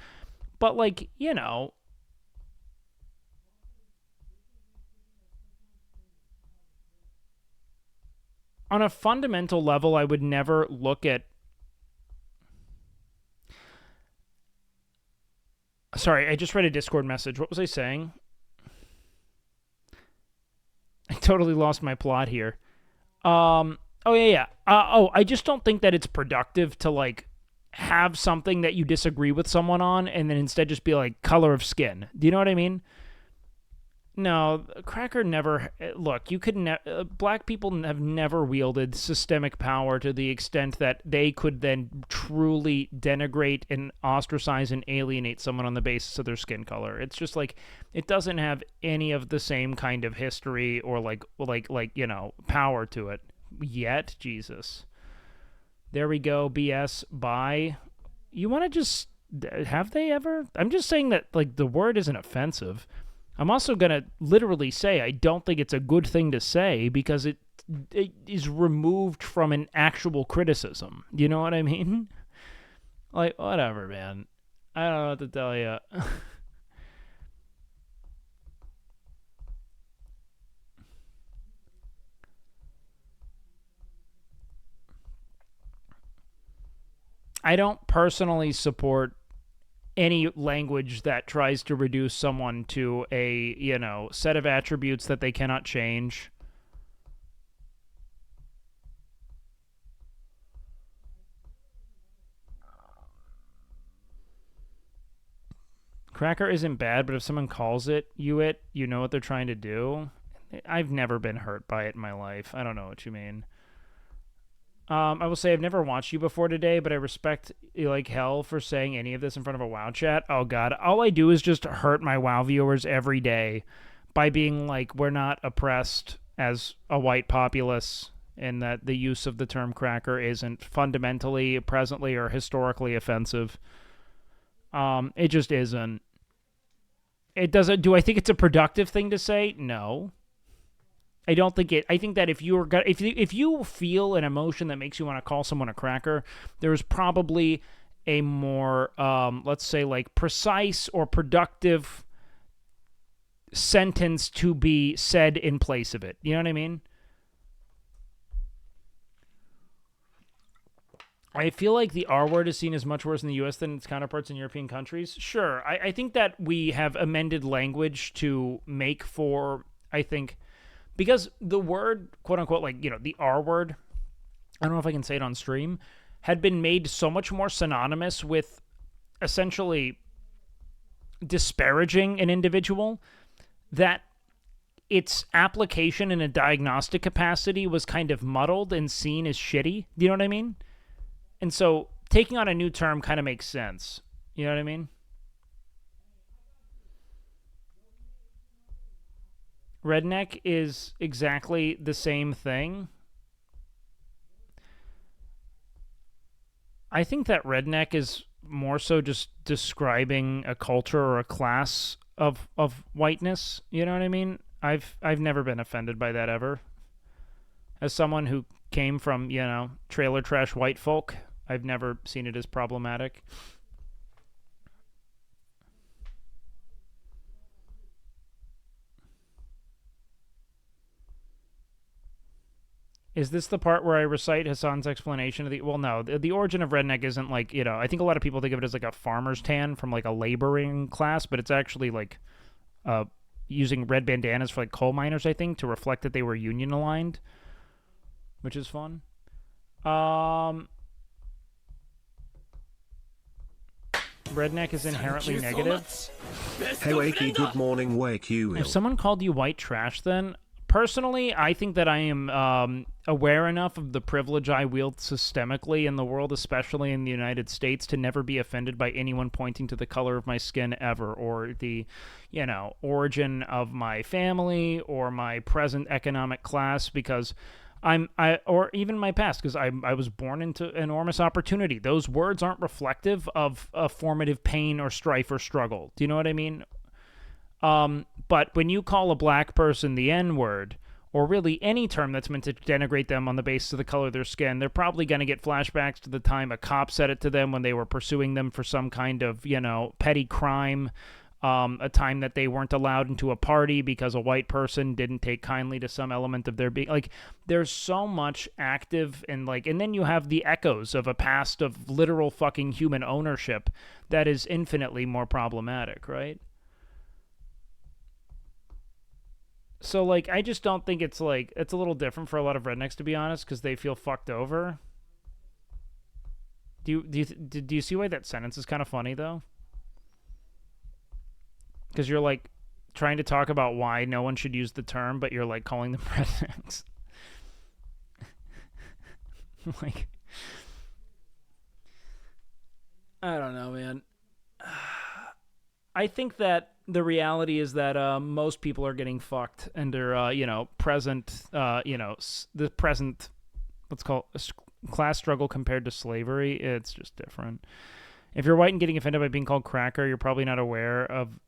But like, you know, on a fundamental level, I would never look at... Sorry, I just read a Discord message. What was I saying? I totally lost my plot here. Oh, yeah. I just don't think that it's productive to, like, have something that you disagree with someone on and then instead just be like, color of skin. Do you know what I mean? No, cracker never... Look, you could black people have never wielded systemic power to the extent that they could then truly denigrate and ostracize and alienate someone on the basis of their skin color. It's just like, it doesn't have any of the same kind of history or like you know, power to it. Yet, Jesus. There we go, BS, bye. You want to just... Have they ever... I'm just saying that, like, the word isn't offensive. I'm also going to literally say I don't think it's a good thing to say because it is removed from an actual criticism. You know what I mean? Like, whatever, man. I don't know what to tell you. I don't personally support any language that tries to reduce someone to a, you know, set of attributes that they cannot change. Cracker isn't bad, but if someone calls it, you know what they're trying to do. I've never been hurt by it in my life. I don't know what you mean. I will say I've never watched you before today, but I respect you like hell for saying any of this in front of a WoW chat. Oh God, all I do is just hurt my WoW viewers every day by being like, we're not oppressed as a white populace, and that the use of the term cracker isn't fundamentally, presently, or historically offensive. It just isn't. It doesn't. Do I think it's a productive thing to say? No. I don't think it. I think that if you feel an emotion that makes you want to call someone a cracker, there's probably a more, let's say, like precise or productive sentence to be said in place of it. You know what I mean? I feel like the R word is seen as much worse in the U.S. than its counterparts in European countries. Sure, I think that we have amended language to make for, I think, because the word, quote unquote, like, the R word, I don't know if I can say it on stream, had been made so much more synonymous with essentially disparaging an individual that its application in a diagnostic capacity was kind of muddled and seen as shitty. Do you know what I mean? And so taking on a new term kind of makes sense. You know what I mean? Redneck is exactly the same thing. I think that redneck is more so just describing a culture or a class of whiteness. You know what I mean? I've never been offended by that ever. As someone who came from, trailer trash white folk, I've never seen it as problematic. Is this the part where I recite Hassan's explanation of the... Well, no. The origin of redneck isn't like, I think a lot of people think of it as like a farmer's tan from like a laboring class, but it's actually like using red bandanas for like coal miners, I think, to reflect that they were union aligned, which is fun. Redneck is inherently negative. Hey Wakey, good morning, WakeWilder. If someone called you white trash, then... Personally, I think that I am aware enough of the privilege I wield systemically in the world, especially in the United States, to never be offended by anyone pointing to the color of my skin ever, or the, origin of my family, or my present economic class, because or even my past, because I was born into enormous opportunity. Those words aren't reflective of a formative pain or strife or struggle. Do you know what I mean? But when you call a black person the N-word, or really any term that's meant to denigrate them on the basis of the color of their skin, they're probably going to get flashbacks to the time a cop said it to them when they were pursuing them for some kind of, petty crime, a time that they weren't allowed into a party because a white person didn't take kindly to some element of their being. Like, there's so much active and then you have the echoes of a past of literal fucking human ownership that is infinitely more problematic, right? So, I just don't think it's a little different for a lot of rednecks, to be honest, because they feel fucked over. Do you see why that sentence is kind of funny, though? Because you're, trying to talk about why no one should use the term, but you're, calling them rednecks. I don't know, man. I think that the reality is that most people are getting fucked under, present, the present, let's call it a class struggle compared to slavery. It's just different. If you're white and getting offended by being called cracker, you're probably not aware of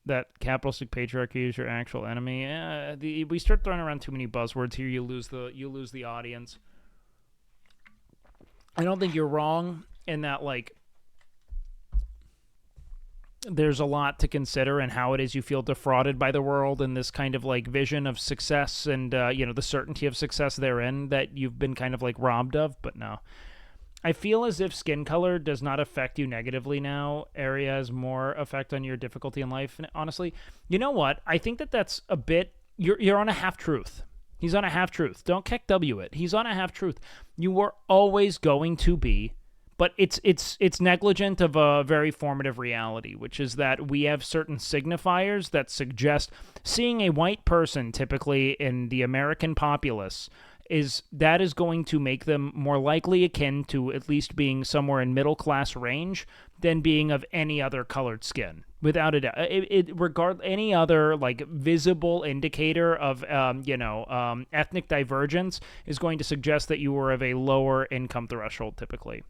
that capitalistic patriarchy is your actual enemy. We start throwing around too many buzzwords here, you lose the audience. I don't think you're wrong in that, there's a lot to consider in how it is you feel defrauded by the world and this kind of vision of success and the certainty of success therein that you've been kind of robbed of. But no, I feel as if skin color does not affect you negatively now. Area has more effect on your difficulty in life. And honestly, you know what? I think that's a bit, you're on a half truth. He's on a half truth. Don't KEKW it. He's on a half truth. You were always going to be but it's negligent of a very formative reality, which is that we have certain signifiers that suggest seeing a white person typically in the American populace is going to make them more likely akin to at least being somewhere in middle class range than being of any other colored skin. Without a doubt, any other like visible indicator of ethnic divergence is going to suggest that you were of a lower income threshold typically.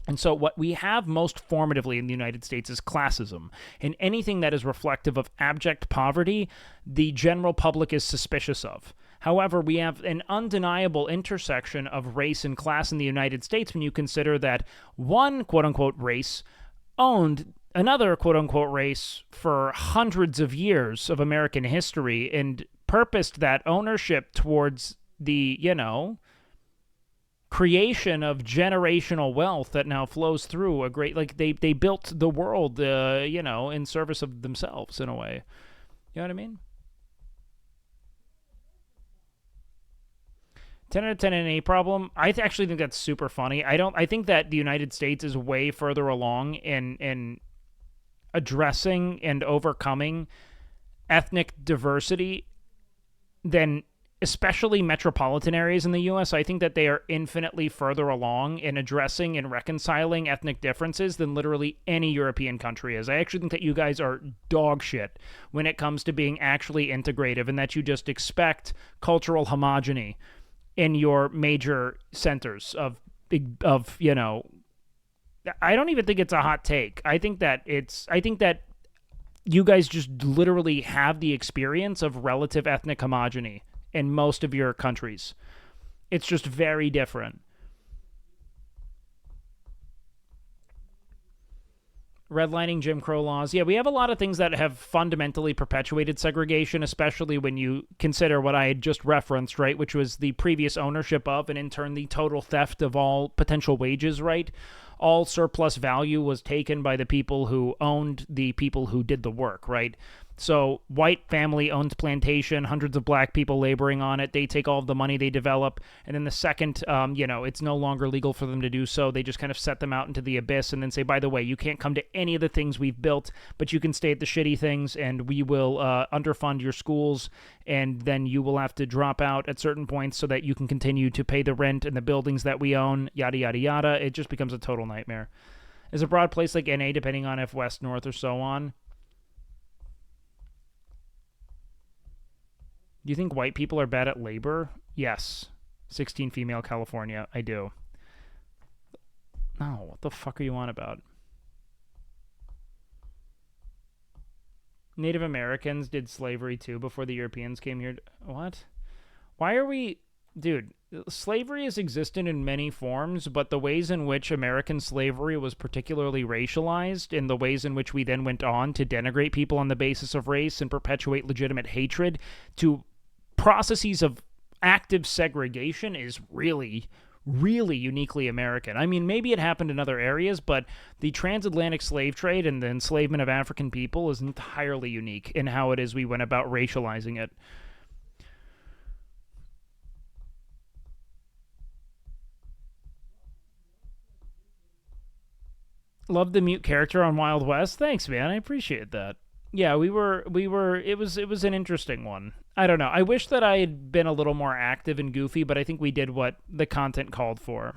And so what we have most formatively in the United States is classism. And anything that is reflective of abject poverty, the general public is suspicious of. However, we have an undeniable intersection of race and class in the United States when you consider that one quote-unquote race owned another quote-unquote race for hundreds of years of American history and purposed that ownership towards the, creation of generational wealth that now flows through a great, like they built the world, in service of themselves in a way. You know what I mean? 10 out of 10 in a problem. I actually think that's super funny. I think that the United States is way further along in addressing and overcoming ethnic diversity than especially metropolitan areas in the U.S. I think that they are infinitely further along in addressing and reconciling ethnic differences than literally any European country is. I actually think that you guys are dog shit when it comes to being actually integrative, and that you just expect cultural homogeny in your major centers of I don't even think it's a hot take. I think that you guys just literally have the experience of relative ethnic homogeny in most of your countries. It's just very different. Redlining, Jim Crow laws. Yeah, we have a lot of things that have fundamentally perpetuated segregation, especially when you consider what I had just referenced, right, which was the previous ownership of, and in turn the total theft of all potential wages, right? All surplus value was taken by the people who owned the people who did the work, right? So white family owns plantation, hundreds of black people laboring on it. They take all of the money they develop, and then the second, it's no longer legal for them to do so, they just kind of set them out into the abyss and then say, by the way, you can't come to any of the things we've built, but you can stay at the shitty things, and we will underfund your schools, and then you will have to drop out at certain points so that you can continue to pay the rent and the buildings that we own, yada, yada, yada. It just becomes a total nightmare. Is a broad place like NA, depending on if west, north, or so on. Do you think white people are bad at labor? Yes. 16 female California. I do. No, what the fuck are you on about? Native Americans did slavery too before the Europeans came here. What? Why are we... Dude, slavery has existed in many forms, but the ways in which American slavery was particularly racialized, and the ways in which we then went on to denigrate people on the basis of race and perpetuate legitimate hatred to processes of active segregation is really, really uniquely American. I mean, maybe it happened in other areas, but the transatlantic slave trade and the enslavement of African people is entirely unique in how it is we went about racializing it. Love the mute character on Wild West. Thanks, man. I appreciate that. Yeah, we were it was an interesting one. I don't know. I wish that I had been a little more active and goofy, but I think we did what the content called for.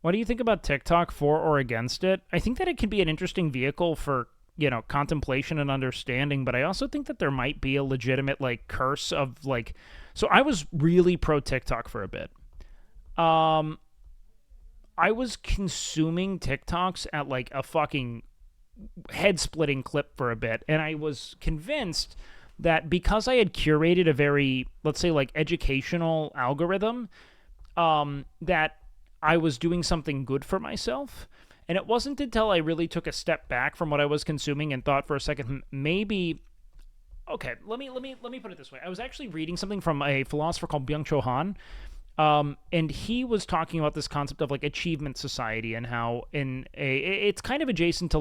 What do you think about TikTok, for or against it? I think that it can be an interesting vehicle for, contemplation and understanding, but I also think that there might be a legitimate curse of so I was really pro TikTok for a bit. I was consuming TikToks at a fucking head-splitting clip for a bit, and I was convinced that because I had curated a very, let's say, educational algorithm, that I was doing something good for myself. And it wasn't until I really took a step back from what I was consuming and thought for a second, maybe... Okay, let me put it this way. I was actually reading something from a philosopher called Byung-Chul Han, and he was talking about this concept of achievement society and how it's kind of adjacent to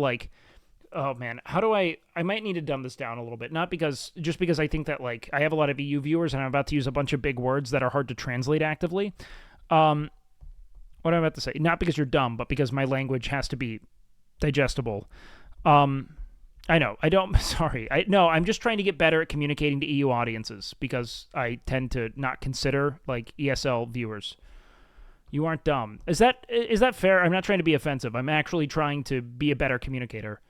oh man, how do I might need to dumb this down a little bit. Not because, just because I think that like I have a lot of EU viewers and I'm about to use a bunch of big words that are hard to translate actively. What am I about to say? Not because you're dumb, but because my language has to be digestible. I know, I don't, sorry. I'm just trying to get better at communicating to EU audiences because I tend to not consider like ESL viewers. You aren't dumb. Is that fair? I'm not trying to be offensive. I'm actually trying to be a better communicator.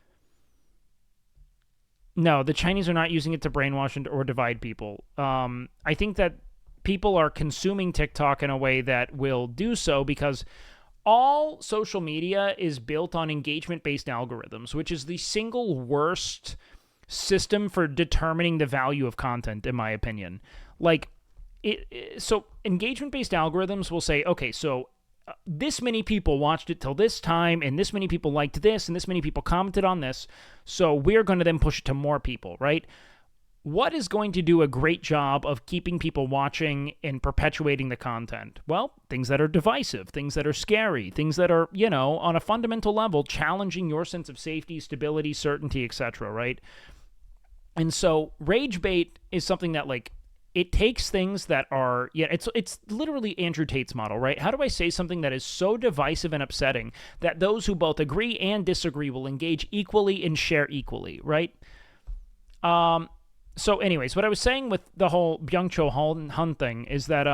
No, the Chinese are not using it to brainwash or divide people. I think that people are consuming TikTok in a way that will do so because all social media is built on engagement-based algorithms, which is the single worst system for determining the value of content, in my opinion. Like, so engagement-based algorithms will say, okay, so this many people watched it till this time, and this many people liked this, and this many people commented on this, so we're going to then push it to more people, right? What is going to do a great job of keeping people watching and perpetuating the content? Well, things that are divisive, things that are scary, things that are, you know, on a fundamental level, challenging your sense of safety, stability, certainty, etc., right? And so rage bait is something that, like, it takes things that are, it's literally Andrew Tate's model, right? How do I say something that is so divisive and upsetting that those who both agree and disagree will engage equally and share equally, right? So anyways, what I was saying with the whole Byung-Chul Han thing is that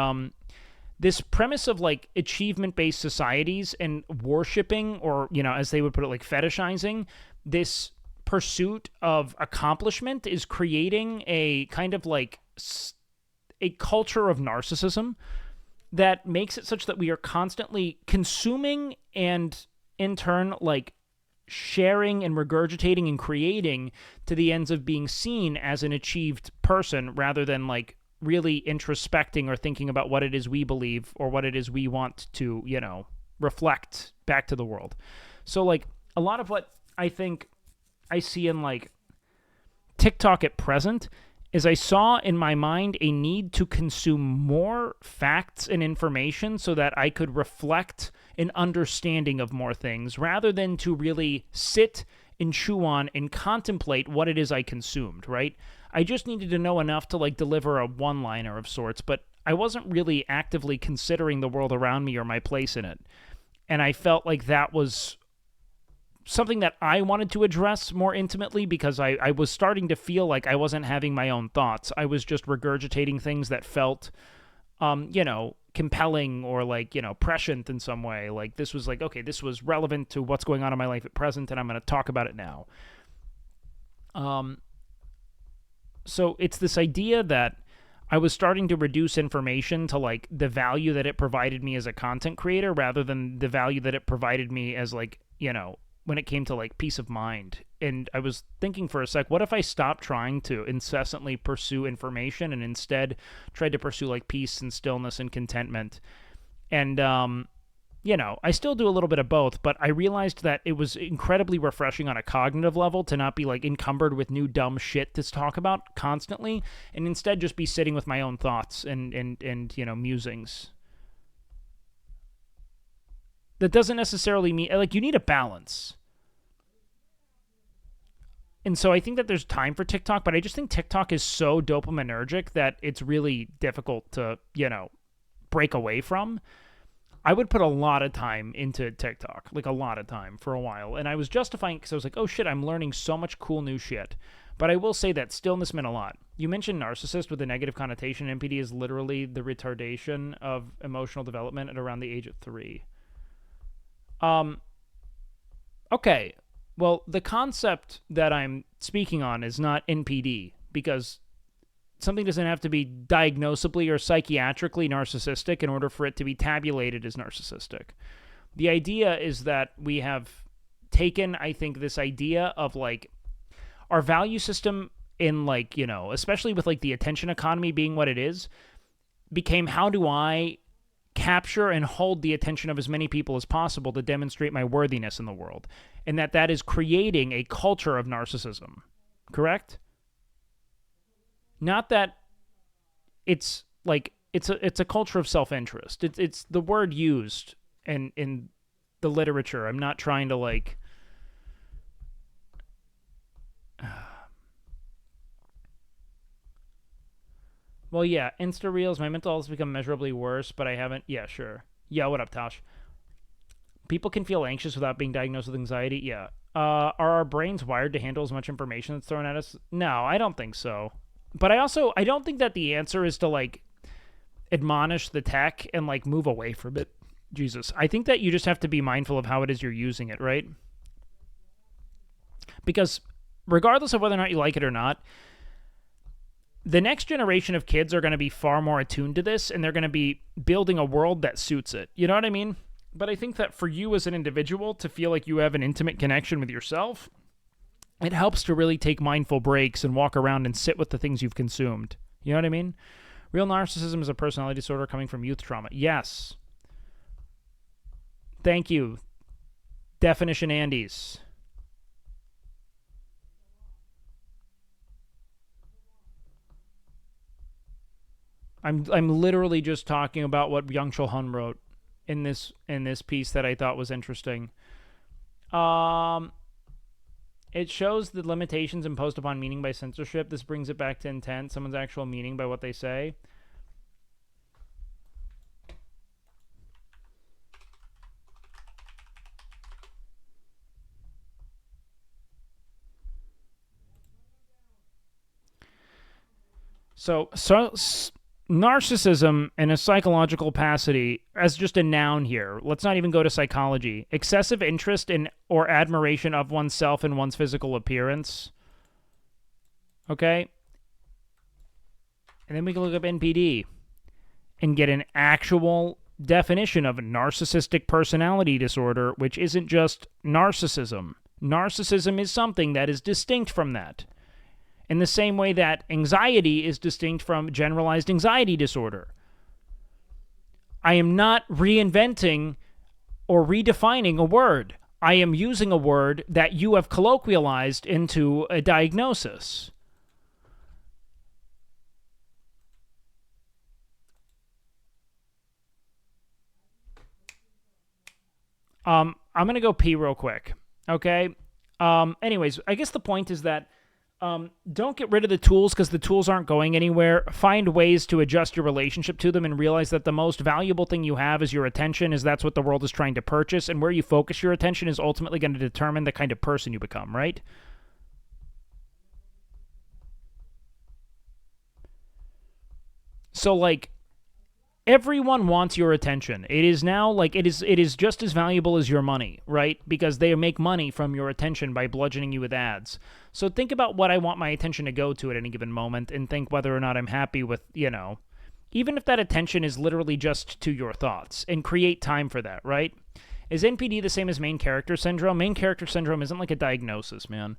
this premise of like achievement-based societies and worshiping, or, you know, as they would put it, like fetishizing this pursuit of accomplishment is creating a kind of like a culture of narcissism that makes it such that we are constantly consuming and in turn like sharing and regurgitating and creating to the ends of being seen as an achieved person rather than like really introspecting or thinking about what it is we believe or what it is we want to, you know, reflect back to the world. So like a lot of what I think I see in like TikTok at present is I saw in my mind a need to consume more facts and information so that I could reflect an understanding of more things rather than to really sit and chew on and contemplate what it is I consumed, right? I just needed to know enough to like deliver a one-liner of sorts, but I wasn't really actively considering the world around me or my place in it. And I felt like that was something that I wanted to address more intimately because I was starting to feel like I wasn't having my own thoughts. I was just regurgitating things that felt, you know, compelling or like, you know, prescient in some way. Like this was like, okay, this was relevant to what's going on in my life at present and I'm going to talk about it now. So it's this idea that I was starting to reduce information to like the value that it provided me as a content creator rather than the value that it provided me as like, you know, when it came to like peace of mind. And I was thinking for a sec, what if I stopped trying to incessantly pursue information and instead tried to pursue like peace and stillness and contentment? And, you know, I still do a little bit of both, but I realized that it was incredibly refreshing on a cognitive level to not be like encumbered with new dumb shit to talk about constantly and instead just be sitting with my own thoughts and you know, musings. That doesn't necessarily mean, like, you need a balance. And so I think that there's time for TikTok, but I just think TikTok is so dopaminergic that it's really difficult to, you know, break away from. I would put a lot of time into TikTok, like a lot of time for a while. And I was justifying it because I was like, oh shit, I'm learning so much cool new shit. But I will say that stillness meant a lot. You mentioned narcissist with a negative connotation. NPD is literally the retardation of emotional development at around the age of 3. Okay, well, the concept that I'm speaking on is not NPD, because something doesn't have to be diagnosably or psychiatrically narcissistic in order for it to be tabulated as narcissistic. The idea is that we have taken, I think, this idea of, like, our value system in, like, you know, especially with, like, the attention economy being what it is, became how do I capture and hold the attention of as many people as possible to demonstrate my worthiness in the world, and that is creating a culture of narcissism. Correct? Not that it's like it's a culture of self-interest. It's the word used in the literature. I'm not trying to like Well, yeah, Insta Reels, my mental health has become measurably worse, but I haven't. Yeah, sure. Yeah, what up, Tosh? People can feel anxious without being diagnosed with anxiety. Yeah. Are our brains wired to handle as much information that's thrown at us? No, I don't think so. But I don't think that the answer is to, like, admonish the tech and, like, move away from it. Jesus. I think that you just have to be mindful of how it is you're using it, right? Because regardless of whether or not you like it or not, the next generation of kids are going to be far more attuned to this, and they're going to be building a world that suits it. You know what I mean? But I think that for you as an individual to feel like you have an intimate connection with yourself, it helps to really take mindful breaks and walk around and sit with the things you've consumed. You know what I mean? Real narcissism is a personality disorder coming from youth trauma. Yes. Thank you. Definition Andes. I'm literally just talking about what Byung Chul Han wrote in this piece that I thought was interesting. It shows the limitations imposed upon meaning by censorship. This brings it back to intent, someone's actual meaning by what they say. So narcissism in a psychological capacity, as just a noun here, let's not even go to psychology. Excessive interest in or admiration of oneself and one's physical appearance. Okay? And then we can look up NPD and get an actual definition of a narcissistic personality disorder, which isn't just narcissism. Narcissism is something that is distinct from that. In the same way that anxiety is distinct from generalized anxiety disorder. I am not reinventing or redefining a word. I am using a word that you have colloquialized into a diagnosis. I'm going to go pee real quick, okay? Anyways, I guess the point is that don't get rid of the tools because the tools aren't going anywhere. Find ways to adjust your relationship to them and realize that the most valuable thing you have is your attention, as that's what the world is trying to purchase, and where you focus your attention is ultimately going to determine the kind of person you become, right? So, like, everyone wants your attention. It is now, like, it is just as valuable as your money, right? Because they make money from your attention by bludgeoning you with ads. So think about what I want my attention to go to at any given moment and think whether or not I'm happy with, even if that attention is literally just to your thoughts, and create time for that, right? Is NPD the same as main character syndrome? Main character syndrome isn't like a diagnosis, man.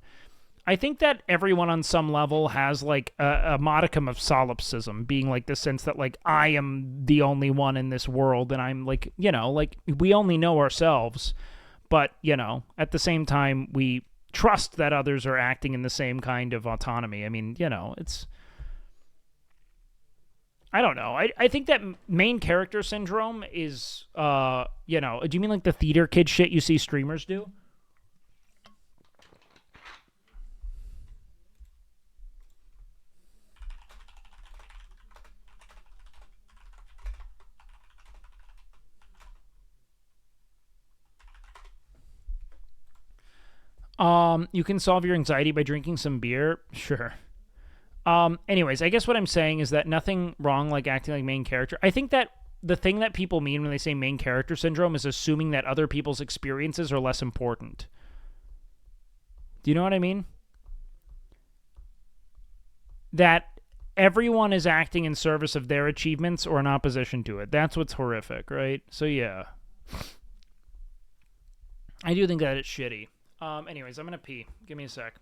I think that everyone on some level has, like, a modicum of solipsism, being, like, the sense that, like, I am the only one in this world, and I'm, like, like, we only know ourselves, but, at the same time, we trust that others are acting in the same kind of autonomy. I mean, it's... I don't know. I think that main character syndrome is, do you mean, like, the theater kid shit you see streamers do? You can solve your anxiety by drinking some beer. Sure. Anyways, I guess what I'm saying is that nothing wrong like acting like main character. I think that the thing that people mean when they say main character syndrome is assuming that other people's experiences are less important. Do you know what I mean? That everyone is acting in service of their achievements or in opposition to it. That's what's horrific, right? So yeah. I do think that it's shitty. Anyways, I'm gonna pee. Give me a sec.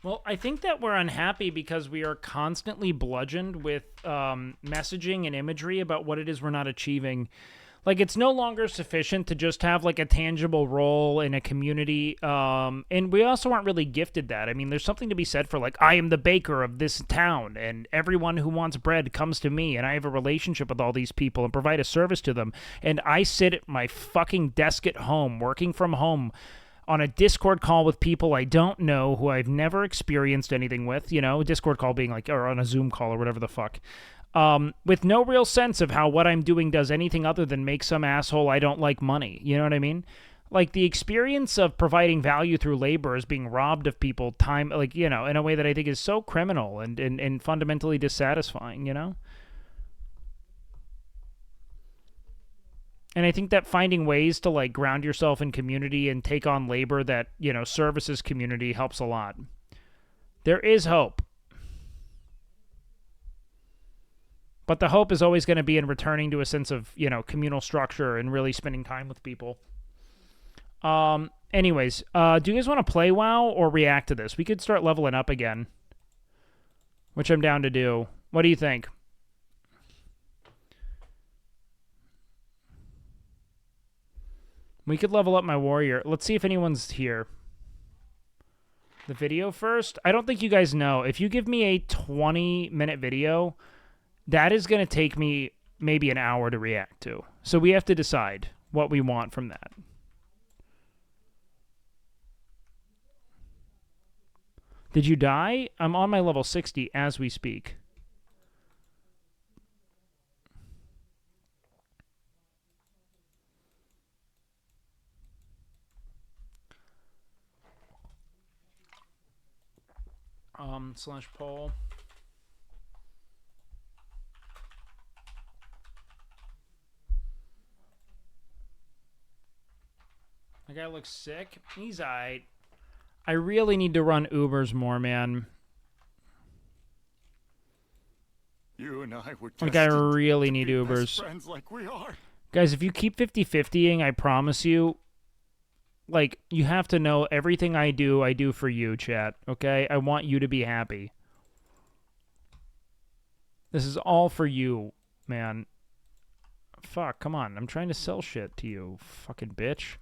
Well, I think that we're unhappy because we are constantly bludgeoned with messaging and imagery about what it is we're not achieving. Like, it's no longer sufficient to just have, like, a tangible role in a community. And we also aren't really gifted that. I mean, there's something to be said for, like, I am the baker of this town, and everyone who wants bread comes to me, and I have a relationship with all these people and provide a service to them. And I sit at my fucking desk at home, working from home, on a Discord call with people I don't know, who I've never experienced anything with, you know, Discord call being like, or on a Zoom call or whatever the fuck, with no real sense of how what I'm doing does anything other than make some asshole I don't like money. You know what I mean? Like, the experience of providing value through labor is being robbed of people time, like, you know, in a way that I think is so criminal and fundamentally dissatisfying, you know? And I think that finding ways to, like, ground yourself in community and take on labor that, you know, services community helps a lot. There is hope. But the hope is always going to be in returning to a sense of, you know, communal structure and really spending time with people. Anyways, do you guys want to play WoW or react to this? We could start leveling up again, which I'm down to do. What do you think? We could level up my warrior. Let's see if anyone's here. The video first? I don't think you guys know. If you give me a 20-minute video, that is going to take me maybe an hour to react to. So we have to decide what we want from that. Did you die? I'm on my level 60 as we speak. Slash poll. The guy looks sick. He's alright. I really need to run Ubers more, man. You and I were Like, I destined really to need be Ubers. best friends like we are. Guys, if you keep 50-50ing, I promise you, like, you have to know everything I do for you, chat, okay? I want you to be happy. This is all for you, man. Fuck, come on. I'm trying to sell shit to you, fucking bitch.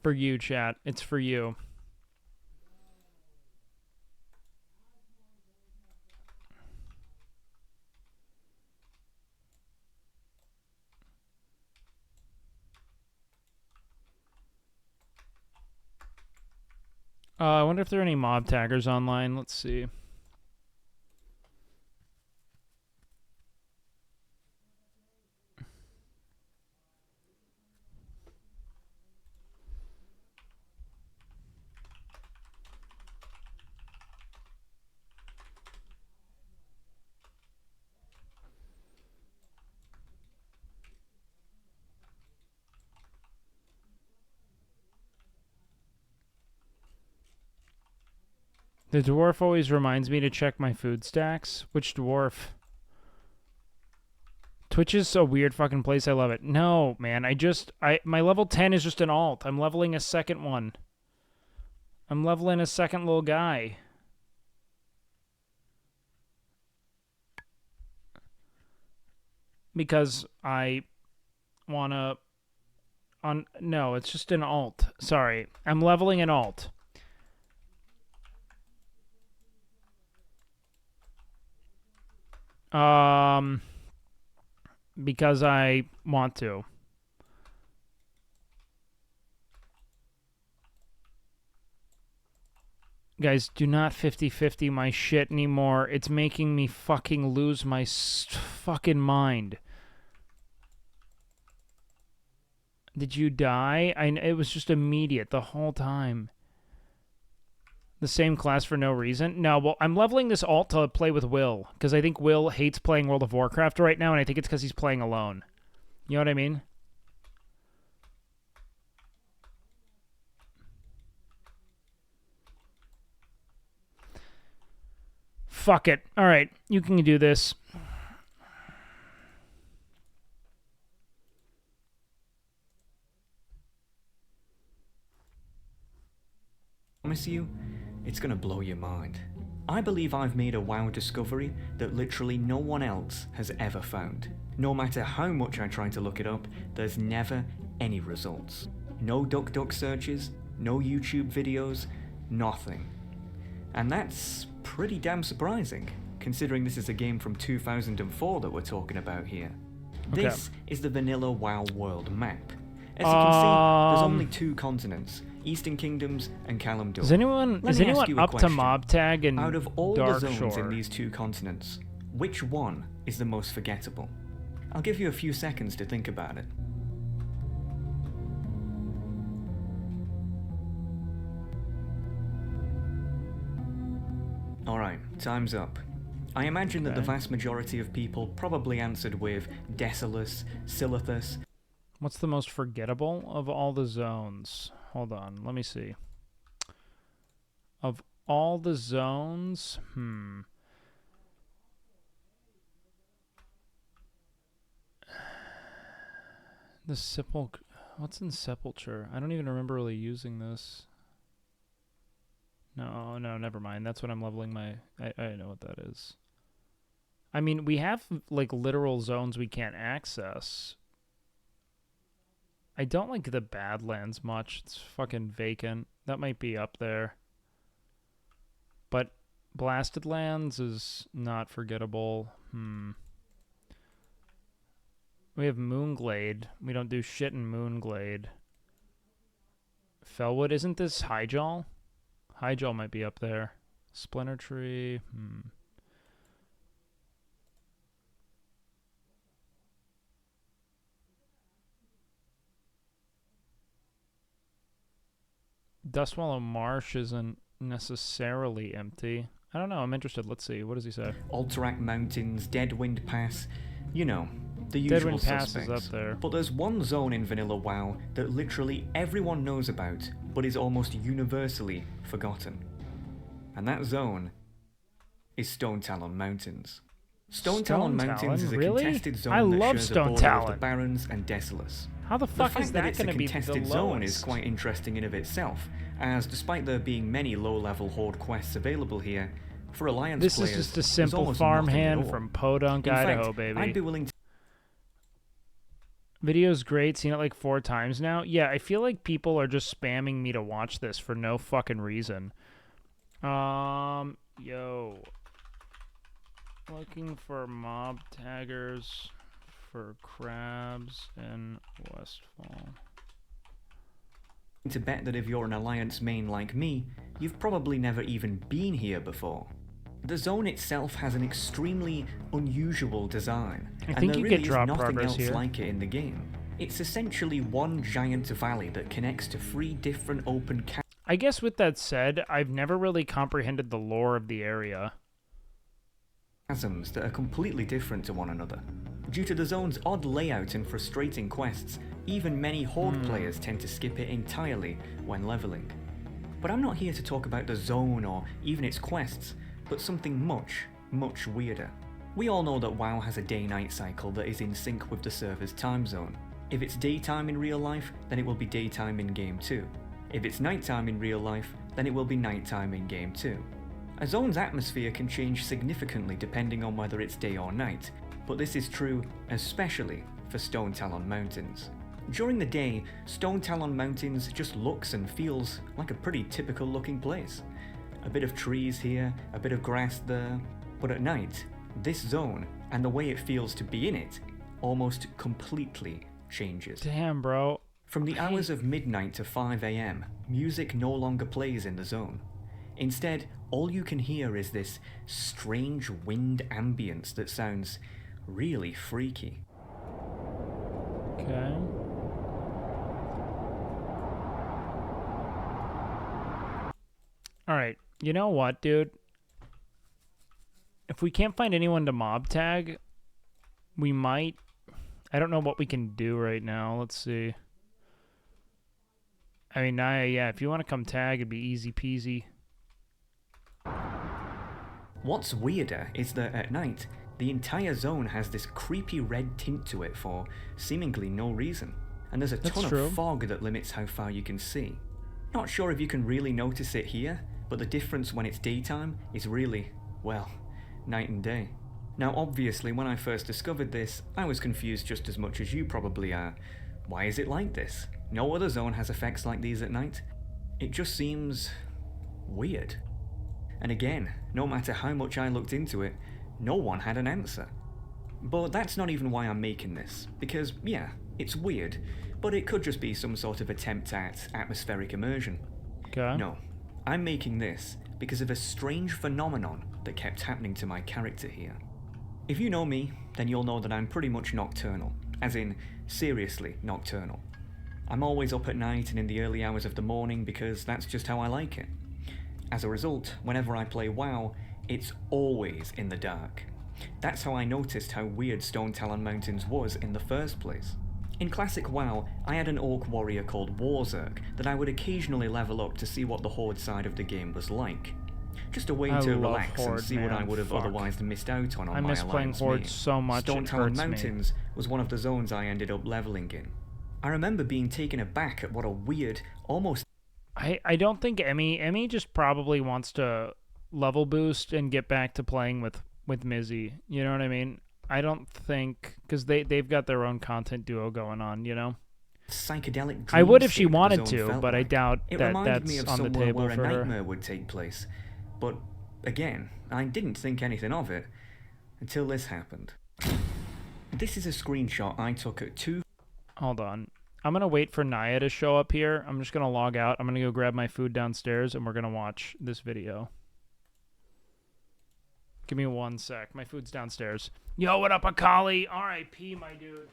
For you, chat. It's for you. I wonder if there are any mob taggers online. Let's see. The dwarf always reminds me to check my food stacks. Which dwarf? Twitch is a weird fucking place. I love it. No, man. My level 10 is just an alt. I'm leveling a second one. I'm leveling a second little guy. Because I wanna... No, it's just an alt. Sorry. I'm leveling an alt. Because I want to. Guys, do not 50-50 my shit anymore. It's making me fucking lose my fucking mind. Did you die? It was just immediate the whole time. The same class for no reason? No, well, I'm leveling this alt to play with Will, because I think Will hates playing World of Warcraft right now, and I think it's because he's playing alone. You know what I mean? Fuck it. Alright, you can do this. promise you, it's gonna blow your mind. I believe I've made a WoW discovery that literally no one else has ever found. No matter how much I try to look it up, there's never any results. No DuckDuck searches, no YouTube videos, nothing. And that's pretty damn surprising, considering this is a game from 2004 that we're talking about here. Okay. This is the vanilla WoW world map. As you can see, there's only 2 continents, Eastern Kingdoms and Kalimdor. Is anyone Let me ask you a up to question. mob tag and Out of all Dark the zones Shore? in these 2 continents, which one is the most forgettable? I'll give you a few seconds to think about it. Alright, time's up. I imagine that the Okay. vast majority of people probably answered with Desolus, Silithus. What's the most forgettable of all the zones? Hold on, let me see. Of all the zones, The what's in Sepulture? I don't even remember really using this. No, never mind. That's what I'm leveling my... I know what that is. I mean, we have, like, literal zones we can't access. I don't like the Badlands much. It's fucking vacant. That might be up there. But Blasted Lands is not forgettable. We have Moonglade. We don't do shit in Moonglade. Fellwood, isn't this Highjaw? Highjaw might be up there. Splinter Tree. Dustwallow Marsh isn't necessarily empty. I don't know. I'm interested. Let's see. What does he say? Alterac Mountains, Deadwind Pass, you know, the usual Deadwind Pass suspects. is up there. But there's one zone in Vanilla WoW that literally everyone knows about, but is almost universally forgotten. And that zone is Stone Talon Mountains. Stone Talon Mountains is a Really? contested zone I that love shares a Stone border with the Talon. Barrens and Desolus. How the fuck fact is that it's going a to be the contested zone is lowest? quite interesting in of itself, as despite there being many low-level horde quests available here, for Alliance This players, is just a there's simple almost nothing at farmhand all. from Podunk, In Idaho, fact, baby. I'd be willing to Video's great. Seen it like 4 times now. Yeah, I feel like people are just spamming me to watch this for no fucking reason. Yo. Looking for mob taggers for crabs in Westfall. to bet that if you're an Alliance main like me, you've probably never even been here before. The zone itself has an extremely unusual design, I and think there you really get is drop nothing progress else here. like it in the game. It's essentially one giant valley that connects to 3 different open I guess with that said, I've never really comprehended the lore of the area. chasms that are completely different to one another. Due to the zone's odd layout and frustrating quests, even many Horde players tend to skip it entirely when leveling. But I'm not here to talk about the zone or even its quests, but something much, much weirder. We all know that WoW has a day-night cycle that is in sync with the server's time zone. If it's daytime in real life, then it will be daytime in game too. If it's nighttime in real life, then it will be nighttime in game too. A zone's atmosphere can change significantly depending on whether it's day or night, but this is true especially for Stone Talon Mountains. During the day, Stone Talon Mountains just looks and feels like a pretty typical looking place. A bit of trees here, a bit of grass there, but at night, this zone, and the way it feels to be in it, almost completely changes. Damn, bro. From the hours of midnight to 5 AM, music no longer plays in the zone. Instead, all you can hear is this strange wind ambience that sounds really freaky. Okay. Alright, you know what, dude? If we can't find anyone to mob tag, we might... I don't know what we can do right now. Let's see. I mean, yeah, if you want to come tag, it'd be easy peasy. What's weirder is that at night, the entire zone has this creepy red tint to it for seemingly no reason, and there's a That's ton true. of fog that limits how far you can see. Not sure if you can really notice it here, but the difference when it's daytime is really, well, night and day. Now obviously when I first discovered this, I was confused just as much as you probably are. Why is it like this? No other zone has effects like these at night. It just seems weird. And again, no matter how much I looked into it, no one had an answer. But that's not even why I'm making this, because yeah, it's weird, but it could just be some sort of attempt at atmospheric immersion. Okay. No, I'm making this because of a strange phenomenon that kept happening to my character here. If you know me, then you'll know that I'm pretty much nocturnal, as in seriously nocturnal. I'm always up at night and in the early hours of the morning because that's just how I like it. As a result, whenever I play WoW, it's always in the dark. That's how I noticed how weird Stone Talon Mountains was in the first place. In classic WoW, I had an orc warrior called Warzerk that I would occasionally level up to see what the Horde side of the game was like. Just a way I to love relax Horde, and see what I man. would have Fuck. otherwise missed out on I my miss playing Alliance Horde main. so much, Stone it Talon hurts me. Mountains was one of the zones I ended up leveling in. I remember being taken aback at what a weird, almost... I don't think Emmy just probably wants to level boost and get back to playing with Mizzy. You know what I mean? I don't think, because they've got their own content duo going on, you know? psychedelic I would if she dreamscape the wanted zone to, felt but I like. doubt It that reminded me that's of on the somewhere table where for a her. nightmare would take place. But again, I didn't think anything of it until this happened. This is a screenshot I took at 2. Hold on. I'm going to wait for Naya to show up here. I'm just going to log out. I'm going to go grab my food downstairs, and we're going to watch this video. Give me 1 sec. My food's downstairs. Yo, what up, Akali? R.I.P., my dude.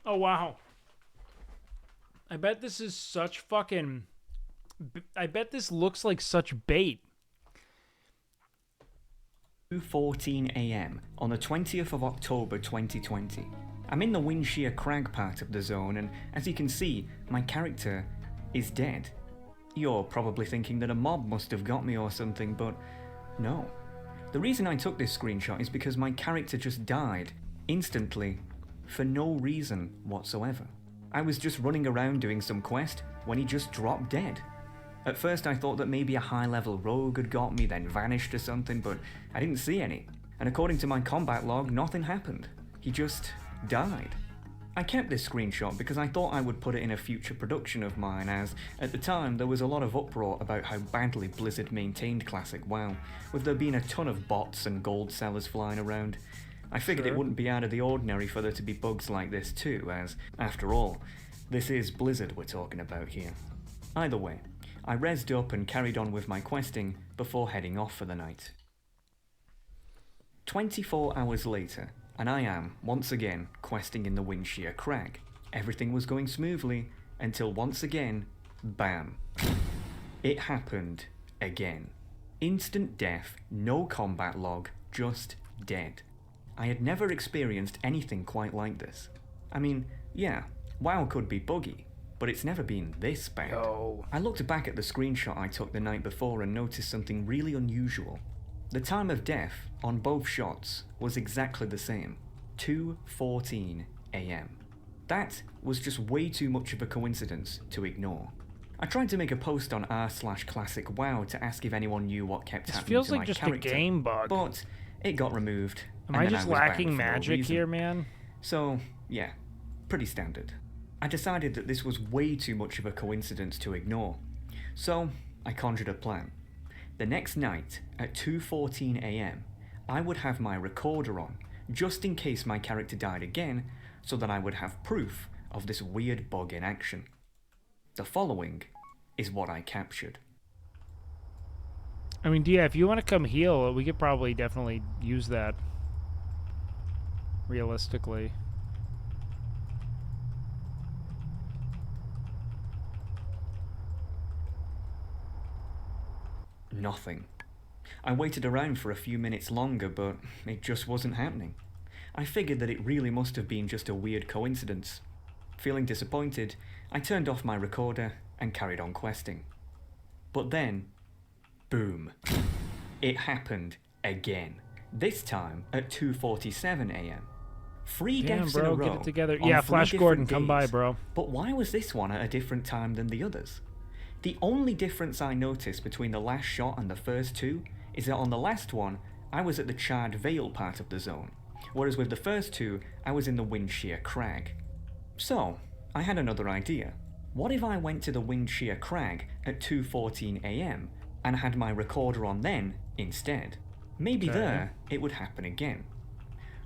Oh, wow. I bet this is such fucking... I bet this looks like such bait. 2:14 AM on the 20th of October 2020. I'm in the Windshear Crag part of the zone, and as you can see, my character is dead. You're probably thinking that a mob must have got me or something, but no. The reason I took this screenshot is because my character just died, instantly, for no reason whatsoever. I was just running around doing some quest when he just dropped dead. At first I thought that maybe a high-level rogue had got me, then vanished or something, but I didn't see any. And according to my combat log, nothing happened. He just died. I kept this screenshot because I thought I would put it in a future production of mine, as at the time there was a lot of uproar about how badly Blizzard maintained Classic WoW, with there being a ton of bots and gold sellers flying around. I figured it wouldn't be out of the ordinary for there to be bugs like this too, as, after all, this is Blizzard we're talking about here. Either way, I rezzed up and carried on with my questing before heading off for the night. 24 hours later, and I am, once again, questing in the Windshear Crag. Everything was going smoothly, until once again, bam. It happened again. Instant death, no combat log, just dead. I had never experienced anything quite like this. I mean, yeah, WoW could be buggy, but it's never been this bad. I looked back at the screenshot I took the night before and noticed something really unusual. The time of death on both shots was exactly the same, 2:14 AM. That was just way too much of a coincidence to ignore. I tried to make a post on r/classicwow to ask if anyone knew what kept happening feels to like my just a character, game bug. but it got removed. Am and I then just was banned lacking for no magic reason. here, man? So, yeah, pretty standard. I decided that this was way too much of a coincidence to ignore. So, I conjured a plan. The next night, at 2:14 AM, I would have my recorder on, just in case my character died again, so that I would have proof of this weird bug in action. The following is what I captured. I mean, Dia, if you want to come heal, we could probably definitely use that. Realistically. Nothing. I waited around for a few minutes longer, but it just wasn't happening. I figured that it really must have been just a weird coincidence. Feeling disappointed, I turned off my recorder and carried on questing. But then, boom. It happened again. This time at 2:47 AM. 3 Damn, deaths bro, in a get row. it together. on Yeah, 3 Flash different Gordon, come by, days. bro. But why was this one at a different time than the others? The only difference I noticed between the last shot and the first two is that on the last one, I was at the Charred Vale part of the zone, whereas with the first two, I was in the Windshear Crag. So, I had another idea. What if I went to the Windshear Crag at 2:14 AM and had my recorder on then instead? Maybe Okay. there it would happen again.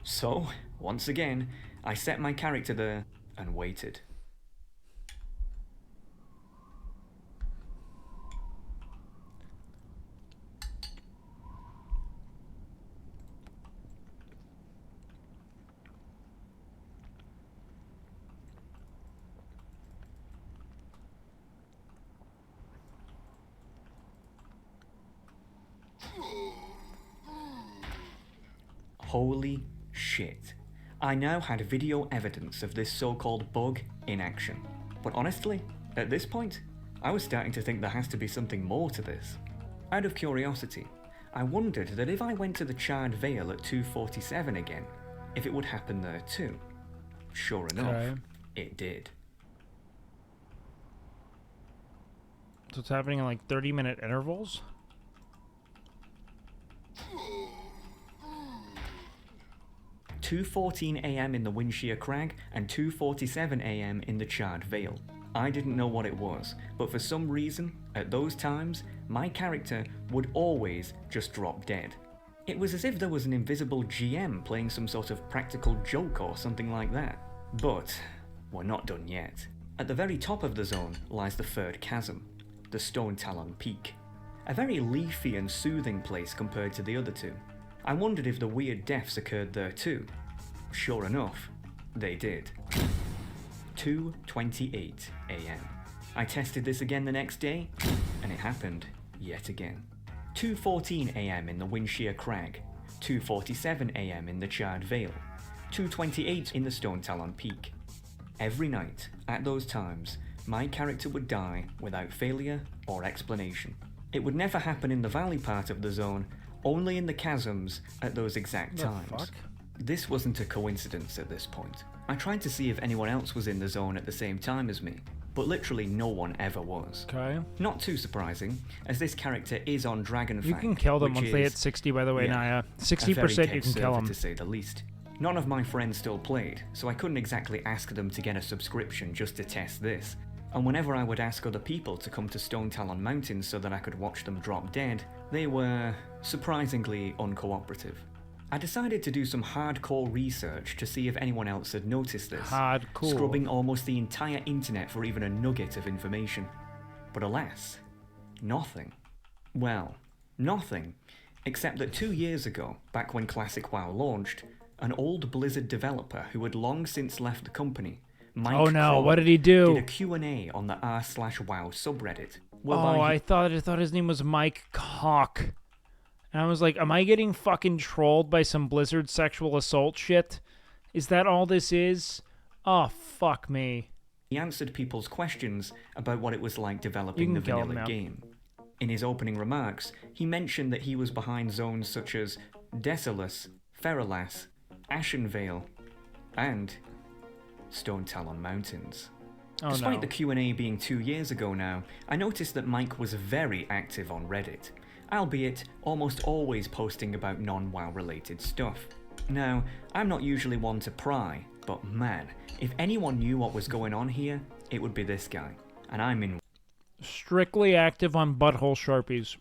So, once again, I set my character there and waited. Holy shit. I now had video evidence of this so-called bug in action. But honestly, at this point, I was starting to think there has to be something more to this. Out of curiosity, I wondered that if I went to the Charred Vale at 2:47 again, if it would happen there too. Sure enough, Okay. it did. So it's happening in like 30-minute intervals? – 2:14 AM in the Windshear Crag and 2:47 AM in the Charred Vale. I didn't know what it was, but for some reason, at those times, my character would always just drop dead. It was as if there was an invisible GM playing some sort of practical joke or something like that. But we're not done yet. At the very top of the zone lies the third chasm, the Stone Talon Peak. A very leafy and soothing place compared to the other two. I wondered if the weird deaths occurred there too. Sure enough, they did. 2:28 AM. I tested this again the next day, and it happened yet again. 2:14 AM in the Windshear Crag, 2:47 AM in the Charred Vale, 2:28 in the Stone Talon Peak. Every night, at those times, my character would die without failure or explanation. It would never happen in the valley part of the zone, only in the chasms at those exact times. This wasn't a coincidence at this point. I tried to see if anyone else was in the zone at the same time as me, but literally no one ever was. Okay. Not too surprising, as this character is on Dragonfang. You can kill them which once they hit is, 60, by the way, yeah, Naya. a 60% very you tech can kill server, them. to say the least. None of my friends still played, so I couldn't exactly ask them to get a subscription just to test this. And whenever I would ask other people to come to Stone Talon Mountains so that I could watch them drop dead, they were surprisingly uncooperative. I decided to do some hardcore research to see if anyone else had noticed this, Hardcore. scrubbing almost the entire internet for even a nugget of information. But alas, nothing. Well, nothing, except that 2 years ago, back when Classic WoW launched, an old Blizzard developer who had long since left the company, Mike Oh no, Crowley, what did he do? did a Q&A on the r/WoW subreddit. Oh, whereby I thought his name was Mike Cock. And I was like, am I getting fucking trolled by some Blizzard sexual assault shit? Is that all this is? Oh, fuck me. He answered people's questions about what it was like developing You the can kill him vanilla now. game. In his opening remarks, he mentioned that he was behind zones such as Desolus, Feralas, Ashenvale, and Stone Talon Mountains. Oh, Despite no. the Q&A being 2 years ago now, I noticed that Mike was very active on Reddit, albeit almost always posting about non-WoW related stuff. Now, I'm not usually one to pry, but man, if anyone knew what was going on here, it would be this guy. And I'm in Strictly active on butthole sharpies.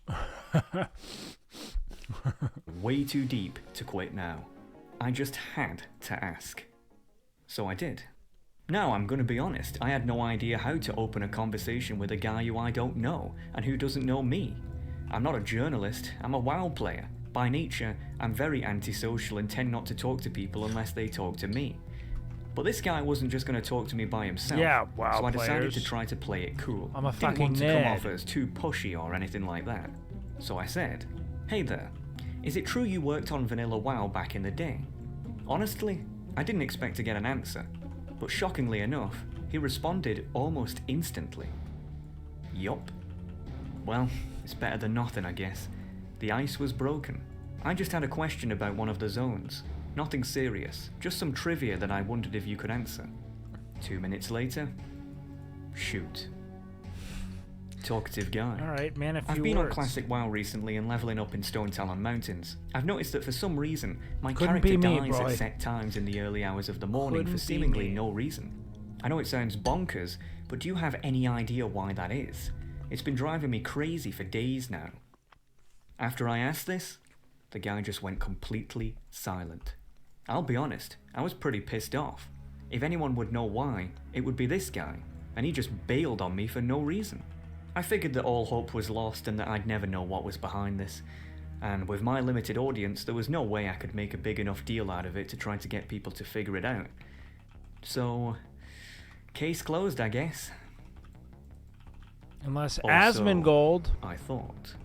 Way too deep to quit now. I just had to ask. So I did. Now, I'm gonna be honest, I had no idea how to open a conversation with a guy who I don't know, and who doesn't know me. I'm not a journalist, I'm a WoW player. By nature, I'm very antisocial and tend not to talk to people unless they talk to me. But this guy wasn't just gonna talk to me by himself, Yeah, WoW so I decided players. to try to play it cool. I'm a Didn't fucking want to come nerd. off as too pushy or anything like that. So I said, "Hey there, is it true you worked on Vanilla WoW back in the day?" Honestly, I didn't expect to get an answer, but shockingly enough, he responded almost instantly. Yup. Well, it's better than nothing, I guess. The ice was broken. I just had a question about one of the zones. Nothing serious, just some trivia that I wondered if you could answer. 2 minutes later, shoot. Talkative guy. Alright, man, a few I've been on words. Classic WoW recently and leveling up in Stone Talon Mountains. I've noticed that for some reason, my Couldn't character be me, dies bro. at set times in the early hours of the morning Couldn't for be seemingly me. no reason. I know it sounds bonkers, but do you have any idea why that is? It's been driving me crazy for days now. After I asked this, the guy just went completely silent. I'll be honest, I was pretty pissed off. If anyone would know why, it would be this guy, and he just bailed on me for no reason. I figured that all hope was lost and that I'd never know what was behind this. And with my limited audience, there was no way I could make a big enough deal out of it to try to get people to figure it out. So, case closed, I guess. Unless Also, Asmongold. I thought.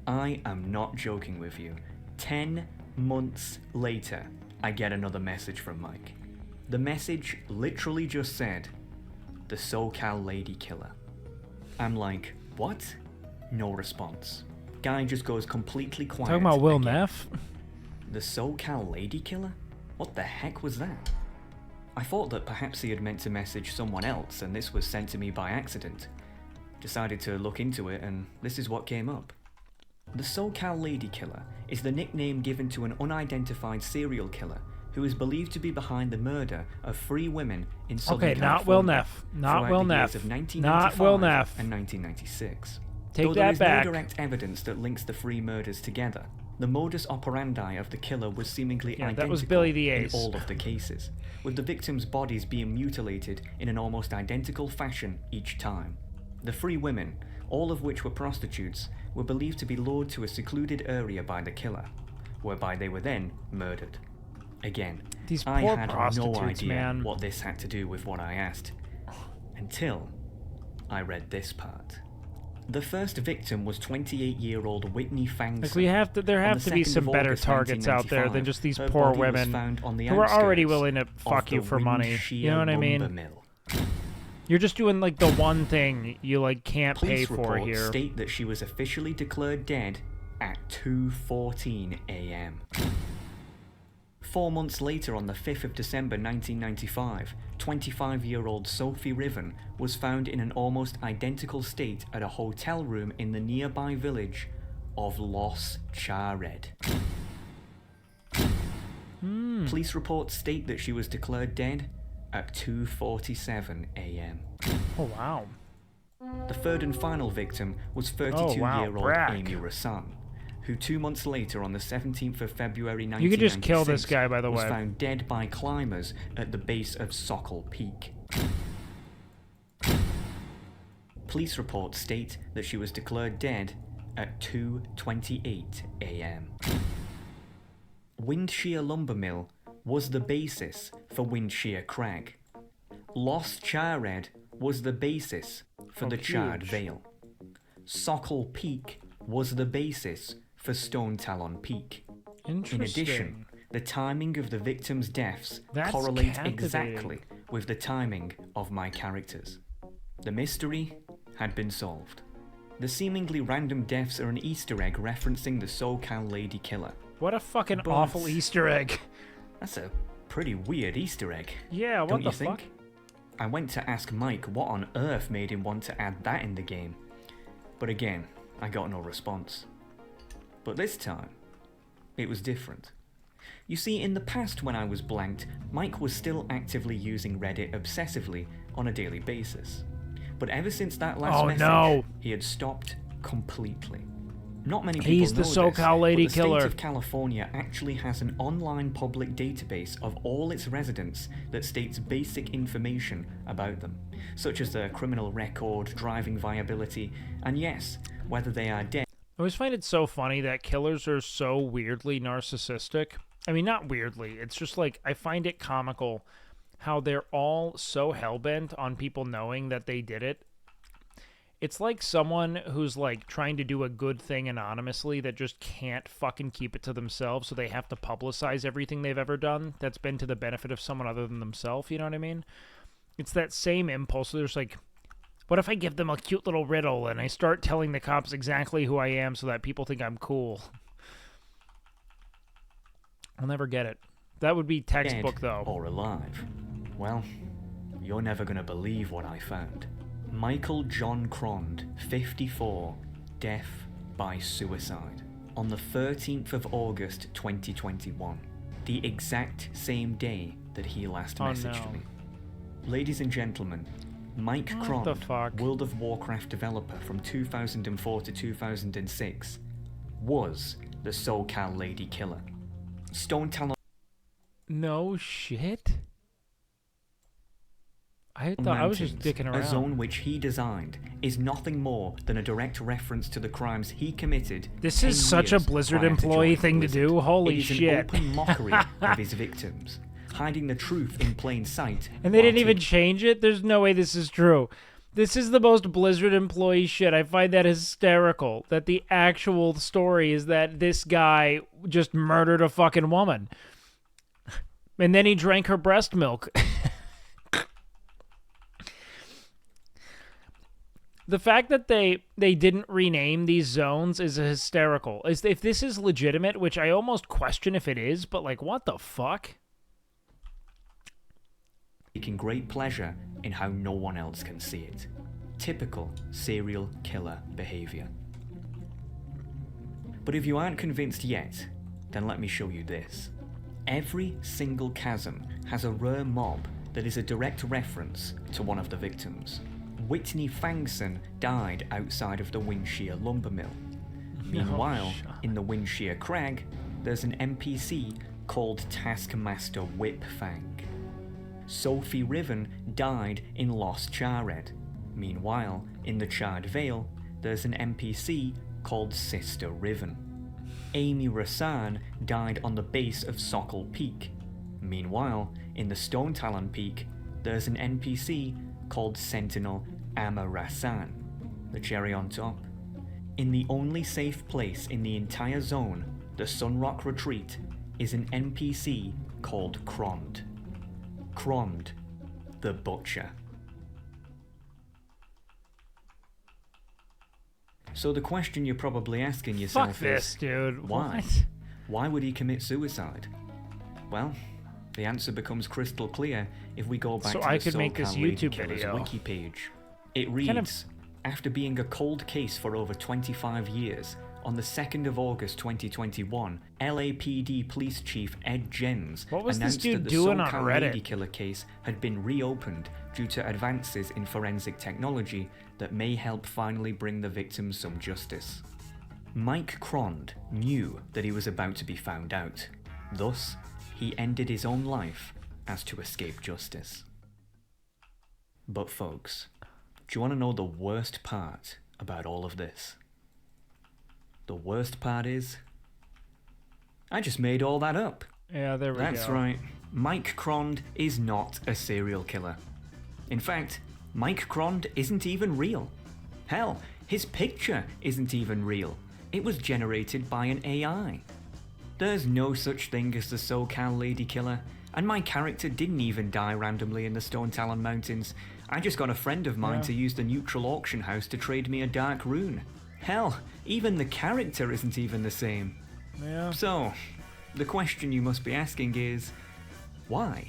I am not joking with you. 10 months later, I get another message from Mike. The message literally just said, "The SoCal Lady Killer." I'm like, what? No response. Guy just goes completely quiet. Talking about Will again. Neff? The SoCal Lady Killer? What the heck was that? I thought that perhaps he had meant to message someone else and this was sent to me by accident. Decided to look into it and this is what came up. The SoCal Lady Killer is the nickname given to an unidentified serial killer who is believed to be behind the murder of 3 women in Southern Okay, California. not Will Neff. Not throughout Will the years Neff. of Not 1995 Will Neff. and 1996. Take Though there that is back. no direct evidence that links the 3 murders together, the modus operandi of the killer was seemingly Yeah, identical that was Billy the in Ace. all of the cases, with the victims' bodies being mutilated in an almost identical fashion each time. The 3 women, all of which were prostitutes, were believed to be lured to a secluded area by the killer, whereby they were then murdered. Again, These I poor had no prostitutes, idea man. what this had to do with what I asked, until I read this part. The first victim was 28-year-old Whitney Fangson. Like there have to be some better targets out there than just these poor women who are already willing to fuck you for money. You know what I mean? You're just doing like the one thing you like can't pay Police for reports here. state that she was officially declared dead at 2:14 a.m. 4 months later, on the 5th of December 1995, 25-year-old Sophie Riven was found in an almost identical state at a hotel room in the nearby village of Los Chared. Police reports state that she was declared dead at 2:47 a.m. Oh, wow. The third and final victim was wow, 32-year-old brag. Amy Rassan, who 2 months later, on the 17th of February 1996, You could just kill this guy, by the was way. found dead by climbers at the base of Sokol Peak. Police reports state that she was declared dead at 2:28 a.m. Windshear Lumber Mill was the basis for Windshear Crag. Los Chared was the basis for the Charred huge. Vale. Sokol Peak was the basis for Stone Talon Peak. In addition, Interesting. the timing of the victims' deaths That's correlate captivating. exactly with the timing of my characters. The mystery had been solved. The seemingly random deaths are an Easter egg referencing the SoCal Lady Killer. What a fucking But awful Easter egg. That's a pretty weird Easter egg. Yeah, what don't the you think? fuck? I went to ask Mike what on earth made him want to add that in the game. But again, I got no response. But this time, it was different. You see, in the past when I was blanked, Mike was still actively using Reddit obsessively on a daily basis. But ever since that last Oh, message, no. he had stopped completely. Not many people He's the know SoCal this, lady but the killer. state of California actually has an online public database of all its residents that states basic information about them, such as their criminal record, driving viability, and yes, whether they are dead. I always find it so funny that killers are so weirdly narcissistic. I mean, not weirdly. It's just like, I find it comical how they're all so hellbent on people knowing that they did it. It's like someone who's like trying to do a good thing anonymously that just can't fucking keep it to themselves, so they have to publicize everything they've ever done that's been to the benefit of someone other than themselves, you know what I mean? It's that same impulse. There's like, what if I give them a cute little riddle and I start telling the cops exactly who I am so that people think I'm cool? I'll never get it. That would be textbook, Dead though. Or alive. Well, you're never gonna believe what I found. Michael John Crond, 54, death by suicide. On the 13th of August 2021. The exact same day that he last messaged me. Ladies and gentlemen, Mike What the Crond, fuck? World of Warcraft developer from 2004 to 2006, was the SoCal lady killer. Stone Talon No shit? I thought I was just dicking around. A zone which he designed is nothing more than a direct reference to the crimes he committed. This 10 is such a years Blizzard prior to employee joining thing to Blizzard. do. Holy It is shit. an open mockery of his victims, hiding the truth in plain sight. And they didn't while even change it? There's no way this is true. This is the most Blizzard employee shit. I find that hysterical. That the actual story is that this guy just murdered a fucking woman. And then he drank her breast milk. The fact that they didn't rename these zones is hysterical. If this is legitimate, which I almost question if it is, but like, what the fuck? taking great pleasure in how no one else can see it. Typical serial killer behavior. But if you aren't convinced yet, then let me show you this. Every single chasm has a rare mob that is a direct reference to one of the victims. Whitney Fangson died outside of the Windshear lumber mill. Meanwhile, in the Windshear Crag, there's an NPC called Taskmaster Whipfang. Sophie Riven died in Lost Charred. Meanwhile, in the Charred Vale, there's an NPC called Sister Riven. Amy Rasan died on the base of Sokol Peak. Meanwhile, in the Stone Talon Peak, there's an NPC called Sentinel Amma Rasan. The cherry on top. In the only safe place in the entire zone, the Sunrock Retreat, is an NPC called Crond. Crond, the Butcher. So the question you're probably asking yourself Fuck this, is, dude. why? What? Why would he commit suicide? Well, the answer becomes crystal clear if we go back So to I the could make this SoCal Lady YouTube Killer's video. wiki page. It reads, Kind of- after being a cold case for over 25 years, on the 2nd of August 2021, LAPD Police Chief Ed Jens What was this announced dude that the doing on SoCal Reddit? Lady Killer case had been reopened due to advances in forensic technology that may help finally bring the victims some justice. Mike Crond knew that he was about to be found out. Thus, he ended his own life as to escape justice. But folks, do you want to know the worst part about all of this? The worst part is, I just made all that up. Yeah, there we go. That's right. Mike Crond is not a serial killer. In fact, Mike Crond isn't even real. Hell, his picture isn't even real. It was generated by an AI. There's no such thing as the SoCal Lady Killer, and my character didn't even die randomly in the Stone Talon Mountains. I just got a friend of mine Yeah. to use the neutral auction house to trade me a dark rune. Hell, even the character isn't even the same. Yeah. So, the question you must be asking is, why?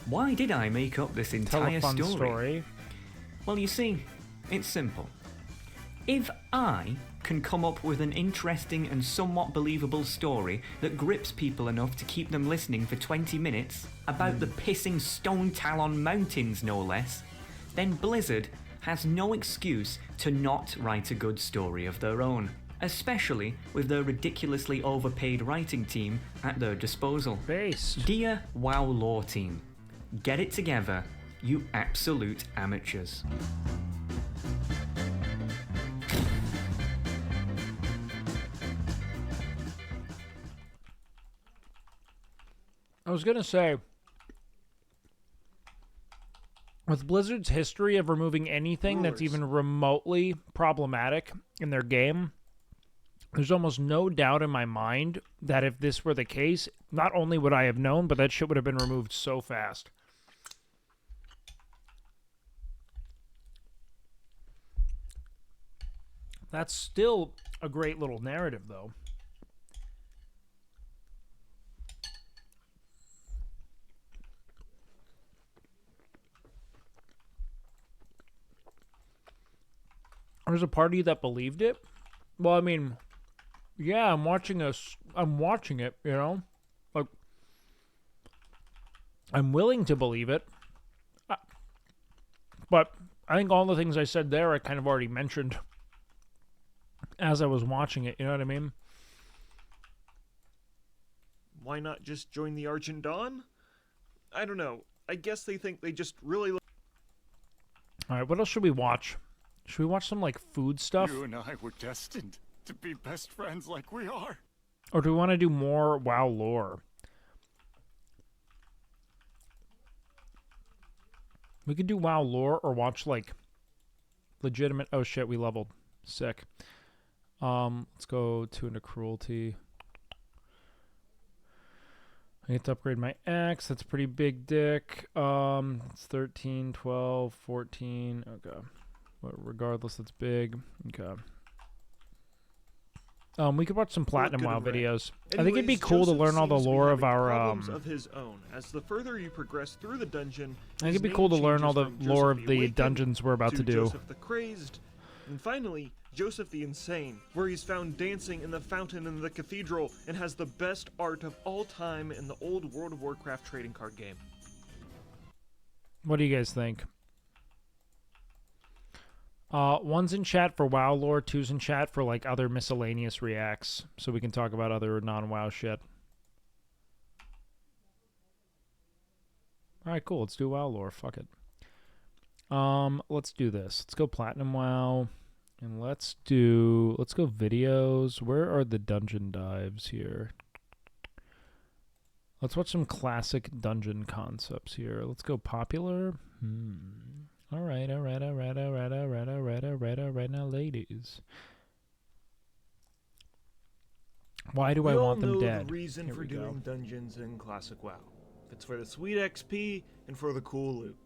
Why did I make up this Tell a entire fun story. Well, you see, it's simple. If I can come up with an interesting and somewhat believable story that grips people enough to keep them listening for 20 minutes, about the pissing Stone Talon Mountains no less, then Blizzard has no excuse to not write a good story of their own. especially with their ridiculously overpaid writing team at their disposal. Dear WoW lore team, get it together, you absolute amateurs. I was gonna say, with Blizzard's history of removing anything that's even remotely problematic in their game, there's almost no doubt in my mind that if this were the case, not only would I have known, but that shit would have been removed so fast. That's still a great little narrative, though. There's a party that believed it. Well, I mean, yeah, I'm watching it, you know? Like, I'm willing to believe it. But I think all the things I said there, I kind of already mentioned as I was watching it, you know what I mean? Why not just join the Argent Dawn? I don't know. I guess they think they just really... Alright, what else should we watch? Should we watch some, like, food stuff? You and I were destined to be best friends like we are. Or do we want to do more WoW lore? We could do WoW lore or watch, like, legitimate... Oh, shit, we leveled. Sick. Let's go 2 into cruelty. I get to upgrade my axe. That's pretty big dick. It's 13, 12, 14. Okay. But regardless, that's big. Okay. We could watch some Platinum WoW videos. I think it'd be cool to learn all the lore of our of his own. As the further you progress through the dungeon, I think it'd be cool to learn all the lore of the dungeons we're about to do. Joseph the Crazed, and finally Joseph the Insane, where he's found dancing in the fountain in the cathedral and has the best art of all time in the old World of Warcraft trading card game. What do you guys think? 1's in chat for WoW lore, 2's in chat for like other miscellaneous reacts, so we can talk about other non-WoW shit. Alright, cool. Let's do WoW lore. Fuck it. Let's do this. Let's go Platinum WoW. And let's go videos. Where are the dungeon dives here? Let's watch some classic dungeon concepts here. Let's go popular. Alright now, ladies. Why do I want them dead? We all know the reason for doing dungeons in Classic WoW. It's for the sweet XP and for the cool loot.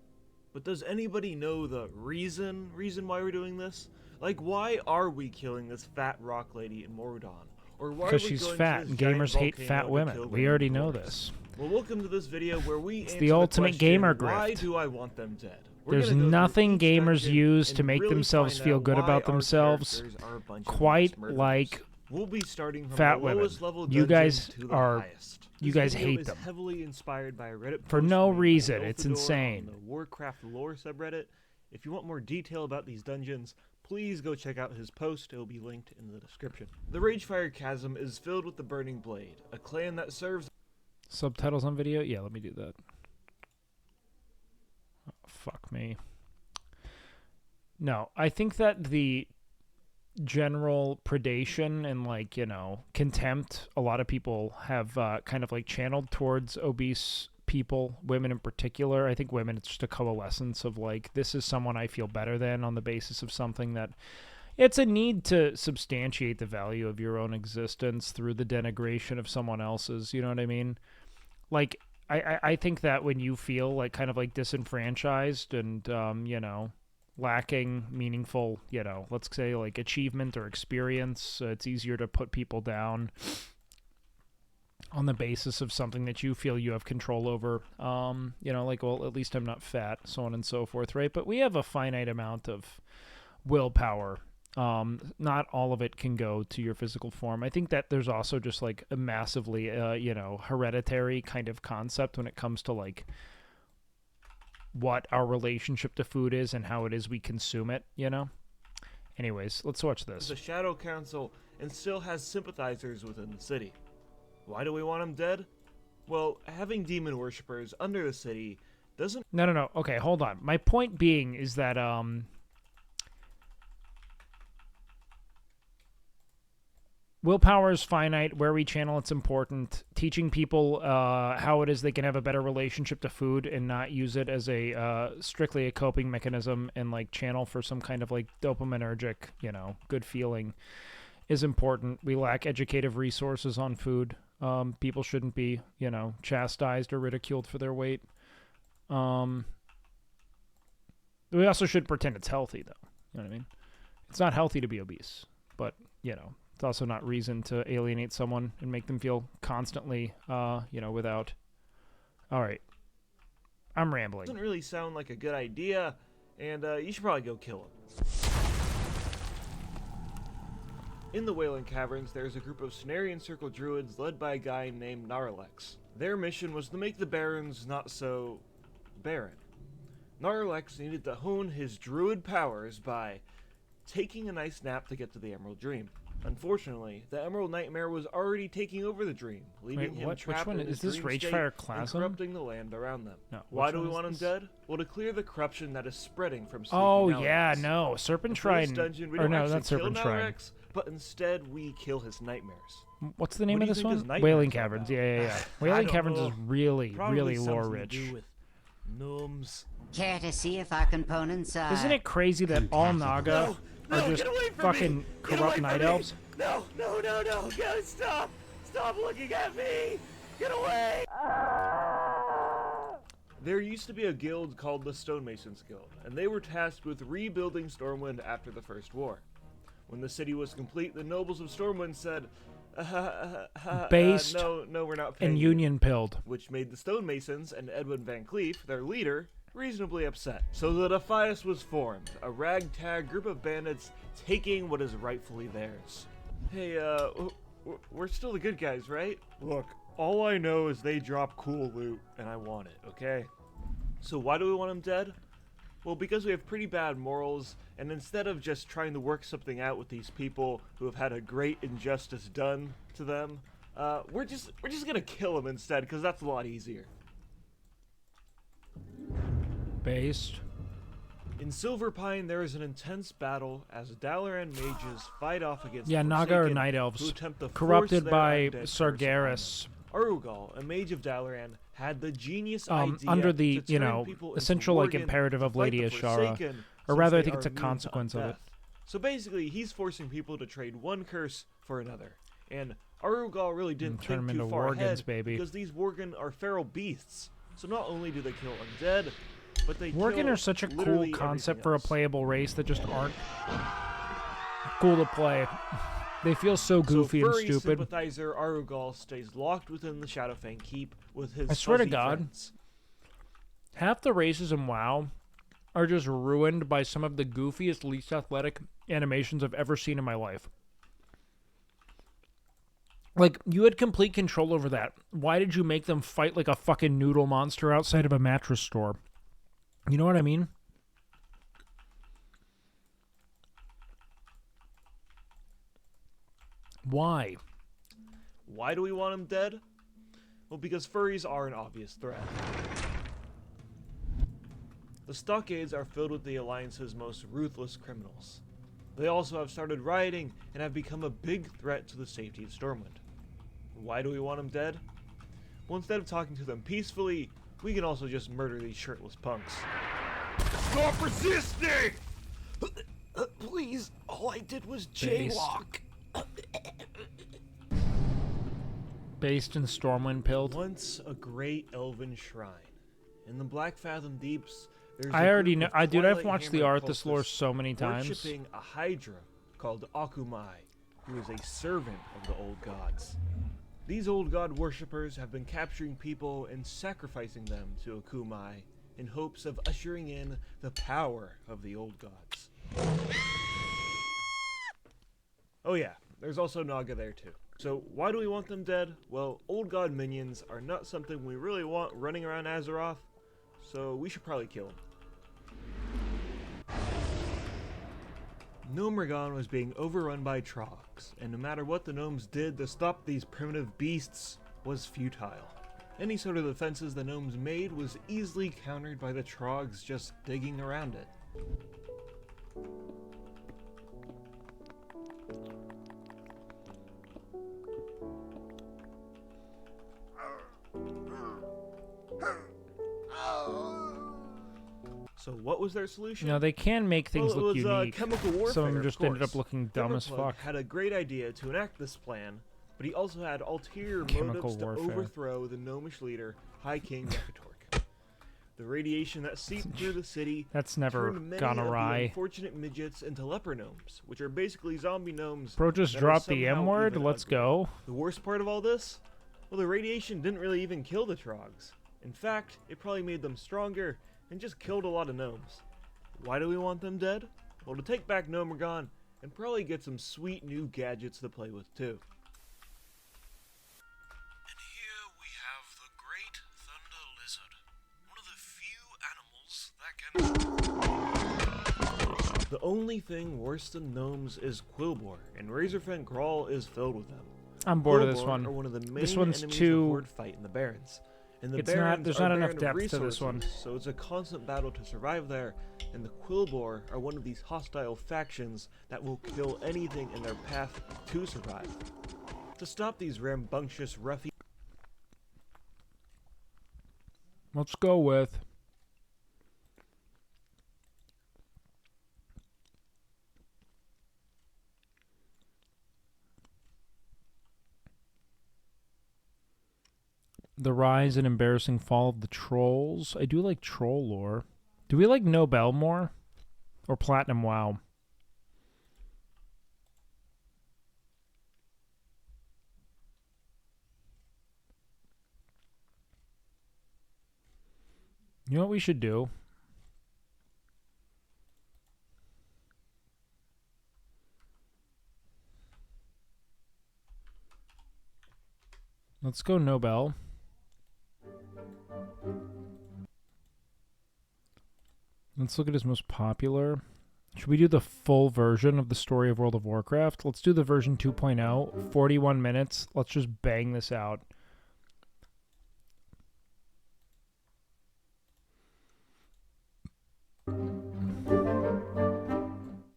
But does anybody know the reason why we're doing this? Like, why are we killing this fat rock lady in Moradon? Or why? Because she's fat, and gamers hate fat women. We already know this. Well, welcome to this video where we It's answer the ultimate gamer question, why grift. do I want them dead? There's nothing gamers use to make themselves feel good about themselves quite like We'll be starting from fat the women. lowest level You guys dungeon to the are, highest. you This guys video hate is them heavily inspired by a Reddit for post no made by reason. It's Elfador insane. on the Warcraft lore subreddit. If you want more detail about these dungeons, please go check out his post. It will be linked in the description. The Ragefire Chasm is filled with the Burning Blade, a clan that serves... Subtitles on video? Yeah, let me do that. Oh, fuck me. No, I think that the general predation and, like, you know, contempt a lot of people have kind of like channeled towards obese people, women in particular. I think women, it's just a coalescence of like, this is someone I feel better than on the basis of something that it's a need to substantiate the value of your own existence through the denigration of someone else's. You know what I mean? Like, I think that when you feel like kind of like disenfranchised and, you know, lacking meaningful, you know, let's say like achievement or experience, it's easier to put people down on the basis of something that you feel you have control over. You know, like, well, at least I'm not fat, so on and so forth, right? But we have a finite amount of willpower. Not all of it can go to your physical form. I think that there's also just like a massively, you know, hereditary kind of concept when it comes to like what our relationship to food is and how it is we consume it, you know? Anyways, let's watch this. The Shadow Council and still has sympathizers within the city. Why do we want him dead? Well, having demon worshippers under the city doesn't... No. Okay, hold on. My point being is that, willpower is finite. Where we channel, it's important. Teaching people how it is they can have a better relationship to food and not use it as a strictly a coping mechanism and like channel for some kind of like dopaminergic, you know, good feeling is important. We lack educative resources on food. People shouldn't be, you know, chastised or ridiculed for their weight. We also should pretend it's healthy, though. You know what I mean? It's not healthy to be obese, but, you know, it's also not reason to alienate someone and make them feel constantly, you know, without... All right. I'm rambling. Doesn't really sound like a good idea, and you should probably go kill him. In the Wailing Caverns, there's a group of Cenarian Circle druids led by a guy named Gnarlex. Their mission was to make the Barrens not so... barren. Gnarlex needed to hone his druid powers by taking a nice nap to get to the Emerald Dream. Unfortunately, the Emerald Nightmare was already taking over the dream, leaving him trapped in his dream state and corrupting the land around them. No, why do we want him dead? Well, to clear the corruption that is spreading from Sleepy Oh, Gnarlex. yeah, no. Serpent Shrine... Dungeon, we or don't no, actually that's Serpent kill Shrine. Gnarlex, but instead we kill his nightmares. What's the name What of do you this think his one? nightmares Wailing are Caverns. about? Yeah. I Wailing don't Caverns know. is really, Probably really something to lore-rich. do with gnomes. Care to see if our components are... Isn't it crazy that all Naga are just get away from fucking me! Get away corrupt from night me! elves? No, guys, stop! Stop looking at me! Get away! There used to be a guild called the Stonemasons Guild, and they were tasked with rebuilding Stormwind after the First War. When the city was complete, the nobles of Stormwind said, Based no, we're not paying and you," union pilled. which made the Stonemasons and Edwin Van Cleef, their leader, reasonably upset. So the Defias was formed, a ragtag group of bandits taking what is rightfully theirs. Hey, we're still the good guys, right? Look, all I know is they drop cool loot, and I want it, okay? So why do we want them dead? Well, because we have pretty bad morals, and instead of just trying to work something out with these people who have had a great injustice done to them, we're just gonna kill them instead, because that's a lot easier. Based. In Silverpine, there is an intense battle as Dalaran mages fight off against Yeah, Naga or Forsaken, Night who Elves. attempt to force Corrupted their by undead curse upon them. Sargeras. Arugal, a mage of Dalaran, had the genius idea under the, to you turn know, people into essential, like, Worgen imperative to of fight Lady the Ashara. Forsaken, Or since rather, I they think it's are a immune to consequence of it. undeath. So basically, he's forcing people to trade one curse for another. And Arugal really didn't turn think them too into far Worgens, ahead, baby. because these Worgen are feral beasts. So not only do they kill undead, but they Worgen kill are such a cool literally concept everything for a else. playable race that just aren't cool to play. They feel so goofy so and furry stupid. sympathizer Arugal stays locked within the Shadowfang Keep with his I swear to fuzzy God, friends. half the races in WoW are just ruined by some of the goofiest, least athletic animations I've ever seen in my life. Like, you had complete control over that. Why did you make them fight like a fucking noodle monster outside of a mattress store? You know what I mean? Why? Why do we want him dead? Well, because furries are an obvious threat. The stockades are filled with the Alliance's most ruthless criminals. They also have started rioting and have become a big threat to the safety of Stormwind. Why do we want them dead? Well, instead of talking to them peacefully, we can also just murder these shirtless punks. Stop resisting! Please, all I did was jaywalk. Based in Stormwind Pilled. Once a great elven shrine. In the Black Fathom Deeps, there's I a already group know. of Dude, I've Twilight watched the Hammer Arthas lore cultists so many times. worshipping a hydra called Akumai, who is a servant of the old gods. These old god worshippers have been capturing people and sacrificing them to Akumai in hopes of ushering in the power of the old gods. Oh yeah, there's also Naga there too. So why do we want them dead? Well, old god minions are not something we really want running around Azeroth, so we should probably kill them. Gnomergon was being overrun by Trogs, and no matter what the gnomes did to stop these primitive beasts was futile. Any sort of defenses the gnomes made was easily countered by the Trogs just digging around it. So what was their solution? No, they can make things well, look it was, unique. Chemical warfare, Some of them of just ended course. up looking dumb as Gummerplug fuck. had a great idea to enact this plan, but he also had ulterior Chemical motives warfare. to overthrow the gnomish leader, High King Mekatork. The radiation that seeped through the city That's never turned many gone of the awry. unfortunate midgets into leper gnomes, which are basically zombie gnomes. Bro just that are dropped the somehow M-word. even Let's uglier. go. The worst part of all this? Well, the radiation didn't really even kill the Trogs. In fact, it probably made them stronger and just killed a lot of gnomes. Why do we want them dead? Well, to take back Gnomergon and probably get some sweet new gadgets to play with too. The only thing worse than gnomes is Quillbor, and Razorfen Crawl is filled with them. I'm bored of this Quillbor one. Are one of the main This one's enemies too- the Horde fight in the Barrens. And the It's not- Barrens there's are not enough barren of depth to this resources, one. So it's a constant battle to survive there, and the Quillbor are one of these hostile factions that will kill anything in their path to survive. To stop these rambunctious ruffians, Let's go with. The rise and embarrassing fall of the trolls. I do like troll lore. Do we like Nobel more? Or Platinum WoW? You know what we should do? Let's go Nobel. Let's look at his most popular. Should we do the full version of the story of World of Warcraft? Let's do the version 2.0, 41 minutes. Let's just bang this out.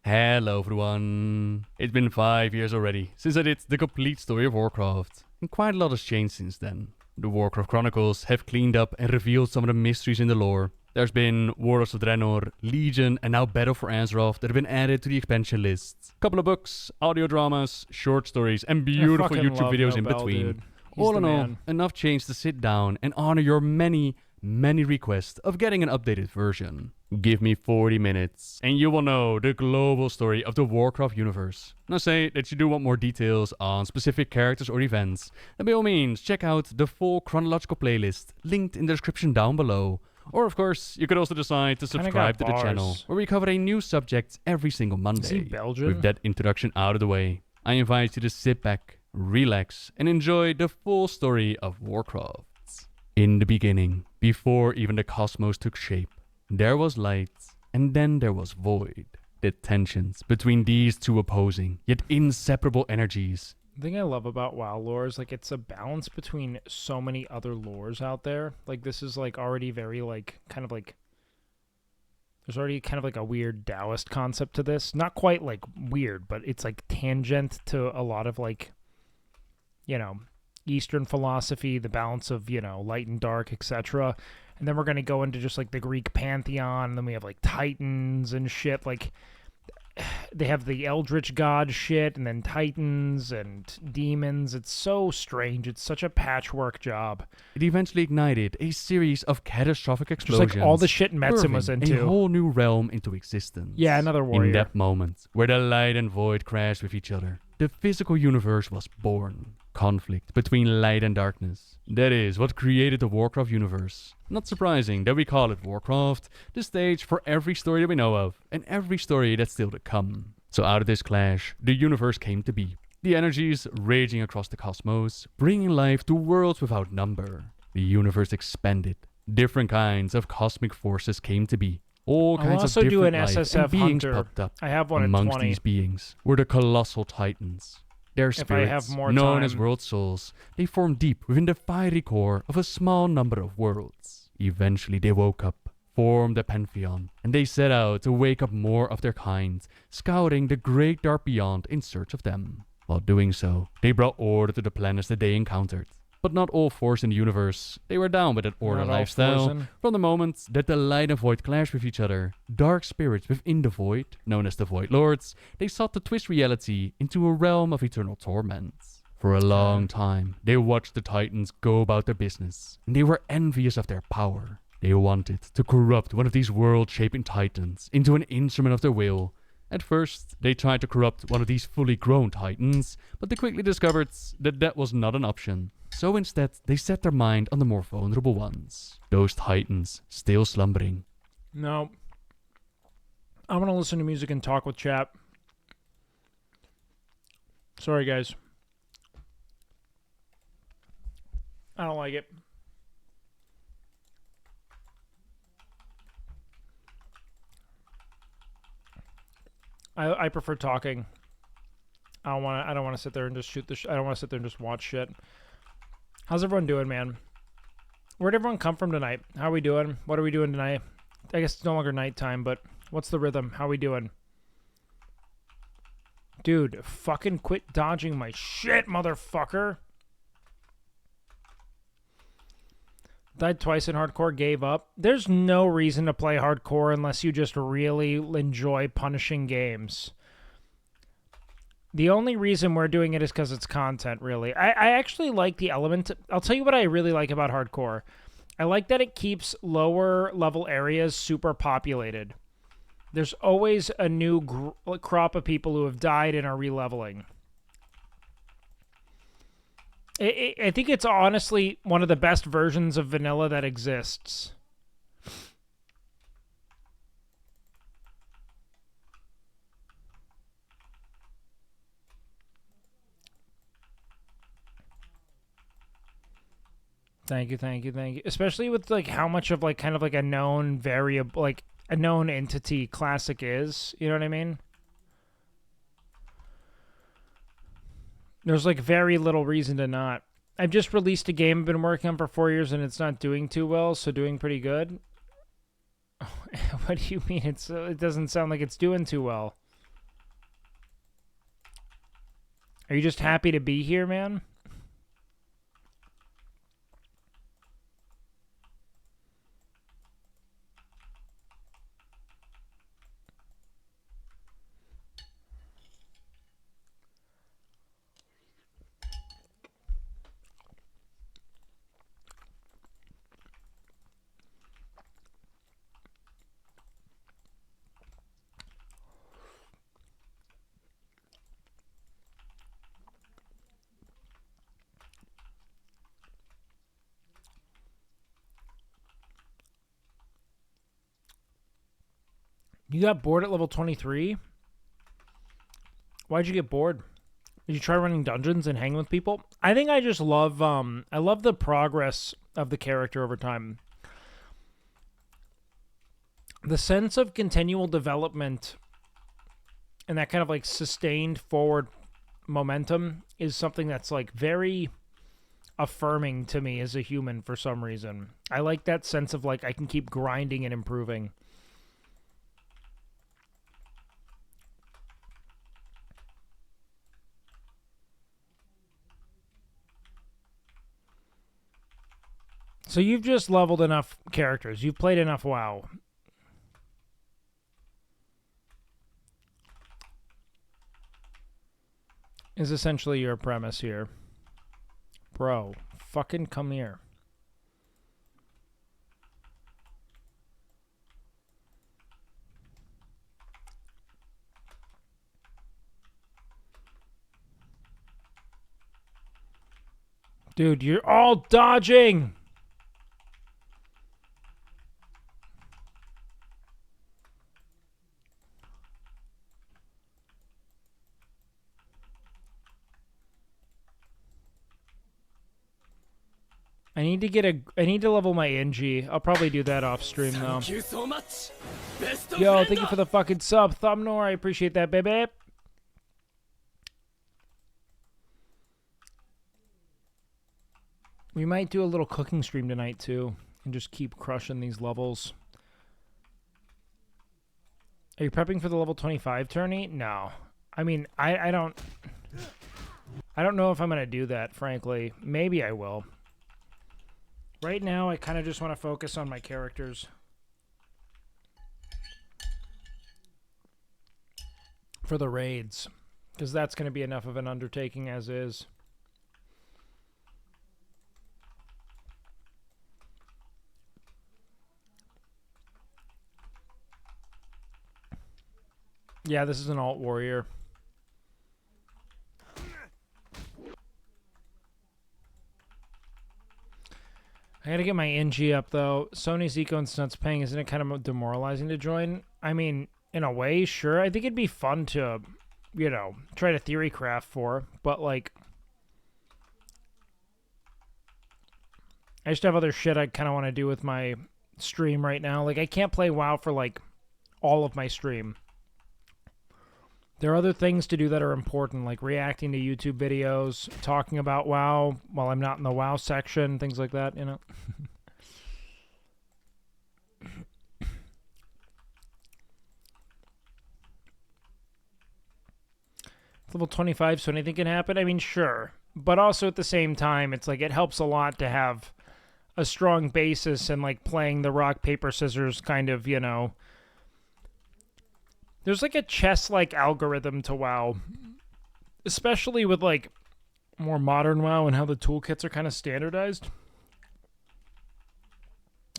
Hello everyone. It's been 5 years already since I did the complete story of Warcraft, and quite a lot has changed since then. The Warcraft Chronicles have cleaned up and revealed some of the mysteries in the lore. There's been Warlords of Draenor, Legion, and now Battle for Azeroth that have been added to the expansion list. Couple of books, audio dramas, short stories, and beautiful fucking YouTube love videos in Nobel, between. dude. He's All the in all, man. enough change to sit down and honor your many requests of getting an updated version. Give me 40 minutes, and you will know the global story of the Warcraft universe. Now say that you do want more details on specific characters or events, then by all means check out the full chronological playlist linked in the description down below. Or of course, you could also decide to Kinda subscribe to got the channel, bars. where we cover a new subject every single Monday. Belgian? With that introduction out of the way, I invite you to sit back, relax, and enjoy the full story of Warcraft. In the beginning, before even the cosmos took shape, there was light, and then there was void. The tensions between these two opposing, yet inseparable energies. The thing I love about WoW lore is like it's a balance between so many other lores out there. Like this is like already very like kind of like there's already kind of like a weird Taoist concept to this. Not quite like weird, but it's like tangent to a lot of like, you know, Eastern philosophy, the balance of, you know, light and dark, etc. And then we're going to go into just like the Greek pantheon, and then we have like Titans and shit. Like they have the Eldritch God shit, and then Titans and demons. It's so strange. It's such a patchwork job. It eventually ignited a series of catastrophic Just explosions. like all the shit Metzim was birthing into. a whole new realm into existence. Yeah, another warrior. In that moment, where the light and void crashed with each other, the physical universe was born. Conflict between light and darkness. That is what created the Warcraft universe. Not surprising that we call it Warcraft, the stage for every story that we know of, and every story that's still to come. So out of this clash, the universe came to be. The energies raging across the cosmos, bringing life to worlds without number. The universe expanded. Different kinds of cosmic forces came to be. All I'll kinds also of do different an life SSF and beings Hunter. popped up. I have one at Amongst 20. these beings were the colossal titans. Their If I have spirits, more known as time. world souls, they formed deep within the fiery core of a small number of worlds. Eventually they woke up, formed a pantheon, and they set out to wake up more of their kind, scouring the great dark beyond in search of them. While doing so, they brought order to the planets that they encountered. But not all force in the universe. They were down with that order Not all lifestyle. Forsen. From the moment that the light and void clashed with each other, dark spirits within the void, known as the Void Lords, they sought to twist reality into a realm of eternal torment. For a long time, they watched the Titans go about their business, and they were envious of their power. They wanted to corrupt one of these world-shaping Titans into an instrument of their will. At first, they tried to corrupt one of these fully grown Titans, but they quickly discovered that that was not an option. So instead, they set their mind on the more vulnerable ones. Those Titans still slumbering. No. I want to listen to music and talk with chat. Sorry, guys. I don't like it. I prefer talking. I don't want to sit there and just shoot I don't want to sit there and just watch shit. How's everyone doing, man? Where'd everyone come from tonight? How are we doing? What are we doing tonight? I guess it's no longer nighttime, but what's the rhythm? How are we doing? Dude, fucking quit dodging my shit, motherfucker. Died twice in hardcore, gave up. There's no reason to play hardcore unless you just really enjoy punishing games. The only reason we're doing it is because it's content, really. I actually like the element. I'll tell you what I really like about hardcore. I like that it keeps lower level areas super populated. There's always a new crop of people who have died and are releveling. I think it's honestly one of the best versions of vanilla that exists. Thank you, thank you, thank you. Especially with like how much of like kind of like a known variable, like a known entity classic is. You know what I mean? There's like very little reason to not. I've just released a game I've been working on for 4 years and it's not doing too well, so doing pretty good. What do you mean? It doesn't sound like it's doing too well. Are you just happy to be here, man? You got bored at level 23? Why'd you get bored? Did you try running dungeons and hang with people? I think I just love I love the progress of the character over time. The sense of continual development and that kind of like sustained forward momentum is something that's like very affirming to me as a human for some reason. I like that sense of like I can keep grinding and improving. So you've just leveled enough characters. You've played enough WoW. Is essentially your premise here. Bro, fucking come here. Dude, you're all dodging! I need to level my NG. I'll probably do that off stream though. Thank you so much. Best of Yo, friend thank you for the fucking sub, Thumbnor. I appreciate that, baby. We might do a little cooking stream tonight too, and just keep crushing these levels. Are you prepping for the level 25 tourney? No. I mean, I don't know if I'm gonna do that, frankly. Maybe I will. Right now, I kind of just want to focus on my characters. For the raids. Because that's going to be enough of an undertaking as is. Yeah, this is an alt warrior. I gotta get my NG up though. Sony's Eco and Stunts paying, isn't it kind of demoralizing to join? I mean, in a way, sure. I think it'd be fun to, you know, try to theory craft for, but like, I just have other shit I kind of want to do with my stream right now. Like, I can't play WoW for like all of my stream. There are other things to do that are important, like reacting to YouTube videos, talking about WoW while I'm not in the WoW section, things like that, you know? Level 25, so anything can happen? I mean, sure. But also at the same time, it's like it helps a lot to have a strong basis and like playing the rock, paper, scissors kind of, you know. There's like a chess-like algorithm to WoW, especially with like more modern WoW and how the toolkits are kind of standardized.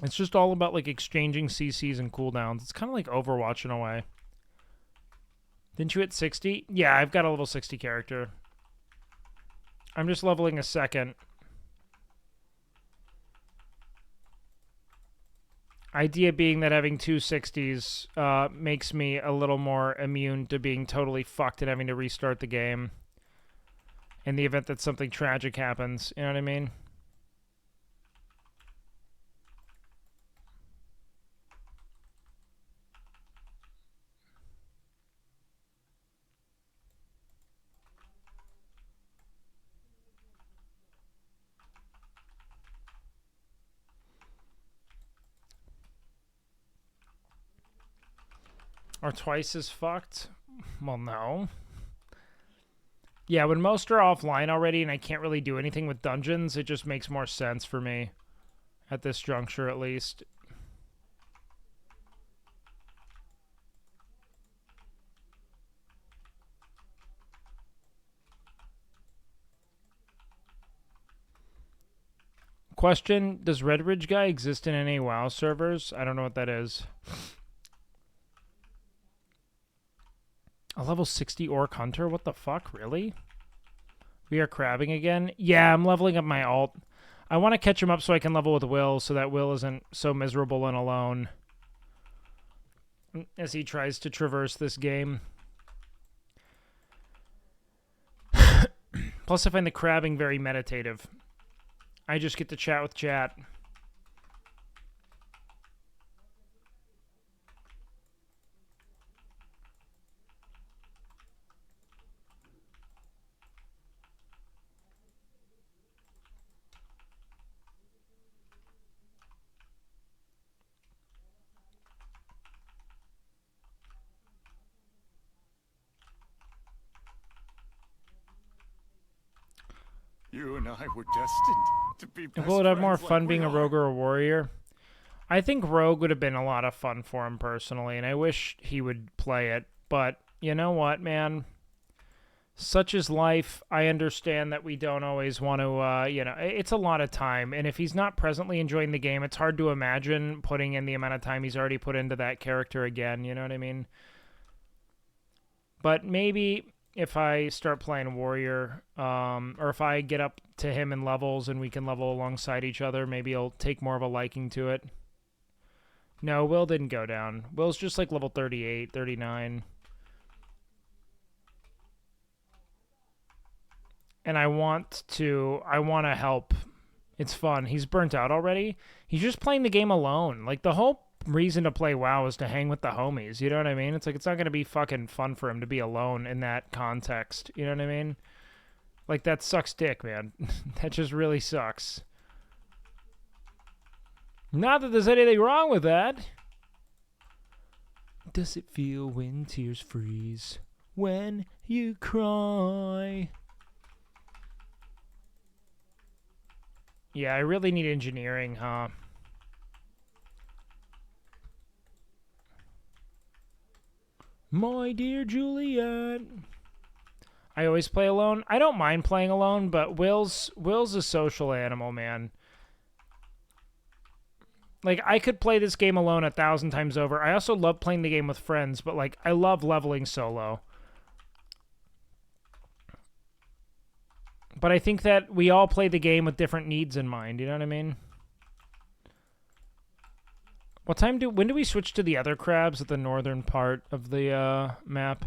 It's just all about like exchanging CCs and cooldowns. It's kind of like Overwatch in a way. Didn't you hit 60? Yeah, I've got a level 60 character. I'm just leveling a second. Idea being that having two 60s makes me a little more immune to being totally fucked and having to restart the game in the event that something tragic happens. You know what I mean? Or twice as fucked? Well, no. Yeah, when most are offline already and I can't really do anything with dungeons, it just makes more sense for me. At this juncture, at least. Question, does Red Ridge Guy exist in any WoW servers? I don't know what that is. A level 60 Orc Hunter? What the fuck? Really? We are crabbing again? Yeah, I'm leveling up my alt. I want to catch him up so I can level with Will so that Will isn't so miserable and alone as he tries to traverse this game. Plus, I find the crabbing very meditative. I just get to chat with chat. You and I were destined to be best Will it have more friends fun like being we a are. rogue or a warrior? I think rogue would have been a lot of fun for him personally, and I wish he would play it. But you know what, man? Such is life. I understand that we don't always want to, you know, it's a lot of time. And if he's not presently enjoying the game, it's hard to imagine putting in the amount of time he's already put into that character again. You know what I mean? But maybe if I start playing warrior, or if I get up to him in levels and we can level alongside each other, maybe he'll take more of a liking to it. No, Will didn't go down. Will's just like level 38, 39. And I want to help It's fun. He's burnt out already. He's just playing the game alone. Like, the whole reason to play WoW is to hang with the homies. You know what I mean? It's like, it's not going to be fucking fun for him to be alone in that context. You know what I mean? Like, that sucks dick, man. That just really sucks. Not that there's anything wrong with that. Does it feel when tears freeze? When you cry? Yeah, I really need engineering, huh? My dear Juliet. I always play alone. I don't mind playing alone, but Will's a social animal, man. Like, I could play this game alone 1,000 times over. I also love playing the game with friends, but, like, I love leveling solo. But I think that we all play the game with different needs in mind, you know what I mean? When do we switch to the other crabs at the northern part of the map?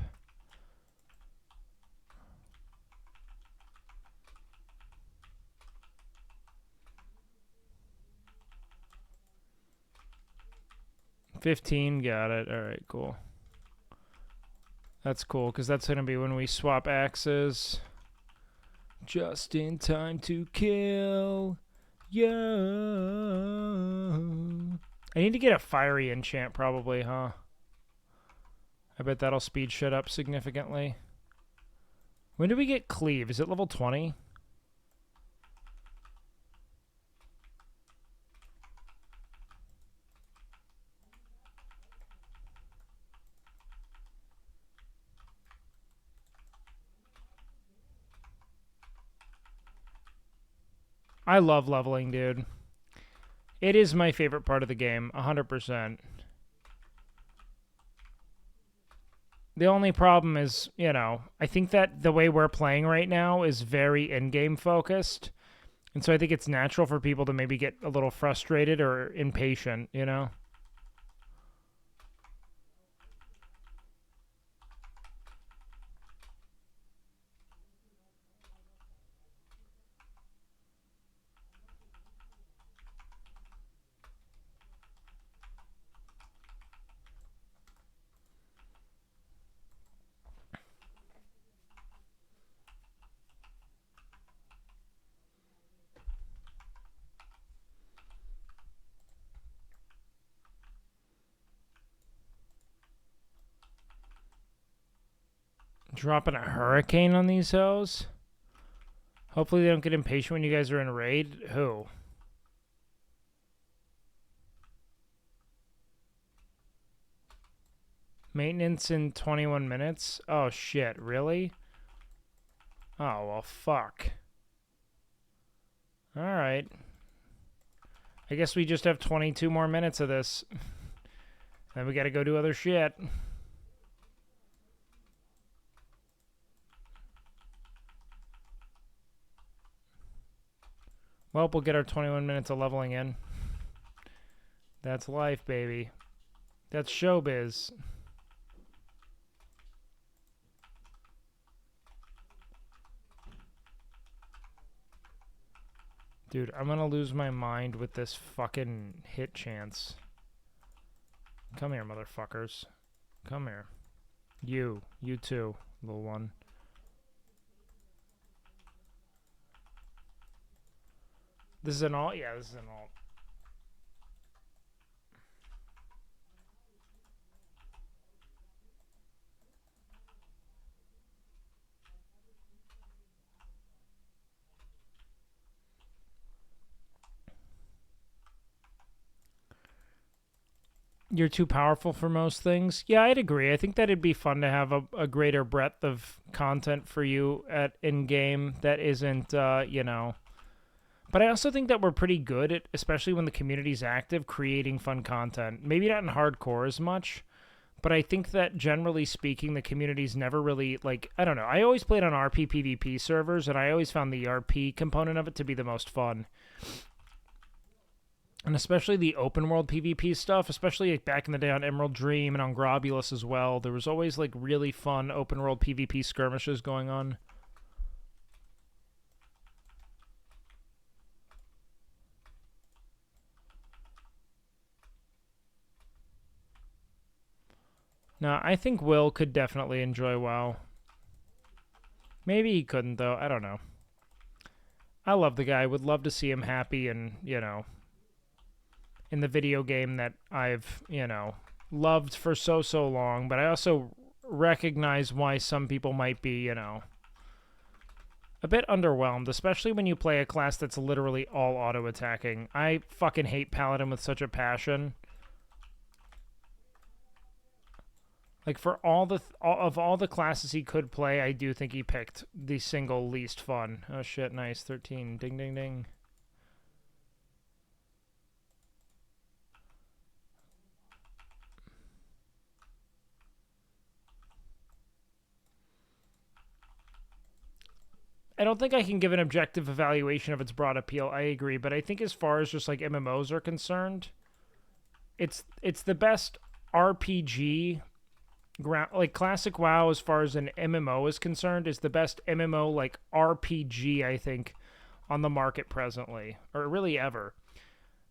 $15, got it. All right, cool. That's cool, because that's going to be when we swap axes. Just in time to kill you. I need to get a fiery enchant probably, huh? I bet that'll speed shit up significantly. When do we get cleave? Is it level 20? I love leveling, dude. It is my favorite part of the game, 100%. The only problem is, you know, I think that the way we're playing right now is very in-game focused. And so I think it's natural for people to maybe get a little frustrated or impatient, you know? Dropping a hurricane on these hoes? Hopefully they don't get impatient when you guys are in raid. Who? Maintenance in 21 minutes? Oh shit, really? Oh, well fuck. Alright. I guess we just have 22 more minutes of this. Then we gotta go do other shit. Well, we'll get our 21 minutes of leveling in. That's life, baby. That's showbiz. Dude, I'm gonna lose my mind with this fucking hit chance. Come here, motherfuckers. Come here. You too, little one. This is an alt? Yeah, this is an alt. You're too powerful for most things. Yeah, I'd agree. I think that it'd be fun to have a greater breadth of content for you at in-game that isn't, you know... But I also think that we're pretty good at, especially when the community's active, creating fun content. Maybe not in hardcore as much, but I think that generally speaking, the community's never really, like, I don't know. I always played on RP PvP servers, and I always found the RP component of it to be the most fun. And especially the open world PvP stuff, especially like back in the day on Emerald Dream and on Grobulus as well, there was always like really fun open world PvP skirmishes going on. No, I think Will could definitely enjoy WoW. Maybe he couldn't, though. I don't know. I love the guy. Would love to see him happy and, you know, in the video game that I've, you know, loved for so long. But I also recognize why some people might be, you know, a bit underwhelmed, especially when you play a class that's literally all auto-attacking. I fucking hate Paladin with such a passion. Like, for all the classes he could play, I do think he picked the single least fun. Oh shit, nice. 13. Ding, ding, ding. I don't think I can give an objective evaluation of its broad appeal. I agree, but I think as far as just like MMOs are concerned, it's the best RPG like classic WoW as far as an MMO is concerned is the best MMO like RPG I think on the market presently, or really ever.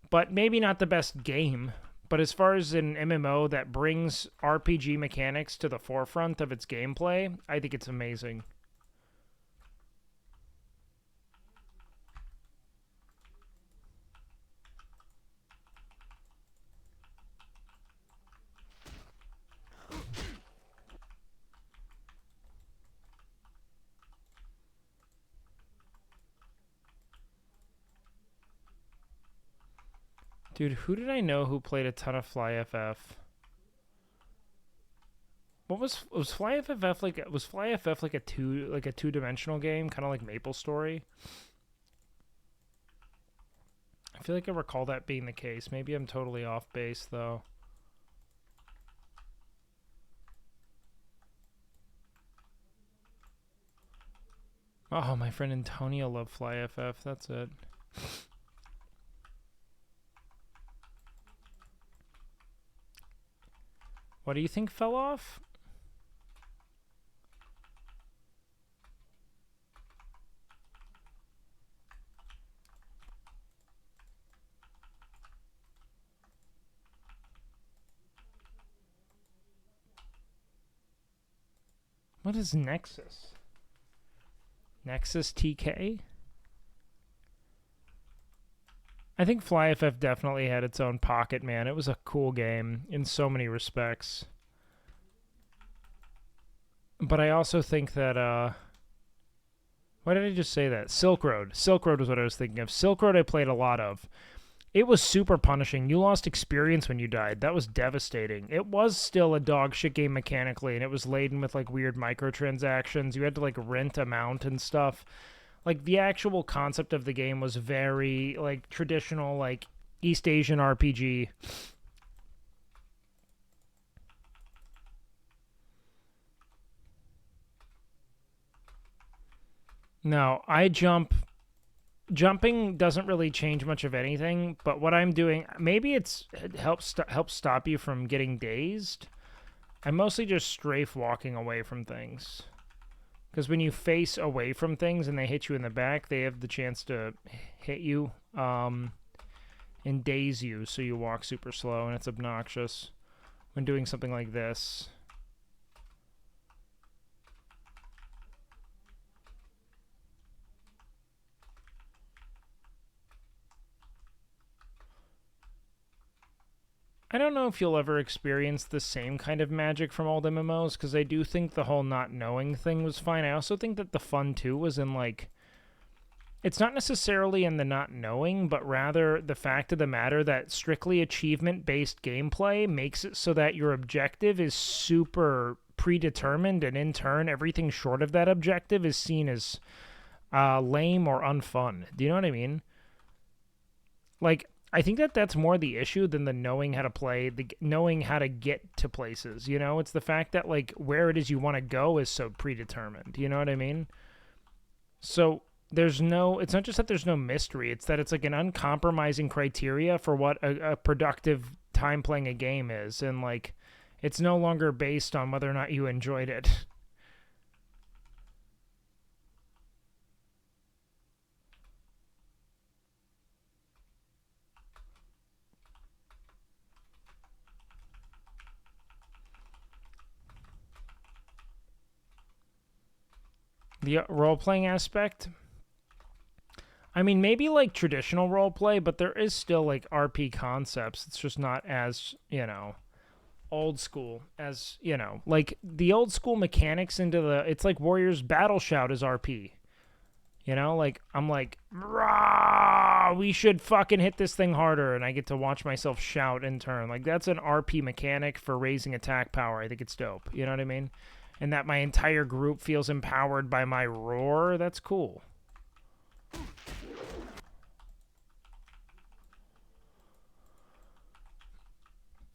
But maybe not the best game, but as far as an MMO that brings RPG mechanics to the forefront of its gameplay, I think it's amazing. Dude, who did I know who played a ton of Fly FF? What was Fly FF like? Was Fly FF like a two-dimensional game, kind of like MapleStory? I feel like I recall that being the case. Maybe I'm totally off base though. Oh, my friend Antonio loved Fly FF. That's it. What do you think fell off? What is Nexus? Nexus TK? I think Fly FF definitely had its own pocket, man. It was a cool game in so many respects. But I also think that, why did I just say that? Silk Road. Silk Road was what I was thinking of. Silk Road I played a lot of. It was super punishing. You lost experience when you died. That was devastating. It was still a dog shit game mechanically, and it was laden with, like, weird microtransactions. You had to, like, rent a mount and stuff. Like, the actual concept of the game was very, like, traditional, like, East Asian RPG. No, I jump. Jumping doesn't really change much of anything, but what I'm doing, maybe it helps stop you from getting dazed. I'm mostly just strafe walking away from things. Because when you face away from things and they hit you in the back, they have the chance to hit you and daze you, so you walk super slow, and it's obnoxious when doing something like this. I don't know if you'll ever experience the same kind of magic from old MMOs, because I do think the whole not knowing thing was fine. I also think that the fun, too, was in, like... It's not necessarily in the not knowing, but rather the fact of the matter that strictly achievement-based gameplay makes it so that your objective is super predetermined, and in turn, everything short of that objective is seen as lame or unfun. Do you know what I mean? Like... I think that that's more the issue than the knowing how to play, the knowing how to get to places, you know? It's the fact that, like, where it is you want to go is so predetermined, you know what I mean? So, there's no, it's not just that there's no mystery, it's that it's, like, an uncompromising criteria for what a productive time playing a game is, and, like, it's no longer based on whether or not you enjoyed it. The role-playing aspect? I mean, maybe like traditional roleplay, but there is still like RP concepts. It's just not as, old school as, like the old school mechanics into it's like Warriors Battle Shout is RP. Like I'm like, rah, we should fucking hit this thing harder, and I get to watch myself shout in turn. Like that's an RP mechanic for raising attack power. I think it's dope. You know what I mean? And that my entire group feels empowered by my roar. That's cool.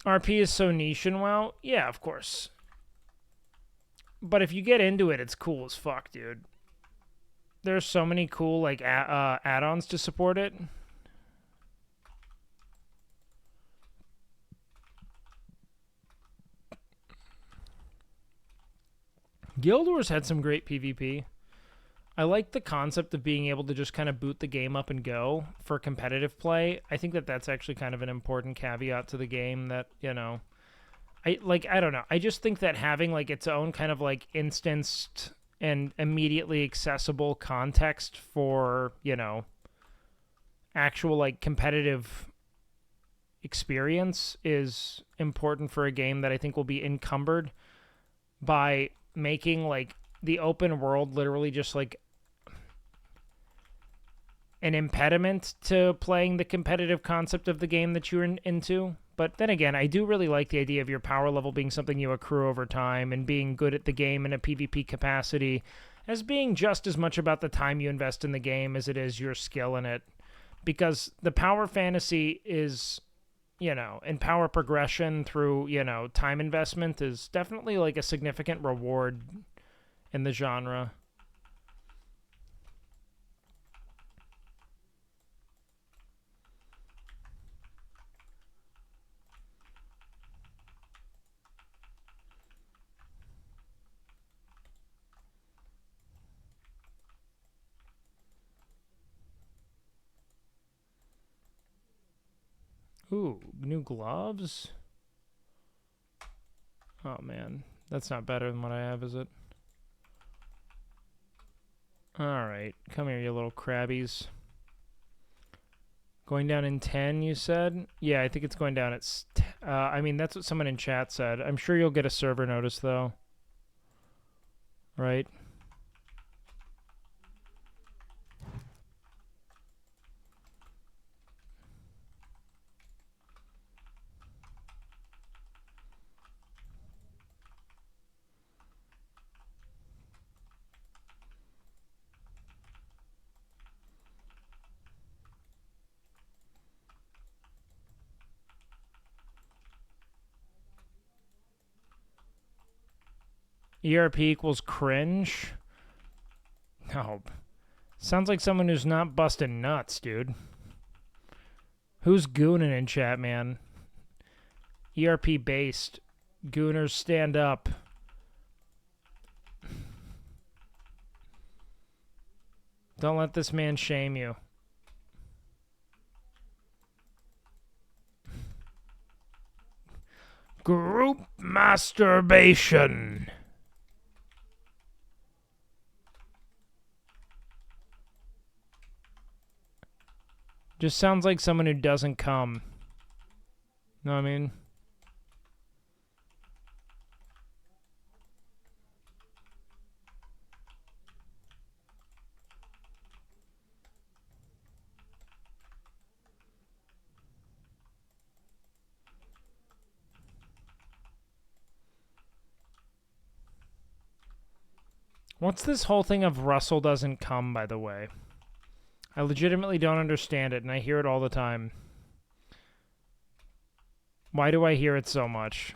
RP is so niche and well, yeah, of course. But if you get into it, it's cool as fuck, dude. There's so many cool like add-ons to support it. Guild Wars had some great PvP. I like the concept of being able to just kind of boot the game up and go for competitive play. I think that that's actually kind of an important caveat to the game that, I don't know. I just think that having like its own kind of like instanced and immediately accessible context for, actual like competitive experience is important for a game that I think will be encumbered by making like the open world literally just like an impediment to playing the competitive concept of the game that you're into. But then again, I do really like the idea of your power level being something you accrue over time and being good at the game in a PvP capacity as being just as much about the time you invest in the game as it is your skill in it. Because the power fantasy is, and power progression through, time investment is definitely like a significant reward in the genre. Ooh, new gloves? Oh man, that's not better than what I have, is it? Alright, come here, you little crabbies. Going down in 10, you said? Yeah, I think it's going down at... I mean, that's what someone in chat said. I'm sure you'll get a server notice, though. Right? ERP equals cringe? No. Sounds like someone who's not busting nuts, dude. Who's gooning in chat, man? ERP based. Gooners stand up. Don't let this man shame you. Group masturbation. Just sounds like someone who doesn't come. Know what I mean? What's this whole thing of Russell doesn't come, by the way? I legitimately don't understand it, and I hear it all the time. Why do I hear it so much?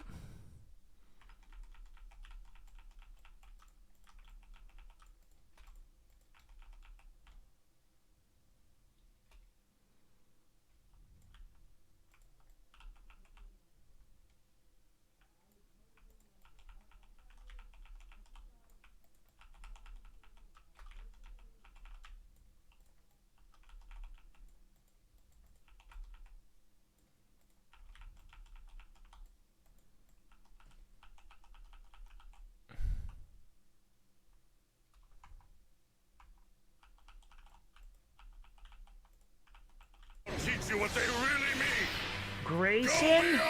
Grayson?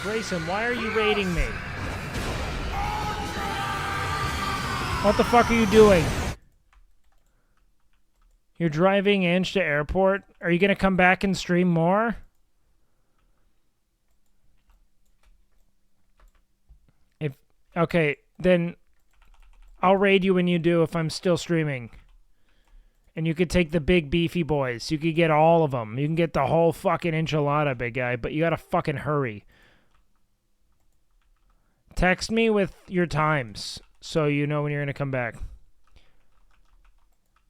Grayson, why are you raiding me? What the fuck are you doing? You're driving Ange to airport? Are you gonna come back and stream more? Okay, then I'll raid you when you do if I'm still streaming. And you could take the big beefy boys. You could get all of them. You can get the whole fucking enchilada, big guy, but you gotta fucking hurry. Text me with your times so you know when you're gonna come back.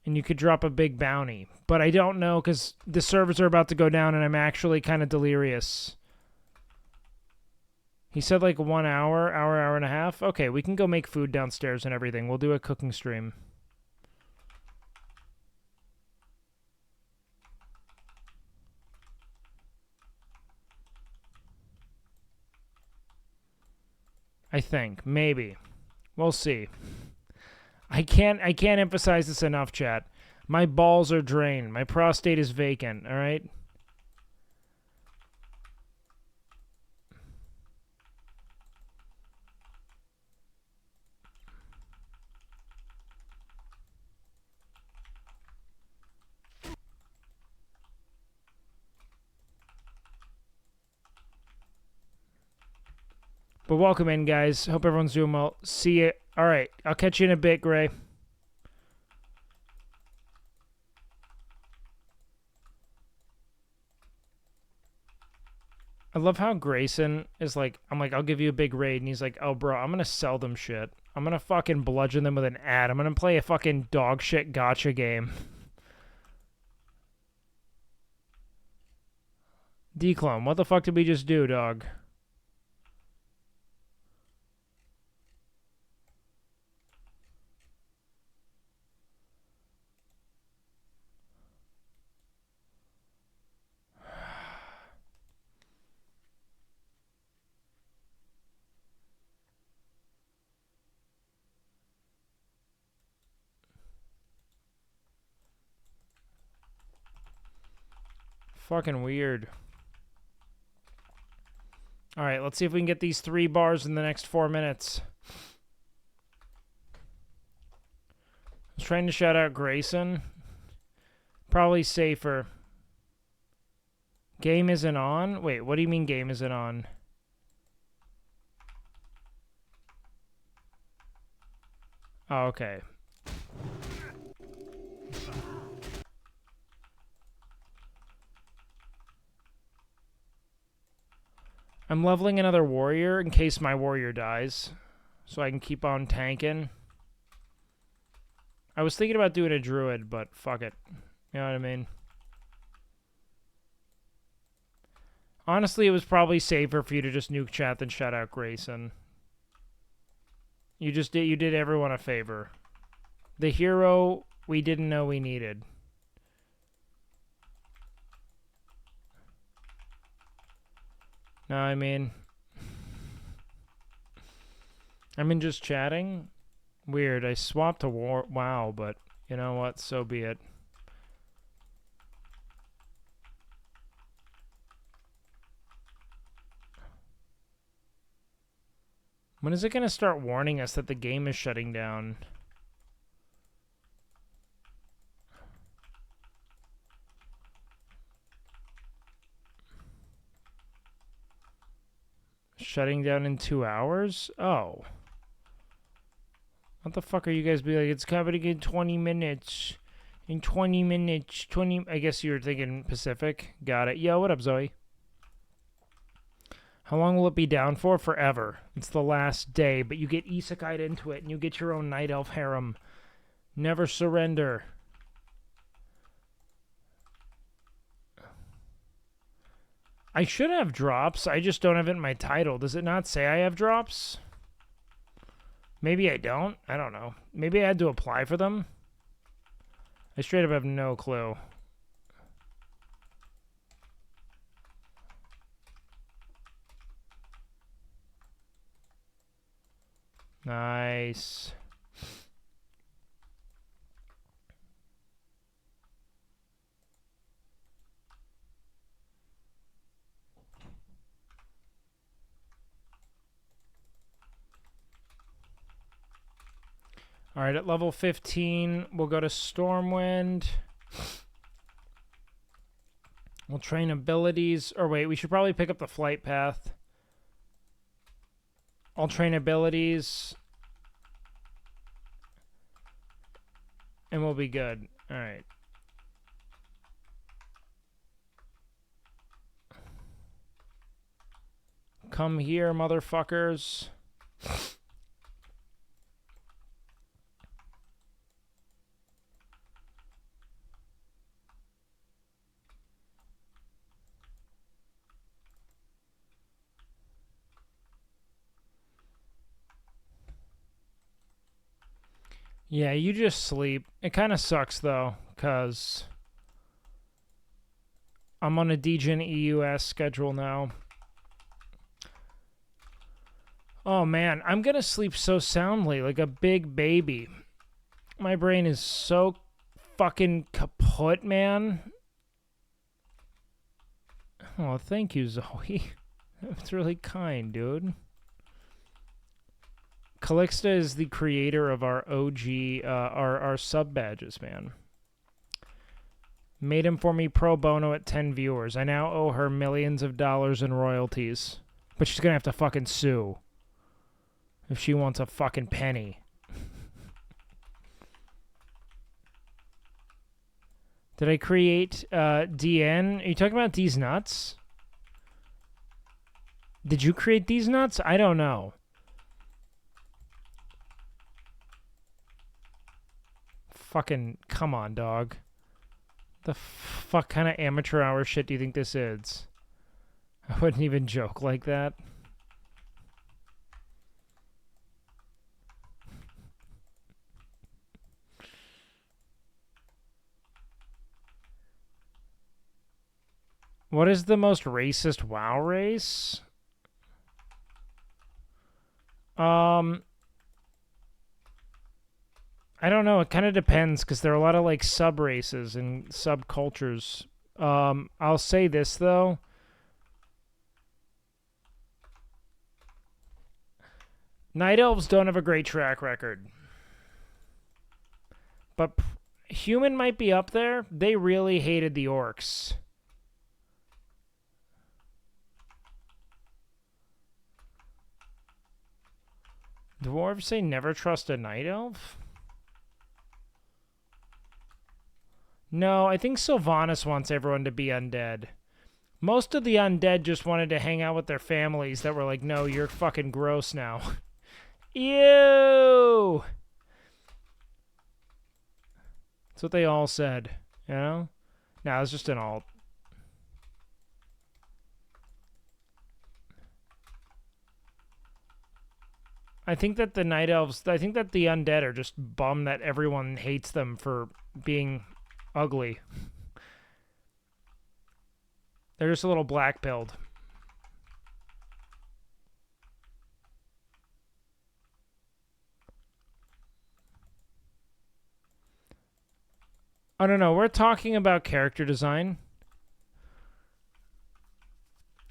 And you could drop a big bounty. But I don't know because the servers are about to go down and I'm actually kind of delirious. He said like 1 hour, hour and a half. Okay, we can go make food downstairs and everything. We'll do a cooking stream. I think. Maybe. We'll see. I can't emphasize this enough, chat. My balls are drained. My prostate is vacant, all right? But welcome in, guys. Hope everyone's doing well. See you. All right. I'll catch you in a bit, Gray. I love how Grayson is like, I'm like, I'll give you a big raid. And he's like, oh, bro, I'm going to sell them shit. I'm going to fucking bludgeon them with an ad. I'm going to play a fucking dog shit gotcha game. D-Clone, what the fuck did we just do, dog? Fucking weird. Alright, let's see if we can get these 3 bars in the next 4 minutes. I was trying to shout out Grayson. Probably safer. Game isn't on? Wait, what do you mean game isn't on? Oh, okay. I'm leveling another warrior in case my warrior dies, so I can keep on tanking. I was thinking about doing a druid, but fuck it. You know what I mean? Honestly, it was probably safer for you to just nuke chat than shout out Grayson. You did everyone a favor. The hero we didn't know we needed. No, I mean, just chatting. Weird. I swapped to WoW, but you know what? So be it. When is it going to start warning us that the game is shutting down? Shutting down in 2 hours? Oh. What the fuck are you guys be like? It's coming in 20 minutes. In 20 minutes. 20... I guess you were thinking Pacific. Got it. Yo, what up, Zoe? How long will it be down for? Forever. It's the last day, but you get isekai'd into it, and you get your own night elf harem. Never surrender. I should have drops. I just don't have it in my title. Does it not say I have drops? Maybe I don't. I don't know. Maybe I had to apply for them. I straight up have no clue. Nice. All right, at level 15, we'll go to Stormwind. We'll train abilities. Or wait, we should probably pick up the flight path. I'll train abilities. And we'll be good. All right. Come here, motherfuckers. Yeah, you just sleep. It kind of sucks, though, because I'm on a DGen EUS schedule now. Oh, man, I'm going to sleep so soundly, like a big baby. My brain is so fucking kaput, man. Oh, thank you, Zoe. That's really kind, dude. Calixta is the creator of our OG, our sub badges, man. Made him for me pro bono at 10 viewers. I now owe her millions of dollars in royalties. But she's gonna have to fucking sue. If she wants a fucking penny. Did I create DN? Are you talking about these nuts? Did you create these nuts? I don't know. Fucking come on, dog. The fuck kind of amateur hour shit do you think this is? I wouldn't even joke like that. What is the most racist WoW race? I don't know. It kind of depends because there are a lot of like sub races and subcultures. I'll say this though. Night Elves don't have a great track record. But Human might be up there. They really hated the Orcs. Dwarves say never trust a Night Elf? No, I think Sylvanas wants everyone to be undead. Most of the undead just wanted to hang out with their families that were like, no, you're fucking gross now. Ew! That's what they all said, you know? Nah, it's just an alt. I think that the Night Elves, I think that the undead are just bummed that everyone hates them for being ugly. They're just a little black-pilled. I don't know. We're talking about character design.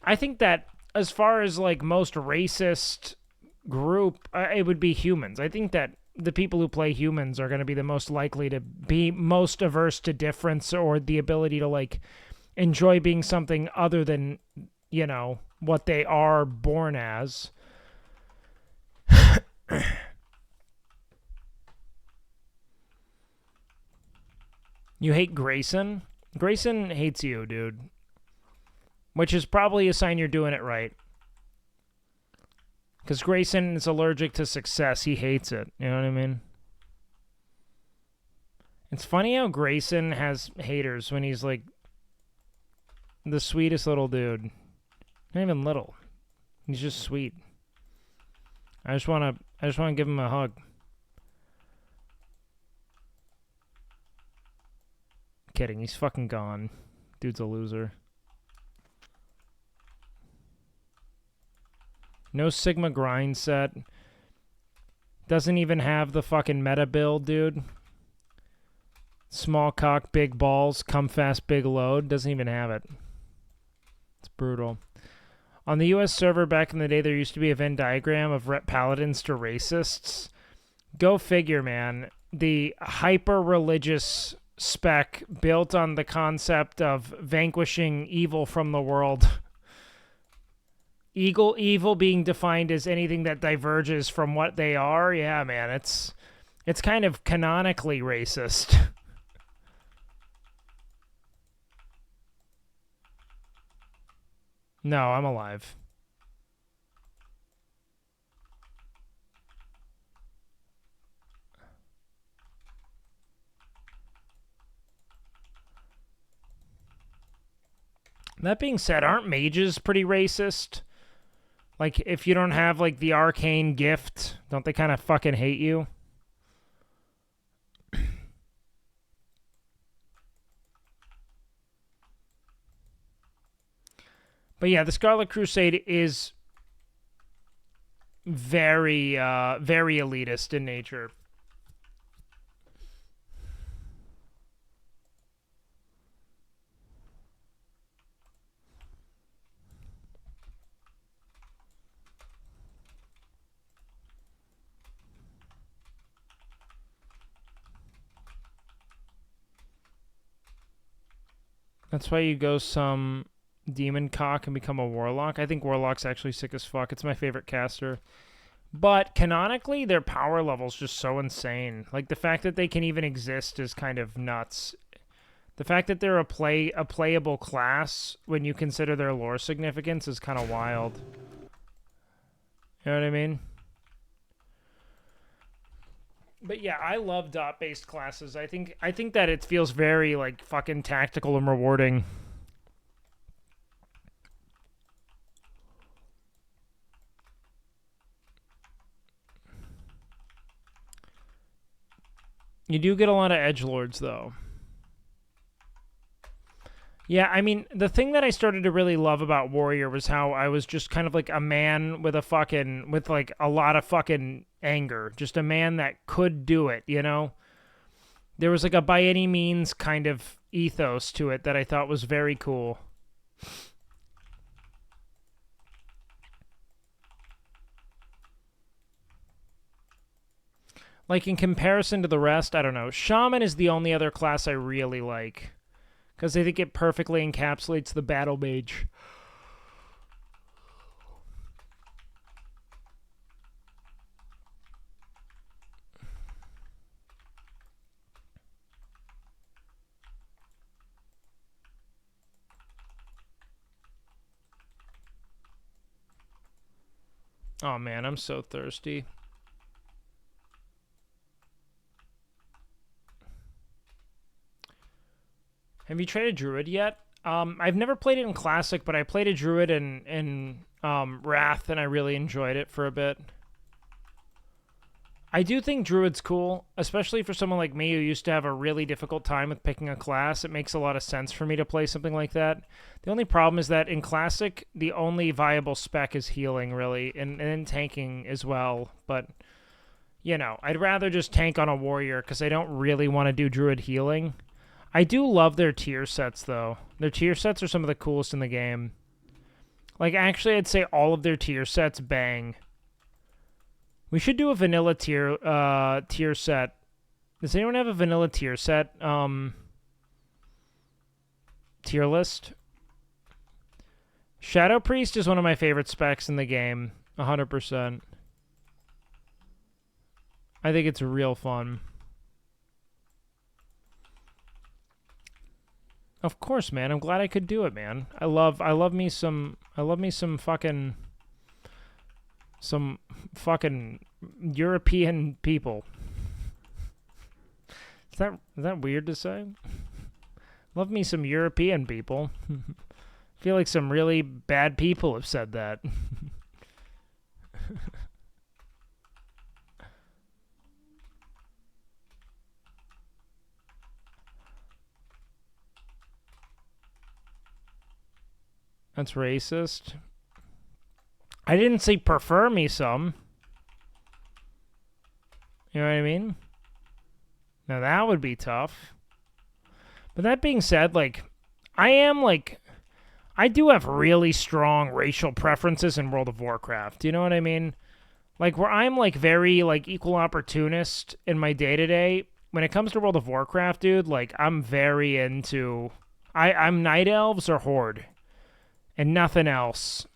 I think that as far as like most racist group, it would be humans. I think that the people who play humans are going to be the most likely to be most averse to difference or the ability to like enjoy being something other than, you know, what they are born as. You hate Grayson? Grayson hates you, dude. Which is probably a sign you're doing it right. Because Grayson is allergic to success. He hates it. You know what I mean? It's funny how Grayson has haters when he's like the sweetest little dude. Not even little. He's just sweet. I just wanna give him a hug. Kidding, he's fucking gone. Dude's a loser. No Sigma grind set. Doesn't even have the fucking meta build, dude. Small cock, big balls, come fast, big load. Doesn't even have it. It's brutal. On the US server back in the day, there used to be a Venn diagram of rep paladins to racists. Go figure, man. The hyper-religious spec built on the concept of vanquishing evil from the world. Evil being defined as anything that diverges from what they are. Yeah, man, it's kind of canonically racist. No, I'm alive. That being said, aren't mages pretty racist? Like, if you don't have, like, the arcane gift, don't they kind of fucking hate you? But yeah, the Scarlet Crusade is very, very elitist in nature. That's why you go some demon cock and become a warlock. I think warlock's actually sick as fuck. It's my favorite caster. But canonically, their power level's just so insane. Like, the fact that they can even exist is kind of nuts. The fact that they're a playable class when you consider their lore significance is kind of wild. You know what I mean? But yeah, I love dot-based classes. I think that it feels very, like, fucking tactical and rewarding. You do get a lot of edgelords, though. Yeah, I mean, the thing that I started to really love about Warrior was how I was just kind of like a man with like a lot of fucking anger. Just a man that could do it, you know? There was like a by any means kind of ethos to it that I thought was very cool. Like, in comparison to the rest, I don't know. Shaman is the only other class I really like. Because I think it perfectly encapsulates the battle mage. Oh man, I'm so thirsty. Have you tried a druid yet? I've never played it in Classic, but I played a druid in Wrath, and I really enjoyed it for a bit. I do think druid's cool, especially for someone like me who used to have a really difficult time with picking a class. It makes a lot of sense for me to play something like that. The only problem is that in Classic, the only viable spec is healing, really, and then tanking as well. But, you know, I'd rather just tank on a warrior because I don't really want to do druid healing. I do love their tier sets, though. Their tier sets are some of the coolest in the game. Like, actually, I'd say all of their tier sets bang. We should do a vanilla tier set. Does anyone have a vanilla tier set tier list? Shadow Priest is one of my favorite specs in the game. 100%. I think it's real fun. Of course, man. I'm glad I could do it, man. I love me some fucking European people. Is that weird to say? Love me some European people. I feel like some really bad people have said that. That's racist. I didn't say prefer me some. You know what I mean? Now that would be tough. But that being said, like, I do have really strong racial preferences in World of Warcraft. Do you know what I mean? Like, where I'm, like, very, like, equal opportunist in my day-to-day, when it comes to World of Warcraft, dude, like, I'm very into... I'm Night Elves or Horde. And nothing else.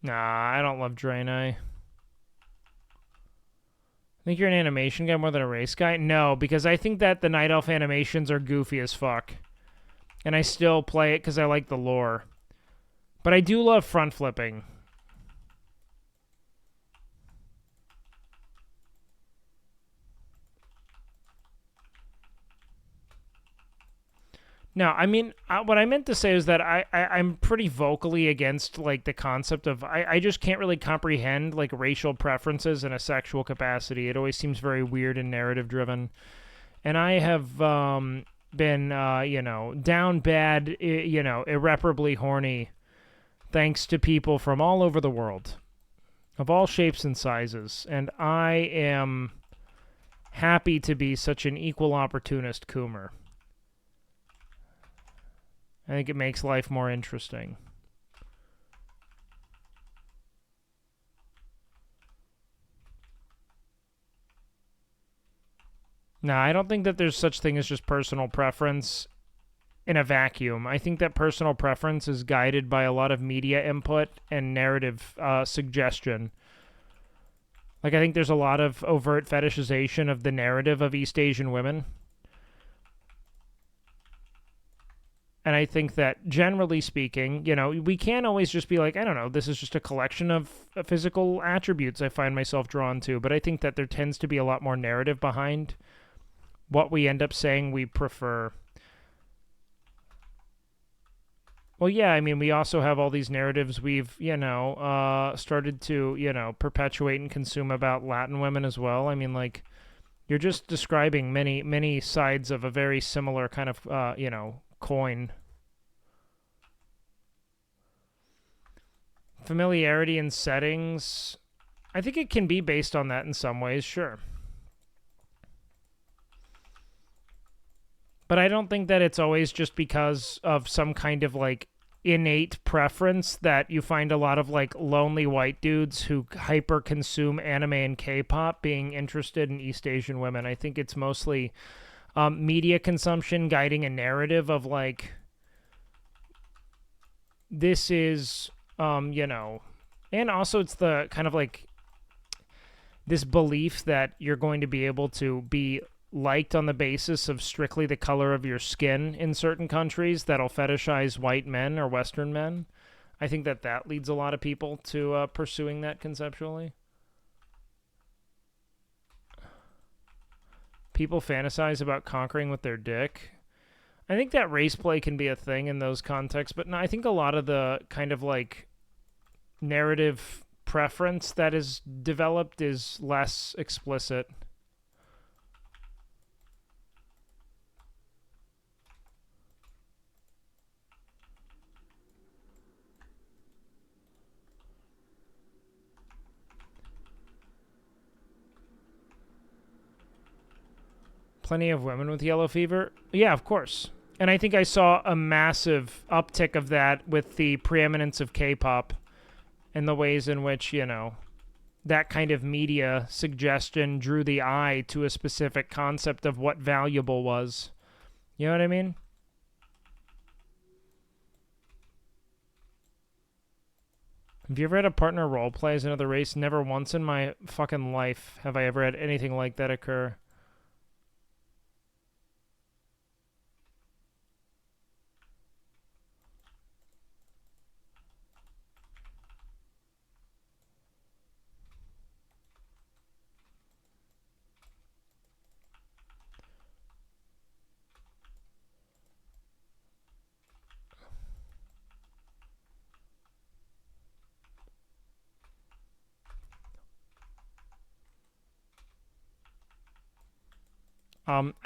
Nah, I don't love Draenei. Think you're an animation guy more than a race guy? No, because I think that the Night Elf animations are goofy as fuck. And I still play it because I like the lore. But I do love front flipping. No, I mean, what I meant to say is that I'm pretty vocally against, like, the concept of... I just can't really comprehend, like, racial preferences in a sexual capacity. It always seems very weird and narrative-driven. And I have been, you know, down bad, you know, irreparably horny, thanks to people from all over the world, of all shapes and sizes. And I am happy to be such an equal opportunist coomer. I think it makes life more interesting. No, I don't think that there's such thing as just personal preference in a vacuum. I think that personal preference is guided by a lot of media input and narrative suggestion. Like, I think there's a lot of overt fetishization of the narrative of East Asian women. And I think that, generally speaking, you know, we can't always just be like, I don't know, this is just a collection of physical attributes I find myself drawn to. But I think that there tends to be a lot more narrative behind what we end up saying we prefer. Well, yeah, I mean, we also have all these narratives we've, you know, started to, you know, perpetuate and consume about Latin women as well. I mean, like, you're just describing many sides of a very similar kind of, you know, coin. Familiarity in settings. I think it can be based on that in some ways, sure. But I don't think that it's always just because of some kind of, like, innate preference that you find a lot of, like, lonely white dudes who hyper consume anime and K-pop being interested in East Asian women. I think it's mostly media consumption guiding a narrative of, like, this is, you know, and also it's the kind of, like, this belief that you're going to be able to be liked on the basis of strictly the color of your skin in certain countries that'll fetishize white men or Western men. I think that that leads a lot of people to pursuing that conceptually. People fantasize about conquering with their dick. I think that race play can be a thing in those contexts, but no, I think a lot of the kind of, like, narrative preference that is developed is less explicit. Plenty of women with yellow fever? Yeah, of course. And I think I saw a massive uptick of that with the preeminence of K-pop and the ways in which, you know, that kind of media suggestion drew the eye to a specific concept of what valuable was. You know what I mean? Have you ever had a partner roleplay as another race? Never once in my fucking life have I ever had anything like that occur.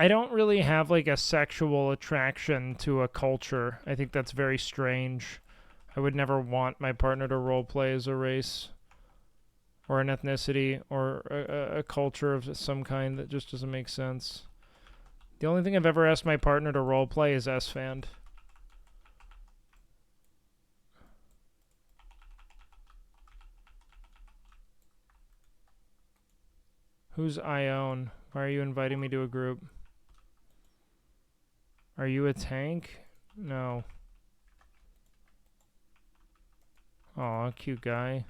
I don't really have, like, a sexual attraction to a culture. I think that's very strange. I would never want my partner to roleplay as a race. or an ethnicity or a culture of some kind that just doesn't make sense. The only thing I've ever asked my partner to roleplay is S-Fand. Who's Ione? Why are you inviting me to a group? Are you a tank? No. Aw, cute guy.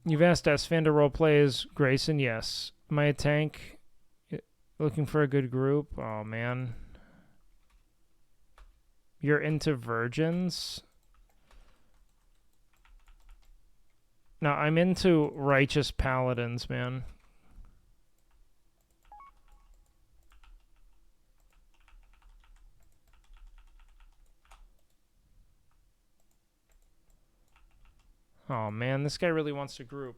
You've asked S-Fan to roleplay as Grayson? Yes. Am I a tank? Looking for a good group? Oh, man. You're into virgins? No, I'm into righteous paladins, man. Oh man, this guy really wants to group.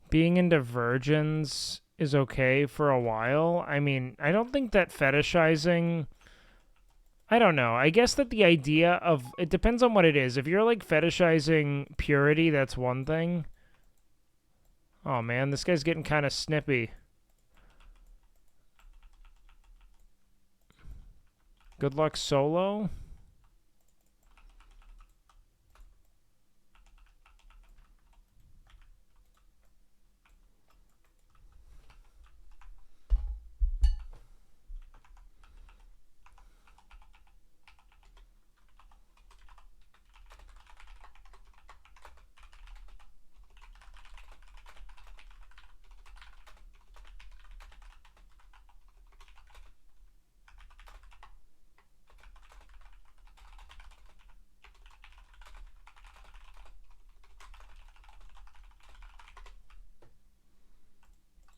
Being into virgins is okay for a while. I mean, I don't think that fetishizing... I don't know. I guess that the idea of... It depends on what it is. If you're, like, fetishizing purity, that's one thing. Oh, man, this guy's getting kind of snippy. Good luck solo?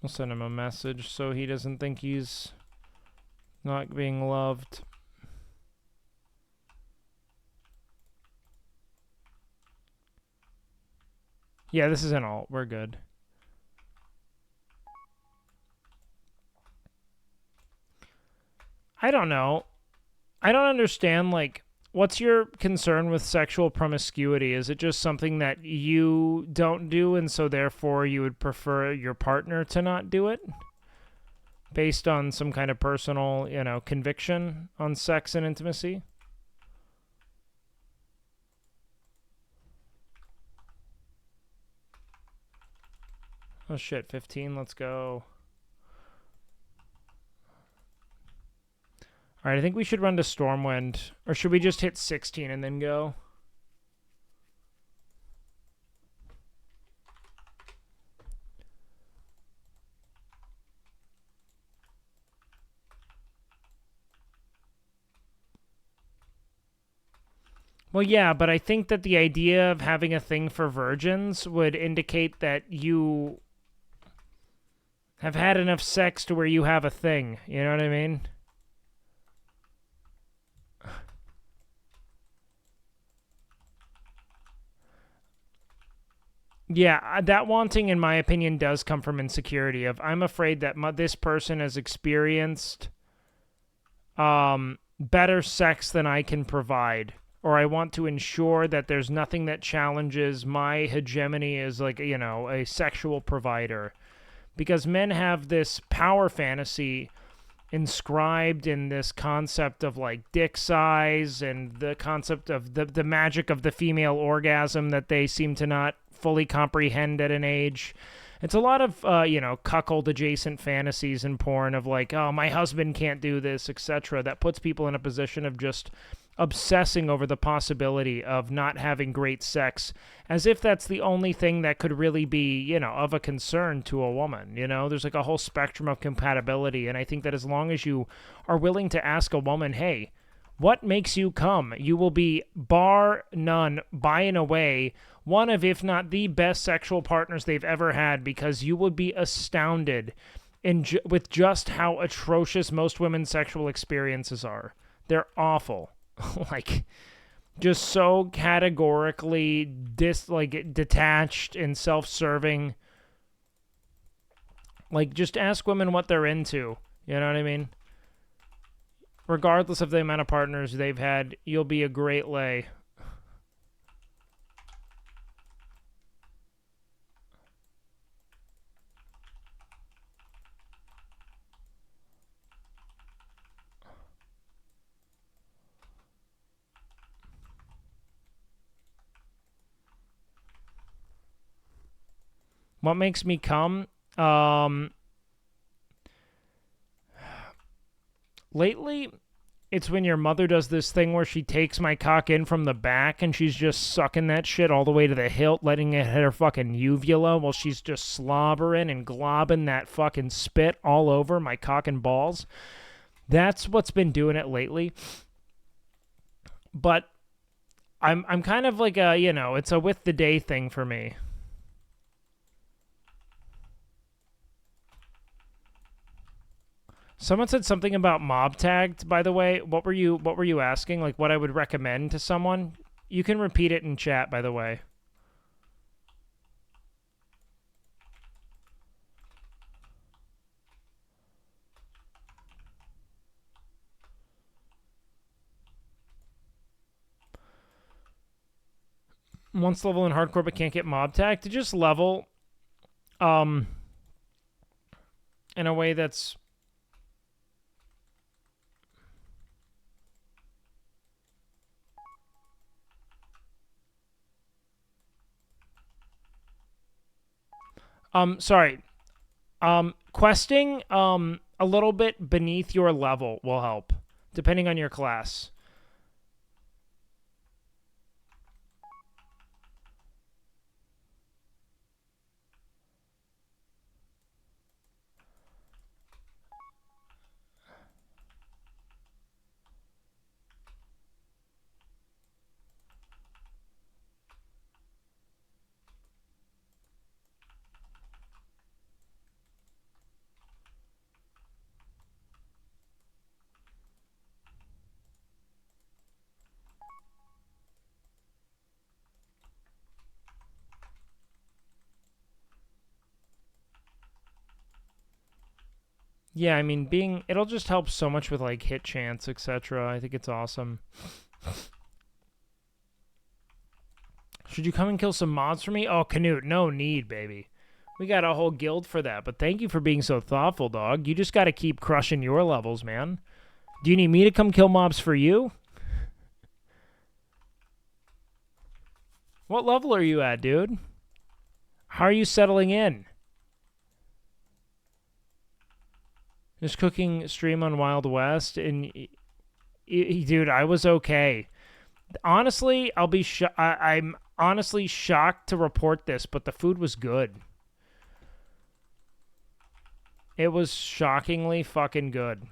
We'll send him a message so he doesn't think he's not being loved. Yeah, this is an alt. We're good. I don't know. I don't understand, like, what's your concern with sexual promiscuity? Is it just something that you don't do and so therefore you would prefer your partner to not do it? Based on some kind of personal, you know, conviction on sex and intimacy? Oh shit, 15, let's go. Alright, I think we should run to Stormwind. Or should we just hit 16 and then go? Well, yeah, but I think that the idea of having a thing for virgins would indicate that you have had enough sex to where you have a thing. You know what I mean? Yeah, that wanting, in my opinion, does come from insecurity of, I'm afraid that this person has experienced better sex than I can provide. Or I want to ensure that there's nothing that challenges my hegemony as, like, you know, a sexual provider. Because men have this power fantasy inscribed in this concept of, like, dick size and the concept of the magic of the female orgasm that they seem to not fully comprehend at an age. It's a lot of, you know, cuckold-adjacent fantasies in porn of, like, oh, my husband can't do this, etc. That puts people in a position of just obsessing over the possibility of not having great sex, as if that's the only thing that could really be, you know, of a concern to a woman. You know, there's like a whole spectrum of compatibility, and I think that as long as you are willing to ask a woman, hey, what makes you come? You will be, bar none, by and away, one of, if not the best sexual partners they've ever had, because you would be astounded with just how atrocious most women's sexual experiences are. They're awful. Like, just so categorically detached and self-serving. Like, just ask women what they're into. You know what I mean? Regardless of the amount of partners they've had, you'll be a great lay. What makes me come? Lately, it's when your mother does this thing where she takes my cock in from the back and she's just sucking that shit all the way to the hilt, letting it hit her fucking uvula while she's just slobbering and globbing that fucking spit all over my cock and balls. That's what's been doing it lately. But I'm kind of like a, it's a with the day thing for me. Someone said something about mob tagged, by the way. What were you asking? Like what I would recommend to someone? You can repeat it in chat, by the way. Once level in hardcore but can't get mob tagged, to just level in a way that's sorry. Questing a little bit beneath your level will help, depending on your class. Yeah, I mean, it'll just help so much with, like, hit chance, etc. I think it's awesome. Should you come and kill some mods for me? Oh, Canute, no need, baby. We got a whole guild for that, but thank you for being so thoughtful, dog. You just gotta keep crushing your levels, man. Do you need me to come kill mobs for you? What level are you at, dude? How are you settling in? Just cooking stream on Wild West, and dude, I was okay. Honestly, I'm honestly shocked to report this, but the food was good. It was shockingly fucking good.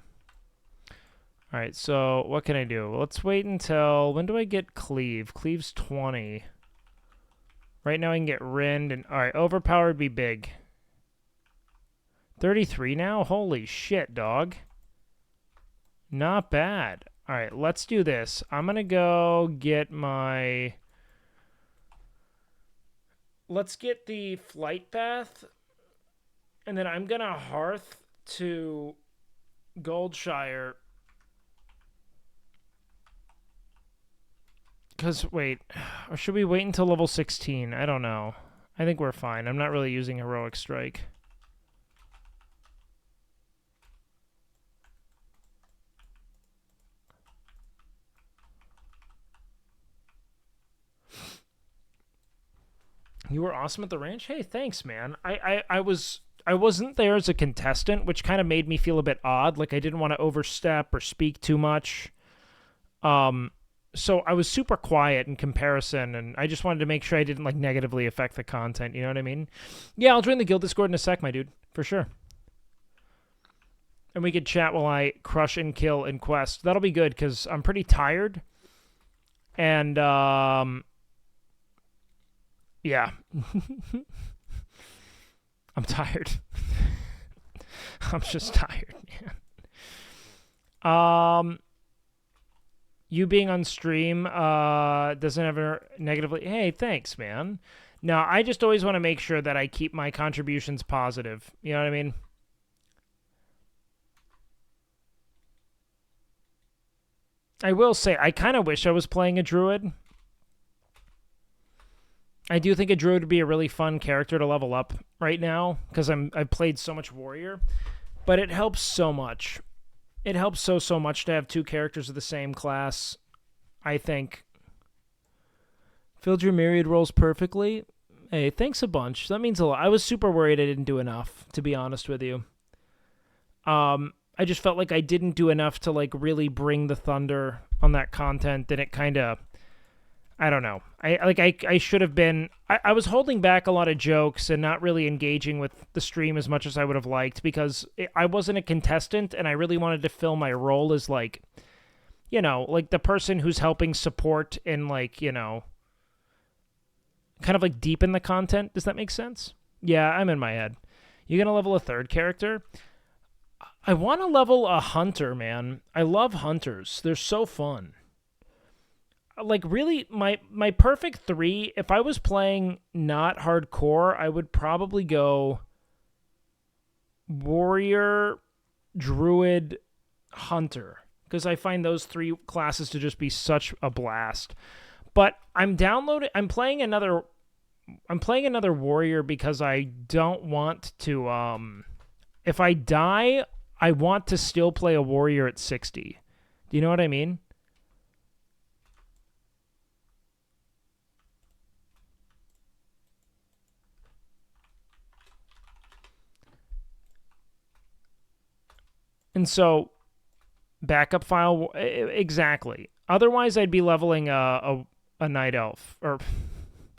All right, so what can I do? Let's wait until when do I get Cleave? Cleave's 20. Right now I can get Rend and all right, Overpowered be big. 33 now? Holy shit, dog. Not bad. All right, let's do this. I'm going to go get my... Let's get the Flight Path. And then I'm going to Hearth to Goldshire. Because, wait. Or should we wait until level 16? I don't know. I think we're fine. I'm not really using Heroic Strike. You were awesome at the ranch? Hey, thanks, man. I wasn't there as a contestant, which kind of made me feel a bit odd. Like I didn't want to overstep or speak too much. So I was super quiet in comparison, and I just wanted to make sure I didn't like negatively affect the content. You know what I mean? Yeah, I'll join the guild Discord in a sec, my dude, for sure. And we could chat while I crush and kill in Quest. That'll be good because I'm pretty tired. And yeah. I'm tired. I'm just tired, man. You being on stream doesn't ever negatively... Hey, thanks, man. No, I just always want to make sure that I keep my contributions positive. You know what I mean? I will say, I kind of wish I was playing a druid. I do think a druid would be a really fun character to level up right now, because I've played so much warrior. But it helps so much. It helps so much to have two characters of the same class, I think. Filled your myriad roles perfectly. Hey, thanks a bunch. That means a lot. I was super worried I didn't do enough, to be honest with you. I just felt like I didn't do enough to like really bring the thunder on that content, and it kind of, I don't know. I should have been. I was holding back a lot of jokes and not really engaging with the stream as much as I would have liked, because I wasn't a contestant, and I really wanted to fill my role as like, you know, like the person who's helping support and like, you know, kind of like deepen the content. Does that make sense? Yeah, I'm in my head. You gonna level a third character? I want to level a hunter, man. I love hunters. They're so fun. Like, really, my perfect three, if I was playing not hardcore, I would probably go warrior, druid, hunter, because I find those three classes to just be such a blast. But I'm playing another warrior because I don't want to, if I die, I want to still play a warrior at 60. Do you know what I mean? And so, backup file, exactly. Otherwise, I'd be leveling a night elf, or,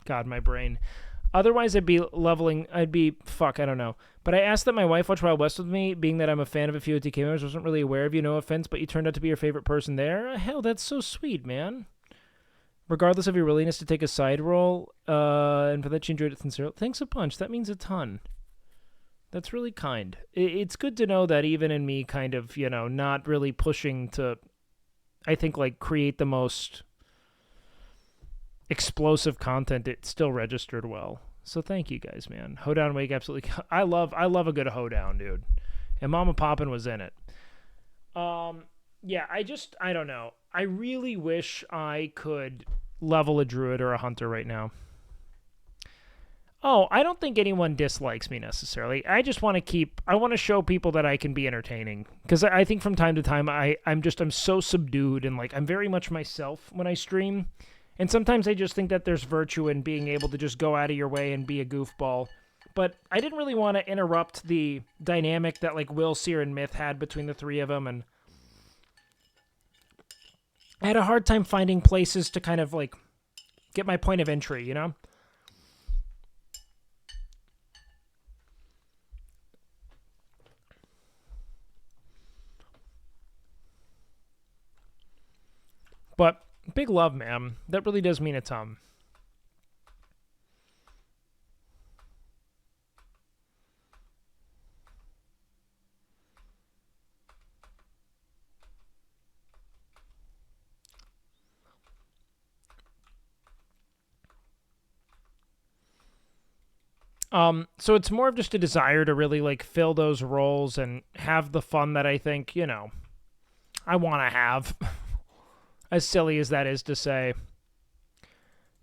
God, my brain. Otherwise, I don't know. But I asked that my wife watch Wild West with me, being that I'm a fan of a few OTK members. Wasn't really aware of you, no offense, but you turned out to be your favorite person there. Hell, that's so sweet, man. Regardless of your willingness to take a side role, and for that you enjoyed it sincerely. Thanks a bunch. That means a ton. That's really kind. It's good to know that even in me kind of, you know, not really pushing to, I think, like, create the most explosive content, it still registered well. So thank you guys, man. Hoedown Wake, absolutely. I love a good hoedown, dude. And Mama Poppin' was in it. Yeah, I don't know. I really wish I could level a druid or a hunter right now. Oh, I don't think anyone dislikes me necessarily. I just want to show people that I can be entertaining. Because I think from time to time, I'm so subdued, and like, I'm very much myself when I stream. And sometimes I just think that there's virtue in being able to just go out of your way and be a goofball. But I didn't really want to interrupt the dynamic that like Will, Seer, and Myth had between the three of them, and I had a hard time finding places to kind of like get my point of entry, you know? But big love, man. That really does mean a ton. So it's more of just a desire to really like fill those roles and have the fun that I think, you know, I want to have. As silly as that is to say.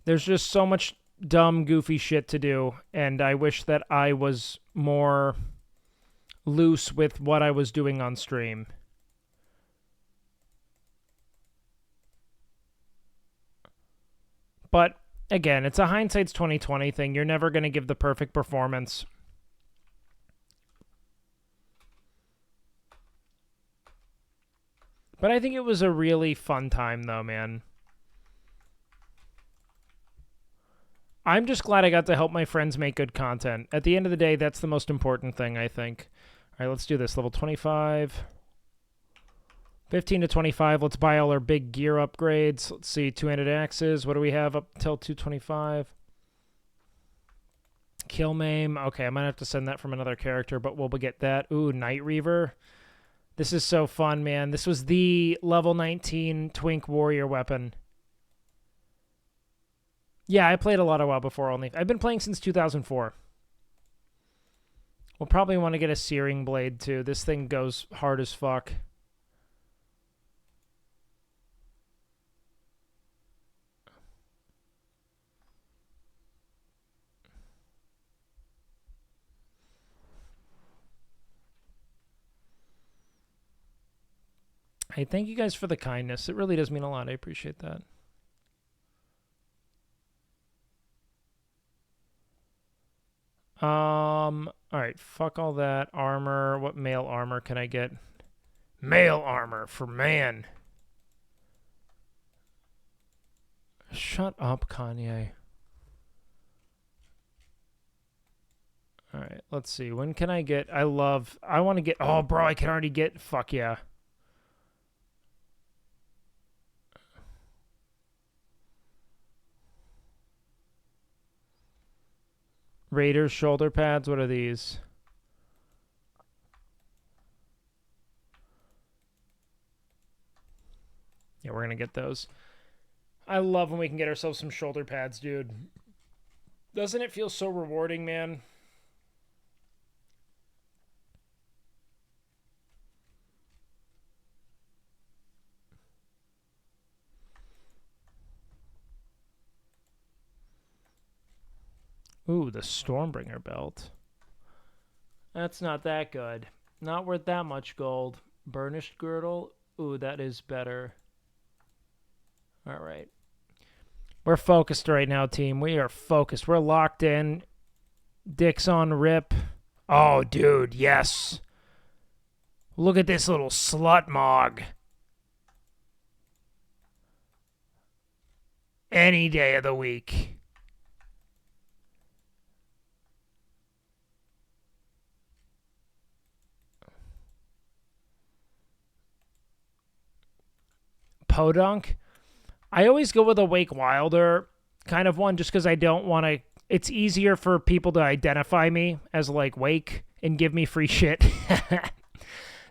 There's just so much dumb, goofy shit to do, and I wish that I was more loose with what I was doing on stream. But again, it's a hindsight's 2020 thing. You're never going to give the perfect performance. But I think it was a really fun time, though, man. I'm just glad I got to help my friends make good content. At the end of the day, that's the most important thing, I think. All right, let's do this. Level 25. 15 to 25. Let's buy all our big gear upgrades. Let's see, two-handed axes. What do we have up till 225? Kill Maim. Okay, I might have to send that from another character, but we'll get that. Ooh, Night Reaver. This is so fun, man. This was the level 19 Twink Warrior weapon. Yeah, I played a lot of WoW before only. I've been playing since 2004. We'll probably want to get a Searing Blade, too. This thing goes hard as fuck. Hey, thank you guys for the kindness. It really does mean a lot. I appreciate that. Alright, fuck all that. Armor. What male armor can I get? Male armor for man. Shut up, Kanye. Alright, let's see. When can I get... I want to get... Oh, bro, I can already get... Fuck yeah. Raiders shoulder pads. What are these? Yeah, we're going to get those. I love when we can get ourselves some shoulder pads, dude. Doesn't it feel so rewarding, man? Ooh, the Stormbringer belt. That's not that good. Not worth that much gold. Burnished girdle. Ooh, that is better. All right. We're focused right now, team. We are focused. We're locked in. Dicks on rip. Oh, dude, yes. Look at this little slut mog. Any day of the week. Podunk. I always go with a WakeWilder kind of one just because I don't want to... It's easier for people to identify me as like Wake and give me free shit.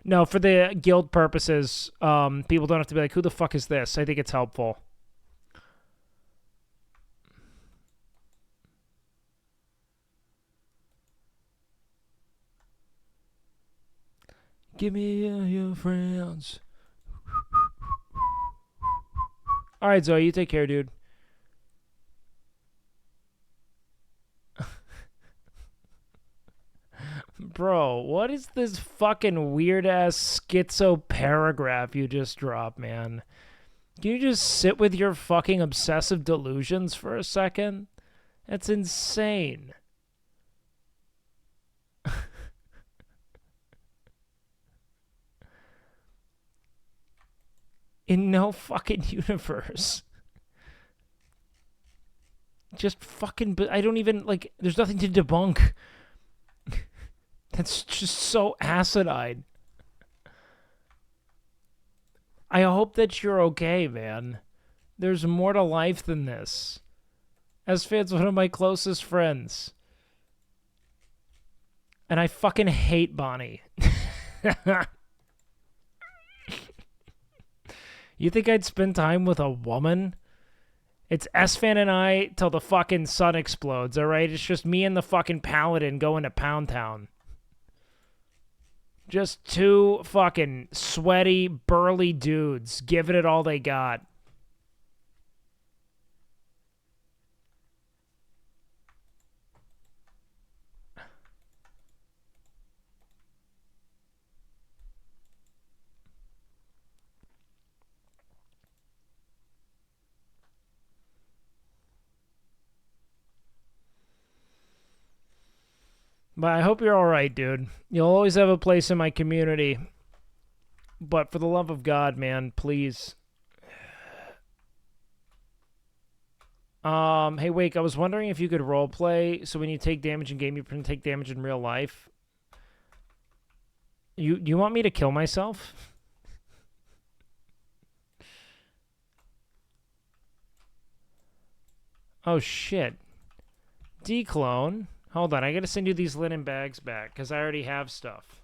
No, for the guild purposes, people don't have to be like, who the fuck is this? I think it's helpful. Give me your friends. All right, Zoe, you take care, dude. Bro, what is this fucking weird-ass schizo paragraph you just dropped, man? Can you just sit with your fucking obsessive delusions for a second? That's insane. In no fucking universe. Just fucking... I don't even, like... There's nothing to debunk. That's just so acidine. I hope that you're okay, man. There's more to life than this. S-Fan's one of my closest friends. And I fucking hate Bonnie. You think I'd spend time with a woman? It's S-Fan and I till the fucking sun explodes, alright? It's just me and the fucking Paladin going to Pound Town. Just two fucking sweaty, burly dudes giving it all they got. But I hope you're alright, dude. You'll always have a place in my community. But for the love of God, man, please. Hey, Wake, I was wondering if you could roleplay, so when you take damage in game, you can take damage in real life. You want me to kill myself? Oh, shit. Declone. Hold on, I gotta send you these linen bags back, because I already have stuff.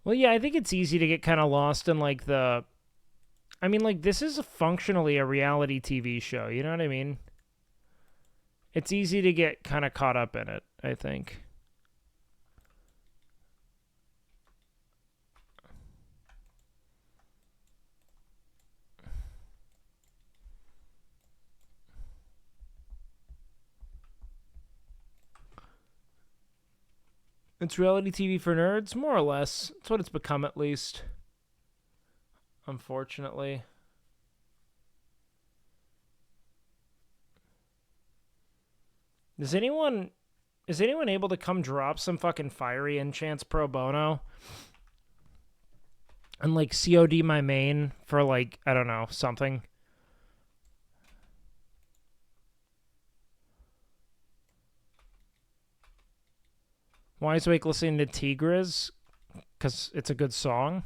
Well, yeah, I think it's easy to get kind of lost in, like, the... I mean, like, this is functionally a reality TV show, you know what I mean? It's easy to get kind of caught up in it, I think. It's reality TV for nerds, more or less. That's what it's become, at least. Unfortunately. Is anyone able to come drop some fucking fiery enchants pro bono? And, like, COD my main for, like, I don't know, something? Why is Wake listening to Tigris? Because it's a good song?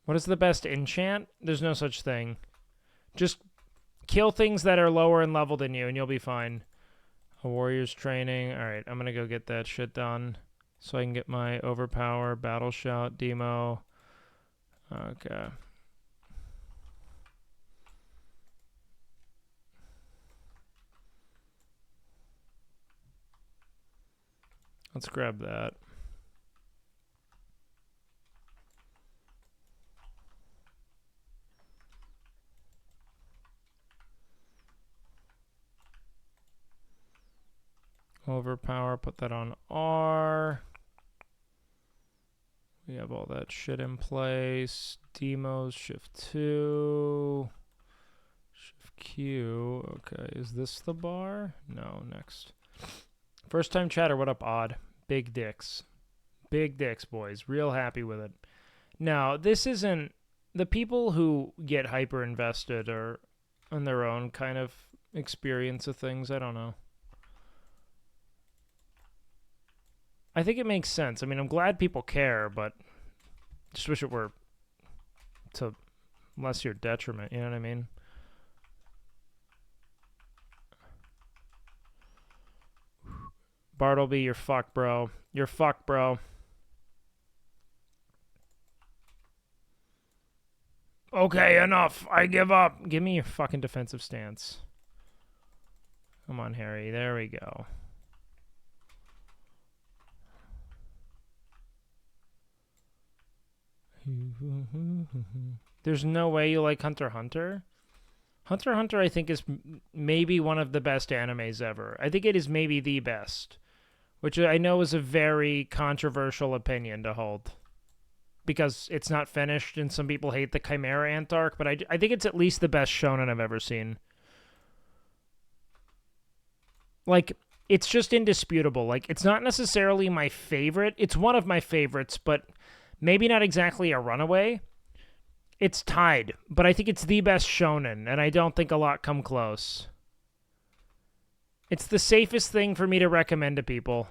What is the best enchant? There's no such thing. Just kill things that are lower in level than you, and you'll be fine. A warrior's training. Alright, I'm gonna go get that shit done. So I can get my overpower, battle shout, demo. Okay. Let's grab that. Overpower, put that on R. We have all that shit in place. Demos, Shift 2. Shift Q. Okay, is this the bar? No, next. First time chatter, what up, Odd? Big dicks. Big dicks, boys. Real happy with it. Now, this isn't... The people who get hyper invested are on their own kind of experience of things. I don't know. I think it makes sense. I mean, I'm glad people care, but just wish it were to less your detriment, you know what I mean? Bartleby, you're fucked, bro. You're fucked, bro. Okay, enough. I give up. Give me your fucking defensive stance. Come on, Harry. There we go. There's no way you like Hunter x Hunter? Hunter x Hunter, I think, is maybe one of the best animes ever. I think it is maybe the best. Which I know is a very controversial opinion to hold. Because it's not finished, and some people hate the Chimera Ant arc, but I think it's at least the best shonen I've ever seen. Like, it's just indisputable. Like, it's not necessarily my favorite. It's one of my favorites, but maybe not exactly a runaway. It's tied, but I think it's the best shonen, and I don't think a lot come close. It's the safest thing for me to recommend to people.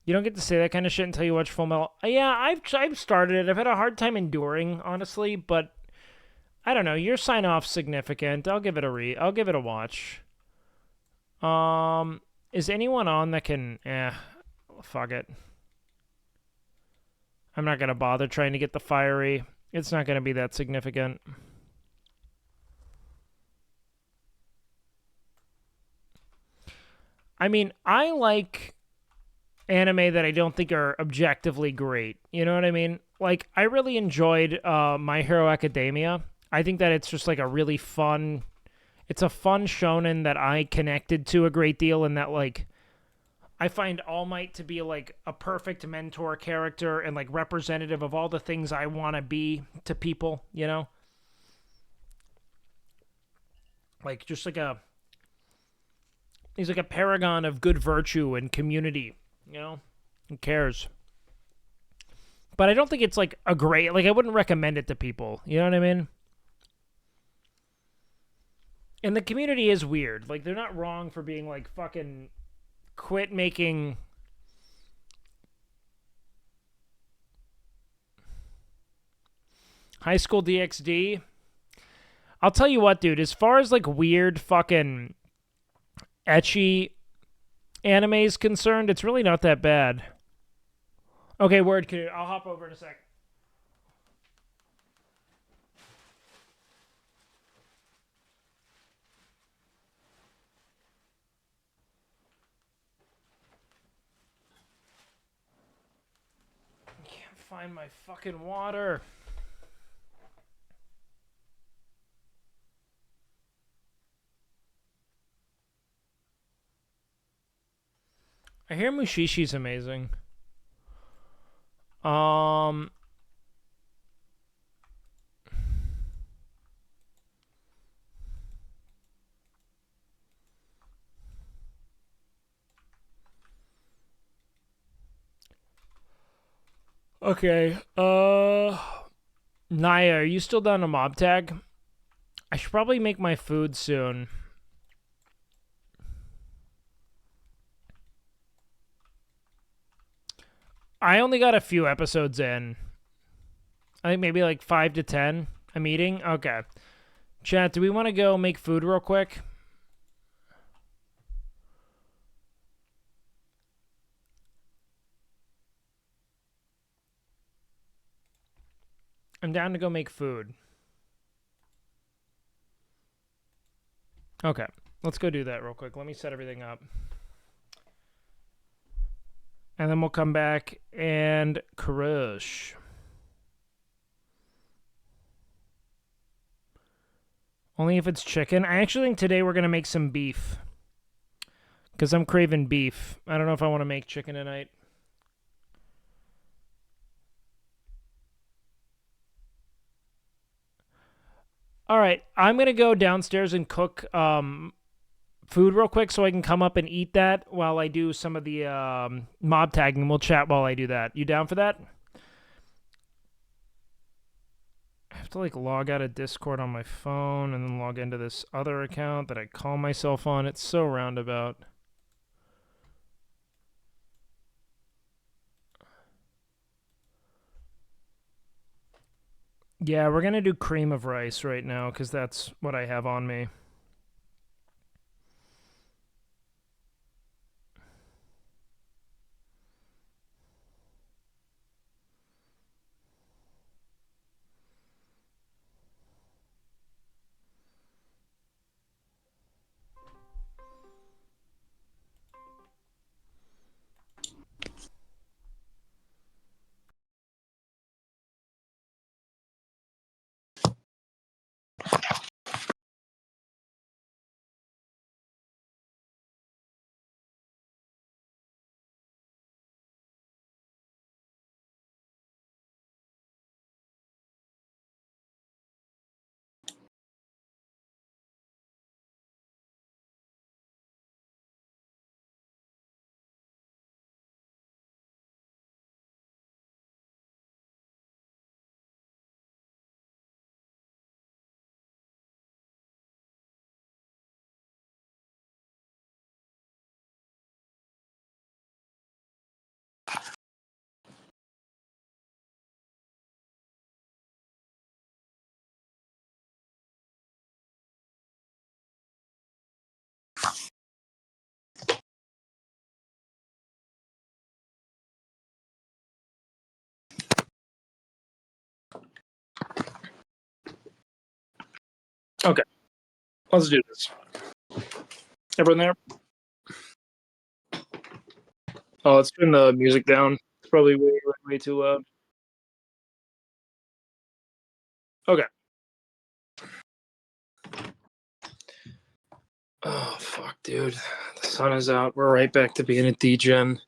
You don't get to say that kind of shit until you watch Full Metal. Yeah, I've started it. I've had a hard time enduring, honestly, but I don't know. Your sign off's significant. I'll give it a watch. Is anyone on that can? Fuck it. I'm not gonna bother trying to get the fiery. It's not gonna be that significant. I mean, I like anime that I don't think are objectively great. You know what I mean? Like, I really enjoyed My Hero Academia. I think that it's just like a really fun... It's a fun shonen that I connected to a great deal, and that, like, I find All Might to be, like, a perfect mentor character and, like, representative of all the things I want to be to people, you know? Like, just like a... He's like a paragon of good virtue and community, you know? Who cares? But I don't think it's, like, a great... Like, I wouldn't recommend it to people, you know what I mean? And the community is weird. Like, they're not wrong for being like, fucking quit making... High School DxD. I'll tell you what, dude. As far as like weird fucking ecchi anime is concerned, it's really not that bad. Okay, word, kid. I'll hop over in a sec. I can't find my fucking water. I hear Mushishi's amazing. Okay. Naya, are you still down to mob tag? I should probably make my food soon. I only got a few episodes in. I think maybe like 5 to 10. I'm eating? Okay. Chat, do we want to go make food real quick? I'm down to go make food. Okay. Let's go do that real quick. Let me set everything up. And then we'll come back and crush. Only if it's chicken. I actually think today we're going to make some beef. Because I'm craving beef. I don't know if I want to make chicken tonight. Alright, I'm going to go downstairs and cook food real quick so I can come up and eat that while I do some of the mob tagging. We'll chat while I do that. You down for that? I have to like log out of Discord on my phone and then log into this other account that I call myself on. It's so roundabout. Yeah, we're going to do cream of rice right now because that's what I have on me. Okay, let's do this. Everyone there? Oh, let's turn the music down. It's probably way too loud. Okay. Oh, fuck, dude. The sun is out. We're right back to being at DGen.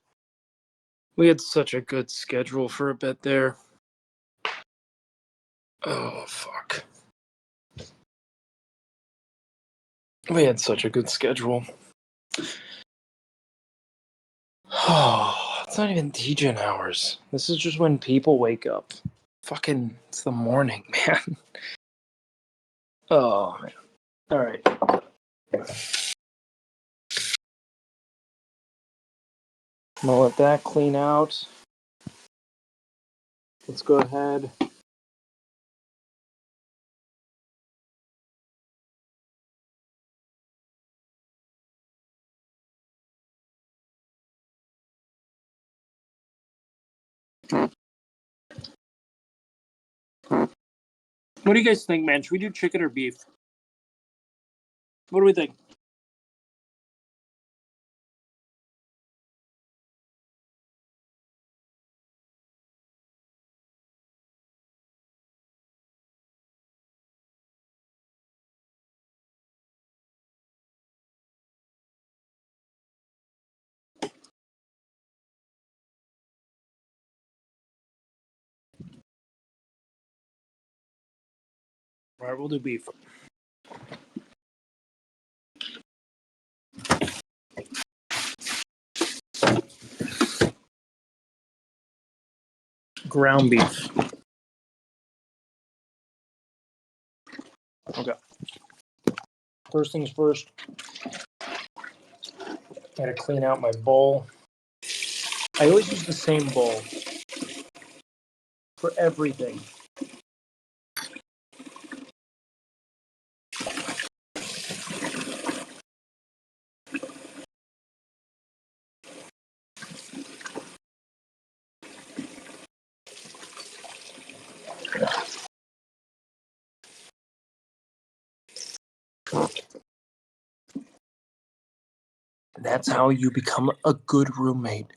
We had such a good schedule for a bit there. Oh, fuck. We had such a good schedule. Oh, it's not even DGen hours. This is just when people wake up. Fucking, it's the morning, man. Oh, man. All right. I'm gonna let that clean out. Let's go ahead. What do you guys think, man? Should we do chicken or beef? What do we think? All right, we'll do beef. Ground beef. Okay. First things first. Gotta clean out my bowl. I always use the same bowl for everything. That's how you become a good roommate.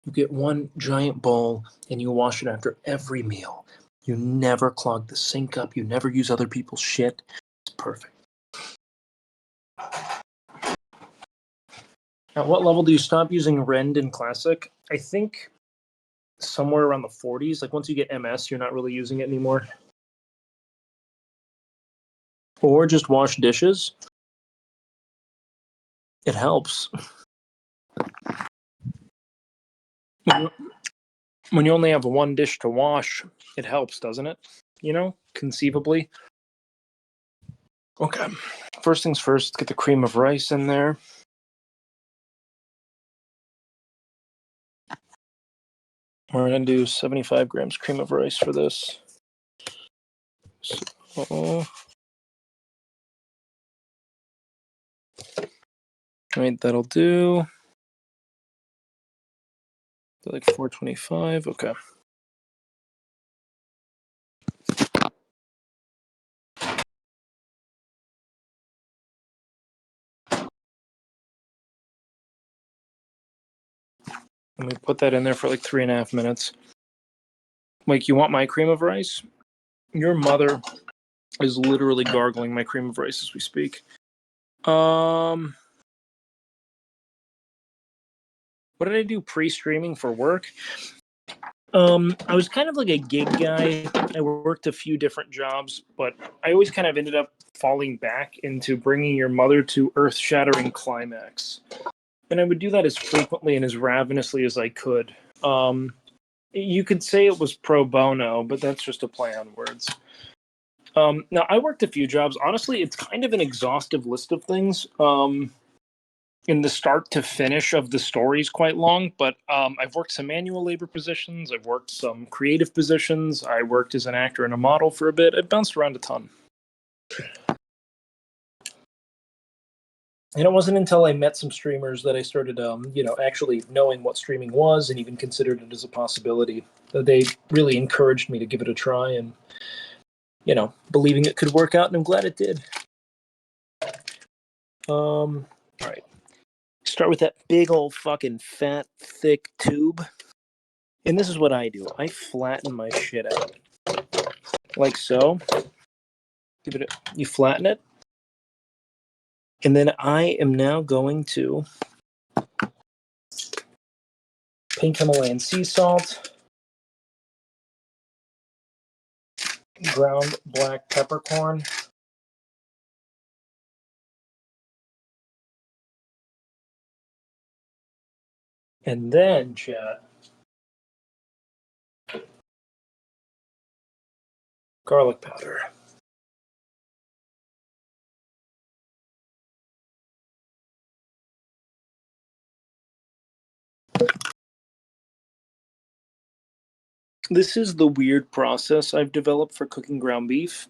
You get one giant bowl and you wash it after every meal. You never clog the sink up. You never use other people's shit. It's perfect. At what level do you stop using Rend in Classic? I think somewhere around the 40s. Like once you get MS, you're not really using it anymore. Or just wash dishes. It helps. When you only have one dish to wash, it helps, doesn't it? You know, conceivably. Okay. First things first, get the cream of rice in there. We're going to do 75 grams cream of rice for this. So, all right, that'll do. Like 425. Okay. Let me put that in there for like 3.5 minutes. Like, you want my cream of rice? Your mother is literally gargling my cream of rice as we speak. What did I do pre-streaming for work? I was kind of like a gig guy. I worked a few different jobs, but I always kind of ended up falling back into bringing your mother to earth-shattering climax. And I would do that as frequently and as ravenously as I could. You could say it was pro bono, but that's just a play on words. Now, I worked a few jobs. Honestly, it's kind of an exhaustive list of things. In the start to finish of the story is quite long, but I've worked some manual labor positions. I've worked some creative positions. I worked as an actor and a model for a bit. I've bounced around a ton. And it wasn't until I met some streamers that I started, actually knowing what streaming was and even considered it as a possibility. They really encouraged me to give it a try and, believing it could work out, and I'm glad it did. All right. Start with that big old fucking fat, thick tube. And this is what I do. I flatten my shit out. Like so. You flatten it. And then I am now going to pink Himalayan sea salt, ground black peppercorn, and then, chat, garlic powder. This is the weird process I've developed for cooking ground beef.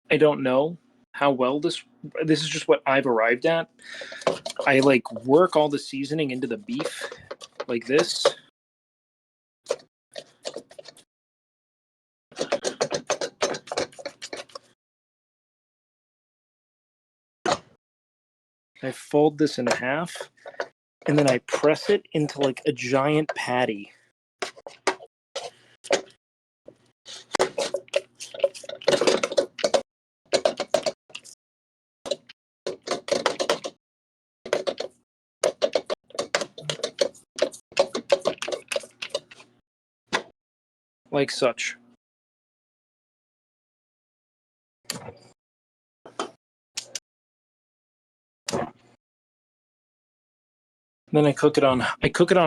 I don't know how well this is just what I've arrived at. I like work all the seasoning into the beef like this. I fold this in half and then I press it into like a giant patty. Like such. Then I cook it on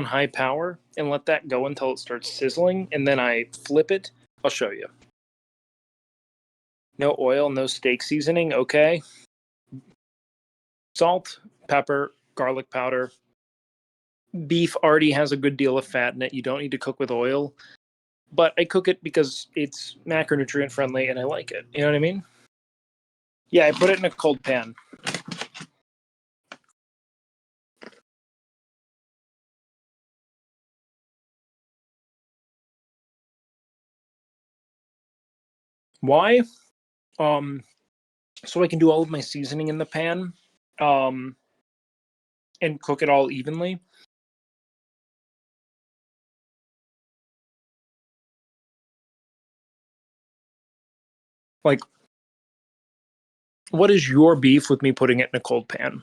high power and let that go until it starts sizzling, and then I flip it. I'll show you. No oil, no steak seasoning, okay? Salt, pepper, garlic powder. Beef already has a good deal of fat in it. You don't need to cook with oil. But I cook it because it's macronutrient friendly and I like it. You know what I mean? Yeah, I put it in a cold pan. Why? So I can do all of my seasoning in the pan, and cook it all evenly. Like, what is your beef with me putting it in a cold pan?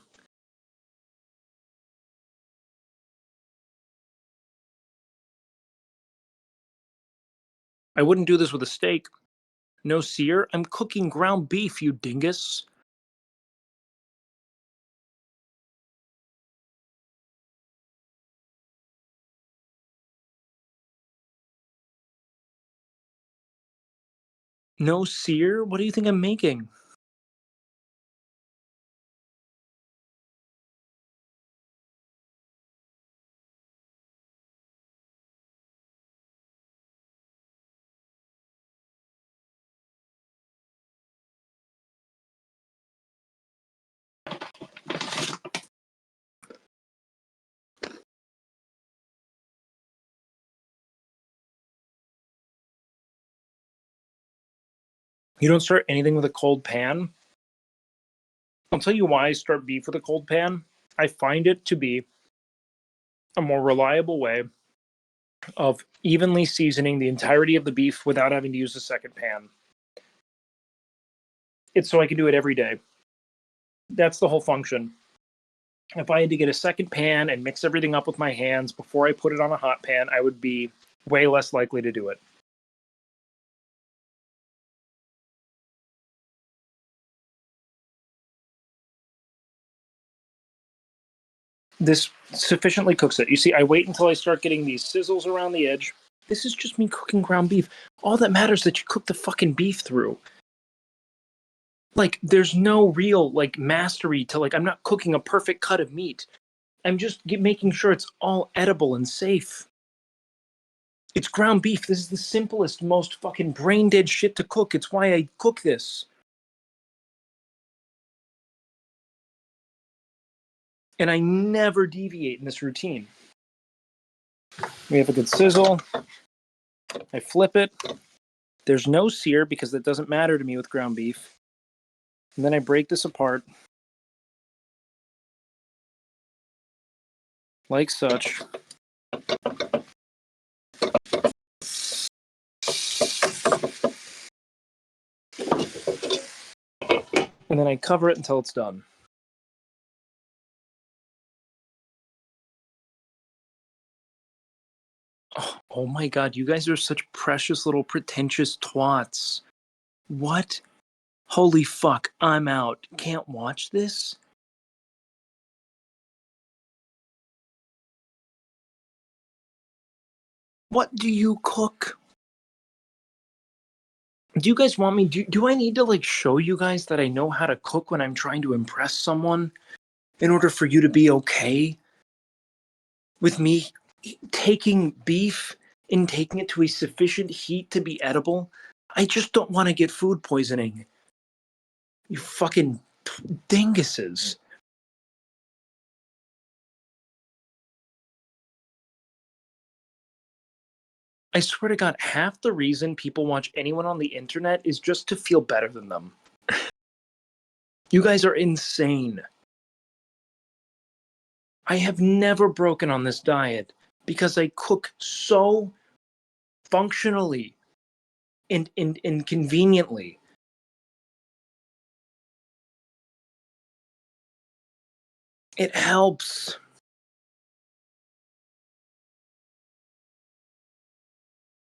I wouldn't do this with a steak. No sear. I'm cooking ground beef, you dingus. No sear? What do you think I'm making? You don't start anything with a cold pan? I'll tell you why I start beef with a cold pan. I find it to be a more reliable way of evenly seasoning the entirety of the beef without having to use a second pan. It's so I can do it every day. That's the whole function. If I had to get a second pan and mix everything up with my hands before I put it on a hot pan, I would be way less likely to do it. This sufficiently cooks it. You see, I wait until I start getting these sizzles around the edge. This is just me cooking ground beef. All that matters is that you cook the fucking beef through. Like, there's no real, like, mastery to, like, I'm not cooking a perfect cut of meat. I'm just making sure it's all edible and safe. It's ground beef. This is the simplest, most fucking brain dead shit to cook. It's why I cook this. And I never deviate in this routine. We have a good sizzle. I flip it. There's no sear because that doesn't matter to me with ground beef. And then I break this apart. Like such. And then I cover it until it's done. Oh my god, you guys are such precious little pretentious twats. What? Holy fuck, I'm out. Can't watch this? What do you cook? Do you guys want me? Do I need to like show you guys that I know how to cook when I'm trying to impress someone in order for you to be okay with me taking beef in taking it to a sufficient heat to be edible. I just don't want to get food poisoning. You fucking dinguses. I swear to God, half the reason people watch anyone on the internet is just to feel better than them. You guys are insane. I have never broken on this diet because I cook so functionally and conveniently. It helps.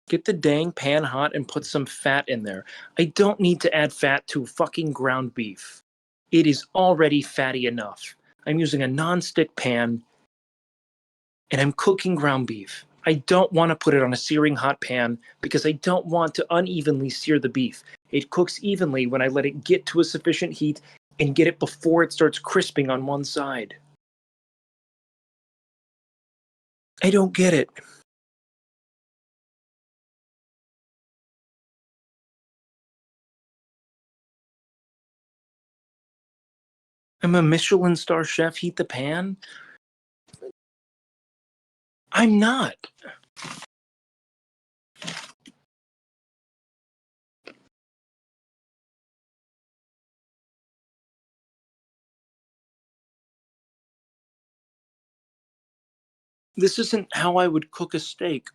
Get the dang pan hot and put some fat in there. I don't need to add fat to fucking ground beef. It is already fatty enough. I'm using a non-stick pan and I'm cooking ground beef. I don't want to put it on a searing hot pan because I don't want to unevenly sear the beef. It cooks evenly when I let it get to a sufficient heat and get it before it starts crisping on one side. I don't get it. I'm a Michelin star chef, heat the pan? I'm not. This isn't how I would cook a steak.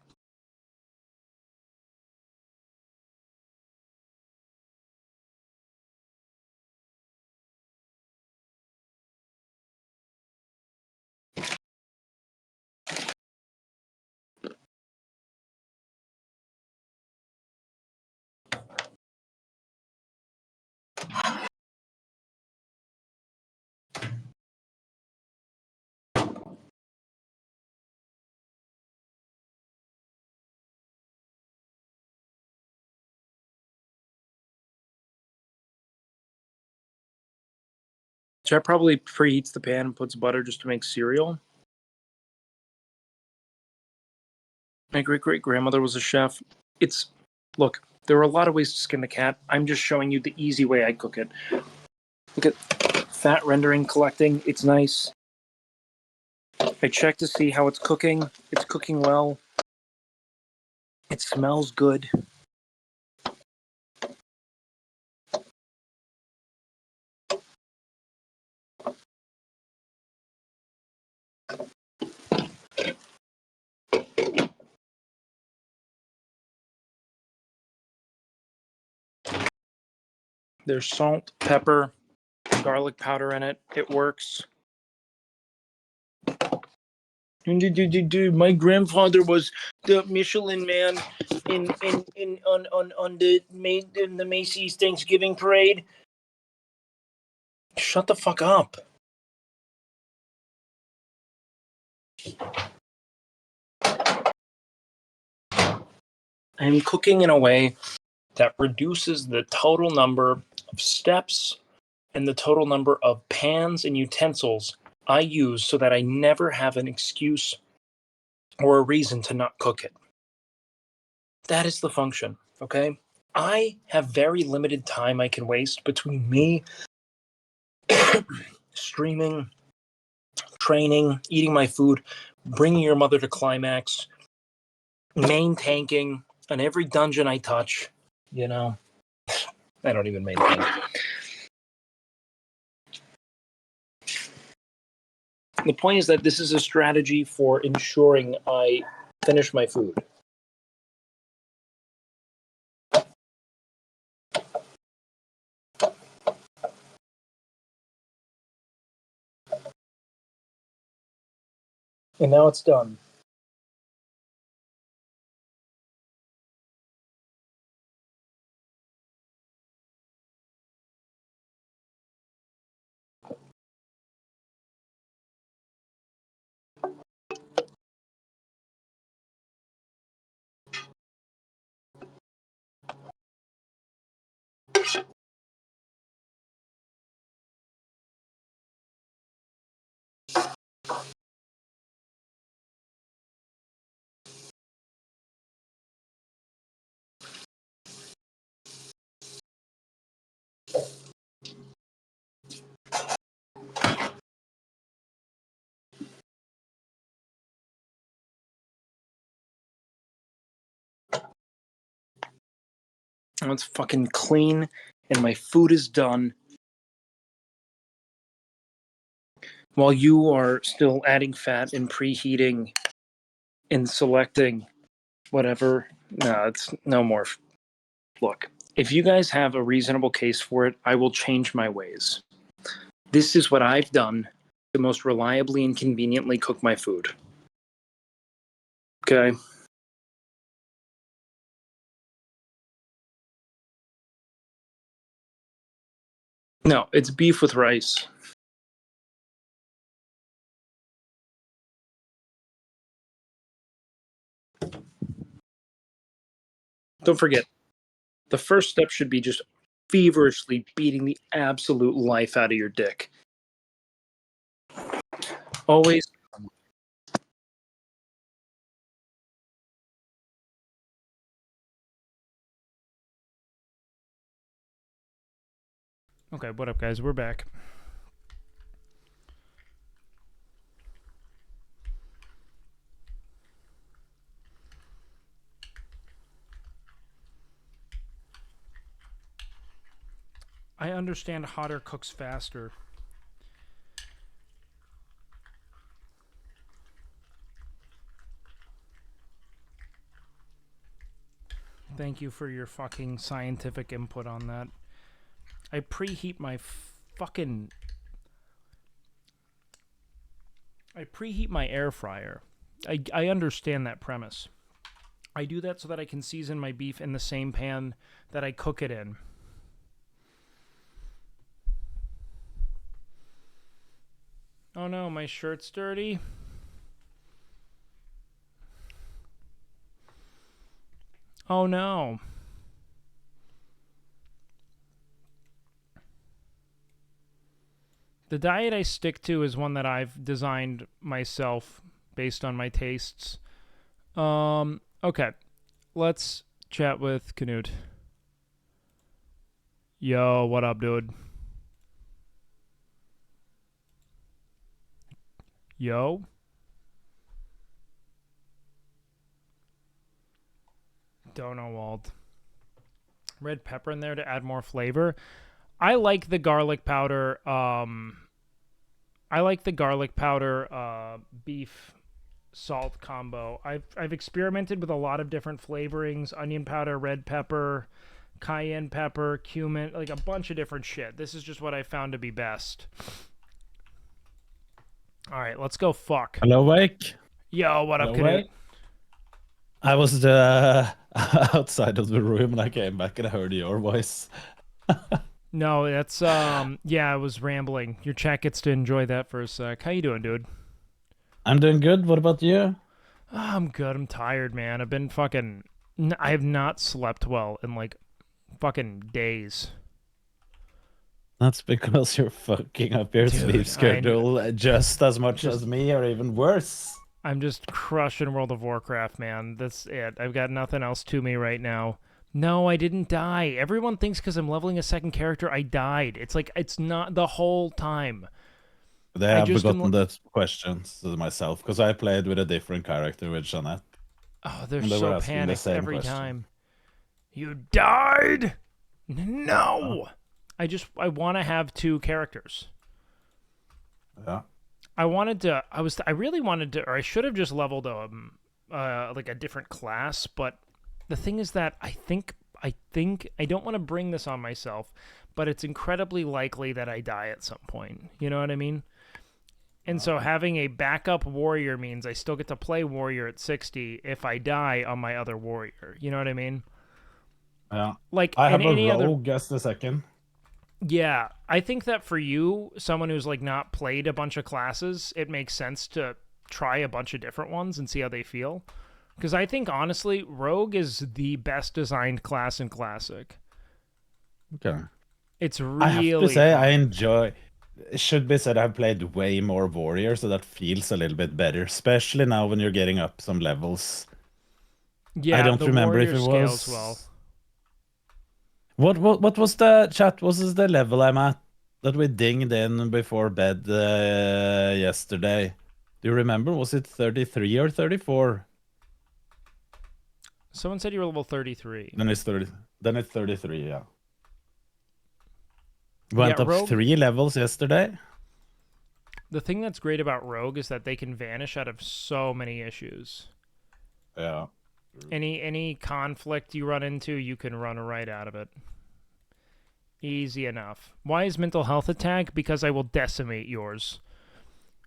Chad probably preheats the pan and puts butter just to make cereal. My great-great-grandmother was a chef. Look, there are a lot of ways to skin a cat. I'm just showing you the easy way I cook it. Look at fat rendering, collecting. It's nice. I check to see how it's cooking. It's cooking well. It smells good. There's salt, pepper, garlic powder in it. It works. Dude, my grandfather was the Michelin man in the Macy's Thanksgiving parade. Shut the fuck up. I'm cooking in a way that reduces the total number of steps and the total number of pans and utensils I use so that I never have an excuse or a reason to not cook it. That is the function, okay? I have very limited time I can waste between me streaming, training, eating my food, bringing your mother to climax, main tanking on every dungeon I touch, you know. I don't even main tank. The point is that this is a strategy for ensuring I finish my food. And now it's done. Now it's fucking clean, and my food is done. While you are still adding fat and preheating and selecting whatever. No, it's no more. Look, if you guys have a reasonable case for it, I will change my ways. This is what I've done to most reliably and conveniently cook my food. Okay? No, it's beef with rice. Don't forget, the first step should be just feverishly beating the absolute life out of your dick. Always. Okay, what up, guys? We're back. I understand hotter cooks faster. Thank you for your fucking scientific input on that. I preheat my fucking... I preheat my air fryer. I understand that premise. I do that so that I can season my beef in the same pan that I cook it in. Oh no, my shirt's dirty. Oh no. The diet I stick to is one that I've designed myself based on my tastes. Okay. Let's chat with Canute. Yo, what up, dude? Yo? Don't know, Walt. Red pepper in there to add more flavor. I like the garlic powder. I like the garlic powder beef salt combo. I've experimented with a lot of different flavorings: onion powder, red pepper, cayenne pepper, cumin, like a bunch of different shit. This is just what I found to be best. All right, let's go fuck. Hello, Wake. Yo, what up, Hello, Canute? Wake. I was outside of the room and I came back and I heard your voice. No, that's yeah, I was rambling. Your chat gets to enjoy that for a sec. How you doing, dude? I'm doing good. What about you? I'm good. I'm tired, man. I've been fucking... I have not slept well in, like, fucking days. That's because you're fucking up your Dude, sleep schedule just as much as me, or even worse. I'm just crushing World of Warcraft, man. That's it. I've got nothing else to me right now. No, I didn't die. Everyone thinks because I'm leveling a second character, I died. It's like, it's not the whole time. They have forgotten the questions to myself, because I played with a different character with Jeanette. Oh, they're and they were so asking the panicked same every question. time. You died? No! I want to have two characters. Yeah. I really wanted to, or I should have just leveled like a different class, but the thing is that I think I don't want to bring this on myself, but it's incredibly likely that I die at some point. You know what I mean? And so having a backup warrior means I still get to play warrior at 60 if I die on my other warrior. You know what I mean? Yeah. Like I have a any rogue as the second. Yeah, I think that for you, someone who's like not played a bunch of classes, it makes sense to try a bunch of different ones and see how they feel. Because I think honestly, Rogue is the best designed class in Classic. Okay. It's really I have to say, fun. I enjoy. It should be said, I've played way more warrior, so that feels a little bit better, especially now when you're getting up some levels. Yeah, I don't the remember if warrior it scales was. well. What was the chat? What is the level I'm at that we dinged in before bed yesterday? Do you remember? Was it 33 or 34? Someone said you were level 33. Then it's 30. Then it's 33, yeah. Went Yeah, up Rogue- 3 levels yesterday. The thing that's great about Rogue is that they can vanish out of so many issues. Yeah. Any conflict you run into, you can run right out of it. Easy enough. Why is mental health a tag? Because I will decimate yours.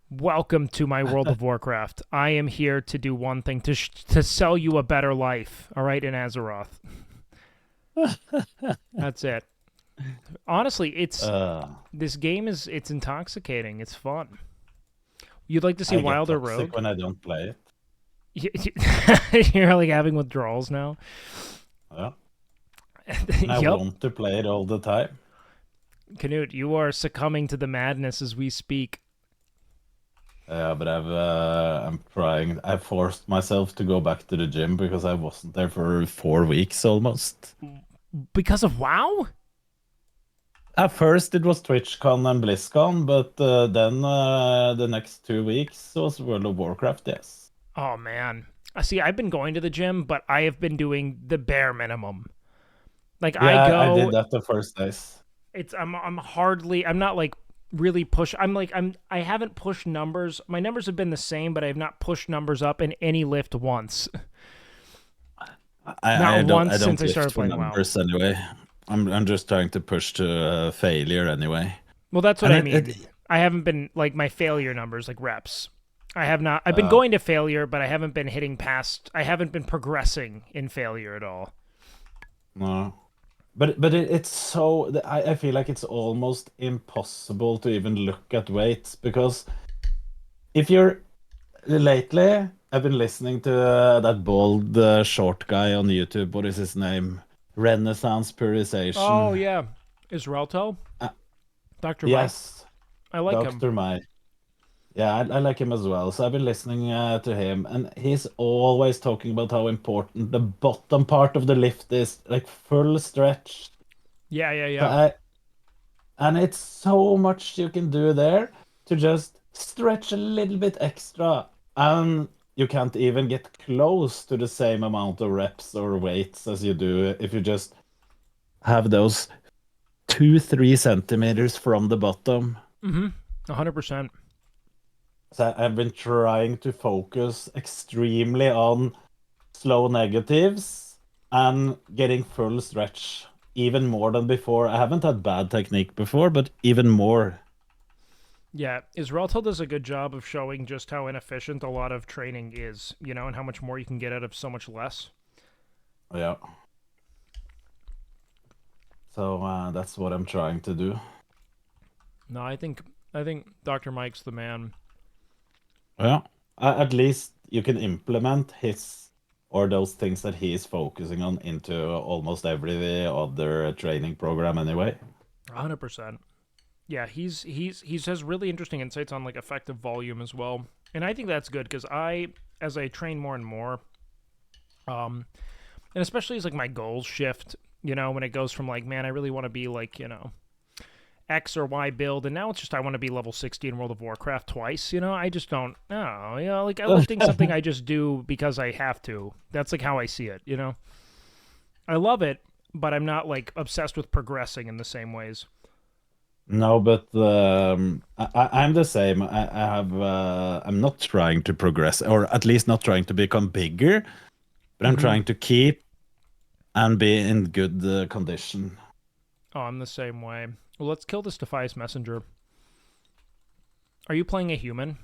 Welcome to my World of Warcraft. I am here to do one thing, to sell you a better life, all right, in Azeroth. That's it. Honestly, this game it's intoxicating. It's fun. You'd like to see I get Wilder toxic Rogue? when I don't play it. You're like having withdrawals now? Yeah. And I Yup. want to play it all the time. Canute, you are succumbing to the madness as we speak. Yeah, but I'm trying. I forced myself to go back to the gym because I wasn't there for 4 weeks almost. Because of WoW? At first it was TwitchCon and BlizzCon, but then the next 2 weeks was World of Warcraft, yes. Oh, man. See, I've been going to the gym, but I have been doing the bare minimum. Like, Yeah, I did that the first days. I'm not like really I haven't pushed numbers. My numbers have been the same, but I have not pushed numbers up in any lift once. I don't since I lift started for playing WoW. numbers anyway. I'm just trying to push to failure anyway. Well, that's what And I mean. it- I haven't been like my failure numbers, like reps. I have not. I've been going to failure, but I haven't been hitting past. I haven't been progressing in failure at all. No. But it's so I feel like it's almost impossible to even look at weights because if you're lately I've been listening to that bald short guy on YouTube. What is his name? Renaissance Purification. Oh yeah, Israelto, Dr. Yes, Mike. I like him. Dr. Mike. Yeah, I like him as well. So I've been listening to him, and he's always talking about how important the bottom part of the lift is, like full stretch. Yeah. And it's so much you can do there to just stretch a little bit extra, and you can't even get close to the same amount of reps or weights as you do if you just have those 2-3 centimeters from the bottom. 100%. So I've been trying to focus extremely on slow negatives and getting full stretch even more than before. I haven't had bad technique before, but even more. Yeah, Israelto does a good job of showing just how inefficient a lot of training is, you know, and how much more you can get out of so much less. Yeah. So that's what I'm trying to do. No, I think Dr. Mike's the man. Yeah. At least you can implement his or those things that he is focusing on into almost every other training program anyway. 100%. Yeah, he has really interesting insights on like effective volume as well, and I think that's good because as I train more and more, and especially as like my goals shift, you know, when it goes from like, man, I really want to be like, you know, X or Y build, and now it's just I want to be level 60 in World of Warcraft twice, you know, I just don't know, you know, like lifting something I just do because I have to. That's like how I see it, you know. I love it, but I'm not like obsessed with progressing in the same ways. No, but I'm the same. I'm not trying to progress, or at least not trying to become bigger, but I'm trying to keep and be in good condition. Oh, I'm the same way. Well, let's kill this Defias Messenger. Are you playing a human?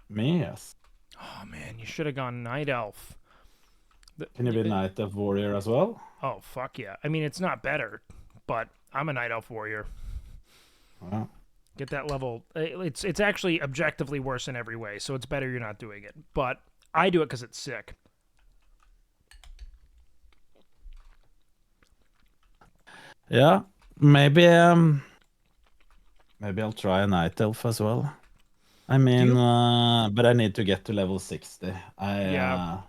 Me, yes. Oh, man, you should have gone Night Elf. Can you be Night Elf Warrior as well? Oh, fuck yeah. I mean, it's not better, but I'm a Night Elf Warrior. Wow. Get that level. It's actually objectively worse in every way, so it's better you're not doing it. But I do it because it's sick. Yeah, maybe I'll try a Night Elf as well. I mean, but I need to get to level 60. I've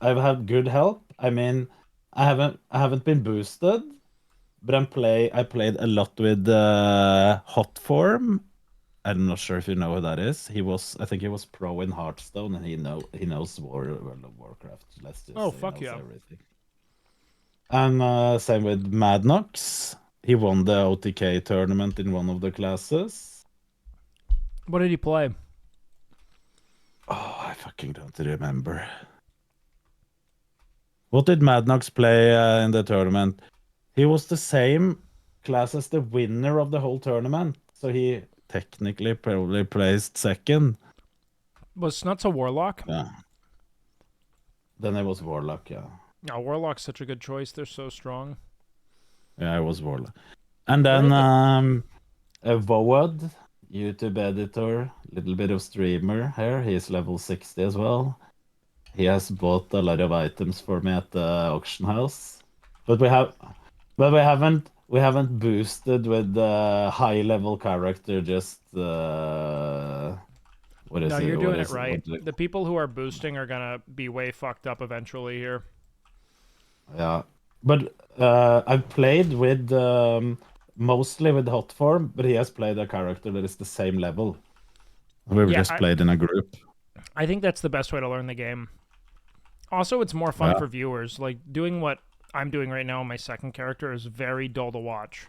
had good help. I mean, I haven't been boosted, but I played a lot with Hot Form. I'm not sure if you know who that is. I think he was pro in Hearthstone, and he knows World of Warcraft. Let's just Oh, say fuck he knows yeah. everything. And same with Madnox. He won the OTK tournament in one of the classes. What did he play? Oh, I fucking don't remember. What did Madnox play in the tournament? He was the same class as the winner of the whole tournament, so he technically probably placed second. Was Snuts a Warlock? Yeah. Then it was Warlock, yeah. No, Warlock's such a good choice. They're so strong. Yeah, it was Warlock. And then a VOD, YouTube editor, little bit of streamer here. He's level 60 as well. He has bought a lot of items for me at the auction house. But we haven't boosted with the high level character, just what is No, it? you're What doing is it right. The people who are boosting are gonna be way fucked up eventually here. Yeah, but I've played with mostly with hot form, but he has played a character that is the same level. We've just played in a group. I think that's the best way to learn the game. Also, it's more fun Yeah. for viewers. Like, doing what I'm doing right now on my second character is very dull to watch.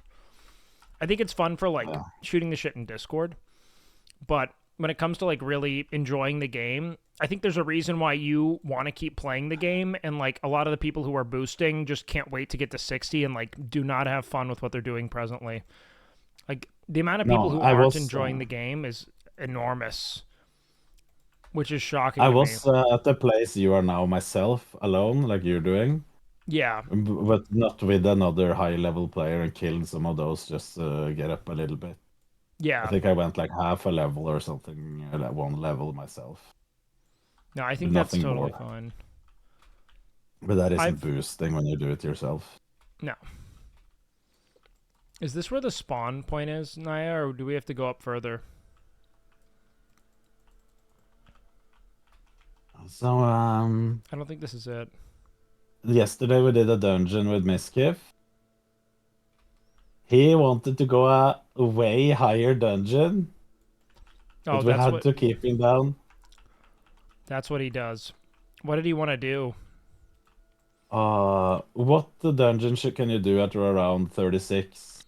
I think it's fun for, like, shooting the shit in Discord. But when it comes to, like, really enjoying the game, I think there's a reason why you want to keep playing the game. And, like, a lot of the people who are boosting just can't wait to get to 60 and, like, do not have fun with what they're doing presently. Like, the amount of people who aren't enjoying the game is enormous. Which is shocking I to was me. at the place you are now myself, alone, like you're doing. Yeah. But not with another high-level player and killed some of those just to get up a little bit. Yeah. I think I went like half a level or something, like one level myself. No, I think Nothing that's totally more. fine. But that isn't boosting when you do it yourself. No. Is this where the spawn point is, Naya, or do we have to go up further? So, I don't think this is it. yesterday we did a dungeon with Miskiff. He wanted to go a way higher dungeon, Oh, but we that's had what to keep him down. That's what he does. What did he want to do? What the dungeon can you do at around 36?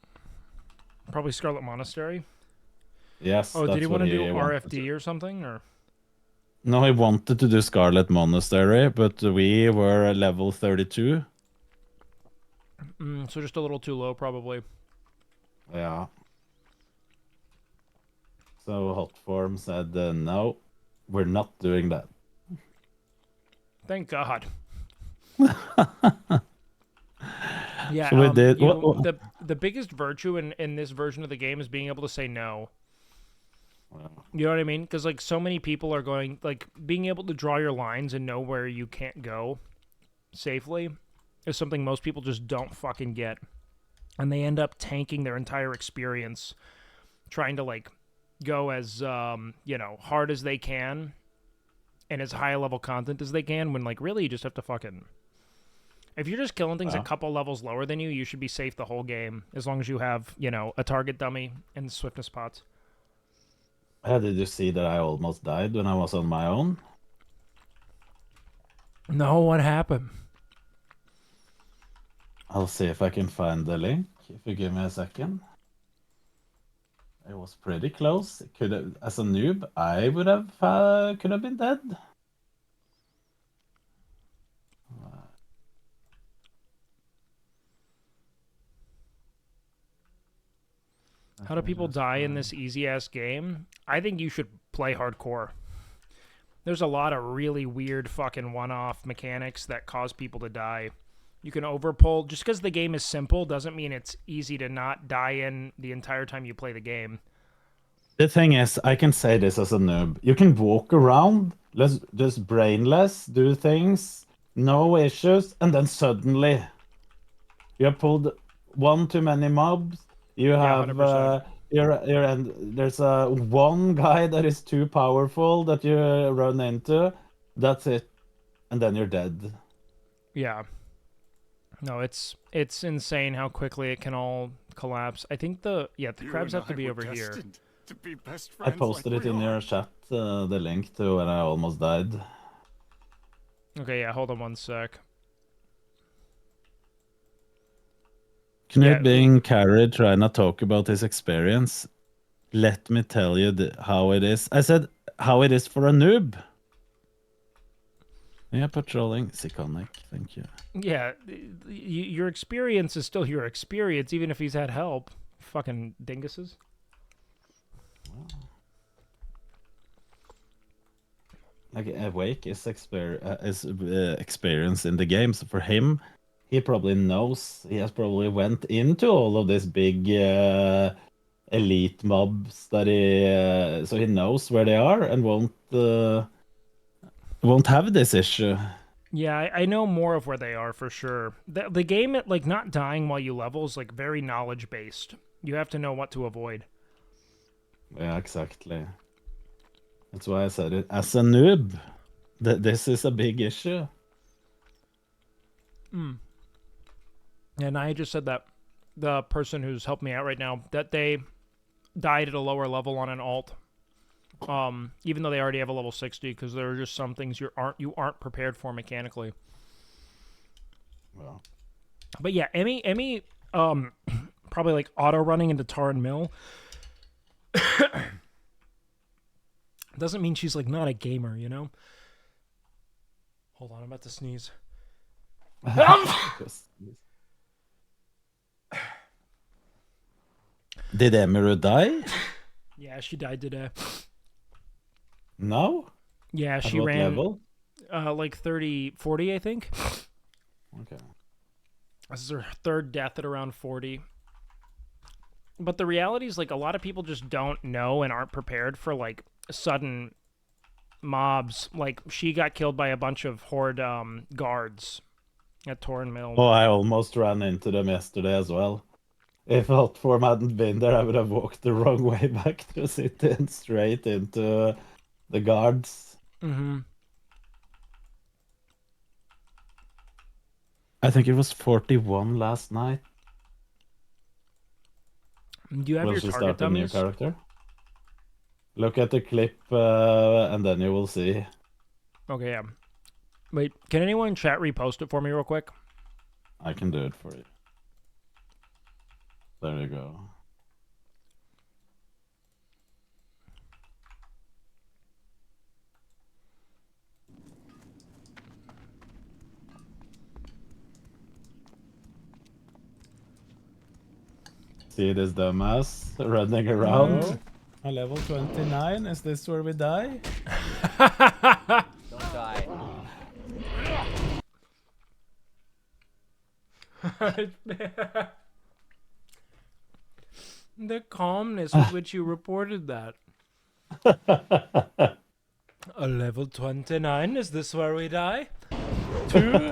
Probably Scarlet Monastery. Yes. Oh, did he that's want what to do wanted RFD or something, or? No, he wanted to do Scarlet Monastery, but we were level 32. So just a little too low, probably. Yeah. So Hotform said, no, we're not doing that. Thank God. Yeah, So we did. you know, the biggest virtue in this version of the game is being able to say no. You know what I mean? Because, like, so many people are going, like, being able to draw your lines and know where you can't go safely is something most people just don't fucking get. And they end up tanking their entire experience trying to, like, go as, you know, hard as they can and as high level content as they can when, like, really you just have to fucking... If you're just killing things a couple levels lower than you, you should be safe the whole game as long as you have, you know, a target dummy and swiftness pots. Did you see that I almost died when I was on my own? No, what happened? I'll see if I can find the link. If you give me a second. It was pretty close. It could have, as a noob, I would have could have been dead. How do people die in this easy-ass game? I think you should play hardcore. There's a lot of really weird fucking one-off mechanics that cause people to die. You can overpull. Just because the game is simple doesn't mean it's easy to not die in the entire time you play the game. The thing is, I can say this as a noob. You can walk around, just brainless, do things, no issues, and then suddenly you have pulled one too many mobs. You have there's one guy that is too powerful that you run into. That's it, and then you're dead. Yeah. No, it's insane how quickly it can all collapse. I think the crabs have to be over here. To be best I posted it in your chat, the link to when I almost died. Okay, yeah, hold on one sec. Knut being carried, trying to talk about his experience. Let me tell you how it is. I said how it is for a noob. Yeah, patrolling. Sikonic, thank you. Yeah, your experience is still your experience, even if he's had help. Fucking dinguses. Like Awake is experience in the game, so for him, he probably knows. He has probably went into all of these big elite mobs that so he knows where they are and won't have this issue. Yeah, I know more of where they are for sure. The game, like, not dying while you level is, like, very knowledge-based. You have to know what to avoid. Yeah, exactly. That's why I said it. As a noob, this is a big issue. And I just said that the person who's helped me out right now, that they died at a lower level on an alt. Even though they already have a level 60, because there are just some things you aren't prepared for mechanically. Well. But yeah, Emmy probably like auto running into Tar and Mill. Doesn't mean she's like not a gamer, you know? Hold on, I'm about to sneeze. Did Emiru die? Yeah, she died today. No? Yeah, At she what ran level? like 40, I think. Okay. This is her third death at around 40. But the reality is, like, a lot of people just don't know and aren't prepared for, like, sudden mobs. Like, she got killed by a bunch of Horde guards at Torn Mill. Oh, I almost ran into them yesterday as well. If Altform hadn't been there, I would have walked the wrong way back to sit in straight into the guards. Mm-hmm. I think it was 41 last night. Do you have Will your she target start a new dummies? character? Look at the clip and then you will see. Okay, yeah. Wait, can anyone in chat repost it for me real quick? I can do it for you. There you go. See this dumbass running around. Oh, a level 29. Is this where we die? Don't die. The calmness with which you reported that. A level 29, is this where we die? 2?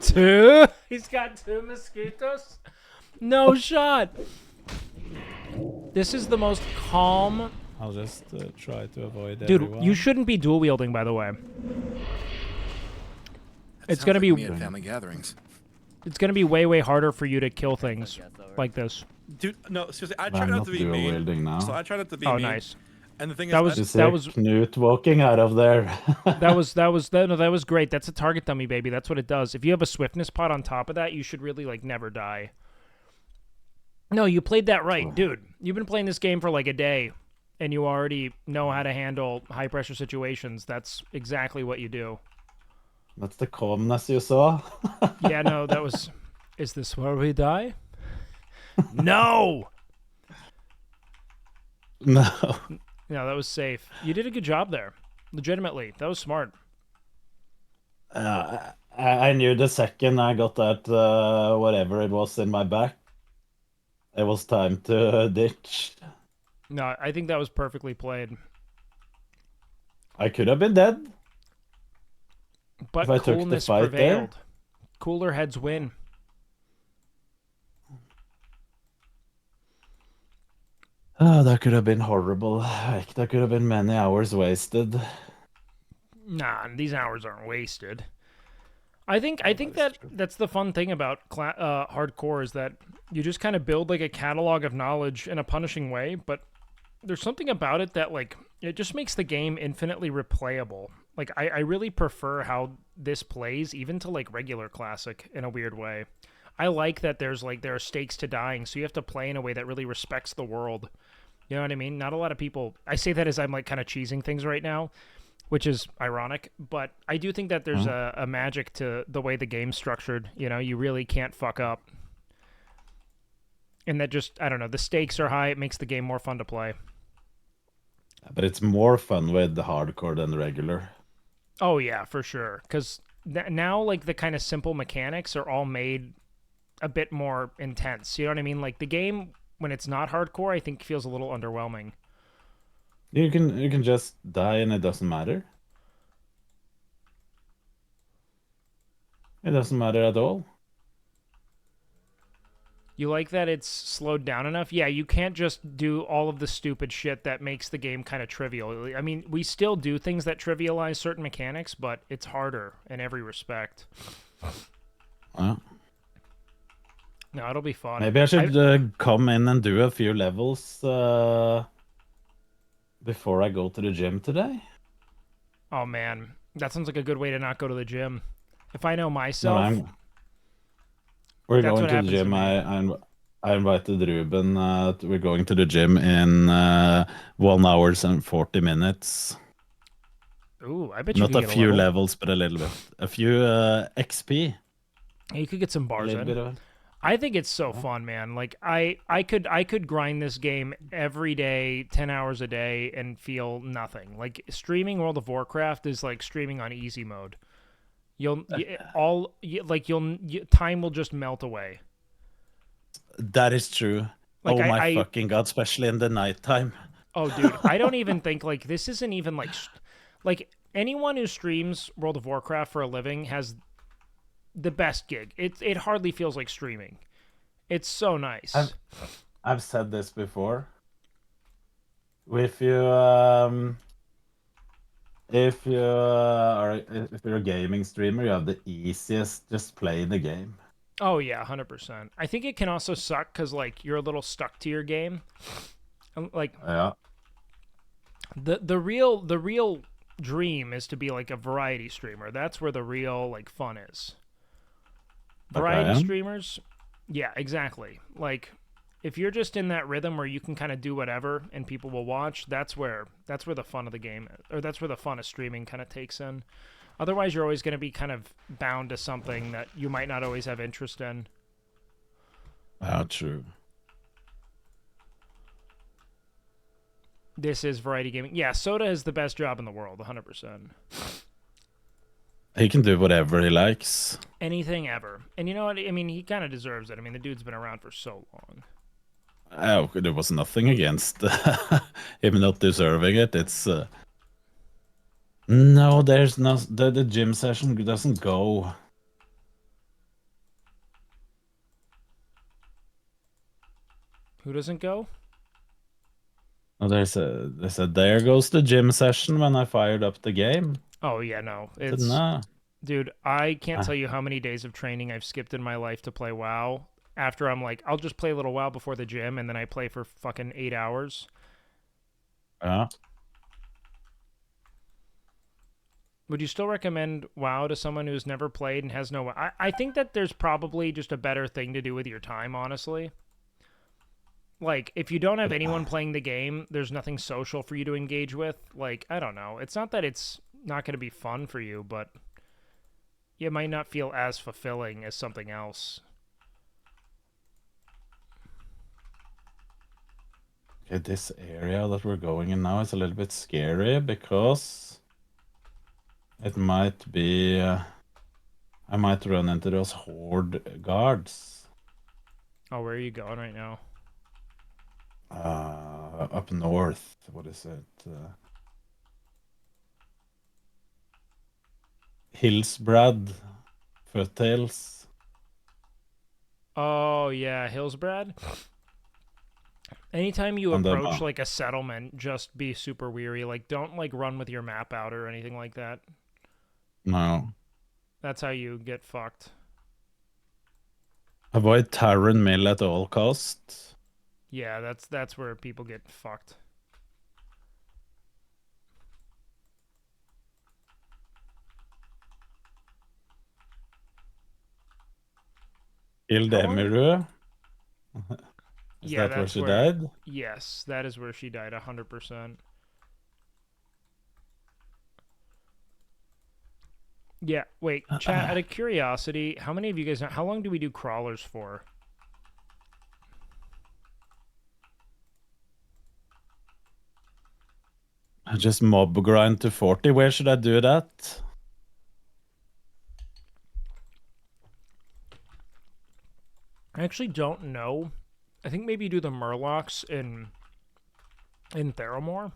2? He's got 2 mosquitoes? No shot! This is the most calm... I'll just try to avoid Dude, everyone. you shouldn't be dual wielding, by the way. It's gonna Sounds be... like me at family gatherings. It's gonna be way, way harder for you to kill things like this. Dude, no, seriously, I I'm try not not to be dual mean. wielding now. So I try not to be Oh, mean. nice. And the thing That is, was- I- that was- Knut walking out of there. that was great. That's a target dummy, baby. That's what it does. If you have a swiftness pot on top of that, you should really like never die. No, you played that right, dude. You've been playing this game for like a day, and you already know how to handle high pressure situations. That's exactly what you do. That's the calmness you saw. Yeah, no, that was. Is this where we die? No. No. No, that was safe. You did a good job there. Legitimately, that was smart. I knew the second I got that whatever it was in my back, it was time to ditch. No, I think that was perfectly played. I could have been dead. But if I took the coolness fight prevailed. there. Cooler heads win. Oh, that could have been horrible. Like, that could have been many hours wasted. Nah, these hours aren't wasted. I think that's the fun thing about hardcore is that you just kind of build like a catalog of knowledge in a punishing way, but there's something about it that like it just makes the game infinitely replayable. Like I really prefer how this plays even to like regular classic in a weird way. I like that there are stakes to dying, so you have to play in a way that really respects the world. You know what I mean? Not a lot of people. I say that as I'm like kind of cheesing things right now, which is ironic, but I do think that there's a magic to the way the game's structured. You know, you really can't fuck up. And that just, I don't know, the stakes are high. It makes the game more fun to play. But it's more fun with the hardcore than the regular. Oh, yeah, for sure. Because now, like, the kind of simple mechanics are all made a bit more intense. You know what I mean? Like, the game, when it's not hardcore, I think feels a little underwhelming. You can just die and it doesn't matter. It doesn't matter at all. You like that it's slowed down enough? Yeah, you can't just do all of the stupid shit that makes the game kind of trivial. I mean, we still do things that trivialize certain mechanics, but it's harder in every respect. Well, no, it'll be fun. Maybe I should come in and do a few levels before I go to the gym today. Oh, man. That sounds like a good way to not go to the gym. If I know myself... No, we're That's going what to the happens to gym. me. I invited Ruben. We're going to the gym in 1 hour and 40 minutes. Ooh, I bet you Not could a get a few level. levels, but a little bit. A few XP. You could get some bars in. Bit of... I think it's so fun, man. Like I could grind this game every day, 10 hours a day, and feel nothing. Like streaming World of Warcraft is like streaming on easy mode. Time will just melt away. That is true. Like, oh my fucking god, especially in the nighttime. Oh, dude, I don't even think like this isn't even like anyone who streams World of Warcraft for a living has the best gig. It hardly feels like streaming. It's so nice. I've said this before. If you're a gaming streamer, you have the easiest just play the game. Oh yeah, 100%. I think it can also suck because like you're a little stuck to your game. Like yeah. The real dream is to be like a variety streamer. That's where the real like fun is. Variety streamers, yeah, exactly. Like if you're just in that rhythm where you can kind of do whatever and people will watch, that's where the fun of the game is, or that's where the fun of streaming kind of takes in. Otherwise, you're always going to be kind of bound to something that you might not always have interest in. True. This is variety gaming. Yeah, Soda is the best job in the world, 100%. He can do whatever he likes. Anything ever. And you know what? I mean, he kind of deserves it. I mean, the dude's been around for so long. Oh, there was nothing against him not deserving it. It's... No, there's no... The gym session doesn't go. Who doesn't go? Oh, they said, there goes the gym session when I fired up the game. Oh, yeah, no. It's... No. Dude, I can't tell you how many days of training I've skipped in my life to play WoW. After I'm like, I'll just play a little WoW before the gym, and then I play for fucking 8 hours. Yeah. Would you still recommend WoW to someone who's never played and has no... I think that there's probably just a better thing to do with your time, honestly. Like, if you don't have anyone playing the game, there's nothing social for you to engage with. Like, I don't know. It's not that it's not going to be fun for you, but it might not feel as fulfilling as something else. Okay, this area that we're going in now is a little bit scary because it might be... I might run into those horde guards. Oh, where are you going right now? Up north. What is it? Hillsbrad Foothills. Oh, yeah, Hillsbrad. Anytime you approach, like, a settlement, just be super weary. Like, don't, like, run with your map out or anything like that. No. That's how you get fucked. Avoid Terran Mill at all costs. Yeah, that's where people get fucked. Killed How long- Emiru. Is Yeah, that where that's she died? Yes, that is where she died, 100%. Yeah, wait, chat, out of curiosity, how many of you guys know, how long do we do crawlers for? I just mob grind to 40. Where should I do that? I actually don't know. I think maybe do the Murlocs in Theramore.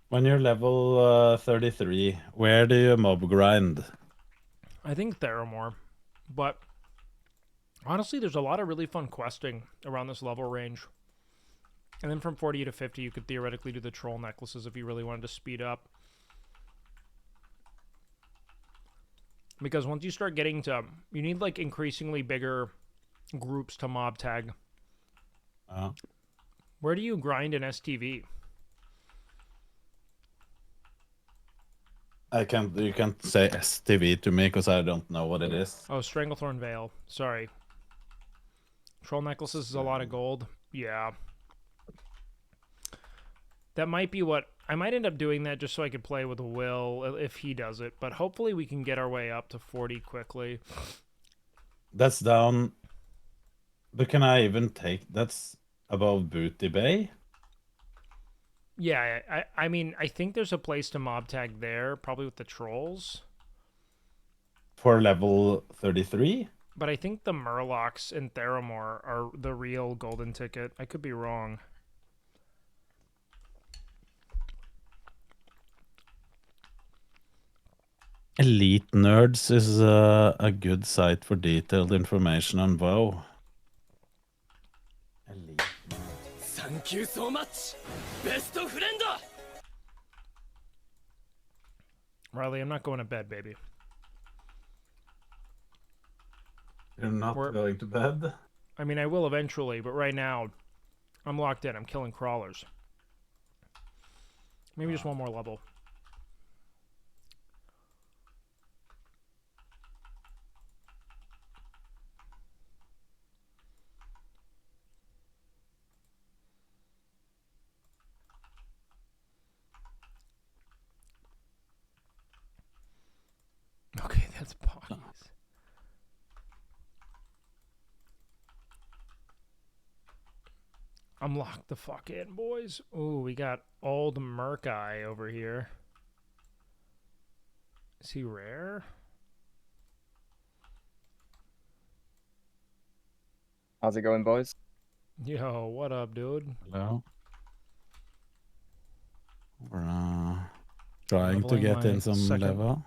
When you're level 33, where do you mob grind? I think Theramore. But honestly, there's a lot of really fun questing around this level range. And then from 40 to 50, you could theoretically do the troll necklaces if you really wanted to speed up. Because once you start getting to... You need, like, increasingly bigger groups to mob tag. Where do you grind in STV? You can't say STV to me because I don't know what it is. Oh, Stranglethorn Veil. Sorry. Troll necklaces is a lot of gold. Yeah. That might be what... I might end up doing that just so I could play with Will if he does it. But hopefully we can get our way up to 40 quickly. That's down... But can I even take... That's above Booty Bay? Yeah, I mean, I think there's a place to mob tag there, probably with the trolls. For level 33? But I think the Murlocs in Theramore are the real golden ticket. I could be wrong. Elite Nerds is a good site for detailed information on WoW. Elite. Thank you so much, best friend. Riley, I'm not going to bed, baby. You're not going to bed? I mean, I will eventually, but right now, I'm locked in. I'm killing crawlers. Maybe just one more level. Okay, that's Poggies. I'm locked the fuck in, boys. Ooh, we got old Merc Eye over here. Is he rare? How's it going, boys? Yo, what up, dude? Hello. We're trying to Leveling get in my some second- level.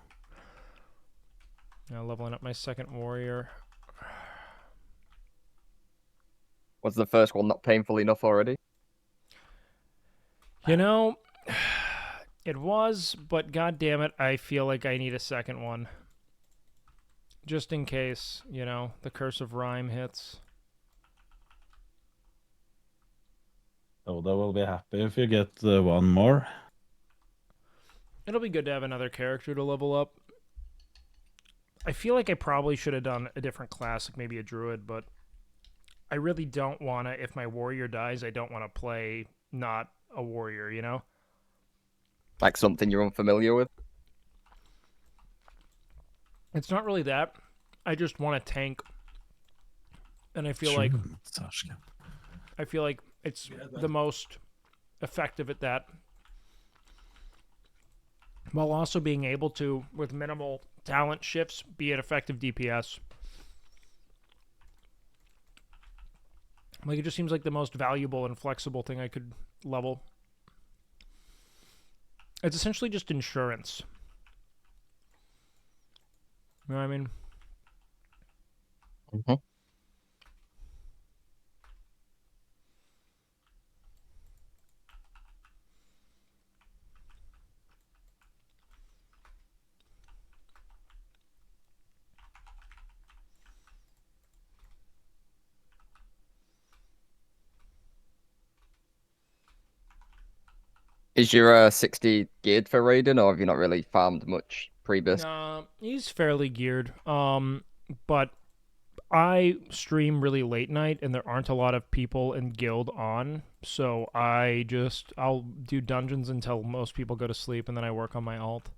Now leveling up my second warrior. Was the first one not painful enough already? You know, it was, but god damn it, I feel like I need a second one. Just in case, you know, the curse of rhyme hits. Oda will be happy if you get one more. It'll be good to have another character to level up. I feel like I probably should have done a different class, like maybe a druid, but I really don't want to, if my warrior dies, I don't want to play not a warrior, you know? Like something you're unfamiliar with? It's not really that. I just want to tank. And I feel like it's the most effective at that. While also being able to, with minimal talent shifts, be an effective DPS. Like, it just seems like the most valuable and flexible thing I could level. It's essentially just insurance. You know what I mean? Mm-hmm. Is your 60 geared for raiding, or have you not really farmed much pre-bis? He's fairly geared. But I stream really late night, and there aren't a lot of people in guild on, so I'll do dungeons until most people go to sleep, and then I work on my alt.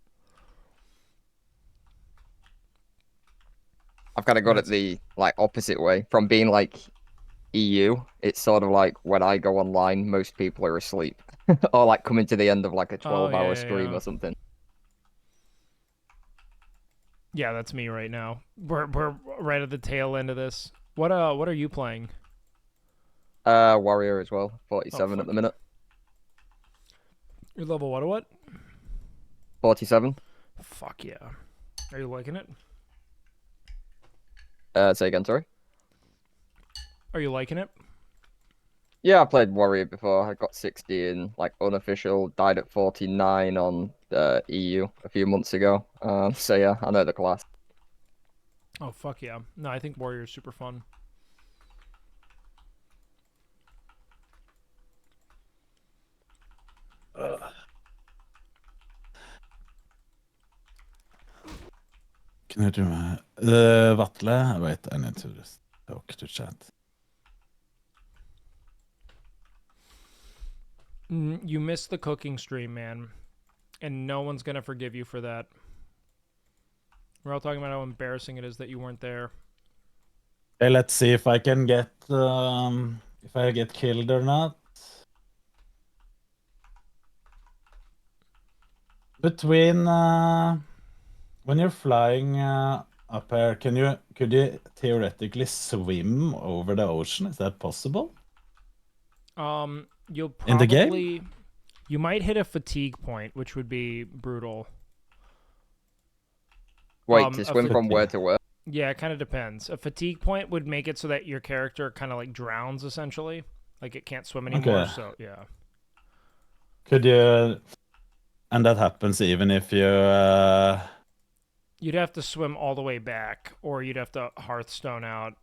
I've kind of got it the like opposite way. From being like EU, it's sort of like when I go online, most people are asleep, or like coming to the end of like a 12-hour stream or something. Yeah, that's me right now. We're right at the tail end of this. What are you playing? Warrior as well, 47 at the minute. You're level what? 47. Fuck yeah. Are you liking it? Say again, sorry. Are you liking it? Yeah, I played Warrior before. I got 60 in like unofficial, died at 49 on EU a few months ago. So yeah, I know the class. Oh fuck yeah. No, I think Warrior is super fun. Can you do my Vatle? Wait, I need to just talk to chat. You missed the cooking stream, man. And no one's gonna forgive you for that. We're all talking about how embarrassing it is that you weren't there. Okay, let's see if I can get if I get killed or not. Between when you're flying up here, could you theoretically swim over the ocean? Is that possible? You'll In the game? probably you might hit a fatigue point, which would be brutal. Wait, to swim from where to where? Yeah, it kind of depends. A fatigue point would make it so that your character kind of like drowns, essentially. Like it can't swim anymore, Okay. so yeah. Could you... And that happens even if you... You'd have to swim all the way back, or you'd have to Hearthstone out.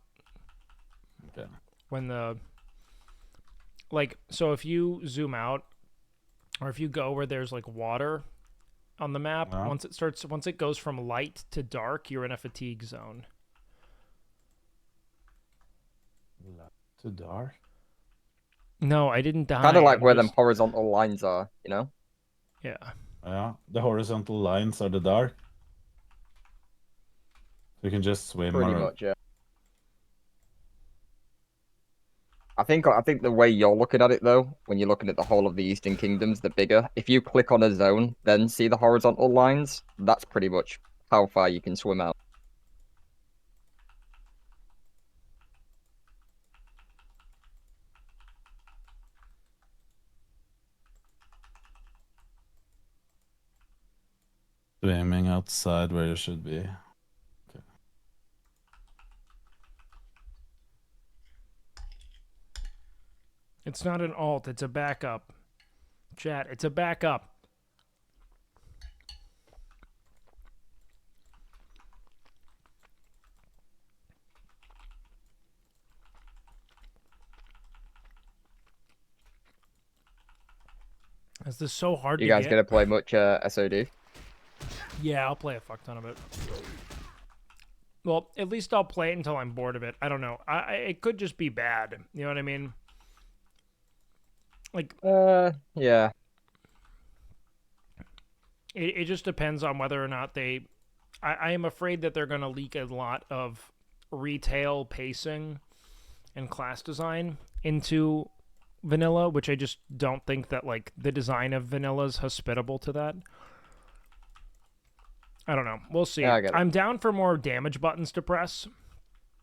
Okay. When the... Like, so if you zoom out, or if you go where there's like water on the map, Yeah. once it goes from light to dark, you're in a fatigue zone. Light to dark? No, I didn't die. Kind of like I'm where just... them horizontal lines are, you know? Yeah. Yeah, the horizontal lines are the dark. You can just swim Pretty or... much, yeah. I think the way you're looking at it though, when you're looking at the whole of the Eastern Kingdoms, the bigger. If you click on a zone, then see the horizontal lines, that's pretty much how far you can swim out. Swimming outside where you should be. Okay. It's not an alt, it's a backup. Chat, it's a backup. Is this so hard to You get? guys gonna play much SOD? Yeah, I'll play a fuck ton of it. Well, at least I'll play it until I'm bored of it. I don't know. It could just be bad. You know what I mean? Like, yeah. It just depends on whether or not they... I am afraid that they're going to leak a lot of retail pacing and class design into vanilla, which I just don't think that, like, the design of vanilla is hospitable to that. I don't know. We'll see. Yeah, I get it. I'm down for more damage buttons to press.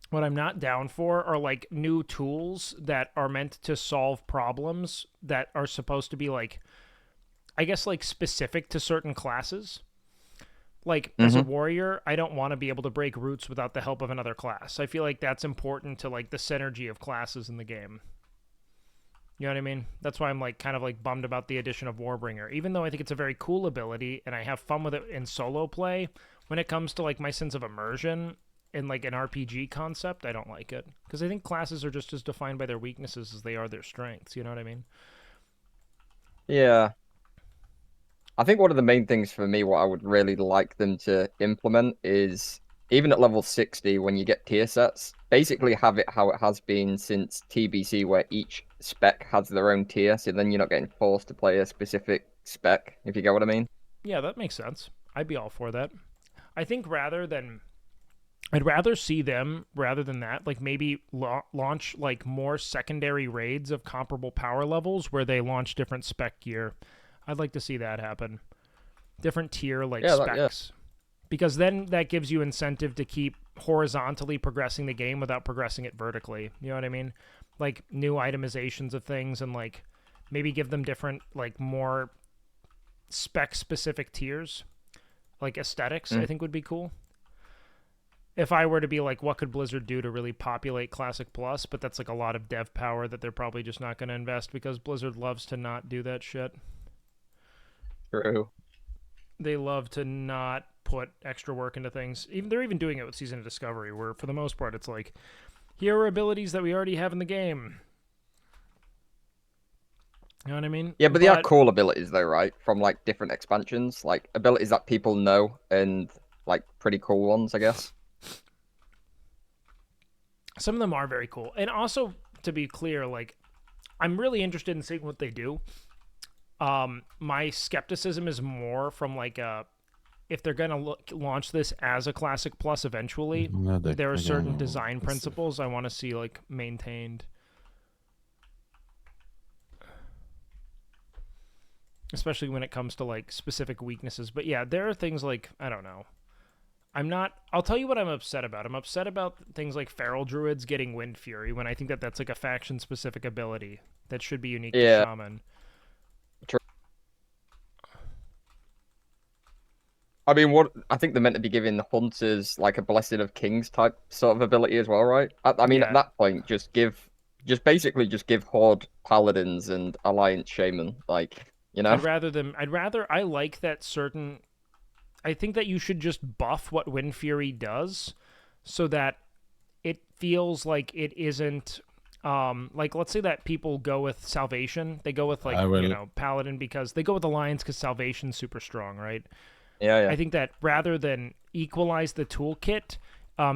What I'm not down for are, like, new tools that are meant to solve problems that are supposed to be, like, I guess, like, specific to certain classes. Like, as a warrior, I don't want to be able to break roots without the help of another class. I feel like that's important to, like, the synergy of classes in the game. You know what I mean? That's why I'm, like, kind of, like, bummed about the addition of Warbringer. Even though I think it's a very cool ability, and I have fun with it in solo play, when it comes to, like, my sense of immersion in, like, an RPG concept, I don't like it. Because I think classes are just as defined by their weaknesses as they are their strengths. You know what I mean? Yeah. I think one of the main things for me, what I would really like them to implement is even at level 60, when you get tier sets, basically have it how it has been since TBC, where each spec has their own tier, so then you're not getting forced to play a specific spec, if you get what I mean. Yeah, that makes sense. I'd be all for that. I think I'd rather see them, rather than that, like maybe launch like more secondary raids of comparable power levels where they launch different spec gear. I'd like to see that happen. Different tier like specs. Because then that gives you incentive to keep horizontally progressing the game without progressing it vertically. You know what I mean? Like new itemizations of things, and like maybe give them different, like more spec specific tiers. Like aesthetics, I think would be cool. If I were to be like, what could Blizzard do to really populate Classic Plus? But that's like a lot of dev power that they're probably just not going to invest, because Blizzard loves to not do that shit. True. They love to not put extra work into things. They're even doing it with Season of Discovery, where for the most part it's like, here are abilities that we already have in the game. You know what I mean? Yeah, but they are cool abilities though, right? From like different expansions, like abilities that people know, and like pretty cool ones, I guess. Some of them are very cool. And also, to be clear, like, I'm really interested in seeing what they do. My skepticism is more from like if they're gonna launch this as a Classic Plus eventually, there are certain design principles I want to see like maintained. Especially when it comes to like specific weaknesses. But yeah, there are things like, I don't know. I'll tell you what I'm upset about. I'm upset about things like Feral Druids getting Wind Fury, when I think that that's like a faction specific ability that should be unique to Shaman. True. I mean, I think they're meant to be giving Hunters like a Blessing of Kings type sort of ability as well, right? I mean, at that point, just basically give Horde Paladins and Alliance Shaman, like, you know? I like that certain. I think that you should just buff what Wind Fury does, so that it feels like it isn't. Like, let's say that people go with Salvation. They go with like Paladin because they go with Alliance because Salvation's super strong, right? Yeah. I think that rather than equalize the toolkit,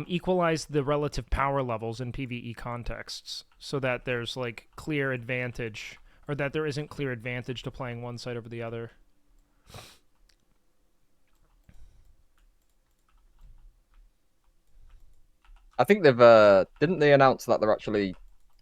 equalize the relative power levels in PvE contexts, so that there's like clear advantage, or that there isn't clear advantage to playing one side over the other. I think didn't they announce that they're actually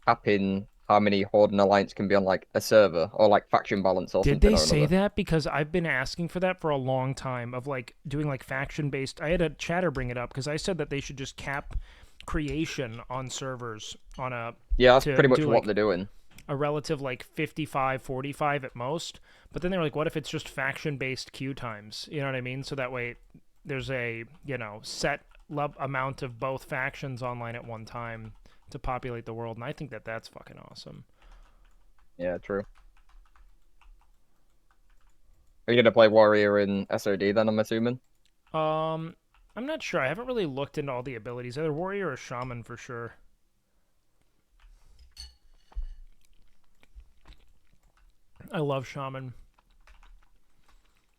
capping how many Horde and Alliance can be on like a server, or like faction balance or something? Did they say that? Because I've been asking for that for a long time, of like doing like faction based. I had a chatter bring it up because I said that they should just cap creation on servers on a that's pretty much what they're doing. A relative like 55-45 at most. But then they're like, what if it's just faction based queue times? You know what I mean? So that way there's a set amount of both factions online at one time to populate the world, and I think that that's fucking awesome. Yeah, true. Are you gonna play Warrior in SOD then, I'm assuming? I'm not sure. I haven't really looked into all the abilities. Either Warrior or Shaman for sure. I love Shaman.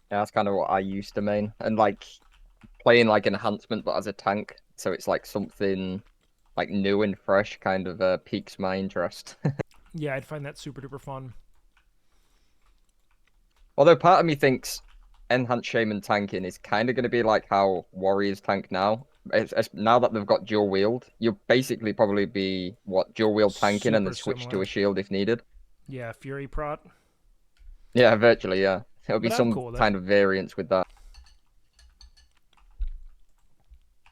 Yeah, that's kind of what I used to main, and like playing like enhancement but as a tank, so it's like something like new and fresh, kind of piques my interest. Yeah, I'd find that super duper fun. Although part of me thinks enhanced Shaman tanking is kind of going to be like how Warriors tank now. Now that they've got dual wield, you'll basically probably be dual wield tanking and then switch to a shield if needed. Yeah, Fury prot. Yeah, virtually, yeah. It'll be some cool kind of variance with that.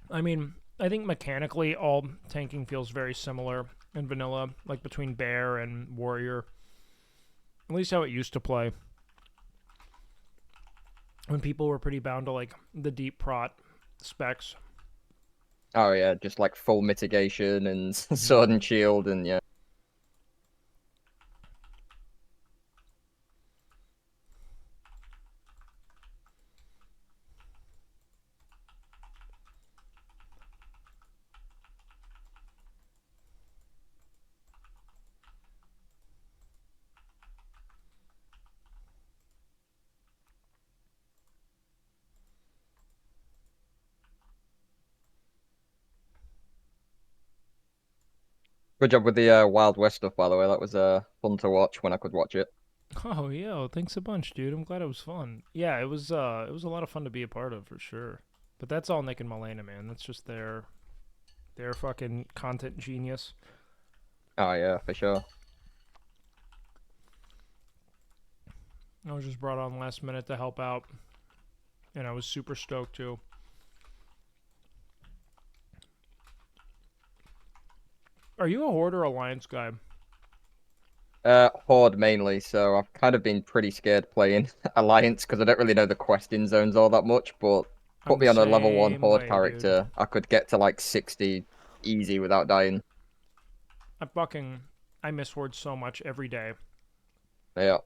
I mean, I think mechanically all tanking feels very similar in vanilla, like between Bear and Warrior. At least how it used to play. When people were pretty bound to like the deep prot specs. Oh yeah, just like full mitigation and sword and shield and yeah. Good job with the Wild West stuff, by the way. That was fun to watch when I could watch it. Oh yeah, thanks a bunch, dude. I'm glad it was fun. Yeah, it was a lot of fun to be a part of for sure. But that's all Nick and Malena, man. That's just their fucking content genius. Oh yeah, for sure. I was just brought on last minute to help out, and I was super stoked too. Are you a Horde or Alliance guy? Horde mainly, so I've kind of been pretty scared playing Alliance because I don't really know the questing zones all that much, but put I'm me the on a level 1 same Horde way, character, I could get to like 60 easy without dying. I miss Horde so much every day. Yeah.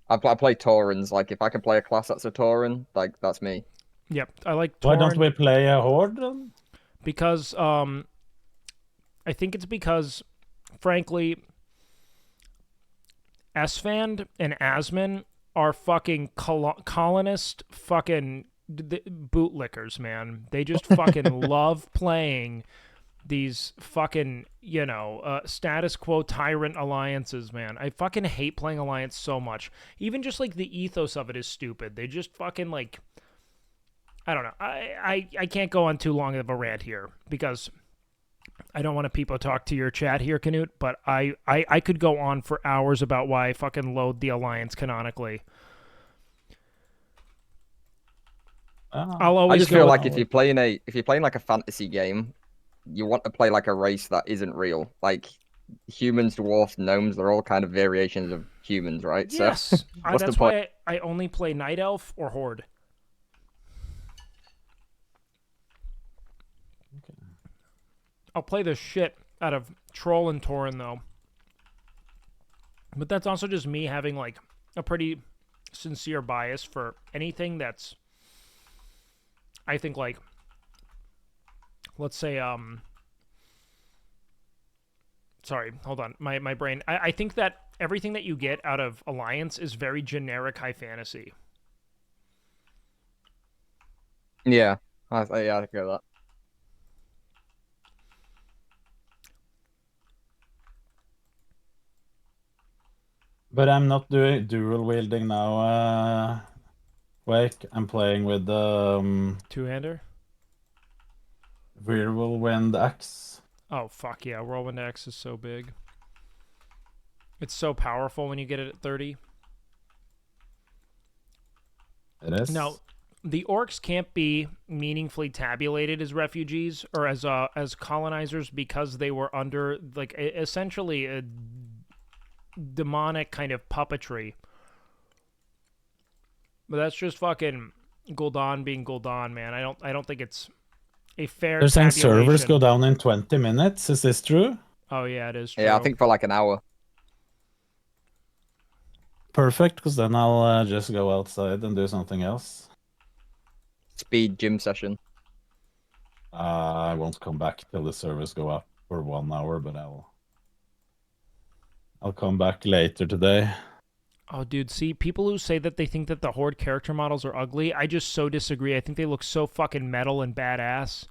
I play Taurens, like if I can play a class that's a Tauren, like that's me. Yep, I like Tauren. Why don't we play a Horde then? Because I think it's because, frankly, Esfand and Asmon are fucking colonist fucking bootlickers, man. They just fucking love playing these fucking, status quo tyrant alliances, man. I fucking hate playing Alliance so much. Even just, like, the ethos of it is stupid. They just fucking, like... I don't know. I can't go on too long of a rant here, because... I don't want to people talk to your chat here, Canute, but I could go on for hours about why I fucking load the Alliance canonically. I'll always I just feel like if you're playing like a fantasy game, you want to play like a race that isn't real. Like humans, dwarfs, gnomes, they're all kind of variations of humans, right? Yes, So what's that's the point? why I only play Night Elf or Horde. I'll play the shit out of Troll and Tauren, though. But that's also just me having, like, a pretty sincere bias for anything that's, I think, like, let's say, sorry, hold on, my brain. I think that everything that you get out of Alliance is very generic high fantasy. Yeah, I get that. But I'm not doing dual wielding now, Wake. I'm playing with the two-hander? Whirlwind Axe. Oh, fuck yeah. Whirlwind Axe is so big. It's so powerful when you get it at 30. It is. Now, the orcs can't be meaningfully tabulated as refugees or as colonizers because they were under, like, essentially a demonic kind of puppetry. But that's just fucking Gul'dan being Gul'dan, man. I don't think it's a fair They're saying tabulation. servers go down in 20 minutes. Is this true? Oh yeah, it is true. Yeah, I think for like an hour. Perfect, because then I'll just go outside and do something else. Speed gym session. I won't come back till the servers go up for 1 hour, but I'll come back later today. Oh, dude, see, people who say that they think that the Horde character models are ugly, I just so disagree. I think they look so fucking metal and badass.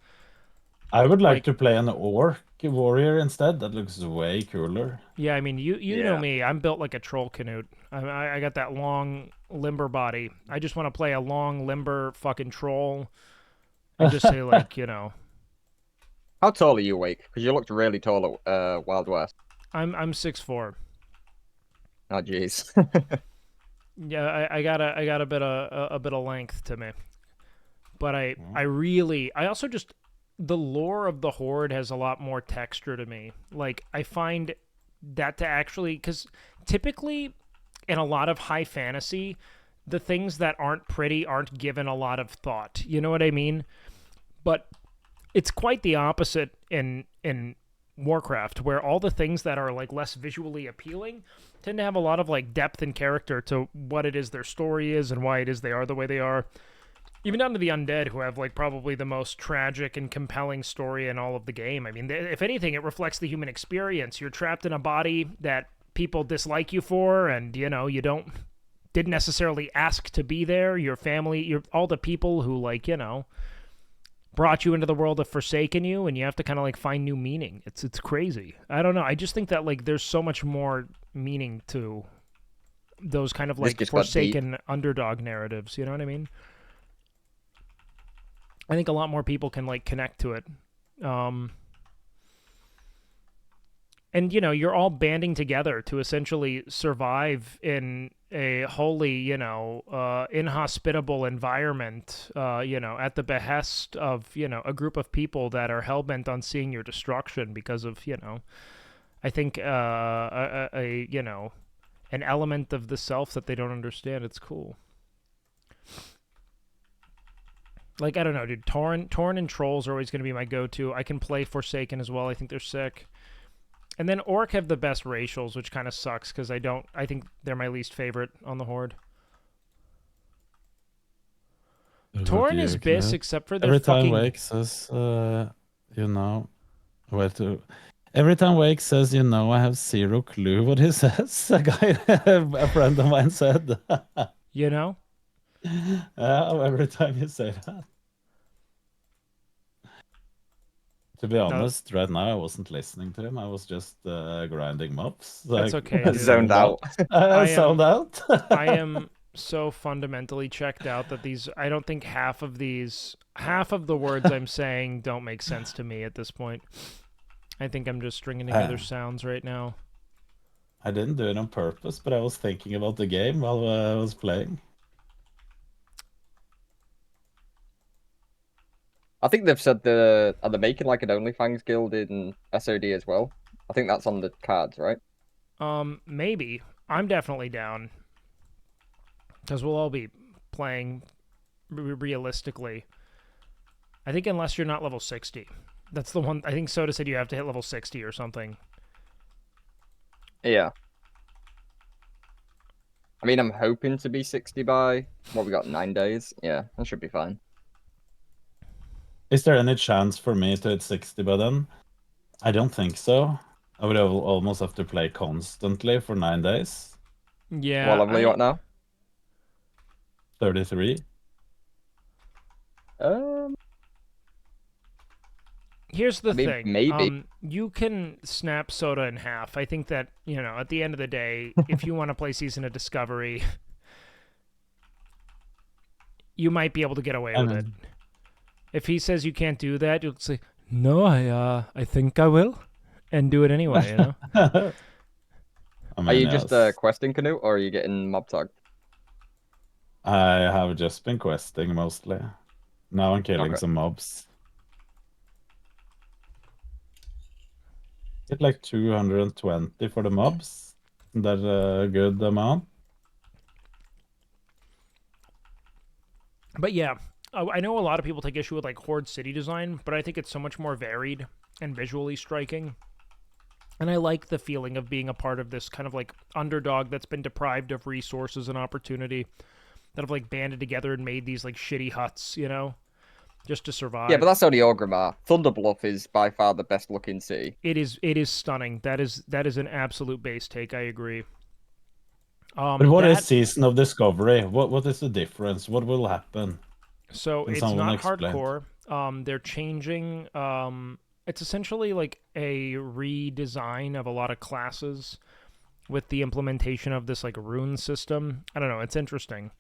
I would like to play an orc warrior instead. That looks way cooler. Yeah, I mean, you know me. I'm built like a troll Canute. I got that long, limber body. I just want to play a long, limber fucking troll and just say, like, How tall are you, Wake? Because you looked really tall at Wild West. I'm 6'4". Oh jeez. Yeah, I got a bit of length to me, but I also just, the lore of the Horde has a lot more texture to me. Like, I find that to actually, because typically in a lot of high fantasy, the things that aren't pretty aren't given a lot of thought. You know what I mean? But it's quite the opposite in Warcraft, where all the things that are like less visually appealing tend to have a lot of like depth and character to what it is their story is and why it is they are the way they are. Even down to the undead, who have like probably the most tragic and compelling story in all of the game. I mean, if anything, it reflects the human experience. You're trapped in a body that people dislike you for, and didn't necessarily ask to be there. Your family, all the people who, like, brought you into the world have forsaken you, and you have to kind of like find new meaning. It's crazy. I don't know. I just think that like there's so much more meaning to those kind of This like just got deep. forsaken underdog narratives. You know what I mean? I think a lot more people can like connect to it. And, you know, you're all banding together to essentially survive in a wholly, you know, inhospitable environment, you know, at the behest of, you know, a group of people that are hell-bent on seeing your destruction because of, you know, I think you know, an element of the self that they don't understand. It's cool. Like, I don't know, dude. Torn and Trolls are always going to be my go-to. I can play Forsaken as well. I think they're sick. And then Orc have the best racials, which kind of sucks because I think they're my least favorite on the Horde. Torn is Biss except for their every time fucking... Wake says, you know, where to. Every time Wake says, you know, I have zero clue what he says. A guy, a friend of mine said. You know? Every time you say that. To be honest, right now I wasn't listening to him. I was just grinding mobs. That's Like, okay, dude. Zoned out. Zoned out. I am so fundamentally checked out that I don't think half of the words I'm saying don't make sense to me at this point. I think I'm just stringing together sounds right now. I didn't do it on purpose, but I was thinking about the game while I was playing. I think they've said are they making like an OnlyFans guild in SOD as well? I think that's on the cards, right? Maybe. I'm definitely down. Because we'll all be playing realistically. I think unless you're not level 60. That's the one. I think Soda said you have to hit level 60 or something. Yeah. I mean, I'm hoping to be 60 by, what, we got 9 days? Yeah, that should be fine. Is there any chance for me to hit 60 by then? I don't think so. I would almost have to play constantly for 9 days. Yeah. What level are you at now? 33. Here's the thing. Maybe. You can snap Soda in half. I think that, you know, at the end of the day, if you want to play Season of Discovery, you might be able to get away with it. If he says you can't do that, you'll say, no, I think I will, and do it anyway, you know? Are you just questing Canute, or are you getting mob tagged? I have just been questing mostly. Now I'm killing some mobs. Get like 220 for the mobs. That's a good amount. But yeah, I know a lot of people take issue with like Horde city design, but I think it's so much more varied and visually striking. And I like the feeling of being a part of this kind of like underdog that's been deprived of resources and opportunity, that have like banded together and made these like shitty huts, you know, just to survive. Yeah, but that's only Orgrimmar. Thunderbluff is by far the best looking city. It is stunning. That is an absolute base take. I agree. But what is Season of Discovery? What is the difference? What will happen? So Can it's someone not explain? hardcore. They're changing. It's essentially like a redesign of a lot of classes with the implementation of this like rune system. I don't know. It's interesting.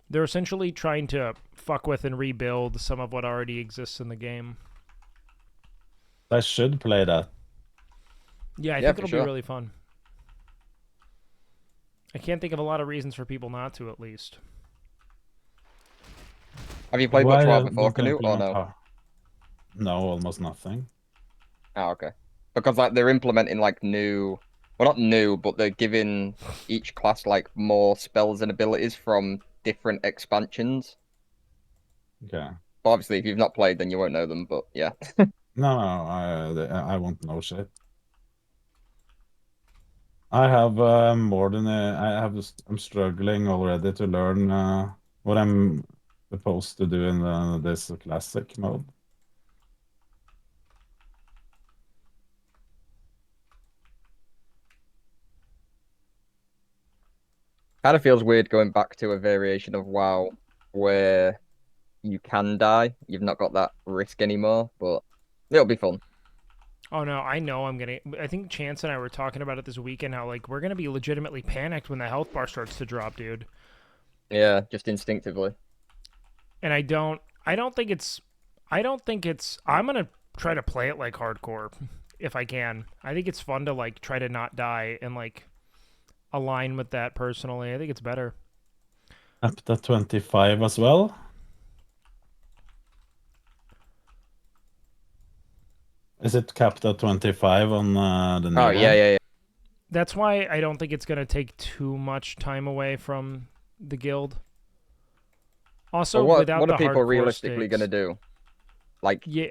They're essentially trying to fuck with and rebuild some of what already exists in the game. I should play that. Yeah, I think it'll be really fun. I can't think of a lot of reasons for people not to, at least. Have you played much WoW before, Canute, or no? No, almost nothing. Oh, okay. Because like they're implementing like new, well, not new, but they're giving each class like more spells and abilities from different expansions. Okay. But obviously, if you've not played, then you won't know them. But yeah. No, I won't know shit. I have more than I'm struggling already to learn what I'm supposed to do in this classic mode. Kind of feels weird going back to a variation of WoW where you can die. You've not got that risk anymore, but it'll be fun. Oh no, I know I'm gonna. I think Chance and I were talking about it this weekend. How like we're gonna be legitimately panicked when the health bar starts to drop, dude. Yeah, just instinctively. And I don't think it's. I'm gonna try to play it like hardcore, if I can. I think it's fun to like try to not die and like align with that personally. I think it's better. Up to 25 as well. Is it capped at 25 on the new Oh, one? yeah. That's why I don't think it's gonna take too much time away from the guild. Also, But without what the are people hardcore realistically stakes, gonna do? Like, yeah,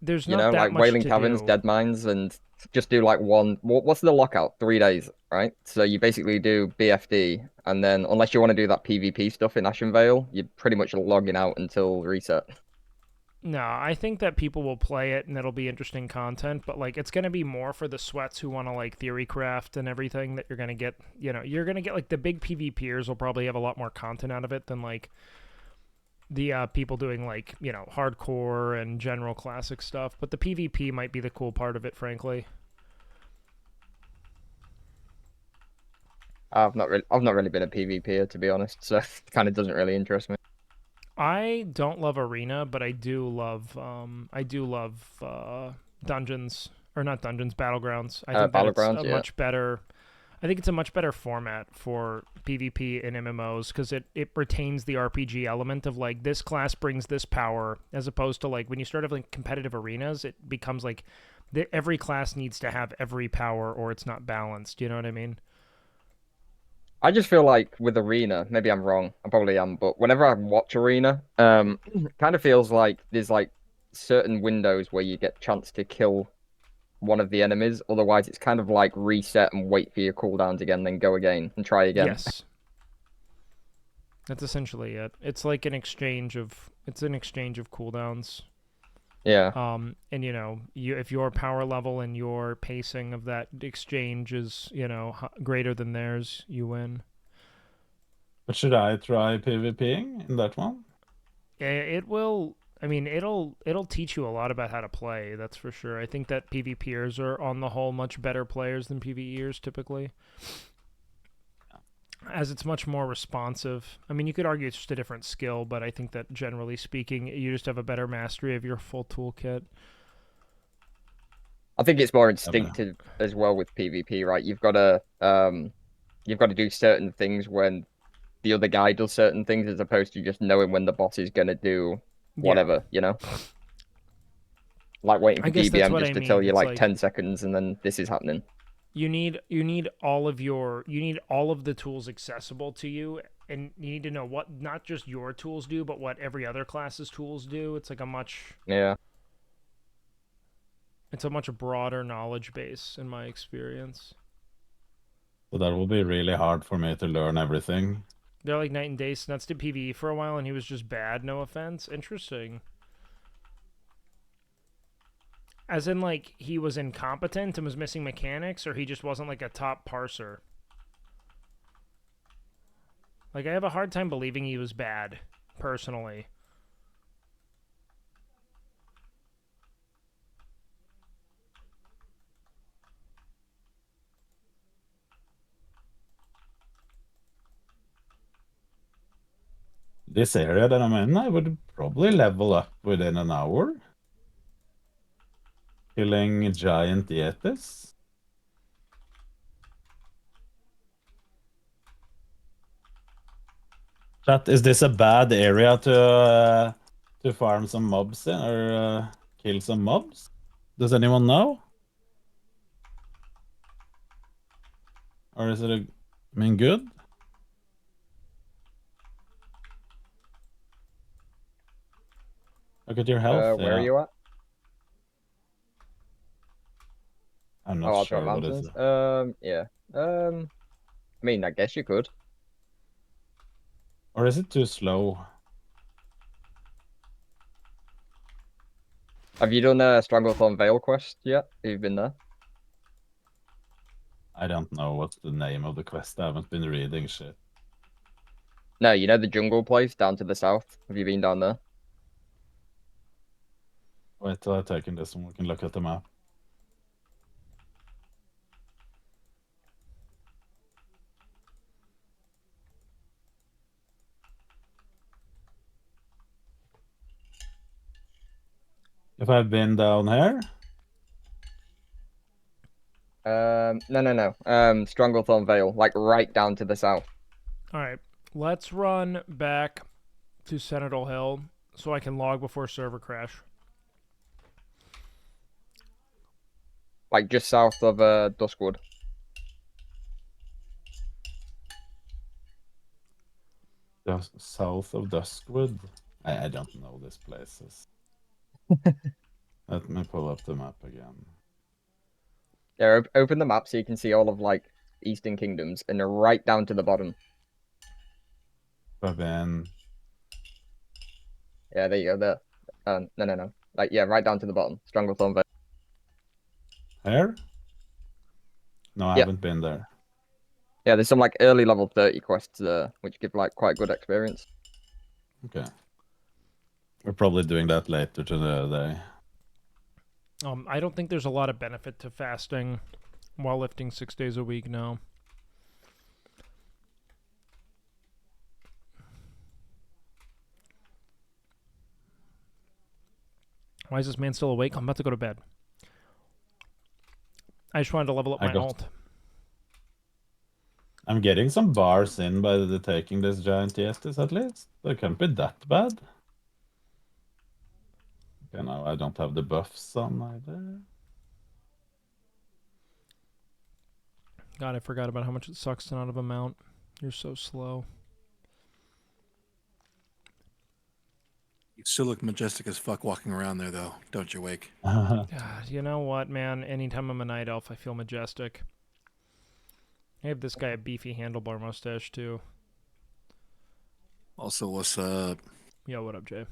there's you not know, that like much Wailing to Caverns, do. Dead Mines, and just do like one. What's the lockout? 3 days, right? So you basically do BFD, and then unless you want to do that PvP stuff in Ashenvale, you're pretty much logging out until reset. No, I think that people will play it and it'll be interesting content, but like it's gonna be more for the sweats who want to like theory craft and everything that you're gonna get. You know, you're gonna get like the big PvPers will probably have a lot more content out of it than like the people doing like hardcore and general classic stuff. But the PvP might be the cool part of it, frankly. I've not really been a PvPer, to be honest, so it kind of doesn't really interest me. I don't love arena, but I do love dungeons, or not dungeons, battlegrounds. I think that it's Battlegrounds, a yeah. much better. I think it's a much better format for PvP in MMOs because it retains the RPG element of like this class brings this power, as opposed to like when you start having competitive arenas, it becomes like every class needs to have every power or it's not balanced. You know what I mean? I just feel like with Arena, maybe I'm wrong, I probably am, but whenever I watch Arena, kind of feels like there's like certain windows where you get chance to kill one of the enemies. Otherwise, it's kind of like reset and wait for your cooldowns again, then go again and try again. Yes. That's essentially it. It's like an exchange of cooldowns. Yeah. And if your power level and your pacing of that exchange is, greater than theirs, you win. But should I try PvPing in that one? It will. I mean, it'll teach you a lot about how to play. That's for sure. I think that PvPers are on the whole much better players than PvEers typically, as it's much more responsive. I mean, you could argue it's just a different skill, but I think that generally speaking, you just have a better mastery of your full toolkit. I think it's more instinctive as well with PvP, right? You've got to do certain things when the other guy does certain things, as opposed to just knowing when the boss is gonna do whatever, you know? Like waiting for I guess that's DBM what just I to tell mean. you It's like like 10 seconds and then this is happening. you need all of the tools accessible to you, and you need to know what not just your tools do, but what every other class's tools do. It's like it's a much broader knowledge base in my experience. So that will be really hard for me to learn everything. They're like night and day. Snuts did PvE for a while, and he was just bad. No offense. Interesting. As in, like, he was incompetent and was missing mechanics, or he just wasn't, like, a top parser? Like, I have a hard time believing he was bad, personally. This area that I'm in, I would probably level up within an hour. Killing giant yetis. Chat, is this a bad area to farm some mobs in or kill some mobs? Does anyone know? Or is it good? Look at your health. Where are you at? I'm not I'll sure drop what is mountains. it. Yeah. I mean, I guess you could. Or is it too slow? Have you done a Stranglethorn Vale quest yet? Have you been there? I don't know what's the name of the quest. I haven't been reading shit. No, you know the jungle place down to the south? Have you been down there? Wait till I take in this and we can look at the map. If I've been down here? No. Stranglethorn Vale, like right down to the south. All right, let's run back to Sentinel Hill so I can log before server crash. Like just south of Duskwood. Just south of Duskwood? I don't know this places. Let me pull up the map again. Yeah, open the map so you can see all of like Eastern Kingdoms, and they're right down to the bottom. I've been. Yeah, there you go. There. No. Like yeah, right down to the bottom. Stranglethorn Vale. Here? No, I Yeah. haven't been there. Yeah, there's some like early level 30 quests there, which give like quite good experience. Okay. We're probably doing that later today. I don't think there's a lot of benefit to fasting while lifting 6 days a week now. Why is this man still awake? I'm about to go to bed. I just wanted to level up my ult. I'm getting some bars in by the taking this giant Estes at least. It can't be that bad. Okay, now I don't have the buffs on either. God, I forgot about how much it sucks to not have a mount. You're so slow. You still look majestic as fuck walking around there, though, don't you, Wake? God, you know what, man? Anytime I'm a night elf, I feel majestic. I have this guy a beefy handlebar mustache, too. Also, what's up? Yo, what up, Jay?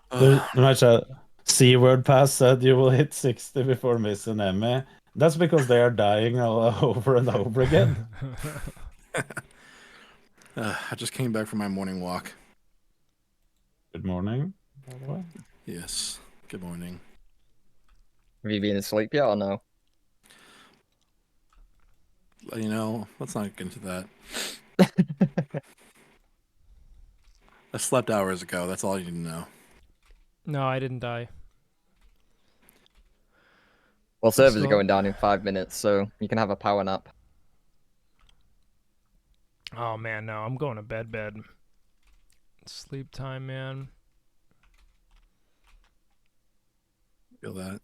The C-word pass said you will hit 60 before missing Emmy. That's because they are dying all over and over again. I just came back from my morning walk. Good morning, by the way. Yes, good morning. Have you been asleep yet or no? You know, let's not get into that. I slept hours ago. That's all you need to know. No, I didn't die. Well, servers are going down in 5 minutes, so you can have a power nap. Oh, man, no. I'm going to bed. Sleep time, man. Feel that.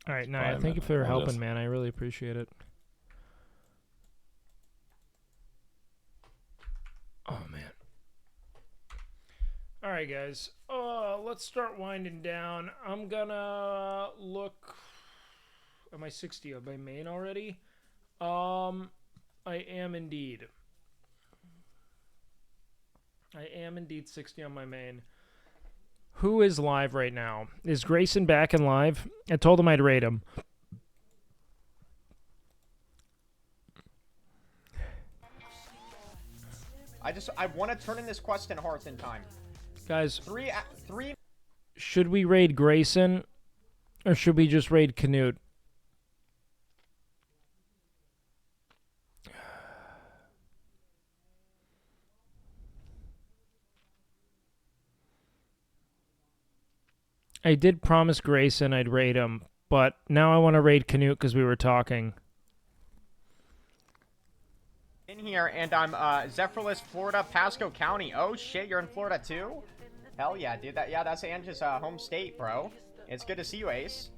All right, Naya, thank you for helping, man. I really appreciate it. Oh, man. All right, guys. Let's start winding down. I'm gonna look. Am I 60 on my main already? I am indeed. I am indeed 60 on my main. Who is live right now? Is Grayson back and live? I told him I'd raid him. I want to turn in this quest in hearts in time. Guys, three. Should we raid Grayson or should we just raid Canute? I did promise Grayson I'd raid him, but now I want to raid Canute because we were talking. In here, and I'm Zephyrless, Florida, Pasco County. Oh shit, you're in Florida too? Hell yeah, dude. That's Ange's home state, bro. It's good to see you, Ace.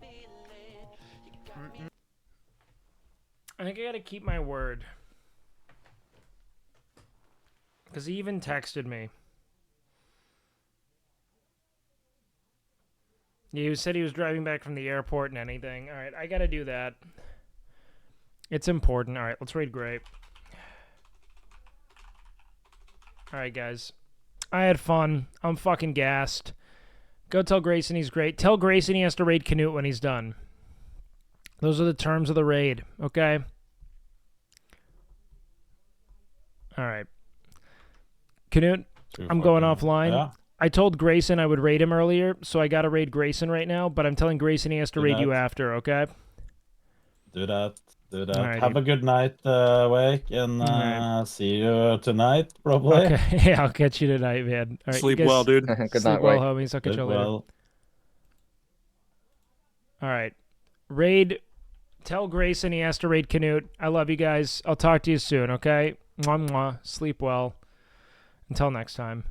I think I gotta keep my word. Because he even texted me. He said he was driving back from the airport and anything. Alright, I gotta do that. It's important. Alright, let's raid Grape. Alright, guys. I had fun. I'm fucking gassed. Go tell Grayson he's great. Tell Grayson he has to raid Canute when he's done. Those are the terms of the raid, okay? All right. Canute, I'm going offline. Yeah. I told Grayson I would raid him earlier, so I got to raid Grayson right now, but I'm telling Grayson he has to Do raid you that. after, okay? Do that. Do that. Alrighty. Have a good night, Wake, and Alright. see you tonight, probably. Okay, yeah, I'll catch you tonight, man. All right, Sleep you guys well, dude. Good sleep night, well, Wake. homies. I'll catch Sleep you later. well. All right. Raid. Tell Grayson he has to raid Canute. I love you guys. I'll talk to you soon, okay? Mwah, mwah. Sleep well. Until next time.